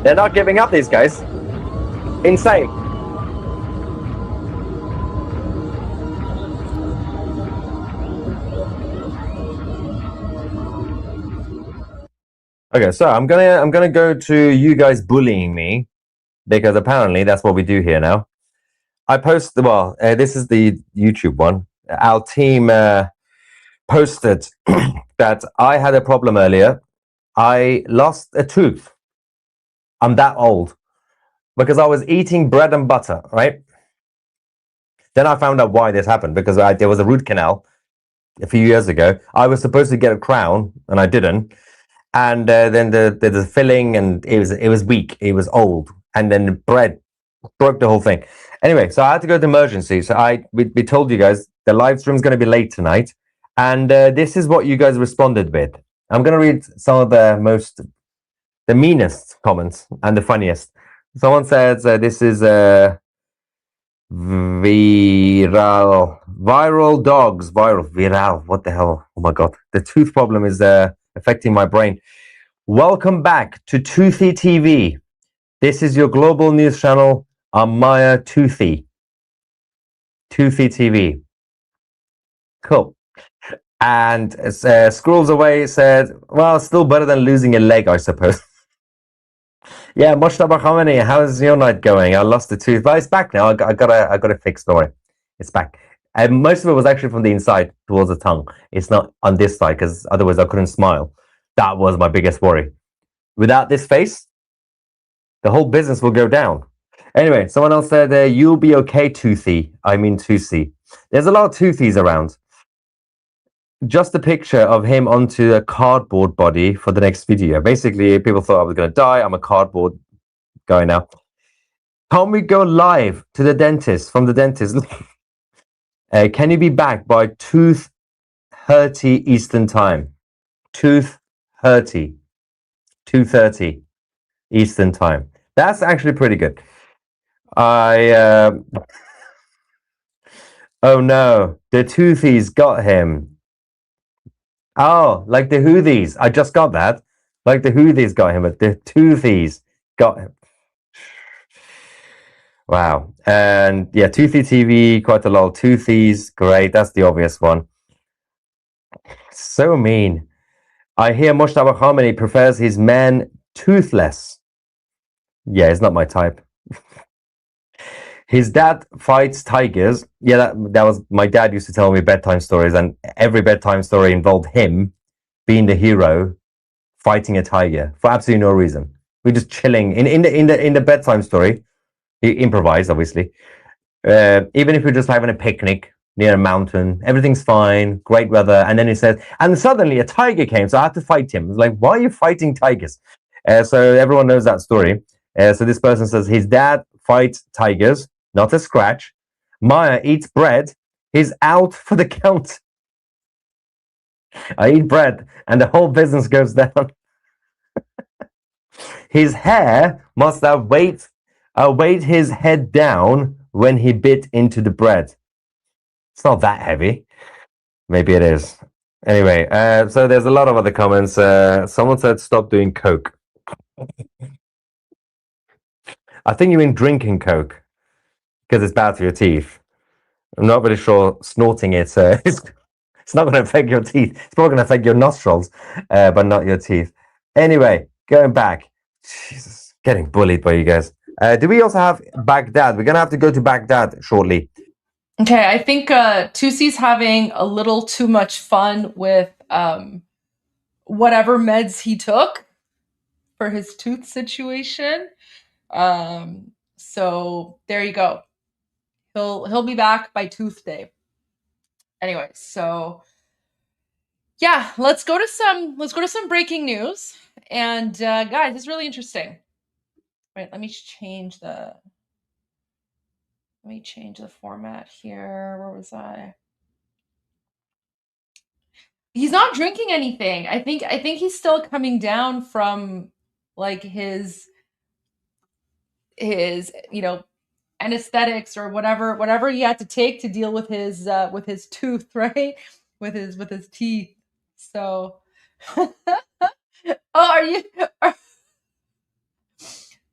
They're not giving up, these guys. Insane. Okay, so I'm gonna go to you guys bullying me because apparently that's what we do here now. I post this is the YouTube one. Our team posted that I had a problem earlier. I lost a tooth. I'm that old because I was eating bread and butter, right? Then I found out why this happened because there was a root canal a few years ago. I was supposed to get a crown and I didn't. And then the filling, and it was weak, it was old, and then the bread broke the whole thing. Anyway, so I had to go to emergency. So we told you guys the live stream is going to be late tonight, and this is what you guys responded with. I'm going to read some of the meanest comments and the funniest. Someone says this is viral dogs, viral. What the hell? Oh my god, the tooth problem is affecting my brain. Welcome back to Toothy TV. This is your global news channel. I'm Maya Toothy. Toothy TV. Cool. And Scrolls Away said, well, still better than losing a leg, I suppose. Yeah, Mushtaba Khamenei, how's your night going? I lost a tooth, but it's back now. I got a fixed story. It's back. And most of it was actually from the inside towards the tongue. It's not on this side because otherwise I couldn't smile. That was my biggest worry. Without this face, the whole business will go down. Anyway, someone else said, you'll be okay, Toothy. I mean, Toothy. There's a lot of Toothies around. Just a picture of him onto a cardboard body for the next video. Basically, people thought I was going to die. I'm a cardboard guy now. Can't we go live to the dentist, from the dentist? Can you be back by 2:30 Eastern time? 2:30 Eastern time. That's actually pretty good. Oh no, the Toothies got him. Oh, like the Houthis. I just got that. Like the Houthis got him, but the Toothies got him. Wow. And yeah, Toothy TV, quite a lot of Toothies. Great. That's the obvious one. So mean. I hear Mushtaba Khamenei prefers his men toothless. Yeah, it's not my type. His dad fights tigers. Yeah, that was my dad used to tell me bedtime stories, and every bedtime story involved him being the hero fighting a tiger for absolutely no reason. We're just chilling in the bedtime story. He improvised, obviously. Even if we're just having a picnic near a mountain, everything's fine, great weather, and then he says, and suddenly a tiger came, so I had to fight him. It's like, why are you fighting tigers? So everyone knows that story. So this person says his dad fights tigers, not a scratch. Maya eats bread. He's out for the count. I eat bread, and the whole business goes down. His hair must have weighed his head down when he bit into the bread. It's not that heavy. Maybe it is. Anyway, so there's a lot of other comments. Someone said stop doing coke. I think you mean drinking coke because it's bad for your teeth. I'm not really sure snorting it is It's not going to affect your teeth. It's probably going to affect your nostrils, but not your teeth. Anyway, going back. Jesus, getting bullied by you guys. Do we also have Baghdad? We're going to have to go to Baghdad shortly. Okay, I think Tusi's having a little too much fun with whatever meds he took for his tooth situation. So there you go. He'll be back by Tooth Day. Anyway, so yeah, let's go to some breaking news. And guys, it's really interesting. Wait, let me change the format here. Where was I? He's not drinking anything. I think he's still coming down from like his anesthetics or whatever he had to take to deal with his tooth, right? With his teeth. So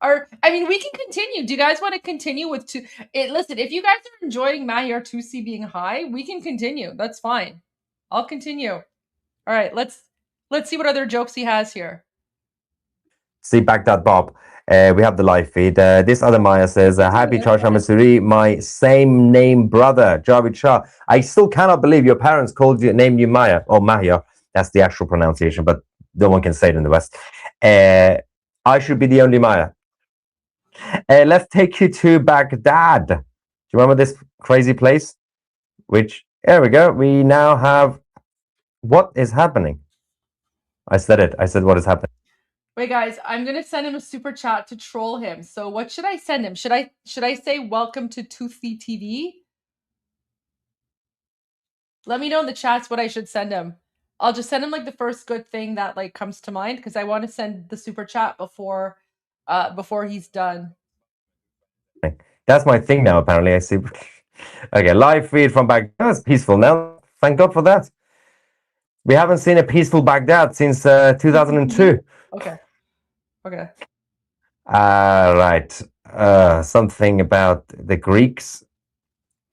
I mean, we can continue. Do you guys want to continue with listen, if you guys are enjoying Mahir Tusi being high, we can continue. That's fine. I'll continue. All right, let's see what other jokes he has here. See Baghdad Bob. We have the live feed. This other Maya says, happy Charsham Suri, my same name brother, Javid Shah. I still cannot believe your parents named you Maya or Mahia. That's the actual pronunciation, but no one can say it in the West. I should be the only Maya. Let's take you to Baghdad. Do you remember this crazy place? There we go. We now have, what is happening? I said it. I said what is happening. Wait, guys, I'm gonna send him a super chat to troll him. So what should I send him? Should I say welcome to Toothy TV? Let me know in the chats what I should send him. I'll just send him like the first good thing that like comes to mind because I want to send the super chat before he's done. That's my thing now. Apparently, I see. Okay, live feed from Baghdad. That's peaceful now. Thank God for that. We haven't seen a peaceful Baghdad since 2002. Okay. Right. Something about the Greeks.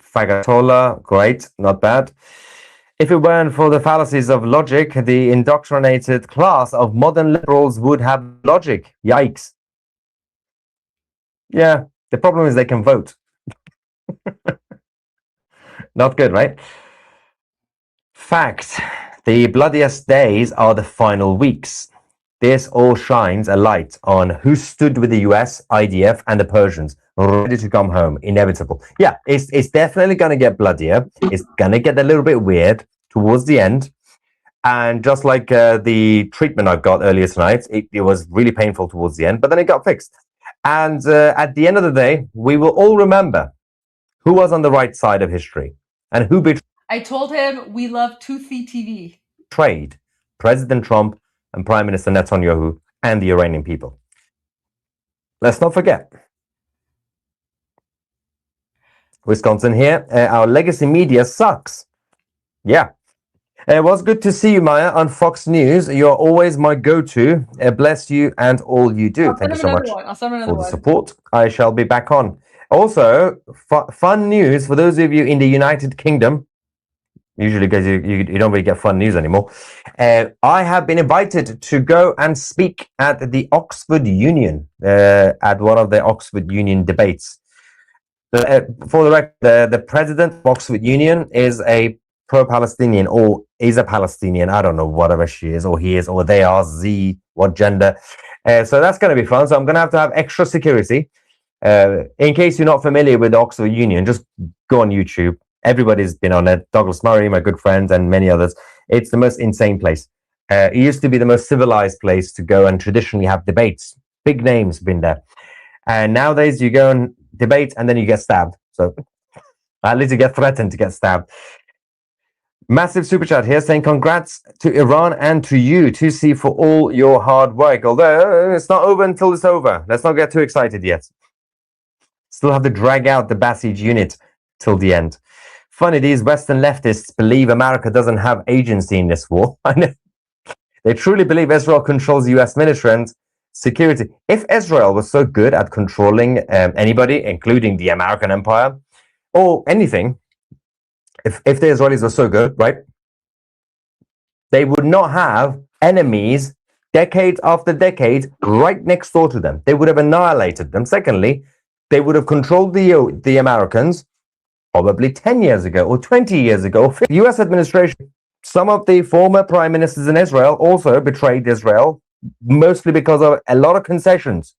Fagatola, great, not bad. If it weren't for the fallacies of logic, the indoctrinated class of modern liberals would have logic. Yikes. Yeah, the problem is they can vote. Not good, right? Fact. The bloodiest days are the final weeks. This all shines a light on who stood with the US, IDF, and the Persians, ready to come home. Inevitable. Yeah, it's definitely going to get bloodier. It's going to get a little bit weird towards the end. And just like the treatment I got earlier tonight, it was really painful towards the end, but then it got fixed. And at the end of the day, we will all remember who was on the right side of history and who I told him we love Toothy TV. betrayed President Trump and Prime Minister Netanyahu and the Iranian people. Let's not forget. Wisconsin here. Our legacy media sucks. Yeah. It was good to see you, Maya, on Fox News. You're always my go-to. Bless you and all you do. Thank you so much for the support. I shall be back on. Also, fun news for those of you in the United Kingdom. Usually, because you don't really get fun news anymore. I have been invited to go and speak at the Oxford Union, at one of the Oxford Union debates. For the record, the president of Oxford Union is a pro-Palestinian or is a Palestinian. I don't know, whatever she is or he is or they are, what gender. So that's going to be fun. So I'm going to have extra security. In case you're not familiar with the Oxford Union, just go on YouTube. Everybody's been on it. Douglas Murray, my good friend, and many others. It's the most insane place. It used to be the most civilized place to go and traditionally have debates. Big names been there. And nowadays you go and debate and then you get stabbed. So at least you get threatened to get stabbed. Massive super chat here saying congrats to Iran and to you, Tusi, for all your hard work. Although it's not over until it's over. Let's not get too excited yet. Still have to drag out the Basij unit till the end. Funny, these Western leftists believe America doesn't have agency in this war. They truly believe Israel controls the US military and security. If Israel was so good at controlling anybody, including the American empire, or anything, if the Israelis were so good, right? they would not have enemies decades after decades right next door to them. They would have annihilated them. Secondly, they would have controlled the Americans probably 10 years ago or 20 years ago. The US administration, some of the former prime ministers in Israel also betrayed Israel, mostly because of a lot of concessions.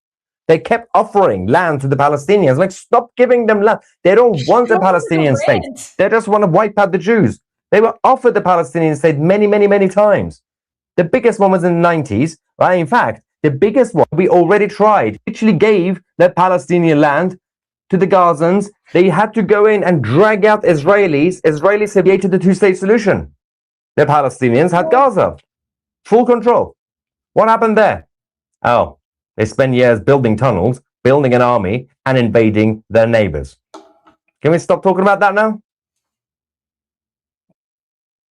They kept offering land to the Palestinians. Like, stop giving them land. They don't want a Palestinian state. They just want to wipe out the Jews. They were offered the Palestinian state many, many, many times. The biggest one was in the 90s. Right? In fact, the biggest one we already tried. Literally gave the Palestinian land to the Gazans. They had to go in and drag out Israelis. Israelis created the two-state solution. The Palestinians had Gaza. Full control. What happened there? Oh, they spent years building tunnels, building an army, and invading their neighbors. Can we stop talking about that now?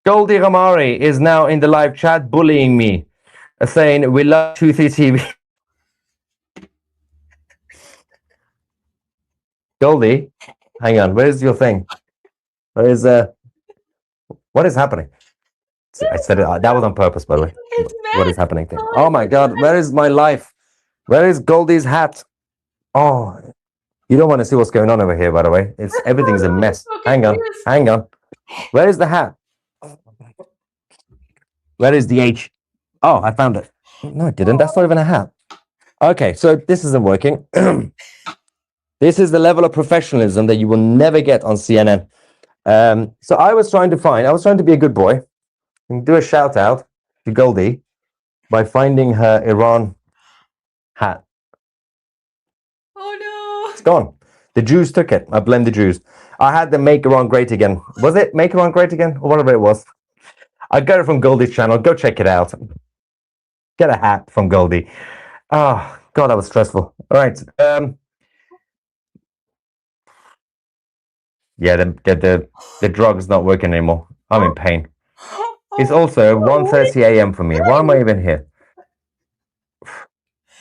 Goldie And Armin is now in the live chat bullying me, saying we love Toothy TV. Goldie, hang on, where's your thing? Where is what is happening? I said it, that was on purpose, by the way. What is happening thing? Oh my god, where is my life? Where is Goldie's hat? Oh, you don't want to see what's going on over here, by the way. It's everything's a mess. Hang on, hang on. Where is the hat? Where is the H? Oh, I found it. No, it didn't. That's not even a hat. Okay, so this isn't working. This is the level of professionalism that you will never get on CNN. So I was trying to be a good boy and do a shout out to Goldie by finding her Iran hat. Oh no. It's gone. The Jews took it. I blame the Jews. I had them Make Iran Great Again. Was it Make Iran Great Again? Or whatever it was. I got it from Goldie's channel. Go check it out. Get a hat from Goldie. Oh, God, that was stressful. All right. Yeah, the drug's not working anymore. I'm in pain. It's also 1:30 a.m. for me. Why am I even here?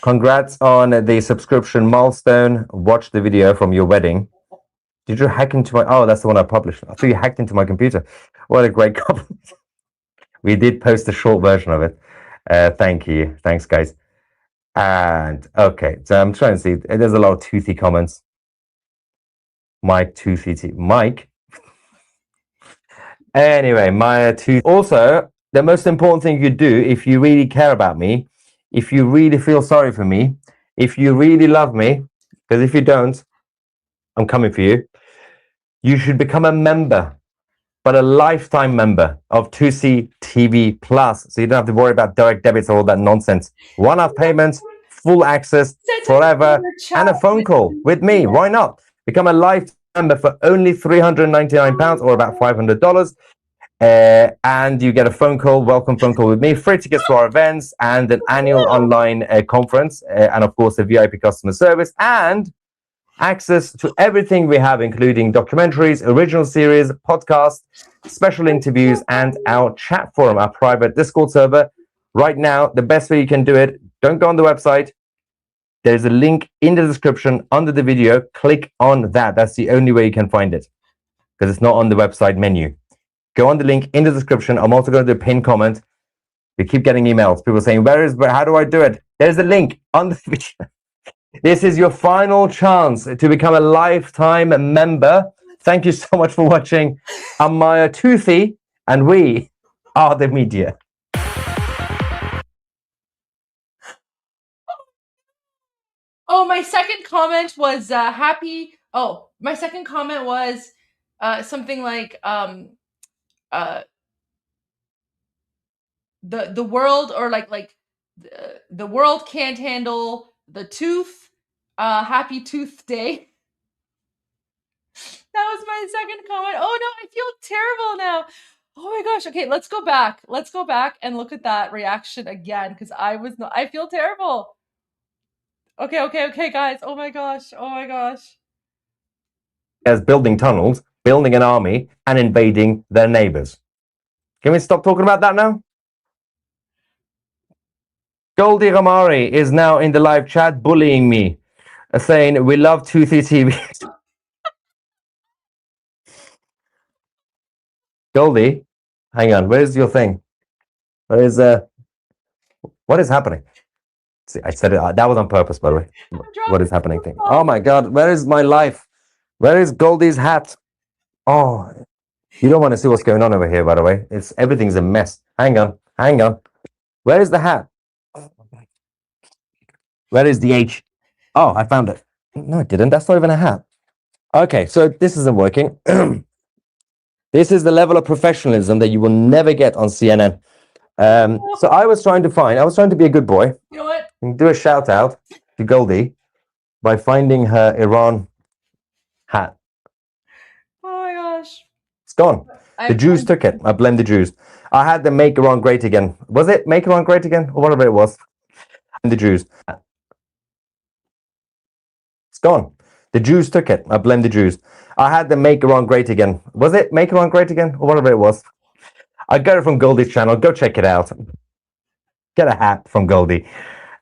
Congrats on the subscription milestone. Watch the video from your wedding. Did you hack into my... Oh, that's the one I published. I thought you hacked into my computer. What a great compliment. We did post a short version of it. Thank you. Thanks, guys. And, okay. So I'm trying to see. There's a lot of toothy comments. Mike, toothy... Mike? Anyway, my tooth... Also, the most important thing you do, if you really care about me, if you really feel sorry for me, if you really love me, because if you don't, I'm coming for you, you should become a member, but a lifetime member of 2C TV Plus, so you don't have to worry about direct debits or all that nonsense. One-off payments, full access, forever, and a phone call with me. Why not? Become a lifetime member for only £399 or about $500. And you get a phone call, welcome phone call with me, free tickets to our events, and an annual online conference, and of course the VIP customer service, and access to everything we have, including documentaries, original series, podcasts, special interviews, and our chat forum, our private Discord server. Right now, the best way you can do it, don't go on the website. There's a link in the description under the video. Click on that. That's the only way you can find it, because it's not on the website menu. Go on the link in the description. I'm also going to do a pinned comment. We keep getting emails. People saying, how do I do it? There's a link on the video. This is your final chance to become a lifetime member. Thank you so much for watching. I'm Maya Toothy, and we are the media. Oh, my second comment was happy. Oh, my second comment was something like the world, or like the world can't handle the tooth. Happy Tooth Day. That was my second comment. Oh no, I feel terrible now. Oh my gosh. Okay, let's go back. Let's go back and look at that reaction again, because I feel terrible. Okay, guys. Oh my gosh. As building tunnels, building an army, and invading their neighbors. Can we stop talking about that now? Goldie And Armin is now in the live chat bullying me, saying we love Toothy TV. Goldie, hang on, where's your thing? Where is what is happening? See, I said it. That was on purpose, by the way. What is happening? Thing. Oh my God! Where is my life? Where is Goldie's hat? Oh, you don't want to see what's going on over here, by the way. Everything's a mess. Hang on, hang on. Where is the hat? Where is the H? Oh, I found it. No, it didn't. That's not even a hat. Okay, so this isn't working. This is the level of professionalism that you will never get on CNN. So I was trying to be a good boy. You know what? And do a shout out to Goldie by finding her Iran hat. Oh my gosh. It's gone. The Jews took it. I blame the Jews. I had them make Iran great again. Was it make Iran great again? Or whatever it was. And the Jews. It's gone. The Jews took it. I blame the Jews. I had them make Iran great again. Was it make Iran great again? Or whatever it was. I got it from Goldie's channel. Go check it out. Get a hat from Goldie.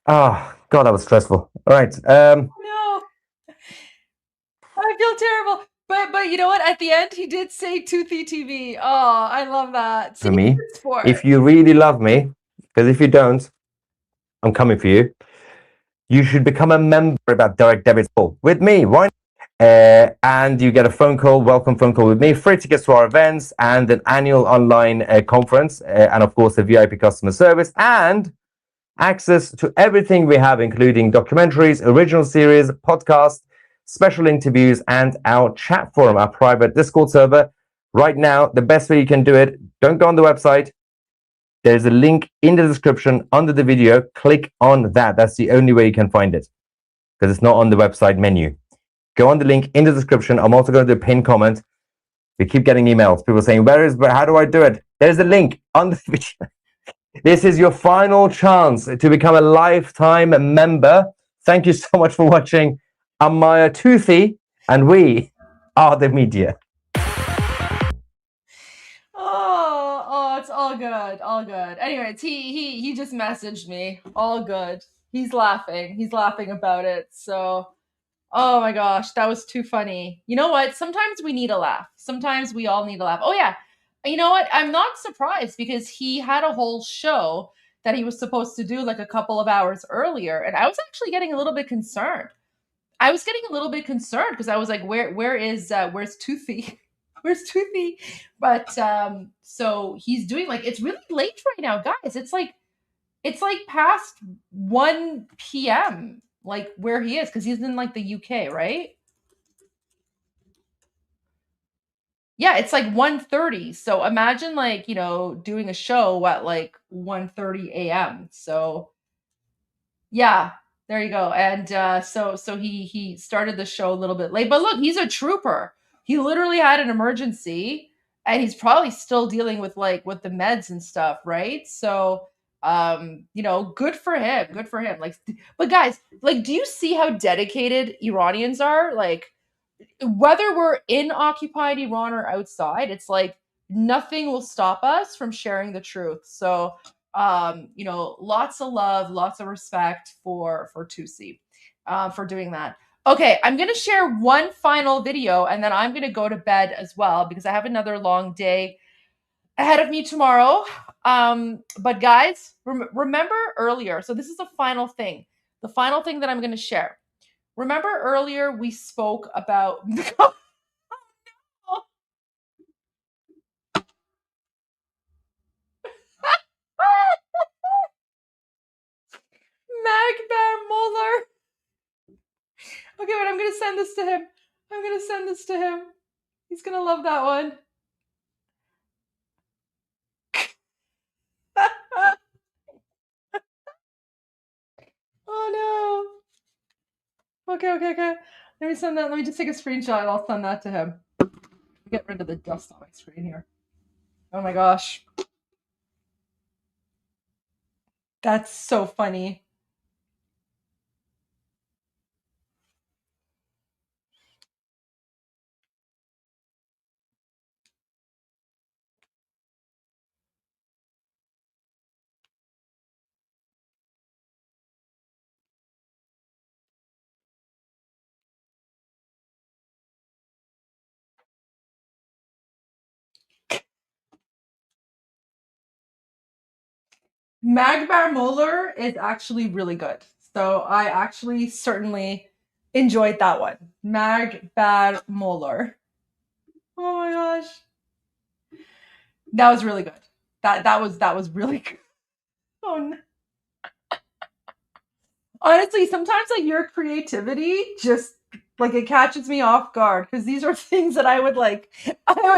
Oh, God, that was stressful. All right. No. I feel terrible. But you know what? At the end, he did say Toothy TV. Oh, I love that. For me, if you really love me, because if you don't, I'm coming for you. You should become a member about direct debits with me. Why? And you get a welcome phone call with me, free tickets to our events, and an annual online conference, and of course, a VIP customer service, and access to everything we have, including documentaries, original series, podcasts, special interviews, and our chat forum, our private Discord server. Right now, the best way you can do it, don't go on the website. There's a link in the description under the video. Click on that. That's the only way you can find it, because it's not on the website menu. Go on the link in the description. I'm also going to do a pinned comment. We keep getting emails. People saying, how do I do it? There's a link on the video. This is your final chance to become a lifetime member. Thank you so much for watching. I'm Maya Toothy, and we are the media. Oh, it's all good, all good. Anyways, he just messaged me. All good. He's laughing. He's laughing about it. So, oh my gosh, that was too funny. You know what? Sometimes we need a laugh. Sometimes we all need a laugh. Oh yeah. You know what? I'm not surprised because he had a whole show that he was supposed to do like a couple of hours earlier, and I was actually getting a little bit concerned. Because I was like, where's Toothy? Where's Toothy? But so he's doing like, it's really late right now, guys. It's like past 1 p.m. like where he is, because he's in like the UK, right? Yeah, it's like 1:30. So imagine like, doing a show at like 1:30 a.m. So yeah, there you go. And so he started the show a little bit late. But look, he's a trooper. He literally had an emergency, and he's probably still dealing with with the meds and stuff, right? So good for him. Good for him. Like, but guys, like, do you see how dedicated Iranians are? Like, whether we're in occupied Iran or outside, it's like nothing will stop us from sharing the truth. So lots of love, lots of respect for Tusi for doing that. Okay, I'm gonna share one final video, and then I'm gonna go to bed as well because I have another long day ahead of me tomorrow. But guys, remember earlier, so this is the final thing that I'm gonna share. Remember earlier we spoke about Mag Bear Muller. Okay, wait, I'm gonna send this to him. He's gonna love that one. Oh no. Okay. Let me send that. Let me just take a screenshot and I'll send that to him. Get rid of the dust on my screen here. Oh my gosh. That's so funny. Magbar Molar is actually really good. So I actually certainly enjoyed that one. Magbar Molar. Oh my gosh. That was really good. That was really good. Oh no. Honestly, sometimes like your creativity just like it catches me off guard because these are things that I would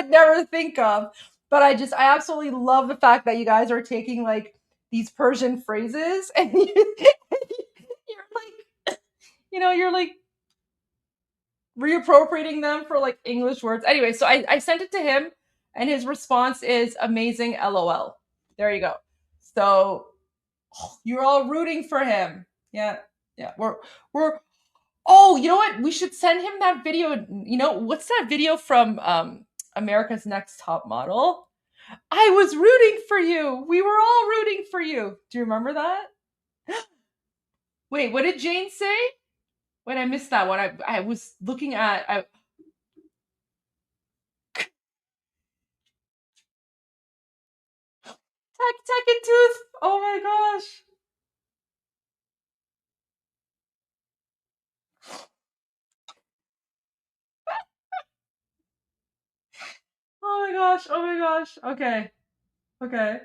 never think of. But I absolutely love the fact that you guys are taking like these Persian phrases and you're like, you're like reappropriating them for like English words. Anyway, so I sent it to him and his response is amazing LOL. There you go. So you're all rooting for him. Yeah. Yeah. We're Oh, you know what? We should send him that video. What's that video from America's Next Top Model? I was rooting for you. We were all rooting for you. Do you remember that? Wait, what did Jane say? Wait, I missed that one. I was looking at Tech and Tooth. Oh my gosh. Oh my gosh. Oh my gosh. Okay. Okay.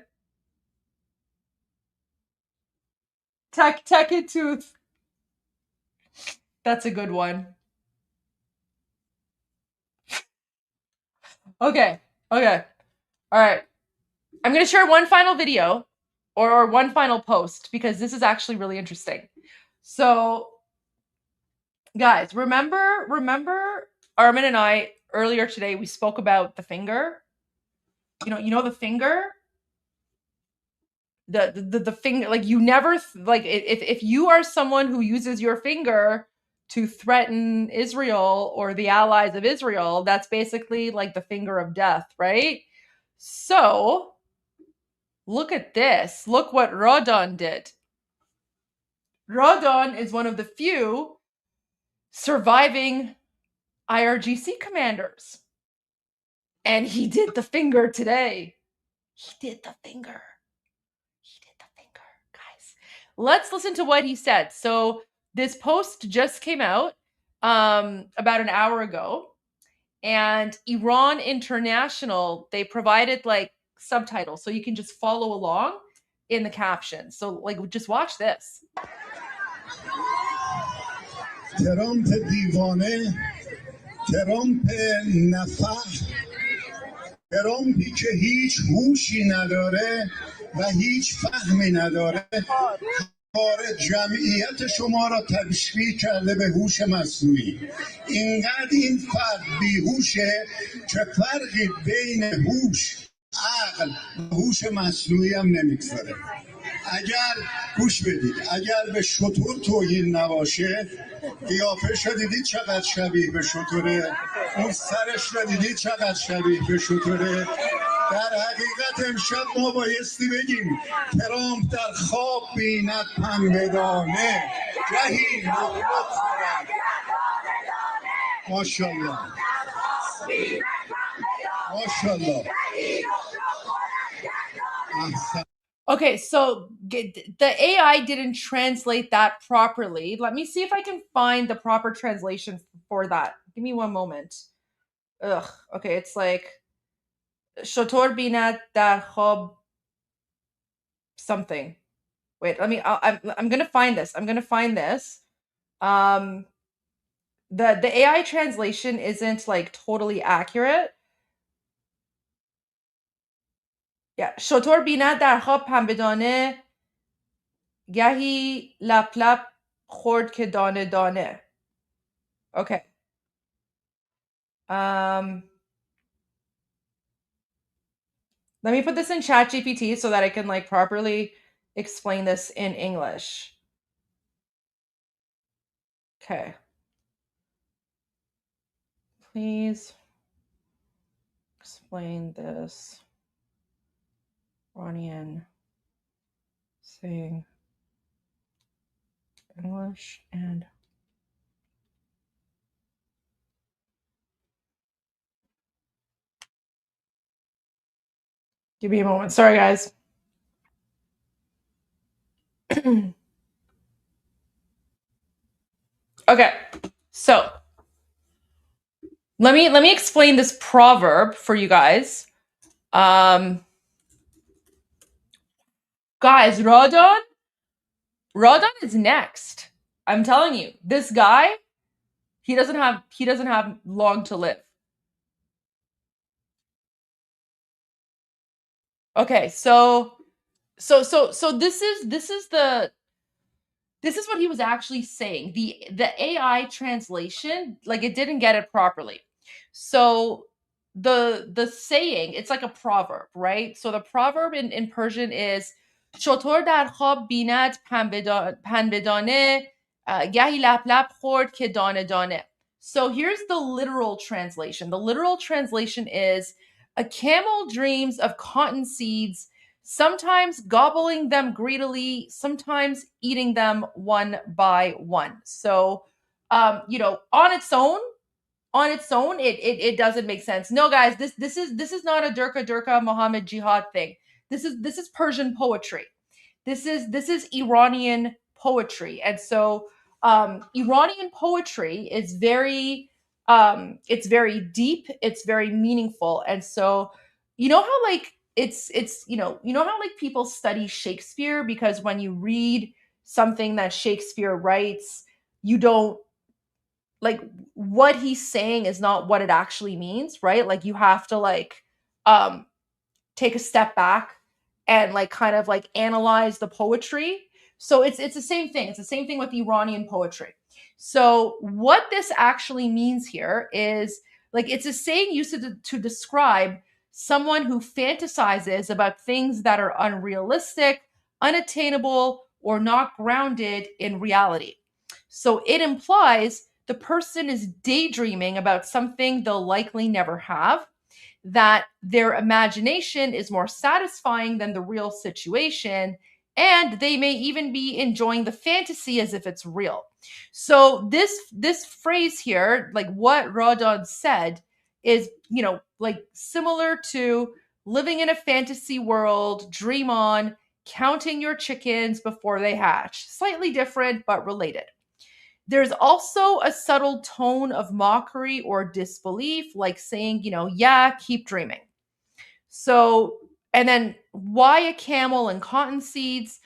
Tech and Tooth. That's a good one. Okay. Okay. All right. I'm going to share one final video or one final post because this is actually really interesting. So, guys, remember Armin and I earlier today we spoke about the finger? You know the finger? The finger, like you never like if you are someone who uses your finger to threaten Israel or the allies of Israel, that's basically like the finger of death, right? So, look at this. Look what Rodon did. Rodon is one of the few surviving IRGC commanders. And he did the finger today. He did the finger. Guys. Let's listen to what he said. So this post just came out about an hour ago. And Iran International, they provided like subtitles so you can just follow along in the caption. So like just watch this. ترامپ دیوانه، ترامپ نفح، ترامپی که هیچ هوشی نداره و هیچ فهمی نداره، کار جمعیت شما را تشبیه کرده به هوش مصنوعی. اینقدر این فرد بیهوشه که فرقی بین هوش، عقل و هوش مصنوعی هم نمیگذاره. اگر گوش بدید، اگر به شتر توهین نباشه، قیافش رو دیدید چقدر شبیه به شتره، اون سرش رو دیدید چقدر شبیه به شتره. در حقیقت امشب ما بایستی بگیم ترامپ در خواب بیند پنبه‌دانه، گهی نخبت خورد. ماشاءالله ماشاءالله. Okay, so the AI didn't translate that properly. Let me see if I can find the proper translation for that. Give me one moment. Ugh. Okay, it's like Shotor binat dar khob something. Wait, I'm gonna find this. I'm gonna find this. The AI translation isn't like totally accurate. Yeah, شتر بیند در خواب پنبه‌دانه گهی لپ لپ خورد که دانه دانه. Okay. Let me put this in ChatGPT so that I can like properly explain this in English. Okay. Please explain this. Iranian saying English and give me a moment. Sorry, guys. Okay, so let me explain this proverb for you guys. Guys, Rodon is next. I'm telling you, this guy, he doesn't have long to live. Okay, so this is what he was actually saying. The AI translation, like, it didn't get it properly. So the saying, it's like a proverb, right? So the proverb in Persian is شتر در خواب بیند پن بدانه گهی لپ لپ خورد که دانه دانه. So here's the literal translation. The literal translation is, a camel dreams of cotton seeds, sometimes gobbling them greedily, sometimes eating them one by one. So, on its own, it doesn't make sense. No, guys, this is not a Durka Muhammad Jihad thing. This is Persian poetry. This is Iranian poetry, and so Iranian poetry is it's very deep, it's very meaningful, and so how like it's how like people study Shakespeare, because when you read something that Shakespeare writes, you don't, like, what he's saying is not what it actually means, right? Like, you have to take a step back and kind of analyze the poetry. So it's the same thing. It's the same thing with Iranian poetry. So what this actually means here is, it's a saying used to describe someone who fantasizes about things that are unrealistic, unattainable, or not grounded in reality. So it implies the person is daydreaming about something they'll likely never have, that their imagination is more satisfying than the real situation, and they may even be enjoying the fantasy as if it's real. So this phrase here, like what Rodon said, is similar to living in a fantasy world, dream on, counting your chickens before they hatch. Slightly different, but related. There's also a subtle tone of mockery or disbelief, like saying, yeah, keep dreaming. So, and then why a camel and cotton seeds?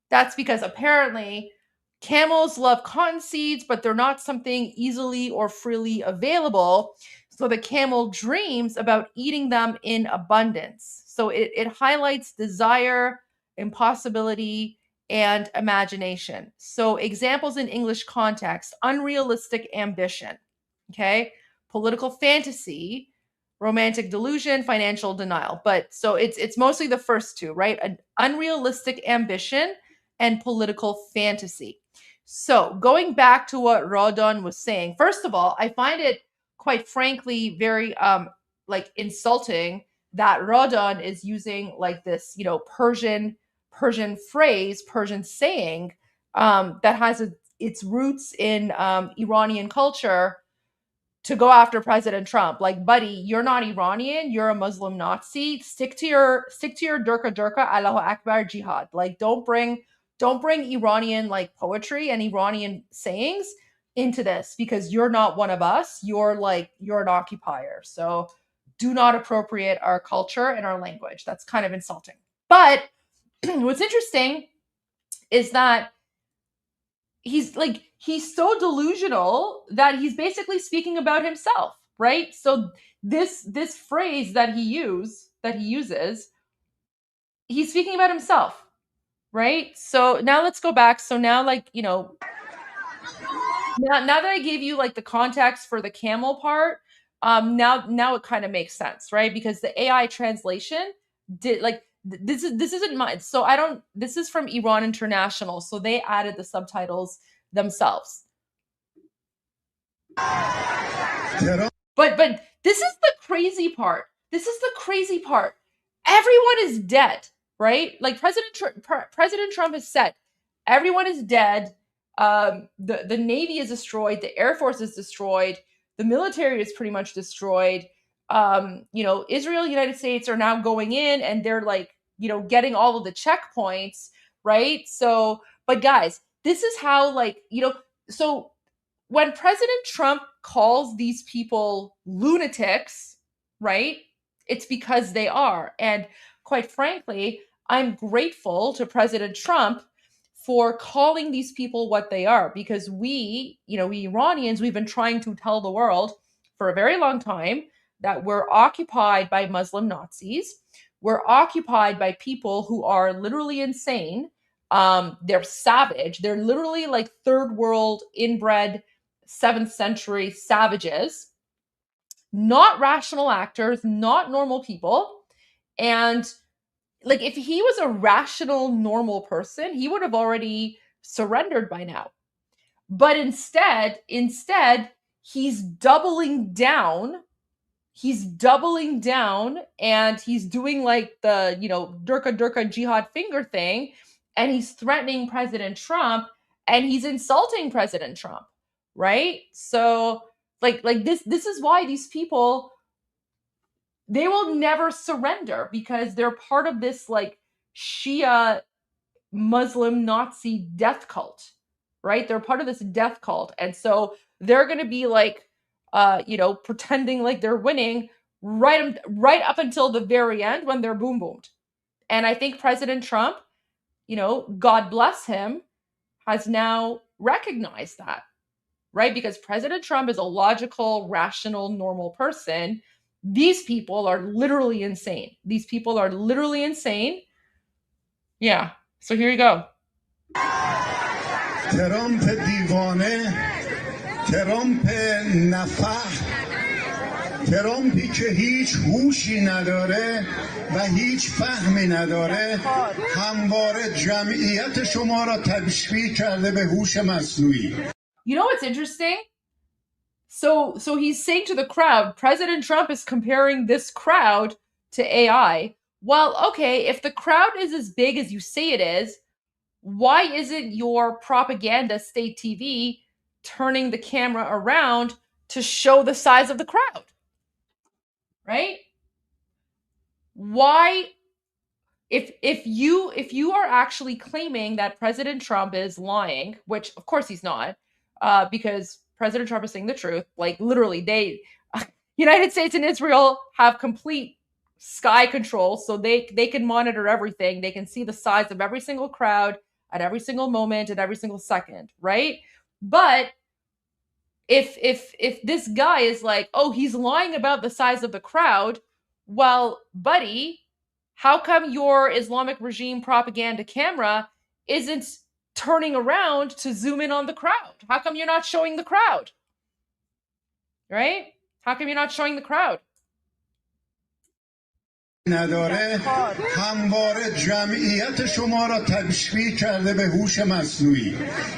That's because apparently camels love cotton seeds, but they're not something easily or freely available. So the camel dreams about eating them in abundance. So it highlights desire, impossibility, and imagination. So examples in English context: unrealistic ambition, okay, political fantasy, romantic delusion, financial denial. But so it's mostly the first two, right? An unrealistic ambition and political fantasy. So going back to what Rodon was saying, first of all, I find it quite frankly very insulting that Rodon is using this Persian phrase, Persian saying that has its roots in Iranian culture, to go after President Trump. Like, buddy, you're not Iranian, you're a Muslim Nazi. Stick to your Durka, Allahu Akbar, jihad. Like, don't bring Iranian poetry and Iranian sayings into this, because you're not one of us. You're an occupier. So do not appropriate our culture and our language. That's kind of insulting. But what's interesting is that he's so delusional that he's basically speaking about himself, right? So this phrase that he uses, he's speaking about himself, right? So now let's go back. So now now that I gave you the context for the camel part, now it kind of makes sense, right? Because the AI translation did this isn't mine. So this is from Iran International. So they added the subtitles themselves. But this is the crazy part. Everyone is dead, right? Like President Trump has said, everyone is dead. The Navy is destroyed. The Air Force is destroyed. The military is pretty much destroyed. Israel, United States are now going in, and they're getting all of the checkpoints, right? So But guys, this is how, like, you know, so when President Trump calls these people lunatics, right? It's because they are. And quite frankly, I'm grateful to President Trump for calling these people what they are, because we, you know, we Iranians, we've been trying to tell the world for a very long time that we're occupied by Muslim Nazis. We're occupied by people who are literally insane. They're savage. They're literally like third world inbred 7th century savages, not rational actors, not normal people. And like, if he was a rational, normal person, he would have already surrendered by now. But instead, he's doubling down. He's doubling down, and he's doing like the, you know, Durka jihad finger thing, and he's threatening President Trump, and he's insulting President Trump, right? So like this is why these people, they will never surrender, because they're part of this like Shia Muslim Nazi death cult, right? They're part of this death cult. And so they're going to be like, you know, pretending like they're winning right up until the very end when they're boom boomed. And I think President Trump, you know, God bless him, has now recognized that, right? Because President Trump is a logical, rational, normal person. These people are literally insane. These people are literally insane. Yeah. So here you go. ترامپ دیوانه، ترامپ نفح، ترامپی که هیچ هوشی نداره و هیچ فهمی نداره، همواره جمعیت شما را تشبیه کرده به هوش مصنوعی. You know what's interesting? So he's saying to the crowd, President Trump is comparing this crowd to AI. Well, okay, if the crowd is as big as you say it is, why isn't your propaganda state TV turning the camera around to show the size of the crowd? Right? Why, if you are actually claiming that President Trump is lying, which of course he's not, because President Trump is saying the truth, like literally United States and Israel have complete sky control, so they can monitor everything. They can see the size of every single crowd at every single moment, at every single second, right? But if this guy is like, oh, he's lying about the size of the crowd, well, buddy, how come your Islamic regime propaganda camera isn't turning around to zoom in on the crowd? How come you're not showing the crowd? Right? How come you're not showing the crowd? نداره همواره جمعیت شما را تشبیه کرده به هوش مصنوعی.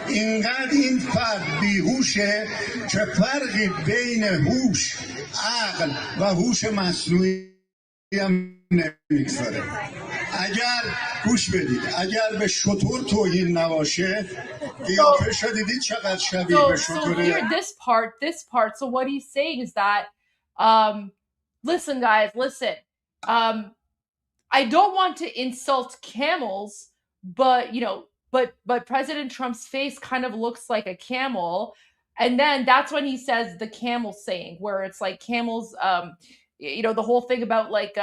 اینقدر این فرد بیهوشه که فرقی بین هوش، عقل و هوش مصنوعی هم نمیگذاره. اگر گوش بدید، اگر به شتر توهین نباشه، قیافش رو دیدید چقدر شبیه به So شتره. here, this part. So what he's saying is that, listen, guys, listen. I don't want to insult camels, but but President Trump's face kind of looks like a camel. And then that's when he says the camel saying, where it's like camels, the whole thing about like,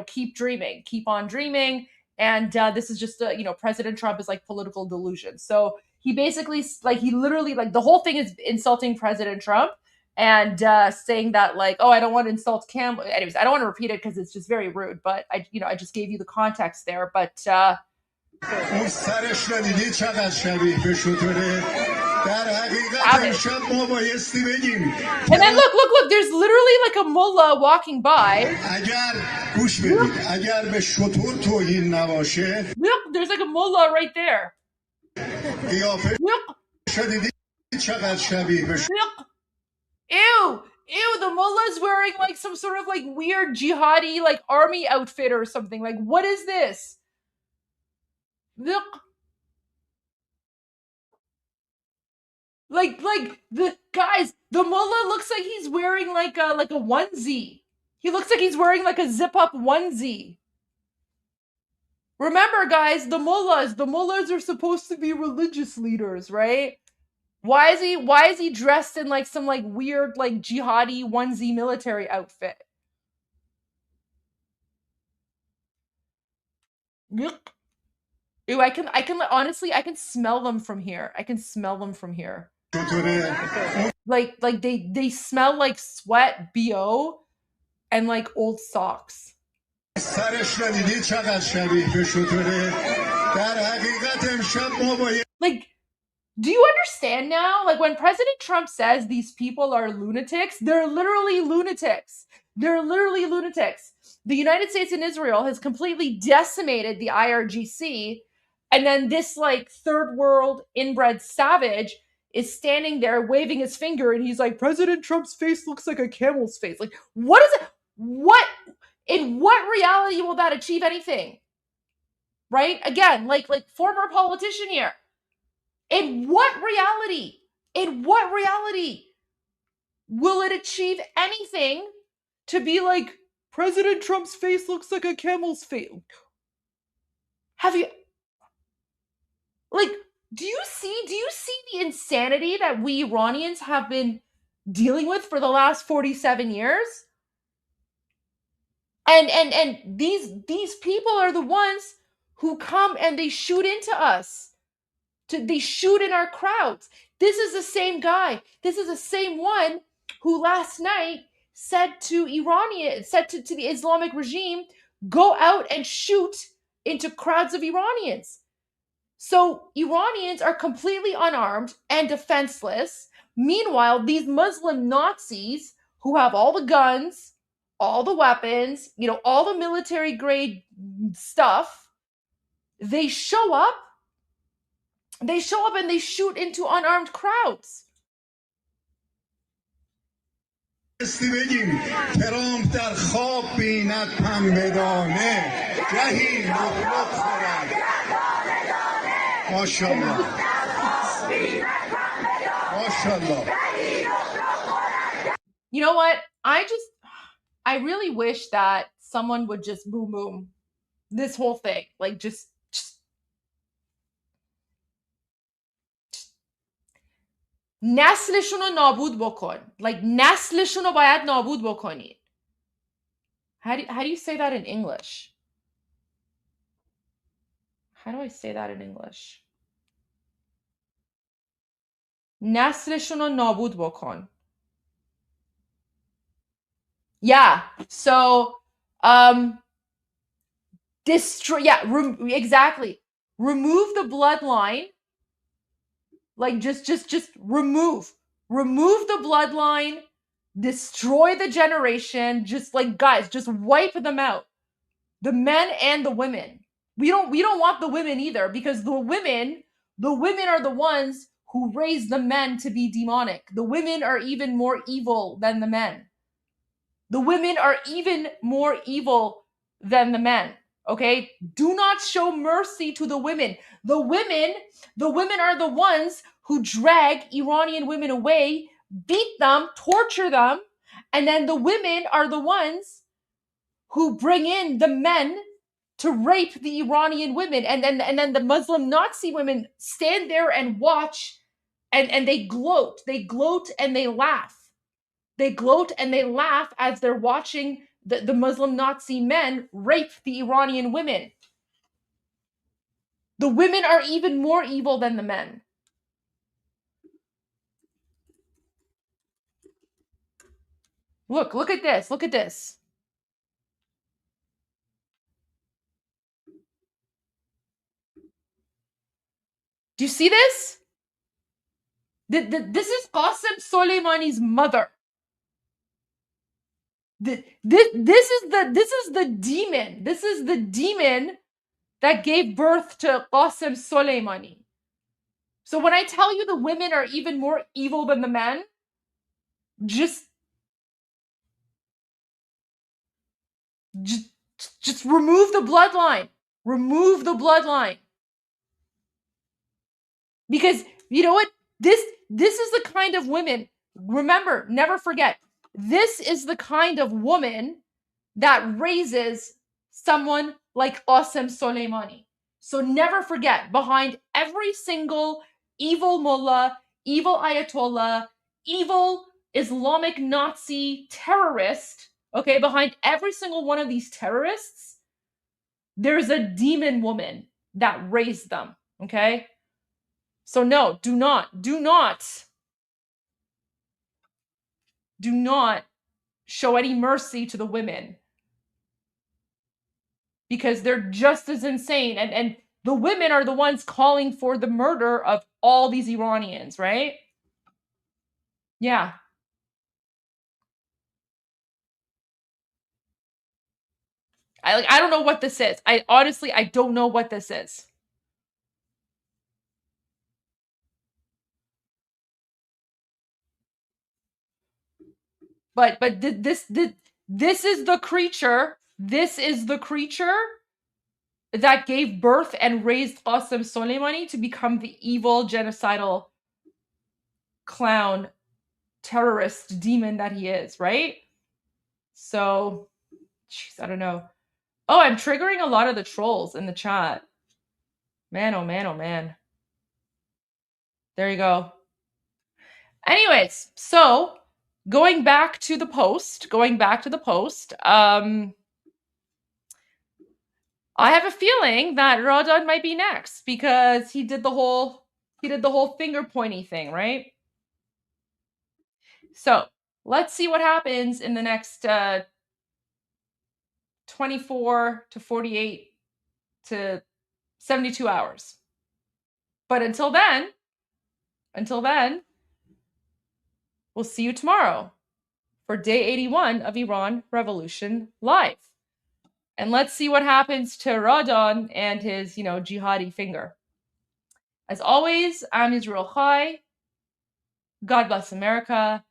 keep dreaming, keep on dreaming. And this is just, President Trump is like political delusion. So he basically, like, he literally, like, the whole thing is insulting President Trump and saying that, like, oh, I don't want to insult camel. Anyways, I don't want to repeat it because it's just very rude, but I just gave you the context there. But اون سرش رو دیدی چقدر شبیه به شتره. در حقیقت امشب ما بایستی بگیم. And then look, there's literally like a mullah walking by. اگر گوش بدید، اگر به شتر توهین نباشه. Look, there's like a mullah right there. قیافش رو دیدی چقدر شبیه به شتره. Ew, the mullah's wearing like some sort of like weird jihadi like army outfit or something. Like, what is this? Look. Like the guys, the mullah looks like he's wearing like a onesie. He looks like he's wearing like a zip up onesie. Remember, guys, the mullahs are supposed to be religious leaders, right? Why is he dressed in like some like weird like jihadi onesie military outfit? Yuck. Ew, I can honestly I can smell them from here. I can smell them from here. Like they smell like sweat, BO, and like old socks. Like, do you understand now? Like, when President Trump says these people are lunatics, they're literally lunatics. They're literally lunatics. The United States and Israel has completely decimated the IRGC, and then this like third world inbred savage is standing there waving his finger, and he's like, President Trump's face looks like a camel's face. Like, what is it? What in what reality will that achieve anything? Right? Again, like former politician here. In what reality will it achieve anything to be like, President Trump's face looks like a camel's face? Have you, like, do you see the insanity that we Iranians have been dealing with for the last 47 years? And these people are the ones who come and they shoot into us. They shoot in our crowds. This is the same guy. This is the same one who last night said to the Islamic regime, go out and shoot into crowds of Iranians. So Iranians are completely unarmed and defenseless. Meanwhile, these Muslim Nazis who have all the guns, all the weapons, all the military grade stuff, they show up and they shoot into unarmed crowds. ترامپ در خواب بیند پنبه‌دانه گهی مغلق خورد ماشاءالله ماشاءالله. You know what? I really wish that someone would just boom boom this whole thing. Like just نسلشون رو نابود بکن. Like نسلشون رو باید نابود بکنید. How do you say that in English? How do I say that in English? نسلشون رو نابود بکن. Yeah. So destroy, exactly. Remove the bloodline. Like just remove the bloodline, destroy the generation, just like, guys, just wipe them out. The men and the women. We don't want the women either, because the women are the ones who raise the men to be demonic. The women are even more evil than the men. The women are even more evil than the men. Okay? Do not show mercy to the women. The women are the ones who drag Iranian women away, beat them, torture them, and then the women are the ones who bring in the men to rape the Iranian women, and then the Muslim Nazi women stand there and watch, and they gloat and they laugh. They gloat and they laugh as they're watching the Muslim Nazi men rape the Iranian women. The women are even more evil than the men. Look at this. Look at this. Do you see this? This is Qasem Soleimani's mother. This is the demon. This is the demon that gave birth to Qasem Soleimani. So when I tell you the women are even more evil than the men, just remove the bloodline. Remove the bloodline. Because you know what? This is the kind of women, remember, never forget, this is the kind of woman that raises someone like Qasem Soleimani. So never forget, behind every single evil mullah, evil ayatollah, evil Islamic Nazi terrorist, okay, behind every single one of these terrorists, there's a demon woman that raised them, okay? So no, do not show any mercy to the women, because they're just as insane. And the women are the ones calling for the murder of all these Iranians, right? Yeah. I don't know what this is. I honestly don't know what this is. But this is the creature. This is the creature that gave birth and raised Qasem Soleimani to become the evil, genocidal clown, terrorist demon that he is, right? So, jeez, I don't know. Oh, I'm triggering a lot of the trolls in the chat. Man, oh man, oh man. There you go. Anyways, so going back to the post, I have a feeling that Ramadan might be next, because he did the whole finger pointy thing, right? So let's see what happens in the next 24 to 48 to 72 hours. But until then, we'll see you tomorrow for day 81 of Iran Revolution Live. And let's see what happens to Ramadan and his, jihadi finger. As always, I'm Israel Chai. God bless America.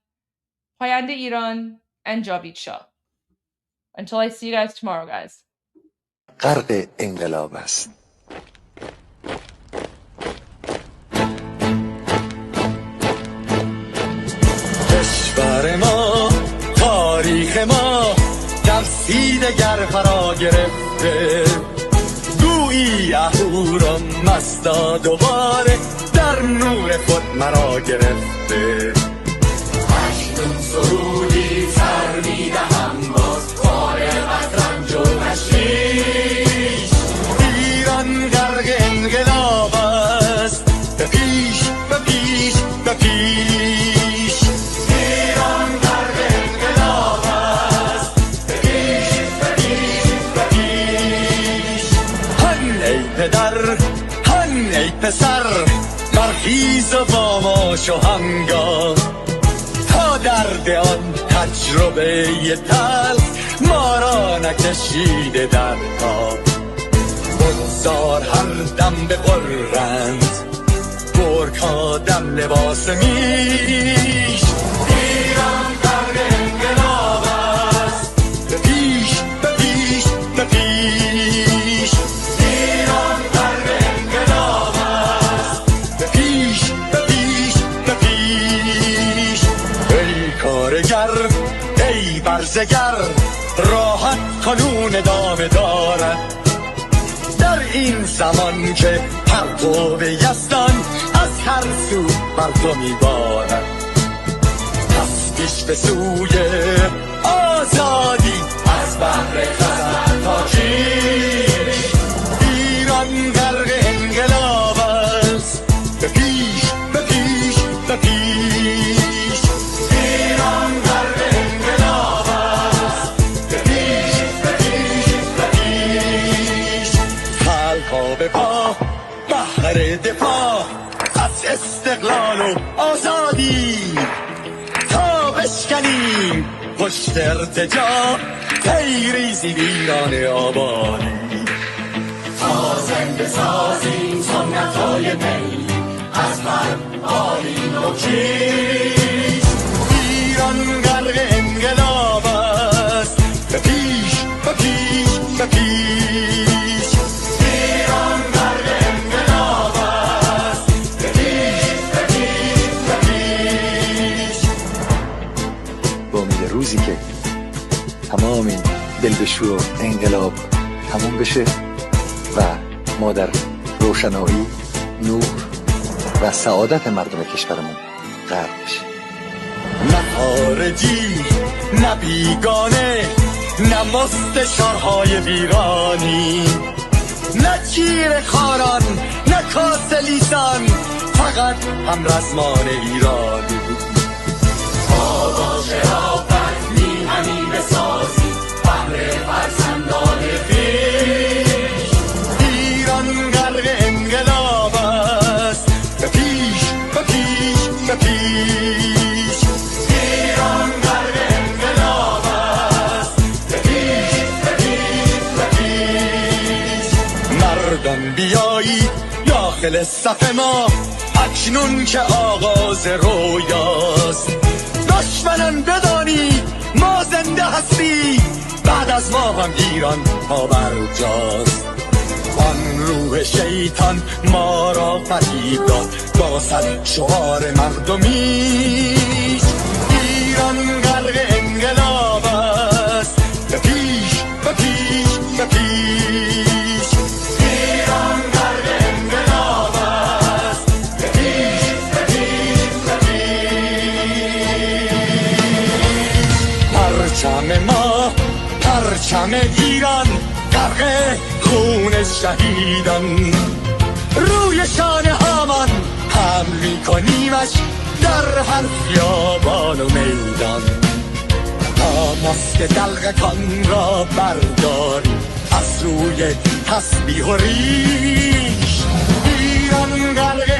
Payande Iran and Javid Shah. Until I see you guys tomorrow, guys. غرق انقلاب است. کشور ما، تاریخ ما در سیدگر فرا گرفته، گویی اهورا مستا دوباره در نور خود مرا گرفته. اکنون سرودی سر میدهم باز فارغ از رنج و تشویش، ایران غرق انقلاب است، به پیش به پیش به پیش. ایران غرق انقلاب است، به پیش به پیش به پیش. هن ای پدر، هن ای پسر، برخیز و باماش و همگام، تا درد آن تجربه تلخ ما را نکشیده در خواب. بگذار هر دم بغرند گرگ‌ها در لباس میش. ایران غرق انقلاب است، به پیش به پیش به پیش. ایران غرق انقلاب است، به پیش به پیش به پیش. ای کارگر، ای برزگر، راحت کنون ادامه دارد در این زمان که پرتو یزدان از هر سو بر تو میبارد. پس پیش به سوی آزادی از بحر خزر تا کیش. ایران غرق انقلاب است، به پیش به پیش به پیش. ایران غرق انقلاب است، به پیش به پیش به پیش. خلقا به پا بهر دفاع از استقلال و آزادی، تا بشکنیم پشت ارتجاع تیریزی ایران آبادی. تا زنده سازیم سنت‌های می از هر آیین و کیش. ایران غرق انقلاب است، به پیش به پیش به پیش. ایران غرق انقلاب است، به پیش به پیش به پیش. با امید روزی که تمام این دلبشور انقلاب تموم بشه و ما در روشنایی، نور و سعادت مردم کشورمون غرق بشیم. نه خارجی نه بیگانه، نه مستشارهای ویرانی، نه چیر خاران نه کاسه لیسان، فقط هم رزمان ایرانی. تا باشه آفت میهنی بسازی بهر فرزندان خویش. ایران غرق انقلاب است، به پیش به پیش به پیش. ایران غرق انقلاب است، به پیش به پیش به پیش. مردان بیایید داخل صف ما، اکنون که آغاز رویاست. دشمنان بدانید ما زنده هستی، بعد از ما هم ایران پابرجاست. آن روح شیطان ما را فریب داد با صد شعار مردمیش. ایران غرق انقلاب است، به پیش به پیش به پیش. ایران غرق انقلاب است، به پیش به پیش به پیش. پرچم ما پرچم ایران غرق خون شهیدان، روی شانه هامان حمل میکنیمش در هر خیابان و میدان. تا ماسک دلقکان را برداریم از روی تسبیح و ریش. ایران غرق